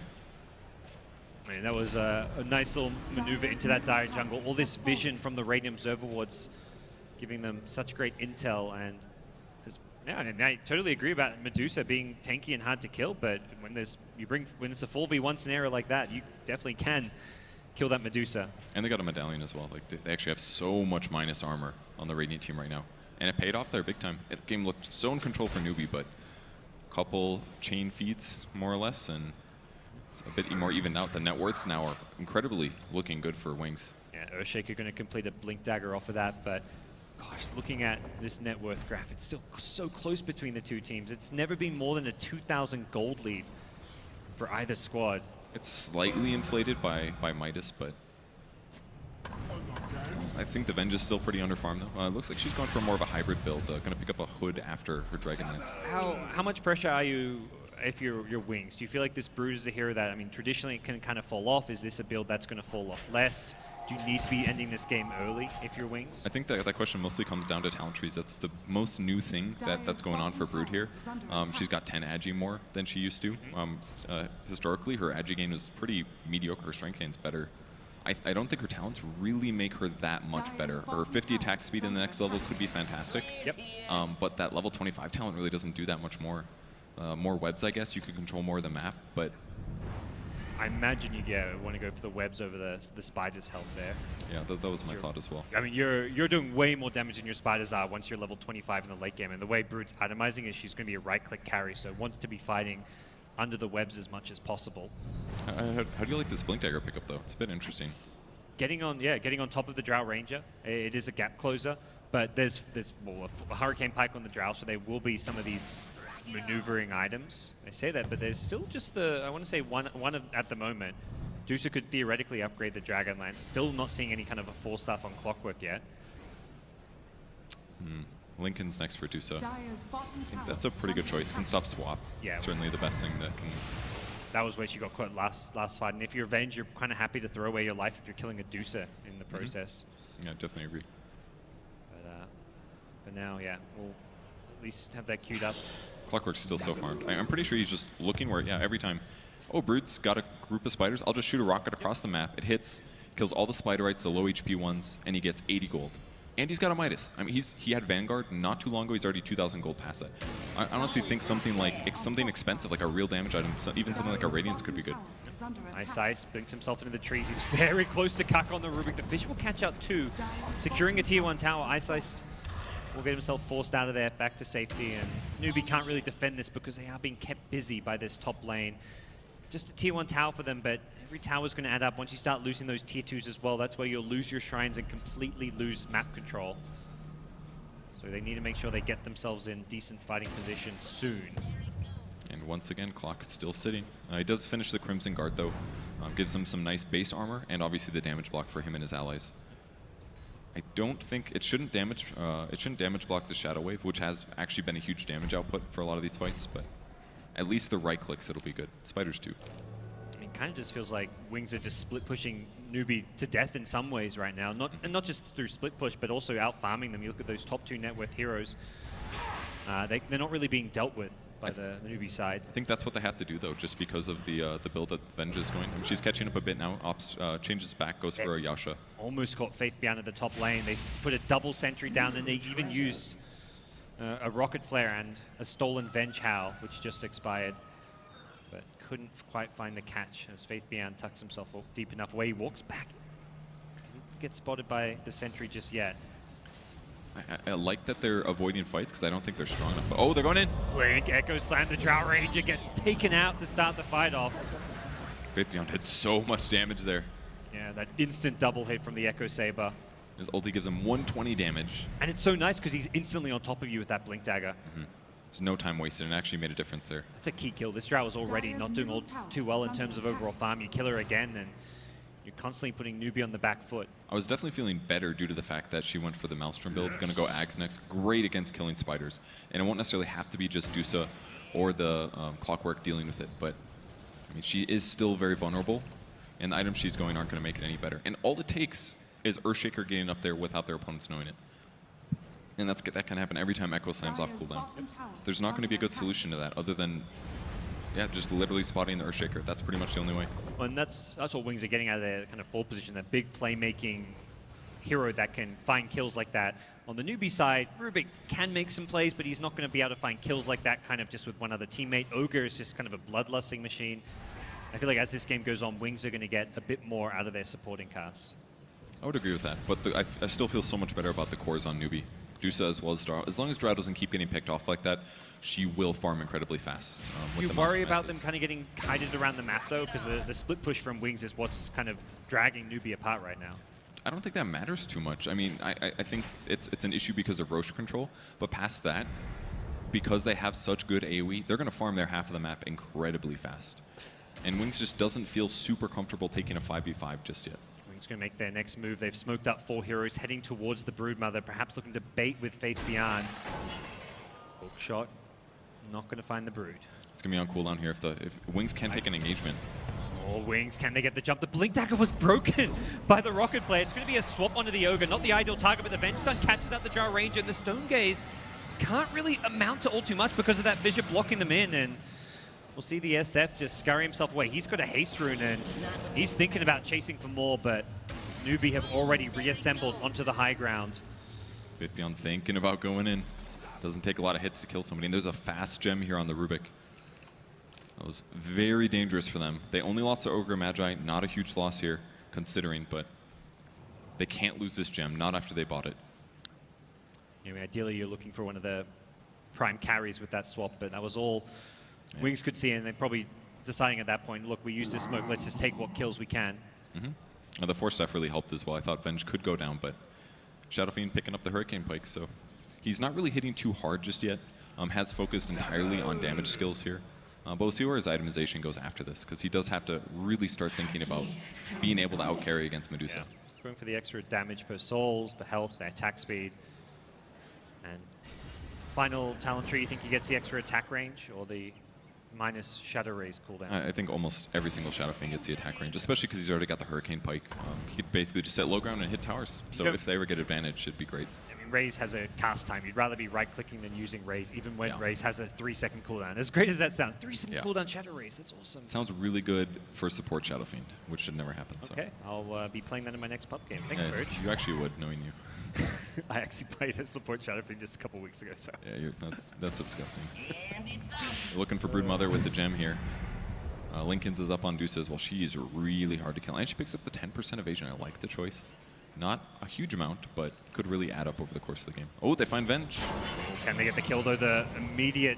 And that was a nice little maneuver into that dire jungle. All this vision from the Radiant Observer Wards giving them such great intel. And yeah, and I totally agree about Medusa being tanky and hard to kill, but when it's a 4v1 scenario like that, you definitely can kill that Medusa. And they got a medallion as well. Like they actually have so much minus armor on the Radiant team right now. And it paid off there big time. The game looked so in control for Newbie, but a couple chain feeds more or less, and it's a bit more evened out. The net worths now are incredibly looking good for Wings. Yeah, Earthshaker going to complete a Blink Dagger off of that, but gosh, looking at this net worth graph, it's still so close between the two teams. It's never been more than a 2,000 gold lead for either squad. It's slightly inflated by Midas, but I think the Venge is still pretty underfarmed though. It looks like she's going for more of a hybrid build, going to pick up a Hood after her Dragon Lance. How much pressure are you if you're Wings? Do you feel like this Brood is a hero that, I mean, traditionally it can kind of fall off? Is this a build that's going to fall off less? Do you need to be ending this game early if you're Wings? I think that question mostly comes down to talent trees. That's the most new thing that's going on for Brood here. She's got 10 Agi more than she used to. Historically, her Agi gain was pretty mediocre. Her strength gain's better. I don't think her talents really make her that much better. Her 50 attack speed in the next level could be fantastic. Yep. But that level 25 talent really doesn't do that much more. More webs, I guess. You could control more of the map, but I imagine you want to go for the webs over the Spider's health there. Yeah, that was my thought as well. I mean, you're doing way more damage than your Spiders are once you're level 25 in the late game. And the way Brood's itemizing is she's going to be a right-click carry, so wants to be fighting under the webs as much as possible. How do you like this Blink Dagger pickup, though? It's a bit interesting. Getting on top of the Drow Ranger. It is a gap closer, but there's a Hurricane Pike on the Drow, so there will be some of these maneuvering items. I say that, but there's still just I want to say one at the moment. Dusa could theoretically upgrade the Dragon Lance. Still not seeing any kind of a 4-staff on Clockwork yet. Lincoln's next for Dusa. I think that's a pretty good choice. Can stop swap. Yeah. Certainly the best thing that can. That was where she got caught last fight. And if you're Venge, you're kind of happy to throw away your life if you're killing a Dusa in the process. Yeah, definitely agree. But now, yeah, we'll at least have that queued up. Clockwork's still so farmed. I'm pretty sure he's just looking where, every time. Oh, Brood's got a group of spiders. I'll just shoot a rocket across the map. It hits, kills all the Spiderites, the low HP ones, and he gets 80 gold. And he's got a Midas. I mean, he had Vanguard not too long ago. He's already 2,000 gold past that. I honestly think something like something expensive, like a real damage item, even something like a Radiance could be good. Ice blinks himself into the trees. He's very close to Cuck on the Rubik. The Fish will catch out too. Securing a tier 1 tower. Ice will get himself forced out of there, back to safety, and Newbie can't really defend this because they are being kept busy by this top lane. Just a tier 1 tower for them, but every tower is going to add up. Once you start losing those tier 2s as well, that's where you'll lose your shrines and completely lose map control. So they need to make sure they get themselves in decent fighting position soon. And once again, Clock is still sitting. He does finish the Crimson Guard though. Gives him some nice base armor and obviously the damage block for him and his allies. I don't think it shouldn't damage block the Shadow Wave, which has actually been a huge damage output for a lot of these fights, but at least the right clicks, it'll be good. Spiders too. I mean, kind of just feels like Wings are just split pushing Newbie to death in some ways right now. Not just through split push, but also out farming them. You look at those top 2 net worth heroes. They're not really being dealt with by the Newbie side. I think that's what they have to do though, just because of the build that Venge is going. I mean, she's catching up a bit now. Ops changes back, goes for a Yasha. Almost caught Faith Beyond at the top lane. They put a double sentry down, and they even used a Rocket Flare and a stolen Venge Howl, which just expired. But couldn't quite find the catch as Faith Beyond tucks himself deep enough away. He walks back. Didn't get spotted by the sentry just yet. I like that they're avoiding fights because I don't think they're strong enough. Oh, they're going in. Blink, Echo Slam, the Drow Ranger gets taken out to start the fight off. Faith Beyond did so much damage there. Yeah, that instant double hit from the Echo Saber. His ulti gives him 120 damage. And it's so nice because he's instantly on top of you with that Blink Dagger. There's no time wasted, and actually made a difference there. That's a key kill. This Drow is already not doing too well in terms of overall farm. You kill her again, and you're constantly putting Newbie on the back foot. I was definitely feeling better due to the fact that she went for the Maelstrom build. Going to go Ags next. Great against killing spiders. And it won't necessarily have to be just Dusa or the Clockwork dealing with it, but I mean, she is still very vulnerable, and the items she's going aren't going to make it any better. And all it takes is Earthshaker getting up there without their opponents knowing it. And that can happen every time Echo slams off cooldown. There's not going to be a good solution to that other than, yeah, just literally spotting the Earthshaker. That's pretty much the only way. Well, and that's what Wings are getting out of their kind of full position, that big playmaking hero that can find kills like that. On the Newbie side, Rubik can make some plays, but he's not going to be able to find kills like that kind of just with one other teammate. Ogre is just kind of a bloodlusting machine. I feel like as this game goes on, Wings are going to get a bit more out of their supporting cast. I would agree with that, but I still feel so much better about the cores on Newbie. Dusa as well as Drow. As long as Drow doesn't keep getting picked off like that, she will farm incredibly fast. You worry about them kind of getting kited around the map, though, because the split push from Wings is what's kind of dragging Newbie apart right now. I don't think that matters too much. I mean, I think it's an issue because of Roche control, but past that, because they have such good AoE, they're going to farm their half of the map incredibly fast. And Wings just doesn't feel super comfortable taking a 5v5 just yet. Wings going to make their next move. They've smoked up 4 heroes heading towards the Broodmother, perhaps looking to bait with Faith Beyond. Hook shot, not going to find the Brood. It's going to be on cooldown here if Wings can take an engagement. Oh, Wings, can they get the jump? The Blink Dagger was broken by the Rocket Player. It's going to be a swap onto the Ogre. Not the ideal target, but the Venge Sun catches out the Drow Ranger, and the Stone Gaze can't really amount to all too much because of that Vision blocking them in, and we'll see the SF just scurry himself away. He's got a haste rune, and he's thinking about chasing for more, but Newbie have already reassembled onto the high ground. Faith Beyond thinking about going in. Doesn't take a lot of hits to kill somebody, and there's a fast gem here on the Rubik. That was very dangerous for them. They only lost to Ogre Magi, not a huge loss here, considering, but they can't lose this gem, not after they bought it. Anyway, ideally you're looking for one of the prime carries with that swap, but that was all Wings could see, and they're probably deciding at that point, look, we use this smoke, let's just take what kills we can. The Force Staff really helped as well. I thought Venge could go down, but Shadow Fiend picking up the Hurricane Pike, so he's not really hitting too hard just yet. Has focused entirely on damage skills here. But we'll see where his itemization goes after this, because he does have to really start thinking about being able to outcarry against Medusa. Yeah. Going for the extra damage per souls, the health, the attack speed. And final talent tree, you think he gets the extra attack range or the minus Shadow Rays cooldown? I think almost every single Shadow Fiend gets the attack range, especially because he's already got the Hurricane Pike. He could basically just set low ground and hit towers. So if they ever get advantage, it'd be great. I mean, Raze has a cast time. You'd rather be right-clicking than using Raze, even when Raze has a 3-second cooldown. As great as that sounds, 3-second cooldown Shadow Raze, that's awesome. Sounds really good for support Shadow Fiend, which should never happen. Okay, so I'll be playing that in my next pub game. Thanks, Burge. You actually would, knowing you. I actually played a support Shadow Fiend just a couple weeks ago. So. Yeah, that's disgusting. We're looking for Broodmother with the gem here. Lincoln's is up on Dusa as well. She's really hard to kill. And she picks up the 10% evasion. I like the choice. Not a huge amount, but could really add up over the course of the game. Oh, they find Venge. Can they get the kill, though? The immediate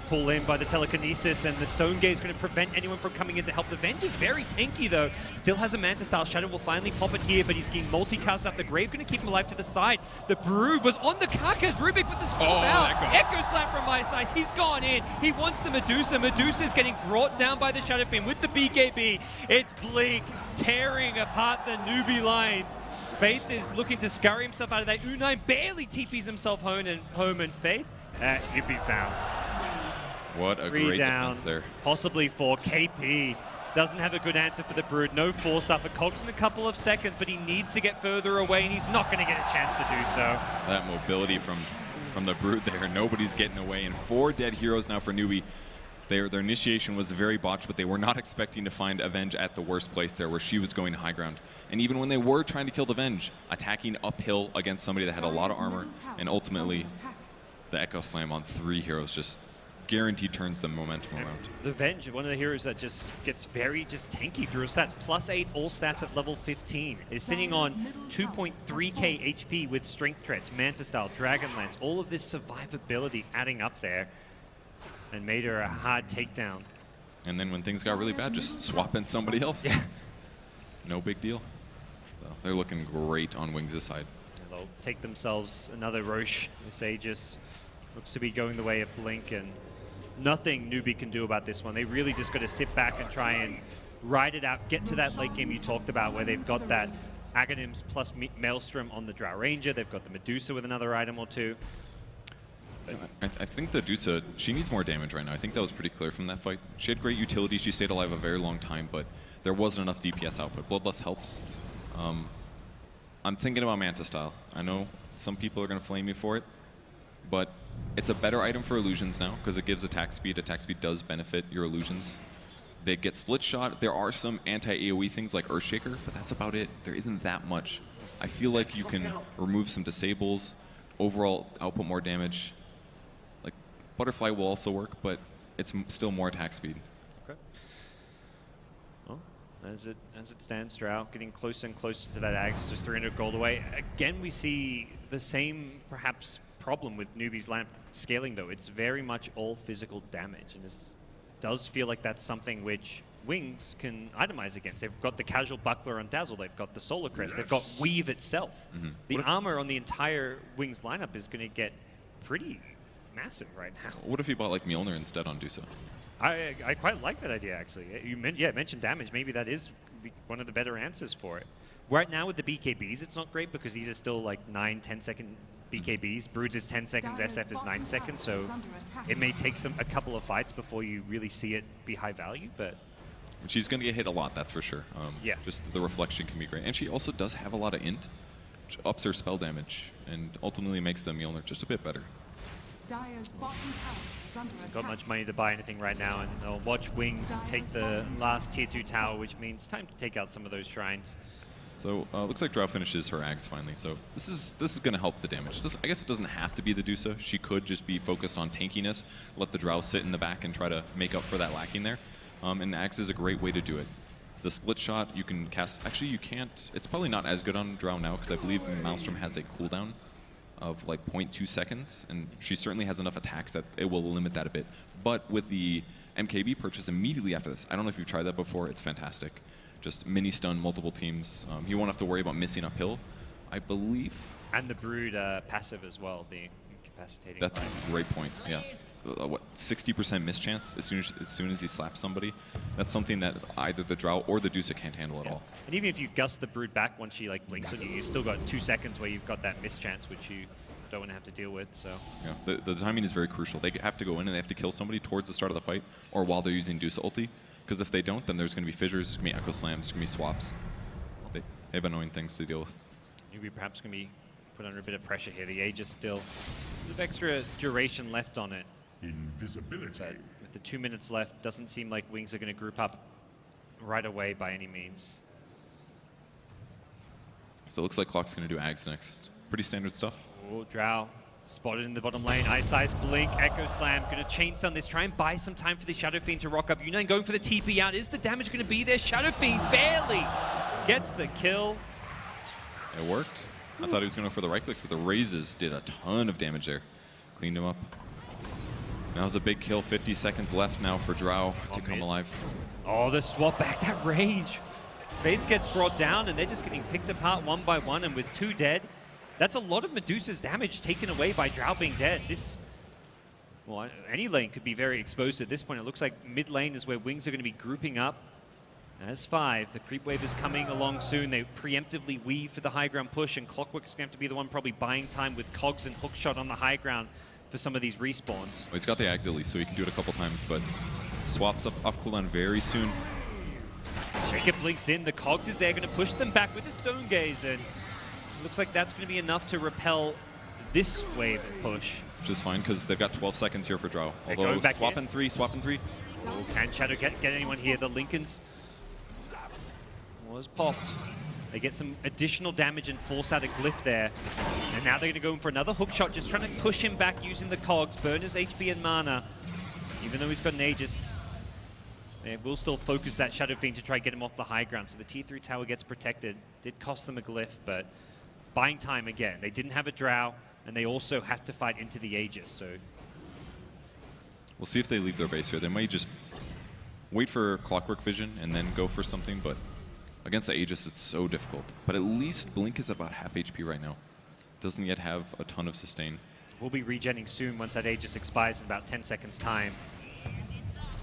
pull in by the telekinesis, and the Stone Gaze is going to prevent anyone from coming in to help. The Venge is very tanky, though. Still has a Manta Style. Shadow will finally pop it here, but he's getting multicast up the Grave. Going to keep him alive to the side. The Brood was on the Carcass. Rubik with the swap out. Echo Slam from my side. He's gone in. He wants the Medusa. Medusa's getting brought down by the Shadow Fiend with the BKB. It's Blink tearing apart the Newbie lines. Faith is looking to scurry himself out of that. Unai barely TPs himself home, and Faith, you'd be found. What a great defense there. Possibly 4. KP doesn't have a good answer for the Brood. No Force Staff. It cogs in a couple of seconds, but he needs to get further away, and he's not going to get a chance to do so. That mobility from the Brood there. Nobody's getting away, and 4 dead heroes now for Newbie. Their initiation was very botched, but they were not expecting to find Avenge at the worst place there, where she was going to high ground. And even when they were trying to kill the Venge, attacking uphill against somebody that had a lot of armor, and ultimately the Echo Slam on 3 heroes just guaranteed turns the momentum around. The Venge, one of the heroes that just gets very tanky through his stats. +8 all stats at level 15. Is sitting on 2.3k HP with Strength Threats, Manta Style, Dragon Lance, all of this survivability adding up there, and made her a hard takedown. And then when things got really bad, just swap in somebody else. Yeah. No big deal. So they're looking great on Wings' side. They'll take themselves another Roche. This Aegis looks to be going the way of Blink, and nothing Newbie can do about this one. They really just got to sit back and try and ride it out, get to that late game you talked about where they've got that Aghanims plus Maelstrom on the Drow Ranger. They've got the Medusa with another item or two. I think the Medusa, she needs more damage right now. I think that was pretty clear from that fight. She had great utility. She stayed alive a very long time, but there wasn't enough DPS output. Bloodlust helps. I'm thinking about Manta Style. I know some people are going to flame me for it, but it's a better item for illusions now because it gives attack speed. Attack speed does benefit your illusions. They get split shot. There are some anti-AoE things like Earthshaker, but that's about it. There isn't that much. I feel like you can remove some disables, overall output more damage. Like Butterfly will also work, but it's still more attack speed. Okay. Well, as it stands, Drow getting closer and closer to that Axe, just 300 gold away. Again, we see the same perhaps problem with Newbie's Lamp scaling, though. It's very much all physical damage, and it does feel like that's something which Wings can itemize against. They've got the casual buckler on Dazzle, they've got the Solar Crest, they've got Weave itself. The armor on the entire Wings lineup is going to get pretty massive right now. What if you bought like Mjolnir instead on Dusa? I quite like that idea, actually. You mentioned damage. Maybe that is one of the better answers for it. Right now with the BKBs, it's not great because these are still like 9-10 second BKBs. Broods is 10 seconds, SF is 9 seconds, so it may take a couple of fights before you really see it be high value, but... She's going to get hit a lot, that's for sure. Yeah. Just the reflection can be great. And she also does have a lot of int, which ups her spell damage and ultimately makes the Mjolnir just a bit better. Hasn't got much money to buy anything right now, and they'll watch Wings take the last tier 2 tower, which means time to take out some of those shrines. So looks like Drow finishes her Axe finally. So this is going to help the damage. I guess it doesn't have to be the Dusa. She could just be focused on tankiness, let the Drow sit in the back and try to make up for that lacking there. And Axe is a great way to do it. The split shot you can cast. Actually, you can't. It's probably not as good on Drow now because I believe Maelstrom has a cooldown of like 0.2 seconds, and she certainly has enough attacks that it will limit that a bit. But with the MKB purchase immediately after this, I don't know if you've tried that before. It's fantastic. Just mini stun multiple teams. You won't have to worry about missing uphill, I believe. And the Brood passive as well, the incapacitating. That's a great point. Yeah, what 60% miss chance as soon as he slaps somebody. That's something that either the Drow or the Dusa can't handle at all. And even if you gust the Brood back once she like blinks on you, you've still got 2 seconds where you've got that miss chance, which you don't want to have to deal with. So yeah, the timing is very crucial. They have to go in and they have to kill somebody towards the start of the fight or while they're using Dusa ulti. Because if they don't, then there's going to be fissures, there's going to be echo slams, there's going to be swaps. They have annoying things to deal with. Newbie perhaps going to be put under a bit of pressure here. The Aegis still with extra duration left on it. Invisibility. But with the 2 minutes left, doesn't seem like Wings are going to group up right away by any means. So it looks like Clock's going to do Ags next. Pretty standard stuff. Oh, Drow spotted in the bottom lane. Ice Ice, Blink, Echo Slam. Going to chain stun this. Try and buy some time for the Shadow Fiend to rock up. Yunnan going for the TP out. Is the damage going to be there? Shadow Fiend barely gets the kill. It worked. I thought he was going to go for the right clicks, but the raises did a ton of damage there. Cleaned him up. That was a big kill. 50 seconds left now for Drow to come alive. Oh, the swap back. That rage. Faith gets brought down, and they're just getting picked apart one by one, and with 2 dead, that's a lot of Medusa's damage taken away by Drow being dead. Well, any lane could be very exposed at this point. It looks like mid lane is where Wings are going to be grouping up. As 5, the creep wave is coming along soon. They preemptively weave for the high ground push, and Clockwork is going to have to be the one probably buying time with Cogs and Hookshot on the high ground for some of these respawns. Well, he's got the Ags at least, so he can do it a couple times, but swaps up off cooldown very soon. Shaker blinks in. The Cogs is there, going to push them back with the Stone Gaze, and looks like that's going to be enough to repel this wave push. Which is fine, because they've got 12 seconds here for Drow. Although swap in 3. Oh, can Shadow get anyone here? The Lincolns was popped. They get some additional damage and force out a glyph there. And now they're going to go in for another hook shot, just trying to push him back using the Cogs. Burn his HP and mana, even though he's got an Aegis. They will still focus that Shadow Fiend to try and get him off the high ground. So the tier 3 tower gets protected. Did cost them a glyph, but buying time again. They didn't have a Drow, and they also have to fight into the Aegis. So we'll see if they leave their base here. They might just wait for Clockwork Vision and then go for something, but against the Aegis, it's so difficult. But at least Blink is at about half HP right now. Doesn't yet have a ton of sustain. We'll be regenning soon once that Aegis expires in about 10 seconds time.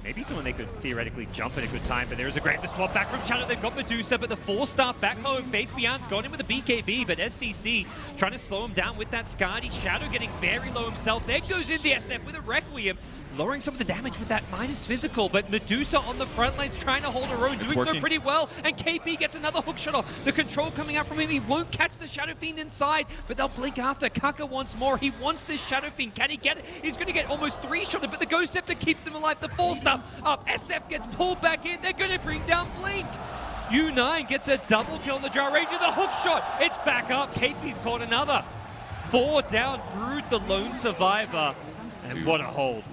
Maybe someone they could theoretically jump at a good time, but there's a great swap back from Shadow. They've got Medusa, but the 4-star back home. Faith Beyond's gone in with a BKB, but SCC trying to slow him down with that Skadi. Shadow getting very low himself. There goes in the SF with a Requiem, lowering some of the damage with that minus physical, but Medusa on the front lane's trying to hold her own, doing so pretty well, and KP gets another hook shot off. The control coming out from him, he won't catch the Shadow Fiend inside, but they'll blink after. Kaka wants more, he wants this Shadow Fiend, can he get it? He's going to get almost 3-shotted, but the Ghost Scepter keeps him alive, the 4-star up, SF gets pulled back in, they're going to bring down Blink. U9 gets a double kill on the Drow Ranger, the hook shot, it's back up, KP's caught another. 4 down, Brood the lone survivor, and what a hold.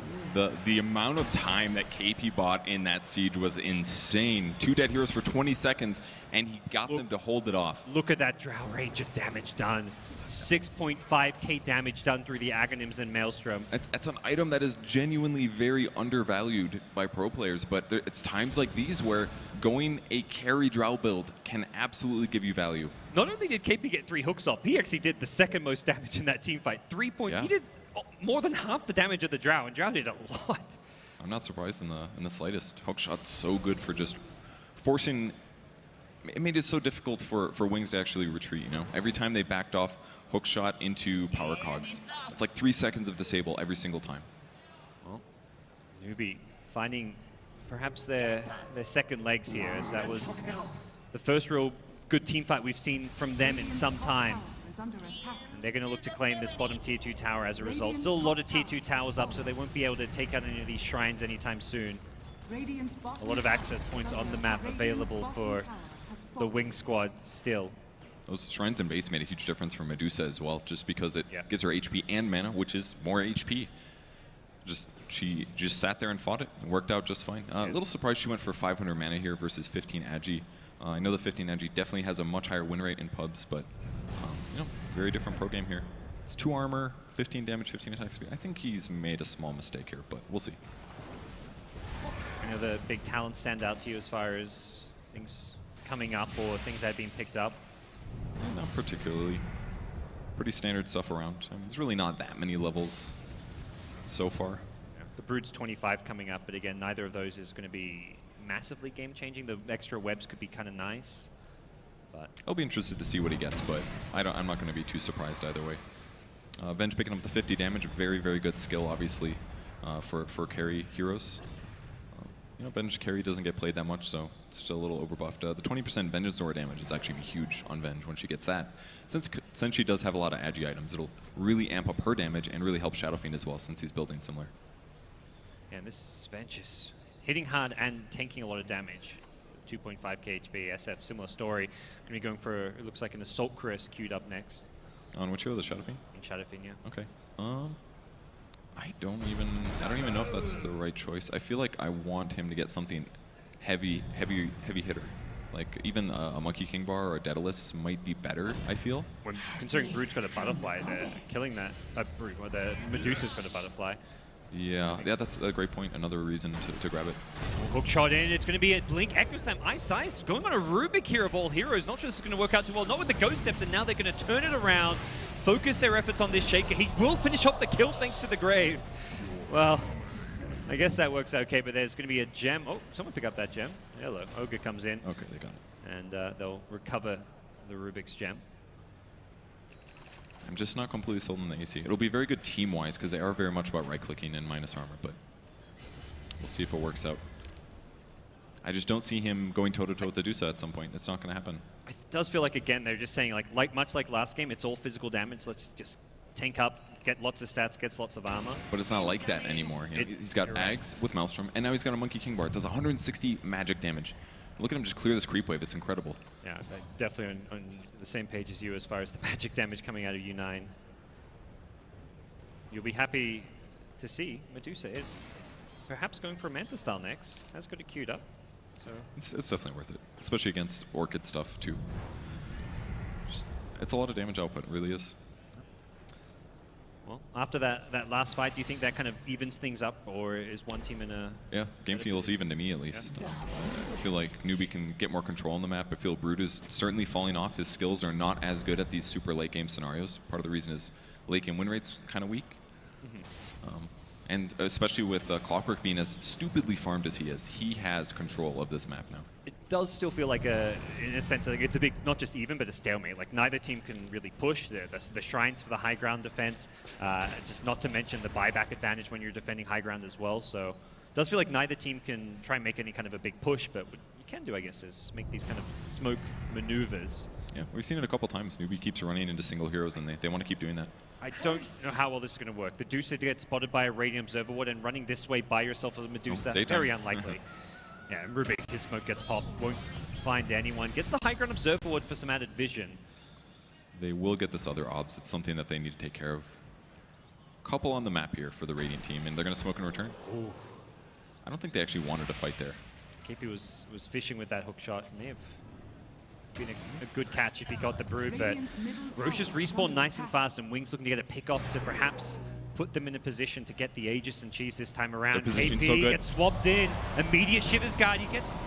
The amount of time that KP bought in that siege was insane. 2 dead heroes for 20 seconds, and he got them to hold it off. Look at that Drow Ranger damage done. 6.5k damage done through the Aghanims and Maelstrom. That's an item that is genuinely very undervalued by pro players, but it's times like these where going a carry Drow build can absolutely give you value. Not only did KP get 3 hooks off, he actually did the second most damage in that team fight. 3 points. Yeah. He did more than half the damage of the Drow, and Drow did a lot. I'm not surprised in the slightest. Hookshot's so good for just forcing. It made it so difficult for Wings to actually retreat. You know, every time they backed off Hookshot into power cogs, it's like 3 seconds of disable every single time. Well, Newbie finding perhaps their second legs here, as that was the first real good team fight we've seen from them in some time. And they're going to look to claim this bottom tier 2 tower as a result. Still a lot of tier 2 towers up, so they won't be able to take out any of these shrines anytime soon. A lot of access points on the map available for the Wing squad still. Those shrines and base made a huge difference for Medusa as well, just because it gives her HP and mana, which is more HP. She just sat there and fought it. It worked out just fine. A little surprised she went for 500 mana here versus 15 Agi. I know the 15 Agi definitely has a much higher win rate in pubs, but you know, very different pro game here. It's 2 armor, 15 damage, 15 attack speed. I think he's made a small mistake here, but we'll see. Any other big talents stand out to you as far as things coming up or things that have been picked up? Not particularly. Pretty standard stuff around. I mean, there's really not that many levels so far. Yeah. The Brood's 25 coming up, but again, neither of those is going to be massively game-changing. The extra webs could be kind of nice. But I'll be interested to see what he gets, but I'm not going to be too surprised either way. Venge picking up the 50 damage, very, very good skill, obviously, for carry heroes. You know, Venge carry doesn't get played that much, so it's still a little overbuffed. The 20% Venusaur damage is actually huge on Venge when she gets that. Since she does have a lot of Agi items, it'll really amp up her damage and really help Shadow Fiend as well, since he's building similar. And this Venge is hitting hard and tanking a lot of damage. 2.5k HP, SF, similar story. Going to be going for, it looks like an Assault Chris queued up next. On which hero, the Shadow Fiend? In Shadow Fiend, yeah. Okay. I don't even know if that's the right choice. I feel like I want him to get something heavy hitter. Like even a Monkey King Bar or a Daedalus might be better, I feel. When considering Brood's got a butterfly, they're killing that. Brood, well, the Medusa's got a butterfly. Yeah, that's a great point. Another reason to grab it. Hook shot in. It's going to be a Blink Echo Slam. Ice Ice going on a Rubik here of all heroes. Not sure this is going to work out too well. Not with the Ghost Scepter. Now they're going to turn it around, focus their efforts on this Shaker. He will finish off the kill thanks to the Grave. Well, I guess that works okay, but there's going to be a gem. Oh, someone pick up that gem. Hello. Ogre comes in. Okay, they got it. And they'll recover the Rubik's gem. I'm just not completely sold on the AC. It'll be very good team-wise because they are very much about right-clicking and minus armor, but we'll see if it works out. I just don't see him going toe-to-toe with the Medusa at some point. It's not going to happen. It does feel like, again, they're just saying, like much like last game, it's all physical damage. Let's just tank up, get lots of stats, gets lots of armor. But it's not like that anymore. You know, he's got Ags with Maelstrom, and now he's got a Monkey King Bar. It does 160 magic damage. Look at him just clear this creep wave. It's incredible. Yeah, definitely on the same page as you as far as the magic damage coming out of U9. You'll be happy to see Medusa is perhaps going for a Manta style next. Has got it queued up. So it's definitely worth it, especially against Orchid stuff too. It's a lot of damage output, it really is. Well, after that last fight, do you think that kind of evens things up, or is one team in a... Yeah, game feels even to me, at least. Yeah. I feel like Newbie can get more control on the map. I feel Brood is certainly falling off. His skills are not as good at these super late game scenarios. Part of the reason is late game win rate's kind of weak. And especially with Clockwork being as stupidly farmed as he is, he has control of this map now. It does still feel like in a sense, like it's a big, not just even, but a stalemate. Like neither team can really push. The shrines for the high ground defense, just not to mention the buyback advantage when you're defending high ground as well. So it does feel like neither team can try and make any kind of a big push, but what you can do, I guess, is make these kind of smoke maneuvers. Yeah, we've seen it a couple times. Newbie keeps running into single heroes, and they want to keep doing that. I don't know how well this is going to work. The Medusa gets spotted by a Radiant Observer Ward, and running this way by yourself as a Medusa, very unlikely. Yeah, and Rubik, his smoke gets popped, won't find anyone. Gets the high ground Observer Ward for some added vision. They will get this other obs. It's something that they need to take care of. Couple on the map here for the Radiant team, and they're going to smoke in return. Ooh. I don't think they actually wanted to fight there. KP was fishing with that hook shot. May have been a good catch if he got the Brood, but Roche's respawn nice and fast, and Wings looking to get a pick off to perhaps put them in a position to get the Aegis and Cheese this time around. KP so gets swapped in, immediate Shivers Guard, he gets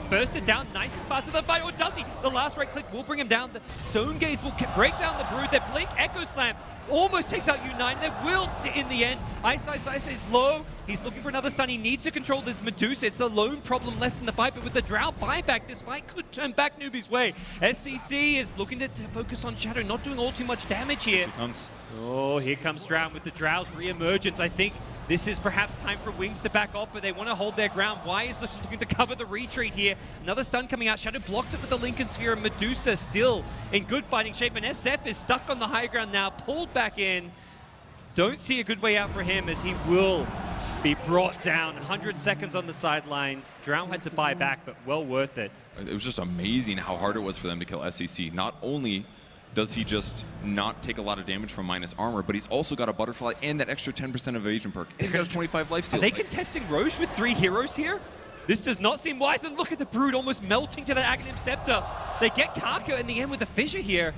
bursted down nice and fast to the fight, or does he? The last right click will bring him down. The Stone Gaze will break down the Brood. Their Blink Echo Slam almost takes out U9. They will in the end. Ice is low. He's looking for another stun. He needs to control this Medusa. It's the lone problem left in the fight, but with the Drow buyback, this fight could turn back Newbie's way. SCC is looking to focus on Shadow, not doing all too much damage here. Here comes. Oh, here comes Drow with the Drow's re-emergence. I think this is perhaps time for Wings to back off, but they want to hold their ground. Why is just looking to cover the retreat here? Another stun coming out. Shadow blocks it with the Lincoln Sphere, and Medusa still in good fighting shape, and SF is stuck on the high ground now, pulled back in. Don't see a good way out for him, as he will be brought down. 100 seconds on the sidelines. Drow had to buy back, but well worth it. It was just amazing how hard it was for them to kill SCC. Not only does he just not take a lot of damage from minus armor, but he's also got a butterfly and that extra 10% evasion perk. He's got a 25 lifesteal. Are they contesting Roche with 3 heroes here? This does not seem wise, and look at the Brood almost melting to that Aghanim Scepter. They get Karka in the end with a fissure here.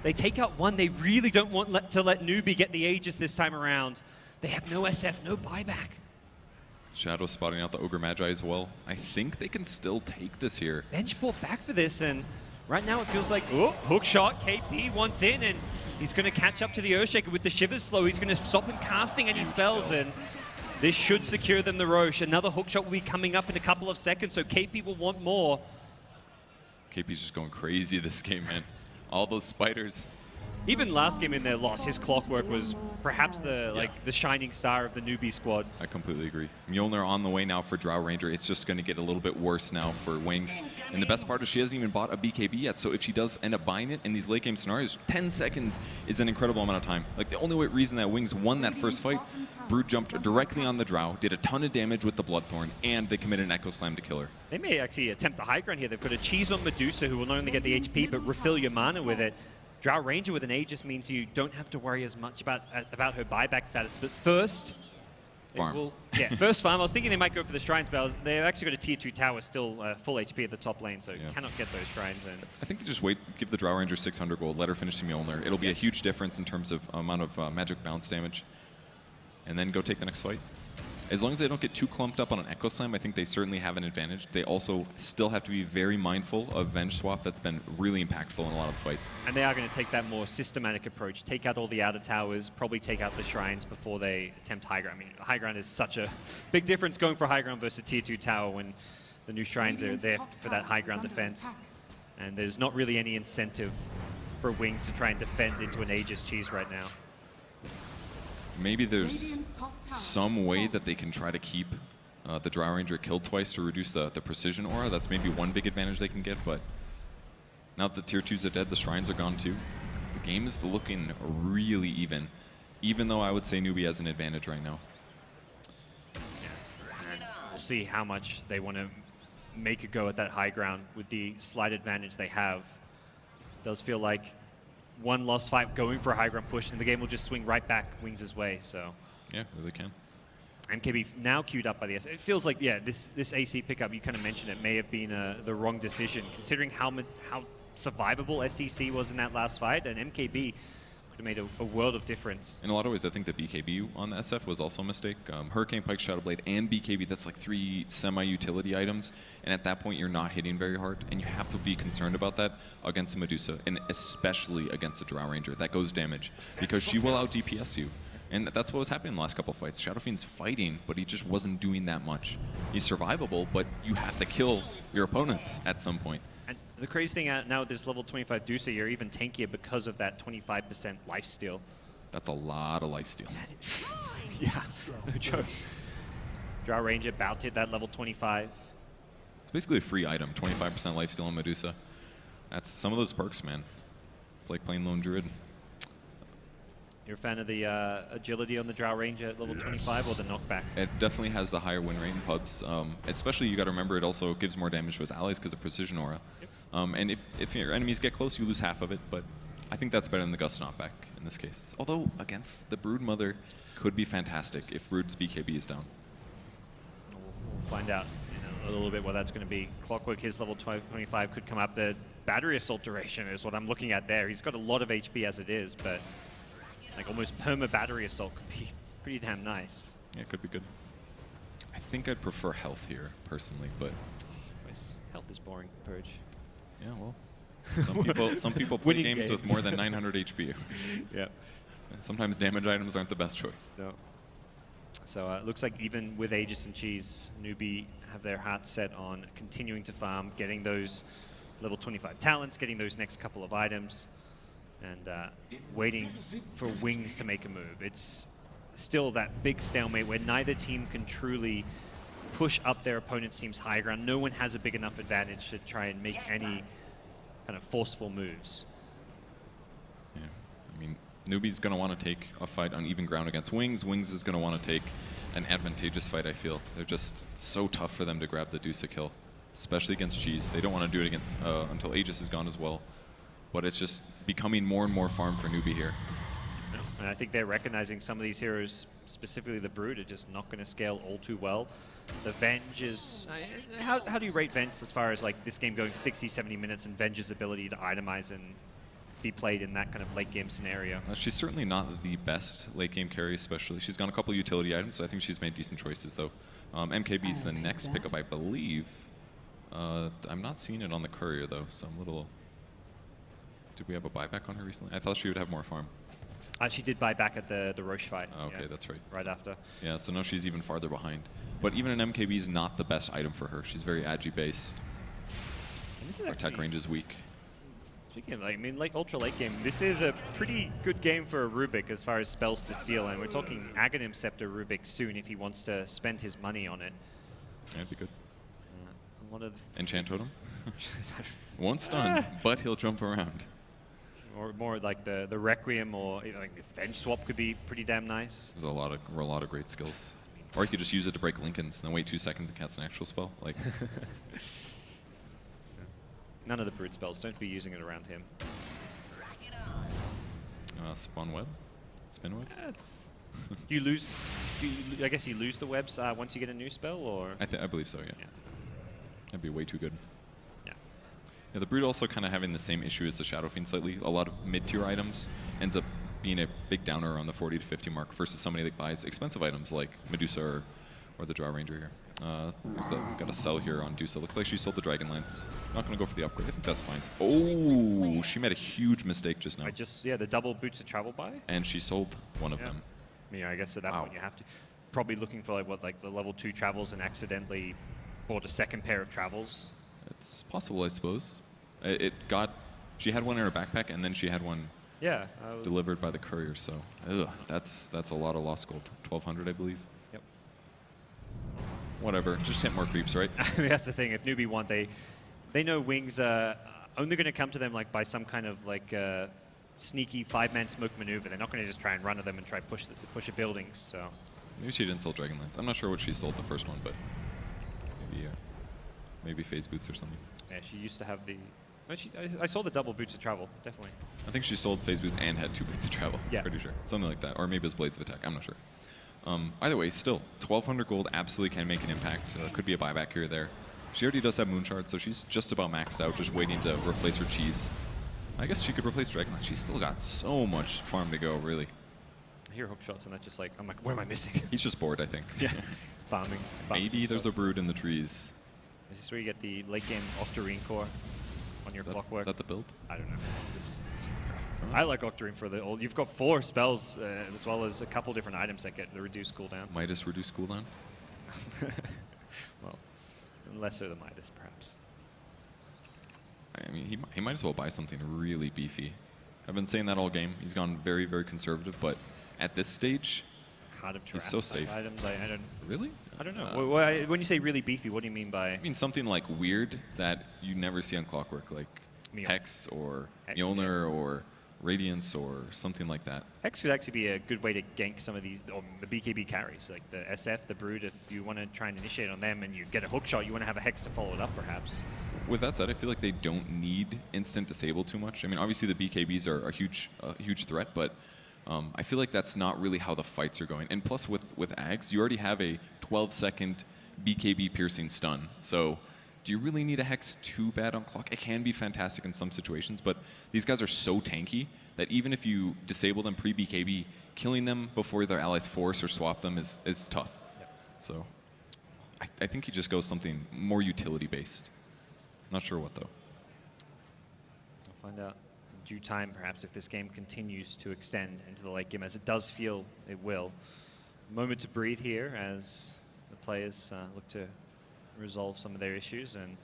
They take out one. They really don't want to let Newbie get the Aegis this time around. They have no SF, no buyback. Shadow spotting out the Ogre Magi as well. I think they can still take this here. Bench brought back for this, and right now it feels like, oh, hook shot, KP wants in, and he's going to catch up to the Earthshaker with the Shivers slow. He's going to stop him casting any spells, and this should secure them the Roche. Another hook shot will be coming up in a couple of seconds, so KP will want more. KP's just going crazy this game, man. All those spiders. Even last game in their loss, his Clockwork was perhaps the shining star of the Newbie squad. I completely agree. Mjolnir on the way now for Drow Ranger. It's just going to get a little bit worse now for Wings. And the best part is she hasn't even bought a BKB yet, so if she does end up buying it in these late game scenarios, 10 seconds is an incredible amount of time. Like, the only reason that Wings won that first fight, Brood jumped directly on the Drow, did a ton of damage with the Bloodthorn, and they committed an Echo Slam to kill her. They may actually attempt the high ground here. They've got a cheese on Medusa, who will not only get the HP, but refill your mana with it. Drow Ranger with an Aegis means you don't have to worry as much about her buyback status. But first, farm. First farm. I was thinking they might go for the shrines, but they've actually got a tier 2 tower still full HP at the top lane, so cannot get those shrines in. I think they just wait, give the Drow Ranger 600 gold, let her finish the Mjolnir. It'll be a huge difference in terms of amount of magic bounce damage, and then go take the next fight. As long as they don't get too clumped up on an Echo Slam, I think they certainly have an advantage. They also still have to be very mindful of Venge Swap. That's been really impactful in a lot of fights. And they are going to take that more systematic approach. Take out all the outer towers, probably take out the shrines before they attempt high ground. I mean, high ground is such a big difference going for high ground versus a tier 2 tower when the new shrines are there for that high ground defense. And there's not really any incentive for Wings to try and defend into an Aegis cheese right now. Maybe there's some way that they can try to keep the Drow Ranger killed twice to reduce the precision aura. That's maybe one big advantage they can get, but now that the tier 2s are dead, the shrines are gone too. The game is looking really even though I would say Newbie has an advantage right now. And we'll see how much they want to make a go at that high ground with the slight advantage they have. It does feel like one lost fight going for a high ground push, and the game will just swing right back Wings' way. So yeah, really can. MKB now queued up by the S. It feels like, yeah, this AC pickup, you kind of mentioned it, may have been the wrong decision, considering how survivable SCC was in that last fight, and MKB have made a world of difference. In a lot of ways, I think the BKB on the SF was also a mistake. Hurricane, Pike, Shadowblade, and BKB, that's like 3 semi-utility items, and at that point you're not hitting very hard, and you have to be concerned about that against a Medusa, and especially against a Drow Ranger. That goes damage, because she will out-DPS you. And that's what was happening in the last couple of fights. Shadow Fiend's fighting, but he just wasn't doing that much. He's survivable, but you have to kill your opponents at some point. And the crazy thing now with this level 25 Dusa, you're even tankier because of that 25% lifesteal. That's a lot of lifesteal. Yeah, no joke. Drow Ranger bouted that level 25. It's basically a free item, 25% lifesteal on Medusa. That's some of those perks, man. It's like playing Lone Druid. You're a fan of the agility on the Drow Ranger at level 25 or the knockback? It definitely has the higher win rate in pubs. Especially, you got to remember, it also gives more damage to its allies because of Precision Aura. Yep. And if your enemies get close, you lose half of it, but I think that's better than the Gust knockback in this case. Although, against the Brood Mother, could be fantastic if Brood's BKB is down. We'll find out in a little bit what that's going to be. Clockwork, his level 25 could come up. The battery assault duration is what I'm looking at there. He's got a lot of HP as it is, but like almost perma battery assault could be pretty damn nice. Yeah, it could be good. I think I'd prefer health here, personally, but health is boring, Purge. Yeah, well, some people play games with more than 900 HP. Yeah. Sometimes damage items aren't the best choice. No. So it looks like even with Aegis and Cheese, Newbie have their hearts set on continuing to farm, getting those level 25 talents, getting those next couple of items, and waiting for Wings to make a move. It's still that big stalemate where neither team can truly push up their opponent's team's high ground. No one has a big enough advantage to try and make any kind of forceful moves. Yeah, I mean, Newbie's going to want to take a fight on even ground against Wings. Wings is going to want to take an advantageous fight, I feel. They're just so tough for them to grab the Dusa kill, especially against Cheese. They don't want to do it against until Aegis is gone as well. But it's just becoming more and more farm for Newbie here. And I think they're recognizing some of these heroes, specifically the Brood, are just not going to scale all too well. The Venge is... how do you rate Venge as far as like this game going 60, 70 minutes and Venge's ability to itemize and be played in that kind of late game scenario? She's certainly not the best late game carry, especially. She's gone a couple utility items, so I think she's made decent choices though. MKB's the next pickup, I believe. I'm not seeing it on the courier though, so I'm a little... Did we have a buyback on her recently? I thought she would have more farm. She did buy back at the Roche fight. Oh, okay, that's right. Right after. Yeah, so now she's even farther behind. But even an MKB is not the best item for her. She's very agi-based. Her tech range is weak. Speaking of, like, I mean, like ultra late game, this is a pretty good game for a Rubik as far as spells to steal, and we're talking Aghanim Scepter Rubik soon if he wants to spend his money on it. Yeah, that'd be good. A lot of Enchant Totem? Won't stun, but he'll jump around. Or more like the Requiem, or like the Venge swap could be pretty damn nice. There's a lot of great skills. Or you could just use it to break Lincolns and then wait 2 seconds and cast an actual spell. Like none of the Brood spells. Don't be using it around him. Spawn web, spin web. You lose. I guess you lose the webs once you get a new spell, or I believe so. Yeah. That'd be way too good. Yeah, the Brood also kind of having the same issue as the Shadow Fiend slightly. A lot of mid-tier items ends up being a big downer around the 40 to 50 mark versus somebody that buys expensive items like Medusa or the Drow Ranger here. We've got a sell here on Dusa. Looks like she sold the Dragonlance. Not going to go for the upgrade. I think that's fine. Oh, she made a huge mistake just now. The double Boots of Travel buy? And she sold one of them. Yeah, I guess at that point you have to. Probably looking for like the level 2 travels and accidentally bought a second pair of travels. It's possible, I suppose. She had one in her backpack, and then she had one delivered by the courier, so that's a lot of lost gold. 1,200, I believe. Yep. Whatever, just hit more creeps, right? I mean, that's the thing. If Newbie want, they know Wings are only going to come to them like by some kind of like sneaky 5-man smoke maneuver. They're not going to just try and run at them and try push a buildings. So maybe she didn't sell Dragonlance. I'm not sure what she sold the first one, but maybe Phase Boots or something. Yeah, she used to have the... I saw the double Boots of Travel, definitely. I think she sold Phase Boots and had 2 Boots of Travel. Yeah. Pretty sure. Something like that. Or maybe it was Blades of Attack. I'm not sure. Either way, still, 1,200 gold absolutely can make an impact. Could be a buyback here or there. She already does have Moonshard, so she's just about maxed out, just waiting to replace her Cheese. I guess she could replace Dragonite. She's still got so much farm to go, really. I hear hook shots and that's just like, I'm like, where am I missing? He's just bored, I think. Yeah. Farming. Maybe there's a brood in the trees. Is this where you get the late game Octarine core on your clockwork? Is that the build? I don't know. I like Octarine for the old. You've got 4 spells as well as a couple different items that get the reduced cooldown. Midas reduced cooldown? Well, lesser than Midas, perhaps. I mean, he might as well buy something really beefy. I've been saying that all game. He's gone very, very conservative, but at this stage, Heart of he's so safe. Items, I don't. Really? I don't know. When you say really beefy, what do you mean by? I mean something like weird that you never see on Clockwork, like Hex or Mjolnir or Radiance or something like that. Hex could actually be a good way to gank some of these, or the BKB carries, like the SF, the Brood. If you want to try and initiate on them and you get a hook shot, you want to have a Hex to follow it up, perhaps. With that said, I feel like they don't need instant disable too much. I mean, obviously the BKBs are a huge threat, but I feel like that's not really how the fights are going. And plus, with Ags, you already have a 12-second BKB piercing stun. So do you really need a Hex too bad on clock? It can be fantastic in some situations, but these guys are so tanky that even if you disable them pre-BKB, killing them before their allies force or swap them is tough. Yep. So I think he just goes something more utility-based. Not sure what, though. We'll find out in due time, perhaps, if this game continues to extend into the late game, as it does feel it will. Moment to breathe here as the players look to resolve some of their issues and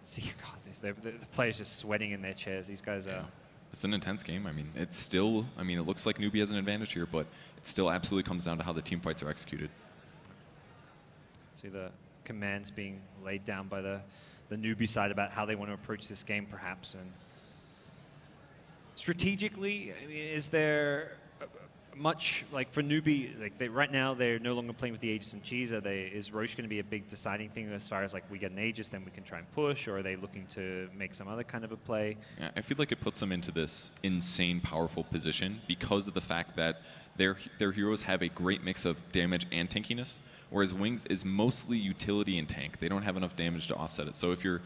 see. God, the players just sweating in their chairs. These guys are. It's an intense game. I mean, it's still. I mean, it looks like Newbie has an advantage here, but it still absolutely comes down to how the team fights are executed. See the commands being laid down by the Newbie side about how they want to approach this game, perhaps. And strategically, I mean, is there much, like for Newbie, like right now they're no longer playing with the Aegis and Cheese. Is Roche going to be a big deciding thing as far as like we get an Aegis, then we can try and push, or are they looking to make some other kind of a play? Yeah, I feel like it puts them into this insane, powerful position because of the fact that their heroes have a great mix of damage and tankiness, whereas Wings is mostly utility and tank. They don't have enough damage to offset it. So if you're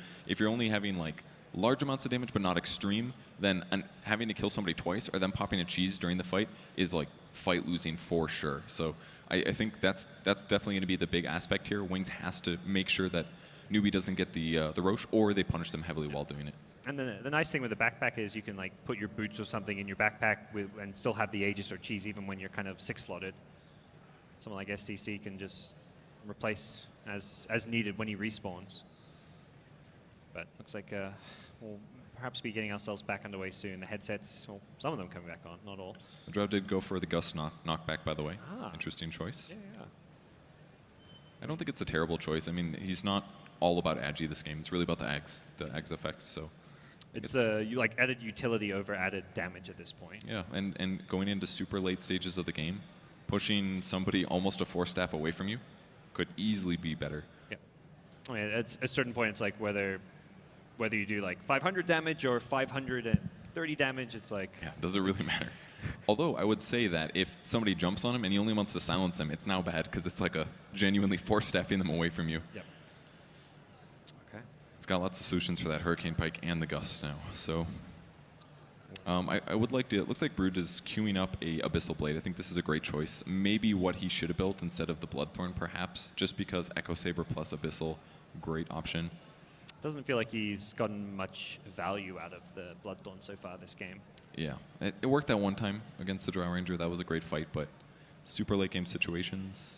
only having like large amounts of damage but not extreme, then having to kill somebody twice or them popping a cheese during the fight is like fight losing for sure. So I think that's definitely going to be the big aspect here. Wings has to make sure that Newbie doesn't get the Roche, or they punish them heavily while doing it. And the nice thing with the backpack is you can like put your boots or something in your backpack and still have the Aegis or Cheese even when you're kind of 6-slotted. Someone like STC can just replace as needed when he respawns. But looks like we'll perhaps be getting ourselves back underway soon. The headsets, well, some of them coming back on, not all. The Drow did go for the Gust knockback, by the way. Ah. Interesting choice. Yeah. I don't think it's a terrible choice. I mean, he's not all about Agi this game. It's really about the Ags effects. So it's you like added utility over added damage at this point. Yeah, and going into super late stages of the game, pushing somebody almost a 4-staff away from you could easily be better. Yeah. I mean, at a certain point, it's like whether you do like 500 damage or 530 damage, it's like... Yeah, does it really matter? Although I would say that if somebody jumps on him and he only wants to silence them, it's now bad because it's like a genuinely 4-staffing them away from you. Yep. Okay. It's got lots of solutions for that Hurricane Pike and the Gust now. So I would like to... It looks like Brood is queuing up a Abyssal Blade. I think this is a great choice. Maybe what he should have built instead of the Bloodthorn, perhaps, just because Echo Saber plus Abyssal, great option. Doesn't feel like he's gotten much value out of the Bloodthorn so far this game. Yeah, it worked that one time against the Drow Ranger. That was a great fight, but super late game situations.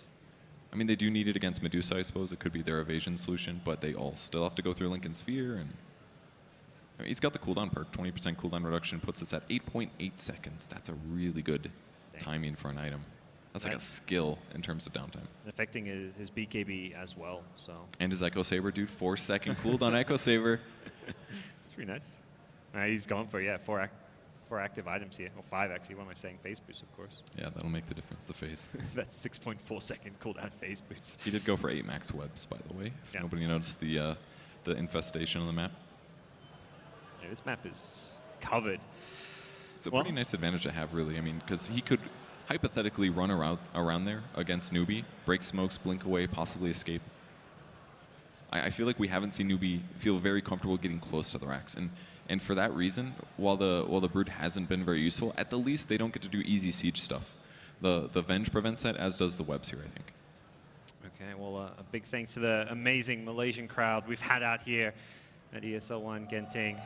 I mean, they do need it against Medusa, I suppose. It could be their evasion solution, but they all still have to go through Lincoln Sphere. And I mean, he's got the cooldown perk. 20% cooldown reduction puts us at 8.8 seconds. That's a really good timing for an item. That's like a skill in terms of downtime. Affecting his BKB as well, so. And his Echo Saber, dude. 4-second cooldown Echo Saber. It's pretty nice. He's gone for, four active items here. Or 5, actually. What am I saying? Phase boost, of course. Yeah, that'll make the difference, the phase. That's 6.4 second cooldown phase boost. He did go for 8 max webs, by the way. If nobody noticed the infestation on the map. Yeah, this map is covered. It's a pretty nice advantage to have, really. I mean, because he could hypothetically run around there against Newbie, break smokes, blink away, possibly escape. I feel like we haven't seen Newbie feel very comfortable getting close to the racks. And And for that reason, while the Brood hasn't been very useful, at the least they don't get to do easy siege stuff. The Venge prevents that, as does the Webs here, I think. Okay, well, a big thanks to the amazing Malaysian crowd we've had out here at ESL One Genting.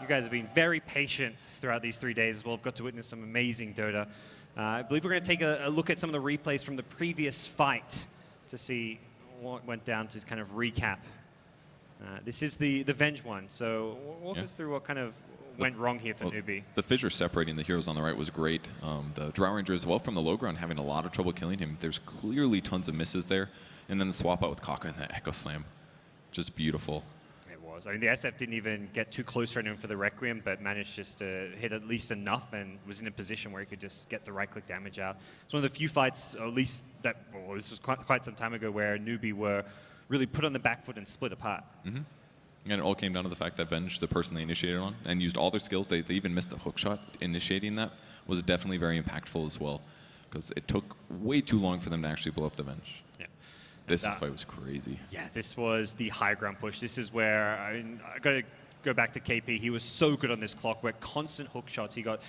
You guys have been very patient throughout these 3 days as well. I've got to witness some amazing Dota. I believe we're going to take a look at some of the replays from the previous fight to see what went down to kind of recap. This is the Venge one, so walk us through what kind of went wrong here for Newbie. The fissure separating the heroes on the right was great. The Drow Ranger as well from the low ground having a lot of trouble killing him. There's clearly tons of misses there. And then the swap out with Kaka and the Echo Slam. Just beautiful. It was. I mean, the SF didn't even get too close for anyone for the Requiem, but managed just to hit at least enough and was in a position where he could just get the right-click damage out. It's one of the few fights, or at least that, well, this was quite some time ago, where Newbie were really put on the back foot and split apart. Mm-hmm. And it all came down to the fact that Venge, the person they initiated on, and used all their skills, they even missed the hook shot. Initiating that was definitely very impactful as well, because it took way too long for them to actually blow up the Venge. Yeah. This fight was crazy. Yeah, this was the high ground push. This is where, I got to go back to KP. He was so good on this clock, where constant hook shots. He got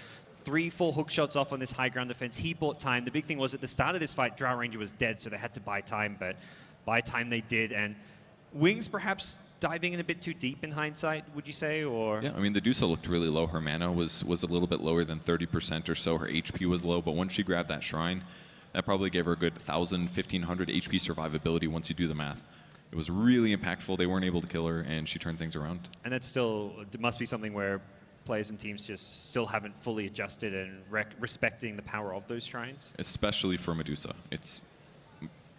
3-4 hook shots off on this high ground defense. He bought time. The big thing was at the start of this fight, Drow Ranger was dead, so they had to buy time, but buy time they did. And Wings perhaps diving in a bit too deep in hindsight, would you say? Or Yeah, I mean, the Dusa looked really low. Her mana was a little bit lower than 30% or so. Her HP was low, but once she grabbed that shrine, that probably gave her a good 1,000, 1,500 HP survivability once you do the math. It was really impactful. They weren't able to kill her, and she turned things around. And that's still, it must be something where players and teams just still haven't fully adjusted and respecting the power of those shrines. Especially for Medusa. It's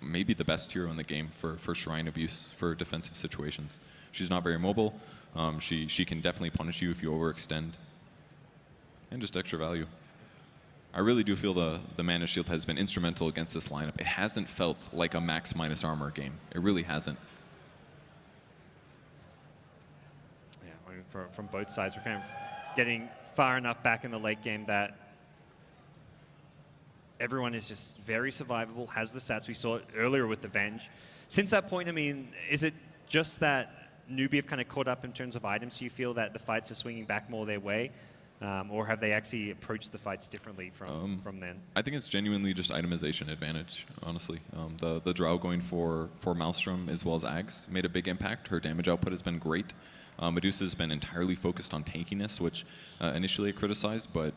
maybe the best hero in the game for shrine abuse, for defensive situations. She's not very mobile. She can definitely punish you if you overextend. And just extra value. I really do feel the Mana Shield has been instrumental against this lineup. It hasn't felt like a max minus armor game. It really hasn't. Yeah, I mean, from both sides, we're kind of getting far enough back in the late game that everyone is just very survivable, has the stats. We saw it earlier with the Venge. Since that point, I mean, is it just that Newbie have kind of caught up in terms of items? Do you feel that the fights are swinging back more their way? Or have they actually approached the fights differently from then? I think it's genuinely just itemization advantage, honestly. The Drow going for Maelstrom as well as Ags made a big impact. Her damage output has been great. Medusa's been entirely focused on tankiness, which initially I criticized, but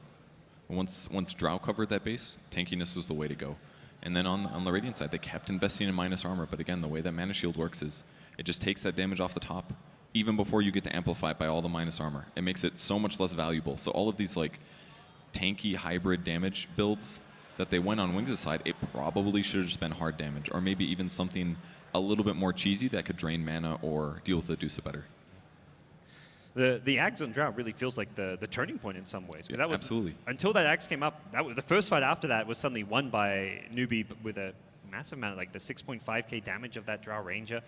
once Drow covered that base, tankiness was the way to go. And then on the Radiant side, they kept investing in minus armor, but again, the way that Mana Shield works is it just takes that damage off the top, even before you get to amplify it by all the minus armor. It makes it so much less valuable. So all of these like tanky hybrid damage builds that they went on Wings' side, it probably should have just been hard damage, or maybe even something a little bit more cheesy that could drain mana or deal with the Dusa better. The Ags on Drow really feels like the turning point in some ways. Yeah, that was, absolutely. Until that Ags came up, that was, the first fight after that was suddenly won by Newbie with a massive amount, like the 6.5k damage of that Drow Ranger.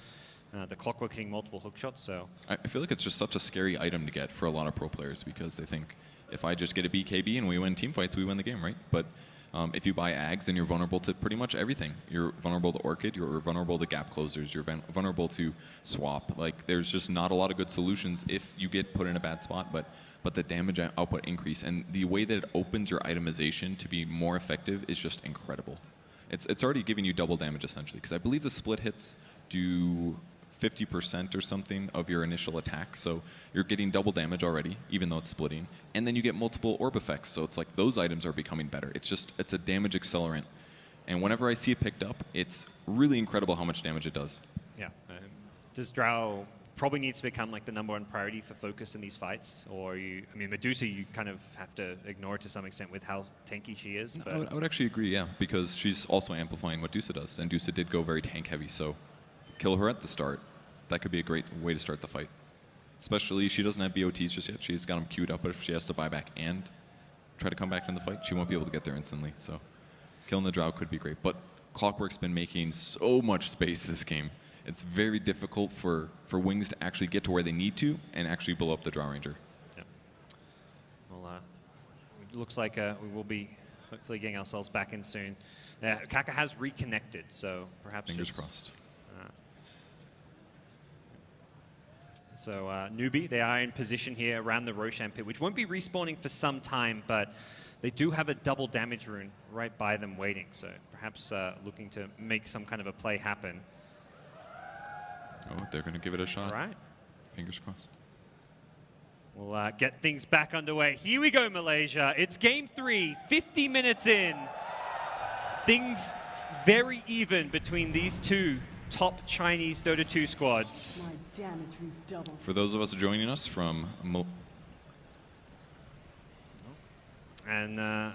The Clockwork hitting multiple hook shots, so... I feel like it's just such a scary item to get for a lot of pro players because they think, if I just get a BKB and we win team fights, we win the game, right? But if you buy Ags, then you're vulnerable to pretty much everything. You're vulnerable to Orchid, you're vulnerable to gap closers, you're vulnerable to swap. Like, there's just not a lot of good solutions if you get put in a bad spot, but the damage output increase and the way that it opens your itemization to be more effective is just incredible. It's already giving you double damage, essentially, because I believe the split hits do 50% or something of your initial attack, so you're getting double damage already, even though it's splitting, and then you get multiple orb effects, so it's like those items are becoming better. It's a damage accelerant, and whenever I see it picked up, it's really incredible how much damage it does. Yeah. Does Drow probably needs to become like the #1 priority for focus in these fights, or I mean, Medusa, you kind of have to ignore to some extent with how tanky she is. But I would actually agree, yeah, because she's also amplifying what Dusa does, and Dusa did go very tank heavy, so kill her at the start. That could be a great way to start the fight. Especially, she doesn't have BOTs just yet. She's got them queued up, but if she has to buy back and try to come back in the fight, she won't be able to get there instantly. So killing the Drow could be great. But Clockwork's been making so much space this game. It's very difficult for Wings to actually get to where they need to and actually blow up the Drow Ranger. Yeah. Well, it looks like we will be hopefully getting ourselves back in soon. Kaka has reconnected, so perhaps fingers crossed. So Newbie, they are in position here around the Roshan pit, which won't be respawning for some time, but they do have a double damage rune right by them waiting. So perhaps looking to make some kind of a play happen. Oh, they're going to give it a shot. All right. Fingers crossed. We'll get things back underway. Here we go, Malaysia. It's game 3, 50 minutes in. Things very even between these two top Chinese Dota 2 squads. For those of us joining us from And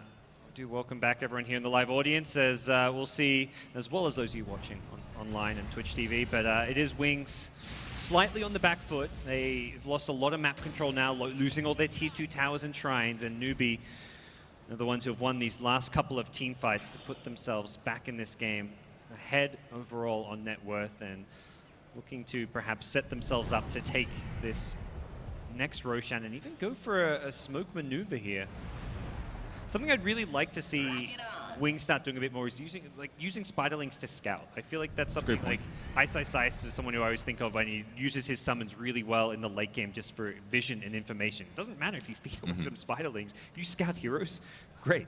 do welcome back everyone here in the live audience, as we'll see, as well as those of you watching online and Twitch TV. But it is Wings slightly on the back foot. They've lost a lot of map control now, losing all their tier 2 towers and shrines, and Newbie are the ones who have won these last couple of team fights to put themselves back in this game, ahead overall on net worth, and looking to perhaps set themselves up to take this next Roshan and even go for a smoke maneuver here. Something I'd really like to see Wings start doing a bit more is using Spiderlings to scout. I feel like that's something like Ice is someone who I always think of when he uses his summons really well in the late game just for vision and information. It doesn't matter if you feed some Spiderlings. If you scout heroes, great.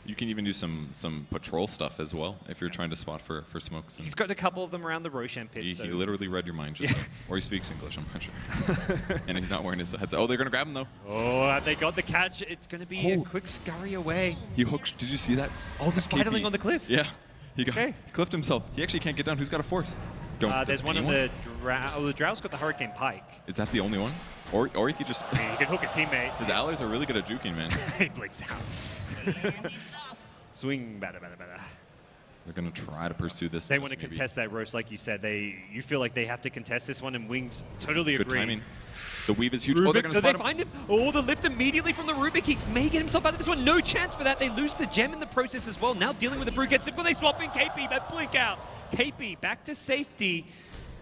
You can even do some patrol stuff as well if you're trying to spot for smokes. He's got a couple of them around the Roshan pit. He literally read your mind just now. Or he speaks English, I'm not sure. And he's not wearing his headset. Oh, they're going to grab him though. Oh, they got the catch. It's going to be a quick scurry away. He hooked. Did you see that? Oh, the Spiderling on the cliff. Yeah. He cliffed himself. He actually can't get down. Who's got a force? There's one of the Drow. Oh, the Drow's got the Hurricane Pike. Is that the only one? Or he could just... He could hook a teammate. His allies are really good at juking, man. He blinks out. Swing, better. They're going to try to pursue this. They want to contest that roast, like you said. You feel like they have to contest this one, and Wings totally agree. Good timing. The weave is huge. Rubik, oh, they're going to spot him. Find him. Oh, the lift immediately from the Rubik. He may get himself out of this one. No chance for that. They lose the gem in the process as well. Now dealing with the Brew gets simple. They swap in KP. That blink out. KP back to safety.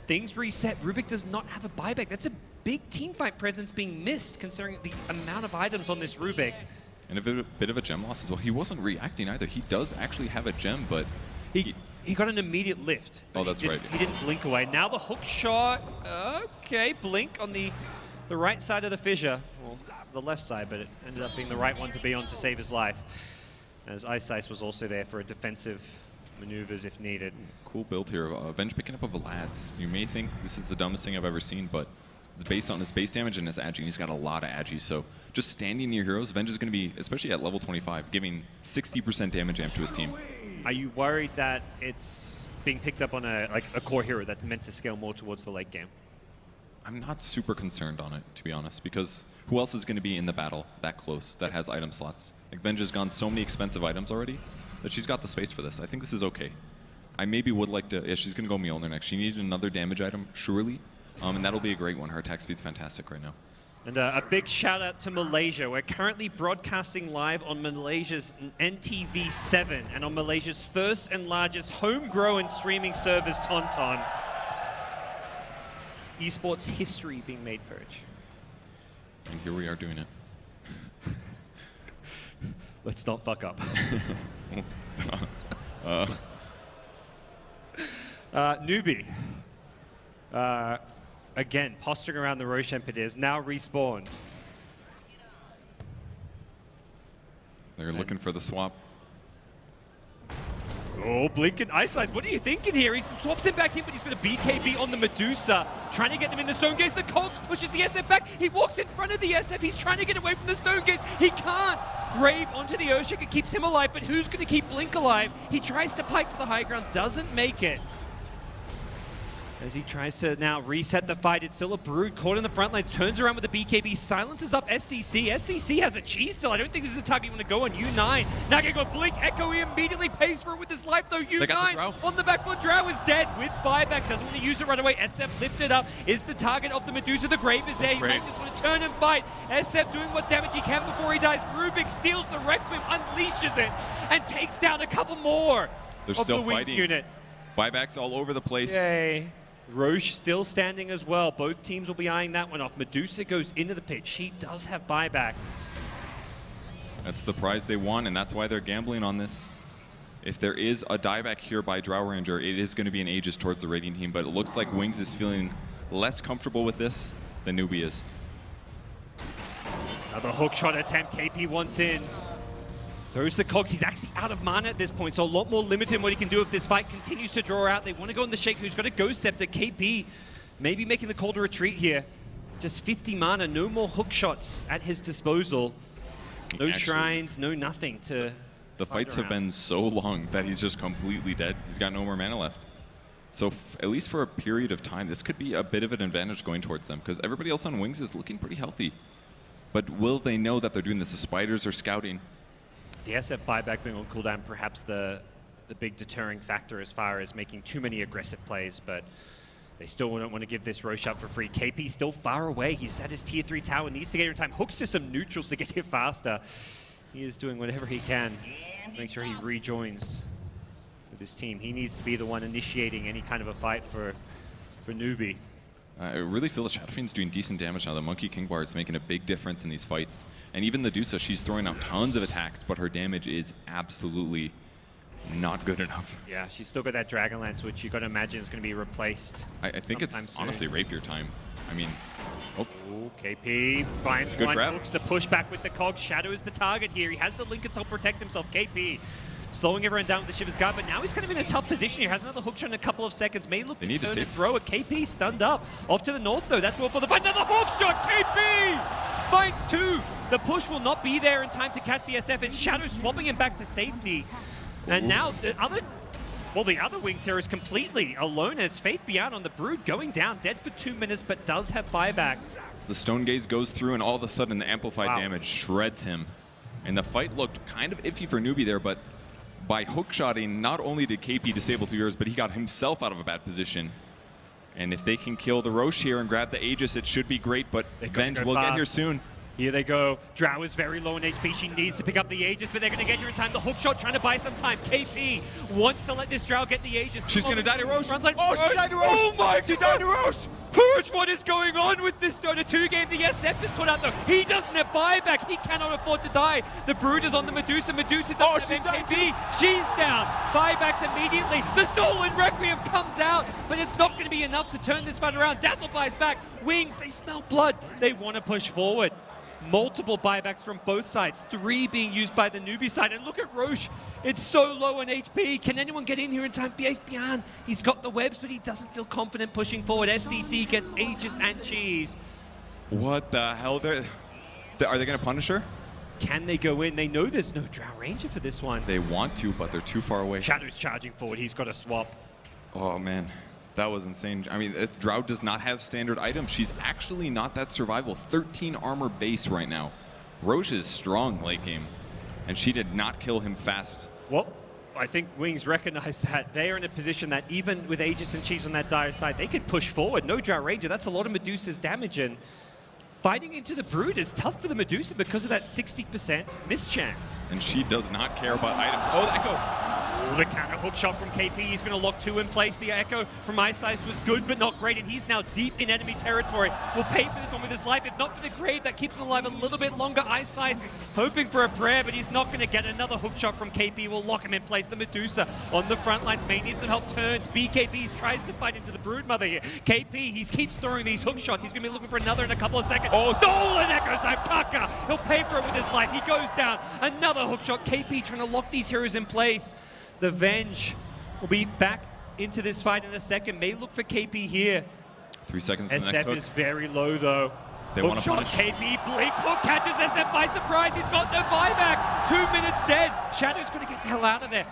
Things reset. Rubik does not have a buyback. That's a big teamfight presence being missed, considering the amount of items on this Rubik. And a bit of a gem loss as well. He wasn't reacting either. He does actually have a gem, but... He got an immediate lift. Oh, that's right. He didn't blink away. Now the hook shot. Okay, blink on the right side of the fissure. Well, the left side, but it ended up being the right one to be on to save his life. As Ice was also there for a defensive maneuvers if needed. Cool build here. Venge picking up a Vlad's. You may think this is the dumbest thing I've ever seen, but it's based on his base damage and his agi. He's got a lot of agi, so just standing near heroes, Venge is going to be, especially at level 25, giving 60% damage amp to his team. Are you worried that it's being picked up on a core hero that's meant to scale more towards the late game? I'm not super concerned on it, to be honest, because who else is going to be in the battle that close that has item slots? Like, Venge has gone so many expensive items already that she's got the space for this. I think this is okay. I maybe would like to... Yeah, she's going to go Mjolnir next. She needed another damage item, surely. And that'll be a great one. Her attack speed's fantastic right now. And a big shout out to Malaysia. We're currently broadcasting live on Malaysia's NTV7 and on Malaysia's first and largest homegrown streaming service, Tonton. Esports history being made, Purge. And here we are doing it. Let's not fuck up. Newbie. Again, posturing around the Roshan pit is now respawned. They're looking for the swap. Oh, blinking Ice. What are you thinking here? He swaps him back in, but he's going to BKB on the Medusa. Trying to get them in the stone gates. The Cogs pushes the SF back. He walks in front of the SF. He's trying to get away from the stone gates. He can't. Grave onto the Oshik. It keeps him alive, but who's going to keep Blink alive? He tries to pipe to the high ground. Doesn't make it. As he tries to now reset the fight, it's still a Brood caught in the front line, turns around with the BKB, silences up SCC. SCC has a cheese still. I don't think this is a type you want to go on. U9. Now going to go Blink. Echo, he immediately pays for it with his life though. U9 on the back foot. Drow is dead with buyback. Doesn't want to use it right away. SF lifted up. Is the target of the Medusa. The Grave is there. He might just want to turn and fight. SF doing what damage he can before he dies. Rubik steals the Requiem, unleashes it, and takes down a couple more. They're still fighting. Unit. Buybacks all over the place. Yay. Roche still standing as well. Both teams will be eyeing that one off. Medusa goes into the pit. She does have buyback. That's the prize they won, and that's why they're gambling on this. If there is a dieback here by Drow Ranger, it is going to be an Aegis towards the raiding team, but it looks like Wings is feeling less comfortable with this. than Newbie is. Another hook shot attempt, KP wants in. Throws the cogs, he's actually out of mana at this point, so a lot more limited in what he can do if this fight continues to draw out. They want to go on the Shake, who's got a Ghost Scepter. KP maybe making the call to retreat here. Just 50 mana, no more hook shots at his disposal. No shrines, no nothing to The fights have been so long that he's just completely dead. He's got no more mana left. So at least for a period of time, this could be a bit of an advantage going towards them, because everybody else on Wings is looking pretty healthy. But will they know that they're doing this? The Spiders are scouting. The SF buyback being on cooldown, perhaps the big deterring factor as far as making too many aggressive plays, but they still don't want to give this Roche up for free. KP still far away. He's at his tier 3 tower, needs to get here in time. Hooks to some neutrals to get here faster. He is doing whatever he can to make sure he rejoins with his team. He needs to be the one initiating any kind of a fight for Newbie. I really feel the Shadow Fiend's doing decent damage now. The Monkey King Bar is making a big difference in these fights. And even the Dusa, she's throwing out tons of attacks, but her damage is absolutely not good enough. Yeah, she's still got that Dragonlance, which you got to imagine is going to be replaced. I think it's soon. honestly Rapier time. I mean, Ooh, KP finds Good one, grab. hooks the pushback with the cogs. Shadow is the target here. He has the link itself protect himself. KP slowing everyone down with the Shiver's Guard, but now he's kind of in a tough position here. Has another hook shot in a couple of seconds. May look They to need to turn and save. throw it. KP stunned up. Off to the north, though. That's all for the fight. Another hook shot. KP finds two. The push will not be there in time to catch the SF. It's Shadow swapping him back to safety. And now the other Wings here is completely alone, and it's Faith Beyond on the Brood, going down, dead for 2 minutes, but does have buyback. the Stone Gaze goes through, and all of a sudden the amplified damage shreds him. And the fight looked kind of iffy for Newbie there, but by hookshotting, not only did KP disable 2 heroes, but he got himself out of a bad position. And if they can kill the Roche here and grab the Aegis, it should be great, but Venge will get here soon. Here they go. Drow is very low in HP. She needs to pick up the Aegis, but they're going to get here in time. The hook shot trying to buy some time. KP wants to let this Drow get the Aegis. She's going to die to Roche. Oh, she died to Roche. Oh my She died to Roche. Purge, what is going on with this Dota 2 game? The SF is caught out though. He doesn't have buyback. He cannot afford to die. The Brood is on the Medusa. Medusa doesn't have MKP. She's down. Buybacks immediately. The Stolen Requiem comes out, but it's not going to be enough to turn this fight around. Dazzle flies back. Wings, they smell blood. They want to push forward. Multiple buybacks from both sides, 3 being used by the Newbie side. And look at Roche, it's so low on HP. Can anyone get in here in time? Faith Beyond, he's got the webs, but he doesn't feel confident pushing forward. SCC gets Aegis and Cheese. What the hell? Are they going to punish her? Can they go in? They know there's no Drow Ranger for this one. They want to, but they're too far away. Shadow's charging forward, he's got a swap. Oh man, that was insane. I mean, this Drow does not have standard items. She's actually not that survival. 13 armor base right now. Roche is strong late game, and she did not kill him fast. Well, I think Wings recognize that. They are in a position that even with Aegis and Cheese on that dire side, they could push forward. No Drow Ranger, that's a lot of Medusa's damage, and fighting into the Brood is tough for the Medusa because of that 60% miss chance. And she does not care about items. Oh, the Echo! The counter hook shot from KP, he's going to lock 2 in place. The Echo from Ice was good, but not great, and he's now deep in enemy territory. Will pay for this one with his life, if not for the grave that keeps him alive a little bit longer. Ice hoping for a prayer, but he's not going to get another hook shot from KP. Will lock him in place. The Medusa on the front lines may need some help. Turns. BKB tries to fight into the Broodmother here. KP, he keeps throwing these hook shots. He's going to be looking for another in a couple of seconds. Oh, Stolen Echoes! Kaka! He'll pay for it with his life. He goes down. Another hook shot. KP trying to lock these heroes in place. The Venge will be back into this fight in a second. May look for KP here. 3 seconds to the next SF hook. is very low though. They hook want to shot, punish. KP, Blink hook catches SF by surprise. He's got no buyback. 2 minutes dead. Shadow's going to get the hell out of there.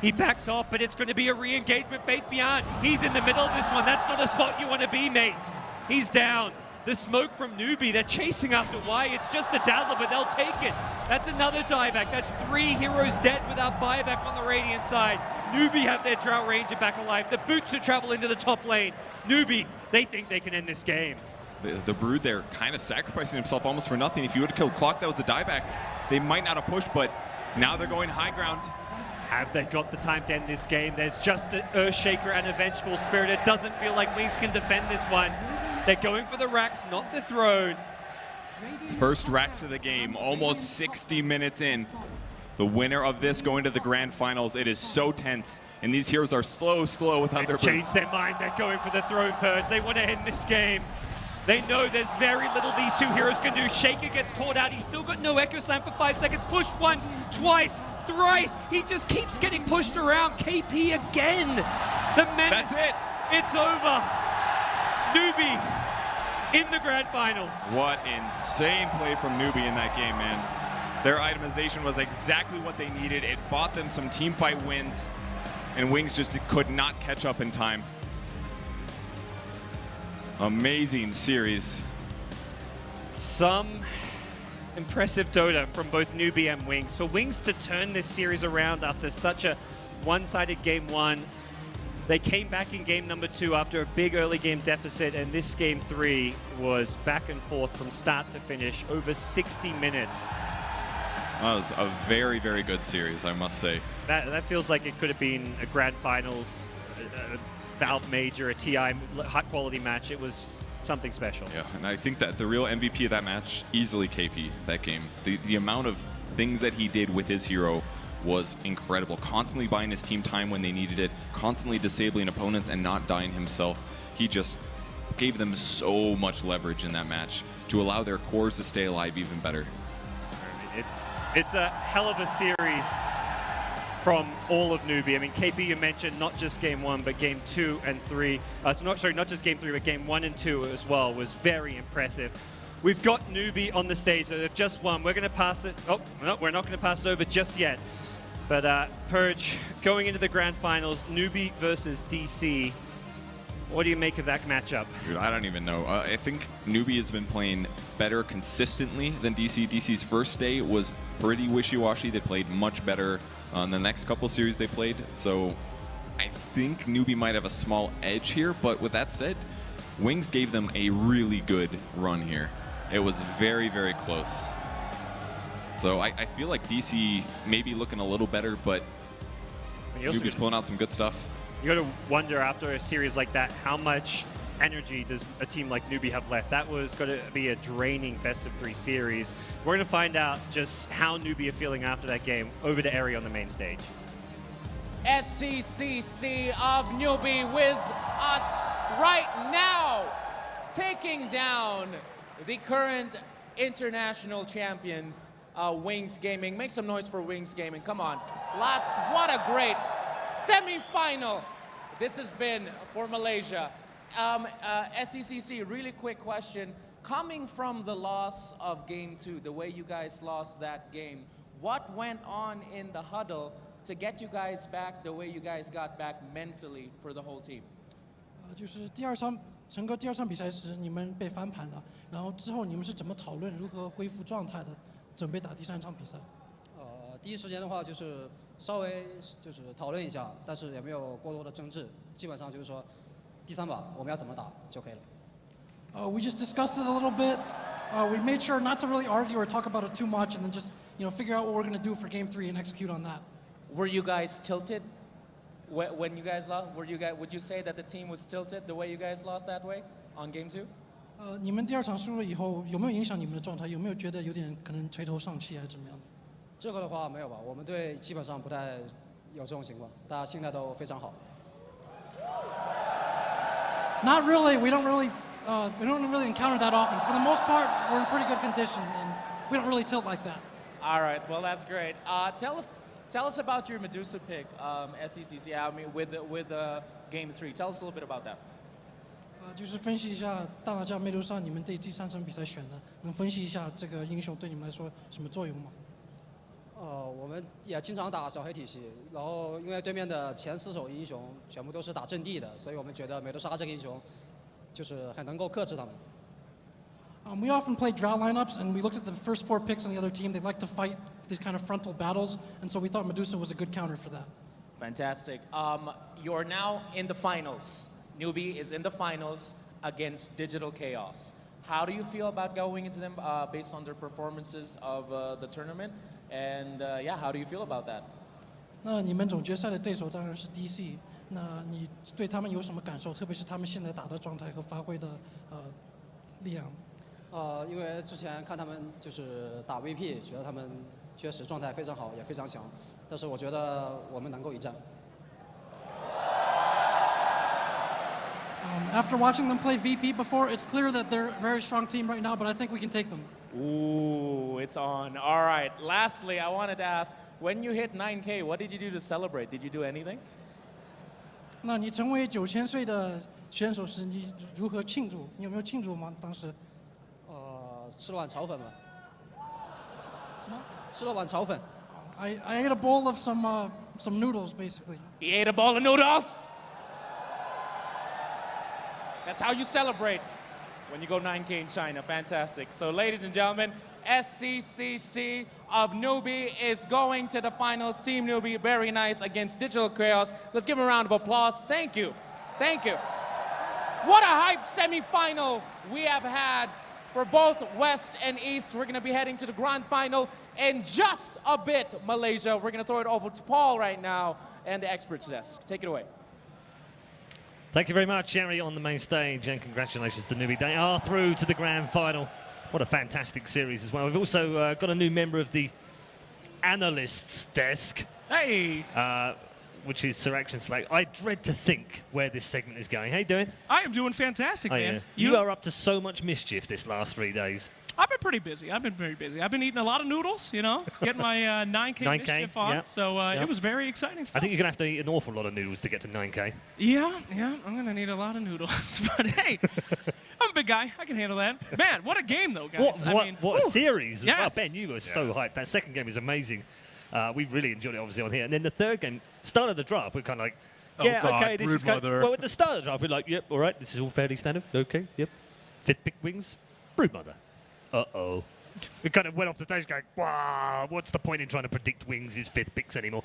He backs off, but it's going to be a re-engagement. Faith Beyond. He's in the middle of this one. That's not a spot you want to be, mate. He's down. The smoke from Newbie, they're chasing after Y. It's just a dazzle, but they'll take it. That's another dieback. That's 3 heroes dead without buyback on the Radiant side. Newbie have their Drow Ranger back alive. The Boots to travel into the top lane. Newbie, they think they can end this game. The Brood there kind of sacrificing himself almost for nothing. If you would have killed Clock, that was the dieback. They might not have pushed, but now they're going high ground. Have they got the time to end this game? There's just an Earthshaker and a Vengeful Spirit. It doesn't feel like Wings can defend this one. They're going for the racks, not the throne. First racks of the game, almost 60 minutes in. The winner of this going to the grand finals. It is so tense, and these heroes are slow without their boots. Changed their mind. They're going for the throne purge. They want to end this game. They know there's very little these two heroes can do. Shaker gets caught out. He's still got no Echo Slam for 5 seconds. Push once, twice, thrice. He just keeps getting pushed around. KP again. The menace. That's it. It's over. Newbie in the grand finals. What insane play from Newbie in that game, man. Their itemization was exactly what they needed. It bought them some team fight wins, and Wings just could not catch up in time. Amazing series. Some impressive Dota from both Newbie and Wings. For Wings to turn this series around after such a one-sided game 1, they came back in game number 2 after a big early game deficit, and this game 3 was back and forth from start to finish, over 60 minutes. That was a very, very good series, I must say. That feels like it could have been a grand finals, a Valve Major, a TI high quality match. It was something special. Yeah, and I think that the real MVP of that match, easily KP, that game. The amount of things that he did with his hero was incredible. Constantly buying his team time when they needed it, constantly disabling opponents and not dying himself. He just gave them so much leverage in that match to allow their cores to stay alive even better. It's a hell of a series from all of Newbie. I mean, KP, you mentioned not just game 1, but game 2 and 3. Not just game 3, but game 1 and 2 as well was very impressive. We've got Newbie on the stage. So they've just won. We're going to pass it. Oh, no, we're not going to pass it over just yet. But Purge, going into the grand finals, Newbie versus DC. What do you make of that matchup? Dude, I don't even know. I think Newbie has been playing better consistently than DC. DC's first day was pretty wishy-washy. They played much better on the next couple series they played. So I think Newbie might have a small edge here. But with that said, Wings gave them a really good run here. It was very, very close. So I feel like DC may be looking a little better, but Newbie's pulling out some good stuff. You got to wonder after a series like that, how much energy does a team like Newbie have left? That was going to be a draining best-of-3 series. We're going to find out just how Newbie are feeling after that game. Over to Eri on the main stage. SCCC of Newbie with us right now, taking down the current international champions, Wings Gaming. Make some noise for Wings Gaming. Come on. What a great semi-final this has been for Malaysia. SCCC, really quick question. Coming from the loss of game 2, the way you guys lost that game, what went on in the huddle to get you guys back the way you guys got back mentally for the whole team? 就是整个第二场比赛时你们被翻盘了，然后之后你们是怎么讨论如何恢复状态的，准备打第3场比赛？第一时间的话就是稍微就是讨论一下，但是也没有过多的争执，基本上就是说第3把我们要怎么打就可以了。We just discussed it a little bit. We made sure not to really argue or talk about it too much, and then just figure out what we're going to do for game 3 and execute on that. Were you guys tilted when you guys lost? Would you say that the team was tilted the way you guys lost that way on game 2? 你们第2场输了以后，有没有影响你们的状态？有没有觉得有点可能垂头丧气还是怎么样的？这个的话没有吧，我们队基本上不太有这种情况，大家心态都非常好。Not really. We don't really encounter that often. For the most part, we're in pretty good condition, and we don't really tilt like that. All right, well that's great. Tell us about your Medusa pick, SCCC. I mean, with game 3. Tell us a little bit about that. 就是分析一下大拿加梅杜莎，你们第3场比赛选的，能分析一下这个英雄对你们来说什么作用吗？我们也经常打小黑体系，然后因为对面的前4手英雄全部都是打阵地的，所以我们觉得美杜莎这个英雄就是很能够克制他们。We often play drought lineups, and we looked at the first 4 picks on the other team. They like to fight these kind of frontal battles, and so we thought Medusa was a good counter for that. Fantastic. You're now in the finals. Newbie is in the finals against Digital Chaos. How do you feel about going into them based on their performances of the tournament? And yeah, how do you feel about that? 那你们总决赛的对手当然是 DC， 那你对他们有什么感受？特别是他们现在打的状态和发挥的力量。因为之前看他们就是打 VP， 觉得他们确实状态非常好，也非常强。但是我觉得我们能够一战。After watching them play VP before, it's clear that they're a very strong team right now, but I think we can take them. Ooh, it's on. All right. Lastly, I wanted to ask, when you hit 9K, what did you do to celebrate? Did you do anything? 那你成为9000岁的选手时，你如何庆祝？你有没有庆祝吗？当时？吃了碗炒粉吧。什么？吃了碗炒粉。I ate a bowl of some noodles, basically. He ate a bowl of noodles? That's how you celebrate when you go 9K in China. Fantastic. So, ladies and gentlemen, SCCC of Newbie is going to the finals. Team Newbie, very nice against Digital Chaos. Let's give them a round of applause. Thank you. Thank you. What a hype semifinal we have had for both West and East. We're going to be heading to the grand final in just a bit, Malaysia. We're going to throw it over to Paul right now and the experts desk. Take it away. Thank you very much, Jerry, on the main stage, and congratulations to Newbie. They are through to the grand final. What a fantastic series as well. We've also got a new member of the analysts desk. Hey! Which is Sir Action Slack. I dread to think where this segment is going. How you doing? I am doing fantastic, man. Yeah. You are up to so much mischief this last 3 days. I've been pretty busy. I've been very busy. I've been eating a lot of noodles, you know, getting my 9K mischief on. Yep. So Yep. it was very exciting stuff. I think you're going to have to eat an awful lot of noodles to get to 9K. Yeah, I'm going to need a lot of noodles. But hey, I'm a big guy. I can handle that. Man, what a game, though, guys. What a series as well. Yes. Ben, you were so hyped. That second game was amazing. We really enjoyed it, obviously, on here. And then the third game, start of the draft, we're kind of like, yeah, God, okay, this is kind Broodmother. well, at the start of the draft, we're like, yep, all right, this is all fairly standard. Okay, yep. Fifth pick wings, Broodmother. Uh-oh. We kind of went off the stage going, wow, what's the point in trying to predict wings' fifth picks anymore?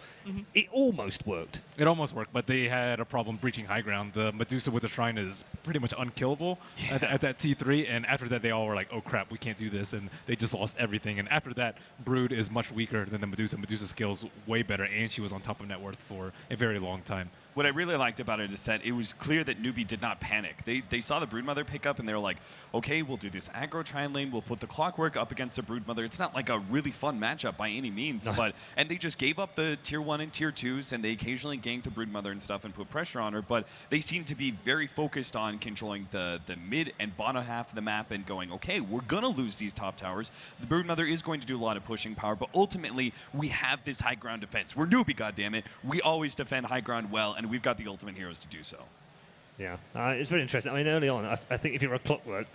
It almost worked. It almost worked, but they had a problem breaching high ground. The Medusa with the Shrine is pretty much unkillable at that T3, and after that they all were like, oh crap, we can't do this, and they just lost everything. And after that, Brood is much weaker than the Medusa. Medusa's skills way better, and she was on top of net worth for a very long time. What I really liked about it is that it was clear that Newbie did not panic. They saw the Broodmother pick up, and they were like, okay, we'll do this aggro Trine lane, we'll put the Clockwork up against the Broodmother. It's not like a really fun matchup by any means, and they just gave up the tier 1 and tier 2s, and they occasionally ganked the Broodmother and stuff and put pressure on her, but they seemed to be very focused on controlling the mid and bottom half of the map and going, okay, we're gonna lose these top towers. The Broodmother is going to do a lot of pushing power, but ultimately, we have this high ground defense. We're Newbie, goddammit. We always defend high ground well, and we've got the ultimate heroes to do so. Yeah, it's very interesting. I mean, early on, I think if you're a Clockwork,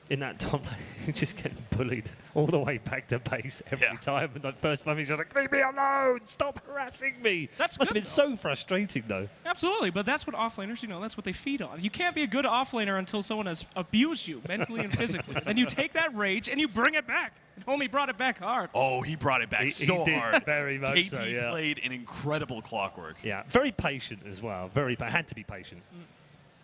in that top lane, you just get bullied all the way back to base every time. And the first 5 minutes, you're like, leave me alone! Stop harassing me! That's Must good, have been so frustrating, though. Absolutely, but that's what offlaners, that's what they feed on. You can't be a good offlaner until someone has abused you mentally and physically. Then you take that rage and you bring it back. And homie brought it back hard. Oh, he brought it back He so did hard. very much KP so, yeah. played an incredible Clockwork. Yeah, very patient as well. Had to be patient.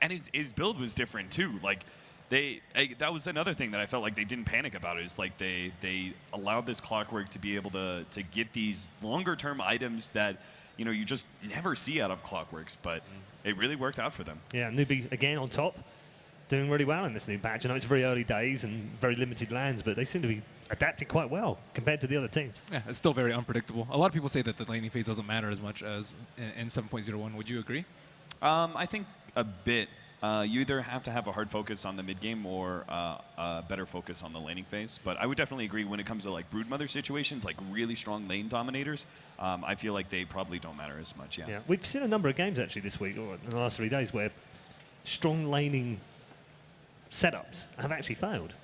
And his build was different, too. Like, that was another thing that I felt like they didn't panic about. Is like they allowed this Clockwork to be able to get these longer term items that you just never see out of Clockworks, but it really worked out for them. Yeah, Newbie again on top, doing really well in this new patch. I know it's very early days and very limited lands, but they seem to be adapting quite well compared to the other teams. Yeah, it's still very unpredictable. A lot of people say that the laning phase doesn't matter as much as in 7.01. Would you agree? I think a bit. You either have to have a hard focus on the mid game or a better focus on the laning phase. But I would definitely agree when it comes to like Broodmother situations, like really strong lane dominators. I feel like they probably don't matter as much. Yeah. We've seen a number of games actually this week or in the last 3 days where strong laning setups have actually failed.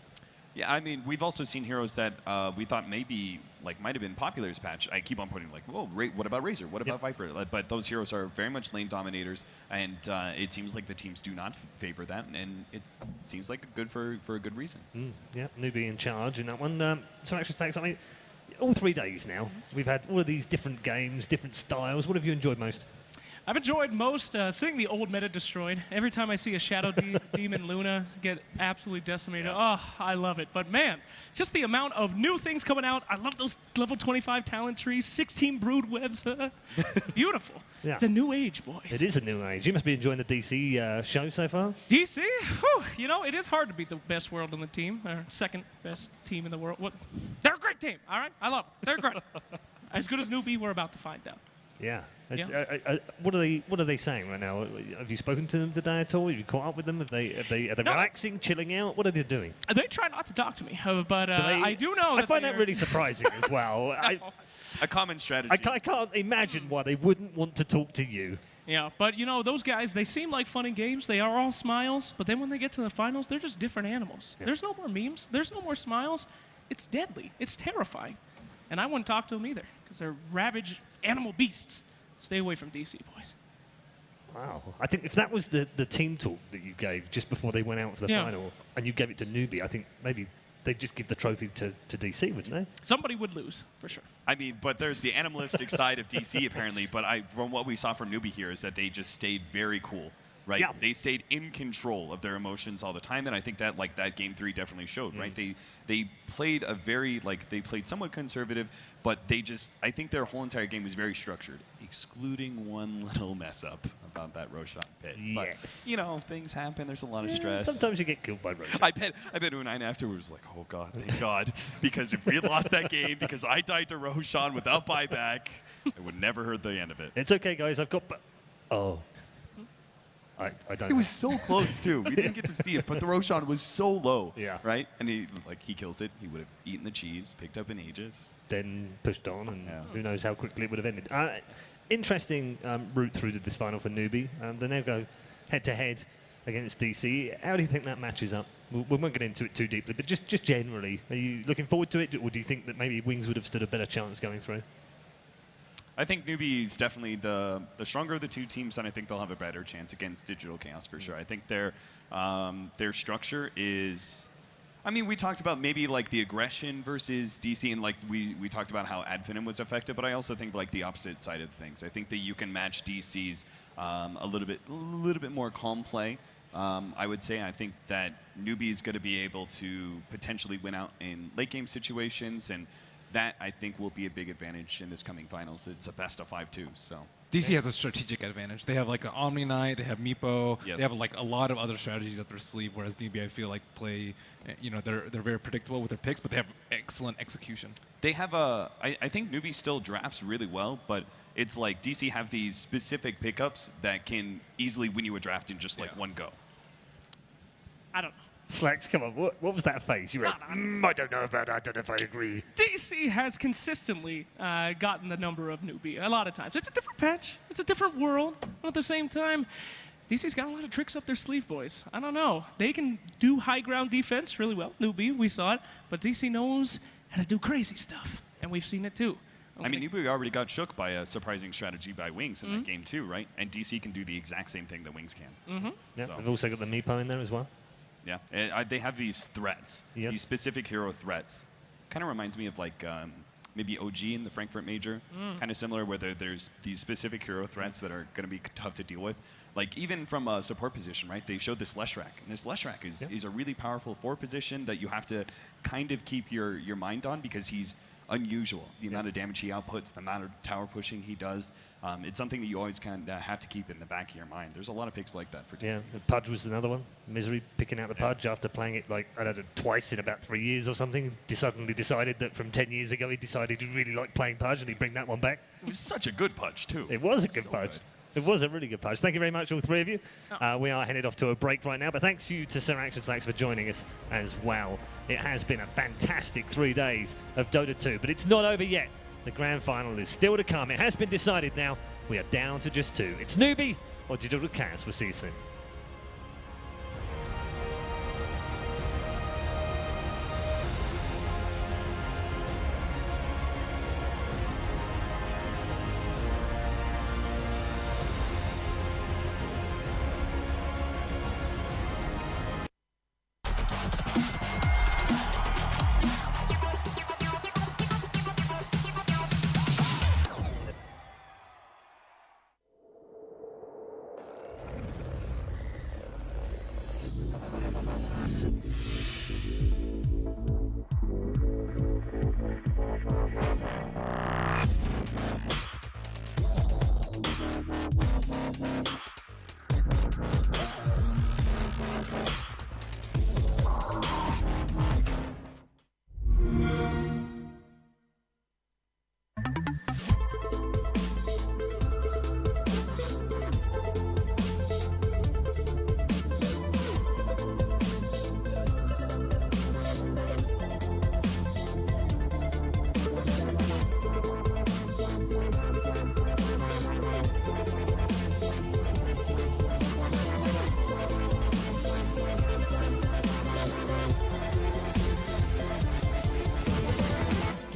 Yeah, I mean, we've also seen heroes that we thought maybe might have been popular this patch. I keep on putting whoa, what about Razor? What about Viper? But those heroes are very much lane dominators, and it seems like the teams do not favor that, and it seems like good for a good reason. Yeah, Newbie in charge in that one. So actually, thanks. I mean, all 3 days now, we've had all of these different games, different styles. What have you enjoyed most? I've enjoyed most seeing the old meta destroyed. Every time I see a Shadow Demon Luna get absolutely decimated, oh, I love it. But man, just the amount of new things coming out. I love those level 25 talent trees, 16 brood webs. It's beautiful. Yeah. It's a new age, boys. It is a new age. You must be enjoying the DC show so far. DC? Whew, it is hard to beat the best world in the team, or second best team in the world. They're a great team, all right? I love them. They're great. As good as Newbie, we're about to find out. Yeah. What are they saying right now? Have you spoken to them today at all? Have you caught up with them? Are they relaxing, chilling out? What are they doing? They try not to talk to me, but I do know. I find that really surprising as well. A common strategy. I can't imagine why they wouldn't want to talk to you. Yeah, but those guys, they seem like fun and games. They are all smiles, but then when they get to the finals, they're just different animals. Yeah. There's no more memes. There's no more smiles. It's deadly. It's terrifying. And I wouldn't talk to them either, because they're ravaged animal beasts. Stay away from DC, boys. Wow. I think if that was the team talk that you gave just before they went out for the final, and you gave it to Newbie, I think maybe they'd just give the trophy to DC, wouldn't they? Somebody would lose, for sure. I mean, but there's the animalistic side of DC, apparently. But from what we saw from Newbie here is that they just stayed very cool. Right, yeah. They stayed in control of their emotions all the time, and I think that that game 3 definitely showed. Right, they played they played somewhat conservative, but I think their whole entire game was very structured, excluding one little mess up about that Roshan pit. Yes, but, things happen. There's a lot of stress. Sometimes you get killed by Roshan. I bet Unai afterwards was like, oh god, thank God, because if we had lost that game because I died to Roshan without buyback, it would never heard the end of it. It's okay, guys. I've got. I don't. It was so close too. We didn't get to see it, but the Roshan was so low. Yeah. Right. And he kills it. He would have eaten the cheese, picked up an Aegis, then pushed on, and who knows how quickly it would have ended. Interesting route through to this final for Newbie. They now go head to head against DC. How do you think that matches up? We won't get into it too deeply, but just generally, are you looking forward to it, or do you think that maybe Wings would have stood a better chance going through? I think Newbie is definitely the stronger of the two teams, and I think they'll have a better chance against Digital Chaos for sure. I think their structure is. I mean, we talked about maybe the aggression versus DC, and we talked about how Adfinem was effective, but I also think the opposite side of things. I think that you can match DC's a little bit more calm play. I would say I think that Newbie is going to be able to potentially win out in late game situations, and that, I think, will be a big advantage in this coming finals. It's a best of 5 too, so. DC has a strategic advantage. They have an Omni Knight, they have Meepo, yes. They have a lot of other strategies up their sleeve, whereas Newbie, I feel play, they're very predictable with their picks, but they have excellent execution. They have I think Newbie still drafts really well, but it's DC have these specific pickups that can easily win you a draft in just one go. I don't know. Slacks, come on, what was that face? You were I don't know about that, I don't know if I agree. DC has consistently gotten the number of Newbie a lot of times. It's a different patch, it's a different world, but at the same time, DC's got a lot of tricks up their sleeve, boys. I don't know. They can do high ground defense really well. Newbie, we saw it, but DC knows how to do crazy stuff, and we've seen it too. I mean, Newbie already got shook by a surprising strategy by Wings in that game too, right? And DC can do the exact same thing that Wings can. Yeah, they've also got the Meepo in there as well. Yeah, and they have these threats, these specific hero threats. Kind of reminds me of maybe OG in the Frankfurt Major, kind of similar, where there's these specific hero threats that are going to be tough to deal with. Even from a support position, right? They showed this Leshrac, and this Leshrac is a really powerful 4 position that you have to kind of keep your mind on because he's unusual. The amount of damage he outputs, the amount of tower pushing he does. It's something that you always kind of have to keep in the back of your mind. There's a lot of picks like that for DC. Yeah, Pudge was another one. Misery picking out the Pudge after playing it I don't know, twice in about 3 years or something. Suddenly decided that from 10 years ago he decided he really liked playing Pudge and he'd bring that one back. It was such a good Pudge too. It was a good Pudge. It was a really good Pudge. Thank you very much, all 3 of you. We are headed off to a break right now, but thanks to you to Sir Action Slacks for joining us as well. It has been a fantastic 3 days of Dota 2, but it's not over yet. The grand final is still to come. It has been decided now. We are down to just 2. It's Newbie or Digital Chaos. We'll see you soon.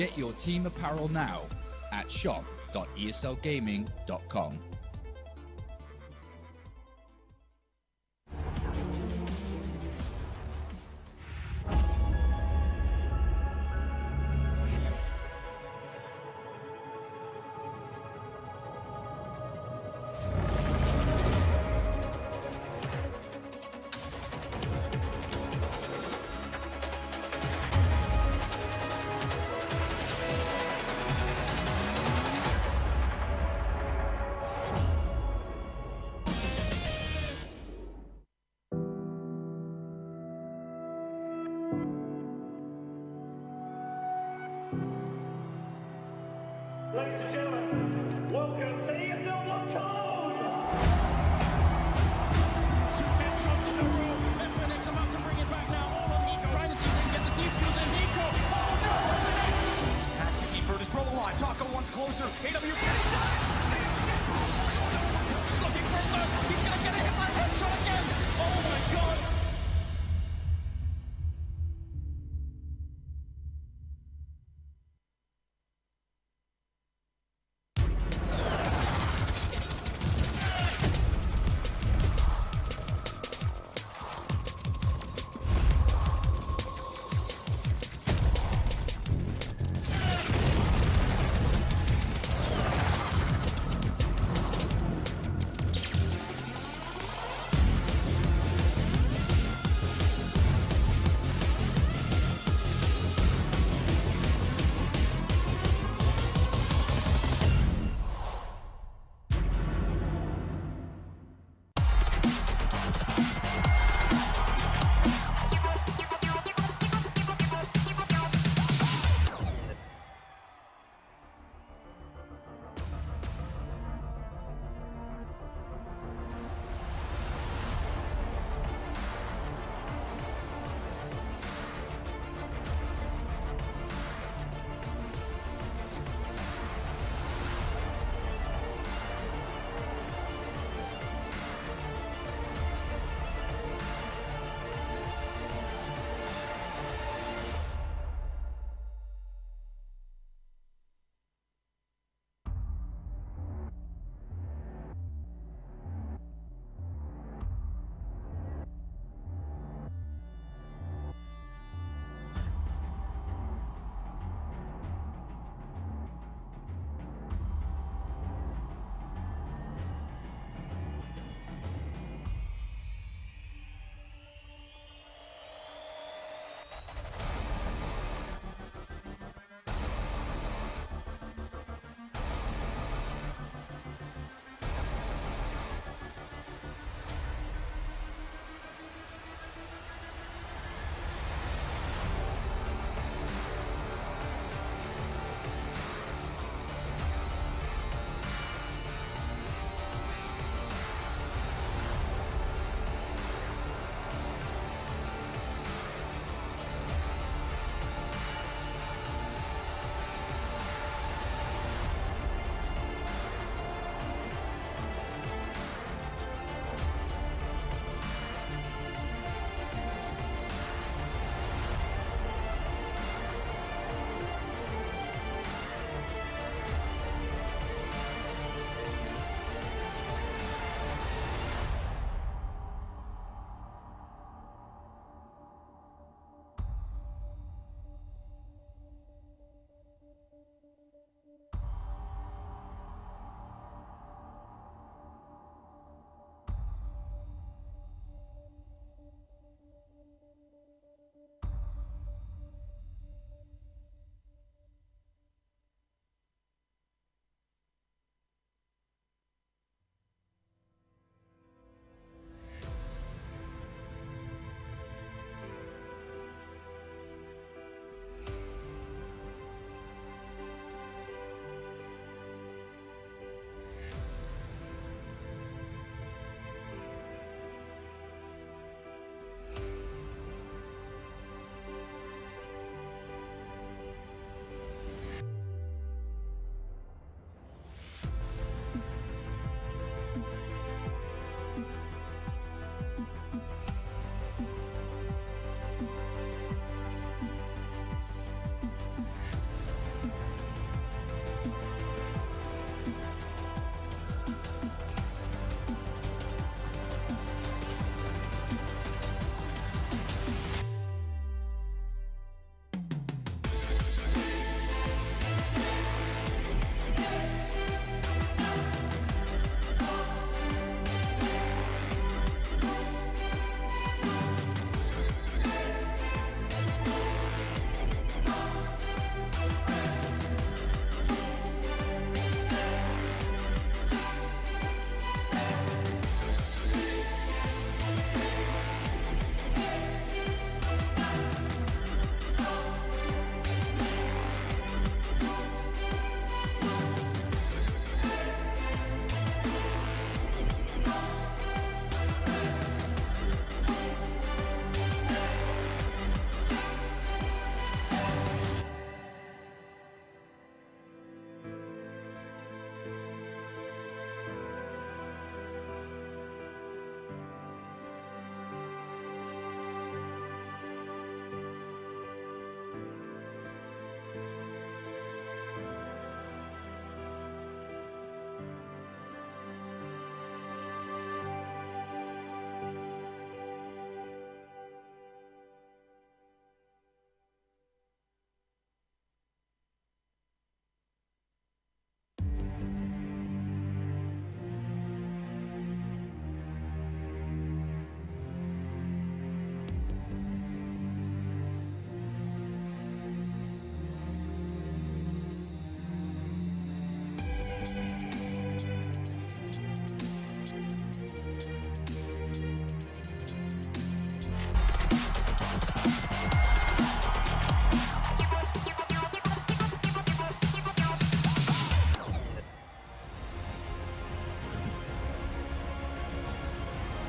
Get your team apparel now at shop.eslgaming.com. Ladies and gentlemen, welcome to ESL One Dota! 2 headshots in a row. FNX about to bring it back now. All on Nico. Trying to see if they can get the defuse in Nico. Oh no, FNX! Has to keep Virtus Pro alive. Taco once closer. AW getting done. He's looking for third. He's gonna get a hit by headshot again. Oh my god.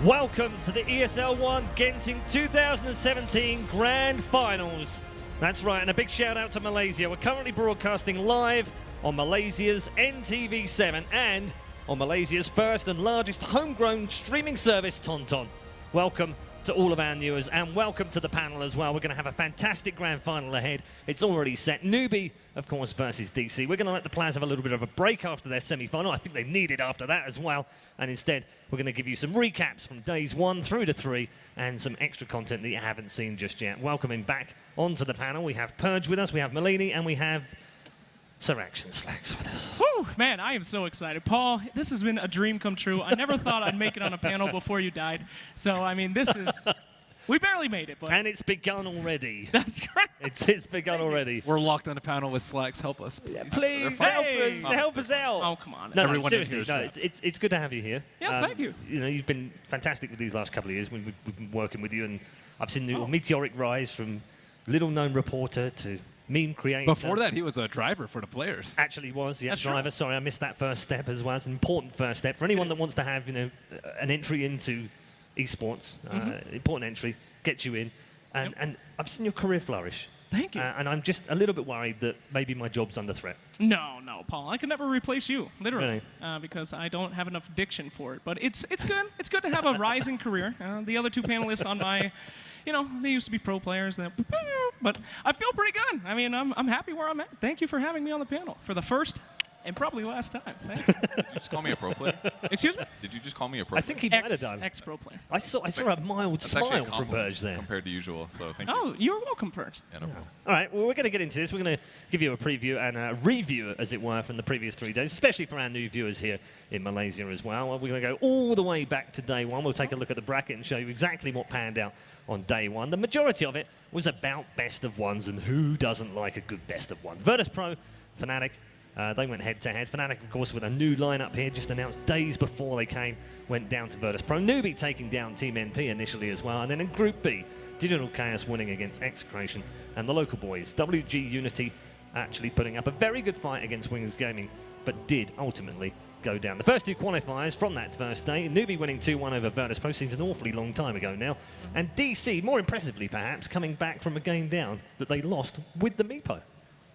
Welcome to the ESL One Genting 2017 Grand Finals. That's right, and a big shout out to Malaysia. We're currently broadcasting live on Malaysia's NTV7 and on Malaysia's first and largest homegrown streaming service, Tonton. Welcome to all of our viewers, and welcome to the panel as well. We're going to have a fantastic grand final ahead. It's already set. Newbie, of course, versus DC. We're going to let the players have a little bit of a break after their semi-final. I think they need it after that as well. And instead, we're going to give you some recaps from days 1 through to 3 and some extra content that you haven't seen just yet. Welcoming back onto the panel, we have Purge with us, we have Malini, and we have Sir Action Slacks with us. Whew, man, I am so excited. Paul, this has been a dream come true. I never thought I'd make it on a panel before you died. So, I mean, this is... We barely made it, but... And it's begun already. That's right. It's begun already. We're locked on a panel with Slacks. Help us, please. Yeah, please, help us out. Oh, come on. No, Everyone seriously, it's good to have you here. Yeah, thank you. You know, you've been fantastic with these last couple of years. We've been working with you, and I've seen the meteoric rise from little-known reporter to meme creator. Before that, he was a driver for the players. Actually was, yeah, That's driver. right. Sorry, I missed that first step as well. It's an important first step for anyone that wants to have, you know, an entry into esports. Important entry, get you in, and I've seen your career flourish. Thank you. And I'm just a little bit worried that maybe my job's under threat. No, Paul. I could never replace you, literally, Really? because I don't have enough diction for it. But it's good. It's good to have a rising career. The other two panelists on my, you know, they used to be pro players. But I feel pretty good. I mean, I'm happy where I'm at. Thank you for having me on the panel for the first and probably last time. Thank you. Did you just call me a pro player? Excuse me? Did you just call me a pro I player? think he might have done. Ex-pro player. I saw a mild That's actually a smile from compliment Burge there. compared to usual, so thank you. Oh, you're welcome, Purge. Yeah, no problem. All right, well, we're going to get into this. We're going to give you a preview and a review, as it were, from the previous 3 days, especially for our new viewers here in Malaysia as well. We're going to go all the way back to day 1. We'll take a look at the bracket and show you exactly what panned out on day 1. The majority of it was about best of ones, and who doesn't like a good best of one? Virtus Pro, Fnatic, they went head-to-head. Fnatic, of course, with a new lineup here, just announced days before they went down to Virtus Pro. Newbie taking down Team NP initially as well. And then in Group B, Digital Chaos winning against Execration and the local boys. WG Unity actually putting up a very good fight against Wings Gaming, but did ultimately go down. The first 2 qualifiers from that first day, Newbie winning 2-1 over Virtus Pro, seems an awfully long time ago now. And DC, more impressively perhaps, coming back from a game down that they lost with the Meepo.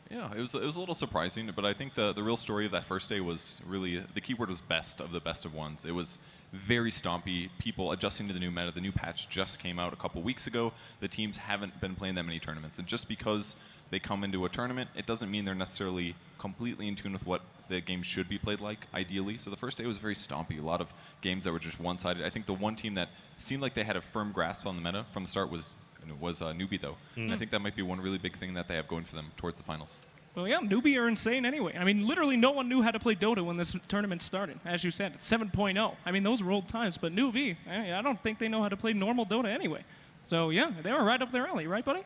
Yeah, it was a little surprising, but I think the real story of that first day was really, the keyword was best of the best of ones. It was very stompy, people adjusting to the new meta. The new patch just came out a couple weeks ago. The teams haven't been playing that many tournaments, and just because they come into a tournament, it doesn't mean they're necessarily completely in tune with what the game should be played like, ideally. So the first day was very stompy, a lot of games that were just one-sided. I think the one team that seemed like they had a firm grasp on the meta from the start was Newbie, though. And I think that might be one really big thing that they have going for them towards the finals. Well, yeah, Newbie are insane anyway. I mean, literally no one knew how to play Dota when this tournament started. As you said, it's 7.0. I mean, those were old times, but Newbie, I don't think they know how to play normal Dota anyway. So, yeah, they were right up their alley, right, buddy?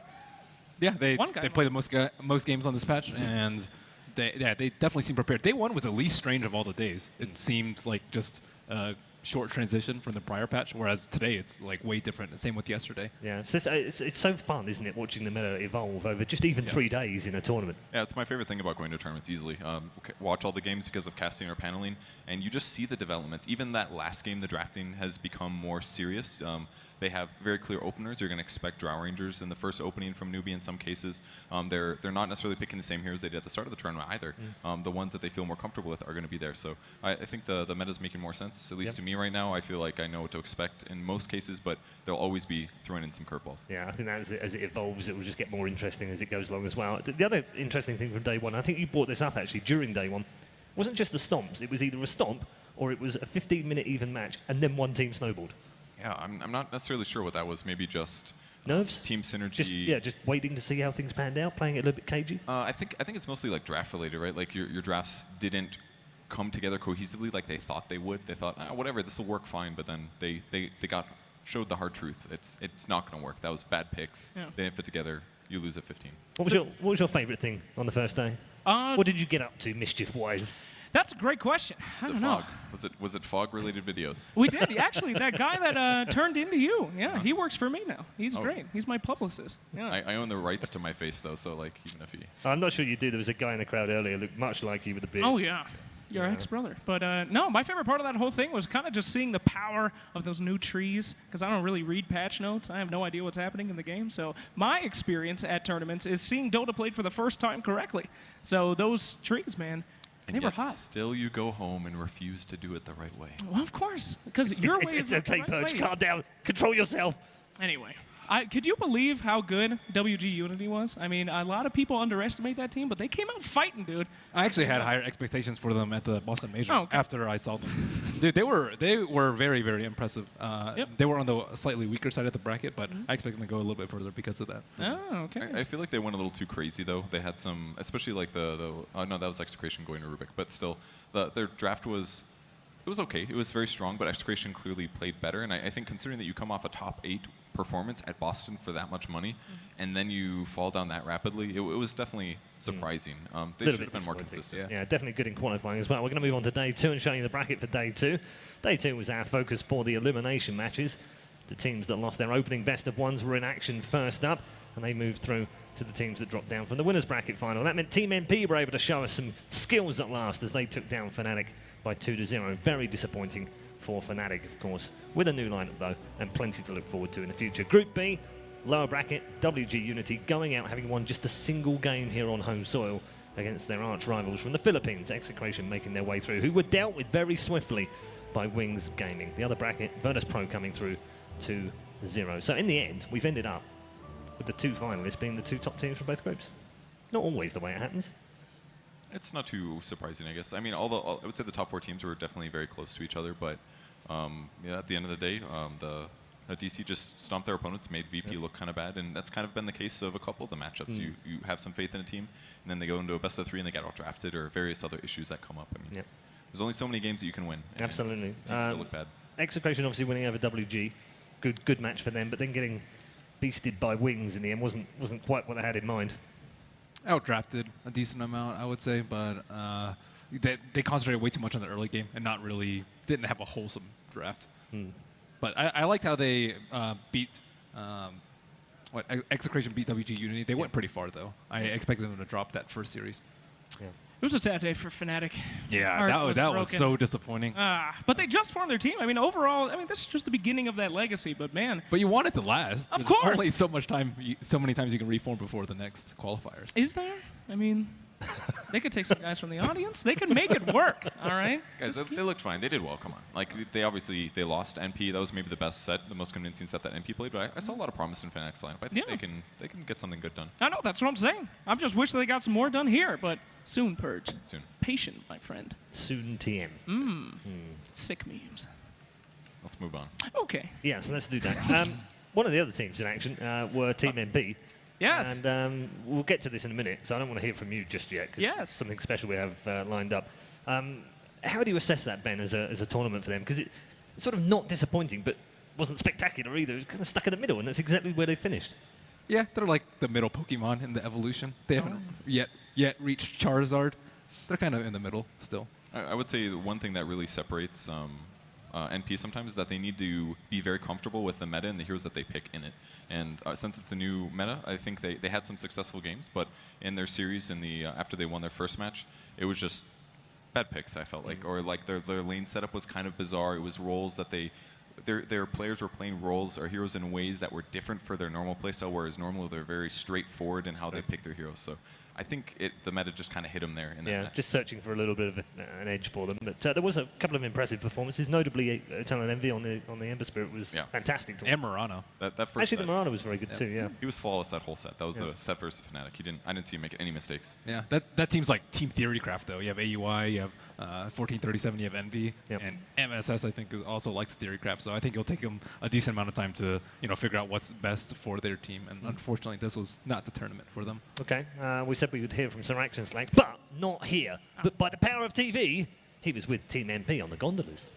Yeah, they play the most games on this patch, and they definitely seem prepared. Day 1 was the least strange of all the days. It seemed like just short transition from the prior patch, whereas today it's like way different. Same with yesterday. Yeah, it's so fun, isn't it, watching the meta evolve over just even 3 days in a tournament. Yeah, it's my favorite thing about going to tournaments easily. Watch all the games because of casting or paneling, and you just see the developments. Even that last game, the drafting has become more serious. They have very clear openers. You're going to expect Drow Rangers in the first opening from Newbie in some cases. They're not necessarily picking the same heroes they did at the start of the tournament either. The ones that they feel more comfortable with are going to be there. So I think the meta's making more sense, at least to me right now. I feel like I know what to expect in most cases, but they'll always be throwing in some curveballs. Yeah, I think that as it evolves, it will just get more interesting as it goes along as well. The other interesting thing from day 1, I think you brought this up actually during day 1, wasn't just the stomps. It was either a stomp or it was a 15-minute even match, and then one team snowballed. Yeah, I'm not necessarily sure what that was. Maybe just nerves, team synergy. Just waiting to see how things panned out, playing it a little bit cagey. I think it's mostly like draft related, right? Like your drafts didn't come together cohesively like they thought they would. They thought, whatever, this will work fine, but then they showed the hard truth. It's not going to work. That was bad picks. Yeah. They didn't fit together. You lose at 15. What was your favorite thing on the first day? What did you get up to mischief-wise? That's a great question. I don't know. Was it fog-related videos? We did. Actually, that guy that turned into you, he works for me now. He's great. He's my publicist. Yeah. I own the rights to my face, though, so like even if he... I'm not sure you do. There was a guy in the crowd earlier who looked much like you with a beard. Oh, yeah. your ex-brother. But no, my favorite part of that whole thing was kind of just seeing the power of those new trees, because I don't really read patch notes. I have no idea what's happening in the game. So my experience at tournaments is seeing Dota played for the first time correctly. So those trees, man, and They yet were hot. Still, you go home and refuse to do it the right way. Well, of course, because your way It's is okay, the right Purge. way. Calm down. Control yourself. Anyway, could you believe how good WG Unity was? I mean, a lot of people underestimate that team, but they came out fighting, dude. I actually had higher expectations for them at the Boston Major Oh, okay. after I saw them. Dude, they were very, very impressive. They were on the slightly weaker side of the bracket, but I expect them to go a little bit further because of that. Oh, okay. I feel like they went a little too crazy though. They had some, especially like no, that was Execration going to Rubik, but still, their draft was. It was okay. It was very strong, but Execration clearly played better. And I think considering that you come off a top 8 performance at Boston for that much money, and then you fall down that rapidly, it was definitely surprising. They should have been more consistent. Yeah, definitely good in qualifying as well. We're going to move on to day 2 and show you the bracket for day 2. Day 2 was our focus for the elimination matches. The teams that lost their opening best of ones were in action first up, and they moved through to the teams that dropped down from the winners bracket final. That meant Team MP were able to show us some skills at last as they took down Fnatic by 2-0. Very disappointing for Fnatic, of course, with a new lineup though, and plenty to look forward to in the future. Group B, lower bracket, WG Unity going out having won just a single game here on home soil against their arch rivals from the Philippines, Execration making their way through, who were dealt with very swiftly by Wings Gaming. The other bracket, Virtus Pro coming through 2-0. So in the end, we've ended up with the 2 finalists being the 2 top teams from both groups. Not always the way it happens. It's not too surprising, I guess. I mean, I would say the top 4 teams were definitely very close to each other, but yeah, at the end of the day, the DC just stomped their opponents, made VP look kind of bad, and that's kind of been the case of a couple of the matchups. You have some faith in a team, and then they go into a best of 3 and they get out drafted, or various other issues that come up. I mean, there's only so many games that you can win. Absolutely. It's easy to look bad. Execration obviously winning over WG, good match for them, but then getting beasted by Wings in the end wasn't quite what they had in mind. Outdrafted a decent amount, I would say, but they concentrated way too much on the early game and didn't have a wholesome draft. But I liked how they beat Execration beat WG Unity. They went pretty far though. I expected them to drop that first series. Yeah. It was a sad day for Fnatic. Yeah, that was so disappointing. But they just formed their team. I mean, overall, this is just the beginning of that legacy. But man, But you want it to last. Of There's course. only so many times you can reform before the next qualifiers. is there? I mean, they could take some guys from the audience. They could make it work. All right. Guys, they looked fine. They did well. Come on. Like they lost NP. That was maybe the best set, the most convincing set that NP played. But I saw a lot of promise in Fnatic's lineup. I think they can get something good done. I know. That's what I'm saying. I just wish they got some more done here. But soon, Purge. Soon. Patient, my friend. Soon TM. Sick memes. Let's move on. Okay. Yeah, so let's do that. One of the other teams in action were Team MP. Yes. And we'll get to this in a minute, so I don't want to hear from you just yet, because it's something special we have lined up. How do you assess that, Ben, as a tournament for them? Because it's sort of not disappointing, but wasn't spectacular either. It was kind of stuck in the middle, and that's exactly where they finished. Yeah, they're like the middle Pokemon in the evolution. They haven't yet reached Charizard. They're kind of in the middle still. I would say the one thing that really separates NP sometimes is that they need to be very comfortable with the meta and the heroes that they pick in it. And since it's a new meta, I think they had some successful games, but in their series, after they won their first match, it was just bad picks, I felt like. Or like their lane setup was kind of bizarre. It was roles that their players were playing roles or heroes in ways that were different for their normal playstyle, whereas normally they're very straightforward in how they pick their heroes. So I think the meta just kind of hit them there in that match. Just searching for a little bit of an edge for them. But there was a couple of impressive performances, notably Eternal Envy on the Ember Spirit was fantastic. And Murano. That first Actually, set, the Murano was very good too, yeah. He was flawless that whole set. That was the set versus Fnatic. I didn't see him make any mistakes. Yeah, that team's like Team Theorycraft though. You have AUI, you have 1437, you have Envy, and MSS I think also likes Theorycraft. So I think it'll take them a decent amount of time to figure out what's best for their team. And unfortunately, this was not the tournament for them. Okay, we said we would hear from Sir Action Slack, but not here. But by the power of TV, he was with Team MP on the gondolas.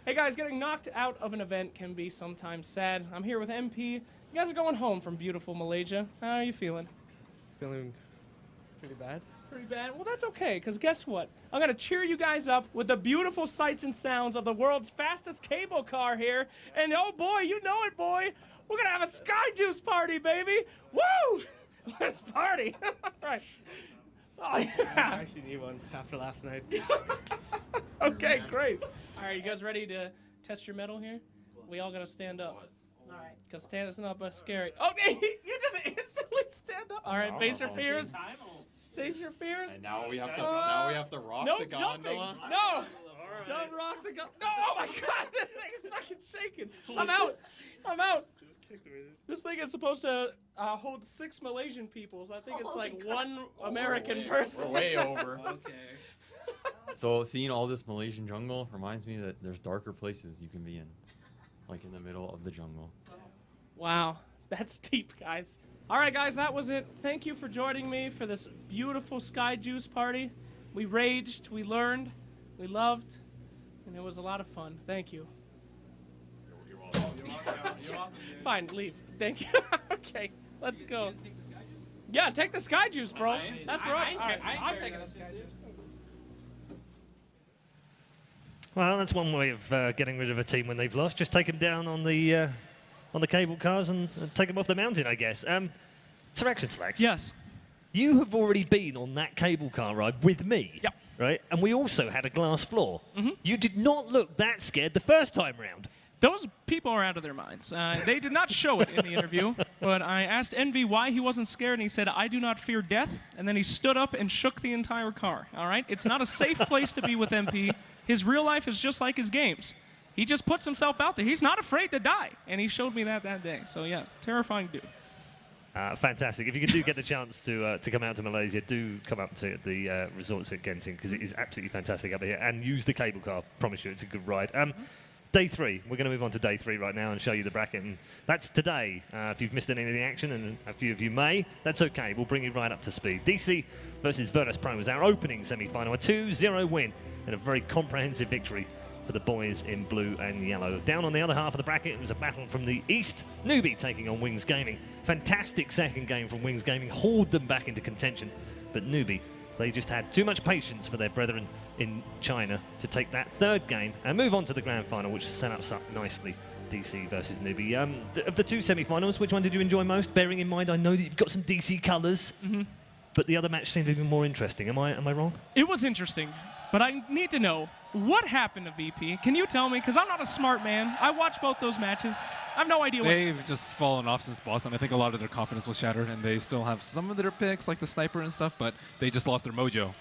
Hey guys, getting knocked out of an event can be sometimes sad. I'm here with MP. You guys are going home from beautiful Malaysia. How are you feeling? Feeling pretty bad. Pretty bad? Well, that's okay, because guess what? I'm going to cheer you guys up with the beautiful sights and sounds of the world's fastest cable car here. And oh boy, you know it, boy. We're going to have a Sky Juice party, baby. Woo! Let's party. All right. Oh, yeah. I actually need one after last night. Okay, great. All right, you guys ready to test your mettle here? We all gotta stand up. All right. Because standing up is scary. Oh, you just instantly stand up. All right, face your fears. Face your fears. And now we have to rock no the gondola. Jumping. No. Don't rock the gondola. No. Oh my God, this thing is fucking shaking. I'm out. I'm out. This thing is supposed to hold 6 Malaysian peoples. I think it's like one American person. We're way over. Okay. So seeing all this Malaysian jungle reminds me that there's darker places you can be in, like in the middle of the jungle. Wow, that's deep, guys. All right, guys, that was it. Thank you for joining me for this beautiful Sky Juice party. We raged, we learned, we loved, and it was a lot of fun. Thank you. You're welcome. Fine, leave. Thank you. Okay, let's go. Yeah, take the Sky Juice, bro. That's right. I'm taking the Sky Juice. Well, that's one way of getting rid of a team when they've lost. Just take them down on the cable cars and take them off the mountain, I guess. Sir Action Slacks. Yes. You have already been on that cable car ride with me. Yep. Right? And we also had a glass floor. Mm-hmm. You did not look that scared the first time round. Those people are out of their minds. They did not show it in the interview, but I asked Envy why he wasn't scared, and he said, "I do not fear death," and then he stood up and shook the entire car, all right? It's not a safe place to be with MP. His real life is just like his games. He just puts himself out there. He's not afraid to die, and he showed me that day. So, yeah, terrifying dude. Fantastic. If you do get the chance to come out to Malaysia, do come up to the resorts at Genting, because it is absolutely fantastic up here, and use the cable car. Promise you, it's a good ride. Day 3. We're going to move on to day 3 right now and show you the bracket. And that's today. If you've missed any of the action, and a few of you may, that's okay. We'll bring you right up to speed. DC versus Virtus Pro was our opening semi-final. A 2-0 win and a very comprehensive victory for the boys in blue and yellow. Down on the other half of the bracket, it was a battle from the east. Newbie taking on Wings Gaming. Fantastic second game from Wings Gaming. Hauled them back into contention. But Newbie, they just had too much patience for their brethren in China to take that third game and move on to the grand final, which set us up nicely. DC versus Newbie. Of the 2 semi-finals, which one did you enjoy most? Bearing in mind, I know that you've got some DC colours, but the other match seemed even more interesting. Am I wrong? It was interesting, but I need to know, what happened to VP? Can you tell me? Because I'm not a smart man. I watched both those matches. I have no idea what... They've just fallen off since Boston. I think a lot of their confidence was shattered, and they still have some of their picks, like the sniper and stuff, but they just lost their mojo.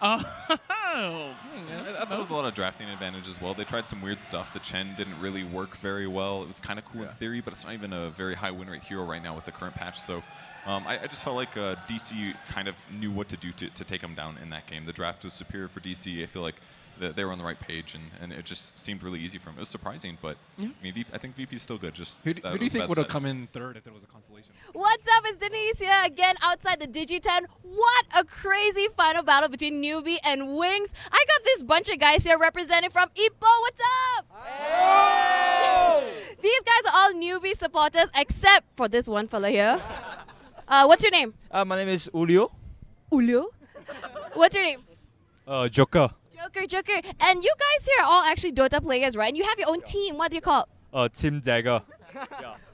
I thought there was a lot of drafting advantage as well. They tried some weird stuff. The Chen didn't really work very well. It was kind of cool in theory, but it's not even a very high win rate hero right now with the current patch. So I just felt like DC kind of knew what to do to take them down in that game. The draft was superior for DC. I feel like they were on the right page, and it just seemed really easy for them. It was surprising, but I mean, I think VP's still good. Just who do you think would have come in third if there was a consolation? What's up? It's Denise here again outside the Digi10. What a crazy final battle between Newbie and Wings. I got this bunch of guys here representing from Ipoh. What's up? Hey! These guys are all Newbie supporters except for this one fella here. What's your name? My name is Ulio. Ulio? What's your name? Joker. Joker. And you guys here are all actually Dota players, right? And you have your own team. What do you call it? Team Dagger.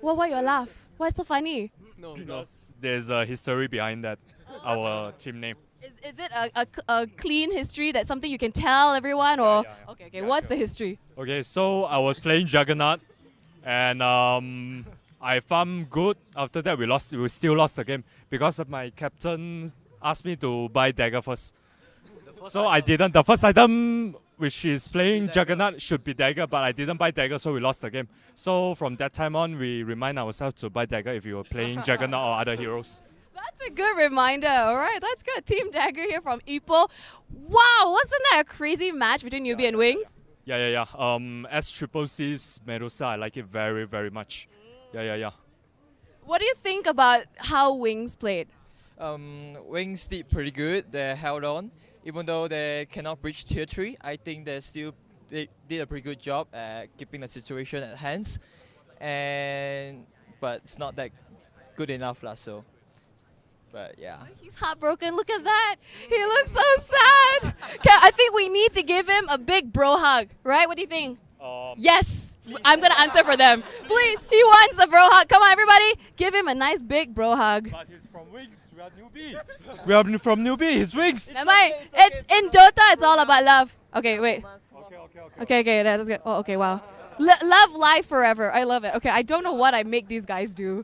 Well, why you laugh? What's so funny? No, because there's a history behind that, our team name. Is it a clean history? That's something you can tell everyone? Or Okay, what's the history? Okay, so I was playing Juggernaut, and I farmed good. After that, we still lost the game because of my captain asked me to buy Dagger first. So I didn't. The first item, which is playing Juggernaut, should be Dagger, but I didn't buy Dagger, so we lost the game. So from that time on, we remind ourselves to buy Dagger if you were playing Juggernaut or other heroes. That's a good reminder. All right, that's good. Team Dagger here from Ipoh. Wow, wasn't that a crazy match between Newbie and Wings? Yeah. S-Triple-C's Medusa, I like it very, very much. Yeah. What do you think about how Wings played? Wings did pretty good. They held on. Even though they cannot breach tier 3, I think they did a pretty good job at keeping the situation at hand. But it's not that good enough, so. But yeah. He's heartbroken. Look at that. He looks so sad. I think we need to give him a big bro hug, right? What do you think? Yes, I'm gonna answer for them. Please, he wants a bro hug. Come on, everybody, give him a nice big bro hug. But he's from Wings. We are Newbie. We are from Newbie. He's Wings. Never mind. It's in Dota. It's all about love. Okay, wait. Okay, that's good. Oh, okay, wow. Love life forever. I love it. Okay, I don't know what I make these guys do.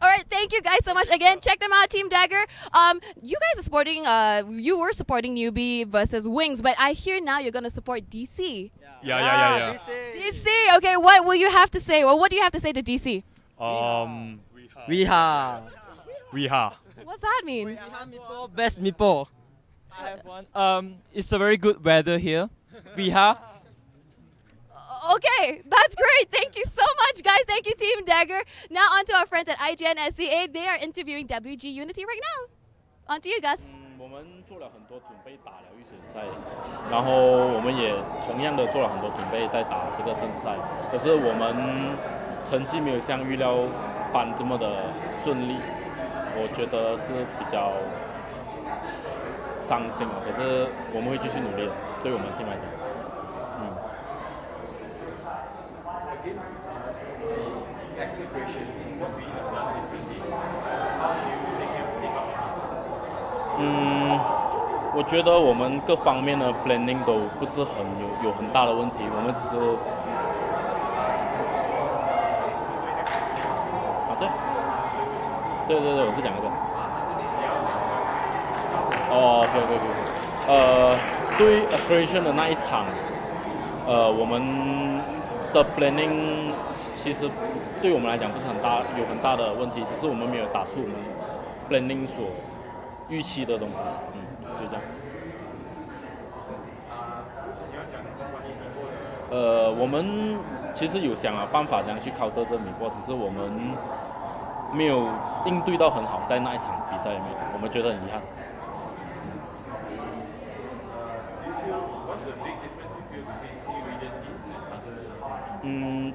All right, thank you guys so much. Again, check them out, Team Dagger. You guys are supporting. You were supporting Newbie versus Wings, but I hear now you're gonna support DC. Yeah. DC. Okay, what will you have to say? Well, what do you have to say to DC? Weeha. What's that mean? Best meeple. I have one. It's a very good weather here. Weeha. Okay, that's great. Thank you so much, guys. Thank you, Team Dagger. Now on to our friends at IGN SCA. They are interviewing WG Unity right now. On to you, Gus. 我们做了很多准备打了预选赛，然后我们也同样的做了很多准备在打这个正赛。可是我们成绩没有像预料般这么的顺利，我觉得是比较伤心可是我们会继续努力的，对我们 team 来讲。 我觉得我们各方面的 planning 都不是有很大的问题，我们只是对，我是讲这个。对 aspiration 的那一场，我们的 planning 其实对我们来讲不是有很大的问题，只是我们没有打出我们 planning 所预期的东西，就这样。我们其实有想了办法怎样去 counter 这米波，只是我们没有应对到很好，在那一场比赛里面，我们觉得很遗憾。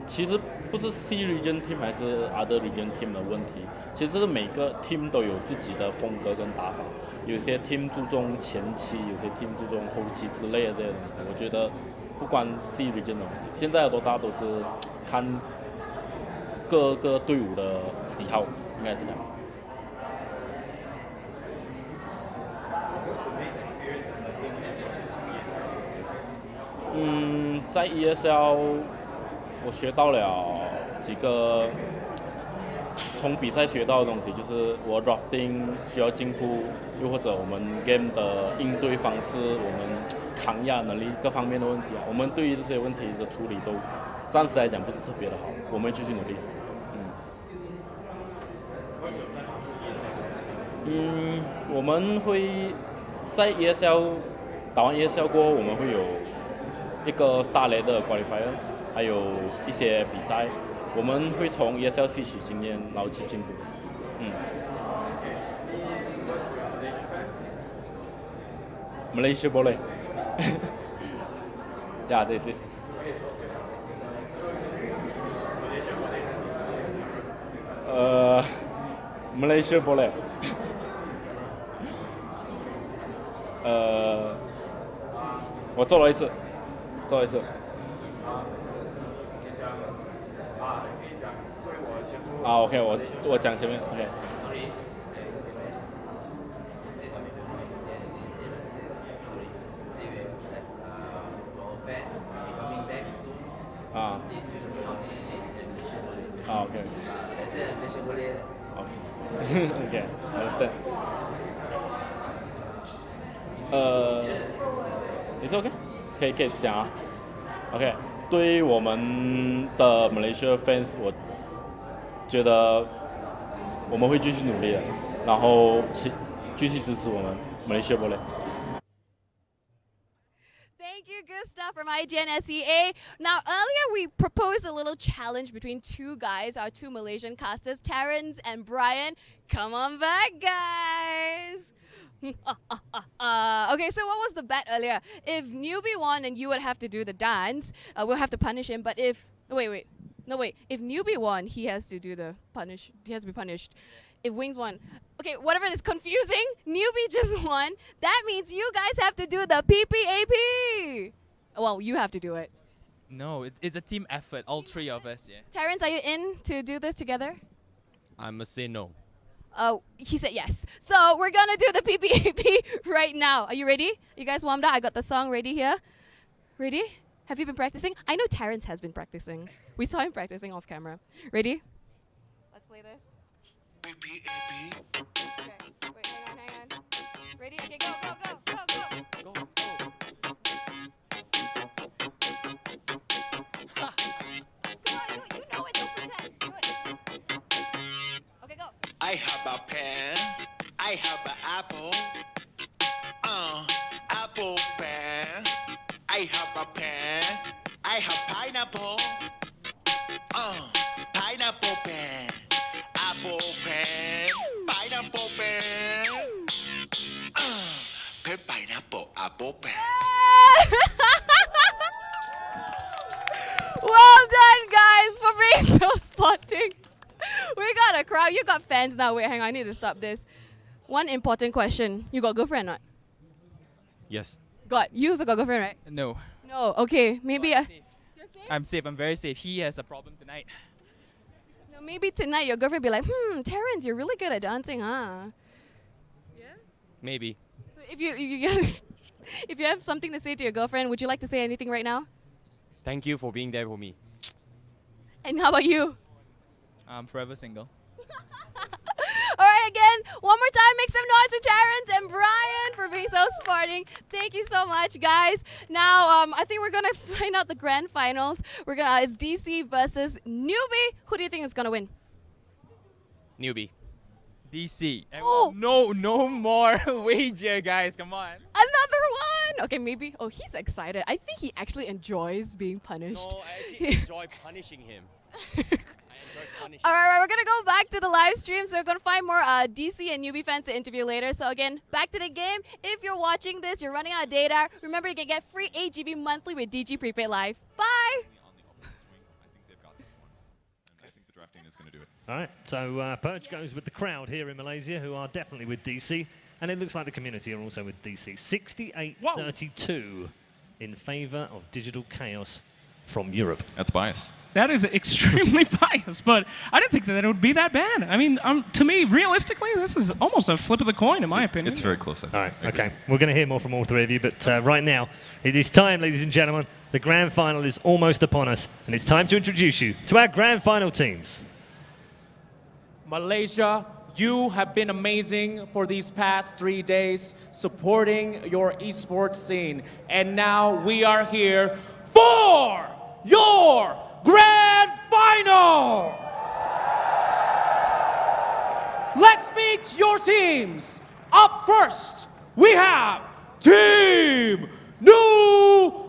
其实不是 C region team 还是 other region team 的问题，其实每个 team 都有自己的风格跟打法，有些 team 注重前期，有些 team 注重后期之类的这些东西。我觉得不关 C region 的东西，现在的多大都是看各个队伍的喜好，应该是这样。在 ESL 我学到了几个从比赛学到的东西，就是我 drafting 需要进步，又或者我们 game 的应对方式，我们抗压能力各方面的问题我们对于这些问题的处理都暂时来讲不是特别的好，我们继续努力。我们会在 ESL 打完 ESL 过后，我们会有一个 Star Ladder Qualifier， 还有一些比赛，我们会从 ESL 吸取经验，然后去进步。Malaysia boleh. Yeah, that's it. Malaysia boleh. 我做了一次。OK， 我讲前面 OK。OK。OK， understand。你说 OK？ 可以讲啊。OK， 对于我们的 Malaysia fans， 我觉得我们会继续努力的，然后继续支持我们 Malaysia boleh。Thank you, good stuff from IGN SEA. Now, earlier we proposed a little challenge between two guys, our two Malaysian casters, Terrence and Brian. Come on back, guys. Okay, so what was the bet earlier? If Newbie won, then you would have to do the dance. We'll have to punish him. But if wait. If Newbie won, he has to do the punish. He has to be punished. If Wings won, okay, whatever is confusing. Newbie just won. That means you guys have to do the PPAP. Well, you have to do it. No, it's a team effort, all three of us, yeah. Terrence, are you in to do this together? I must say no. Oh, he said yes. So we're gonna do the PPAP right now. Are you ready? You guys warmed up? I got the song ready here. Ready? Have you been practicing? I know Terrence has been practicing. We saw him practicing off camera. Ready? Let's play this. Okay. Wait, hang on. Ready? Okay, go. You know it, don't pretend. Do it. Okay, go. I have a pen. I have an apple. Apple pen. I have a pen. I have pineapple. Pineapple pen. Apple pen. Pineapple pen. Pen pineapple apple pen. Well done, guys, for being so spotting. We got a crowd. You got fans now. Wait, hang on. I need to stop this. One important question. You got girlfriend or not? Yes. Got. You also got girlfriend, right? No. No. Okay. Maybe. I'm safe. I'm very safe. He has a problem tonight. No, maybe tonight your girlfriend be like, Terrence, you're really good at dancing, huh? Maybe. So if if you have something to say to your girlfriend, would you like to say anything right now? Thank you for being there for me. And how about you? I'm forever single. All right, again, one more time, make some noise for Terrence and Brian for being so sporting. Thank you so much, guys. Now, I think we're gonna find out the grand finals. It's DC versus Newbie. Who do you think is gonna win? Newbie. DC. Oh. No more wager, guys. Come on. Another one. Okay, maybe. Oh, he's excited. I think he actually enjoys being punished. No, I actually enjoy punishing him. All right, we're gonna go back to the live stream, so we're gonna find more DC and Newbie fans to interview later. So again, back to the game. If you're watching this, you're running out of data, remember you can get free 8 GB monthly with DG Prepaid Live. Bye! I think the drafting is going to do it. All right, so Purge goes with the crowd here in Malaysia, who are definitely with DC, and it looks like the community are also with DC. 68-32 in favour of Digital Chaos from Europe. That's bias. That is extremely biased, but I didn't think that it would be that bad. I mean, to me, realistically, this is almost a flip of the coin, in my opinion. It's very close. All right, okay. We're going to hear more from all three of you, but right now, it is time, ladies and gentlemen. The grand final is almost upon us, and it's time to introduce you to our grand final teams. Malaysia, you have been amazing for these past 3 days, supporting your esports scene. And now we are here for your grand final! Let's meet your teams. Up first, we have Team Newbie!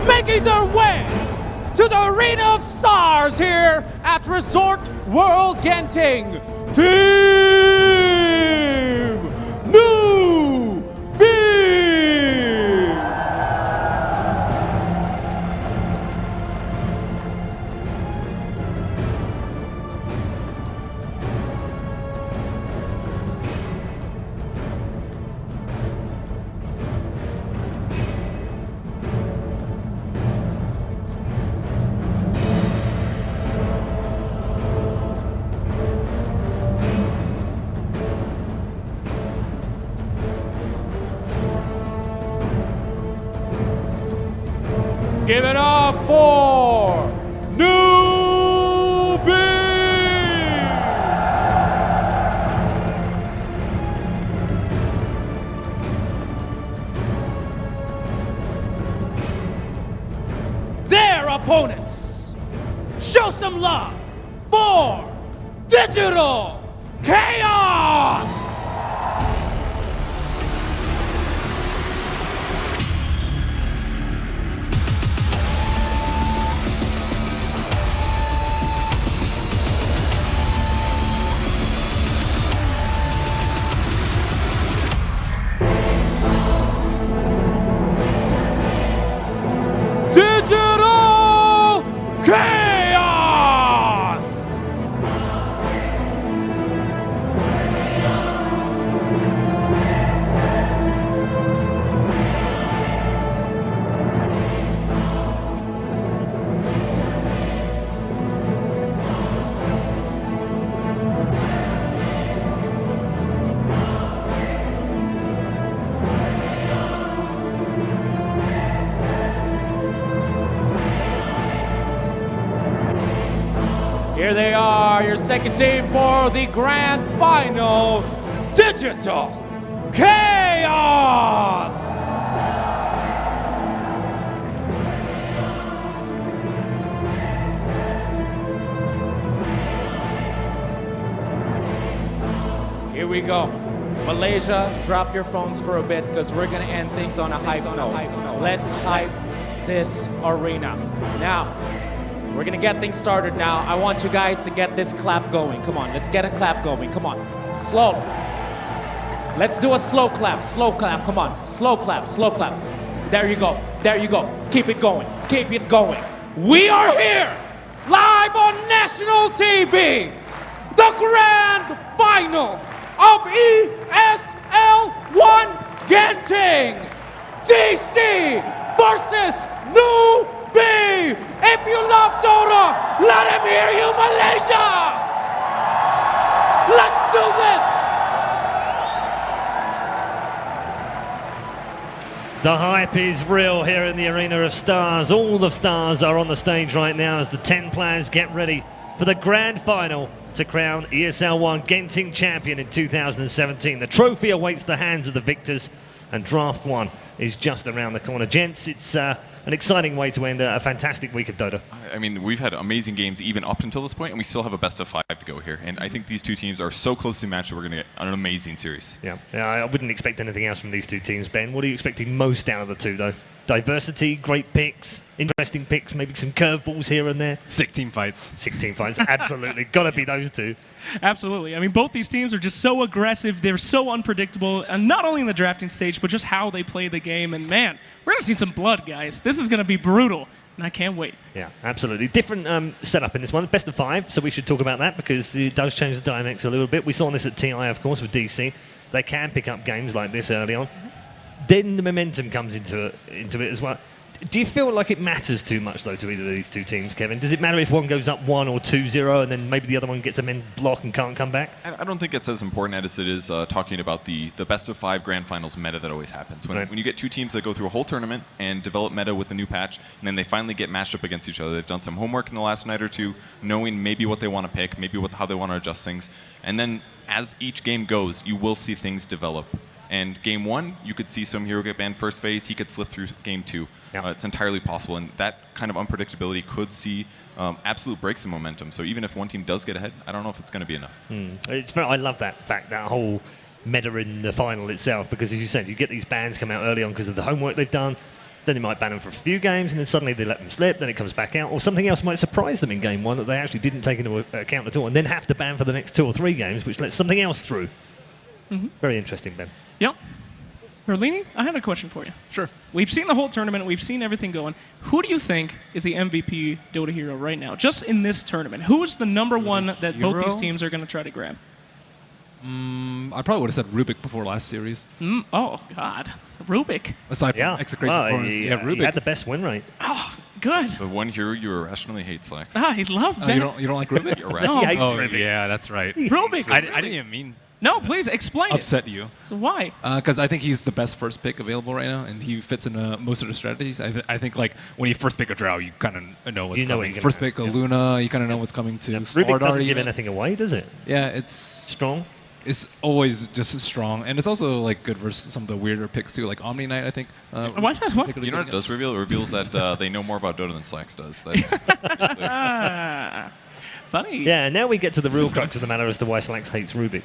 Making their way to the Arena of Stars here at Resort World Genting, Team Newbie! Give it up for Newbie! Their opponents, show some love for Digital Chaos! are your second team for the grand final, Digital Chaos! Here we go. Malaysia, drop your phones for a bit because we're going to end things on a hype note. Let's hype this arena. Now, we're going to get things started now. I want you guys to get this clap going. Come on, let's get a clap going. Come on. Slow. Let's do a slow clap. Slow clap. Come on. Slow clap. Slow clap. There you go. There you go. Keep it going. Keep it going. We are here live on national TV. The grand final of ESL One Genting, DC versus Newbie. If you love Dota, let him hear you, Malaysia. Let's do this. The hype is real here in the Arena of Stars. All the stars are on the stage right now as the 10 players get ready for the grand final to crown ESL One Genting champion in 2017. The trophy awaits the hands of the victors, and Draft 1 is just around the corner. Gents, it's an exciting way to end a fantastic week of Dota. I mean, we've had amazing games even up until this point, and we still have a best of 5 to go here. And I think these two teams are so closely matched that we're going to get an amazing series. Yeah, I wouldn't expect anything else from these two teams, Ben. What are you expecting most out of the two, though? Diversity, great picks, interesting picks, maybe some curveballs here and there. Sick team fights. Sick team fights, absolutely. Got to be those two. Absolutely. I mean, both these teams are just so aggressive. They're so unpredictable, and not only in the drafting stage, but just how they play the game. And man, we're going to see some blood, guys. This is going to be brutal, and I can't wait. Yeah, absolutely. Different setup in this one. Best of 5, so we should talk about that because it does change the dynamics a little bit. We saw this at TI, of course, with DC. They can pick up games like this early on. Then the momentum comes into it as well. Do you feel like it matters too much, though, to either of these two teams, Kevin? Does it matter if one goes up 1 or 2-0 and then maybe the other one gets a men block and can't come back? I don't think it's as important as it is talking about the best of 5 grand finals meta that always happens. When you get two teams that go through a whole tournament and develop meta with the new patch, and then they finally get matched up against each other. They've done some homework in the last night or two, knowing maybe what they want to pick, maybe how they want to adjust things. And then as each game goes, you will see things develop. And game 1, you could see some hero get banned first phase. He could slip through game 2. It's entirely possible. And that kind of unpredictability could see absolute breaks in momentum. So even if one team does get ahead, I don't know if it's going to be enough. I love that fact, that whole meta in the final itself, because as you said, you get these bans come out early on because of the homework they've done. Then they might ban them for a few games, and then suddenly they let them slip, then it comes back out, or something else might surprise them in game 1 that they actually didn't take into account at all, and then have to ban for the next 2 or 3 games, which lets something else through. Very interesting, Ben. Yep. Berlini, I have a question for you. Sure. We've seen the whole tournament. We've seen everything going. Who do you think is the MVP Dota hero right now, just in this tournament? Who is the number one that both these teams are going to try to grab? I probably would have said Rubik before last series. Oh, God. Rubik. Aside from execration performance, Rubik. He had the best win rate. Oh, good. The one hero you irrationally hate, Slacks. I love that. You don't like Rubik? No. He hates Rubik. Yeah, that's right. Rubik. I didn't even mean... No, please explain upset you. So why? Because I think he's the best first pick available right now, and he fits into most of the strategies. I think like when you first pick a Drow, you kind of know what's coming. First pick a Luna, you kind of know what's coming too. Rubik doesn't give anything away, does it? Yeah, it's strong. It's always just as strong, and it's also like good versus some of the weirder picks too, like Omni Knight. I think. What? You know what it does reveal? It reveals that they know more about Dota than Slacks does. Funny. Yeah, now we get to the real crux of the matter as to why Slacks hates Rubik.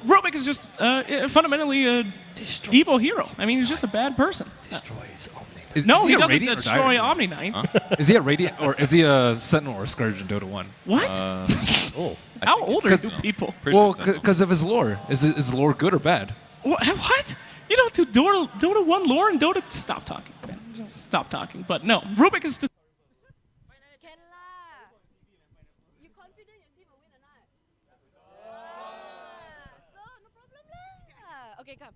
Rubik is just fundamentally a evil hero. I mean, he's just a bad person. Destroys Omni. He doesn't destroy Omni Knight. Is he a Radiant, or is he a Sentinel or Scourge in Dota 1? What? How old are you people? Well, because of his lore. Is his lore good or bad? What? You don't do Dota 1 lore and Dota... Stop talking, Ben. Just stop talking. But no, Rubik is just... Okay, come.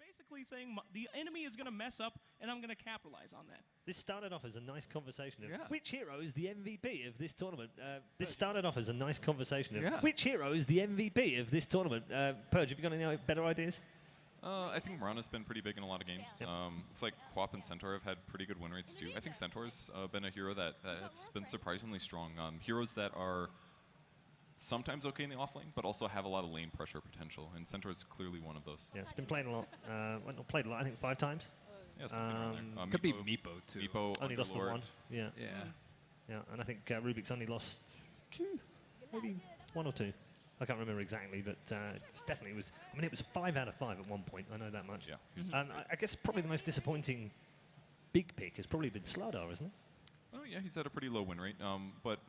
Basically saying the enemy is going to mess up, and I'm going to capitalize on that. This started off as a nice conversation of which hero is the MVP of this tournament. This started off as a nice conversation of which hero is the MVP of this tournament. Purge, have you got any better ideas? I think Mirana's been pretty big in a lot of games. Looks like Quap and Centaur have had pretty good win rates too. I think Centaur's been a hero that's been surprisingly strong. Heroes that are sometimes okay in the offlane, but also have a lot of lane pressure potential, and Centaur is clearly one of those. Yeah, it's been playing a lot. Well, not played a lot, I think 5 times. Yeah, something around there. Could be Meepo too. Meepo only lost the Underlord. 1. Yeah. Yeah. Yeah, and I think Rubik's only lost 2, maybe 1 or 2. I can't remember exactly, but it's definitely was. I mean, it was 5 out of 5 at one point. I know that much. Yeah. I guess probably the most disappointing big pick has probably been Slardar, isn't it? Oh yeah, he's had a pretty low win rate, but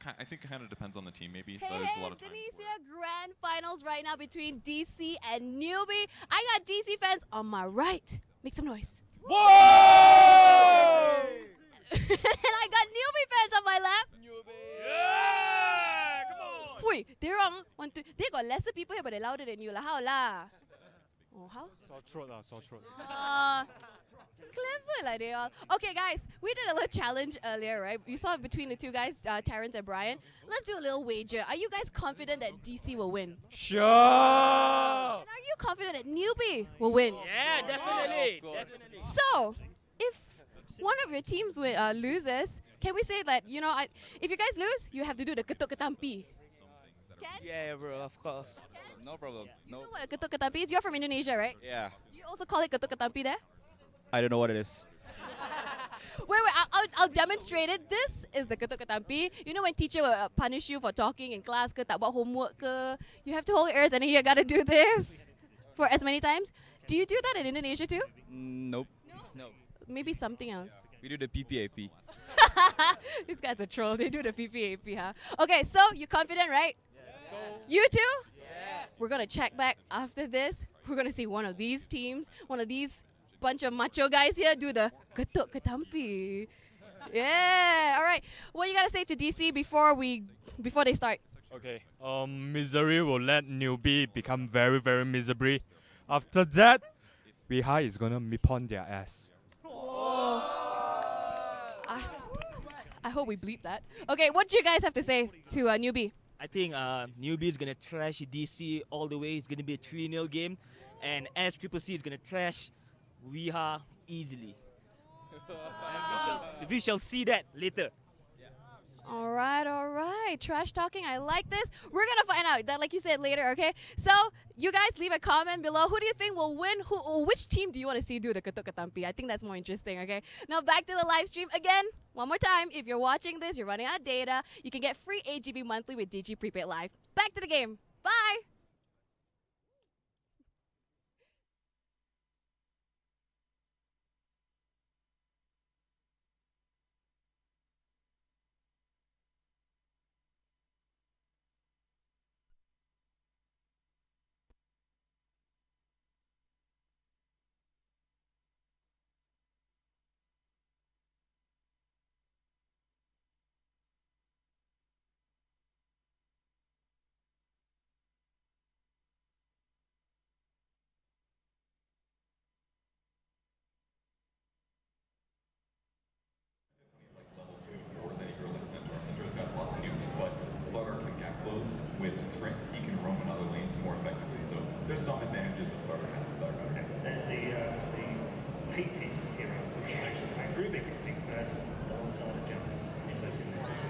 I think it kind of depends on the team. Maybe Hey, there's a lot of times. Indonesia Grand Finals right now between DC and Newbie. I got DC fans on my right. Make some noise. Whoa! And I got Newbie fans on my left. Yeah! Come on! Wait, they're on 1, 2. They got lesser people here, but they're louder than you. How lah? Oh, how? Sore throat, sore throat. Clever like they all. Okay, guys, we did a little challenge earlier, right? You saw it between the two guys, Terrence and Brian. Let's do a little wager. Are you guys confident that DC will win? Sure! And are you confident that Newbie will win? Yeah, definitely. Definitely. So, if one of your teams loses, can we say that, you know, if you guys lose, you have to do the ketuk ketampi? Yeah, bro, of course. No problem. You know what a ketuk ketampi is? You're from Indonesia, right? Yeah. You also call it ketuk ketampi there? I don't know what it is. Wait, I'll demonstrate it. This is the ketuk ketampi. You know when teacher will punish you for talking in class ke, tak buat homework ke, you have to hold your ears and then you gotta do this for as many times. Do you do that in Indonesia too? Nope. No. Maybe something else. We do the PPAP. These guys are troll. They do the PPAP, huh? Okay, so you confident, right? You too? Yeah. We're gonna check back after this. We're gonna see one of these teams, one of these bunch of macho guys here do the ketuk ketampi. Yeah. All right. What you gotta say to DC before they start? Okay. Misery will let Newbie become very, very miserably. After that, Bihar is gonna meepon their ass. I hope we bleep that. Okay, what do you guys have to say to Newbie? I think Newbie is going to trash DC all the way. It's going to be a 3-0 game. And SCCC is going to trash Weha easily. And we shall see that later. All right. Trash talking, I like this. We're going to find out that, like you said, later, okay? So, you guys leave a comment below. Who do you think will win? Which team do you want to see do the ketuk ketampi? I think that's more interesting, okay? Now, back to the live stream again. One more time. If you're watching this, you're running out of data, you can get free 8 GB monthly with DG Prepaid Live. Back to the game. Bye! With sprint, he can roam in other lanes more effectively. So there's some advantages that starter has. Okay. There's the hated hero, which actually makes Rubik is picked first alongside a jump. If they've seen this week.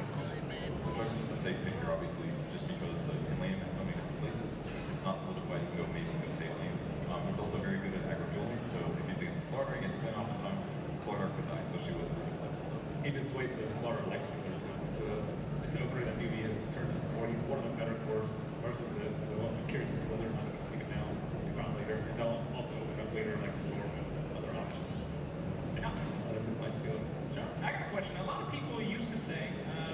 Just a safe pick here, obviously, just because you can lane him in so many different places. It's not solidified. You can go maybe go safe lane. He's also very good at aggro dueling, so if he's against a starter, he gets spin off the time. Starter could die, especially with Rubik left. So he just waits the starter life cycle. It's an upgrade that Newbie has turned to the core. He's one of the better cores versus it. So I'm curious as to whether or not they're going to pick it now. We found later. And they'll also pick up later, like Storm and other options. And now, I got a question. A lot of people used to say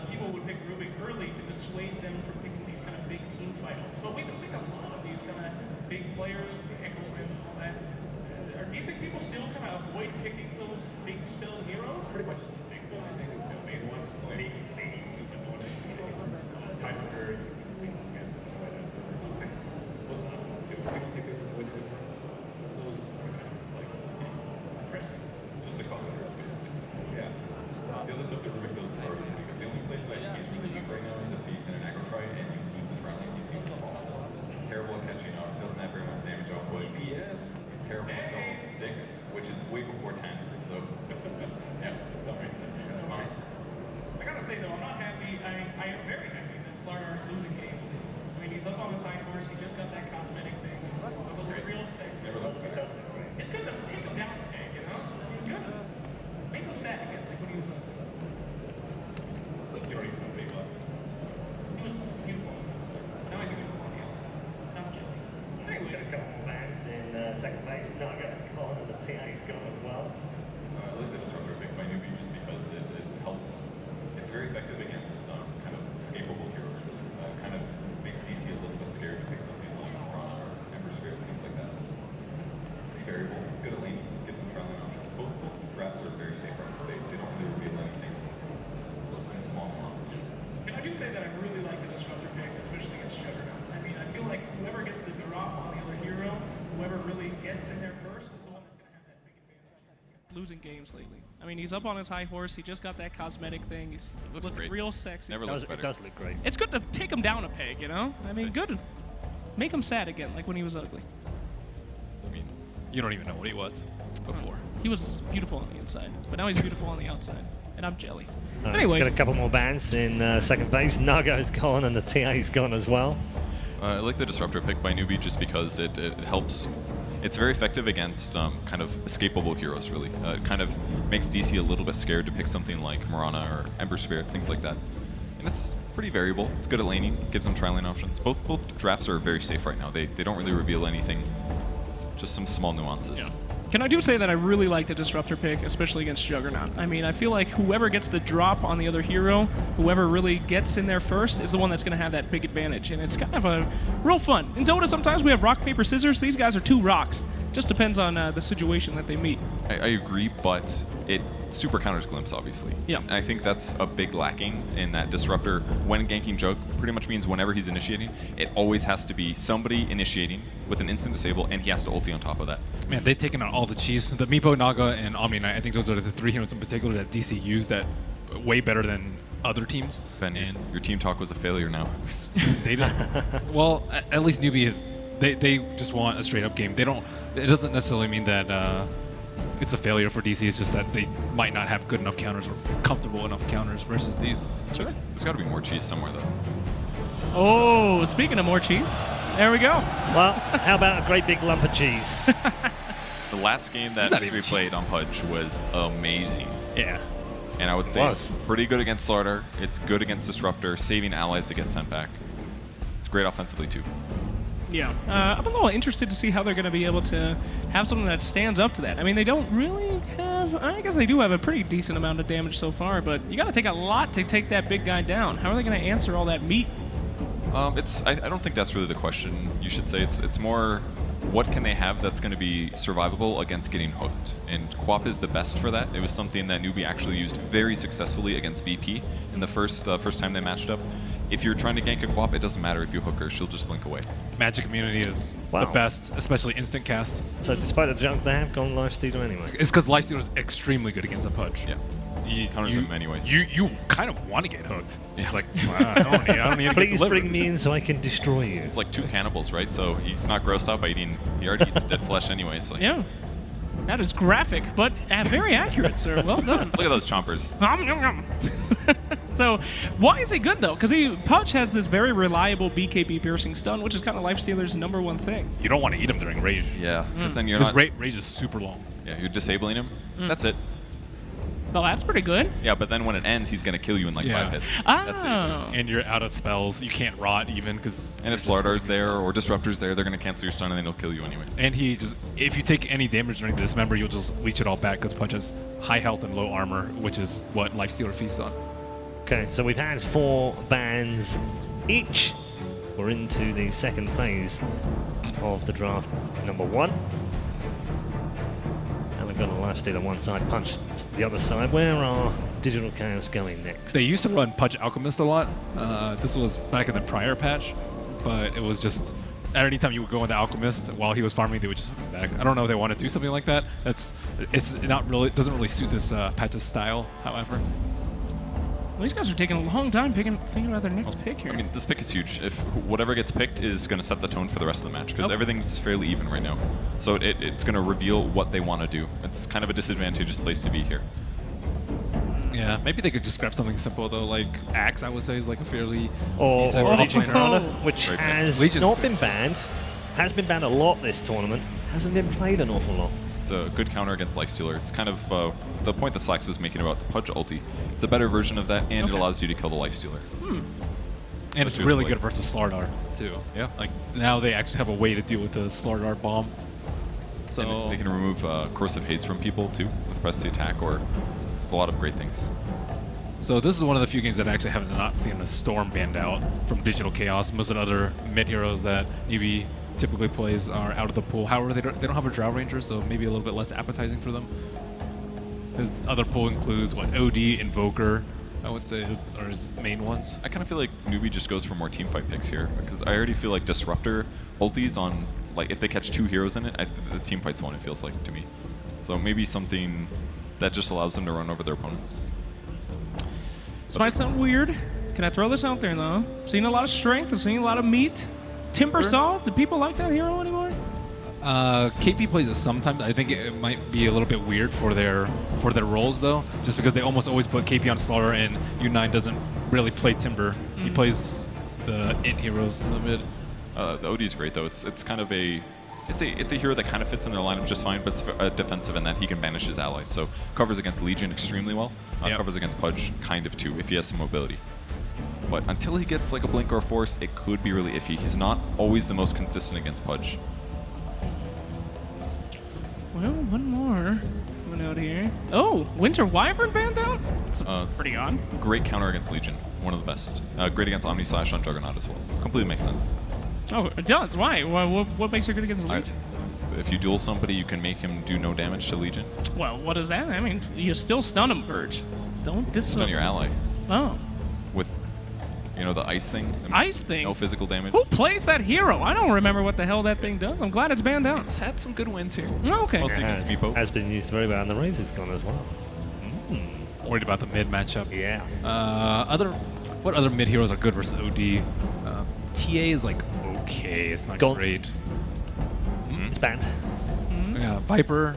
people would pick Rubik early to dissuade them from picking these kind of big team finals. But we've been seeing a lot of these kind of big players, the ankle slams and all that. Do you think people still kind of avoid picking those big spill heroes? Pretty much just a big one. I think it's the main one. Maybe two, but no one is time under. Against most of them too. People take this as a win. Those are kind of just like impressive. just a couple of years, basically. Yeah. The other stuff that Rubik does is already pretty good. The only place that he's really weak right now is if he's in an aggro try and you lose the tri lane. He seems awful. Terrible at catching up. Doesn't have very much damage output. Yeah. terrible until 6, which is way before 10. So, yeah, that's all right. That's fine. I gotta say though, I'm not happy. I am very happy that Slardar is losing games. I mean, he's up on his high horse. He just got that cosmetic thing. He's looking real sexy. It's good to take him down a peg, you know? I mean, good. Make him sad again, like when he was. You don't even know what he was. He was beautiful on the outside. Now he's beautiful on the outside. Not jelly. We've got a couple more bans in second base. Naga's gone and the TA's gone as well. I like the disruptor pick by Newbie just because it helps. It's very effective against kind of escapable heroes. Kind of makes DC a little bit scared to pick something like Rana or Ember Sphere, things like that. It's pretty variable. It's good at lane. Gives them trialing options. Both drafts are very safe. They don't really reveal anything. Those small nuances. And I do say that I really like the disruptor pick, especially against Juggernaut. I mean, I feel like whoever gets the drop on the other hero, whoever really gets in there first, is the one that's going to have that big advantage. Losing games lately. I mean, he's up on his high horse. He just got that cosmetic thing. He's looking great. real sexy. Never looks better. It does look great. It's good to take him down a peg, you know? I mean, good. Make him sad again, like when he was ugly. I mean, you don't even know what he was before. He was beautiful on the inside, but now he's beautiful on the outside. And I'm jelly. Right, Anyway. Got a couple more bans in second phase. Naga's gone and the TA's gone as well. I like the disruptor pick by Newbie just because it helps. It's very effective against kind of escapable heroes, really. It kind of makes DC a little bit scared to pick something like Marana or Ember Spirit, things like that. And it's pretty variable. It's good at laning, gives them tri-lane options. Both drafts are very safe right now. They don't really reveal anything, just some small nuances. Yeah. Can I do say that I really like the disruptor pick, especially against Juggernaut? I mean, I feel like whoever gets the drop on the other hero, whoever really gets in there first, is the one that's going to have that big advantage. And it's kind of a real fun. In Dota, sometimes we have rock, paper, scissors. These guys are 2 rocks. Just depends on the situation that they meet. I agree, but it super counters Glimpse, obviously. Yeah. And I think that's a big lacking in that disruptor. When ganking Jug pretty much means whenever he's initiating, it always has to be somebody initiating with an instant disable, and he has to ulti on top of that. Man, they've taken out all the cheese. The Meepo, Naga, and Omni Knight, I think those are the 3 heroes in particular that DC used that way better than other teams. Ben, and your team talk was a failure now. They did. Well, at least Newbie, they just want a straight up game. They don't. It doesn't necessarily mean that it's a failure for DC. It's just that they might not have good enough counters or comfortable enough counters versus these. Sure. There's got to be more cheese somewhere, though. Oh, speaking of more cheese, there we go. Well, how about a great big lump of cheese? The last game that we played on Pudge was amazing. Yeah. And I would say it's pretty good against Slardar. It's good against Disruptor, saving allies to get sent back. It's great offensively, too. Yeah. I'm a little interested to see how they're going to be able to have something that stands up to that. I mean, they don't really have... I guess they do have a pretty decent amount of damage so far, but you got to take a lot to take that big guy down. How are they going to answer all that meat? I don't think that's really the question, you should say. It's more, what can they have that's going to be survivable against getting hooked? And Quap is the best for that. It was something that Newbie actually used very successfully against VP in the first time they matched up. If you're trying to gank a Quap, it doesn't matter if you hook her, she'll just blink away. Magic Immunity is the best, especially instant cast. So despite the junk, they have gone Lifestealer anyway. It's because Lifestealer is extremely good against a Pudge. Yeah. He counters in many ways. You kind of want to get hooked. Yeah. It's like, wow, I don't need to Please bring me in so I can destroy you. It's like 2 cannibals, right? So he's not grossed out by eating, he already eats dead flesh anyway. So. Yeah. That is graphic, but very accurate, sir. Well done. Look at those chompers. So, why is he good, though? Because Pudge has this very reliable BKB piercing stun, which is kind of Lifestealer's #1 thing. You don't want to eat him during Rage. Yeah, because then you're not... Rage is super long. Yeah, you're disabling him. That's it. Well, that's pretty good. Yeah, but then when it ends, he's going to kill you in like 5 hits. That's the issue. And you're out of spells. You can't rot even because... And if Slardar's there or Disruptor's there, they're going to cancel your stun and then he'll kill you anyways. And if you take any damage during the Dismember, you'll just leech it all back because Pudge has high health and low armor, which is what Lifestealer feasts on. Okay, so we've had 4 bans each. We're into the second phase of the draft #1. And we've got a Lifestealer one side, Punch the other side. Where are Digital Chaos going next? They used to run Pudge Alchemist a lot. This was back in the prior patch, but it was just any time you would go into Alchemist while he was farming, they would just hook him back. I don't know if they want to do something like that. It doesn't really suit this patch's style, however. Well, these guys are taking a long time thinking about their next pick here. I mean, this pick is huge. If whatever gets picked is going to set the tone for the rest of the match, because everything's fairly even right now. So it's going to reveal what they want to do. It's kind of a disadvantageous place to be here. Yeah, maybe they could just grab something simple though, like Axe. I would say is like a fairly or Legion off-laner. which Right, has Legion's not good. been banned, has been banned a lot this tournament, hasn't been played an awful lot. It's a good counter against Lifestealer. It's kind of the point that Slacks is making about the Pudge ulti. It's a better version of that, and it allows you to kill the Lifestealer. And it's really good versus Slardar too. Yeah. Like now they actually have a way to deal with the Slardar bomb. So And they can remove corrosive haze from people too with press the attack, or it's a lot of great things. So this is one of the few games that I actually have not seen a Storm banned out from Digital Chaos. Most of the other mid heroes that Newbie typically plays are out of the pool. However, they don't have a Drow Ranger, so maybe a little bit less appetizing for them. His other pool includes OD, Invoker, I would say, are his main ones. I kind of feel like Newbie just goes for more teamfight picks here, because I already feel like Disruptor ultis on, like, if they catch 2 heroes in it, the teamfight's one, it feels like to me. So maybe something that just allows them to run over their opponents. This might sound weird. Can I throw this out there though? Seeing a lot of strength, I'm seeing a lot of meat. Timber Saw, do people like that hero anymore? KP plays it sometimes. I think it might be a little bit weird for their roles though, just because they almost always put KP on Slaughter, and U9 doesn't really play Timber. He plays the int heroes in the mid. The OD is great though. It's kind of it's a hero that kind of fits in their lineup just fine, but it's defensive in that he can banish his allies. So covers against Legion extremely well. Covers against Pudge kind of too if he has some mobility. But until he gets like a blink or a force, it could be really iffy. He's not always the most consistent against Pudge. Well, one more coming out here. Oh, Winter Wyvern banned out? That's pretty odd. Great counter against Legion, one of the best. Great against Omni Slash on Juggernaut as well. Completely makes sense. Oh, it does. Why? What makes her good against Legion? If you duel somebody, you can make him do no damage to Legion. Well, what is that? I mean, you still stun him, Purge. Don't Stun your ally. Oh. With, the ice thing. Ice thing? No physical damage. Who plays that hero? I don't remember what the hell that thing does. I'm glad it's banned out. It's had some good wins here. Oh, okay. Mostly against Meepo. Has been used very well, and the Razor's gone as well. Worried about the mid matchup. Yeah. What other mid heroes are good versus OD? TA is like okay. It's not great. It's banned. Yeah, Viper.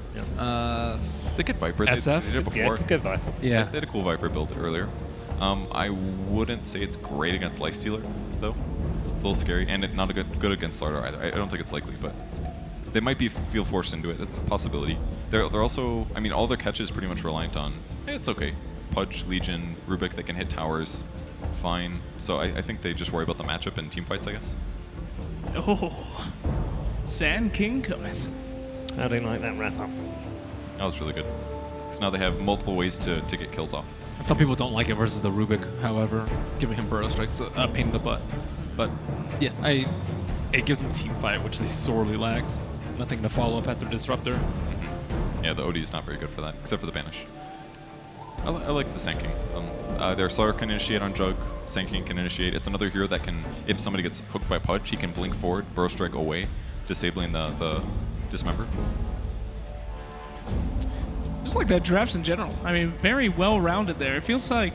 They get Viper. SF. They did it before. Yeah, good Viper. Yeah. They had a cool Viper build earlier. I wouldn't say it's great against Lifestealer, though. It's a little scary, and not good against Slardar either. I don't think it's likely, but they might feel forced into it. That's a possibility. They're also, I mean, all their catches pretty much reliant on, it's okay. Pudge, Legion, Rubik, they can hit towers, fine. So I think they just worry about the matchup and team fights, I guess. Oh, Sand King cometh. How do you like that wrap up? That was really good. So now they have multiple ways to get kills off. Some people don't like it versus the Rubik, however, giving him burrow strikes a pain in the butt. But yeah, it gives them a team fight, which they sorely lacks. Nothing to follow up at their Disruptor. Yeah, the OD is not very good for that, except for the banish. I like the Sand King. Their Slaughter can initiate on Jug, Sand King can initiate. It's another hero that can, if somebody gets hooked by Pudge, he can blink forward, burrow strike away, disabling the Dismember. Just like that drafts in general. I mean, very well-rounded there. It feels like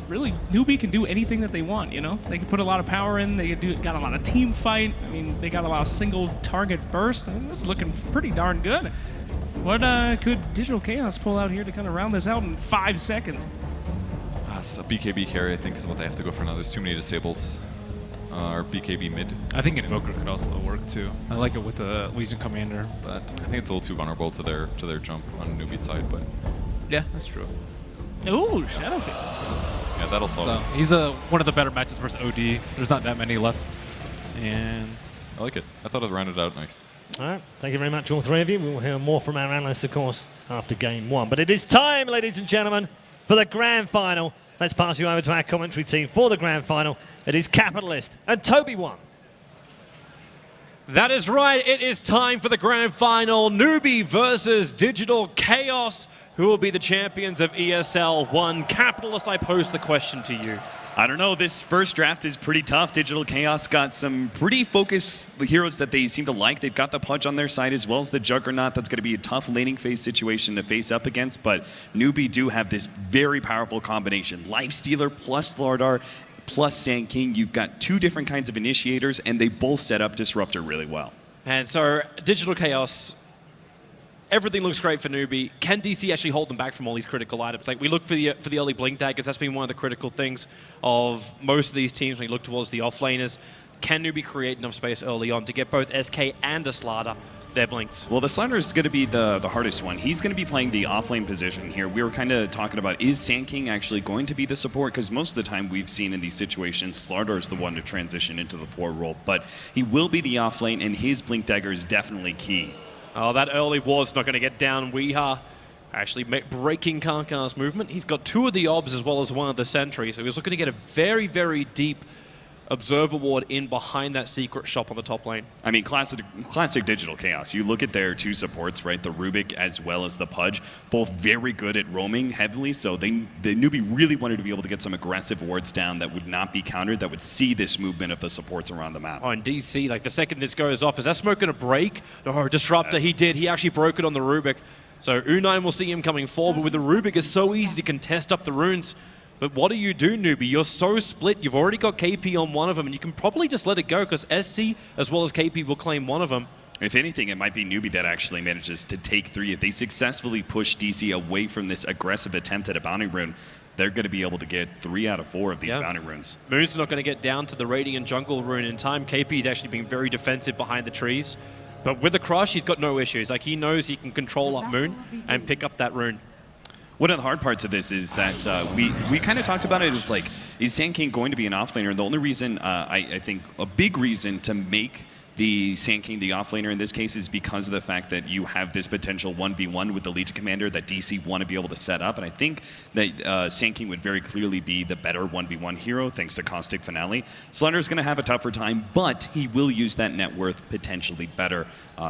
really Newbie can do anything that they want, They can put a lot of power in. They got a lot of team fight. I mean, they got a lot of single target burst. I mean, this is looking pretty darn good. What could Digital Chaos pull out here to kind of round this out in 5 seconds? So BKB carry, I think, is what they have to go for now. There's too many disables. Or BKB mid. I think Invoker could also work too. I like it with the Legion Commander, but I think it's a little too vulnerable to their jump on Newbie's side, but yeah, that's true. Ooh, Shadowfield. Yeah, that'll solve it. He's one of the better matches versus OD. There's not that many left, and I like it. I thought it rounded out nice. All right, thank you very much, all three of you. We will hear more from our analysts, of course, after game 1. But it is time, ladies and gentlemen, for the grand final. Let's pass you over to our commentary team for the grand final. It is Capitalist and Toby One. That is right. It is time for the grand final. Newbie versus Digital Chaos. Who will be the champions of ESL One? Capitalist, I pose the question to you. I don't know. This first draft is pretty tough. Digital Chaos got some pretty focused heroes that they seem to like. They've got the Pudge on their side as well as the Juggernaut. That's going to be a tough laning phase situation to face up against. But Newbie do have this very powerful combination. Lifestealer plus Slardar plus Sand King. You've got two different kinds of initiators, and they both set up Disruptor really well. And so Digital Chaos, everything looks great for Newbie. Can DC actually hold them back from all these critical items? Like, we look for the early blink daggers. That's been one of the critical things of most of these teams when you look towards the offlaners. Can Newbie create enough space early on to get both SK and a Slardar their blinks? Well, the Slardar is going to be the hardest one. He's going to be playing the offlane position here. We were kind of talking about, is Sand King actually going to be the support? Because most of the time we've seen in these situations, Slardar is the one to transition into the 4 role. But he will be the offlane, and his blink dagger is definitely key. Oh, that early ward's not going to get down. Weeha actually breaking Karkar's movement. He's got 2 of the obs as well as 1 of the sentries. So he was looking to get a very, very deep Observer ward in behind that secret shop on the top lane. I mean, classic Digital Chaos. You look at their 2 supports, right? The Rubik as well as the Pudge, both very good at roaming heavily. So the Newbie really wanted to be able to get some aggressive wards down that would not be countered, that would see this movement of the supports around the map. Oh, and DC, like the second this goes off, is that smoke going to break? Oh, Disruptor, he did. He actually broke it on the Rubik. So U9 will see him coming forward, but with the Rubik, it's so easy to contest up the runes. But what do you do, Newbie? You're so split. You've already got KP on one of them, and you can probably just let it go because SC as well as KP will claim one of them. If anything, it might be Newbie that actually manages to take 3. If they successfully push DC away from this aggressive attempt at a bounty rune, they're going to be able to get 3 out of 4 of these bounty runes. Moon's not going to get down to the Radiant Jungle rune in time. KP is actually being very defensive behind the trees. But with the Crush, he's got no issues. Like, he knows he can control up Moon and pick up that rune. One of the hard parts of this is that we kind of talked about it as like, is Sand King going to be an offlaner? The only reason, I think a big reason to make the Sand King the offlaner in this case is because of the fact that you have this potential 1v1 with the Legion Commander that DC want to be able to set up. And I think that Sand King would very clearly be the better 1v1 hero thanks to Caustic Finale. Slender is going to have a tougher time, but he will use that net worth potentially better.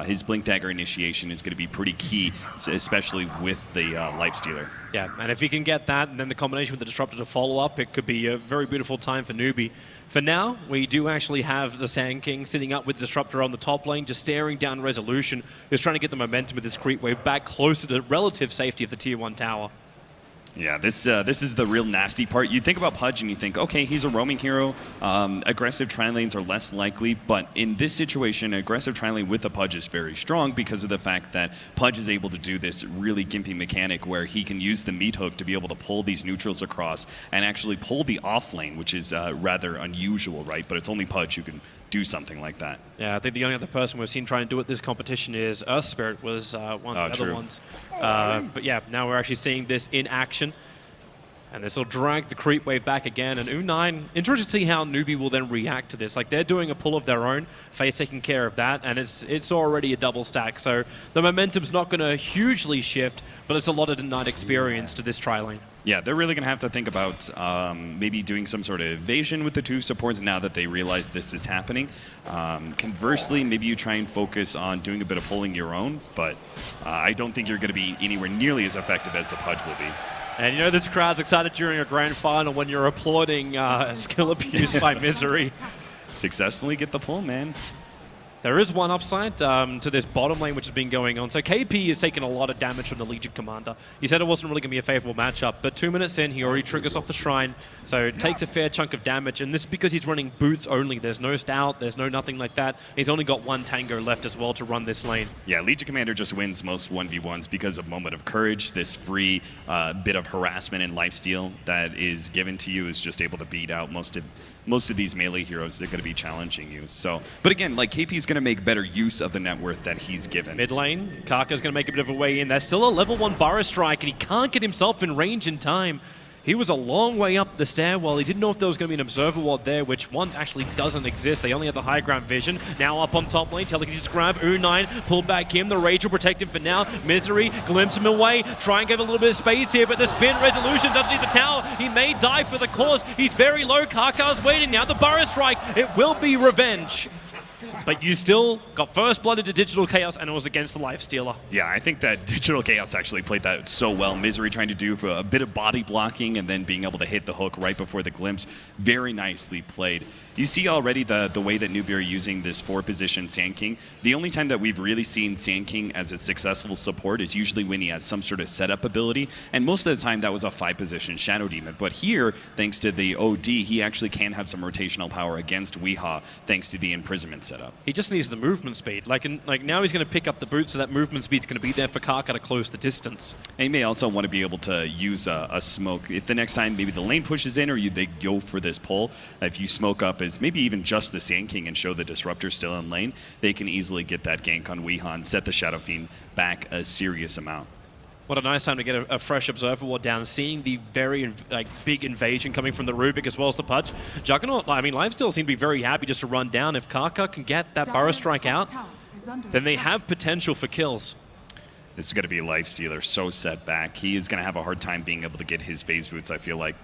His Blink Dagger initiation is going to be pretty key, especially with the Lifestealer. Yeah, and if he can get that, and then the combination with the Disruptor to follow up, it could be a very beautiful time for Newbie. For now, we do actually have the Sand King sitting up with Disruptor on the top lane, just staring down Resolution, who's trying to get the momentum with this creep wave back closer to relative safety of the Tier 1 tower. Yeah, this is the real nasty part. You think about Pudge and you think, okay, he's a roaming hero. Aggressive tri-lanes are less likely, but in this situation, aggressive tri-lane with the Pudge is very strong because of the fact that Pudge is able to do this really gimpy mechanic where he can use the meat hook to be able to pull these neutrals across and actually pull the off lane, which is rather unusual, right? But it's only Pudge who can do something like that. Yeah, I think the only other person we've seen try and do it this competition is Earth Spirit was one of the other ones. But yeah, now we're actually seeing this in action. And this will drag the creep wave back again. And U9, interested to see how Newbie will then react to this. Like, they're doing a pull of their own, Faye's taking care of that, and it's already a double stack. So the momentum's not going to hugely shift, but it's a lot of denied experience to this tri-lane. Yeah, they're really going to have to think about maybe doing some sort of evasion with the 2 supports now that they realize this is happening. Conversely, maybe you try and focus on doing a bit of pulling your own, but I don't think you're going to be anywhere nearly as effective as the Pudge will be. And you know this crowd's excited during a grand final when you're applauding skill abuse by Misery. Successfully get the pull, man. There is one upside to this bottom lane which has been going on. So KP has taken a lot of damage from the Legion Commander. He said it wasn't really going to be a favorable matchup, but 2 minutes in, he already triggers off the Shrine, so it takes a fair chunk of damage, and this is because he's running boots only. There's no Stout, there's no nothing like that. He's only got 1 Tango left as well to run this lane. Yeah, Legion Commander just wins most 1v1s because of Moment of Courage. This free bit of harassment and lifesteal that is given to you is just able to beat out most of these melee heroes. They're going to be challenging you. So, but again, like KP is going to make better use of the net worth that he's given. Mid lane, Karka's going to make a bit of a way in. There's still a level 1 Burrow Strike, and he can't get himself in range in time. He was a long way up the stairwell. He didn't know if there was going to be an Observer Ward there, which one actually doesn't exist. They only have the high ground vision. Now up on top lane, telekinesis grab, U9, pull back him. The Rage will protect him for now. Misery, glimpse him away, try and give a little bit of space here, but the spin Resolution doesn't need the tower. He may die for the cause. He's very low. Karkar's waiting now. The Burrow Strike, it will be revenge. But you still got first blood into Digital Chaos, and it was against the Lifestealer. Yeah, I think that Digital Chaos actually played that so well. Misery trying to do for a bit of body blocking and then being able to hit the hook right before the glimpse. Very nicely played. You see already the way that Newbie are using this 4-position Sand King. The only time that we've really seen Sand King as a successful support is usually when he has some sort of setup ability, and most of the time that was a 5-position Shadow Demon. But here, thanks to the OD, he actually can have some rotational power against Weehaw thanks to the imprisonment setup. He just needs the movement speed. Like now he's going to pick up the boot, so that movement speed's going to be there for Kaka to close the distance. And he may also want to be able to use a smoke. If the next time maybe the lane pushes in or they go for this pull, if you smoke up as maybe even just the Sand King and show the Disruptor still in lane, they can easily get that gank on Weehaw and set the Shadow Fiend back a serious amount. What a nice time to get a fresh Observer Ward down, seeing the very big invasion coming from the Rubik as well as the Pudge. Juggernaut, I mean, Lifesteal seem to be very happy just to run down. If Kaka can get that Burrow Strike out, then they have potential for kills. This is going to be a Lifestealer so set back. He is going to have a hard time being able to get his phase boots, I feel like.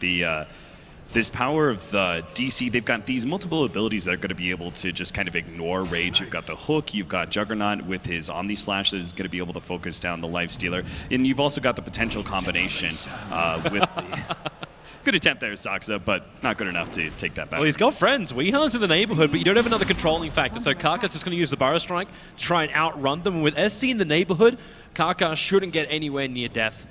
This power of the DC, they've got these multiple abilities that are going to be able to just kind of ignore Rage. You've got the hook, you've got Juggernaut with his Omni Slash that is going to be able to focus down the Lifestealer, and you've also got the potential combination with the... Good attempt there, Saksa, but not good enough to take that back. Well, he's got friends. Weeha's in the neighborhood, but you don't have another controlling factor, so Kaka's just going to use the Burrow Strike to try and outrun them. And with SC in the neighborhood, Kaka shouldn't get anywhere near death.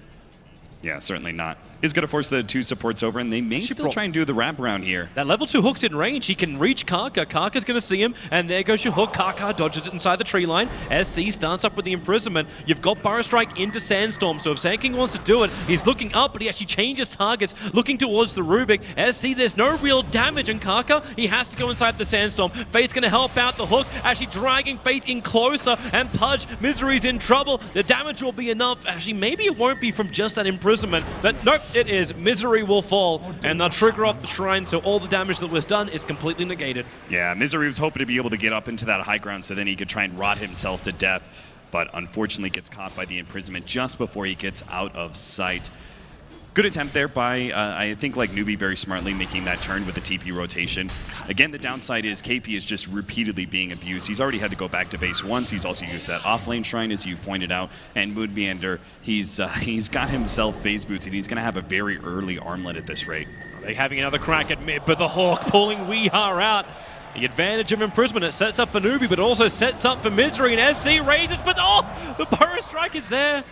Yeah, certainly not. He's going to force the 2 supports over, and they may still try and do the wraparound here. That level 2 hook's in range. He can reach Kaka. Kaka's going to see him, and there goes your hook. Kaka dodges it inside the tree line. SC starts up with the imprisonment. You've got Burrow Strike into Sandstorm, so if Sand King wants to do it, he's looking up, but he actually changes targets, looking towards the Rubik. SC, there's no real damage, and Kaka, he has to go inside the Sandstorm. Faith's going to help out the hook, actually dragging Faith in closer, and Pudge, Misery's in trouble. The damage will be enough. Actually, maybe it won't be from just that imprisonment, but nope, it is. Misery will fall, and they'll trigger off the shrine, so all the damage that was done is completely negated. Yeah, Misery was hoping to be able to get up into that high ground so then he could try and rot himself to death, but unfortunately gets caught by the imprisonment just before he gets out of sight. Good attempt there by, I think, like Newbie very smartly making that turn with the TP rotation. Again, the downside is KP is just repeatedly being abused. He's already had to go back to base once. He's also used that offlane shrine, as you've pointed out. And Moon Meander, he's got himself phase boots, and he's going to have a very early armlet at this rate. They're having another crack at mid, but the Hawk pulling Weehaw out. The advantage of imprisonment, it sets up for Newbie, but also sets up for Misery, and SC raises, but oh, the Burrow Strike is there.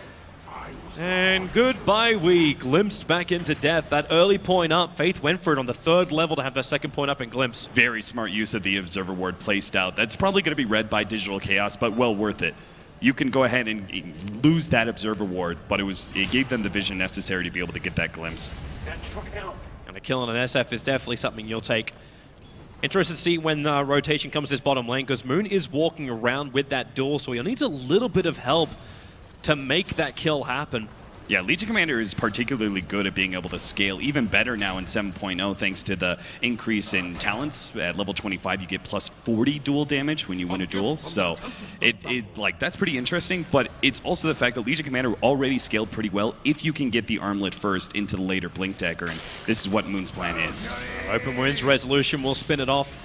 And goodbye, Wee. Glimpsed back into death. That early point up, Faith went for it on the 3rd level to have their 2nd point up in Glimpse. Very smart use of the Observer Ward placed out. That's probably going to be read by Digital Chaos, but well worth it. You can go ahead and lose that Observer Ward, but it gave them the vision necessary to be able to get that Glimpse. And a kill on an SF is definitely something you'll take. Interested to see when rotation comes to this bottom lane, because Moon is walking around with that duel, so he needs a little bit of help to make that kill happen. Yeah, Legion Commander is particularly good at being able to scale even better now in 7.0 thanks to the increase in talents. At level 25, you get plus 40 duel damage when you win a duel. So that's pretty interesting, but it's also the fact that Legion Commander already scaled pretty well if you can get the armlet first into the later Blink Dagger, and this is what Moon's plan is. Open wins, Resolution will spin it off.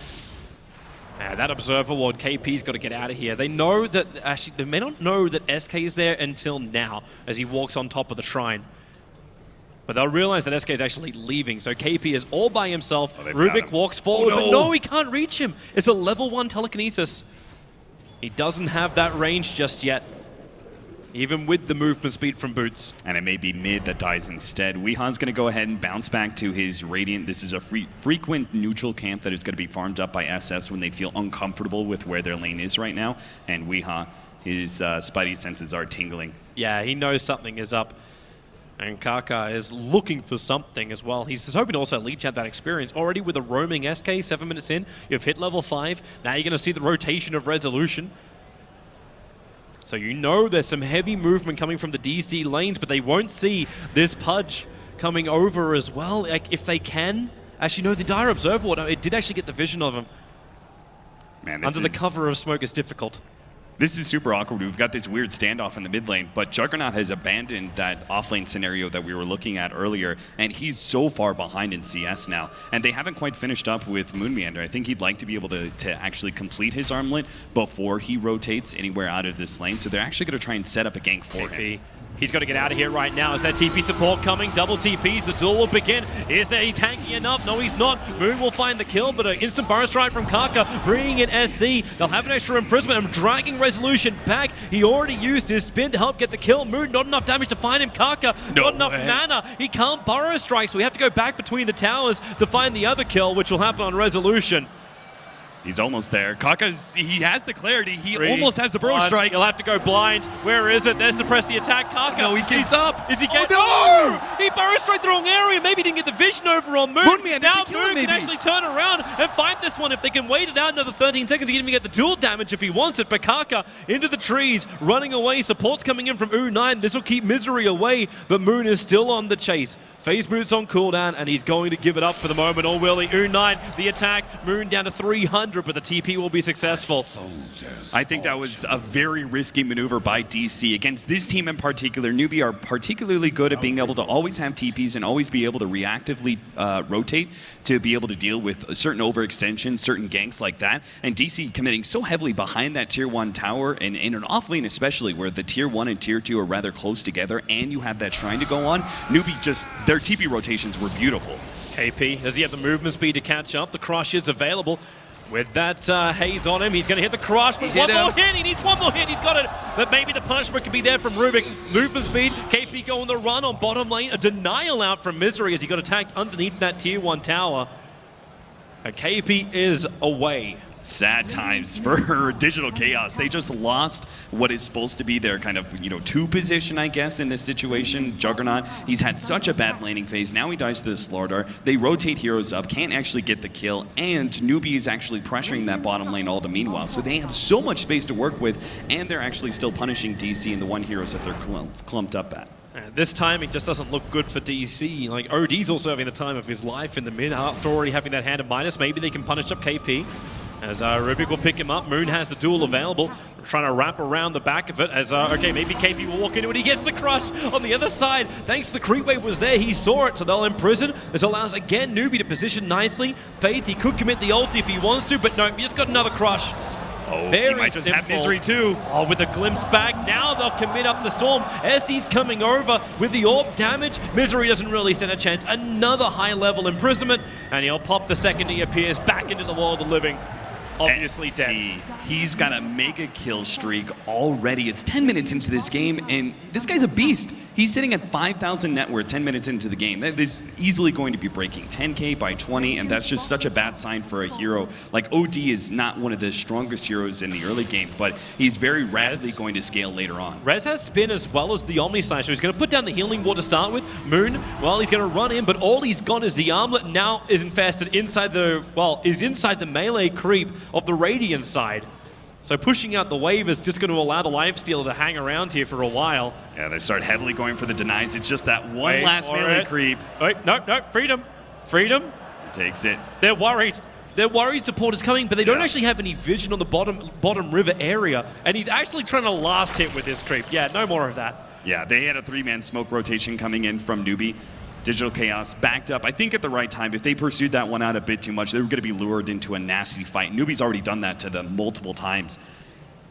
That Observer Ward, KP's got to get out of here. They know that, actually, they may not know that SK is there until now, as he walks on top of the shrine. But they'll realize that SK is actually leaving, so KP is all by himself. Rubik walks forward, but no, he can't reach him. It's a level 1 telekinesis. He doesn't have that range just yet, even with the movement speed from Boots. And it may be mid that dies instead. Weehan's going to go ahead and bounce back to his Radiant. This is a frequent neutral camp that is going to be farmed up by SS when they feel uncomfortable with where their lane is right now. And Weehan, his spidey senses are tingling. Yeah, he knows something is up. And Kaka is looking for something as well. He's hoping to also leech out that experience. Already with a roaming SK, 7 minutes in, you've hit level 5. Now you're going to see the rotation of Resolution. So you know there's some heavy movement coming from the DC lanes, but they won't see this Pudge coming over as well. Like, if they can. Actually, no, the Dire Observer Ward, it did actually get the vision of him. Man, Under the cover of smoke is difficult. This is super awkward. We've got this weird standoff in the mid lane, but Juggernaut has abandoned that offlane scenario that we were looking at earlier, and he's so far behind in CS now. And they haven't quite finished up with Moon Meander. I think he'd like to be able to actually complete his armlet before he rotates anywhere out of this lane, so they're actually going to try and set up a gank for him. He's got to get out of here right now. Is there TP support coming? Double TPs. The duel will begin. Is there he tanky enough? No, he's not. Moon will find the kill, but an instant burst strike from Kaka, bringing in SC. They'll have an extra imprisonment and dragging Resolution back. He already used his spin to help get the kill. Moon, not enough damage to find him. Kaka, not enough mana. He can't burrow strike, so we have to go back between the towers to find the other kill, which will happen on Resolution. He's almost there. Kaka's, he has the clarity. He almost has the burrow strike. He'll have to go blind. Where is it? There's suppress the attack. Kaka. No, he keeps up. Is he getting? Oh, no! He burrow strike the wrong area. Maybe he didn't get the vision over on Moon. Now Moon can actually turn around and fight this one. If they can wait it out another 13 seconds, he can even get the dual damage if he wants it. But Kaka into the trees, running away. Support's coming in from U9. This will keep Misery away, but Moon is still on the chase. Phase Boots on cooldown, and he's going to give it up for the moment, or will he? U9, the attack, Moon down to 300, but the TP will be successful. I think that was a very risky maneuver by DC. Against this team in particular, Newbie are particularly good at being able to always have TPs and always be able to reactively rotate to be able to deal with certain overextensions, certain ganks like that. And DC committing so heavily behind that Tier 1 tower, and in an offlane especially, where the Tier 1 and Tier 2 are rather close together, and you have that Shrine to go on. Newbie just, their TP rotations were beautiful. KP, does he have the movement speed to catch up? The crush is available. With that haze on him, he's going to hit the crush, but one more hit, he needs one more hit, he's got it. But maybe the punishment can be there from Rubik. Movement speed, KP going the run on bottom lane. A denial out from Misery as he got attacked underneath that Tier 1 tower. And KP is away. Sad times for Digital Chaos. They just lost what is supposed to be their kind of, two position, I guess, in this situation. Juggernaut, he's had such a bad laning phase. Now he dies to the Slardar. They rotate heroes up, can't actually get the kill, and Newbie is actually pressuring that bottom lane all the meanwhile. So they have so much space to work with, and they're actually still punishing DC and the one heroes that they're clumped up at. This time, it just doesn't look good for DC. Like, OD's also having the time of his life in the mid after already having that hand of minus. Maybe they can punish up KP. As Rubik will pick him up. Moon has the duel available. Trying to wrap around the back of it as, okay, maybe KP will walk into it. He gets the crush on the other side. Thanks to the creep wave was there. He saw it, so they'll imprison. This allows, again, Newbie to position nicely. Faith, he could commit the ulti if he wants to, but no, he just got another crush. Oh, Very he might just simple. have Misery too. Oh, with the glimpse back, now they'll commit up the storm. SD's coming over with the orb damage. Misery doesn't really stand a chance. Another high-level imprisonment, and he'll pop the second he appears back into the world of living. Obviously dead. He's got a mega kill streak already. It's 10 minutes into this game, and this guy's a beast. He's sitting at 5,000 net worth 10 minutes into the game. That is easily going to be breaking 10K by 20, and that's just such a bad sign for a hero. Like, OD is not one of the strongest heroes in the early game, but he's very rapidly going to scale later on. Rez has spin as well as the Omni Slash, so he's going to put down the healing wall to start with. Moon, well, he's going to run in, but all he's got is the armlet, now is infested inside the, is inside the melee creep of the Radiant side. So pushing out the wave is just going to allow the lifestealer to hang around here for a while. Yeah, they start heavily going for the denies. It's just that one last melee creep. Wait, no, freedom. Freedom. He takes it. They're worried. They're worried support is coming, but they don't actually have any vision on the bottom river area. And he's actually trying to last hit with this creep. Yeah, no more of that. Yeah, they had a 3-man smoke rotation coming in from Newbie. Digital Chaos backed up, I think, at the right time. If they pursued that one out a bit too much, they were going to be lured into a nasty fight. Newbie's already done that to them multiple times.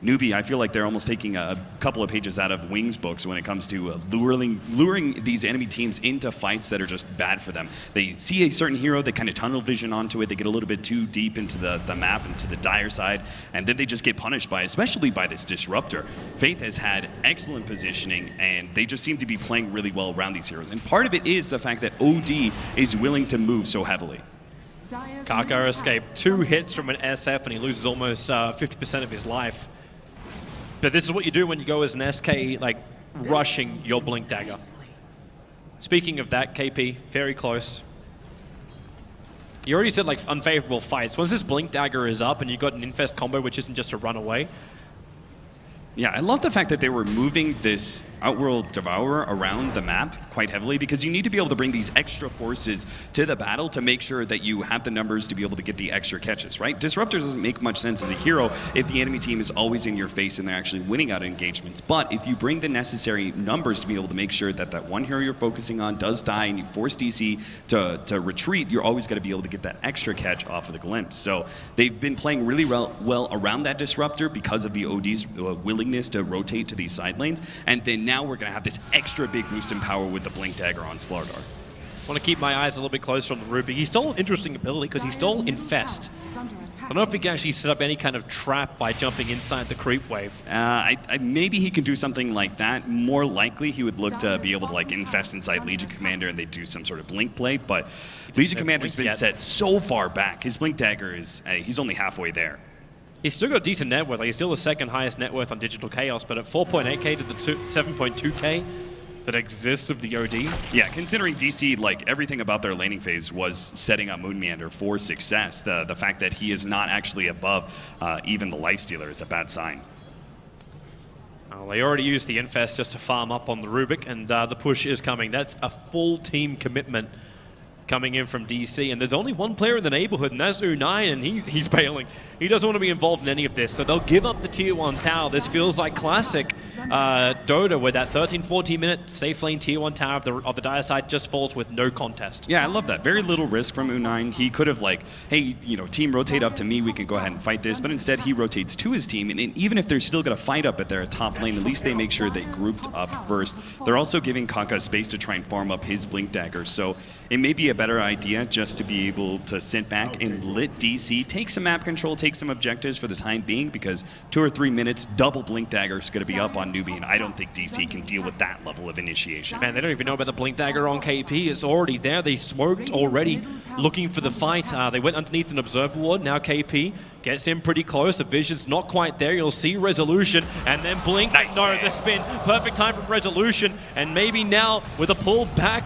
Newbie, I feel like they're almost taking a couple of pages out of Wings books when it comes to luring these enemy teams into fights that are just bad for them. They see a certain hero, they kind of tunnel vision onto it, they get a little bit too deep into the map, into the dire side, and then they just get punished by, especially by this Disruptor. Faith has had excellent positioning, and they just seem to be playing really well around these heroes. And part of it is the fact that OD is willing to move so heavily. Kaka escaped 2 hits from an SF, and he loses almost 50% of his life. But this is what you do when you go as an SK, like, rushing your Blink Dagger. Speaking of that, KP, very close. You already said, like, unfavorable fights. Once this Blink Dagger is up and you've got an Infest combo, which isn't just a run away. Yeah, I love the fact that they were moving this Outworld Devourer around the map quite heavily, because you need to be able to bring these extra forces to the battle to make sure that you have the numbers to be able to get the extra catches, right? Disruptors doesn't make much sense as a hero if the enemy team is always in your face and they're actually winning out engagements. But if you bring the necessary numbers to be able to make sure that that one hero you're focusing on does die and you force DC to retreat, you're always going to be able to get that extra catch off of the glimpse. So they've been playing really well around that Disruptor because of the OD's willingness willingness to rotate to these side lanes, and then now we're going to have this extra big boost in power with the Blink Dagger on Slardar. I want to keep my eyes a little bit closer on the Rubik. He stole an interesting ability because he stole Infest. I don't know if he can actually set up any kind of trap by jumping inside the creep wave. Maybe he can do something like that. More likely, he would look to be able to like infest inside Legion Commander and they do some sort of blink play. But Legion Commander's been set so far back. His Blink Dagger is he's only halfway there. He's still got decent net worth. Like, he's still the second highest net worth on Digital Chaos, but at 4.8k to the 7.2k. that exists of the OD. Yeah, considering DC, like everything about their laning phase was setting up Moon Meander for success. The fact that he is not actually above even the Lifestealer is a bad sign. They already used the Infest just to farm up on the Rubik, and the push is coming. That's a full team commitment coming in from DC, and there's only one player in the neighborhood, and that's U9, and he's bailing. He doesn't want to be involved in any of this, so they'll give up the tier 1 tower. This feels like classic Dota, where that 13-14 minute safe lane tier 1 tower of the dire side just falls with no contest. Yeah, I love that. Very little risk from U9. He could have like, hey, you know, team rotate up to me, we can go ahead and fight this, but instead he rotates to his team, and even if they're still going to fight up at their top lane, at least they make sure they grouped up first. They're also giving Kaka space to try and farm up his Blink Dagger, so it may be a better idea just to be able to sit back and let DC take some map control, take some objectives for the time being, because 2 or 3 minutes, double Blink Dagger is going to be up on Newbie, and I don't think DC can deal with that level of initiation. Man, they don't even know about the Blink Dagger on KP. It's already there. They smoked already, looking for the fight. They went underneath an Observer Ward. Now KP gets in pretty close. The vision's not quite there. You'll see Resolution, and then Blink. Nice, no, the spin. Perfect time from Resolution, and maybe now with a pull back.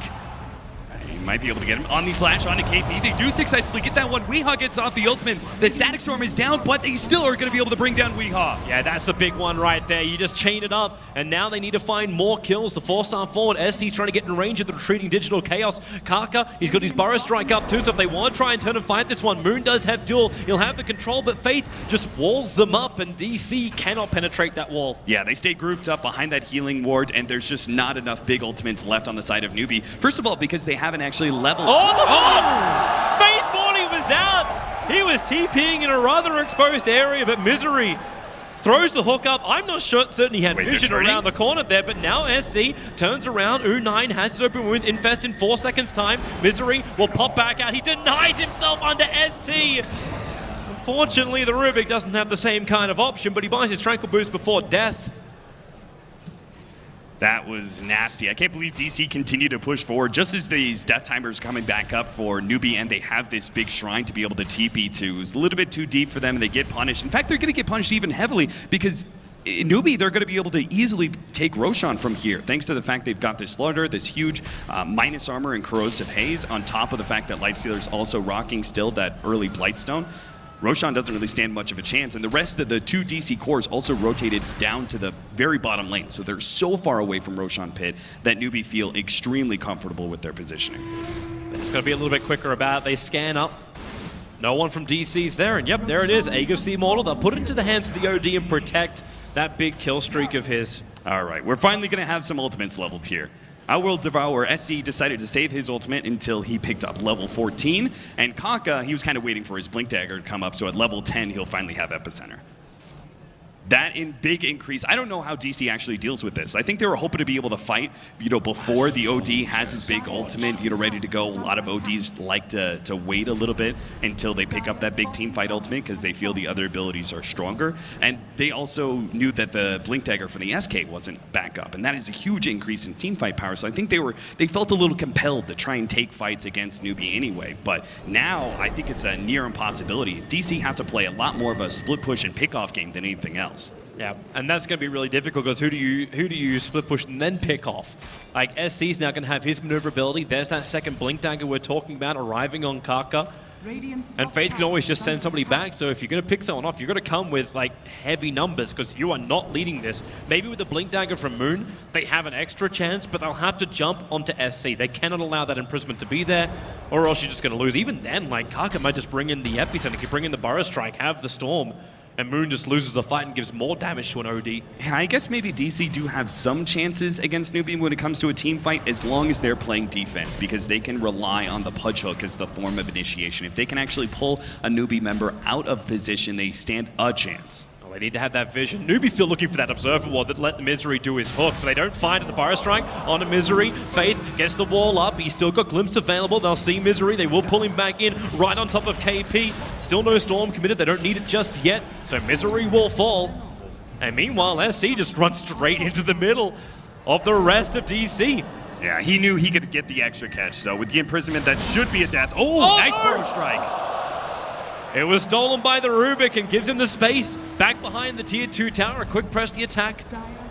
You might be able to get him on the slash onto KP. They do successfully get that one. Weehaw gets off the ultimate. The Static Storm is down, but they still are going to be able to bring down Weehaw. Yeah, that's the big one right there. You just chain it up, and now they need to find more kills. The 4-star forward, SC's trying to get in range of the retreating Digital Chaos. Kaka, he's got his Burrow Strike up too, so if they want to try and turn and fight this one, Moon does have duel. He'll have the control, but Faith just walls them up, and DC cannot penetrate that wall. Yeah, they stay grouped up behind that healing ward, and there's just not enough big ultimates left on the side of Newbie. First of all, because they haven't actually leveled. Faith thought he was out. He was TPing in a rather exposed area, but Misery throws the hook up. I'm not certain he had vision around the corner there, but now SC turns around. U9 has his open wounds. Infest in 4 seconds time. Misery will pop back out. He denies himself under SC. Unfortunately, the Rubik doesn't have the same kind of option, but he buys his Tranquil Boost before death. That was nasty. I can't believe DC continued to push forward just as these death timers coming back up for Newbie, and they have this big shrine to be able to TP to. It's a little bit too deep for them, and they get punished. In fact, they're going to get punished even heavily because in Newbie, they're going to be able to easily take Roshan from here, thanks to the fact they've got this Slaughter, this huge minus armor and corrosive haze, on top of the fact that Lifestealer's also rocking still that early Blightstone. Roshan doesn't really stand much of a chance, and the rest of the 2 DC cores also rotated down to the very bottom lane, so they're so far away from Roshan Pit that Newbie feel extremely comfortable with their positioning. They're just going to be a little bit quicker about it. They scan up. No one from DC's there, and yep, there it is. Aegis the Immortal. They'll put it into the hands of the OD and protect that big kill streak of his. All right, we're finally going to have some ultimates leveled here. Our World Devourer, SC, decided to save his ultimate until he picked up level 14, and Kaka, he was kind of waiting for his Blink Dagger to come up, so at level 10, he'll finally have Epicenter. That in big increase. I don't know how DC actually deals with this. I think they were hoping to be able to fight, before the OD has his big ultimate, ready to go. A lot of ODs like to wait a little bit until they pick up that big team fight ultimate because they feel the other abilities are stronger. And they also knew that the Blink Dagger from the SK wasn't back up, and that is a huge increase in team fight power. So I think they felt a little compelled to try and take fights against Newbie anyway. But now I think it's a near impossibility. DC have to play a lot more of a split push and pick off game than anything else. Yeah, and that's going to be really difficult because who do you split push and then pick off? Like, SC's now going to have his maneuverability. There's that second Blink Dagger we're talking about arriving on Kaka. And Faith can always just send somebody back, so if you're going to pick someone off, you're going to come with like heavy numbers because you are not leading this. Maybe with the Blink Dagger from Moon, they have an extra chance, but they'll have to jump onto SC. They cannot allow that imprisonment to be there, or else you're just going to lose. Even then, like, Kaka might just bring in the Epicenter, he bring in the Burrow Strike, have the Storm, and Moon just loses the fight and gives more damage to an OD. Yeah, I guess maybe DC do have some chances against Newbie when it comes to a team fight, as long as they're playing defense, because they can rely on the Pudge Hook as the form of initiation. If they can actually pull a Newbie member out of position, they stand a chance. Well, Well, they need to have that vision. Newbie's still looking for that Observer Ward that let the Misery do his hook. So they don't find it. The Fire Strike on a Misery. Faith gets the wall up. He's still got Glimpse available. They'll see Misery. They will pull him back in right on top of KP. Still no Storm committed. They don't need it just yet. So Misery will fall. And meanwhile, SC just runs straight into the middle of the rest of DC. Yeah, he knew he could get the extra catch. So with the imprisonment, that should be a death. Oh, nice burrow strike. It was stolen by the Rubik and gives him the space back behind the tier 2 tower. A quick press the attack.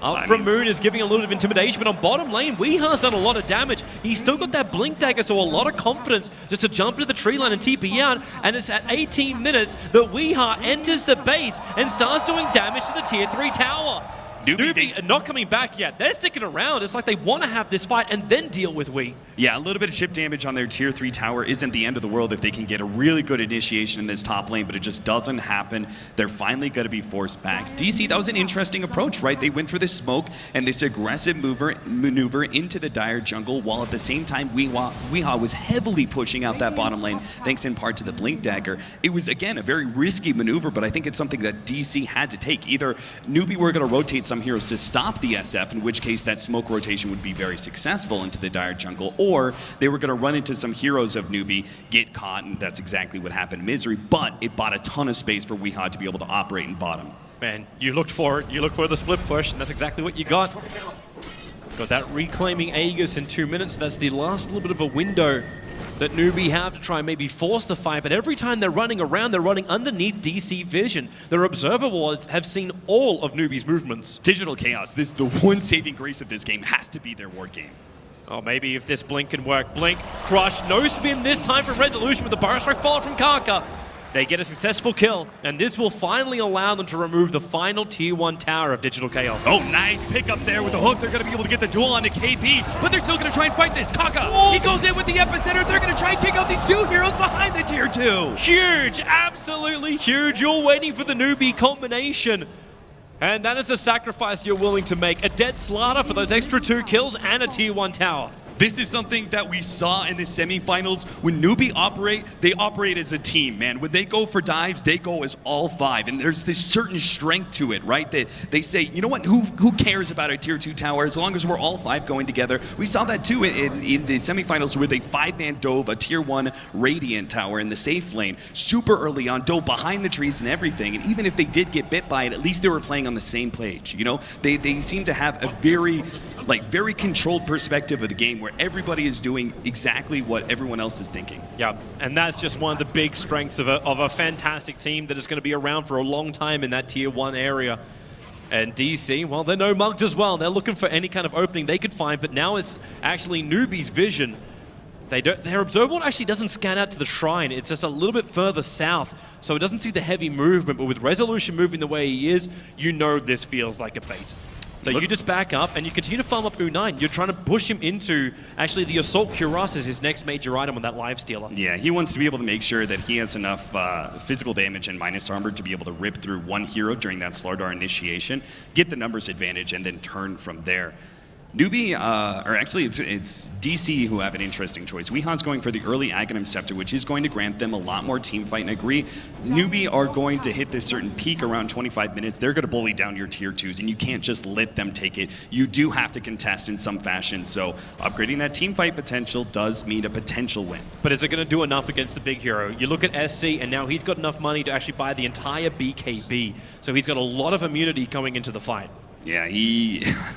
Up from Moon is giving a little bit of intimidation, but on bottom lane, Weeha's done a lot of damage. He's still got that Blink Dagger, so a lot of confidence just to jump into the tree line and TP out. And it's at 18 minutes that Weeha enters the base and starts doing damage to the tier 3 tower. Newbie are not coming back yet. They're sticking around. It's like they want to have this fight and then deal with Wee. Yeah, a little bit of chip damage on their tier 3 tower isn't the end of the world if they can get a really good initiation in this top lane, but it just doesn't happen. They're finally going to be forced back. DC, that was an interesting approach, right? They went for this smoke and this aggressive maneuver into the Dire jungle, while at the same time Weeha was heavily pushing out that bottom lane, thanks in part to the Blink Dagger. It was, again, a very risky maneuver, but I think it's something that DC had to take. Either Newbie were going to rotate some heroes to stop the SF, in which case that smoke rotation would be very successful into the Dire jungle, or they were going to run into some heroes of Newbie, get caught, and that's exactly what happened to Misery, but it bought a ton of space for Weeha to be able to operate in bottom. Man, you looked for it. You looked for the split push, and that's exactly what you got. Got that reclaiming Aegis in 2 minutes. That's the last little bit of a window that Newbie have to try and maybe force the fight, but every time they're running around, they're running underneath DC vision. Their Observer Wards have seen all of Newbie's movements. Digital Chaos, the one saving grace of this game has to be their ward game. Oh, maybe if this Blink can work. Blink, Crush, no spin this time from Resolution with the Burst Strike follow from Kaka. They get a successful kill, and this will finally allow them to remove the final tier 1 tower of Digital Chaos. Oh, nice pick up there with the hook. They're going to be able to get the duel onto KP, but they're still going to try and fight this. Kaka, he goes in with the epicenter. They're going to try and take out these 2 heroes behind the tier 2. Huge, absolutely huge. You're waiting for the Newbie combination. And that is a sacrifice you're willing to make. A dead Slaughter for those extra 2 kills and a tier 1 tower. This is something that we saw in the semifinals. When Newbie operate, they operate as a team, man. When they go for dives, they go as all 5. And there's this certain strength to it, right? That they say, you know what, who cares about a tier 2 tower as long as we're all 5 going together? We saw that too in the semifinals where they 5-man dove a tier 1 Radiant tower in the safe lane. Super early on, dove behind the trees and everything. And even if they did get bit by it, at least they were playing on the same page, you know? They seem to have a very controlled perspective of the game where everybody is doing exactly what everyone else is thinking. Yeah, and that's just one of the big strengths of a fantastic team that is going to be around for a long time in that tier 1 area. And DC, well, they're no mugged as well. They're looking for any kind of opening they could find, but now it's actually Newbie's vision. Their Observer Ward actually doesn't scan out to the shrine. It's just a little bit further south, so it doesn't see the heavy movement, but with Resolution moving the way he is, you know this feels like a bait. So you just back up and you continue to farm up U9. You're trying to push him into actually the Assault Cuirass as his next major item on that Lifestealer. Yeah, he wants to be able to make sure that he has enough physical damage and minus armor to be able to rip through one hero during that Slardar initiation, get the numbers advantage, and then turn from there. Newbie, or actually it's DC who have an interesting choice. Weeha's going for the early Aghanim Scepter, which is going to grant them a lot more team fight, and I agree. Newbie are going to hit this certain peak around 25 minutes. They're going to bully down your tier 2s, and you can't just let them take it. You do have to contest in some fashion, so upgrading that team fight potential does mean a potential win. But is it going to do enough against the big hero? You look at SC, and now he's got enough money to actually buy the entire BKB, so he's got a lot of immunity going into the fight. Yeah,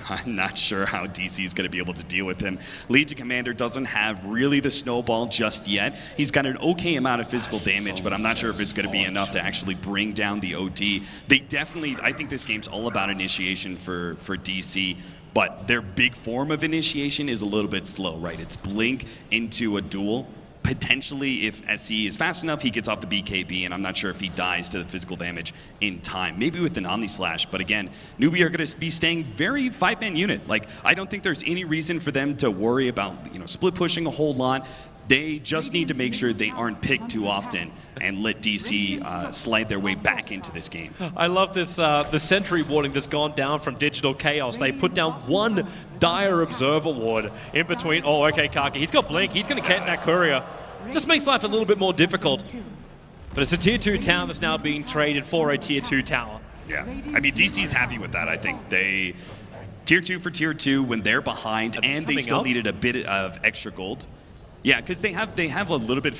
I'm not sure how DC is going to be able to deal with him. Legion Commander doesn't have really the snowball just yet. He's got an okay amount of physical damage, but I'm not sure if it's going to be enough to actually bring down the OD. They definitely, I think this game's all about initiation for DC, but their big form of initiation is a little bit slow, right? It's blink into a duel. Potentially, if SC is fast enough, he gets off the BKB, and I'm not sure if he dies to the physical damage in time. Maybe with an Omni Slash, but again, Newbie are going to be staying very 5-man unit. Like, I don't think there's any reason for them to worry about, split pushing a whole lot. They just need to make sure they aren't picked too often and let DC slide their way back into this game. I love this, the Sentry warding that's gone down from Digital Chaos. They put down one Dire Observer ward in between. Oh, okay, Kaki. He's got Blink. He's going to get that Courier. Just makes life a little bit more difficult. But it's a tier 2 tower that's now being traded for a tier 2 tower. Yeah, I mean, DC's happy with that. I think they tier 2 for tier 2 when they're behind, and they still needed a bit of extra gold. Yeah, because they have a little bit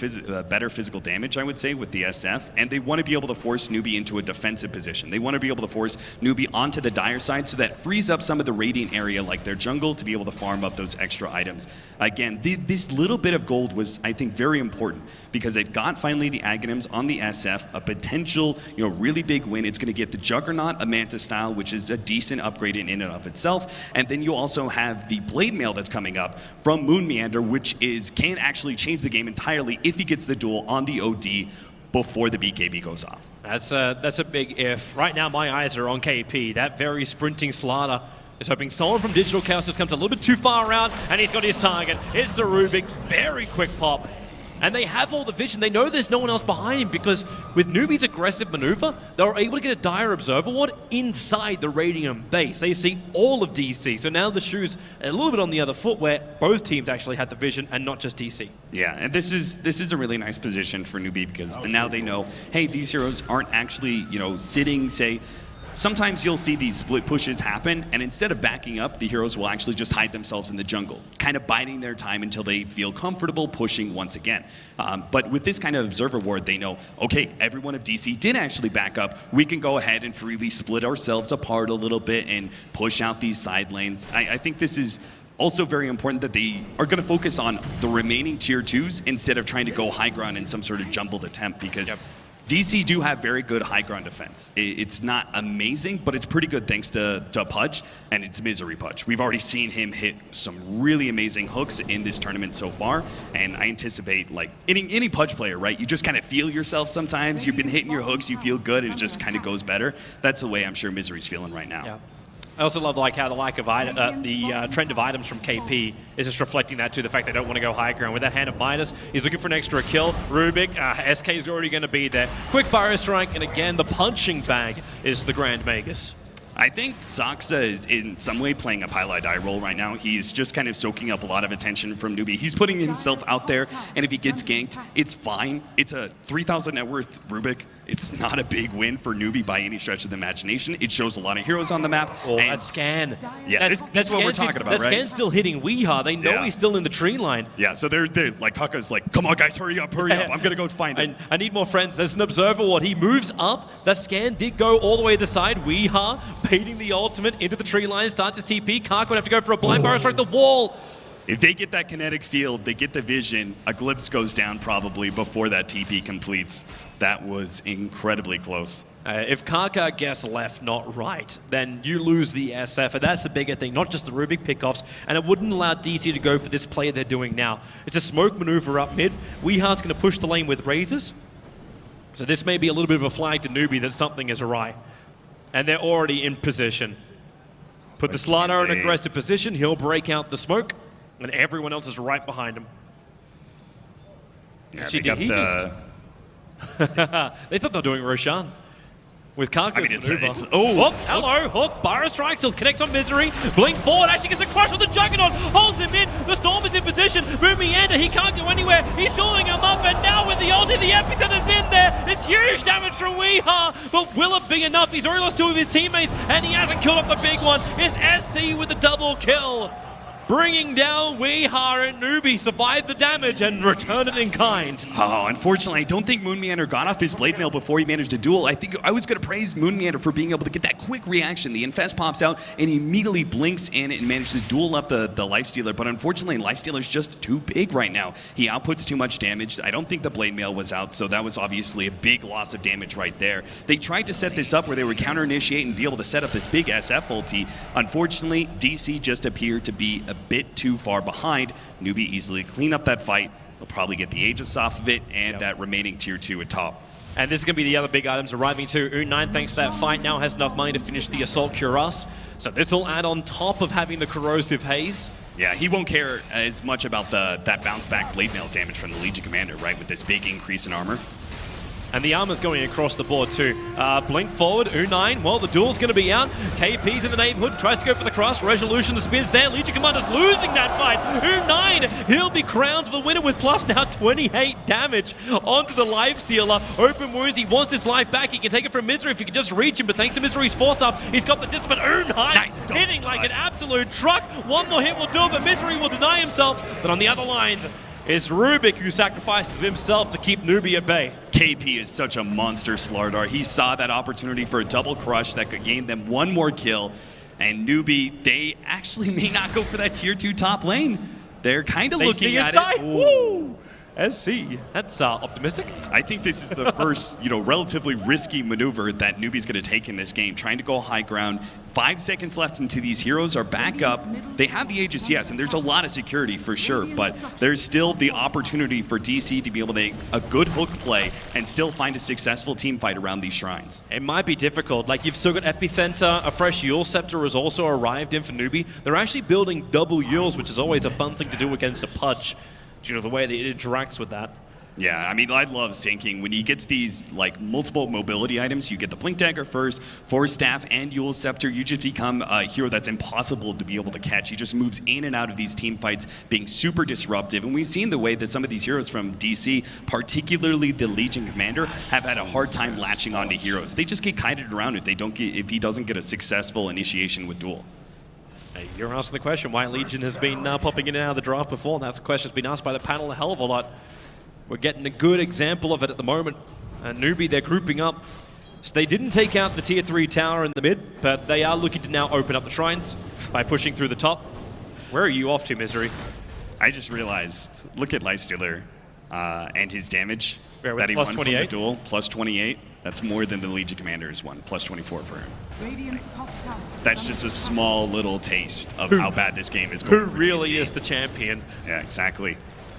better physical damage, I would say, with the SF, and they want to be able to force Newbie into a defensive position. They want to be able to force Newbie onto the dire side, so that frees up some of the Radiant area, like their jungle, to be able to farm up those extra items. Again, this little bit of gold was, I think, very important, because it got finally the Aghanims on the SF, a potential, really big win. It's going to get the Juggernaut, a Manta style, which is a decent upgrade in and of itself, and then you also have the Blade Mail that's coming up from Moon Meander, which can actually change the game entirely if he gets the duel on the OD before the BKB goes off. That's a big if. Right now, my eyes are on KP. That very sprinting Slaughter is hoping someone from Digital Chaos just comes a little bit too far out, and he's got his target. It's the Rubik. Very quick pop. And they have all the vision. They know there's no one else behind him, because with Newbie's aggressive maneuver, they were able to get a dire Observer Ward inside the Radiant base. They see all of DC. So now the shoe's a little bit on the other foot, where both teams actually had the vision and not just DC. Yeah, and this is a really nice position for Newbie, because now they know, hey, these heroes aren't actually, sitting, say, sometimes you'll see these split pushes happen, and instead of backing up, the heroes will actually just hide themselves in the jungle, kind of biding their time until they feel comfortable pushing once again. But with this kind of Observer Ward, they know, okay, everyone of DC did actually back up. We can go ahead and freely split ourselves apart a little bit and push out these side lanes. I think this is also very important, that they are going to focus on the remaining tier 2s instead of trying to go high ground in some sort of jumbled attempt, because DC do have very good high ground defense. It's not amazing, but it's pretty good thanks to Pudge, and it's Misery Pudge. We've already seen him hit some really amazing hooks in this tournament so far, and I anticipate, like, any Pudge player, right? You just kind of feel yourself sometimes. You've been hitting your hooks, you feel good, and it just kind of goes better. That's the way I'm sure Misery's feeling right now. Yeah. I also love how the trend of items from KP is just reflecting that too, the fact they don't want to go high ground. With that Hand of Midas, he's looking for an extra kill. Rubik, SK is already going to be there. Quick Fire Strike, and again, the punching bag is the Grand Magus. I think Saksa is in some way playing a Pile Die role right now. He's just kind of soaking up a lot of attention from Newbie. He's putting himself out there, and if he gets ganked, it's fine. It's a 3,000 net worth Rubik. It's not a big win for Newbie by any stretch of the imagination. It shows a lot of heroes on the map. Oh, that scan. Yeah, that's what we're talking about, right? That scan's still hitting Weehaw. They know he's still in the tree line. Yeah, so they're like, Kaka's like, come on, guys, hurry up. I'm going to go find him. I need more friends. There's an Observer Ward. He moves up. That scan did go all the way to the side. Weehaw baiting the ultimate into the tree line. Starts his TP. Kaka would have to go for a blind barrel strike the wall. If they get that kinetic field, they get the vision, a glimpse goes down probably before that TP completes. That was incredibly close. If Kaka gets left not right, then you lose the SF, and that's the bigger thing, not just the Rubik pickoffs, and it wouldn't allow DC to go for this play they're doing now. It's a smoke maneuver up mid. Weeha's going to push the lane with razors, so this may be a little bit of a flag to Newbie that something is awry. And they're already in position. Put the Slaughter in an aggressive position, he'll break out the smoke, and everyone else is right behind him. Yeah, Actually, they thought they were doing Roshan. With Kaka's maneuver. Hook, hello, Hook, Barra Strike still connects on Misery. Blink forward, actually gets a crush on the Juggernaut, holds him in, the Storm is in position, Moon Meander, he can't go anywhere, he's calling him up, and now with the ulti, the Epicenter's in there, it's huge damage from Weehaw, but will it be enough? He's already lost two of his teammates, and he hasn't killed off the big one. It's SC with the double kill. Bringing down Weehaw, and Newbie survived the damage and returned it in kind. Oh, unfortunately, I don't think Moon Meander got off his Blade Mail before he managed to duel. I think I was going to praise Moon Meander for being able to get that quick reaction. The Infest pops out, and he immediately blinks in and manages to duel up the Lifestealer. But unfortunately, Lifestealer's just too big right now. He outputs too much damage. I don't think the Blade Mail was out, so that was obviously a big loss of damage right there. They tried to set this up where they would counter-initiate and be able to set up this big SF ulti. Unfortunately, DC just appeared to be a bit too far behind. Newbie easily clean up that fight. They'll probably get the Aegis off of it and that remaining tier 2 atop. And this is going to be the other big items arriving too. U9, thanks to that fight, now has enough money to finish the Assault Cuirass. So this will add on top of having the Corrosive Haze. Yeah, he won't care as much about that bounce back Blade Mail damage from the Legion Commander, right, with this big increase in armor. And the armor's going across the board too. Blink forward, U9, well, the duel's going to be out. KP's in the neighborhood, tries to go for the cross. Resolution, the spins there. Legion Commander's losing that fight. U9, he'll be crowned the winner with plus now 28 damage onto the Lifestealer. Open wounds, he wants his life back. He can take it from Misery if he can just reach him, but thanks to Misery, he's forced up. He's got the discipline. U9 hitting like an absolute truck. One more hit will do it, but Misery will deny himself. But on the other lines, it's Rubik who sacrifices himself to keep Newbie at bay. KP is such a monster Slardar. He saw that opportunity for a double crush that could gain them one more kill. And Newbie, they actually may not go for that tier 2 top lane. They're kind of looking at it. Woo! SC, that's optimistic. I think this is the first, relatively risky maneuver that Newbie's going to take in this game, trying to go high ground. 5 seconds left until these heroes are back up. They have the Aegis, yes, and there's a lot of security for sure, but there's still the opportunity for DC to be able to make a good hook play and still find a successful team fight around these shrines. It might be difficult. Like, you've still got Epicenter, a fresh Yule Scepter has also arrived in for Newbie. They're actually building double Yules, which is always a fun thing to do against a Pudge. You know, the way that it interacts with that. Yeah, I mean, I love Sinking. When he gets these, multiple mobility items, you get the Blink Dagger first, Force Staff, and Yule Scepter, you just become a hero that's impossible to be able to catch. He just moves in and out of these team fights, being super disruptive. And we've seen the way that some of these heroes from DC, particularly the Legion Commander, have had a hard time latching onto heroes. They just get kited around if he doesn't get a successful initiation with Duel. Hey, you're asking the question why Legion has been popping in and out of the draft before, and that's the question that's been asked by the panel a hell of a lot. We're getting a good example of it at the moment. And Newbie, they're grouping up. So they didn't take out the tier 3 tower in the mid, but they are looking to now open up the shrines by pushing through the top. Where are you off to, Misery? I just realized, look at Lifestealer and his damage that he plus won 28? from the duel, plus 28. That's more than the Legion Commander's one, plus 24 for him. That's just a small little taste of how bad this game is going. Who really is the champion? Yeah, exactly.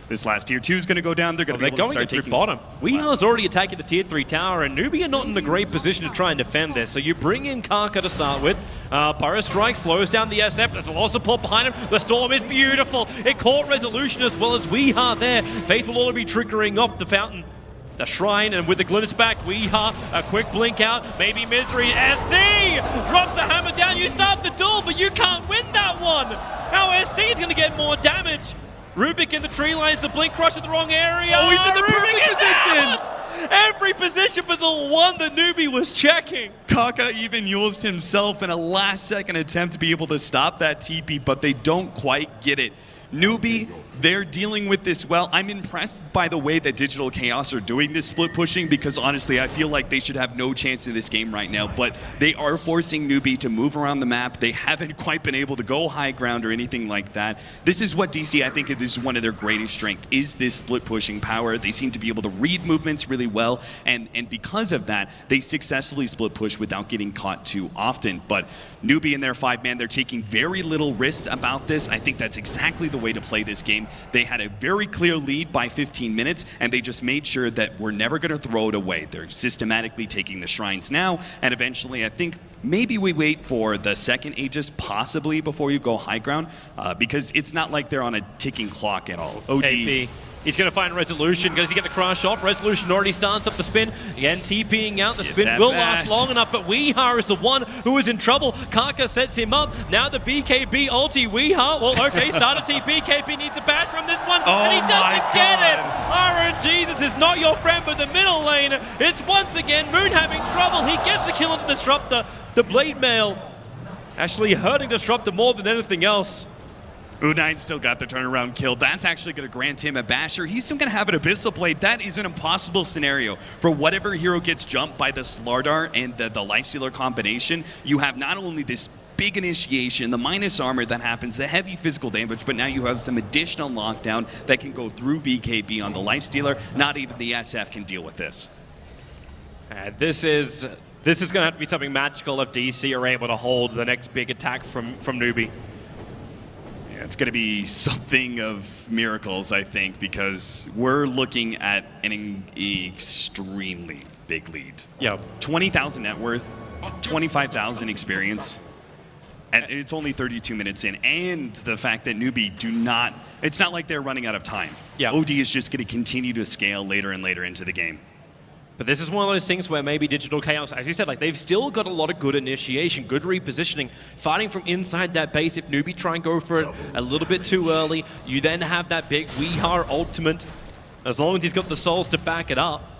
This last tier 2 is going to go down. They're going to be able to start taking bottom. Weehar's already attacking the tier 3 tower, and Newbie are not in a great position to try and defend this. So you bring in Karka to start with. Pyro Strike slows down the SF. There's a lot of support behind him. The Storm is beautiful. It caught Resolution as well as Weehar there. Faith will only be triggering off the fountain. The shrine, and with the Glynis back, Weehar, a quick blink out, maybe Misery. SC drops the hammer down. You start the duel, but you can't win that one. Now SC is going to get more damage. Rubik in the tree lines, the blink crush at the wrong area. Oh, he's in the perfect position. Out! Every position but the one that Newbie was checking. Kaka even used himself in a last-second attempt to be able to stop that TP, but they don't quite get it. Newbie, they're dealing with this well. I'm impressed by the way that Digital Chaos are doing this split pushing, because honestly, I feel like they should have no chance in this game right now, but they are forcing Newbie to move around the map. They haven't quite been able to go high ground or anything like that. This is what DC, I think, this is one of their greatest strengths, is this split pushing power. They seem to be able to read movements really well, and because of that, they successfully split push without getting caught too often. But Newbie and their 5-man, they're taking very little risks about this. I think that's exactly the way to play this game. They had a very clear lead by 15 minutes, and they just made sure that we're never going to throw it away. They're systematically taking the shrines now, and eventually I think maybe we wait for the second Aegis possibly before you go high ground, because it's not like they're on a ticking clock at all. OD. AP. He's going to find Resolution. Does he get the crush off? Resolution already starts up the spin. Again, TPing out. The spin will last long enough, but Weehar is the one who is in trouble. Karka sets him up. Now the BKB ulti. Weehar, well, okay, start a TP. KP needs a bash from this one, and he doesn't get it. RNG, this is not your friend, but the middle lane, it's once again Moon having trouble. He gets the kill on the Disruptor. The Blade Mail actually hurting Disruptor more than anything else. U9 still got the turnaround kill. That's actually going to grant him a basher. He's still going to have an Abyssal Blade. That is an impossible scenario. For whatever hero gets jumped by the Slardar and the Lifestealer combination, you have not only this big initiation, the minus armor that happens, the heavy physical damage, but now you have some additional lockdown that can go through BKB on the Lifestealer. Not even the SF can deal with this. This is going to have to be something magical if DC are able to hold the next big attack from Newbie. It's going to be something of miracles, I think, because we're looking at an extremely big lead. Yeah, 20,000 net worth, 25,000 experience, and it's only 32 minutes in. And the fact that Newbie it's not like they're running out of time. Yeah. OD is just going to continue to scale later and later into the game. But this is one of those things where maybe Digital Chaos, as you said, like they've still got a lot of good initiation, good repositioning, fighting from inside that base. If Newbie try and go for it a little bit too early, you then have that big Weehaw ultimate. As long as he's got the souls to back it up,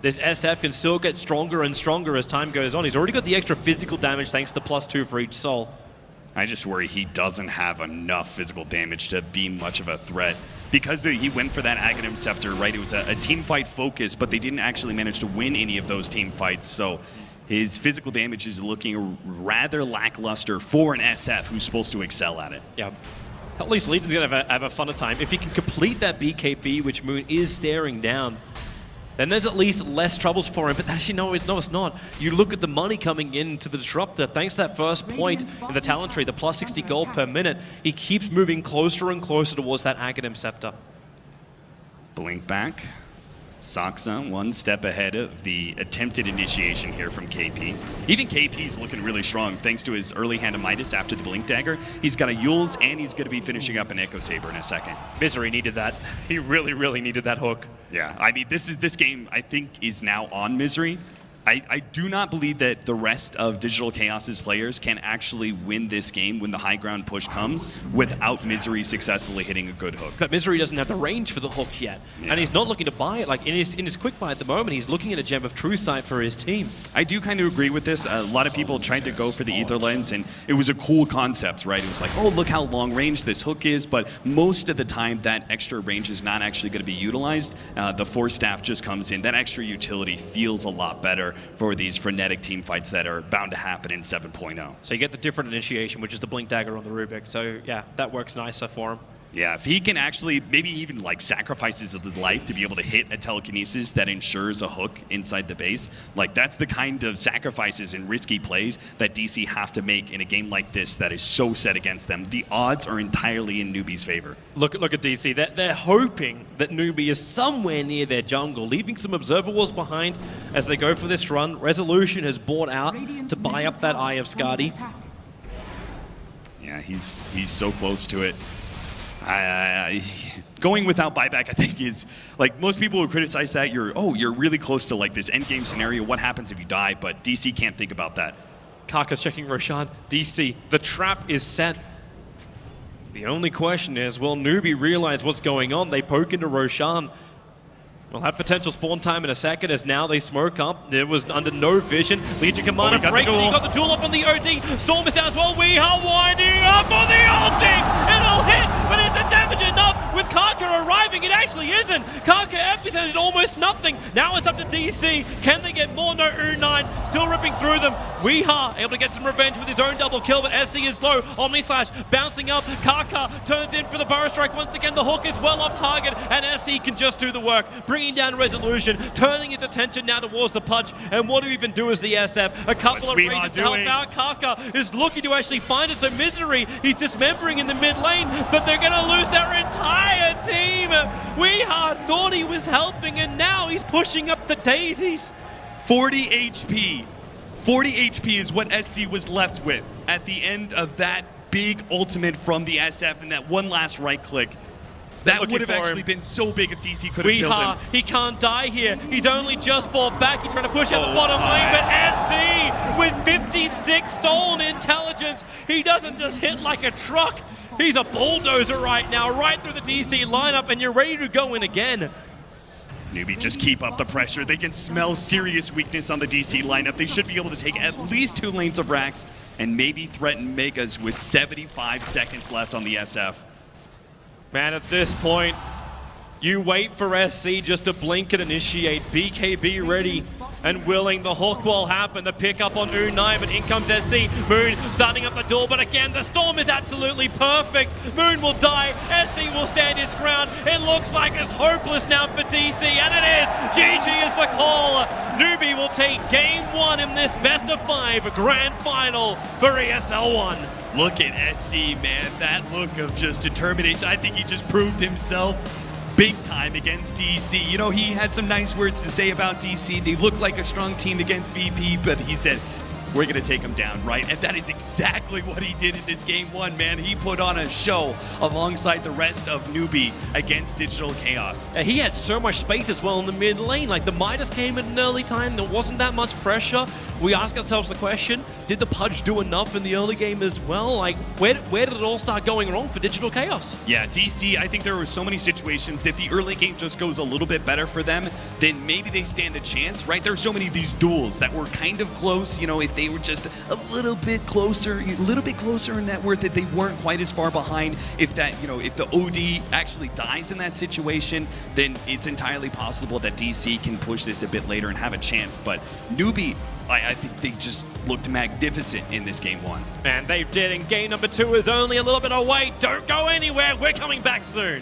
this SF can still get stronger and stronger as time goes on. He's already got the extra physical damage thanks to the +2 for each soul. I just worry he doesn't have enough physical damage to be much of a threat. Because he went for that Aghanim Scepter, right? It was a team fight focus, but they didn't actually manage to win any of those team fights. So his physical damage is looking rather lackluster for an SF who's supposed to excel at it. Yeah. At least Legion's going to have a funner time. If he can complete that BKB, which Moon is staring down, then there's at least less troubles for him. But actually, no, it's not. You look at the money coming into the Disruptor. Thanks to that first point in the talent tree, the +60 gold per minute, he keeps moving closer and closer towards that Aghanim Scepter. Blink back. Saksa one step ahead of the attempted initiation here from KP. Even KP's looking really strong thanks to his early hand of Midas after the Blink Dagger. He's got a Yules and he's going to be finishing up an Echo Saber in a second. Misery needed that. He really, really needed that hook. Yeah, I mean, this game, I think, is now on Misery. I do not believe that the rest of Digital Chaos's players can actually win this game when the high ground push comes without Misery successfully hitting a good hook. But Misery doesn't have the range for the hook yet, and he's not looking to buy it. Like in his quick buy at the moment, he's looking at a Gem of True Sight for his team. I do kind of agree with this. A lot of people tried to go for the Ether Lens, and it was a cool concept, right? It was like, oh, look how long range this hook is, but most of the time that extra range is not actually going to be utilized. The Force Staff just comes in. That extra utility feels a lot better for these frenetic team fights that are bound to happen in 7.0. So you get the different initiation, which is the Blink Dagger on the Rubik. So yeah, that works nicer for him. Yeah, if he can actually maybe even like sacrifice his life to be able to hit a telekinesis that ensures a hook inside the base, like that's the kind of sacrifices and risky plays that DC have to make in a game like this that is so set against them. The odds are entirely in Newbie's favor. Look at DC. They're hoping that Newbie is somewhere near their jungle, leaving some Observer Walls behind as they go for this run. Resolution has bought out to buy up that Eye of Skadi. Yeah, he's so close to it. Going without buyback, I think, is like most people would criticize that you're really close to like this end game scenario. What happens if you die? But DC can't think about that. Kaka's checking Roshan. DC, the trap is set. The only question is, will Newbie realize what's going on? They poke into Roshan. We'll have potential spawn time in a second as now they smoke up. It was under no vision. Legion Commander breaks it. He got the duel up on the OD. Storm is down as well. We are winding up on the ulti. It'll hit, but is it damage enough? With Kaka arriving, it actually isn't. Kaka epicentered almost nothing. Now it's up to DC. Can they get more? No, U9 still ripping through them. Weehaw able to get some revenge with his own double kill, but SC is low. Omni Slash bouncing up. Kaka turns in for the Burrow Strike once again. The hook is well off target, and SC can just do the work. Bringing down Resolution, turning his attention now towards the punch, and what do we even do as the SF? A couple of raids to help out. Kaka is looking to actually find it, so Misery, he's dismembering in the mid lane, but they're going to lose their entire team. Weehaw thought he was helping, and now he's pushing up the daisies. 40 HP. 40 HP is what SC was left with at the end of that big ultimate from the SF and that one last right click. That would have actually been so big if DC could have killed him. He can't die here. He's only just fought back. He's trying to push out the bottom lane, but SC with 56 stolen intelligence. He doesn't just hit like a truck. He's a bulldozer right now, right through the DC lineup, and you're ready to go in again. Newbie, just keep up the pressure. They can smell serious weakness on the DC lineup. They should be able to take at least 2 lanes of racks and maybe threaten Megas with 75 seconds left on the SF. Man, at this point, you wait for SC just to blink and initiate. BKB ready and willing. The hook will happen. The pickup on U9, but in comes SC. Moon starting up the door, but again, the storm is absolutely perfect. Moon will die. SC will stand his ground. It looks like it's hopeless now for DC, and it is. GG is the call. Newbie will take game 1 in this best of 5 grand final for ESL One. Look at SC, man. That look of just determination. I think he just proved himself big time against DC. You know, he had some nice words to say about DC. They look like a strong team against VP, but he said, we're going to take him down, right? And that is exactly what he did in this game one, man. He put on a show alongside the rest of Newbie against Digital Chaos. He had so much space as well in the mid lane. Like, the Midas came at an early time. There wasn't that much pressure. We ask ourselves the question, did the Pudge do enough in the early game as well? Like, where did it all start going wrong for Digital Chaos? Yeah, DC, I think there were so many situations if the early game just goes a little bit better for them, then maybe they stand a chance, right? There's so many of these duels that were kind of close, you know, if they were just a little bit closer in net worth, that they weren't quite as far behind. If that, you know, if the OD actually dies in that situation, then it's entirely possible that DC can push this a bit later and have a chance. But Newbie, I think they just looked magnificent in this game one. And they did, and game number 2 is only a little bit away. Don't go anywhere, we're coming back soon.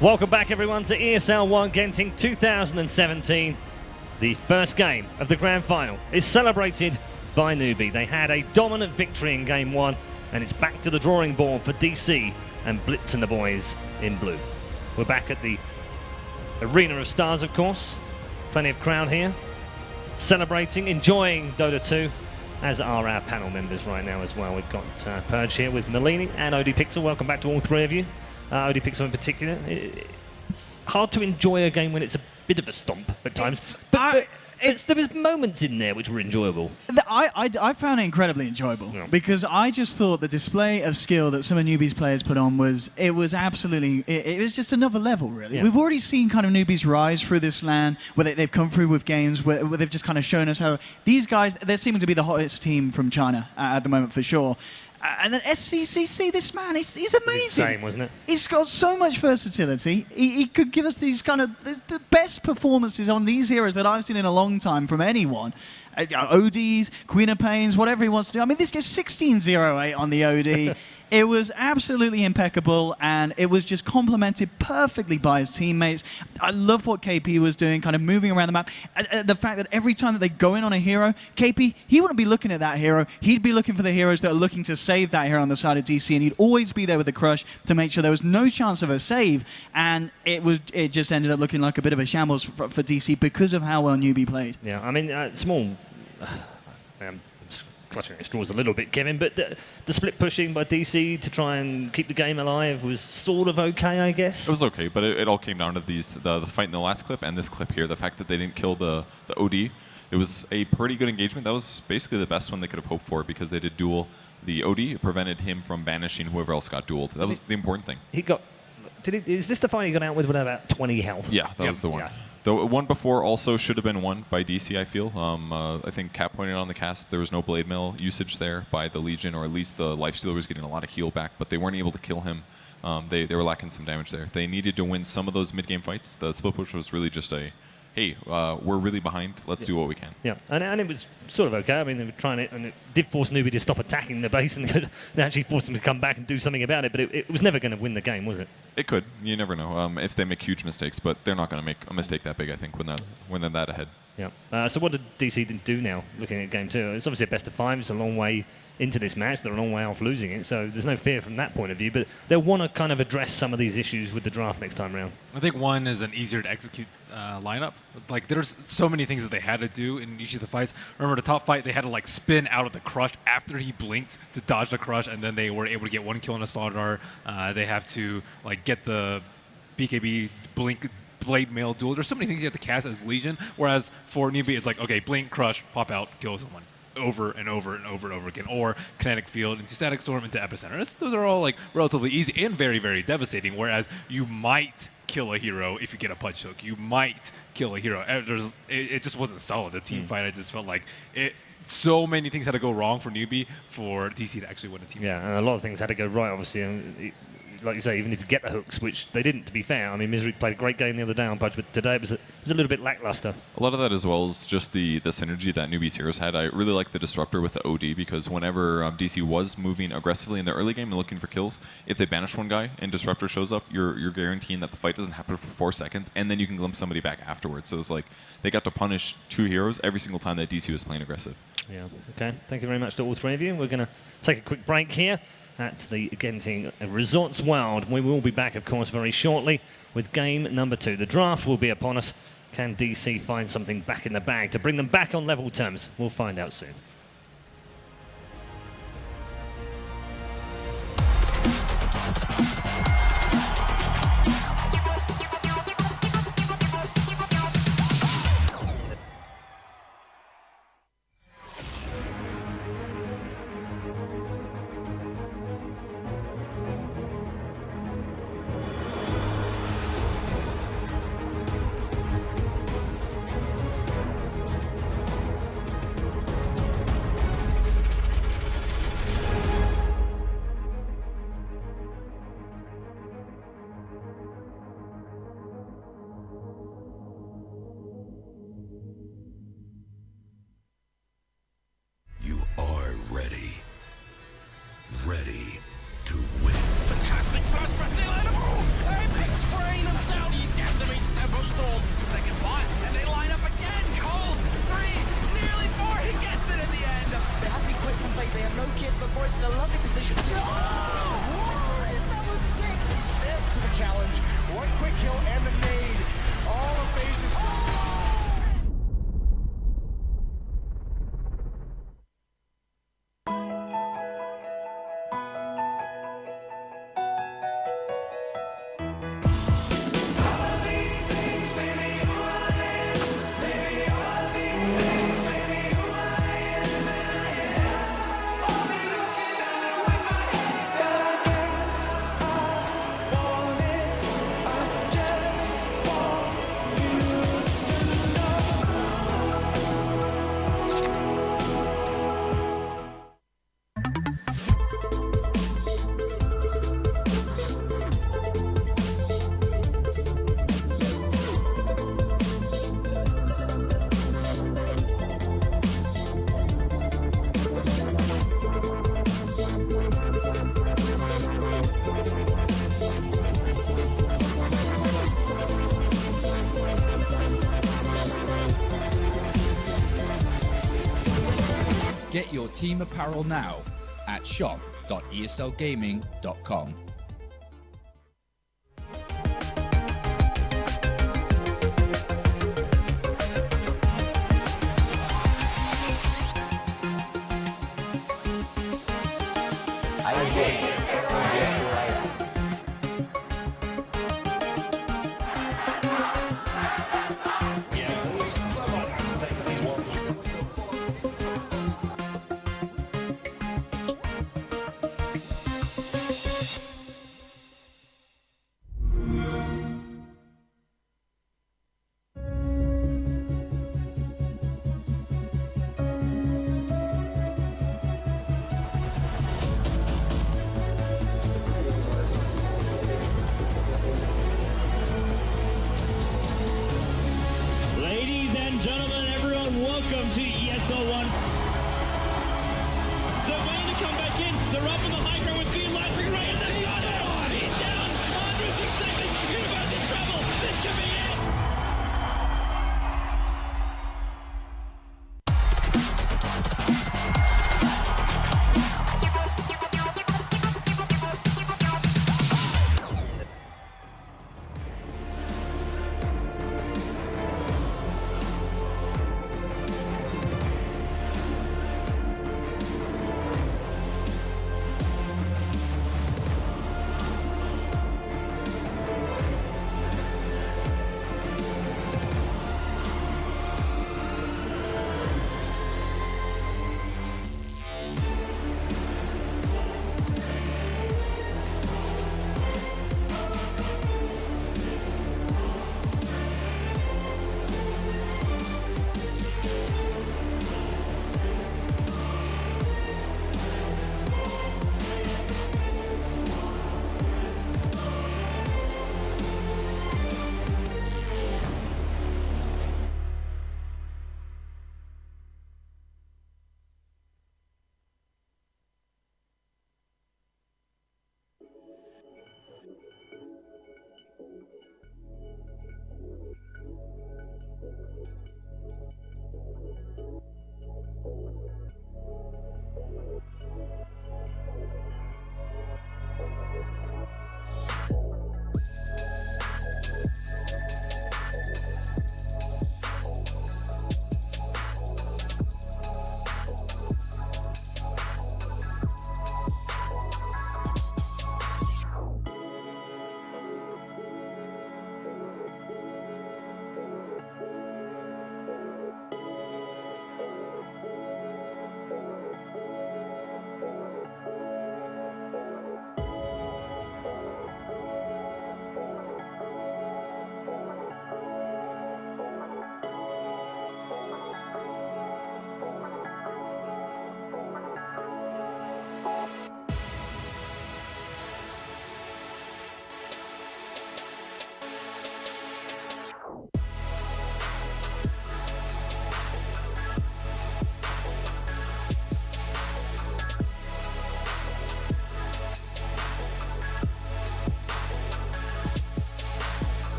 Welcome back, everyone, to ESL One Genting 2017. The first game of the Grand Final is celebrated by Newbie. They had a dominant victory in Game 1, and it's back to the drawing board for DC and Blitz and the boys in blue. We're back at the Arena of Stars, of course. Plenty of crowd here, celebrating, enjoying Dota 2, as are our panel members right now as well. We've got Purge here with Melini and OD Pixel. Welcome back to all three of you. OD Pixel in particular. Hard to enjoy a game when it's a bit of a stomp at times. But there was moments in there which were enjoyable. I found it incredibly enjoyable because I just thought the display of skill that some of Newbie's players put on was absolutely, it was just another level, really. Yeah. We've already seen kind of Newbie's rise through this LAN, where they've come through with games where they've just kind of shown us how these guys, they're seeming to be the hottest team from China at the moment for sure. And then SCCC, this man, he's amazing. Same, wasn't it? He's got so much versatility. He could give us these kind of the best performances on these heroes that I've seen in a long time from anyone. ODs, Queen of Pains, whatever he wants to do. I mean, this gives 16-0-8 on the OD. It was absolutely impeccable, and it was just complemented perfectly by his teammates. I love what KP was doing, kind of moving around the map. The fact that every time that they go in on a hero, KP, he wouldn't be looking at that hero. He'd be looking for the heroes that are looking to save that hero on the side of DC, and he'd always be there with the crush to make sure there was no chance of a save. And it just ended up looking like a bit of a shambles for DC because of how well Newbie played. Yeah, I mean, small... clutching at straws a little bit, Kevin, but the split pushing by DC to try and keep the game alive was sort of okay, I guess. It was okay, but it all came down to the fight in the last clip and this clip here. The fact that they didn't kill the OD, it was a pretty good engagement. That was basically the best one they could have hoped for because they did duel the OD. It prevented him from banishing whoever else got dueled. That was the important thing. He got... is this the fight he got out with about 20 health? Yeah, that was the one. Yeah. The one before also should have been won by DC, I feel. I think Cap pointed on the cast, there was no Blade Mail usage there by the Legion, or at least the Lifestealer was getting a lot of heal back, but they weren't able to kill him. They were lacking some damage there. They needed to win some of those mid-game fights. The split push was really just a, hey, we're really behind, let's do what we can. Yeah, and it was sort of okay. I mean, they were trying it, and it did force Newbie to stop attacking the base, and they actually forced them to come back and do something about it, but it was never going to win the game, was it? It could. You never know if they make huge mistakes, but they're not going to make a mistake that big, I think, when they're that ahead. Yeah. So what did DC do now, looking at game 2? It's obviously a best of 5. It's a long way into this match. They're a long way off losing it, so there's no fear from that point of view, but they'll want to kind of address some of these issues with the draft next time around. I think one is an easier to execute lineup. Like, there's so many things that they had to do in each of the fights. Remember, the top fight, they had to like spin out of the crush after he blinked to dodge the crush, and then they were able to get 1 kill on a Soldar. They have to like get the BKB blink Blade Mail duel. There's so many things you have to cast as Legion, whereas for Newbie, it's like, okay, blink, crush, pop out, kill someone. Over and over and over and over again, or Kinetic Field into Static Storm into Epicenter. Those are all like relatively easy and very, very devastating, whereas you might kill a hero if you get a punch hook. You might kill a hero. It just wasn't solid. The team fight, I just felt like so many things had to go wrong for Newbie for DC to actually win a team. Yeah, and a lot of things had to go right, obviously. And like you say, even if you get the hooks, which they didn't, to be fair. I mean, Misery played a great game the other day on Pudge, but today it was a little bit lackluster. A lot of that as well is just the synergy that Newbie's heroes had. I really like the Disruptor with the OD because whenever DC was moving aggressively in the early game and looking for kills, if they banish one guy and Disruptor shows up, you're guaranteeing that the fight doesn't happen for 4 seconds, and then you can glimpse somebody back afterwards. So it's like they got to punish 2 heroes every single time that DC was playing aggressive. Yeah, okay. Thank you very much to all 3 of you. We're going to take a quick break here at the Genting Resorts World. We will be back, of course, very shortly with game number 2. The draft will be upon us. Can DC find something back in the bag to bring them back on level terms? We'll find out soon. Get your team apparel now at shop.eslgaming.com.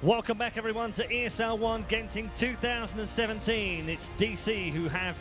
Welcome back, everyone, to ESL One Genting 2017. It's DC who have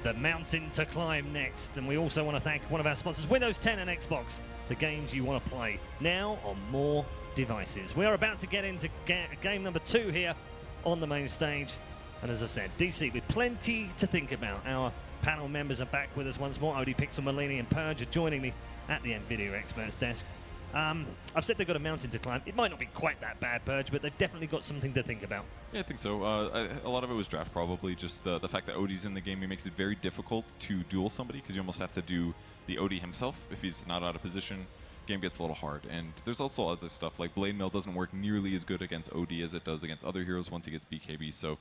the mountain to climb next. And we also want to thank one of our sponsors, Windows 10 and Xbox, the games you want to play now on more devices. We are about to get into game number 2 here on the main stage. And as I said, DC with plenty to think about. Our panel members are back with us once more. Odie, Pixel, Malini and Purge are joining me at the NVIDIA Experts desk. I've said they've got a mountain to climb. It might not be quite that bad, Purge, but they've definitely got something to think about. Yeah, I think so. A lot of it was draft, probably. Just the fact that Odie's in the game, it makes it very difficult to duel somebody because you almost have to do the Odie himself if he's not out of position. Game gets a little hard. And there's also other stuff, like Blade Mail doesn't work nearly as good against Odie as it does against other heroes once he gets BKB. So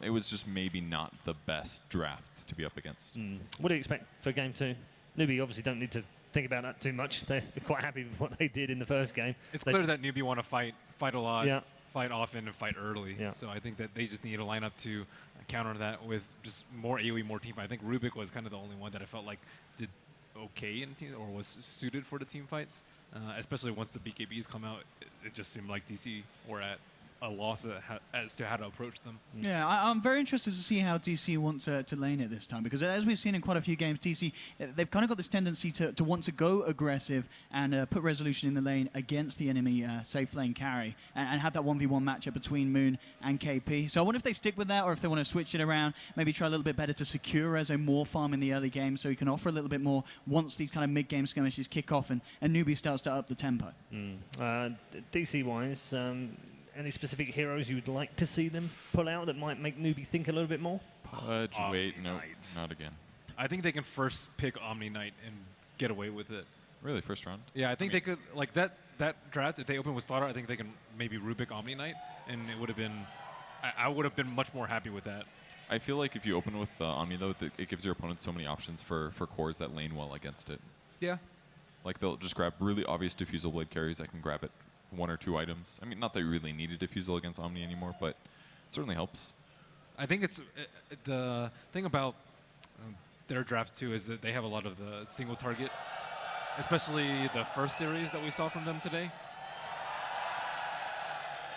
it was just maybe not the best draft to be up against. What do you expect for game 2? Newbie obviously don't need to think about that too much. They're quite happy with what they did in the first game. It's clear that Newbie want to fight a lot, fight often, and fight early. Yeah. So I think that they just need a lineup to counter that with just more AoE, more team fight. I think Rubik was kind of the only one that I felt like did okay in team or was suited for the team fights. Especially once the BKBs come out, it just seemed like DC were at a loss as to how to approach them. Yeah, I'm very interested to see how DC want to lane it this time, because as we've seen in quite a few games, DC, they've kind of got this tendency to want to go aggressive and put resolution in the lane against the enemy safe lane carry and have that 1v1 matchup between Moon and KP. So I wonder if they stick with that or if they want to switch it around, maybe try a little bit better to secure Rezo more farm in the early game so he can offer a little bit more once these kind of mid-game skirmishes kick off and Newbie starts to up the tempo. DC-wise, any specific heroes you would like to see them pull out that might make Newbie think a little bit more? Pudge, wait, no, not again. I think they can first pick Omni Knight and get away with it. Really, first round? Yeah, I think they could, like that draft, if they open with Slaughter, I think they can maybe Rubik Omni Knight, and it would have been, I would have been much more happy with that. I feel like if you open with Omni, though, it gives your opponent so many options for cores that lane well against it. Yeah. Like, they'll just grab really obvious diffusal blade carries that can grab it 1 or 2 items. I mean, not that you really need a diffusal against Omni anymore, but it certainly helps. I think it's the thing about their draft too is that they have a lot of the single target, especially the first series that we saw from them today.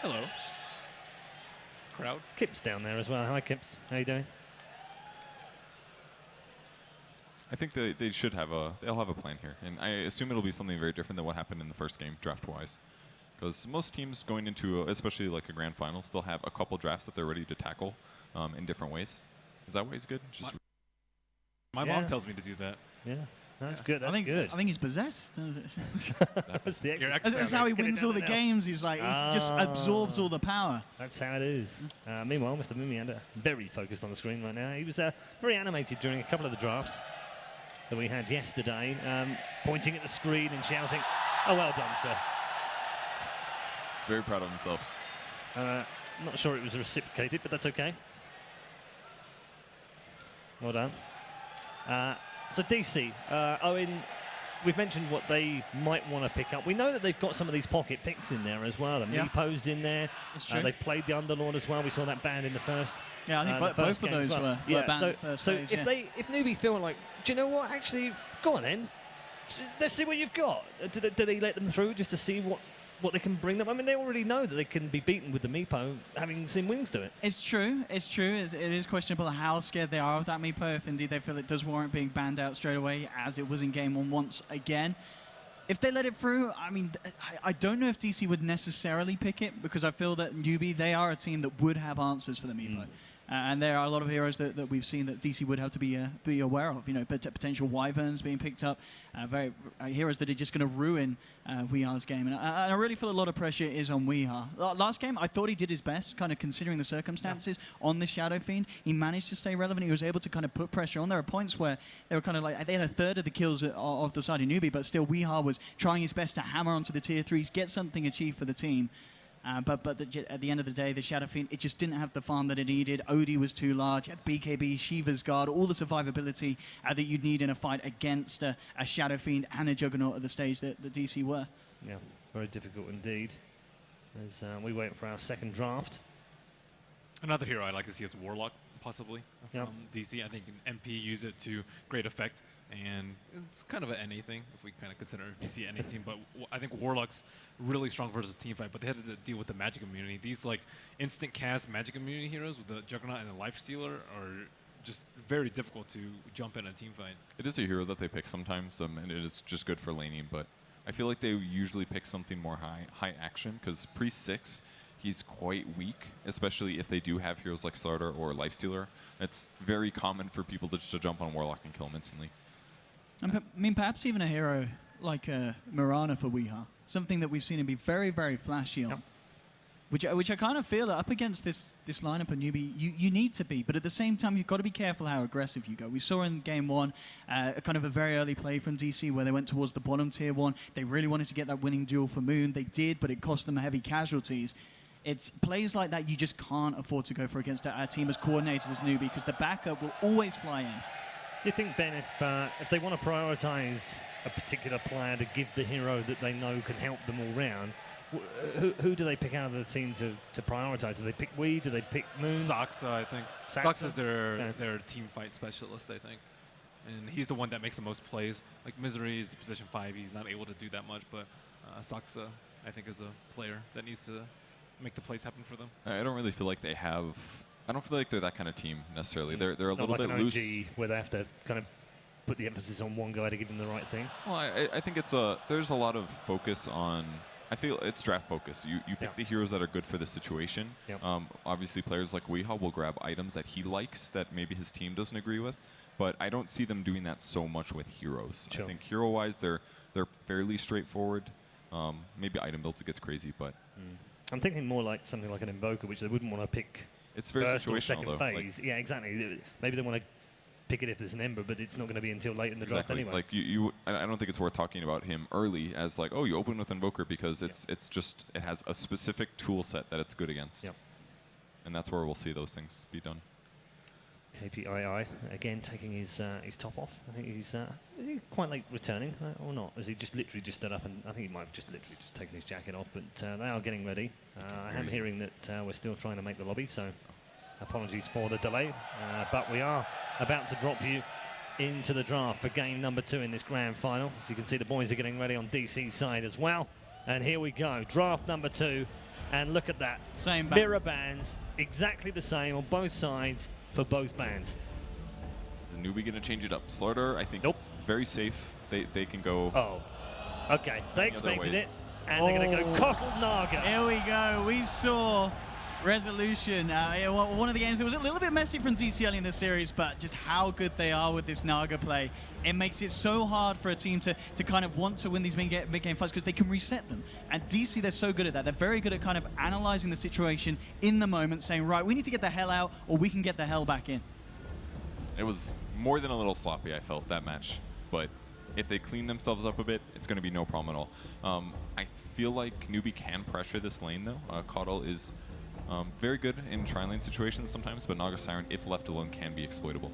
Hello, crowd. Kip's down there as well. Hi, Kips. How you doing? I think they should have they'll have a plan here, and I assume it'll be something very different than what happened in the first game draft-wise. Because most teams going into, especially like a grand finals, they'll have a couple drafts that they're ready to tackle in different ways. Is that ways good? Just my mom tells me to do that. Yeah, that's good. That's good. I think he's possessed. That's the That's how he wins all the games. He's like, he just absorbs all the power. That's how it is. Meanwhile, Mr. Mumianda, very focused on the screen right now. He was very animated during a couple of the drafts that we had yesterday, pointing at the screen and shouting, "Oh, well done, sir." Very proud of himself. Not sure it was reciprocated, but that's okay. Well done. So DC, Owen, we've mentioned what they might want to pick up. We know that they've got some of these pocket picks in there as well. The Meepo's in there. That's true. They've played the Underlord as well. We saw that banned in the first. Yeah, I think both of those were banned first phase, if Newbie feel like, do you know what? Actually, go on then. Let's see what you've got. Do they let them through just to see what they can bring them? I mean, they already know that they can be beaten with the Meepo, having seen Wings do it. It's true. It's true. It is questionable how scared they are of that Meepo, if indeed they feel it does warrant being banned out straight away, as it was in Game 1 once again. If they let it through, I mean, I don't know if DC would necessarily pick it, because I feel that Newbie, they are a team that would have answers for the Meepo. And there are a lot of heroes that we've seen that DC would have to be aware of. You know, potential Wyverns being picked up, heroes that are just going to ruin Weeha's game. And I really feel a lot of pressure is on Weeha. Last game, I thought he did his best, kind of considering the circumstances on the Shadow Fiend. He managed to stay relevant. He was able to kind of put pressure on. There are points where they were kind of like, they had a third of the kills of the side of Newbie, but still Weeha was trying his best to hammer onto the tier 3s, get something achieved for the team. But at the end of the day, the Shadow Fiend, it just didn't have the farm that it needed. Odie was too large. It had BKB, Shiva's Guard, all the survivability that you'd need in a fight against a Shadow Fiend and a Juggernaut at the stage that the DC were. Yeah, very difficult indeed. As we wait for our second draft. Another hero I'd like to see is Warlock. possibly, Yep. from DC. I think MP use it to great effect, and it's kind of an NA thing if we kind of consider DC NA team. But I think Warlock's really strong versus team fight, but they had to deal with the magic immunity. These like instant cast magic immunity heroes with the Juggernaut and the Lifestealer are just very difficult to jump in a team fight. It is a hero that they pick sometimes, and it is just good for laning, but I feel like they usually pick something more high action, because pre-6, he's quite weak, especially if they do have heroes like Starter or Lifestealer. It's very common for people to just jump on Warlock and kill him instantly. I mean, perhaps even a hero like Mirana for Weeha, something that we've seen him be very, very flashy on. Which I kind of feel that up against this lineup of Newbie, you need to be, but at the same time, you've got to be careful how aggressive you go. We saw in game 1 kind of a very early play from DC where they went towards the bottom tier 1. They really wanted to get that winning duel for Moon. They did, but it cost them heavy casualties. It's plays like that you just can't afford to go for against a team as coordinated as Newbie, because the backup will always fly in. Do you think, Ben, if they want to prioritise a particular player to give the hero that they know can help them all round, who do they pick out of the team to prioritise? Do they pick Wii? Do they pick Moon? Saxa, I think. Saxa? Saxa's their team fight specialist, I think. And he's the one that makes the most plays. Like Misery is position 5, he's not able to do that much, but Saxa, I think, is a player that needs to make the plays happen for them. I don't really feel like they have... I don't feel like they're that kind of team, necessarily. They're a Not little like bit an loose. OG where they have to kind of put the emphasis on one guy to give them the right thing. Well, I think there's a lot of focus on... I feel it's draft focused. You pick the heroes that are good for the situation. Yep. Obviously, players like Weeha will grab items that he likes that maybe his team doesn't agree with, but I don't see them doing that so much with heroes. Sure. I think hero-wise, they're fairly straightforward. Maybe item builds it gets crazy, but I'm thinking more like something like an Invoker, which they wouldn't want to pick. It's very first or situational, second though. phase. Yeah, exactly. Maybe they want to pick it if there's an Ember, but it's not going to be until late in the draft anyway. Like I don't think it's worth talking about him early as like, oh, you open with Invoker, because it has a specific tool set that it's good against. Yep. And that's where we'll see those things be done. KPII again taking his top off. I think is he quite late returning or not? Is he just literally just stood up, and I think he might have just literally just taken his jacket off. But they are getting ready. I am hearing that we're still trying to make the lobby, so apologies for the delay. But we are about to drop you into the draft for game number 2 in this grand final. As you can see, the boys are getting ready on DC's side as well. And here we go, draft number 2, and look at that. Same mirror bands, exactly the same on both sides for both bands. Is Newbie going to change it up? Slaughter, I think, is very safe. They can go. Oh, okay. They many other expected ways. it, and they're going to go Cottle Naga. Here we go. We saw Resolution. One of the games that was a little bit messy from DC early in the series, but just how good they are with this Naga play. It makes it so hard for a team to kind of want to win these big game fights, because they can reset them. And DC, they're so good at that. They're very good at kind of analyzing the situation in the moment, saying, right, we need to get the hell out, or we can get the hell back in. It was more than a little sloppy, I felt, that match. But if they clean themselves up a bit, it's going to be no problem at all. I feel like Newbie can pressure this lane, though. Coddle is very good in tri-lane situations sometimes, but Naga Siren, if left alone, can be exploitable.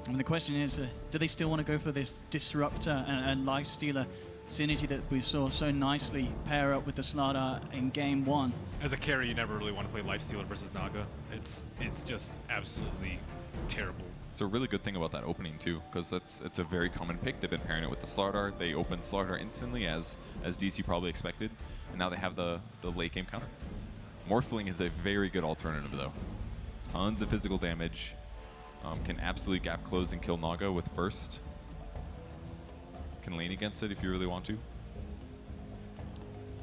I mean, the question is, do they still want to go for this Disruptor and Lifestealer synergy that we saw so nicely pair up with the Slardar in game 1? As a carry, you never really want to play Lifestealer versus Naga. It's just absolutely terrible. It's a really good thing about that opening too, because it's a very common pick. They've been pairing it with the Slardar. They opened Slardar instantly, as DC probably expected, and now they have the late game counter. Morphling is a very good alternative, though. Tons of physical damage. Can absolutely gap close and kill Naga with burst. Can lane against it if you really want to.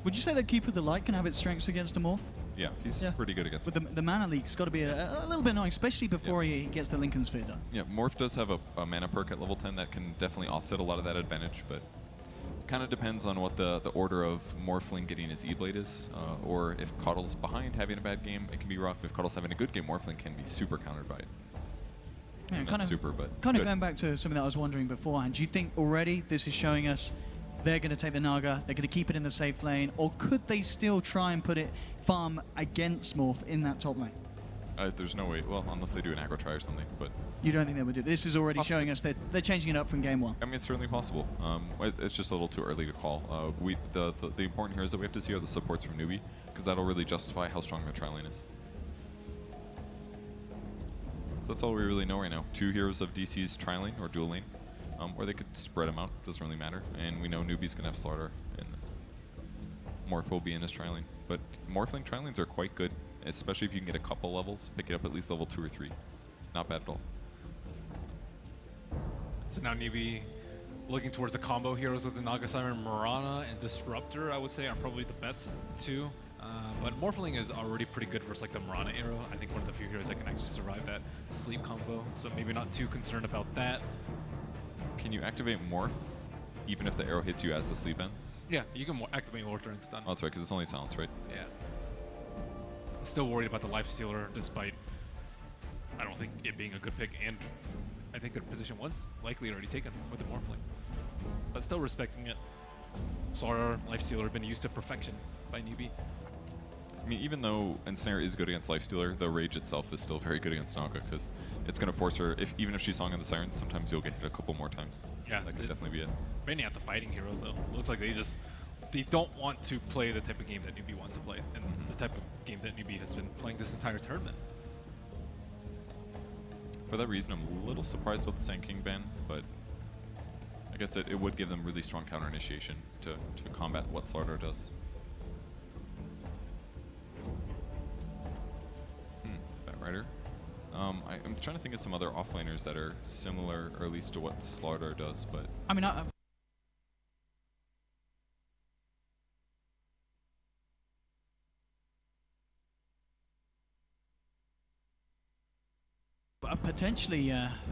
Would you say that Keeper of the Light can have its strengths against a Morph? Yeah, he's pretty good against With the mana leak's got to be a little bit annoying, especially before he gets the Lincoln Sphere done. Yeah, Morph does have a mana perk at level 10 that can definitely offset a lot of that advantage, but it kind of depends on what the order of Morphling getting his E-Blade is, or if Coddle's behind having a bad game, it can be rough. If Coddle's having a good game, Morphling can be super countered by it. Yeah, Not super, but kind of good. going back to something that I was wondering beforehand, do you think already this is showing us they're going to take the Naga, they're going to keep it in the safe lane, or could they still try and put it farm against Morph in that top lane? There's no way, well, unless they do an aggro try or something, but... You don't think they would do this? Is already showing us that they're changing it up from game 1. I mean, it's certainly possible. It's just a little too early to call. The important here is that we have to see are the supports from Newbie, because that'll really justify how strong the tri-lane is. So that's all we really know right now. 2 heroes of DC's tri-lane or dual lane, or they could spread them out. Doesn't really matter. And we know Newbie's gonna have Slaughter, and Morph will be in his tri-lane. But Morphling tri-lanes are quite good, especially if you can get a couple levels. Pick it up at least level 2 or 3. Not bad at all. So now Newbie looking towards the combo heroes with the Naga Siren, Mirana, and Disruptor, I would say, are probably the best 2. But Morphling is already pretty good versus like the Mirana arrow. I think one of the few heroes that can actually survive that sleep combo, so maybe not too concerned about that. Can you activate Morph even if the arrow hits you as the sleep ends? Yeah, you can activate Morph during stun. Oh, that's right, because it's only silence, right? Yeah. Still worried about the Life Stealer, despite I don't think it being a good pick, and I think their position was likely already taken with the Morphling. But still respecting it. Slaughter, Life Stealer, been used to perfection by Newbie. I mean, even though Ensnare is good against Lifestealer, the Rage itself is still very good against Naga, because it's going to force her, even if she's Song of the Sirens, sometimes you'll get hit a couple more times. Yeah, that could definitely be it. Mainly at the fighting heroes, though. Looks like they don't want to play the type of game that Newbie wants to play, and the type of game that Newbie has been playing this entire tournament. For that reason, I'm a little surprised about the Sand King ban, but I guess it would give them really strong counter initiation to combat what Slaughter does. Batrider. I'm trying to think of some other offlaners that are similar, or at least to what Slaughter does, but I mean, potentially,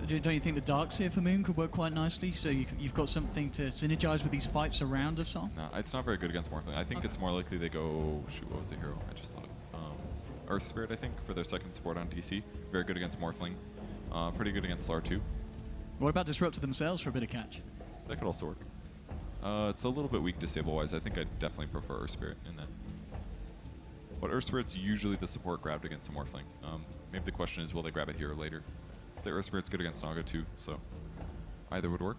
don't you think the Darkseer for Moon could work quite nicely? So you've got something to synergize with these fights around us on? no, it's not very good against Morphling. I think it's more likely they go, shoot, what was the hero? I just thought of. Earth Spirit, I think, for their second support on DC. Very good against Morphling. Pretty good against Slar too. What about Disruptor themselves for a bit of catch? That could also work. It's a little bit weak disable-wise. I think I'd definitely prefer Earth Spirit in that. But Earth Spirit's usually the support grabbed against a Morphling. Maybe the question is, will they grab it here or later? The Earth Spirit's good against Naga too, so either would work.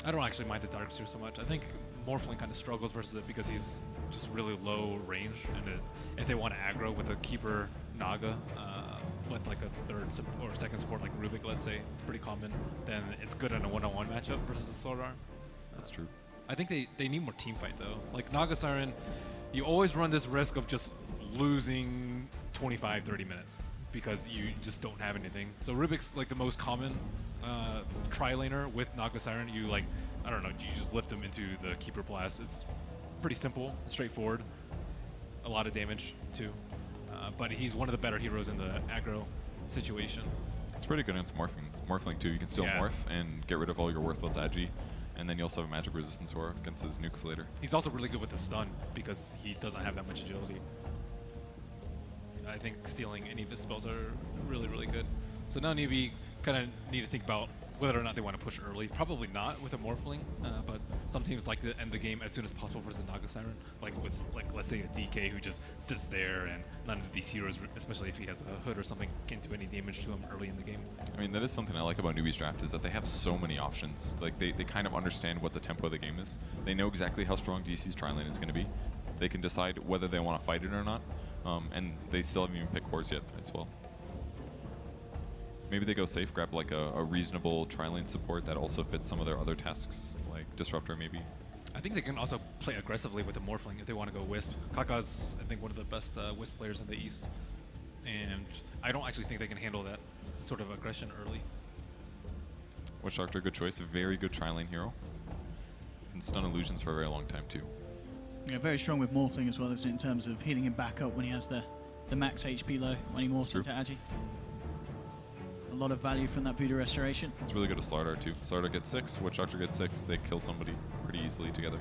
I don't actually mind the Darkseer so much. I think Morphling kind of struggles versus it because he's just really low range, and if they want to aggro with a keeper Naga, with like a third or second support like Rubik, let's say, it's pretty common, then it's good in a one-on-one matchup versus a Sword Arm. That's true. I think they need more team fight though. Like Naga Siren, you always run this risk of just losing 25-30 minutes because you just don't have anything. So Rubik's like the most common tri-laner with Naga Siren. You like, I don't know, you just lift him into the Keeper Blast. It's pretty simple, straightforward, a lot of damage too. But he's one of the better heroes in the aggro situation. It's pretty good against Morphling too. You can still morph and get rid of all your worthless agi, and then you also have a magic resistance aura against his nukes later. He's also really good with the stun because he doesn't have that much agility. I think stealing any of his spells are really, really good. So now Newbie kind of need to think about whether or not they want to push early. Probably not with a Morphling, but some teams like to end the game as soon as possible versus Naga Siren. Like with, let's say a DK who just sits there and none of these heroes, especially if he has a hood or something, can do any damage to him early in the game. I mean, that is something I like about Newbie's draft, is that they have so many options. Like they kind of understand what the tempo of the game is. They know exactly how strong DC's tri-lane is going to be. They can decide whether they want to fight it or not, and they still haven't even picked cores yet as well. Maybe they go safe, grab like a reasonable tri-lane support that also fits some of their other tasks, like Disruptor maybe. I think they can also play aggressively with the Morphling if they want to go Wisp. Kaka's, I think, one of the best Wisp players in the East, and I don't actually think they can handle that sort of aggression early. Witch Doctor, good choice. A very good tri-lane hero. Can stun illusions for a very long time too. Yeah, very strong with Morphling as well, isn't it, in terms of healing him back up when he has the max HP low when he morphs into Agi. A lot of value from that Voodoo Restoration. It's really good with Slardar too. Slardar gets 6, Witch Doctor gets 6, they kill somebody pretty easily together.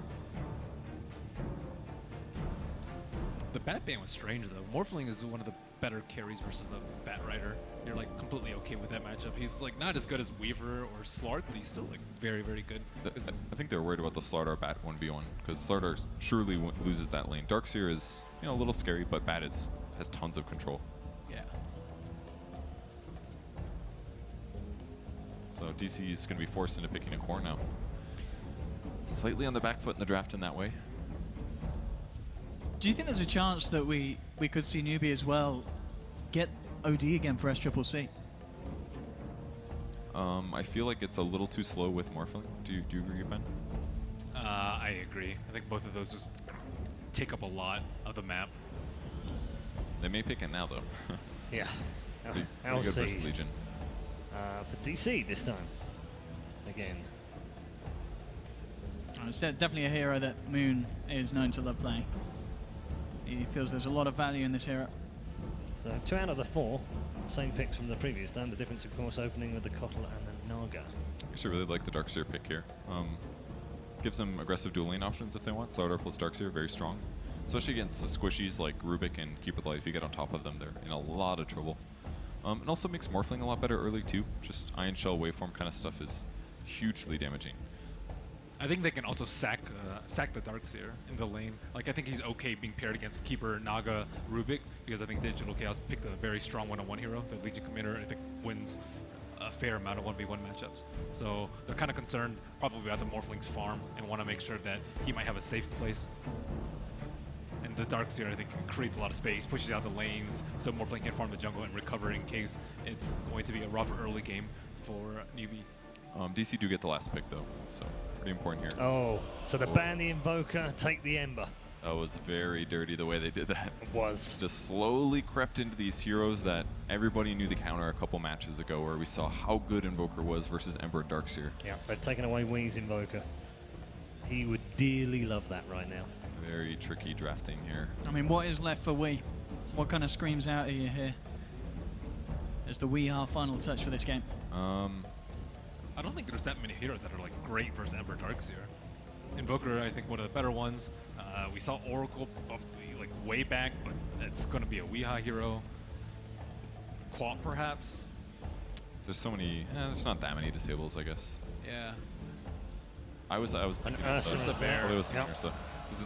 The Bat ban was strange though. Morphling is one of the better carries versus the Bat Rider. You're like completely okay with that matchup. He's like not as good as Weaver or Slark, but he's still like very, very good. I think they're worried about the Slardar Bat 1v1, because Slardar surely loses that lane. Darkseer is, you know, a little scary, but Bat has tons of control. Yeah. So DC is going to be forced into picking a core now. Slightly on the back foot in the draft in that way. Do you think there's a chance that we could see Newbie as well get OD again for SCCC? I feel like it's a little too slow with Morphling. Do you agree, Ben? I agree. I think both of those just take up a lot of the map. They may pick it now, though. Yeah. Pretty I'll good see. versus Legion. For DC this time. Again. It's definitely a hero that Moon is known to love playing. He feels there's a lot of value in this hero. So 2 out of the 4, same picks from the previous time. The difference, of course, opening with the Kotl and the Naga. I actually really like the Darkseer pick here. Gives them aggressive dual lane options if they want. Slardar plus Darkseer, very strong. Especially against the squishies like Rubik and Cupid Light. If you get on top of them, they're in a lot of trouble. It also makes Morphling a lot better early too. Just Iron Shell waveform kind of stuff is hugely damaging. I think they can also sack the Darkseer in the lane. Like, I think he's okay being paired against Keeper, Naga, Rubik, because I think Digital Chaos picked a very strong one-on-one hero. The Legion Commander, I think, wins a fair amount of 1v1 matchups. So they're kind of concerned probably about the Morphling's farm and want to make sure that he might have a safe place. And the Darkseer, I think, creates a lot of space, pushes out the lanes, so Morphling can farm the jungle and recover in case it's going to be a rough early game for Newbie. DC do get the last pick though, so pretty important here. Oh, so they ban the Invoker, take the Ember. That was very dirty the way they did that. It was. Just slowly crept into these heroes that everybody knew the counter a couple matches ago, where we saw how good Invoker was versus Ember and Darkseer. Yeah, they've taken away Wee's Invoker. He would dearly love that right now. Very tricky drafting here. I mean, what is left for Wii? What kind of screams out at you here? As the Wii are final touch for this game. I don't think there's that many heroes that are like great versus Ember Darkseer. Invoker, I think, one of the better ones. We saw Oracle like way back, but it's going to be a Weeha hero. Quap, perhaps. There's so many. There's not that many disables, I guess. Yeah. I was thinking. the bear. So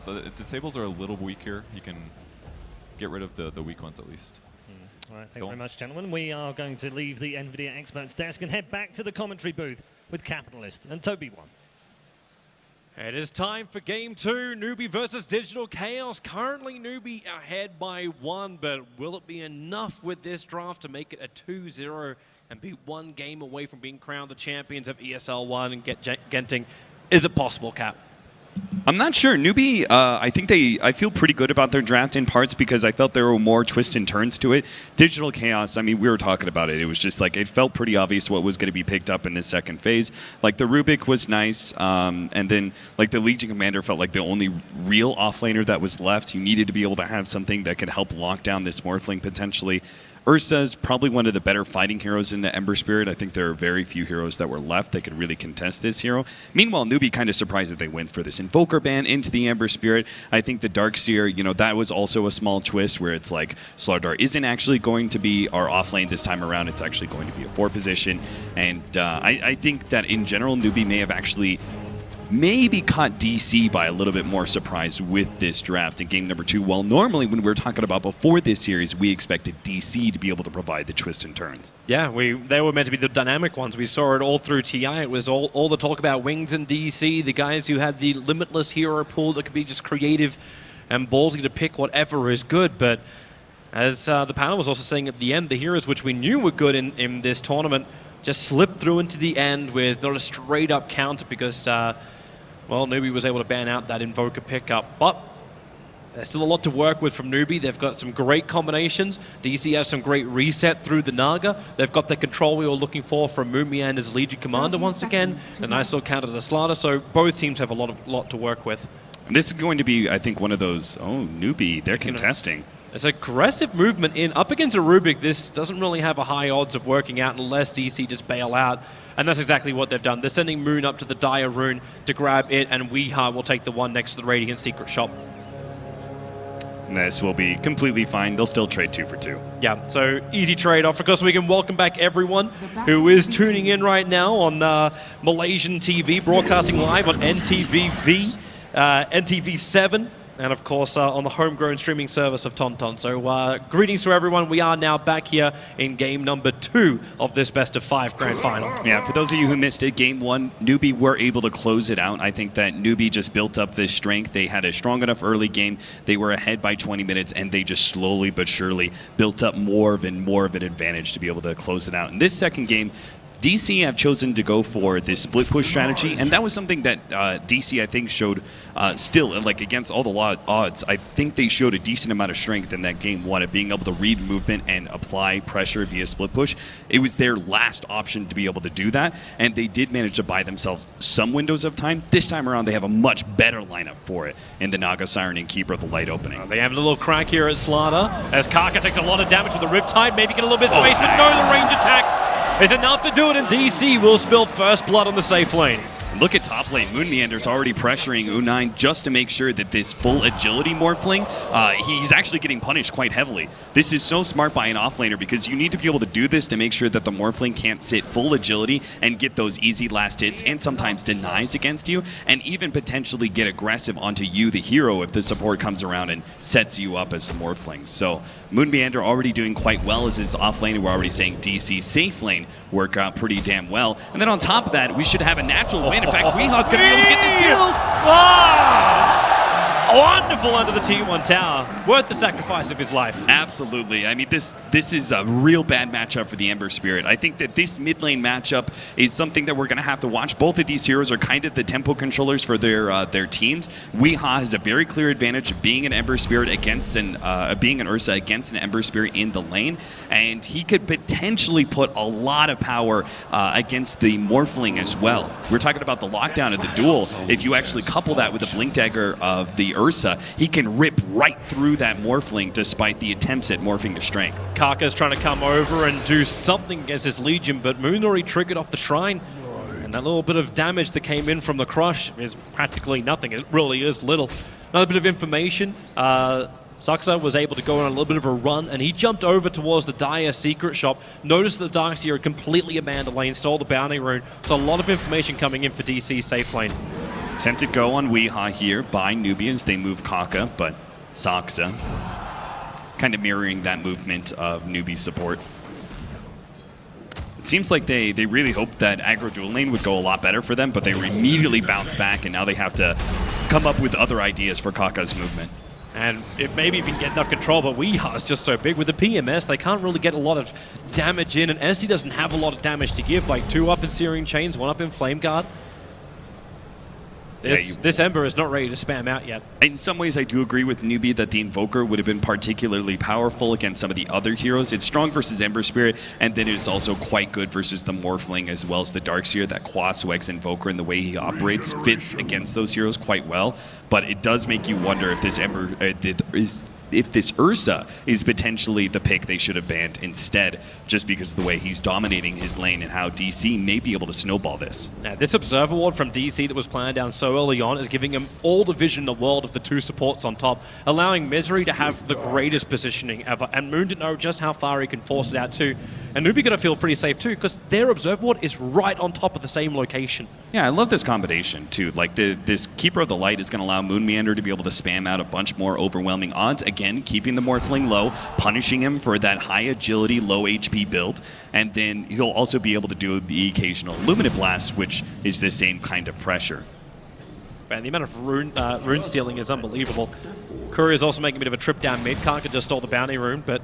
the disables are a little weak here. You can get rid of the weak ones at least. All right, thank you very much, gentlemen. We are going to leave the NVIDIA Experts desk and head back to the commentary booth with Capitalist and Toby One. It is time for Game 2, Newbie versus Digital Chaos. Currently, Newbie ahead by 1, but will it be enough with this draft to make it a 2-0 and be 1 game away from being crowned the champions of ESL One and get Genting? Is it possible, Cap? I'm not sure. Newbie, I feel pretty good about their draft in parts because I felt there were more twists and turns to it. Digital Chaos, I mean, we were talking about it. It was just like, it felt pretty obvious what was going to be picked up in the second phase. Like, the Rubik was nice, and then, like, the Legion Commander felt like the only real offlaner that was left. You needed to be able to have something that could help lock down this Morphling potentially. Ursa's probably one of the better fighting heroes in the Ember Spirit. I think there are very few heroes that were left that could really contest this hero. Meanwhile, Newbie kind of surprised that they went for this Invoker ban into the Ember Spirit. I think the Darkseer, you know, that was also a small twist where it's like Slardar isn't actually going to be our offlane this time around. It's actually going to be a 4 position. And I think that in general, Newbie may have actually maybe caught DC by a little bit more surprise with this draft in game number 2, while normally when we were talking about before this series, we expected DC to be able to provide the twists and turns. Yeah, they were meant to be the dynamic ones. We saw it all through TI. It was all the talk about Wings and DC, the guys who had the limitless hero pool that could be just creative and ballsy to pick whatever is good. But as the panel was also saying at the end, the heroes which we knew were good in this tournament just slipped through into the end with not a straight up counter because well, Newbie was able to ban out that Invoker pickup, but there's still a lot to work with from Newbie. They've got some great combinations. DC has some great reset through the Naga. They've got the control we were looking for from Mumi and his Legion Commander once again. A nice little counter to the Slardar, so both teams have a lot to work with. And this is going to be, I think, one of those, Newbie, they're contesting. It's aggressive movement in. Up against a Rubik, this doesn't really have a high odds of working out unless DC just bail out. And that's exactly what they've done. They're sending Moon up to the Dire Rune to grab it, and Weeha will take the one next to the Radiant Secret Shop. And this will be completely fine. They'll still trade 2 for 2. Yeah, so easy trade-off. Of course, we can welcome back everyone who is tuning in right now on Malaysian TV, broadcasting live on NTV7. and of course on the homegrown streaming service of Tonton. So greetings to everyone. We are now back here in game number 2 of this best of 5 grand final. Yeah, for those of you who missed it, game 1, Newbie were able to close it out. I think that Newbie just built up this strength. They had a strong enough early game. They were ahead by 20 minutes, and they just slowly but surely built up more of an advantage to be able to close it out. In this second game, DC have chosen to go for this split push strategy, and that was something that DC I think showed still, like against all the odds, I think they showed a decent amount of strength in that game 1 of being able to read movement and apply pressure via split push. It was their last option to be able to do that, and they did manage to buy themselves some windows of time. This time around, they have a much better lineup for it in the Naga Siren and Keeper of the Light opening. They have a little crack here at Slaughter, as Kaka takes a lot of damage with the Riptide, maybe get a little bit of space, but no, the range attacks is enough to do it, and DC will spill first blood on the safe lane. Look at top lane. Moon Meander's already pressuring U9 just to make sure that this full agility Morphling, he's actually getting punished quite heavily. This is so smart by an offlaner because you need to be able to do this to make sure that the Morphling can't sit full agility and get those easy last hits and sometimes denies against you, and even potentially get aggressive onto you, the hero, if the support comes around and sets you up as the Morphling. So Moon Meander already doing quite well as his offlane. We're already saying DC safe lane work out pretty damn well. And then on top of that, we should have a natural win. In fact, Weeha's going to be able to get this kill. Wonderful under the T1 tower. Worth the sacrifice of his life. Absolutely. I mean, this is a real bad matchup for the Ember Spirit. I think that this mid lane matchup is something that we're going to have to watch. Both of these heroes are kind of the tempo controllers for their teams. Weeha has a very clear advantage of being an Ember Spirit against being an Ursa against an Ember Spirit in the lane, and he could potentially put a lot of power against the Morphling as well. We're talking about the lockdown of the duel. If you actually couple that with the Blink Dagger of the Ursa, he can rip right through that Morphling despite the attempts at morphing to strength. Kaka's trying to come over and do something against his Legion, but Moon already triggered off the Shrine. And that little bit of damage that came in from the crush is practically nothing. It really is little. Another bit of information. Saksa was able to go on a little bit of a run, and he jumped over towards the Dire Secret Shop, noticed the Darkseer had completely abandoned the lane, stole the Bounty Rune. So a lot of information coming in for DC's safe lane. Tempted go on Weeha here by Newbie as they move Kaka, but Saksa kind of mirroring that movement of Newbie support. It seems like they really hoped that aggro dual lane would go a lot better for them, but they immediately bounced back, and now they have to come up with other ideas for Kaka's movement. And it maybe even get enough control, but Weeha's just so big. With the PMS, they can't really get a lot of damage in, and SD doesn't have a lot of damage to give, like 2 up in Searing Chains, 1 up in Flame Guard. This Ember is not ready to spam out yet. In some ways, I do agree with Newbie that the Invoker would have been particularly powerful against some of the other heroes. It's strong versus Ember Spirit, and then it's also quite good versus the Morphling as well as the Darkseer. That Quaswex Invoker and the way he operates fits against those heroes quite well. But it does make you wonder if this if this Ursa is potentially the pick they should have banned instead, just because of the way he's dominating his lane and how DC may be able to snowball this. Now, this Observer Ward from DC that was planned down so early on is giving him all the vision in the world of the 2 supports on top, allowing Misery to have the greatest positioning ever, and Moon to know just how far he can force it out too. And Newbie gonna feel pretty safe too, because their Observer Ward is right on top of the same location. Yeah, I love this combination too. Like this Keeper of the Light is gonna allow Moon Meander to be able to spam out a bunch more overwhelming odds. Again, keeping the Morphling low, punishing him for that high agility, low HP build, and then he'll also be able to do the occasional Luminate Blast, which is the same kind of pressure. Man, the amount of rune stealing is unbelievable. Courier is also making a bit of a trip down mid. Kaka just stole the Bounty Rune, but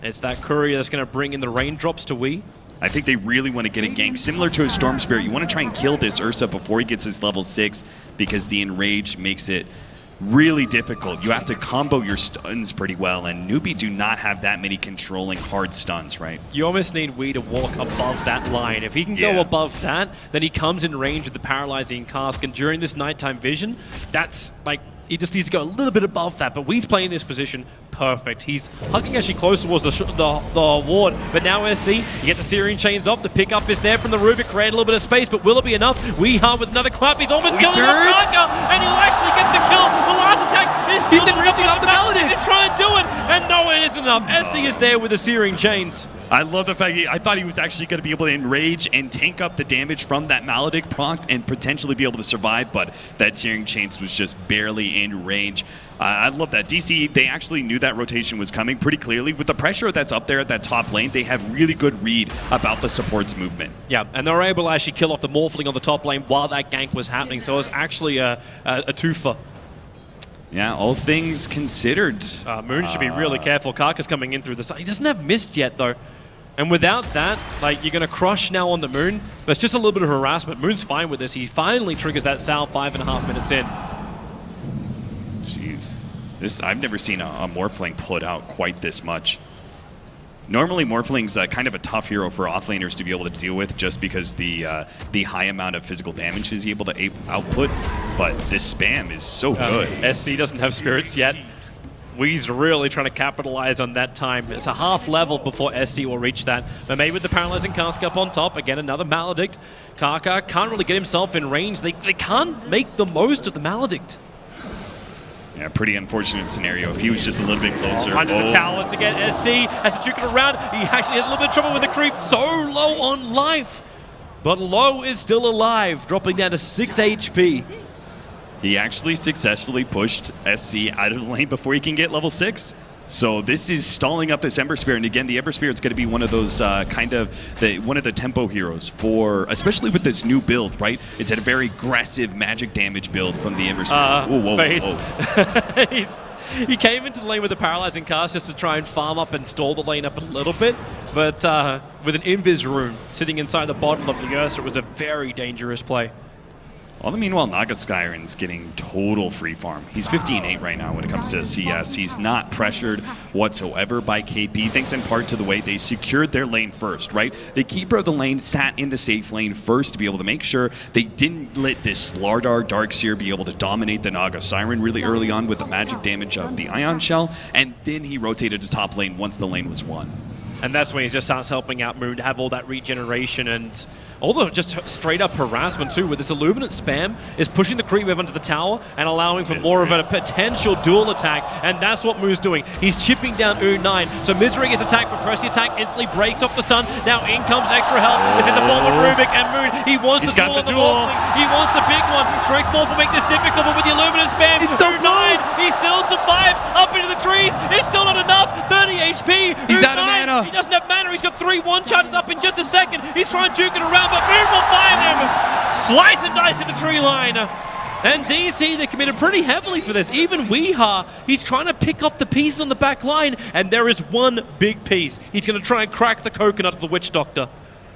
it's that Courier that's going to bring in the raindrops to Wii. I think they really want to get a gank similar to a Storm Spirit. You want to try and kill this Ursa before he gets his level 6, because the Enrage makes it really difficult. You have to combo your stuns pretty well, and Newbie do not have that many controlling hard stuns, right? You almost need Wii to walk above that line. If he can go above that, then he comes in range of the Paralyzing Cask, and during this nighttime vision, that's like, he just needs to go a little bit above that, but Wee's playing this position perfect. He's hugging actually close towards the ward, but now SC, you get the Searing Chains off, the pickup is there from the Rubik, create a little bit of space, but will it be enough? Weeha with another clap, he's almost killing off Kaka, and he'll actually get the kill. The last attack is still reaching up the Paladin. He's trying to do it, and no, it isn't enough. SC is there with the Searing Chains. I love the fact I thought he was actually going to be able to enrage and tank up the damage from that Maledict proc and potentially be able to survive, but that Searing Chains was just barely in range. I love that. DC, they actually knew that rotation was coming pretty clearly. With the pressure that's up there at that top lane, they have really good read about the support's movement. Yeah, and they were able to actually kill off the Morphling on the top lane while that gank was happening, so it was actually a twofer. Yeah, all things considered. Moon should be really careful. Karka's coming in through the side. He doesn't have Mist yet, though. And without that, like, you're going to crush now on the Moon. But it's just a little bit of harassment. Moon's fine with this. He finally triggers that Sal 5.5 minutes in. Jeez. I've never seen a Morphling put out quite this much. Normally, Morphling's kind of a tough hero for offlaners to be able to deal with just because the high amount of physical damage he's able to output. But this spam is so good. SC doesn't have spirits yet. Wee's really trying to capitalize on that time. It's a half level before SC will reach that. But maybe with the Paralyzing Cask up on top, again, another Maledict. Karka can't really get himself in range. They can't make the most of the Maledict. Yeah, pretty unfortunate scenario. If he was just a little bit closer. Under the tower once again, SC has to juke it around. He actually has a little bit of trouble with the creep. So low on life. But Low is still alive, dropping down to 6 HP. He actually successfully pushed SC out of the lane before he can get level 6. So this is stalling up this Ember Spirit, and again, the Ember Spirit's going to be one of those one of the tempo heroes for, especially with this new build, right? It's a very aggressive magic damage build from the Ember Spirit. Whoa. He came into the lane with a Paralyzing Cast just to try and farm up and stall the lane up a little bit, but with an Invis rune sitting inside the bottom of the Ursa, it was a very dangerous play. All the meanwhile, Nagaskyron's getting total free farm. He's 15-8 right now when it comes to CS. He's not pressured whatsoever by KP, thanks in part to the way they secured their lane first, right? The keeper of the lane sat in the safe lane first to be able to make sure they didn't let this Slardar Darkseer be able to dominate the Naga Siren really early on with the magic damage of the Ion Shell, and then he rotated to top lane once the lane was won. And that's when he just starts helping out Moon to have all that regeneration and although just straight up harassment too, with this Illuminate spam is pushing the creep wave onto the tower and allowing for more of a potential dual attack, and that's what Moon's doing. He's chipping down U9, so Misery gets attacked, but press the attack instantly breaks off the stun. Now in comes extra health. It's in the form of Rubik and Moon. He wants the duel on the Morphling. He wants the big one. Strength Morph will make this difficult, but with the Illuminate spam, it's so U9, he still survives up into the trees. It's still not enough. 30 HP. He's out of mana. He doesn't have mana. He's got 3 one-charges up in just a second. He's trying to juke it around, but Moon will find him. Slice and dice at the tree line. And DC, they committed pretty heavily for this. Even Weeha, he's trying to pick up the pieces on the back line, and there is one big piece. He's going to try and crack the coconut of the Witch Doctor.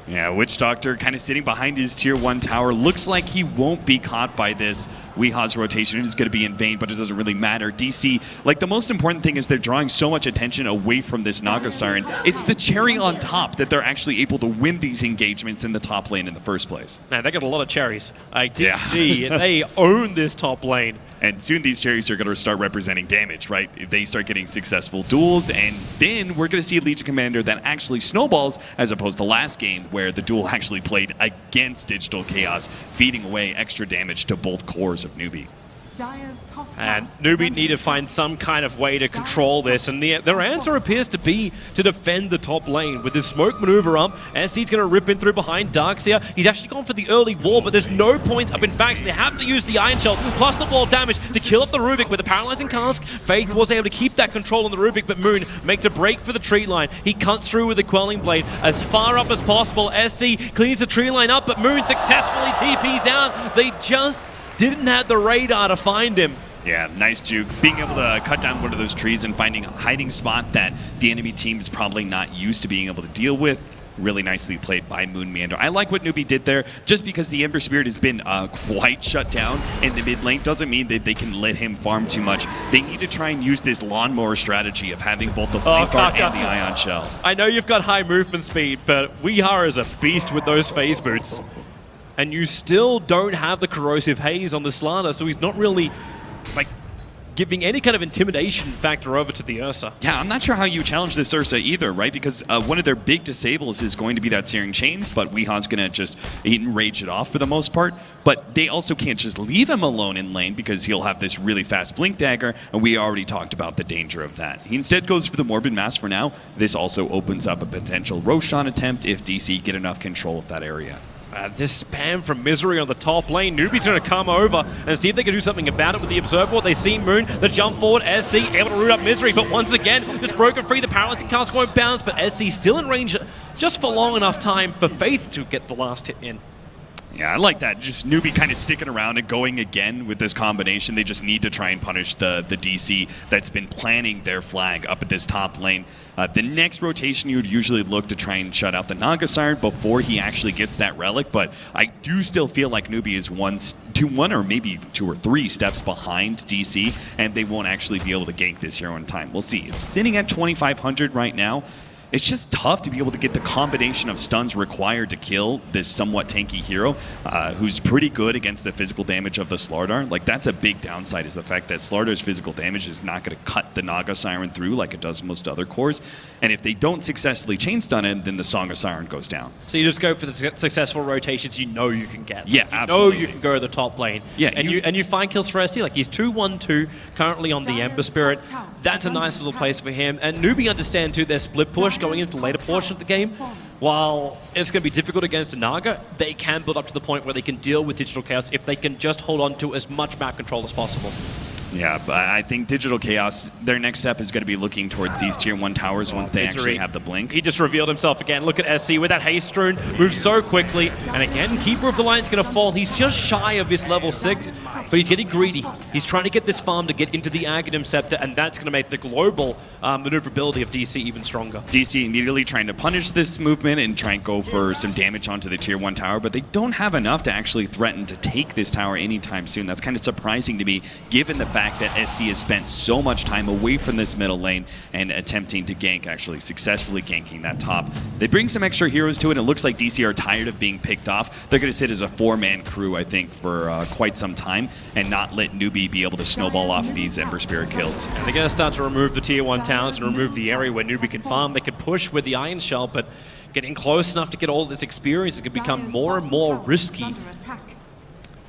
Yeah, Witch Doctor kind of sitting behind his tier 1 tower. Looks like he won't be caught by this. Weeha's rotation is going to be in vain, but it doesn't really matter. DC, like, the most important thing is they're drawing so much attention away from this Naga Siren. It's the cherry on top that they're actually able to win these engagements in the top lane in the first place. Man, they got a lot of cherries. DC, they own this top lane. And soon these cherries are going to start representing damage, right? They start getting successful duels, and then we're going to see a Legion Commander that actually snowballs, as opposed to last game, where the duel actually played against Digital Chaos, feeding away extra damage to both cores of Newbie. And Newbie need to find some kind of way to control this, and their answer appears to be to defend the top lane. With his smoke maneuver up, SC's going to rip in through behind Darkseer. He's actually gone for the early wall, but there's no points up in fact, so they have to use the Iron Shell plus the wall damage to kill up the Rubik with the Paralyzing Cask. Faith was able to keep that control on the Rubik, but Moon makes a break for the tree line. He cuts through with the Quelling Blade as far up as possible. SC cleans the tree line up, but Moon successfully TPs out. They just didn't have the radar to find him. Yeah, nice juke. Being able to cut down one of those trees and finding a hiding spot that the enemy team is probably not used to being able to deal with. Really nicely played by Moon Meander. I like what Newbie did there. Just because the Ember Spirit has been quite shut down in the mid lane doesn't mean that they can let him farm too much. They need to try and use this lawnmower strategy of having both the Flame Guard and the Ion Shell. I know you've got high movement speed, but Weeha is a beast with those phase boots. And you still don't have the Corrosive Haze on the Slanter, so he's not really, like, giving any kind of intimidation factor over to the Ursa. Yeah, I'm not sure how you challenge this Ursa either, right? Because one of their big disables is going to be that Searing Chains, but Weehan's going to just enrage it off for the most part. But they also can't just leave him alone in lane because he'll have this really fast Blink Dagger, and we already talked about the danger of that. He instead goes for the Morbid Mass for now. This also opens up a potential Roshan attempt if DC get enough control of that area. This spam from Misery on the top lane. Newbie's going to come over and see if they can do something about it with the Observer. They see Moon, the jump forward, SC able to root up Misery, but once again, just broken free. The paralyzing cast won't bounce, but SC still in range just for long enough time for Faith to get the last hit in. Yeah, I like that. Just Newbie kind of sticking around and going again with this combination. They just need to try and punish the DC that's been planning their flag up at this top lane. The next rotation, you would usually look to try and shut out the Naga Siren before he actually gets that relic, but I do still feel like Newbie is one or maybe 2 or 3 steps behind DC, and they won't actually be able to gank this hero in time. We'll see. It's sitting at 2,500 right now. It's just tough to be able to get the combination of stuns required to kill this somewhat tanky hero who's pretty good against the physical damage of the Slardar. Like, that's a big downside, is the fact that Slardar's physical damage is not going to cut the Naga Siren through like it does most other cores. And if they don't successfully chain stun him, then the Song of Siren goes down. So you just go for the successful rotations you know you can get. Yeah, absolutely. You know you can go to the top lane. Yeah, and you find kills for SC. Like, he's 2-1-2 currently on the Ember Spirit. That's a nice little place for him. And Newbie understand too their split push going into the later portion of the game. While it's going to be difficult against a Naga, they can build up to the point where they can deal with Digital Chaos if they can just hold on to as much map control as possible. Yeah, but I think Digital Chaos, their next step is going to be looking towards these Tier 1 towers once they actually have the Blink. He just revealed himself again. Look at SC with that haste rune. Moves so quickly. And again, Keeper of the Line's going to fall. He's just shy of his level 6, but he's getting greedy. He's trying to get this farm to get into the Aghanim Scepter, and that's going to make the global maneuverability of DC even stronger. DC immediately trying to punish this movement and try and go for some damage onto the Tier 1 tower, but they don't have enough to actually threaten to take this tower anytime soon. That's kind of surprising to me, given the fact that SC has spent so much time away from this middle lane and attempting to gank, actually successfully ganking that top. They bring some extra heroes to it, and it looks like DC are tired of being picked off. They're going to sit as a 4-man crew, I think, for quite some time, and not let Newbie be able to snowball off these Ember Spirit kills. And they're going to start to remove the Tier 1 towers and remove the area where Newbie can farm. They could push with the Iron Shell, but getting close enough to get all this experience, it could become more and more risky.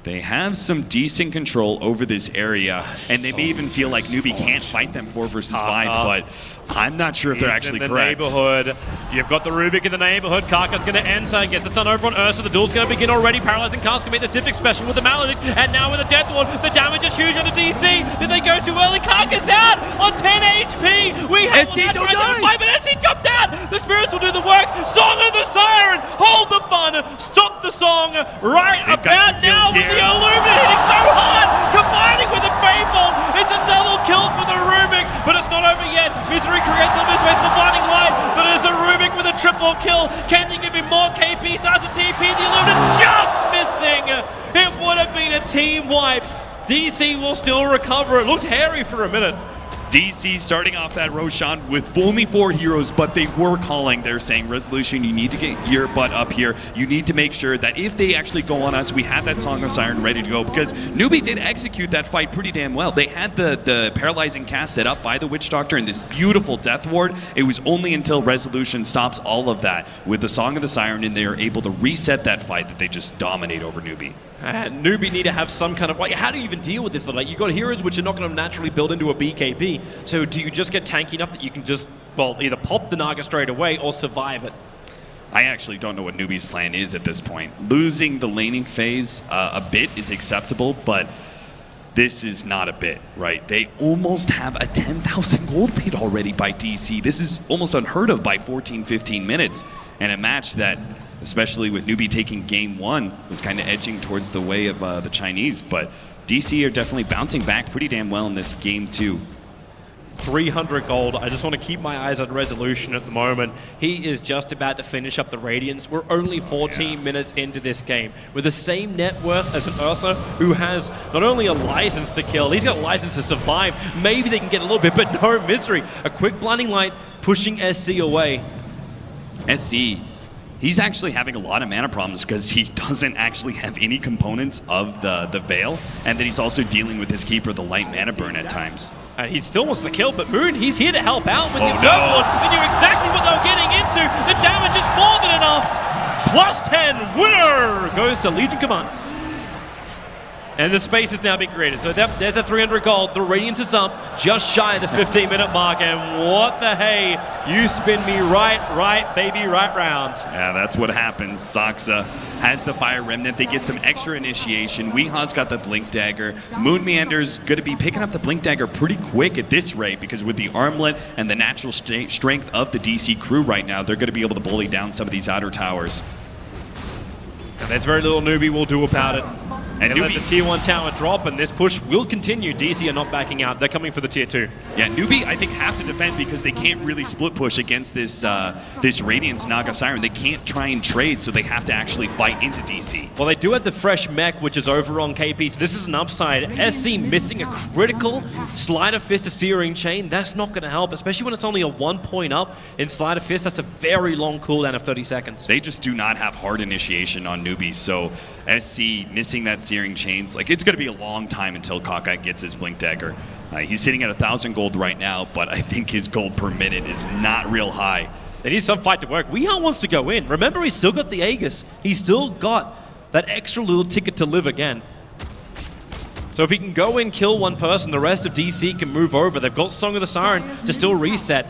They have some decent control over this area, and they may even feel like Newbie can't fight them 4 versus 5, but I'm not sure if they're actually correct. Neighborhood. You've got the Rubik in the neighborhood. Karka's going to enter, gets the stun over on Ursa. The duel's going to begin already. Paralyzing Cast can make the Siftic special with the Maledict, and now with the Death Ward, the damage is huge on the DC. Did they go too early? Karka's out on 10 HP. We have SC don't die. 5, but SC jumped out. The Spirits will do the work. Song of the Siren. Hold the fun. Stop the song right about now. The Illumina hitting so hard, combining with the Fable. It's a double kill for the Rubik, but it's not over yet. Misery creates on this way to the blinding light, but it's a Rubik with a triple kill. Can you give him more KP? Starts a TP, the Illumina just missing. It would have been a team wipe. DC will still recover. It looked hairy for a minute. DC starting off that Roshan with only 4 heroes, but they were calling. They're saying, Resolution, you need to get your butt up here. You need to make sure that if they actually go on us, we have that Song of Siren ready to go, because Newbie did execute that fight pretty damn well. They had the paralyzing cast set up by the Witch Doctor and this beautiful Death Ward. It was only until Resolution stops all of that with the Song of the Siren and they are able to reset that fight that they just dominate over Newbie. Newbie need to have some kind of... how do you even deal with this? Like, you've got heroes which are not going to naturally build into a BKB. So do you just get tanky enough that you can just, well, either pop the Naga straight away or survive it? I actually don't know what Newbie's plan is at this point. Losing the laning phase a bit is acceptable, but this is not a bit, right? They almost have a 10,000 gold lead already by DC. This is almost unheard of by 14, 15 minutes. And a match that, especially with Newbie taking game 1, was kind of edging towards the way of the Chinese. But DC are definitely bouncing back pretty damn well in this game 2. 300 gold. I just want to keep my eyes on Resolution at the moment. He is just about to finish up the Radiance. We're only 14 minutes into this game. With the same net worth as an Ursa, who has not only a license to kill, he's got a license to survive. Maybe they can get a little bit, but no, Misery. A quick blinding light pushing SC away. SC he's actually having a lot of mana problems because he doesn't actually have any components of the Veil, and then he's also dealing with his keeper, the light mana burn at times. And he still wants to kill, but Moon, he's here to help out with the Observer Ward. They knew exactly what they were getting into. The damage is more than enough. +10 winner goes to Legion Commander. And the space is now being created. So there's a 300 gold. The Radiance is up just shy of the 15-minute mark. And what the hey, you spin me right, baby, right round. Yeah, that's what happens. Saksa has the Fire Remnant. They get some extra initiation. Weeha's got the Blink Dagger. Moon Meander's going to be picking up the Blink Dagger pretty quick at this rate because with the armlet and the natural strength of the DC crew right now, they're going to be able to bully down some of these outer towers. And there's very little Newbie will do about it. And let the tier 1 tower drop, and this push will continue. DC are not backing out. They're coming for the tier 2. Yeah, Newbie, I think, have to defend because they can't really split push against this this Radiance Naga Siren. They can't try and trade, so they have to actually fight into DC. Well, they do have the fresh mech, which is over on KP, so this is an upside. SC missing a critical Sleight of Fist to Searing Chain. That's not going to help, especially when it's only a 1 point up in Sleight of Fist. That's a very long cooldown of 30 seconds. They just do not have hard initiation on Newbie, so SC missing that Searing Chains, like it's going to be a long time until Cockeye gets his Blink Dagger. He's sitting at 1,000 gold right now, but I think his gold per minute is not real high. They need some fight to work. Weeha wants to go in. Remember, he's still got the Aegis. He's still got that extra little ticket to live again. So if he can go in, kill one person, the rest of DC can move over. They've got Song of the Siren to still reset.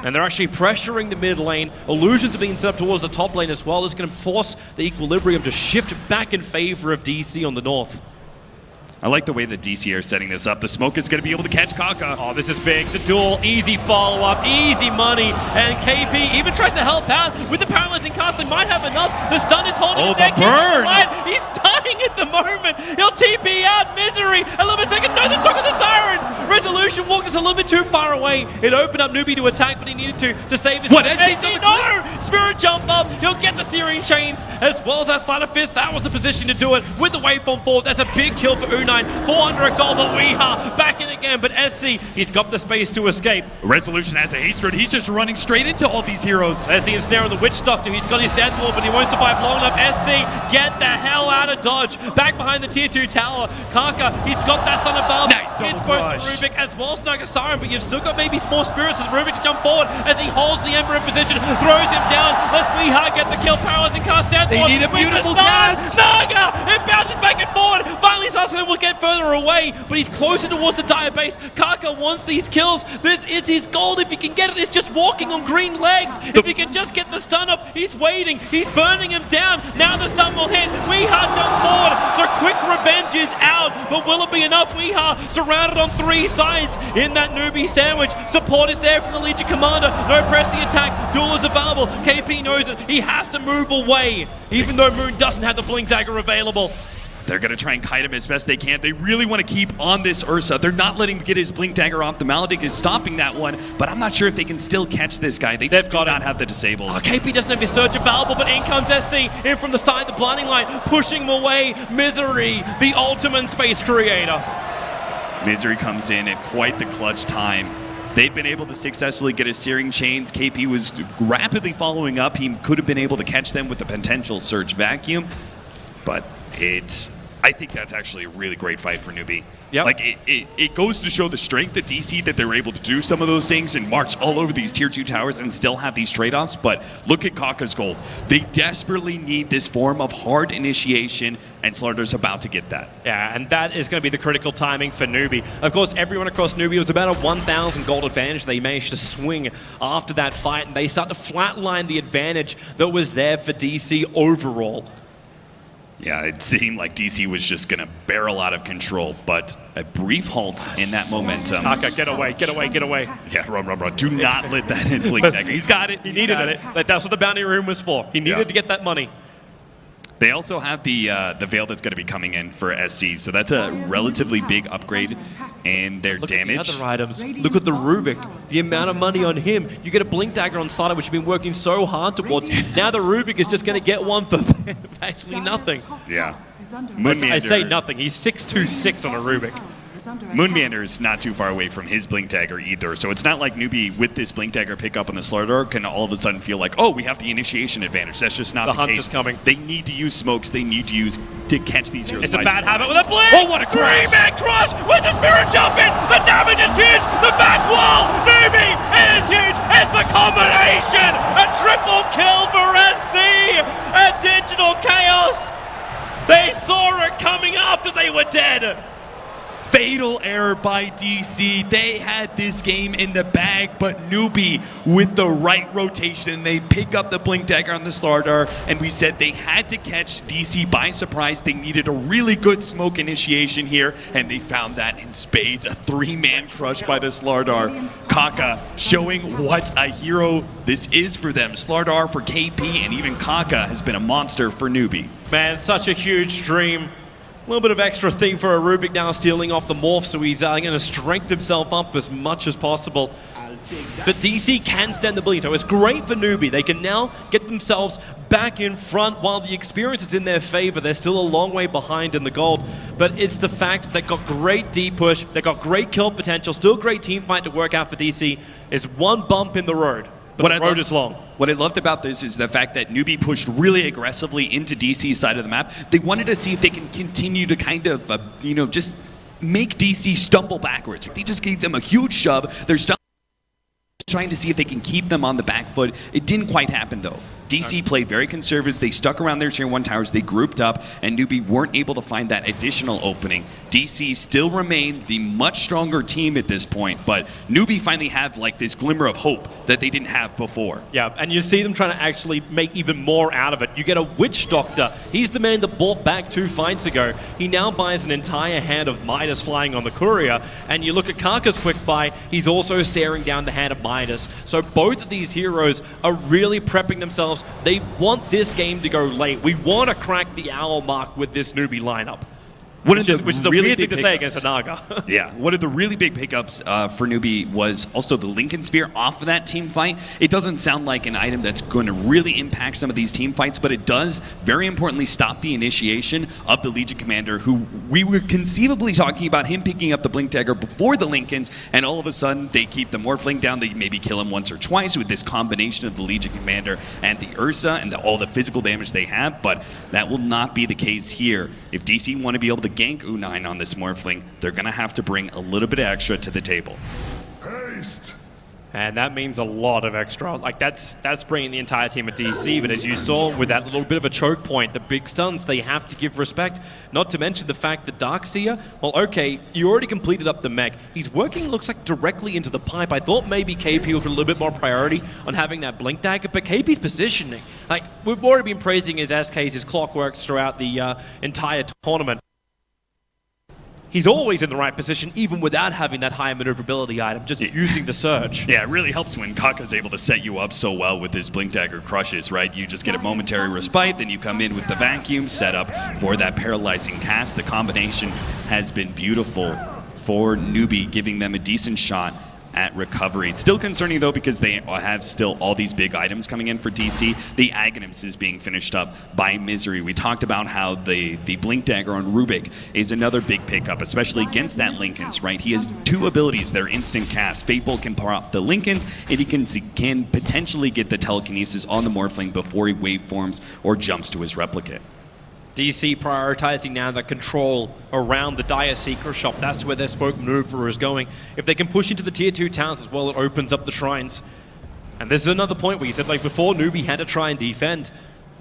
And they're actually pressuring the mid lane. Illusions are being set up towards the top lane as well. It's going to force the equilibrium to shift back in favor of DC on the north. I like the way that DC are setting this up. The smoke is going to be able to catch Kaka. Oh, this is big. The duel, easy follow-up, easy money. And KP even tries to help out with the paralyzing cast. They might have enough. The stun is holding him back. He's dying at the moment. He'll TP out. Misery. 11 seconds. No, the Song of the Siren. Resolution walked us a little bit too far away. It opened up Newbie to attack, but he needed to save his... What? No! Spirit jump up. He'll get the Searing Chains as well as that Sleight of Fist. That was the position to do it with the waveform forward. That's a big kill for Unai. 400 gold, but Weeha back in again, but SC, he's got the space to escape. Resolution has a haste run. He's just running straight into all these heroes. There's the ensnare of the Witch Doctor. He's got his death wall, but he won't survive long enough. SC, get the hell out of dodge. Back behind the tier 2 tower. Kaka, he's got that Son of Valve. Nice double it's both the Rubik as well as Naga Siren, but you've still got maybe small spirits for the Rubik to jump forward as he holds the Ember in position, throws him down. Let's Weeha get the kill. Paralyzing cast death wall. They need a beautiful cast. Naga, it bounces back and forward. Finally, Sasuke will get further away, but he's closer towards the dire base. Kaka wants these kills. This is his gold. If he can get it, it's just walking on green legs. If he can just get the stun up, he's waiting. He's burning him down. Now the stun will hit. Weeha jumps forward. So quick revenge is out, but will it be enough? Weeha surrounded on 3 sides in that Newbie sandwich. Support is there from the Legion Commander. No press the attack. Duel is available. KP knows it. He has to move away, even though Moon doesn't have the Blink Dagger available. They're going to try and kite him as best they can. They really want to keep on this Ursa. They're not letting him get his Blink Dagger off. The Maledict is stopping that one, but I'm not sure if they can still catch this guy. They've got to not have the disables. Oh, KP doesn't have his Surge available, but in comes SC, in from the side, the blinding light, pushing him away. Misery, the ultimate space creator. Misery comes in at quite the clutch time. They've been able to successfully get his Searing Chains. KP was rapidly following up. He could have been able to catch them with the potential Surge Vacuum, but I think that's actually a really great fight for Newbie. Yep. Like, it goes to show the strength of DC that they're able to do some of those things and march all over these tier 2 towers and still have these trade-offs, but look at Kaka's gold. They desperately need this form of hard initiation, and Slaughter's about to get that. Yeah, and that is going to be the critical timing for Newbie. Of course, everyone across Newbie was about a 1,000 gold advantage. They managed to swing after that fight, and they start to flatline the advantage that was there for DC overall. Yeah, it seemed like DC was just going to barrel out of control, but a brief halt in that momentum. Kaka, get away, get away, get away. Yeah, run. Do not let that in Blink Dagger. He's got it. He needed it. Like, that's what the bounty room was for. He needed to get that money. They also have the Veil that's going to be coming in for SC, so that's a relatively big upgrade in their damage. Look at the other items. Look at the Rubik. The amount of money on him. You get a Blink Dagger on Slider, which you've been working so hard towards. Now the Rubik is just going to get one for basically nothing. Yeah. I say nothing. He's 626 on a Rubik. Moonbanner's not too far away from his Blink Dagger either, so it's not like Newbie with this Blink Dagger pickup on the Slardar can all of a sudden feel like, oh, we have the initiation advantage. That's just not the hunt case. is coming. They need to use smokes. They need to catch these heroes. It's a bad habit with a blink! Oh, what a crash! Three-man crush with the Spirit Jump in! The damage is huge! The back wall! Newbie! It is huge! It's the combination! A triple kill for SC! And Digital Chaos! They saw it coming after they were dead! Fatal error by DC. They had this game in the bag, but Newbie with the right rotation, they pick up the Blink Dagger on the Slardar, and we said they had to catch DC by surprise. They needed a really good smoke initiation here, and they found that in spades. A three-man crush by the Slardar. Kaka showing what a hero this is for them. Slardar for KP, and even Kaka has been a monster for Newbie. Man, such a huge dream. A little bit of extra thing for a Rubik now, stealing off the morph, so he's going to strengthen himself up as much as possible. But DC can stand the bleed, so it's great for Newbie. They can now get themselves back in front while the experience is in their favor. They're still a long way behind in the gold, but it's the fact they've got great D push, they've got great kill potential, still great team fight to work out for DC. It's one bump in the road. But the road is long. What I loved about this is the fact that Newbie pushed really aggressively into DC's side of the map. They wanted to see if they can continue to kind of, just make DC stumble backwards. They just gave them a huge shove. They're trying to see if they can keep them on the back foot. It didn't quite happen though. DC played very conservative. They stuck around their tier 1 towers. They grouped up, and Newbie weren't able to find that additional opening. DC still remained the much stronger team at this point, but Newbie finally have like this glimmer of hope that they didn't have before. Yeah, and you see them trying to actually make even more out of it. You get a Witch Doctor. He's the man that bought back 2 fights ago. He now buys an entire hand of Midas flying on the Courier, and you look at Kaka's quick buy, he's also staring down the hand of Midas. So both of these heroes are really prepping themselves. They want this game to go late. We want to crack the hour mark with this Newbie lineup. Which is a weird thing to say against a Naga. Yeah, one of the really big pickups for Newbie was also the Lincoln Sphere off of that team fight. It doesn't sound like an item that's going to really impact some of these team fights, but it does, very importantly, stop the initiation of the Legion Commander, who we were conceivably talking about him picking up the Blink Dagger before the Lincolns, and all of a sudden they keep the Morphling down. They maybe kill him once or twice with this combination of the Legion Commander and the Ursa and all the physical damage they have, but that will not be the case here. If DC want to be able to gank U9 on this Morphling, they're going to have to bring a little bit extra to the table. Haste! And that means a lot of extra. Like, that's bringing the entire team at DC, but as you saw with that little bit of a choke point, the big stuns, they have to give respect. Not to mention the fact that Darkseer, well, okay, you already completed up the mech. He's working, looks like, directly into the pipe. I thought maybe KP would put a little bit more priority on having that Blink Dagger, but KP's positioning. Like, we've already been praising his SKs, his clockworks throughout the entire tournament. He's always in the right position, even without having that high maneuverability item, just using the surge. Yeah, it really helps when Kaka's able to set you up so well with his Blink Dagger crushes, right? You just get a momentary respite, then you come in with the vacuum set up for that paralyzing cast. The combination has been beautiful for Newbie, giving them a decent shot at recovery. It's still concerning though because they have still all these big items coming in for DC. The Aghanim's is being finished up by Misery. We talked about how the Blink Dagger on Rubik is another big pickup, especially against that Lincolns, right? He has 2 abilities. They're instant cast. Fateful can power up the Lincolns, and he can potentially get the telekinesis on the Morphling before he waveforms or jumps to his replicate. DC prioritizing now the control around the Dire Secret shop. That's where their spoke maneuver is going. If they can push into the tier 2 towns as well, it opens up the shrines. And this is another point where you said, like before, Newbie had to try and defend.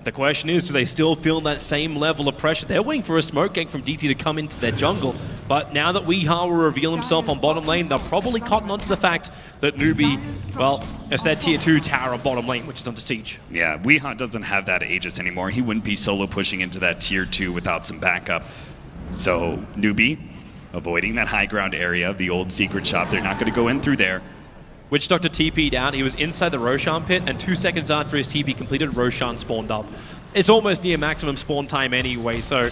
The question is, do they still feel that same level of pressure? They're waiting for a smoke gank from DC to come into their jungle, but now that Weehaw will reveal himself on bottom lane, they'll probably cotton onto the fact that Newbie, well, it's their tier 2 tower on bottom lane, which is under siege. Yeah, Weehaw doesn't have that Aegis anymore. He wouldn't be solo pushing into that tier 2 without some backup. So Newbie, avoiding that high ground area, the old secret shop, they're not going to go in through there. Witch Doctor TP'd out. He was inside the Roshan pit, and 2 seconds after his TP completed, Roshan spawned up. It's almost near maximum spawn time anyway, so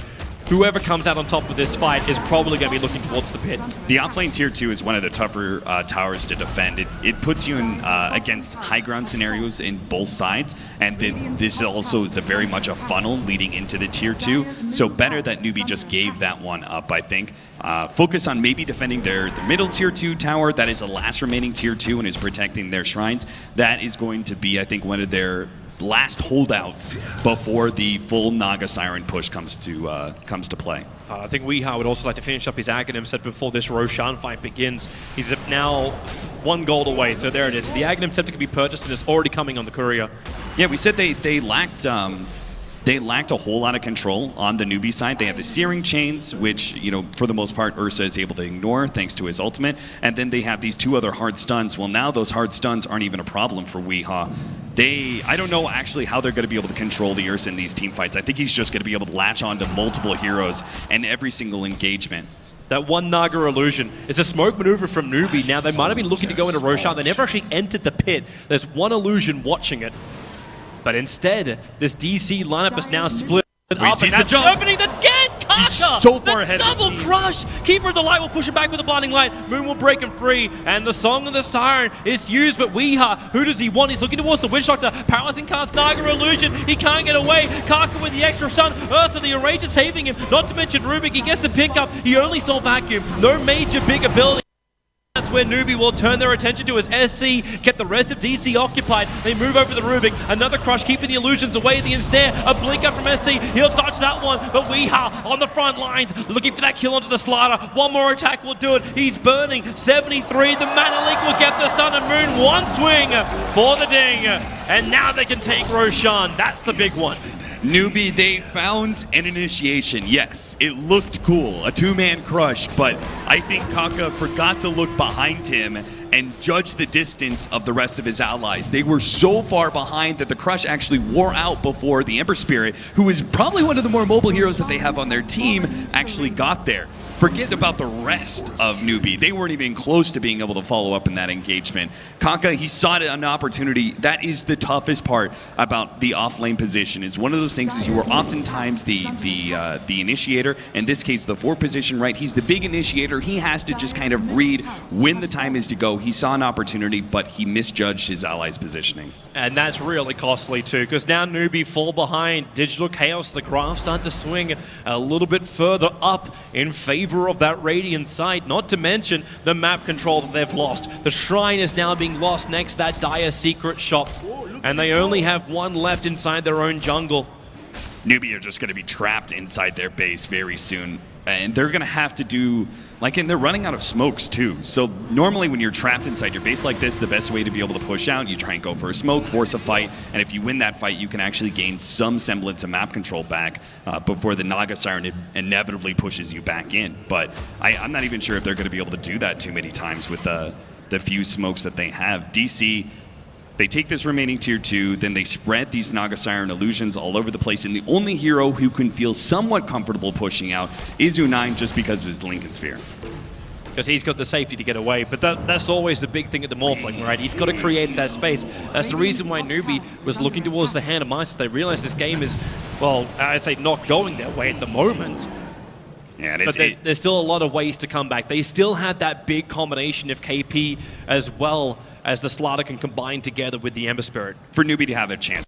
whoever comes out on top of this fight is probably going to be looking towards the pit. The offlane tier 2 is one of the tougher towers to defend. It puts you in against high ground scenarios in both sides, and this also is very much a funnel leading into the tier 2. So better that Newbie just gave that one up, I think. Focus on maybe defending their middle tier 2 tower. That is the last remaining tier 2 and is protecting their shrines. That is going to be, I think, one of their last holdouts before the full Naga Siren push comes to play. I think Weeha would also like to finish up his Aghanim set before this Roshan fight begins. He's now 1 gold away, so there it is. The Aghanim scepter can be purchased and it's already coming on the courier. Yeah, we said they lacked a whole lot of control on the Newbie side. They have the Searing Chains, which, you know, for the most part, Ursa is able to ignore thanks to his ultimate. And then they have these 2 other hard stuns. Well, now those hard stuns aren't even a problem for Weeha. I don't know actually how they're going to be able to control the Ursa in these team fights. I think he's just going to be able to latch on to multiple heroes and every single engagement. That one Naga illusion. It's a smoke maneuver from Newbie. Now, they might have been looking to go into Roshan. They never actually entered the pit. There's one illusion watching it. But instead, this DC lineup is now split up, and that's opening again! Kaka! So far ahead. Double crush! Keeper of the Light will push him back with a blinding light. Moon will break him free, and the Song of the Siren is used, but Weeha, who does he want? He's looking towards the Witch Doctor. Paralyzing cast Naga illusion. He can't get away. Kaka with the extra stun. Ursa, the Enrage is saving him. Not to mention Rubik, he gets the pickup. He only saw Vacuum. No major big ability. That's where Newbie will turn their attention to his SC, get the rest of DC occupied. They move over the Rubik. Another crush, keeping the illusions away. The ensnare, a blinker from SC. He'll dodge that one, but Weeha on the front lines, looking for that kill onto the slider. One more attack will do it. He's burning. 73. The Mana Leak will get the stun, and Moon one swing for the ding. And now they can take Roshan. That's the big one. Newbie, they found an initiation. Yes, it looked cool, a 2-man crush, but I think Kaka forgot to look behind him and judge the distance of the rest of his allies. They were so far behind that the crush actually wore out before the Ember Spirit, who is probably one of the more mobile heroes that they have on their team, actually got there. Forget about the rest of Newbie. They weren't even close to being able to follow up in that engagement. Kaka, he sought an opportunity. That is the toughest part about the off-lane position. Is one of those things is you are oftentimes the initiator. In this case, the 4 position, right? He's the big initiator. He has to just kind of read when the time is to go. He saw an opportunity, but he misjudged his allies' positioning. And that's really costly too, because now Newbie fall behind. Digital Chaos, the graph start to swing a little bit further up in favor of that Radiant side, not to mention the map control that they've lost. The Shrine is now being lost next to that Dire Secret shop, and they only have 1 left inside their own jungle. Newbie are just going to be trapped inside their base very soon. And they're going to have to do, and they're running out of smokes too. So normally when you're trapped inside your base like this, the best way to be able to push out, you try and go for a smoke, force a fight, and if you win that fight, you can actually gain some semblance of map control back before the Naga Siren inevitably pushes you back in. But I'm not even sure if they're going to be able to do that too many times with the few smokes that they have. DC, they take this remaining tier 2, then they spread these Naga Siren illusions all over the place, and the only hero who can feel somewhat comfortable pushing out is U9 just because of his Lincoln Sphere. Because he's got the safety to get away, but that's always the big thing at the Morphling, right? He's got to create that space. That's the reason why Newbie was looking towards the hand of Mice. They realized this game is, well, I'd say not going their way at the moment. Yeah, but there's still a lot of ways to come back. They still had that big combination of KP as well as the Slaughter can combine together with the Ember Spirit. For Newbie to have a chance,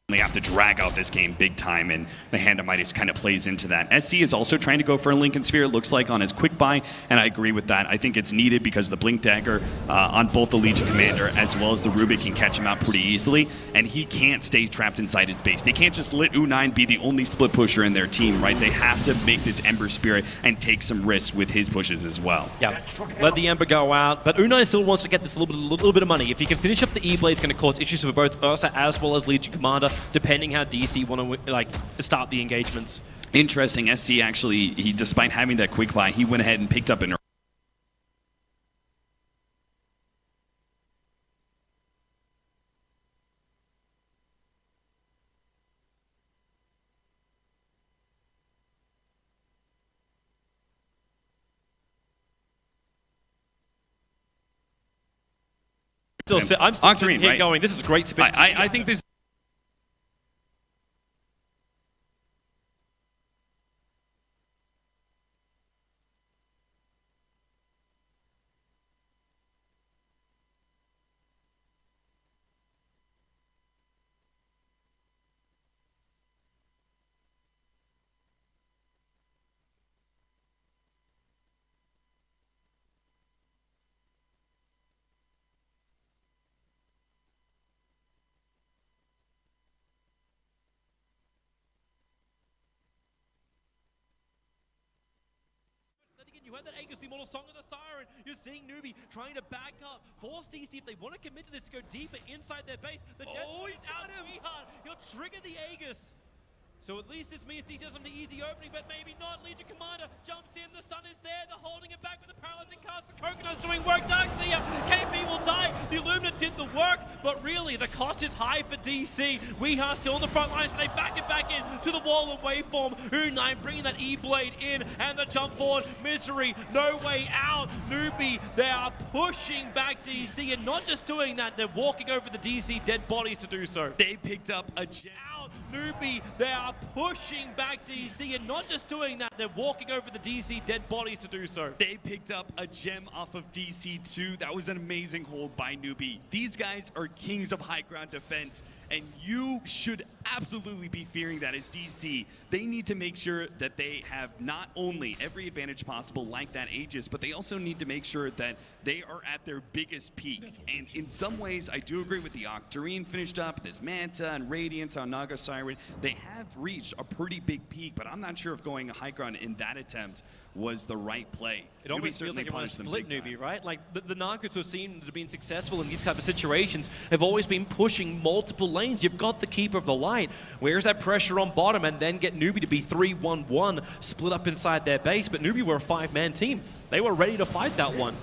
they have to drag out this game big time, and the Hand of Midas kind of plays into that. SC is also trying to go for a Lincoln Sphere, it looks like, on his quick buy, and I agree with that. I think it's needed because the Blink Dagger on both the Legion Commander as well as the Rubik can catch him out pretty easily, and he can't stay trapped inside his base. They can't just let U9 be the only split pusher in their team, right? They have to make this Ember Spirit and take some risks with his pushes as well. Yeah, let the Ember go out, but U9 still wants to get this little bit of money. If he can finish up the E-Blade, it's going to cause issues for both Ursa as well as Legion Commander, depending how DC want to start the engagements. Interesting, SC actually, despite having that quick buy, he went ahead and picked up an I'm still sitting here going, this is a great spin. I think this You heard that Aegis, the Immortal Song of the Siren. You're seeing Newbie trying to back up, force DC if they want to commit to this to go deeper inside their base. The Oh, he's out him. He'll trigger the Aegis. So at least this means DC does some easy opening, but maybe not. Legion Commander jumps in, the stun is there, they're holding it back with the paralyzing cast, but Coconut's doing work, Darkseer, KP will die, the Illumina did the work, but really the cost is high for DC. Weeha still on the front lines, but they back it back in to the wall of waveform. U9 bringing that E-Blade in, and the jump forward, Misery, no way out. Newbie, they are pushing back DC, and not just doing that, they're walking over the DC dead bodies to do so. They picked up a gem. Newbie, they are pushing back DC, and not just doing that, they're walking over the DC dead bodies to do so. They picked up a gem off of DC too. That was an amazing hold by Newbie. These guys are kings of high ground defense, and you should absolutely be fearing that as DC. They need to make sure that they have not only every advantage possible like that Aegis, but they also need to make sure that they are at their biggest peak. And in some ways, I do agree with the Octarine finished up, this Manta and Radiance on Naga Siren. They have reached a pretty big peak, but I'm not sure if going high ground in that attempt was the right play. It almost feels like it was split Newbie, right? Like the Nagas who seem to have been successful in these type of situations have always been pushing multiple lanes. You've got the Keeper of the Light. Where's that pressure on bottom and then get Newbie to be 3-1-1 split up inside their base? But Newbie were a 5-man team. They were ready to fight that one.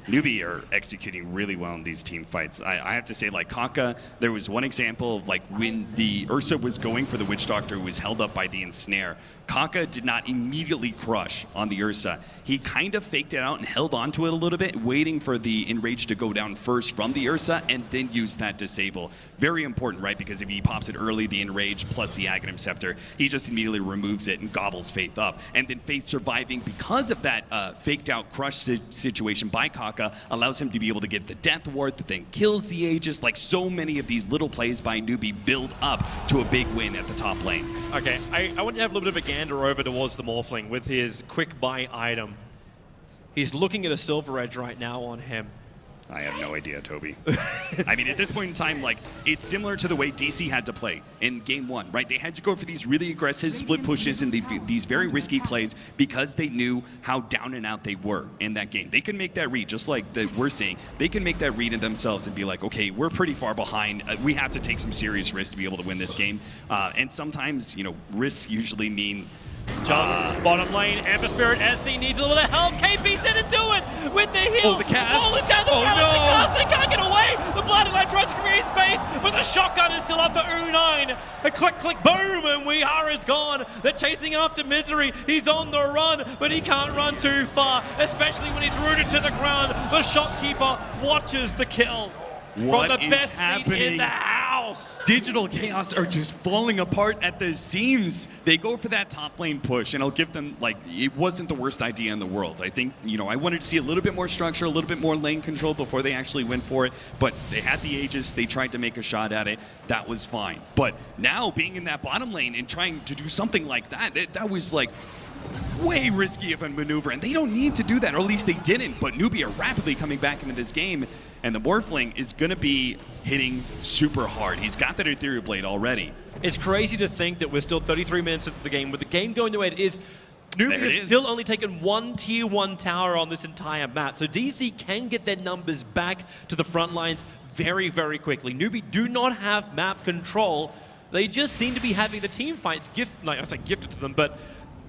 Newbie are executing really well in these team fights. I have to say, like Kaka, there was one example of like when the Ursa was going for the Witch Doctor who was held up by the Ensnare. Kaka did not immediately crush on the Ursa. He kind of faked it out and held onto it a little bit, waiting for the Enrage to go down first from the Ursa and then use that disable. Very important, right? Because if he pops it early, the Enrage plus the Aghanim Scepter, he just immediately removes it and gobbles Faith up. And then Faith surviving because of that faked out crush situation by Kaka allows him to be able to get the Death Ward that then kills the Aegis. Like so many of these little plays by Newbie build up to a big win at the top lane. Okay, I want to have a little bit of a gander over towards the Morphling with his quick buy item. He's looking at a Silver Edge right now on him. I have no idea, Toby. I mean, at this point in time, like, it's similar to the way DC had to play in Game 1, right? They had to go for these really aggressive split pushes and these very risky plays because they knew how down and out they were in that game. They can make that read, just like we're seeing. They can make that read in themselves and be like, okay, we're pretty far behind. We have to take some serious risks to be able to win this game. And sometimes, you know, risks usually mean Bottom lane, Amber Spirit, SC needs a little bit of help. KP didn't do it with the heal. Oh, the cast. Falling down the cast. They can't get away. The Blinded Light tries to create space, but the shotgun is still up for U9. A click, click, boom, and Weeha is gone. They're chasing after Misery. He's on the run, but he can't run too far, especially when he's rooted to the ground. The Shopkeeper watches the kills. What from the is best happening? in the house. Digital Chaos are just falling apart at the seams. They go for that top lane push, and I'll give them, like, it wasn't the worst idea in the world. I think, you know, I wanted to see a little bit more structure, a little bit more lane control before they actually went for it, but they had the Aegis, they tried to make a shot at it, that was fine. But now being in that bottom lane and trying to do something like that, that was like way risky of a maneuver, and they don't need to do that, or at least they didn't. But Newbie are rapidly coming back into this game, and the Morphling is going to be hitting super hard. He's got that Ethereal Blade already. It's crazy to think that we're still 33 minutes into the game. With the game going the way it is, Newbie has still only taken one Tier 1 tower on this entire map. So DC can get their numbers back to the front lines very, very quickly. Newbie do not have map control. They just seem to be having the team fights gifted to them, but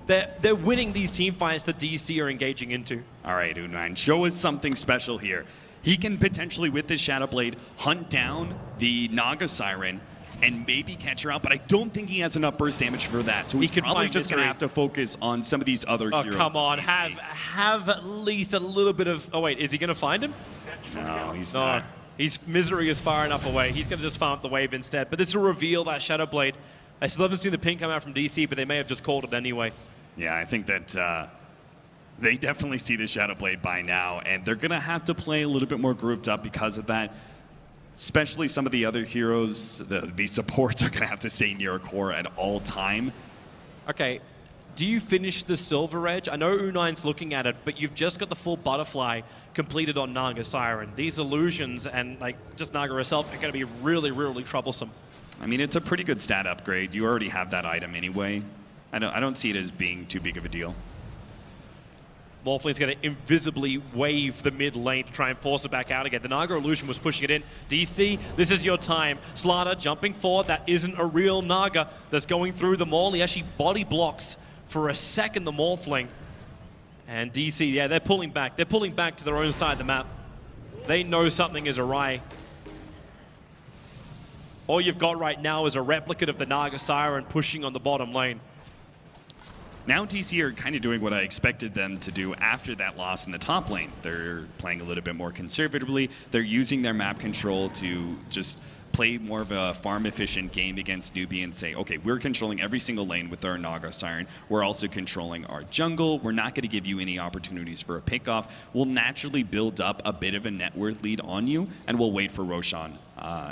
they're winning these team fights that DC are engaging into. All right, U9, show us something special here. He can potentially, with this Shadow Blade, hunt down the Naga Siren and maybe catch her out, but I don't think he has enough burst damage for that. So he's probably just going to have to focus on some of these other heroes. Oh, come on. Have at least a little bit of... Oh, wait. Is he going to find him? No, he's not. Misery is far enough away. He's going to just farm up the wave instead. But this will reveal that Shadow Blade. I still haven't seen the ping come out from DC, but they may have just called it anyway. Yeah, I think that they definitely see the Shadow Blade by now, and they're going to have to play a little bit more grouped up because of that. Especially some of the other heroes, the supports are going to have to stay near a core at all time. Okay, do you finish the Silver Edge? I know U9's looking at it, but you've just got the full Butterfly completed on Naga Siren. These illusions and like just Naga herself are going to be really, really troublesome. I mean, it's a pretty good stat upgrade. You already have that item anyway. I don't see it as being too big of a deal. Morphling's going to invisibly wave the mid lane to try and force it back out again. The Naga Illusion was pushing it in. DC, this is your time. Slaughter jumping forward. That isn't a real Naga that's going through the Maul. He actually body blocks for a second the Morphling. And DC, yeah, they're pulling back. They're pulling back to their own side of the map. They know something is awry. All you've got right now is a replicate of the Naga Siren pushing on the bottom lane. Now DC are kind of doing what I expected them to do after that loss in the top lane. They're playing a little bit more conservatively. They're using their map control to just play more of a farm-efficient game against Newbie and say, okay, we're controlling every single lane with our Naga Siren. We're also controlling our jungle. We're not going to give you any opportunities for a pickoff. We'll naturally build up a bit of a net worth lead on you, and we'll wait for Roshan.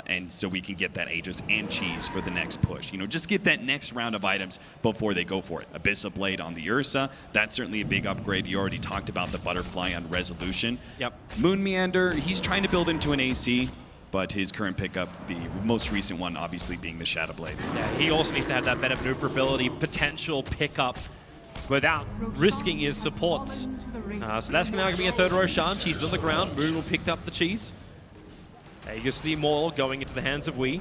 And so we can get that Aegis and Cheese for the next push. You know, just get that next round of items before they go for it. Abyssal Blade on the Ursa, that's certainly a big upgrade. You already talked about the Butterfly on Resolution. Yep. Moon Meander, he's trying to build into an AC, but his current pickup, the most recent one, obviously being the Shadow Blade. Yeah, he also needs to have that better maneuverability, potential pickup without risking his supports. So that's now going to be a third Roshan. Cheese on the ground. Moon will pick up the Cheese. You can see Maul going into the hands of Wii.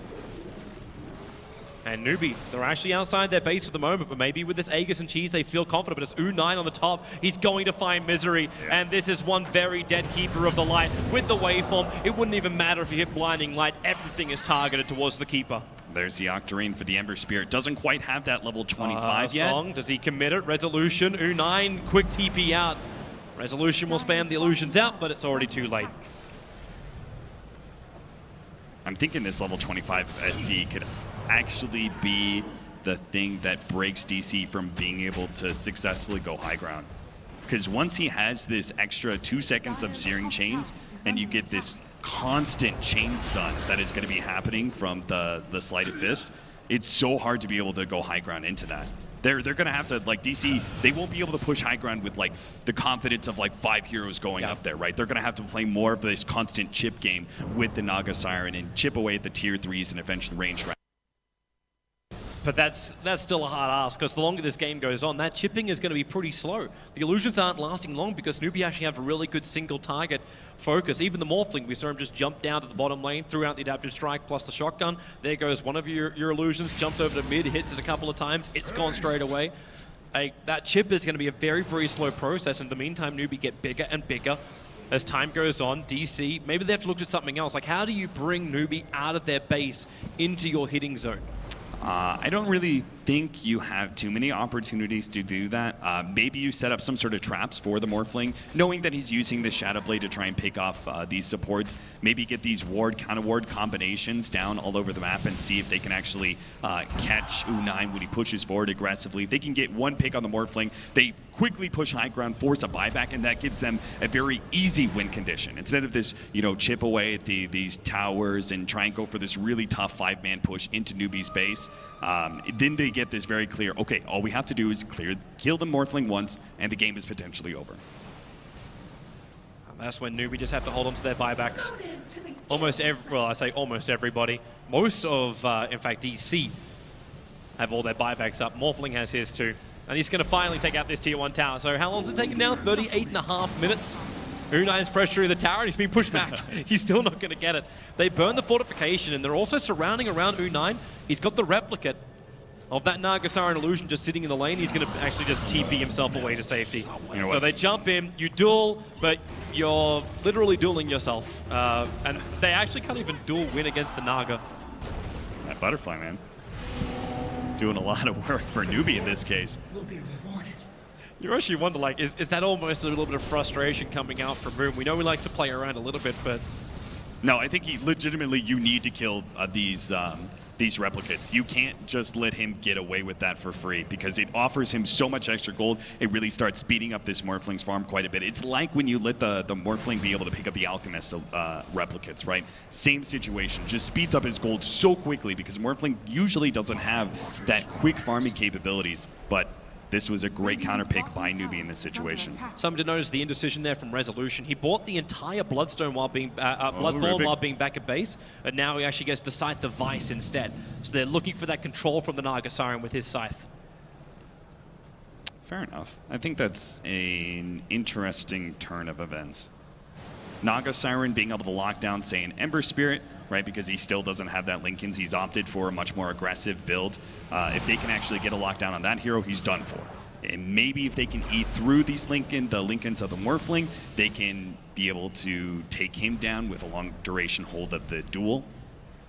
And Newbie, they're actually outside their base for the moment, but maybe with this Aegis and Cheese, they feel confident. But it's U9 on the top. He's going to find Misery. Yeah. And this is one very dead Keeper of the Light. With the waveform, it wouldn't even matter if he hit Blinding Light. Everything is targeted towards the Keeper. There's the Octarine for the Ember Spirit. Doesn't quite have that level 25 yet. Song, does he commit it? Resolution, U9, quick TP out. Resolution will spam the illusions out, but it's already too late. I'm thinking this level 25 SC could actually be the thing that breaks DC from being able to successfully go high ground. Because once he has this extra 2 seconds of Searing Chains, and you get this constant chain stun that is going to be happening from the Sleight of Fist, it's so hard to be able to go high ground into that. They're going to have to, like DC, they won't be able to push high ground with like the confidence of like 5 heroes going up there, right? They're going to have to play more of this constant chip game with the Naga Siren and chip away at the tier 3s and eventually range round. But that's still a hard ask, because the longer this game goes on, that chipping is going to be pretty slow. The illusions aren't lasting long because Newbie actually have a really good single target focus. Even the Morphling, we saw him just jump down to the bottom lane, threw out the Adaptive Strike plus the shotgun. There goes one of your illusions, jumps over to mid, hits it a couple of times, it's gone straight away. That chip is going to be a very, very slow process. In the meantime, Newbie get bigger and bigger. As time goes on, DC, maybe they have to look at something else. Like, how do you bring Newbie out of their base into your hitting zone? I don't really think you have too many opportunities to do that. Maybe you set up some sort of traps for the Morphling, knowing that he's using the Shadow Blade to try and pick off these supports. Maybe get these ward, counter-ward combinations down all over the map and see if they can actually catch U9 when he pushes forward aggressively. If they can get one pick on the Morphling, they quickly push high ground, force a buyback, and that gives them a very easy win condition. Instead of this, chip away at these towers and try and go for this really tough 5-man push into Newbie's base, then they get this very clear, okay, all we have to do is kill the Morphling once, and the game is potentially over. And that's when Newbie just have to hold on to their buybacks. I say almost everybody. Most of, in fact, DC have all their buybacks up. Morphling has his too. And he's going to finally take out this tier 1 tower. So how long does it take him now? 38.5 minutes. U9's pressuring the tower, and he's being pushed back. He's still not going to get it. They burn the fortification, and they're also surrounding around U9. He's got the replicate of that Naga Siren illusion just sitting in the lane. He's going to actually just TP himself away to safety. So they jump in, you duel, but you're literally dueling yourself. And they actually can't even duel win against the Naga. That Butterfly, man. Doing a lot of work for Newbie in this case. Will be rewarded. You actually wonder, like, is that almost a little bit of frustration coming out from Boom? We know he likes to play around a little bit, but... No, I think you need to kill these replicates. You can't just let him get away with that for free because it offers him so much extra gold. It really starts speeding up this Morphling's farm quite a bit. It's like when you let the Morphling be able to pick up the Alchemist replicates, right? Same situation. Just speeds up his gold so quickly because Morphling usually doesn't have that quick farming capabilities, but this was a great counter pick by Newbie in this situation. Something to notice the indecision there from Resolution. He bought the entire Bloodstone while being Bloodthorn while being back at base, and now he actually gets the Scythe of Vice instead. So they're looking for that control from the Naga Siren with his Scythe. Fair enough. I think that's an interesting turn of events. Naga Siren being able to lock down, say, an Ember Spirit, right? Because he still doesn't have that Linken's. He's opted for a much more aggressive build. If they can actually get a lockdown on that hero, he's done for. And maybe if they can eat through these the Linkens of the Morphling, they can be able to take him down with a long duration hold of the duel.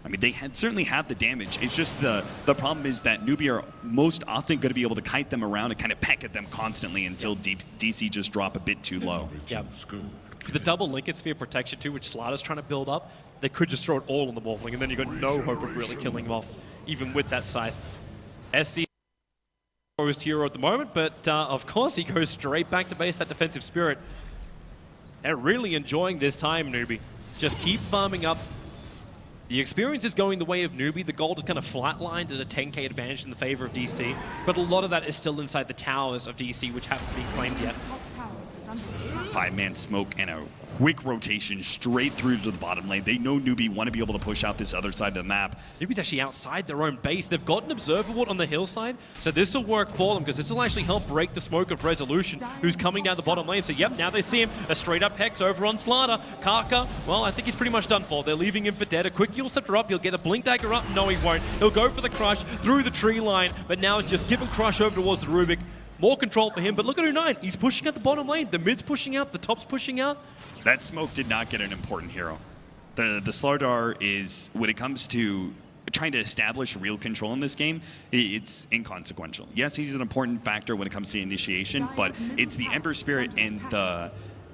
I mean, they certainly have the damage. It's just the problem is that Newbie are most often going to be able to kite them around and kind of peck at them constantly until DC just drop a bit too low. Yeah. The double Linken Sphere protection too, which Slaughter's trying to build up, they could just throw it all on the Morphling, and then you've got no hope of really killing him off, even with that scythe. SC exposed hero at the moment, but of course he goes straight back to base that defensive spirit. They're really enjoying this time, Newbie. Just keep farming up. The experience is going the way of Newbie. The gold is kind of flatlined at a 10k advantage in the favor of DC, but a lot of that is still inside the towers of DC, which haven't been claimed yet. 5-man smoke and a quick rotation straight through to the bottom lane. They know Newbie want to be able to push out this other side of the map. Newbie's actually outside their own base. They've got an observer ward on the hillside, so this will work for them because this will actually help break the smoke of Resolution, who's coming down the bottom lane. So yep, now they see him. A straight up Hex over on Slaughter. Kaka, well, I think he's pretty much done for. They're leaving him for dead. A quick Yule Scepter up. He'll get a Blink Dagger up. No, he won't. He'll go for the Crush through the tree line, but now it's just give him Crush over towards the Rubik. More control for him, but look at U9. He's pushing at the bottom lane. The mid's pushing out. The top's pushing out. That smoke did not get an important hero. The Slardar is, when it comes to trying to establish real control in this game, it's inconsequential. Yes, he's an important factor when it comes to initiation, but it's the Ember Spirit and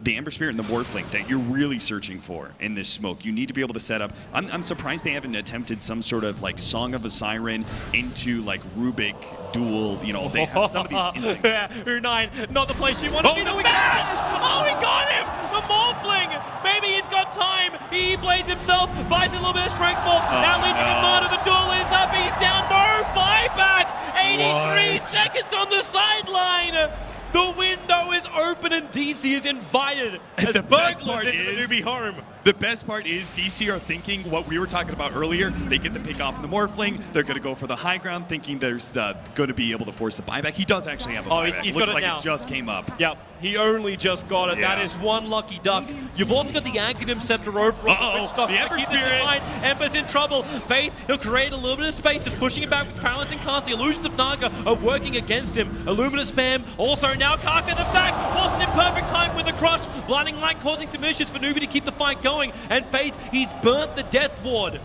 the Ember Spirit and the Morphling that you're really searching for in this smoke. You need to be able to set up. I'm surprised they haven't attempted some sort of like Song of a Siren into like Rubik duel. You know, they have some of these instinct. Yeah, U9, not the place you want to be. The match! Oh, he got him! The Morphling! Maybe he's got time. He blades himself, buys a little bit of strength more. Now Legion Commander, the duel is up. He's down. No buyback. 83 seconds on the sideline. The window is open and DC is invited as the best burglars into the Newbie home. The best part is DC are thinking what we were talking about earlier. They get the pick off in the Morphling. They're going to go for the high ground, thinking there's going to be able to force the buyback. He does actually have a buyback. He's Looks got it like now. It just came up. Yep, he only just got it. Yeah. That is one lucky duck. You've also got the Aghanim Scepter over on the the Ember Spirit. Ember's in trouble. Faith, he'll create a little bit of space, just pushing it back with Paralyzing Cast. The illusions of Naga are working against him. Illuminous Spam, also now Kaka the back, wasn't in perfect time with the Crush. Blinding Light causing some issues for Newbie to keep the fight going. And Faith, he's burnt the Death Ward.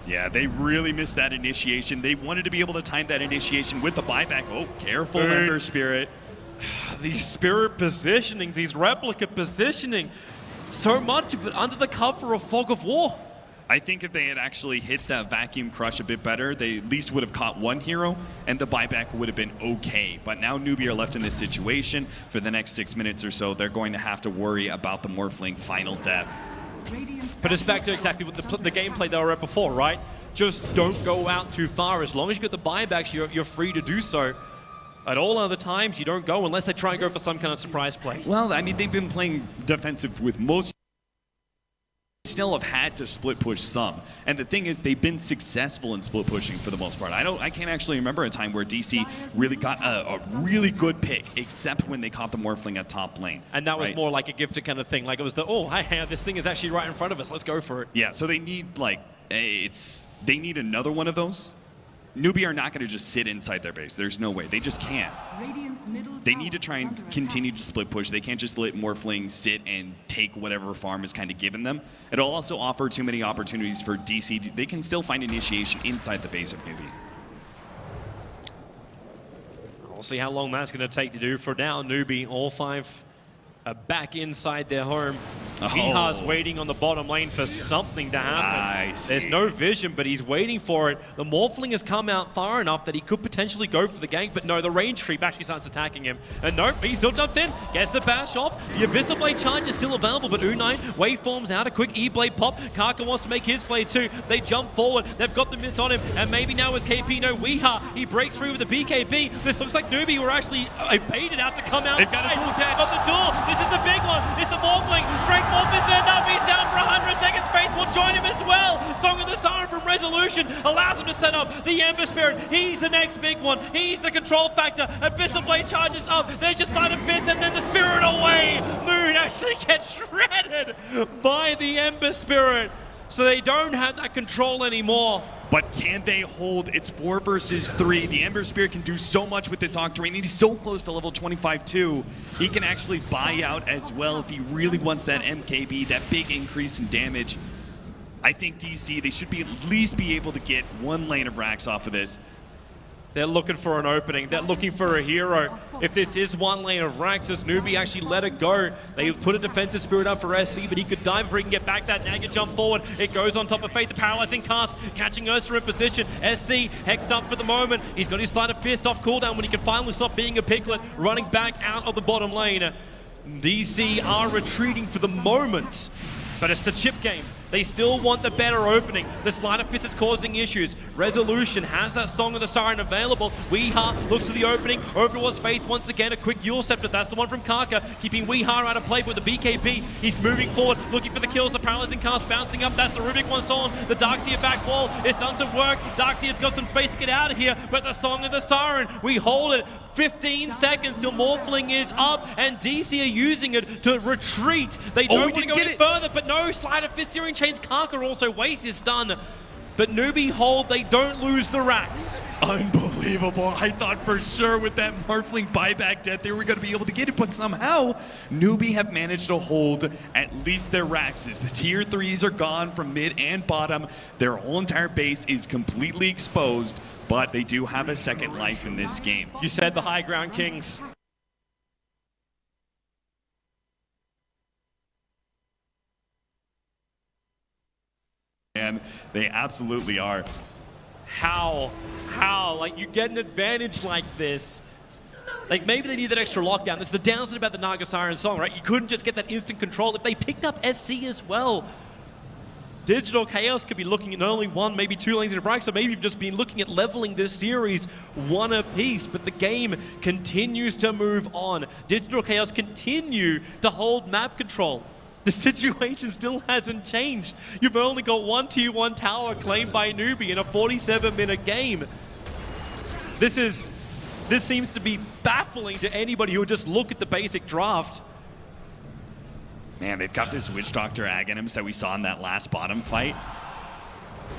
Yeah, they really missed that initiation. They wanted to be able to time that initiation with the buyback. Oh, careful, Ember Spirit. These spirit positioning, these replica positioning, so much of it under the cover of Fog of War. I think if they had actually hit that Vacuum Crush a bit better, they at least would have caught one hero, and the buyback would have been okay. But now Newbie are left in this situation. For the next 6 minutes or so, they're going to have to worry about the Morphling final death. But it's back to exactly what the gameplay they were at before, right? Just don't go out too far. As long as you get the buybacks, you're free to do so. At all other times, you don't go unless they try and go for some kind of surprise play. Well, I mean, they've been playing defensive with most. Still have had to split push some, and the thing is they've been successful in split pushing for the most part. I can't actually remember a time where DC really got a really good pick, except when they caught the Morphling at top lane. And that was more like a gifted kind of thing. Like it was the, oh, hey, this thing is actually right in front of us. Let's go for it. Yeah, so they need like, they need another one of those. Newbie are not going to just sit inside their base. There's no way. They just can't. They need to try and continue to split push. They can't just let Morphling sit and take whatever farm is kind of given them. It'll also offer too many opportunities for DC. They can still find initiation inside the base of Newbie. We'll see how long that's going to take to do. For now, Newbie, all five are back inside their home. Viha's waiting on the bottom lane for something to happen. There's no vision, but he's waiting for it. The Morphling has come out far enough that he could potentially go for the gank, but no, the range creep actually starts attacking him. And nope, he still jumps in, gets the bash off. The Abyssal Blade charge is still available, but U9 waveforms out, a quick E-Blade pop. Kaka wants to make his play too. They jump forward, they've got the mist on him, and maybe now with KP, no Weeha, he breaks through with the BKB. This looks like Newbie were actually baited out to come out. They've got a duel catch. Got the duel, this is the big one. It's the Morphling, Strength Morph is enough, he's down for 100 seconds. Faith will join him as well. Song of the Siren from Resolution allows him to set up the Ember Spirit. He's the next big one. He's the control factor. Abyssal Blade charges up. There's just Sleight of Fist and then the Spirit away. Moon actually gets shredded by the Ember Spirit. So they don't have that control anymore. But can they hold? It's 4 versus 3. The Ember Spirit can do so much with this Octarine, and he's so close to level 25 too. He can actually buy out as well if he really wants that MKB, that big increase in damage. I think DC, they should be at least be able to get 1 lane of racks off of this. They're looking for an opening. They're looking for a hero. If this is 1 lane of racks, this Newbie actually let it go. They put a defensive spirit up for SC, but he could dive before he can get back that Nagger jump forward. It goes on top of Faith, the paralyzing cast, catching Ursa in position. SC hexed up for the moment. He's got his Sleight of Fist off cooldown when he can finally stop being a piglet, running back out of the bottom lane. DC are retreating for the moment, but it's the chip game. They still want the better opening. The Sleight of Fist is causing issues. Resolution has that Song of the Siren available. Weeha looks to the opening. Over was Faith once again. A quick Yule Scepter. That's the one from Kaka, keeping Weeha out of play with the BKB. He's moving forward, looking for the kills. The paralyzing cast bouncing up. That's the Rubik one stolen. The Darkseer back wall. It's done some work. Darkseer's got some space to get out of here, but the Song of the Siren, we hold it. 15 seconds till Morphling is up, and DC are using it to retreat. They don't want to go any further, but no, Sleight of Fist Searing Chains. Kaka also wastes his stun, but Newbie hold, they don't lose the racks. Unbelievable. I thought for sure with that Morphling buyback death they were going to be able to get it, but somehow Newbie have managed to hold at least their racks. The tier 3s are gone from mid and bottom. Their whole entire base is completely exposed, but they do have a second life in this game. You said the high ground kings. And they absolutely are. How? Like, you get an advantage like this. Like, maybe they need that extra lockdown. That's the downside about the Naga Siren song, right? You couldn't just get that instant control. If they picked up SC as well, Digital Chaos could be looking at not only 1, maybe 2 lanes in a break, so maybe you've just been looking at leveling this series 1 apiece, but the game continues to move on. Digital Chaos continue to hold map control. The situation still hasn't changed. You've only got 1 tier 1 tower claimed by Newbie in a 47-minute game. This seems to be baffling to anybody who would just look at the basic draft. Man, they've got this Witch Doctor Aghanims that we saw in that last bottom fight.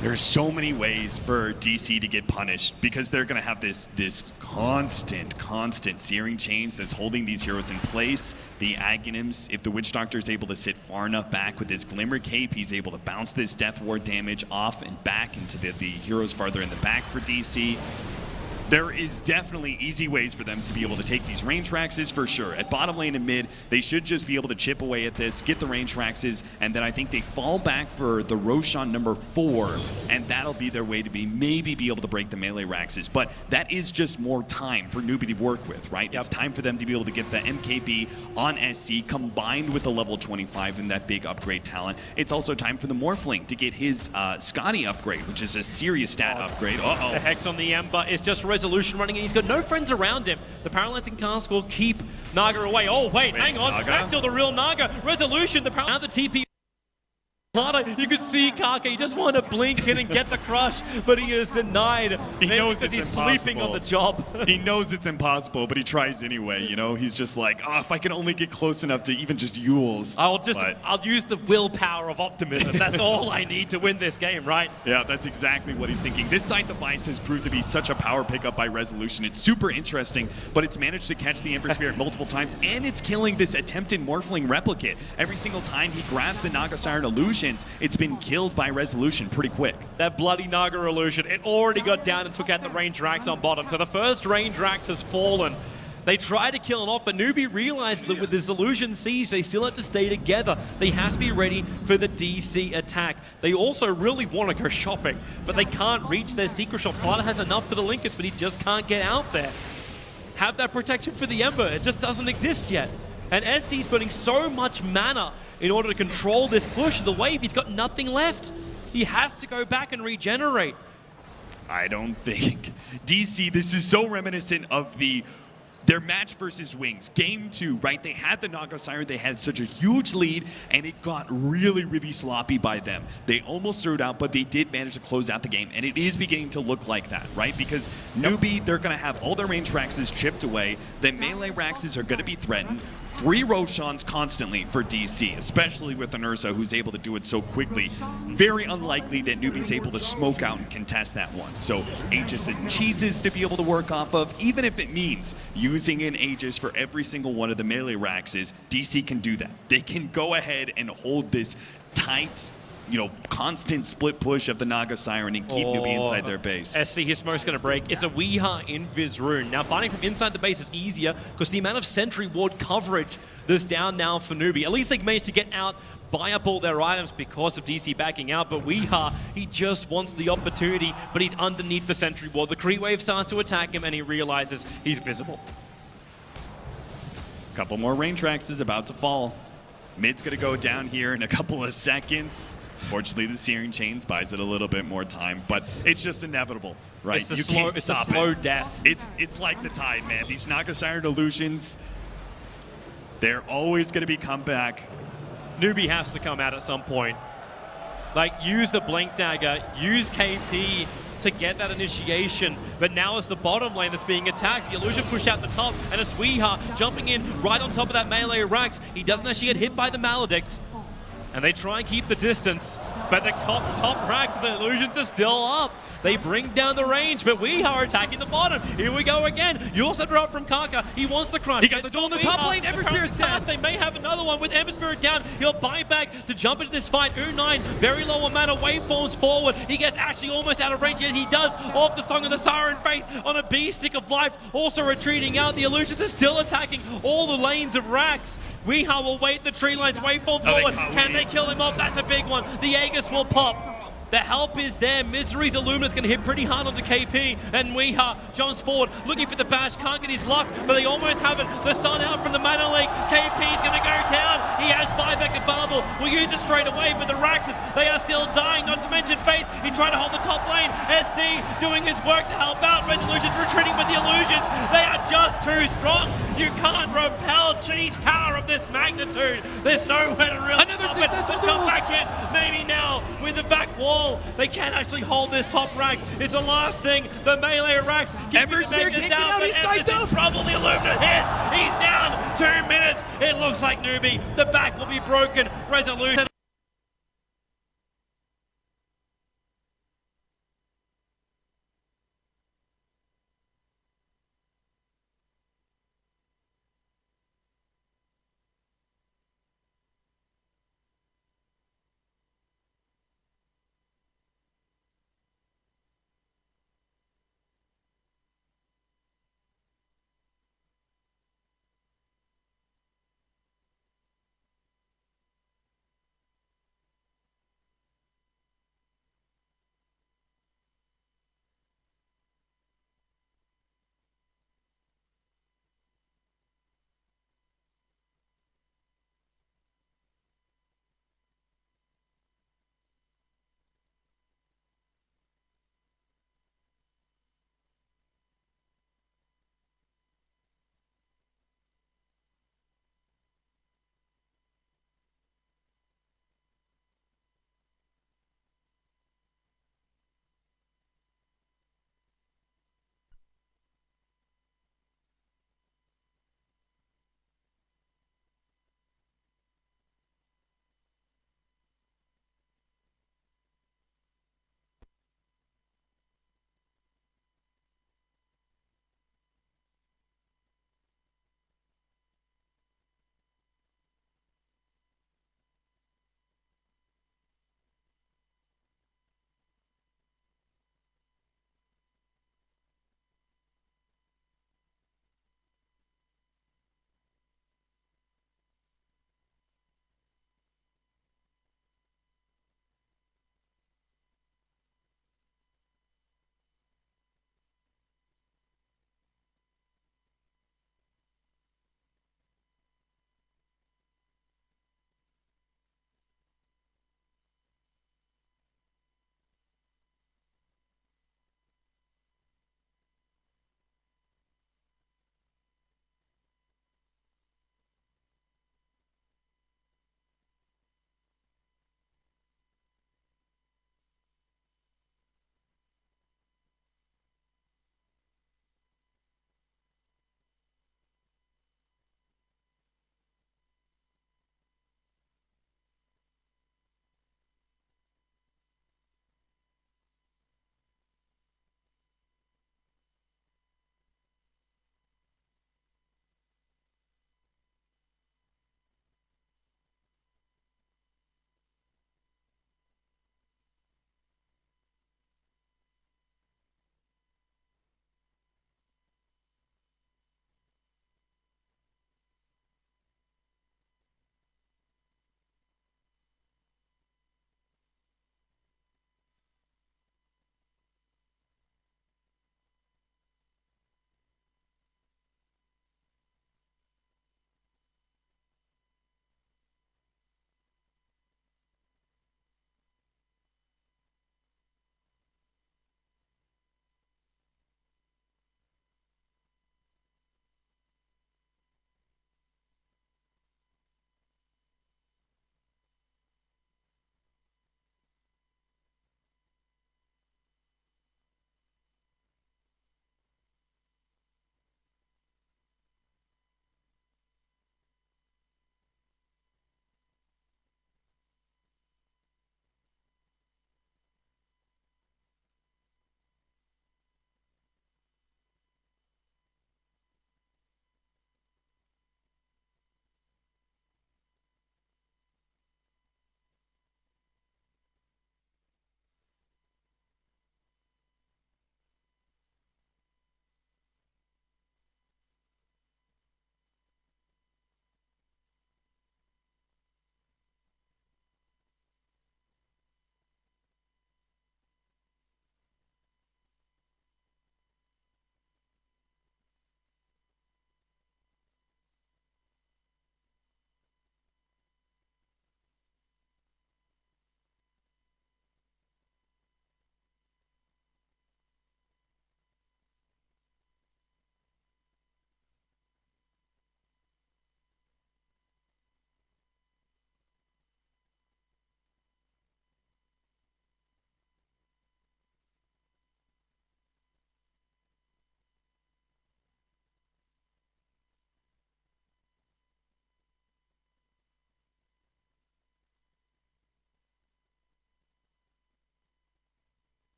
There's so many ways for DC to get punished because they're going to have this constant Searing Chains that's holding these heroes in place. The Aghanims, if the Witch Doctor is able to sit far enough back with his Glimmer Cape, he's able to bounce this Death Ward damage off and back into the heroes farther in the back for DC. There is definitely easy ways for them to be able to take these range raxes for sure. At bottom lane and mid, they should just be able to chip away at this, get the range raxes, and then I think they fall back for the Roshan number 4, and that'll be their way to maybe be able to break the melee raxes. But that is just more time for Newbie to work with, right? It's time for them to be able to get the MKB on SC combined with the level 25 and that big upgrade talent. It's also time for the Morphling to get his Scotty upgrade, which is a serious stat upgrade. Uh-oh. The Hex on the Ember is just Resolution running, and he's got no friends around him. The paralyzing cast will keep Naga away. Oh, wait, hang on. Naga? That's still the real Naga. Resolution, now the TP. You could see Kaka, he just wanted to blink in and get the crush, but he is denied. He knows it's he's impossible. sleeping on the job. He knows it's impossible, but he tries anyway, you know? He's just like, oh, if I can only get close enough to even just Yules. I'll use the willpower of optimism. That's all I need to win this game, right? Yeah, that's exactly what he's thinking. This side device has proved to be such a power pickup by Resolution. It's super interesting, but it's managed to catch the Ember Spirit multiple times, and it's killing this attempted Morphling replicate. Every single time he grabs the Naga Siren illusions, it's been killed by Resolution pretty quick. That bloody Naga illusion, it already got down and took out the range racks on bottom. So the first range racks has fallen. They try to kill it off, but Newbie realized that with this illusion siege, they still have to stay together. They have to be ready for the DC attack. They also really want to go shopping, but they can't reach their secret shop. Slider has enough for the Linkers, but he just can't get out there. Have that protection for the Ember, it just doesn't exist yet. And SC's putting so much mana in order to control this push of the wave, he's got nothing left. He has to go back and regenerate. I don't think. DC, this is so reminiscent of the Their match versus Wings, game 2, right? They had the Naga Siren, they had such a huge lead, and it got really, really sloppy by them. They almost threw it out, but they did manage to close out the game, and it is beginning to look like that, right? Because Newbie, they're going to have all their range Raxes chipped away, the melee Raxes are going to be threatened. 3 Roshans constantly for DC, especially with an Ursa who's able to do it so quickly. Very unlikely that Newbie's able to smoke out and contest that one. So Aegis and Cheeses to be able to work off of, even if it means using an Aegis for every single one of the melee Raxes, DC can do that. They can go ahead and hold this tight, constant split push of the Naga Siren and keep Newbie inside their base. SC, his smoke's going to break. It's a Weeha in Viz Rune. Now, fighting from inside the base is easier because the amount of sentry ward coverage that's down now for Newbie. At least they managed to get out, buy up all their items because of DC backing out, but Weeha, he just wants the opportunity, but he's underneath the sentry ward. The creep wave starts to attack him and he realizes he's visible. Couple more range tracks is about to fall. Mid's going to go down here in a couple of seconds. Fortunately, the Searing Chains buys it a little bit more time, but it's just inevitable, right? It's a slow death. It's like the tide, man. These Naga Siren illusions, they're always going to be comeback. Newbie has to come out at some point. Like, use the Blink Dagger, use KP to get that initiation, but now it's the bottom lane that's being attacked. The illusion pushed out the top, and it's Weeha jumping in right on top of that melee Rax. He doesn't actually get hit by the Maledict, and they try and keep the distance, but the top Rax, the illusions are still up. They bring down the range, but Weeha are attacking the bottom. Here we go again. You also drop from Kaka. He wants the crush. He got the duel in the top lane. Ember Spirit's down. They may have another one with Ember Spirit down. He'll buy back to jump into this fight. U9, very low on mana, waveforms forward. He gets actually almost out of range. Yes, he does. Off the Song of the Siren Faith on a Stick of Life. Also retreating out. The illusions are still attacking all the lanes of Rax. Weeha will wait the tree lines, waveform forward. Can they kill him off? That's a big one. The Aegis will pop. The help is there. Misery's Illumina's going to hit pretty hard onto KP, and Weeha jumps forward, looking for the bash, can't get his luck, but they almost have it. The stun out from the mana leak. KP's going to go down. He has buyback available. We'll use it straight away, but the Raxes, they are still dying, not to mention Faith. He tried to hold the top lane. SC doing his work to help out. Resolution retreating with the illusions. They are just too strong. You can't repel Cheese Tower of this magnitude. There's nowhere to really Another successful jump back in. Maybe now with the back wall. They can't actually hold this top Rax. It's the last thing. The melee Rax. Ember Spirit can't get out. He's psyched up. Probably Illumina hits. He's down. 2 minutes. It looks like Newbie. The back will be broken. Resolution.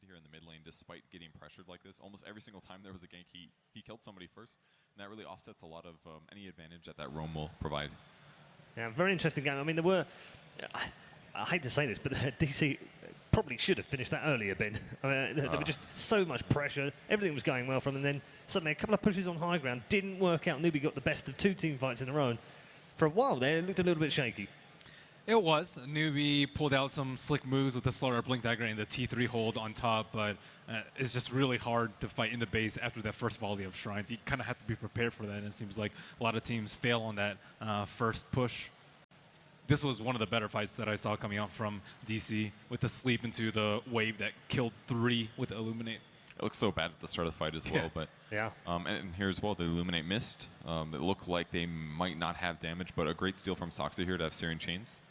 here in the mid lane despite getting pressured like this. Almost every single time there was a gank, he killed somebody first, and that really offsets a lot of any advantage that roam will provide. Yeah, very interesting game. I mean, there were, I hate to say this, but DC probably should have finished that earlier, Ben. I mean, there were just so much pressure. Everything was going well for them, and then suddenly a couple of pushes on high ground didn't work out. Newbie got the best of 2 team fights in a row. And for a while there, it looked a little bit shaky. It was. Newbie pulled out some slick moves with the slower blink dagger and the T3 hold on top, but it's just really hard to fight in the base after that first volley of shrines. You kind of have to be prepared for that, and it seems like a lot of teams fail on that first push. This was one of the better fights that I saw coming out from DC with the sleep into the wave that killed 3 with the Illuminate. It looks so bad at the start of the fight as well, but yeah. And here as well, the Illuminate missed. It looked like they might not have damage, but a great steal from Soxa here to have Syrian Chains.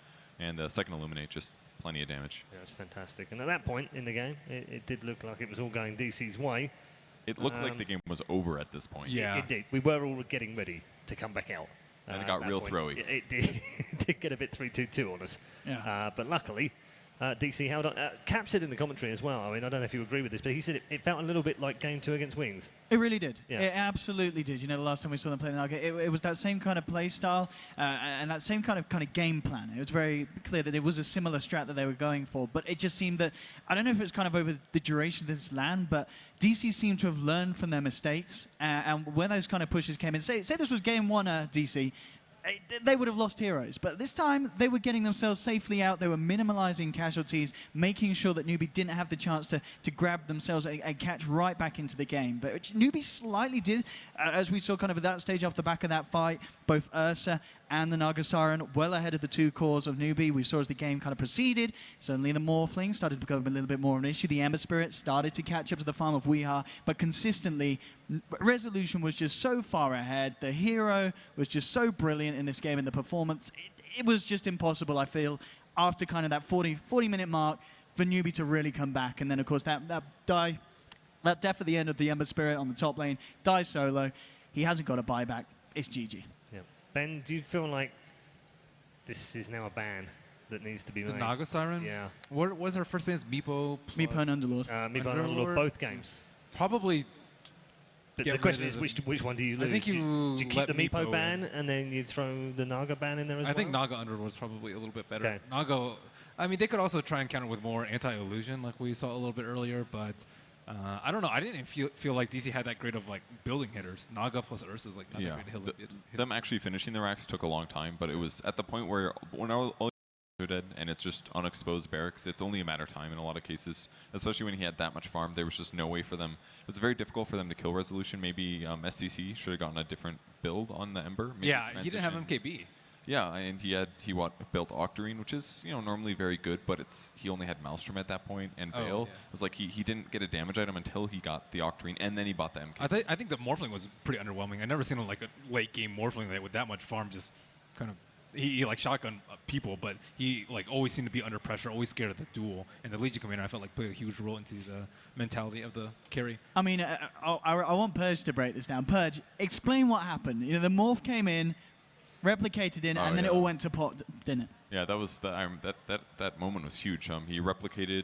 And the second Illuminate, just plenty of damage. Yeah, it's fantastic. And at that point in the game, it did look like it was all going DC's way. It looked like the game was over at this point. Yeah. It did. We were all getting ready to come back out. And it got real throwy. It did, it did get a bit 3-2-2 on us. Yeah. But luckily, DC held on. Cap said in the commentary as well, I mean, I don't know if you agree with this, but he said it felt a little bit like Game 2 against Wings. It really did. Yeah. It absolutely did. You know, the last time we saw them play Naga, it was that same kind of play style and that same kind of game plan. It was very clear that it was a similar strat that they were going for, but it just seemed that, I don't know if it was kind of over the duration of this LAN, but DC seemed to have learned from their mistakes, and when those kind of pushes came in, say this was Game 1 DC, they would have lost heroes, but this time they were getting themselves safely out. They were minimalizing casualties, making sure that Newbie didn't have the chance to grab themselves and catch right back into the game. But Newbie slightly did, as we saw kind of at that stage off the back of that fight, both Ursa and the Naga Siren well ahead of the 2 cores of Newbie. We saw as the game kind of proceeded, suddenly the Morphling started to become a little bit more of an issue. The Ember Spirit started to catch up to the farm of Weeha, but consistently, Resolution was just so far ahead. The hero was just so brilliant in this game, and the performance, it was just impossible, I feel, after kind of that 40-minute mark for Newbie to really come back. And then, of course, that death at the end of the Ember Spirit on the top lane, dies solo. He hasn't got a buyback. It's GG. Yeah. Ben, do you feel like this is now a ban that needs to be made? The Naga Siren? Yeah. What was our first bans? Meepo and Underlord. Meepo and Underlord, both games. Probably. But the question is, which one do you lose? I think do you keep the Meepo ban in. and then you throw the Naga ban in there as well? I think Naga Underlord was probably a little bit better. Okay. Naga, I mean, they could also try and counter with more anti-illusion like we saw a little bit earlier, but I don't know. I didn't feel like DC had that great of like building hitters. Naga plus Ursa is like not that great hit. Them actually finishing the racks took a long time, but it was at the point where when all are dead and it's just unexposed barracks, it's only a matter of time in a lot of cases, especially when he had that much farm. There was just no way for them. It was very difficult for them to kill Resolution. Maybe SCC should have gotten a different build on the Ember. Maybe yeah, he didn't have MKB. Yeah, and he built Octarine, which is normally very good, but he only had Maelstrom at that point, and Veil. It was like he didn't get a damage item until he got the Octarine, and then he bought the MK. I think the Morphling was pretty underwhelming. I never seen like a late game Morphling with that much farm just kind of. He like shotgun people, but he like always seemed to be under pressure, always scared of the duel. And the Legion Commander, I felt like played a huge role into the mentality of the carry. I mean, I want Purge to break this down. Purge, explain what happened. The Morph came in, replicated in, and then it all went to pot, didn't it? Yeah, that was that moment was huge. He replicated,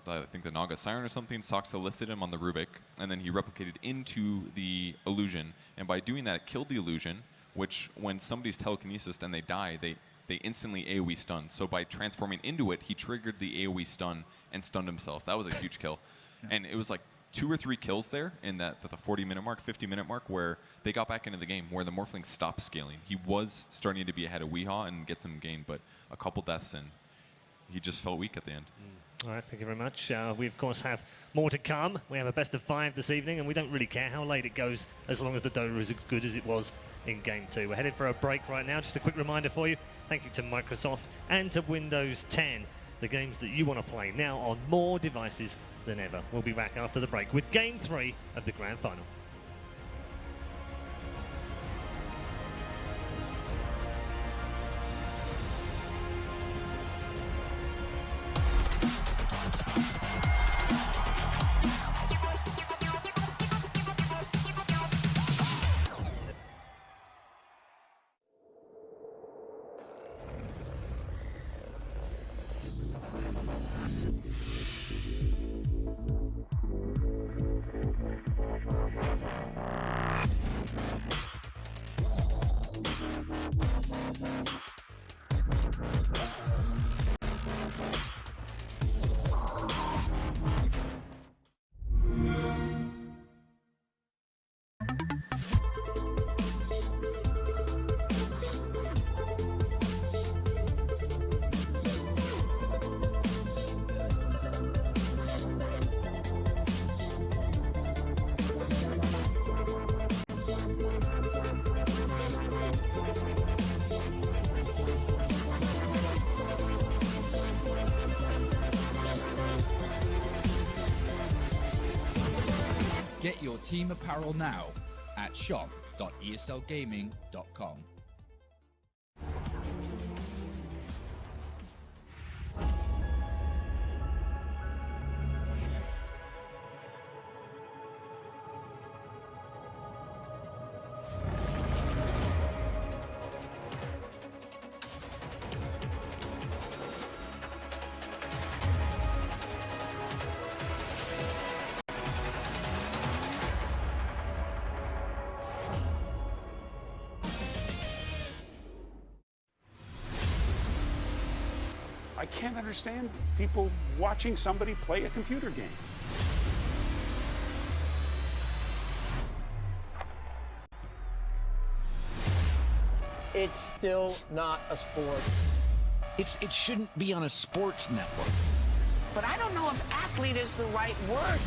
I think the Naga Siren or something. Soxa lifted him on the Rubik, and then he replicated into the illusion. And by doing that, it killed the illusion. Which, when somebody's telekinesis and they die, they instantly AoE stun. So by transforming into it, he triggered the AoE stun and stunned himself. That was a huge kill. Yeah. And it was like 2 or 3 kills there in the 40-minute mark, 50-minute mark, where they got back into the game, where the Morphling stopped scaling. He was starting to be ahead of Weehaw and get some gain, but a couple deaths in, he just felt weak at the end. All right, thank you very much. We, of course, have more to come. We have a best of 5 this evening, and we don't really care how late it goes as long as the Dota is as good as it was in Game 2. We're headed for a break right now. Just a quick reminder for you, thank you to Microsoft and to Windows 10. The games that you want to play now on more devices than ever. We'll be back after the break with Game 3 of the Grand Final. team apparel now at shop.eslgaming.com. I can't understand people watching somebody play a computer game. It's still not a sport. It shouldn't be on a sports network. But I don't know if athlete is the right word.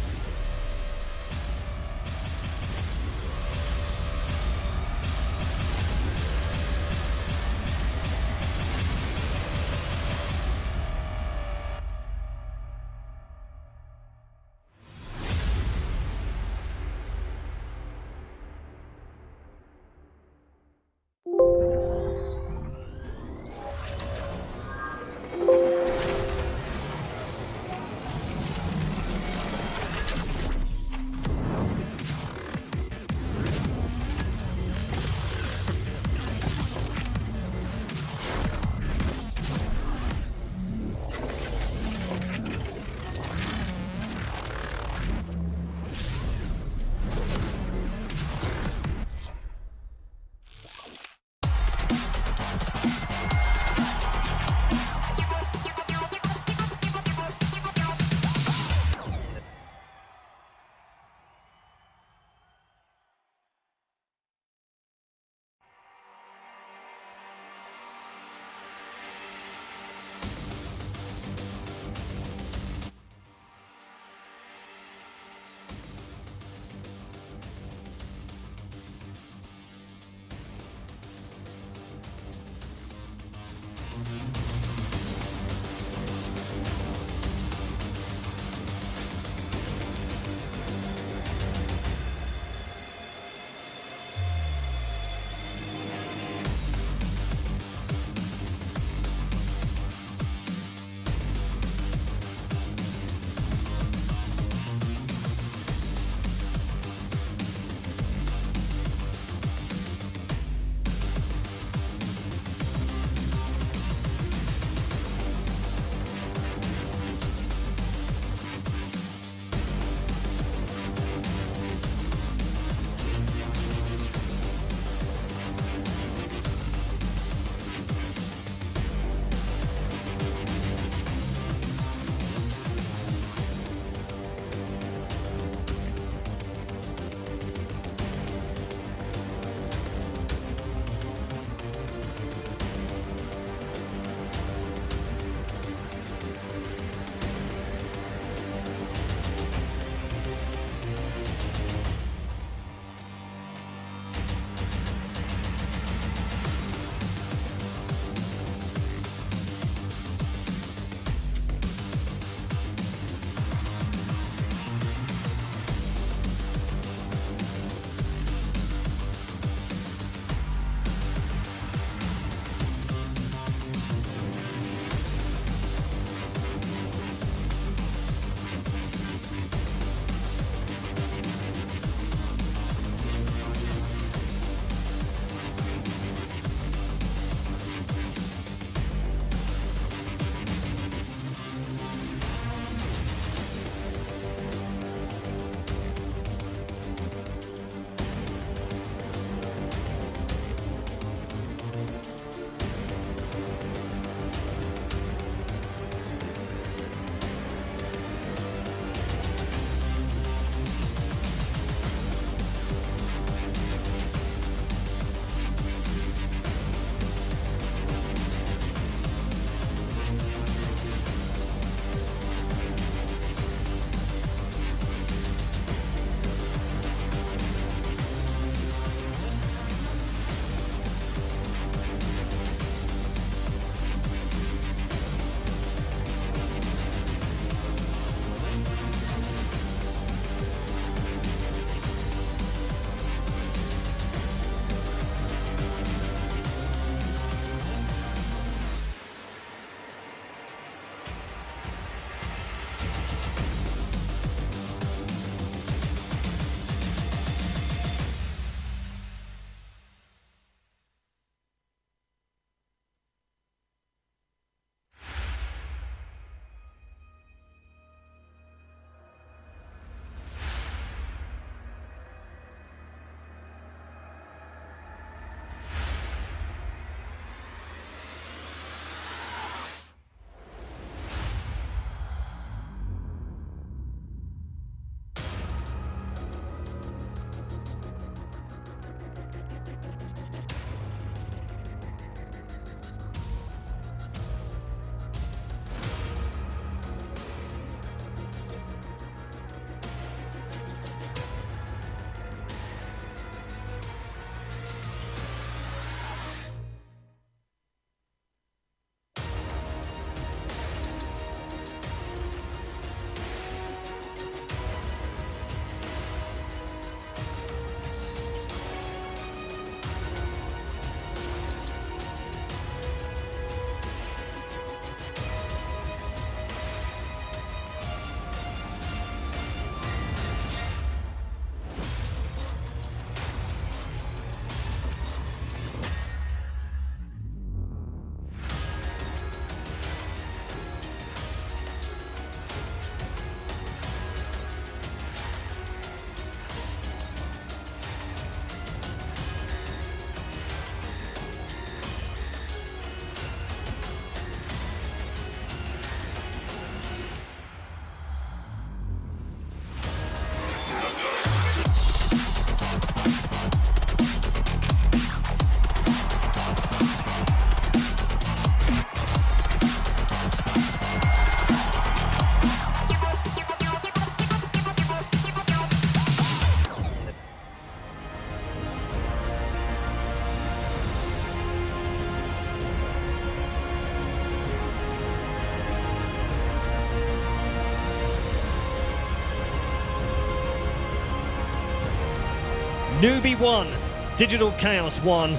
Newbie 1, Digital Chaos 1.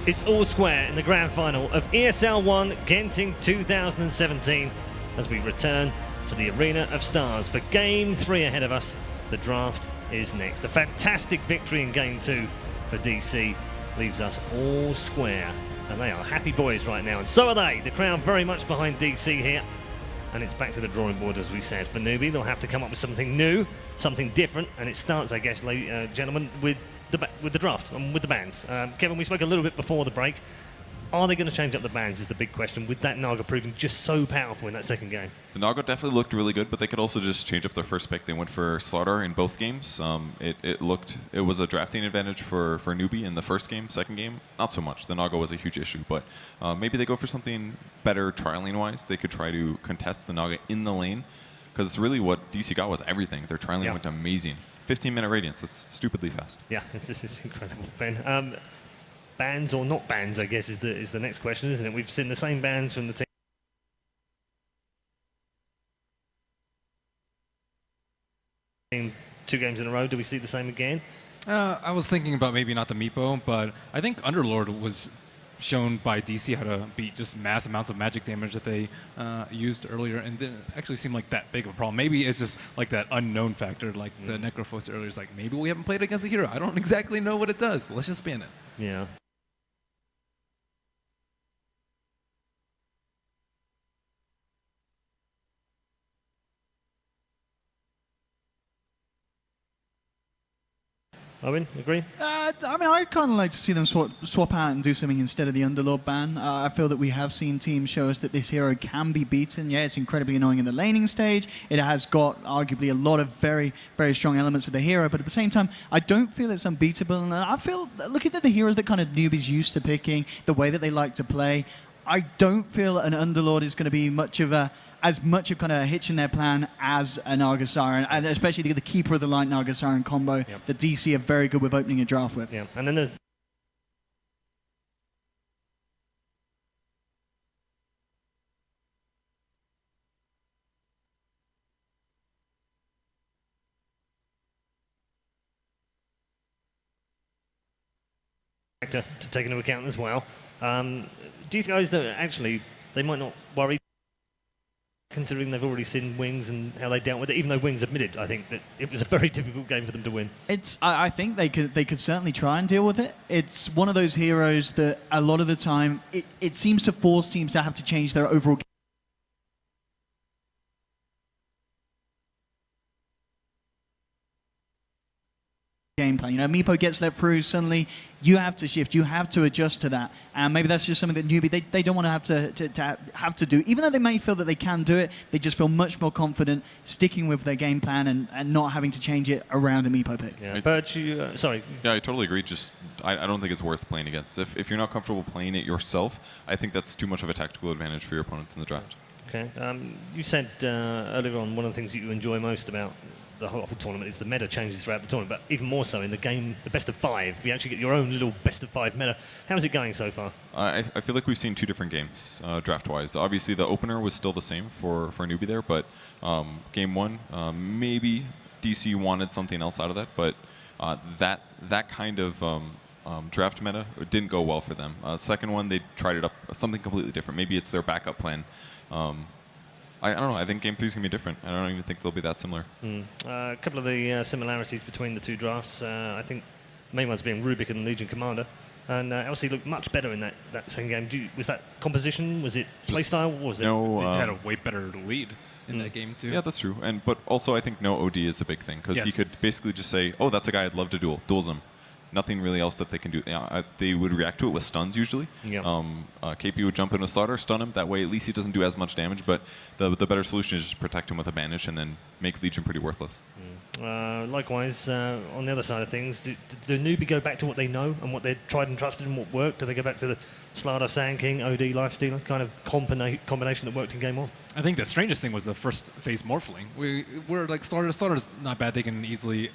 It's all square in the grand final of ESL One Genting 2017 as we return to the Arena of Stars for Game 3 ahead of us. The draft is next. A fantastic victory in Game 2 for DC leaves us all square. And they are happy boys right now, and so are they. The crowd very much behind DC here. And it's back to the drawing board, as we said, for Newbie. They'll have to come up with something new, something different, and it starts, I guess, gentlemen, with the draft and with the bans. Kevin, we spoke a little bit before the break. Are they going to change up the bans is the big question, with that Naga proving just so powerful in that second game. The Naga definitely looked really good, but they could also just change up their first pick. They went for Slaughter in both games. It was a drafting advantage for Newbie in the first game. Second game, not so much. The Naga was a huge issue, but maybe they go for something better trialing-wise. They could try to contest the Naga in the lane, because really what DC got was everything. Their trialing went amazing. 15-minute radiance, that's stupidly fast. Yeah, it's incredible, Ben. Bans or not bans, I guess, is the next question, isn't it? We've seen the same bans from the team 2 games in a row. Do we see the same again? I was thinking about maybe not the Meepo, but I think Underlord was shown by DC how to beat just mass amounts of magic damage that they used earlier, and didn't actually seem like that big of a problem. Maybe it's just like that unknown factor, like the Necrophos earlier. It's like, maybe we haven't played against a hero. I don't exactly know what it does. Let's just ban it. Yeah. Owen, agree? I mean, I'd kind of like to see them swap out and do something instead of the Underlord ban. I feel that we have seen teams show us that this hero can be beaten. Yeah, it's incredibly annoying in the laning stage. It has got arguably a lot of very, very strong elements of the hero, but at the same time, I don't feel it's unbeatable. And I feel, looking at the heroes that kind of Newbies used to picking, the way that they like to play, I don't feel an Underlord is going to be as much of kind of a hitch in their plan as a Naga Siren, and especially the Keeper of the Light Naga Siren combo that DC are very good with opening a draft with. Yeah, and then there's to take into account as well. These guys, they might not worry, considering they've already seen Wings and how they dealt with it, even though Wings admitted, I think, that it was a very difficult game for them to win. I think they could certainly try and deal with it. It's one of those heroes that a lot of the time, it seems to force teams to have to change their overall game plan. You know, Meepo gets let through, suddenly you have to shift, you have to adjust to that, and maybe that's just something that Newbie, they don't want to have to do. Even though they may feel that they can do it, they just feel much more confident sticking with their game plan and not having to change it around a Meepo pick. Yeah, Bird, sorry. Yeah, I totally agree. Just, I don't think it's worth playing against. If you're not comfortable playing it yourself, I think that's too much of a tactical advantage for your opponents in the draft. Okay. You said earlier on one of the things that you enjoy most about the whole tournament is the meta changes throughout the tournament, but even more so in the game, the best of 5. You actually get your own little best of 5 meta. How's it going so far? I feel like we've seen 2 different games draft-wise. Obviously, the opener was still the same for Newbie there, but game 1, maybe DC wanted something else out of that, but that kind of draft meta didn't go well for them. Second one, they tried it up something completely different. Maybe it's their backup plan. I don't know. I think Game 3 is going to be different. I don't even think they'll be that similar. A couple of the similarities between the 2 drafts. I think the main ones being Rubik and Legion Commander. And LC looked much better in that second game. Was that composition? Was it playstyle? What was it? No, they had a way better lead in that game too. Yeah, that's true. But also I think no OD is a big thing, because he could basically just say, oh, that's a guy I'd love to duels him. Nothing really else that they can do. They would react to it with stuns usually. KP would jump in a Slaughter, stun him. That way, at least he doesn't do as much damage. But the better solution is just protect him with a banish and then make Legion pretty worthless. Likewise, on the other side of things, do Newbie go back to what they know and what they tried and trusted and what worked? Do they go back to the Slaughter, Sand King, OD, Lifestealer kind of combination that worked in game 1? I think the strangest thing was the first phase Morphling. We're like Slaughter's not bad. It can easily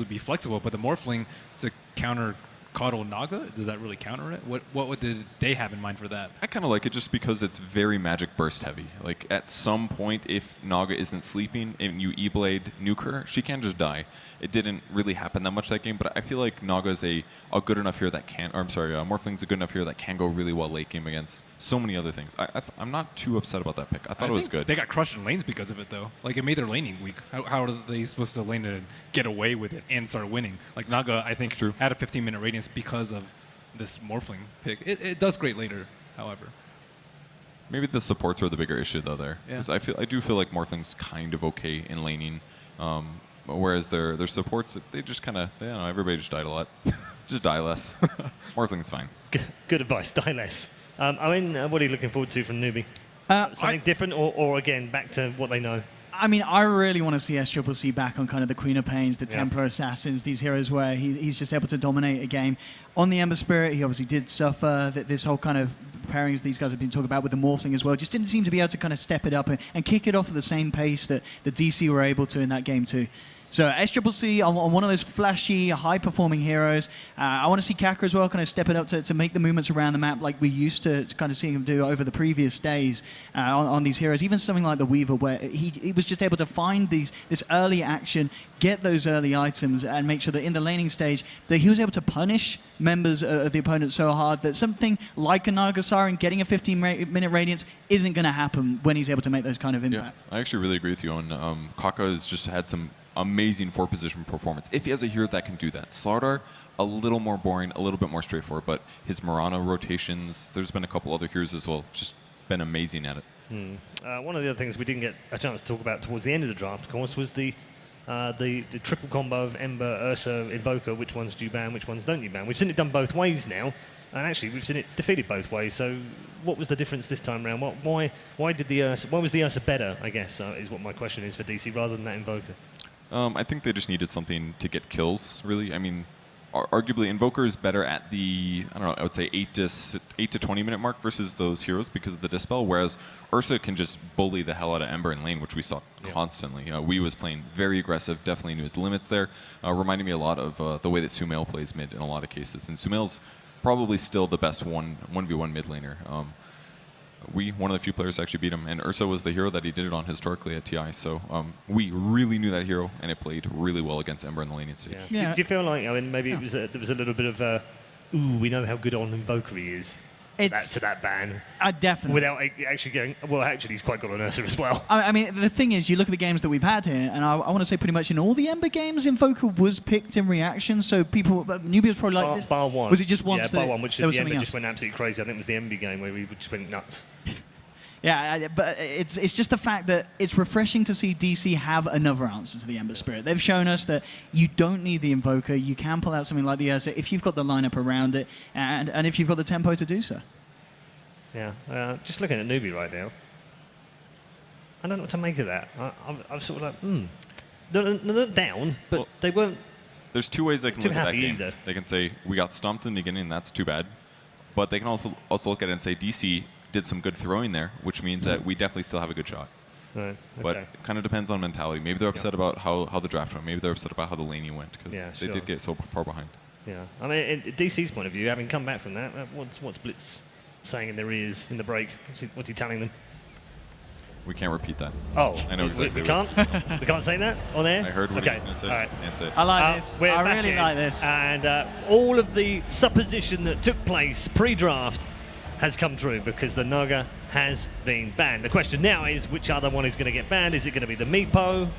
be flexible, but the Morphling to counter coddle Naga? Does that really counter it? What did they have in mind for that? I kind of like it just because it's very magic burst heavy. Like at some point, if Naga isn't sleeping and you E-Blade nuke her, she can just die. It didn't really happen that much that game, but I feel like Naga is a good enough hero that can, or I'm sorry, Morphling's a good enough hero that can go really well late game against so many other things. I'm not too upset about that pick. I thought it was good. They got crushed in lanes because of it, though. Like, it made their laning weak. How are they supposed to lane it and get away with it and start winning? Like, Naga, I think, had a 15-minute radiance because of this Morphling pick. It does great later, however. Maybe the supports are the bigger issue, though, there. Because I do feel like Morphling's kind of okay in laning, whereas their supports, they just kind of, I don't know, everybody just died a lot. Just die less. Morphling's fine. Good advice, die less. I mean, what are you looking forward to from Newbie? Something different, or again, back to what they know? I mean, I really want to see SCCC back on kind of the Queen of Pains, the Templar Assassins, these heroes where he's just able to dominate a game. On the Ember Spirit, he obviously did suffer this whole kind of pairings these guys have been talking about with the Morphling as well. Just didn't seem to be able to kind of step it up and kick it off at the same pace that the DC were able to in that game too. So SCCC on one of those flashy, high-performing heroes. I want to see Kaka as well kind of step it up to make the movements around the map like we used to kind of see him do over the previous days on these heroes. Even something like the Weaver, where he was just able to find this early action, get those early items, and make sure that in the laning stage that he was able to punish members of the opponent so hard that something like a Naga Siren getting a 15-minute radiance isn't going to happen when he's able to make those kind of impacts. I actually really agree with you on Kaka has just had some amazing 4-position performance. If he has a hero that can do that. Slardar, a little more boring, a little bit more straightforward, but his Mirana rotations, there's been a couple other heroes as well, just been amazing at it. One of the other things we didn't get a chance to talk about towards the end of the draft, of course, was the triple combo of Ember, Ursa, Invoker. Which ones do you ban, which ones don't you ban? We've seen it done both ways now, and actually we've seen it defeated both ways. So what was the difference this time around? Why was the Ursa better, I guess, is what my question is for DC, rather than that Invoker? I think they just needed something to get kills, really. I mean, arguably, Invoker is better at the, I don't know, I would say 8 to 20 minute mark versus those heroes because of the Dispel, whereas Ursa can just bully the hell out of Ember in lane, which we saw constantly. Wee was playing very aggressive, definitely knew his limits there. Reminded me a lot of the way that Sumail plays mid in a lot of cases. And Sumail's probably still the best 1v1 mid laner. We, one of the few players, actually beat him, and Ursa was the hero that he did it on historically at TI. So we really knew that hero, and it played really well against Ember in the laning stage. Do you feel like, I mean, maybe there was a little bit of, ooh, we know how good on Invoker he is. To that ban. Definitely. Without actually going, well, actually, he's quite good on Ursa as well. I mean, the thing is, you look at the games that we've had here, and I want to say pretty much in all the Ember games, Invoker was picked in reaction, so Newbie was probably like this. Bar one. Was it just once? Yeah, bar one, which there was the Ember something just went absolutely crazy. I think it was the Envy game where we just went nuts. Yeah, but it's just the fact that it's refreshing to see DC have another answer to the Ember Spirit. They've shown us that you don't need the Invoker. You can pull out something like the Ursa if you've got the lineup around it, and if you've got the tempo to do so. Yeah, just looking at Newbie right now, I don't know what to make of that. I'm sort of like, They're not down, but they weren't. There's two ways they can look at that game. Either. They can say, we got stomped in the beginning, and that's too bad. But they can also look at it and say, DC did some good throwing there, which means that we definitely still have a good shot. Right, okay. But it kind of depends on mentality. Maybe they're upset about how the draft went. Maybe they're upset about how the laning went, because they did get so far behind. Yeah, I mean, in DC's point of view, having come back from that, what's Blitz saying in their ears in the break? What's he telling them? We can't repeat that. Oh, I know exactly. We can't. We can't say that on air. I heard what he was going to say. All right. That's it. I like this. I really like this. And all of the supposition that took place pre-draft has come true because the Naga has been banned. The question now is which other one is going to get banned? Is it going to be the Meepo?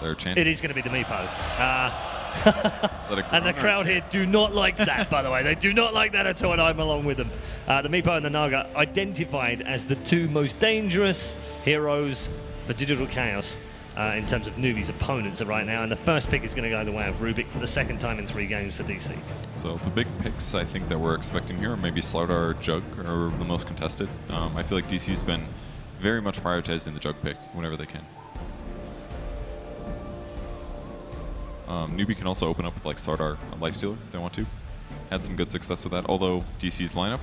They're chanting. It is going to be the Meepo. And the crowd here do not like that, by the way. They do not like that at all, and I'm along with them. The Meepo and the Naga identified as the two most dangerous heroes for Digital Chaos in terms of Newbie's opponents right now, and the first pick is going to go the way of Rubik for the second time in 3 games for DC. So the big picks I think that we're expecting here, maybe Slardar or Jug are the most contested. I feel like DC's been very much prioritizing the Jug pick whenever they can. Newbie can also open up with like Slardar Lifestealer if they want to. Had some good success with that, although DC's lineup,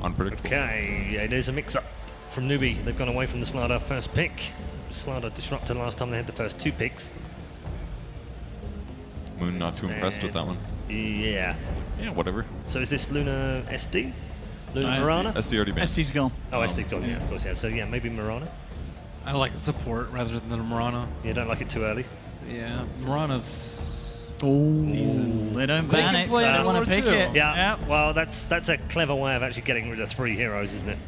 unpredictable. Okay, it is a mix-up from Newbie. They've gone away from the Slardar first pick. Slardar disrupted last time they had the first 2 picks. Moon not too impressed with that one. Yeah. Yeah, whatever. So is this Luna SD? Luna Mirana? SD already banned. SD's gone. Oh, SD's gone, yeah, of course, yeah. So yeah, maybe Mirana? I like a support rather than a Mirana. You don't like it too early? Yeah, Mirana's decent. They don't ban it, so they don't want to pick it. Yeah, well, that's a clever way of actually getting rid of 3 heroes, isn't it?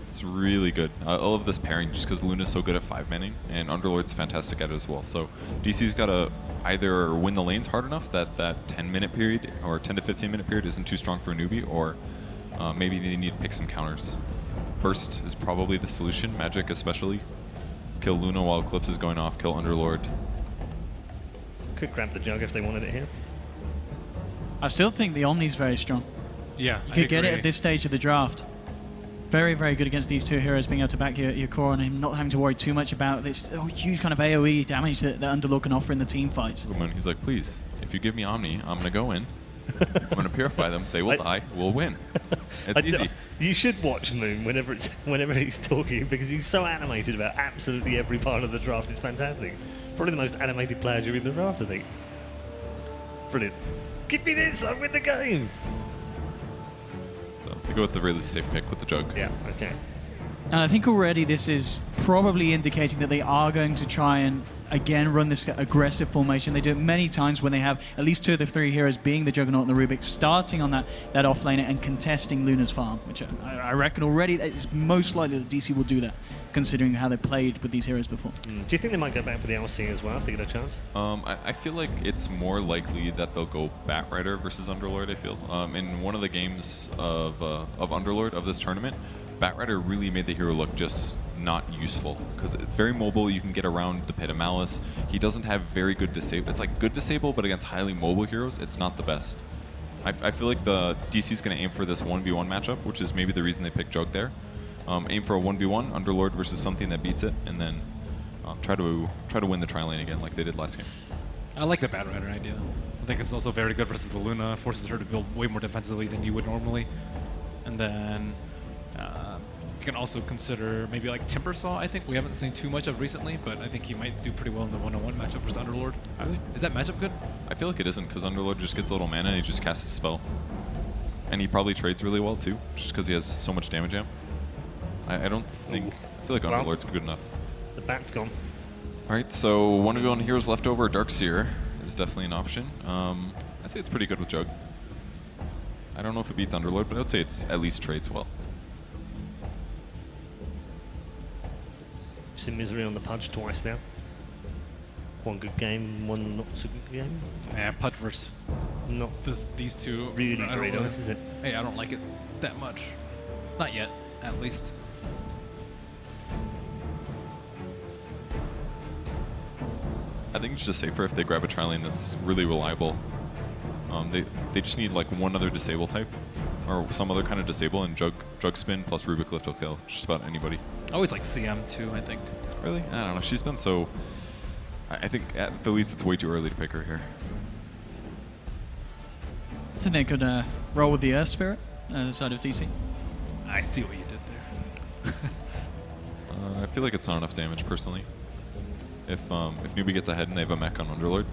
It's really good. I love this pairing just because Luna's so good at 5-manning, and Underlord's fantastic at it as well. So DC's got to either win the lanes hard enough that that 10-minute period or 10 to 15-minute period isn't too strong for a newbie, or maybe they need to pick some counters. Burst is probably the solution, Magic especially. Kill Luna while Eclipse is going off, kill Underlord. Could grab the Jug if they wanted it here. I still think the Omni's very strong. Yeah, You could get it at this stage of the draft. Very, very good against these 2 heroes, being able to back your core on him, not having to worry too much about this huge kind of AoE damage that Underlord can offer in the team fights. He's like, please, if you give me Omni, I'm going to go in. I'm going to purify them. They will die. We'll win. It's easy. You should watch Moon whenever he's talking, because he's so animated about absolutely every part of the draft. It's fantastic. Probably the most animated player during the draft, I think. It's brilliant. Give me this, I win the game. So they go with the really safe pick with the Jug. Yeah, okay. And I think already this is probably indicating that they are going to try and, again, run this aggressive formation. They do it many times when they have at least 2 of the 3 heroes, being the Juggernaut and the Rubik, starting on that off lane and contesting Luna's farm, which I reckon already it's most likely that DC will do that, considering how they played with these heroes before. Do you think they might go back for the LC as well if they get a chance? I feel like it's more likely that they'll go Batrider versus Underlord, I feel. In one of the games of Underlord of this tournament, Batrider really made the hero look just not useful, because it's very mobile. You can get around the Pit of Malice. He doesn't have very good disable. It's like good disable, but against highly mobile heroes, it's not the best. I feel like the DC's going to aim for this 1v1 matchup, which is maybe the reason they picked Jug there. Aim for a 1v1, Underlord versus something that beats it, and then try to win the tri-lane again like they did last game. I like the Batrider idea. I think it's also very good versus the Luna. Forces her to build way more defensively than you would normally. And then you can also consider maybe like Timbersaw. I think we haven't seen too much of recently, but I think he might do pretty well in the 1-on-1 matchup versus Underlord. Really? Is that matchup good? I feel like it isn't, because Underlord just gets a little mana and he just casts a spell. And he probably trades really well too, just because he has so much damage amp. I don't think... I feel like Underlord's good enough. The bat's gone. Alright, so 1v1 heroes left over. Darkseer is definitely an option. I'd say it's pretty good with Jug. I don't know if it beats Underlord, but I'd say it's at least trades well. Seen Misery on the Pudge twice now. One good game, one not so good game. Yeah, Pudge versus not these 2. Really great, is it? Hey, I don't like it that much. Not yet, at least. I think it's just safer if they grab a tri-lane that's really reliable. They just need like one other disable type, or some other kind of disable, and Jug spin plus Rubik lift will kill just about anybody. I always like CM too, I think. Really? I don't know. She's been so... I think at the least it's way too early to pick her here. I think they could roll with the Earth Spirit on the side of DC. I see what you did there. I feel like it's not enough damage, personally. If Newbie gets ahead and they have a mech on Underlord,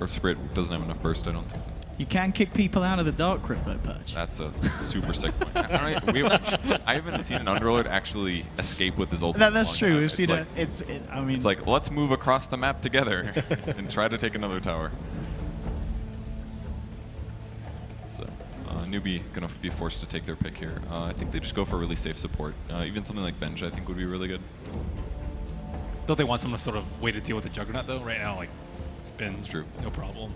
Earth Spirit doesn't have enough burst, I don't think. You can kick people out of the Dark Rift though, Pudge. That's a super sick point. I haven't seen an Underlord actually escape with his ult. That's true. We've seen like, it. I mean, it's like, let's move across the map together and try to take another tower. So, Newbie gonna be forced to take their pick here. I think they just go for really safe support. Even something like Venge, I think, would be really good. Don't they want some sort of way to deal with the Juggernaut though? Right now, like, spins, true, no problem.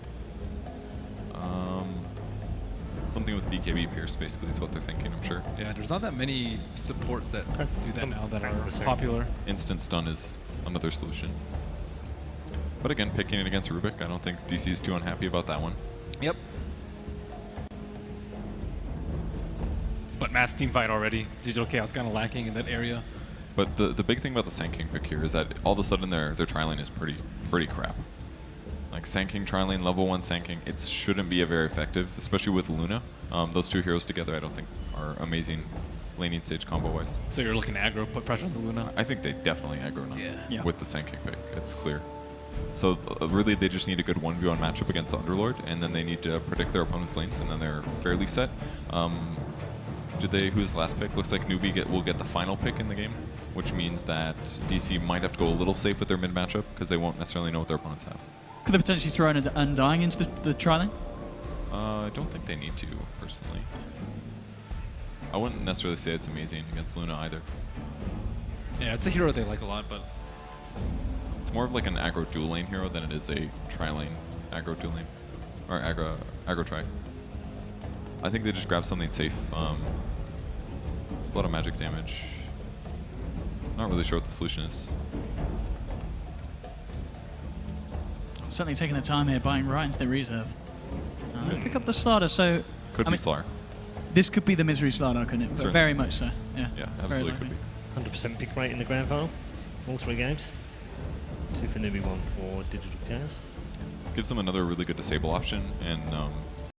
Something with BKB Pierce basically is what they're thinking, I'm sure. Yeah, there's not that many supports that do that now that are popular. Instant stun is another solution. But again, picking it against Rubik, I don't think DC is too unhappy about that one. Yep. But mass team fight already. Digital Chaos kind of lacking in that area. But the big thing about the Sand King pick here is that all of a sudden their tri-lane is pretty crap. Like Sand King tri-lane, level 1 Sand King, it shouldn't be a very effective, especially with Luna. Those 2 heroes together I don't think are amazing laning stage combo-wise. So you're looking to aggro, put pressure on the Luna? I think they definitely aggro now yeah. with the Sand King pick. It's clear. So really, they just need a good 1v1 matchup against the Underlord, and then they need to predict their opponent's lanes, and then they're fairly set. Who's last pick? Looks like Newbie will get the final pick in the game, which means that DC might have to go a little safe with their mid matchup because they won't necessarily know what their opponents have. Could they potentially throw an Undying into the tri-lane? I don't think they need to, personally. I wouldn't necessarily say it's amazing against Luna either. Yeah, it's a hero they like a lot, but it's more of like an aggro dual lane hero than it is a tri-lane aggro dual lane. Or aggro tri. I think they just grab something safe. There's a lot of magic damage. Not really sure what the solution is. Certainly taking the time here, buying right into the reserve. Pick up the Slardar, so... Could be Slardar. This could be the Misery Slardar, couldn't it? But very much so, yeah. Yeah, absolutely could be. 100% pick rate in the grand final, all 3 games. 2 for Newbie, 1 for Digital Chaos. Gives them another really good disable option, and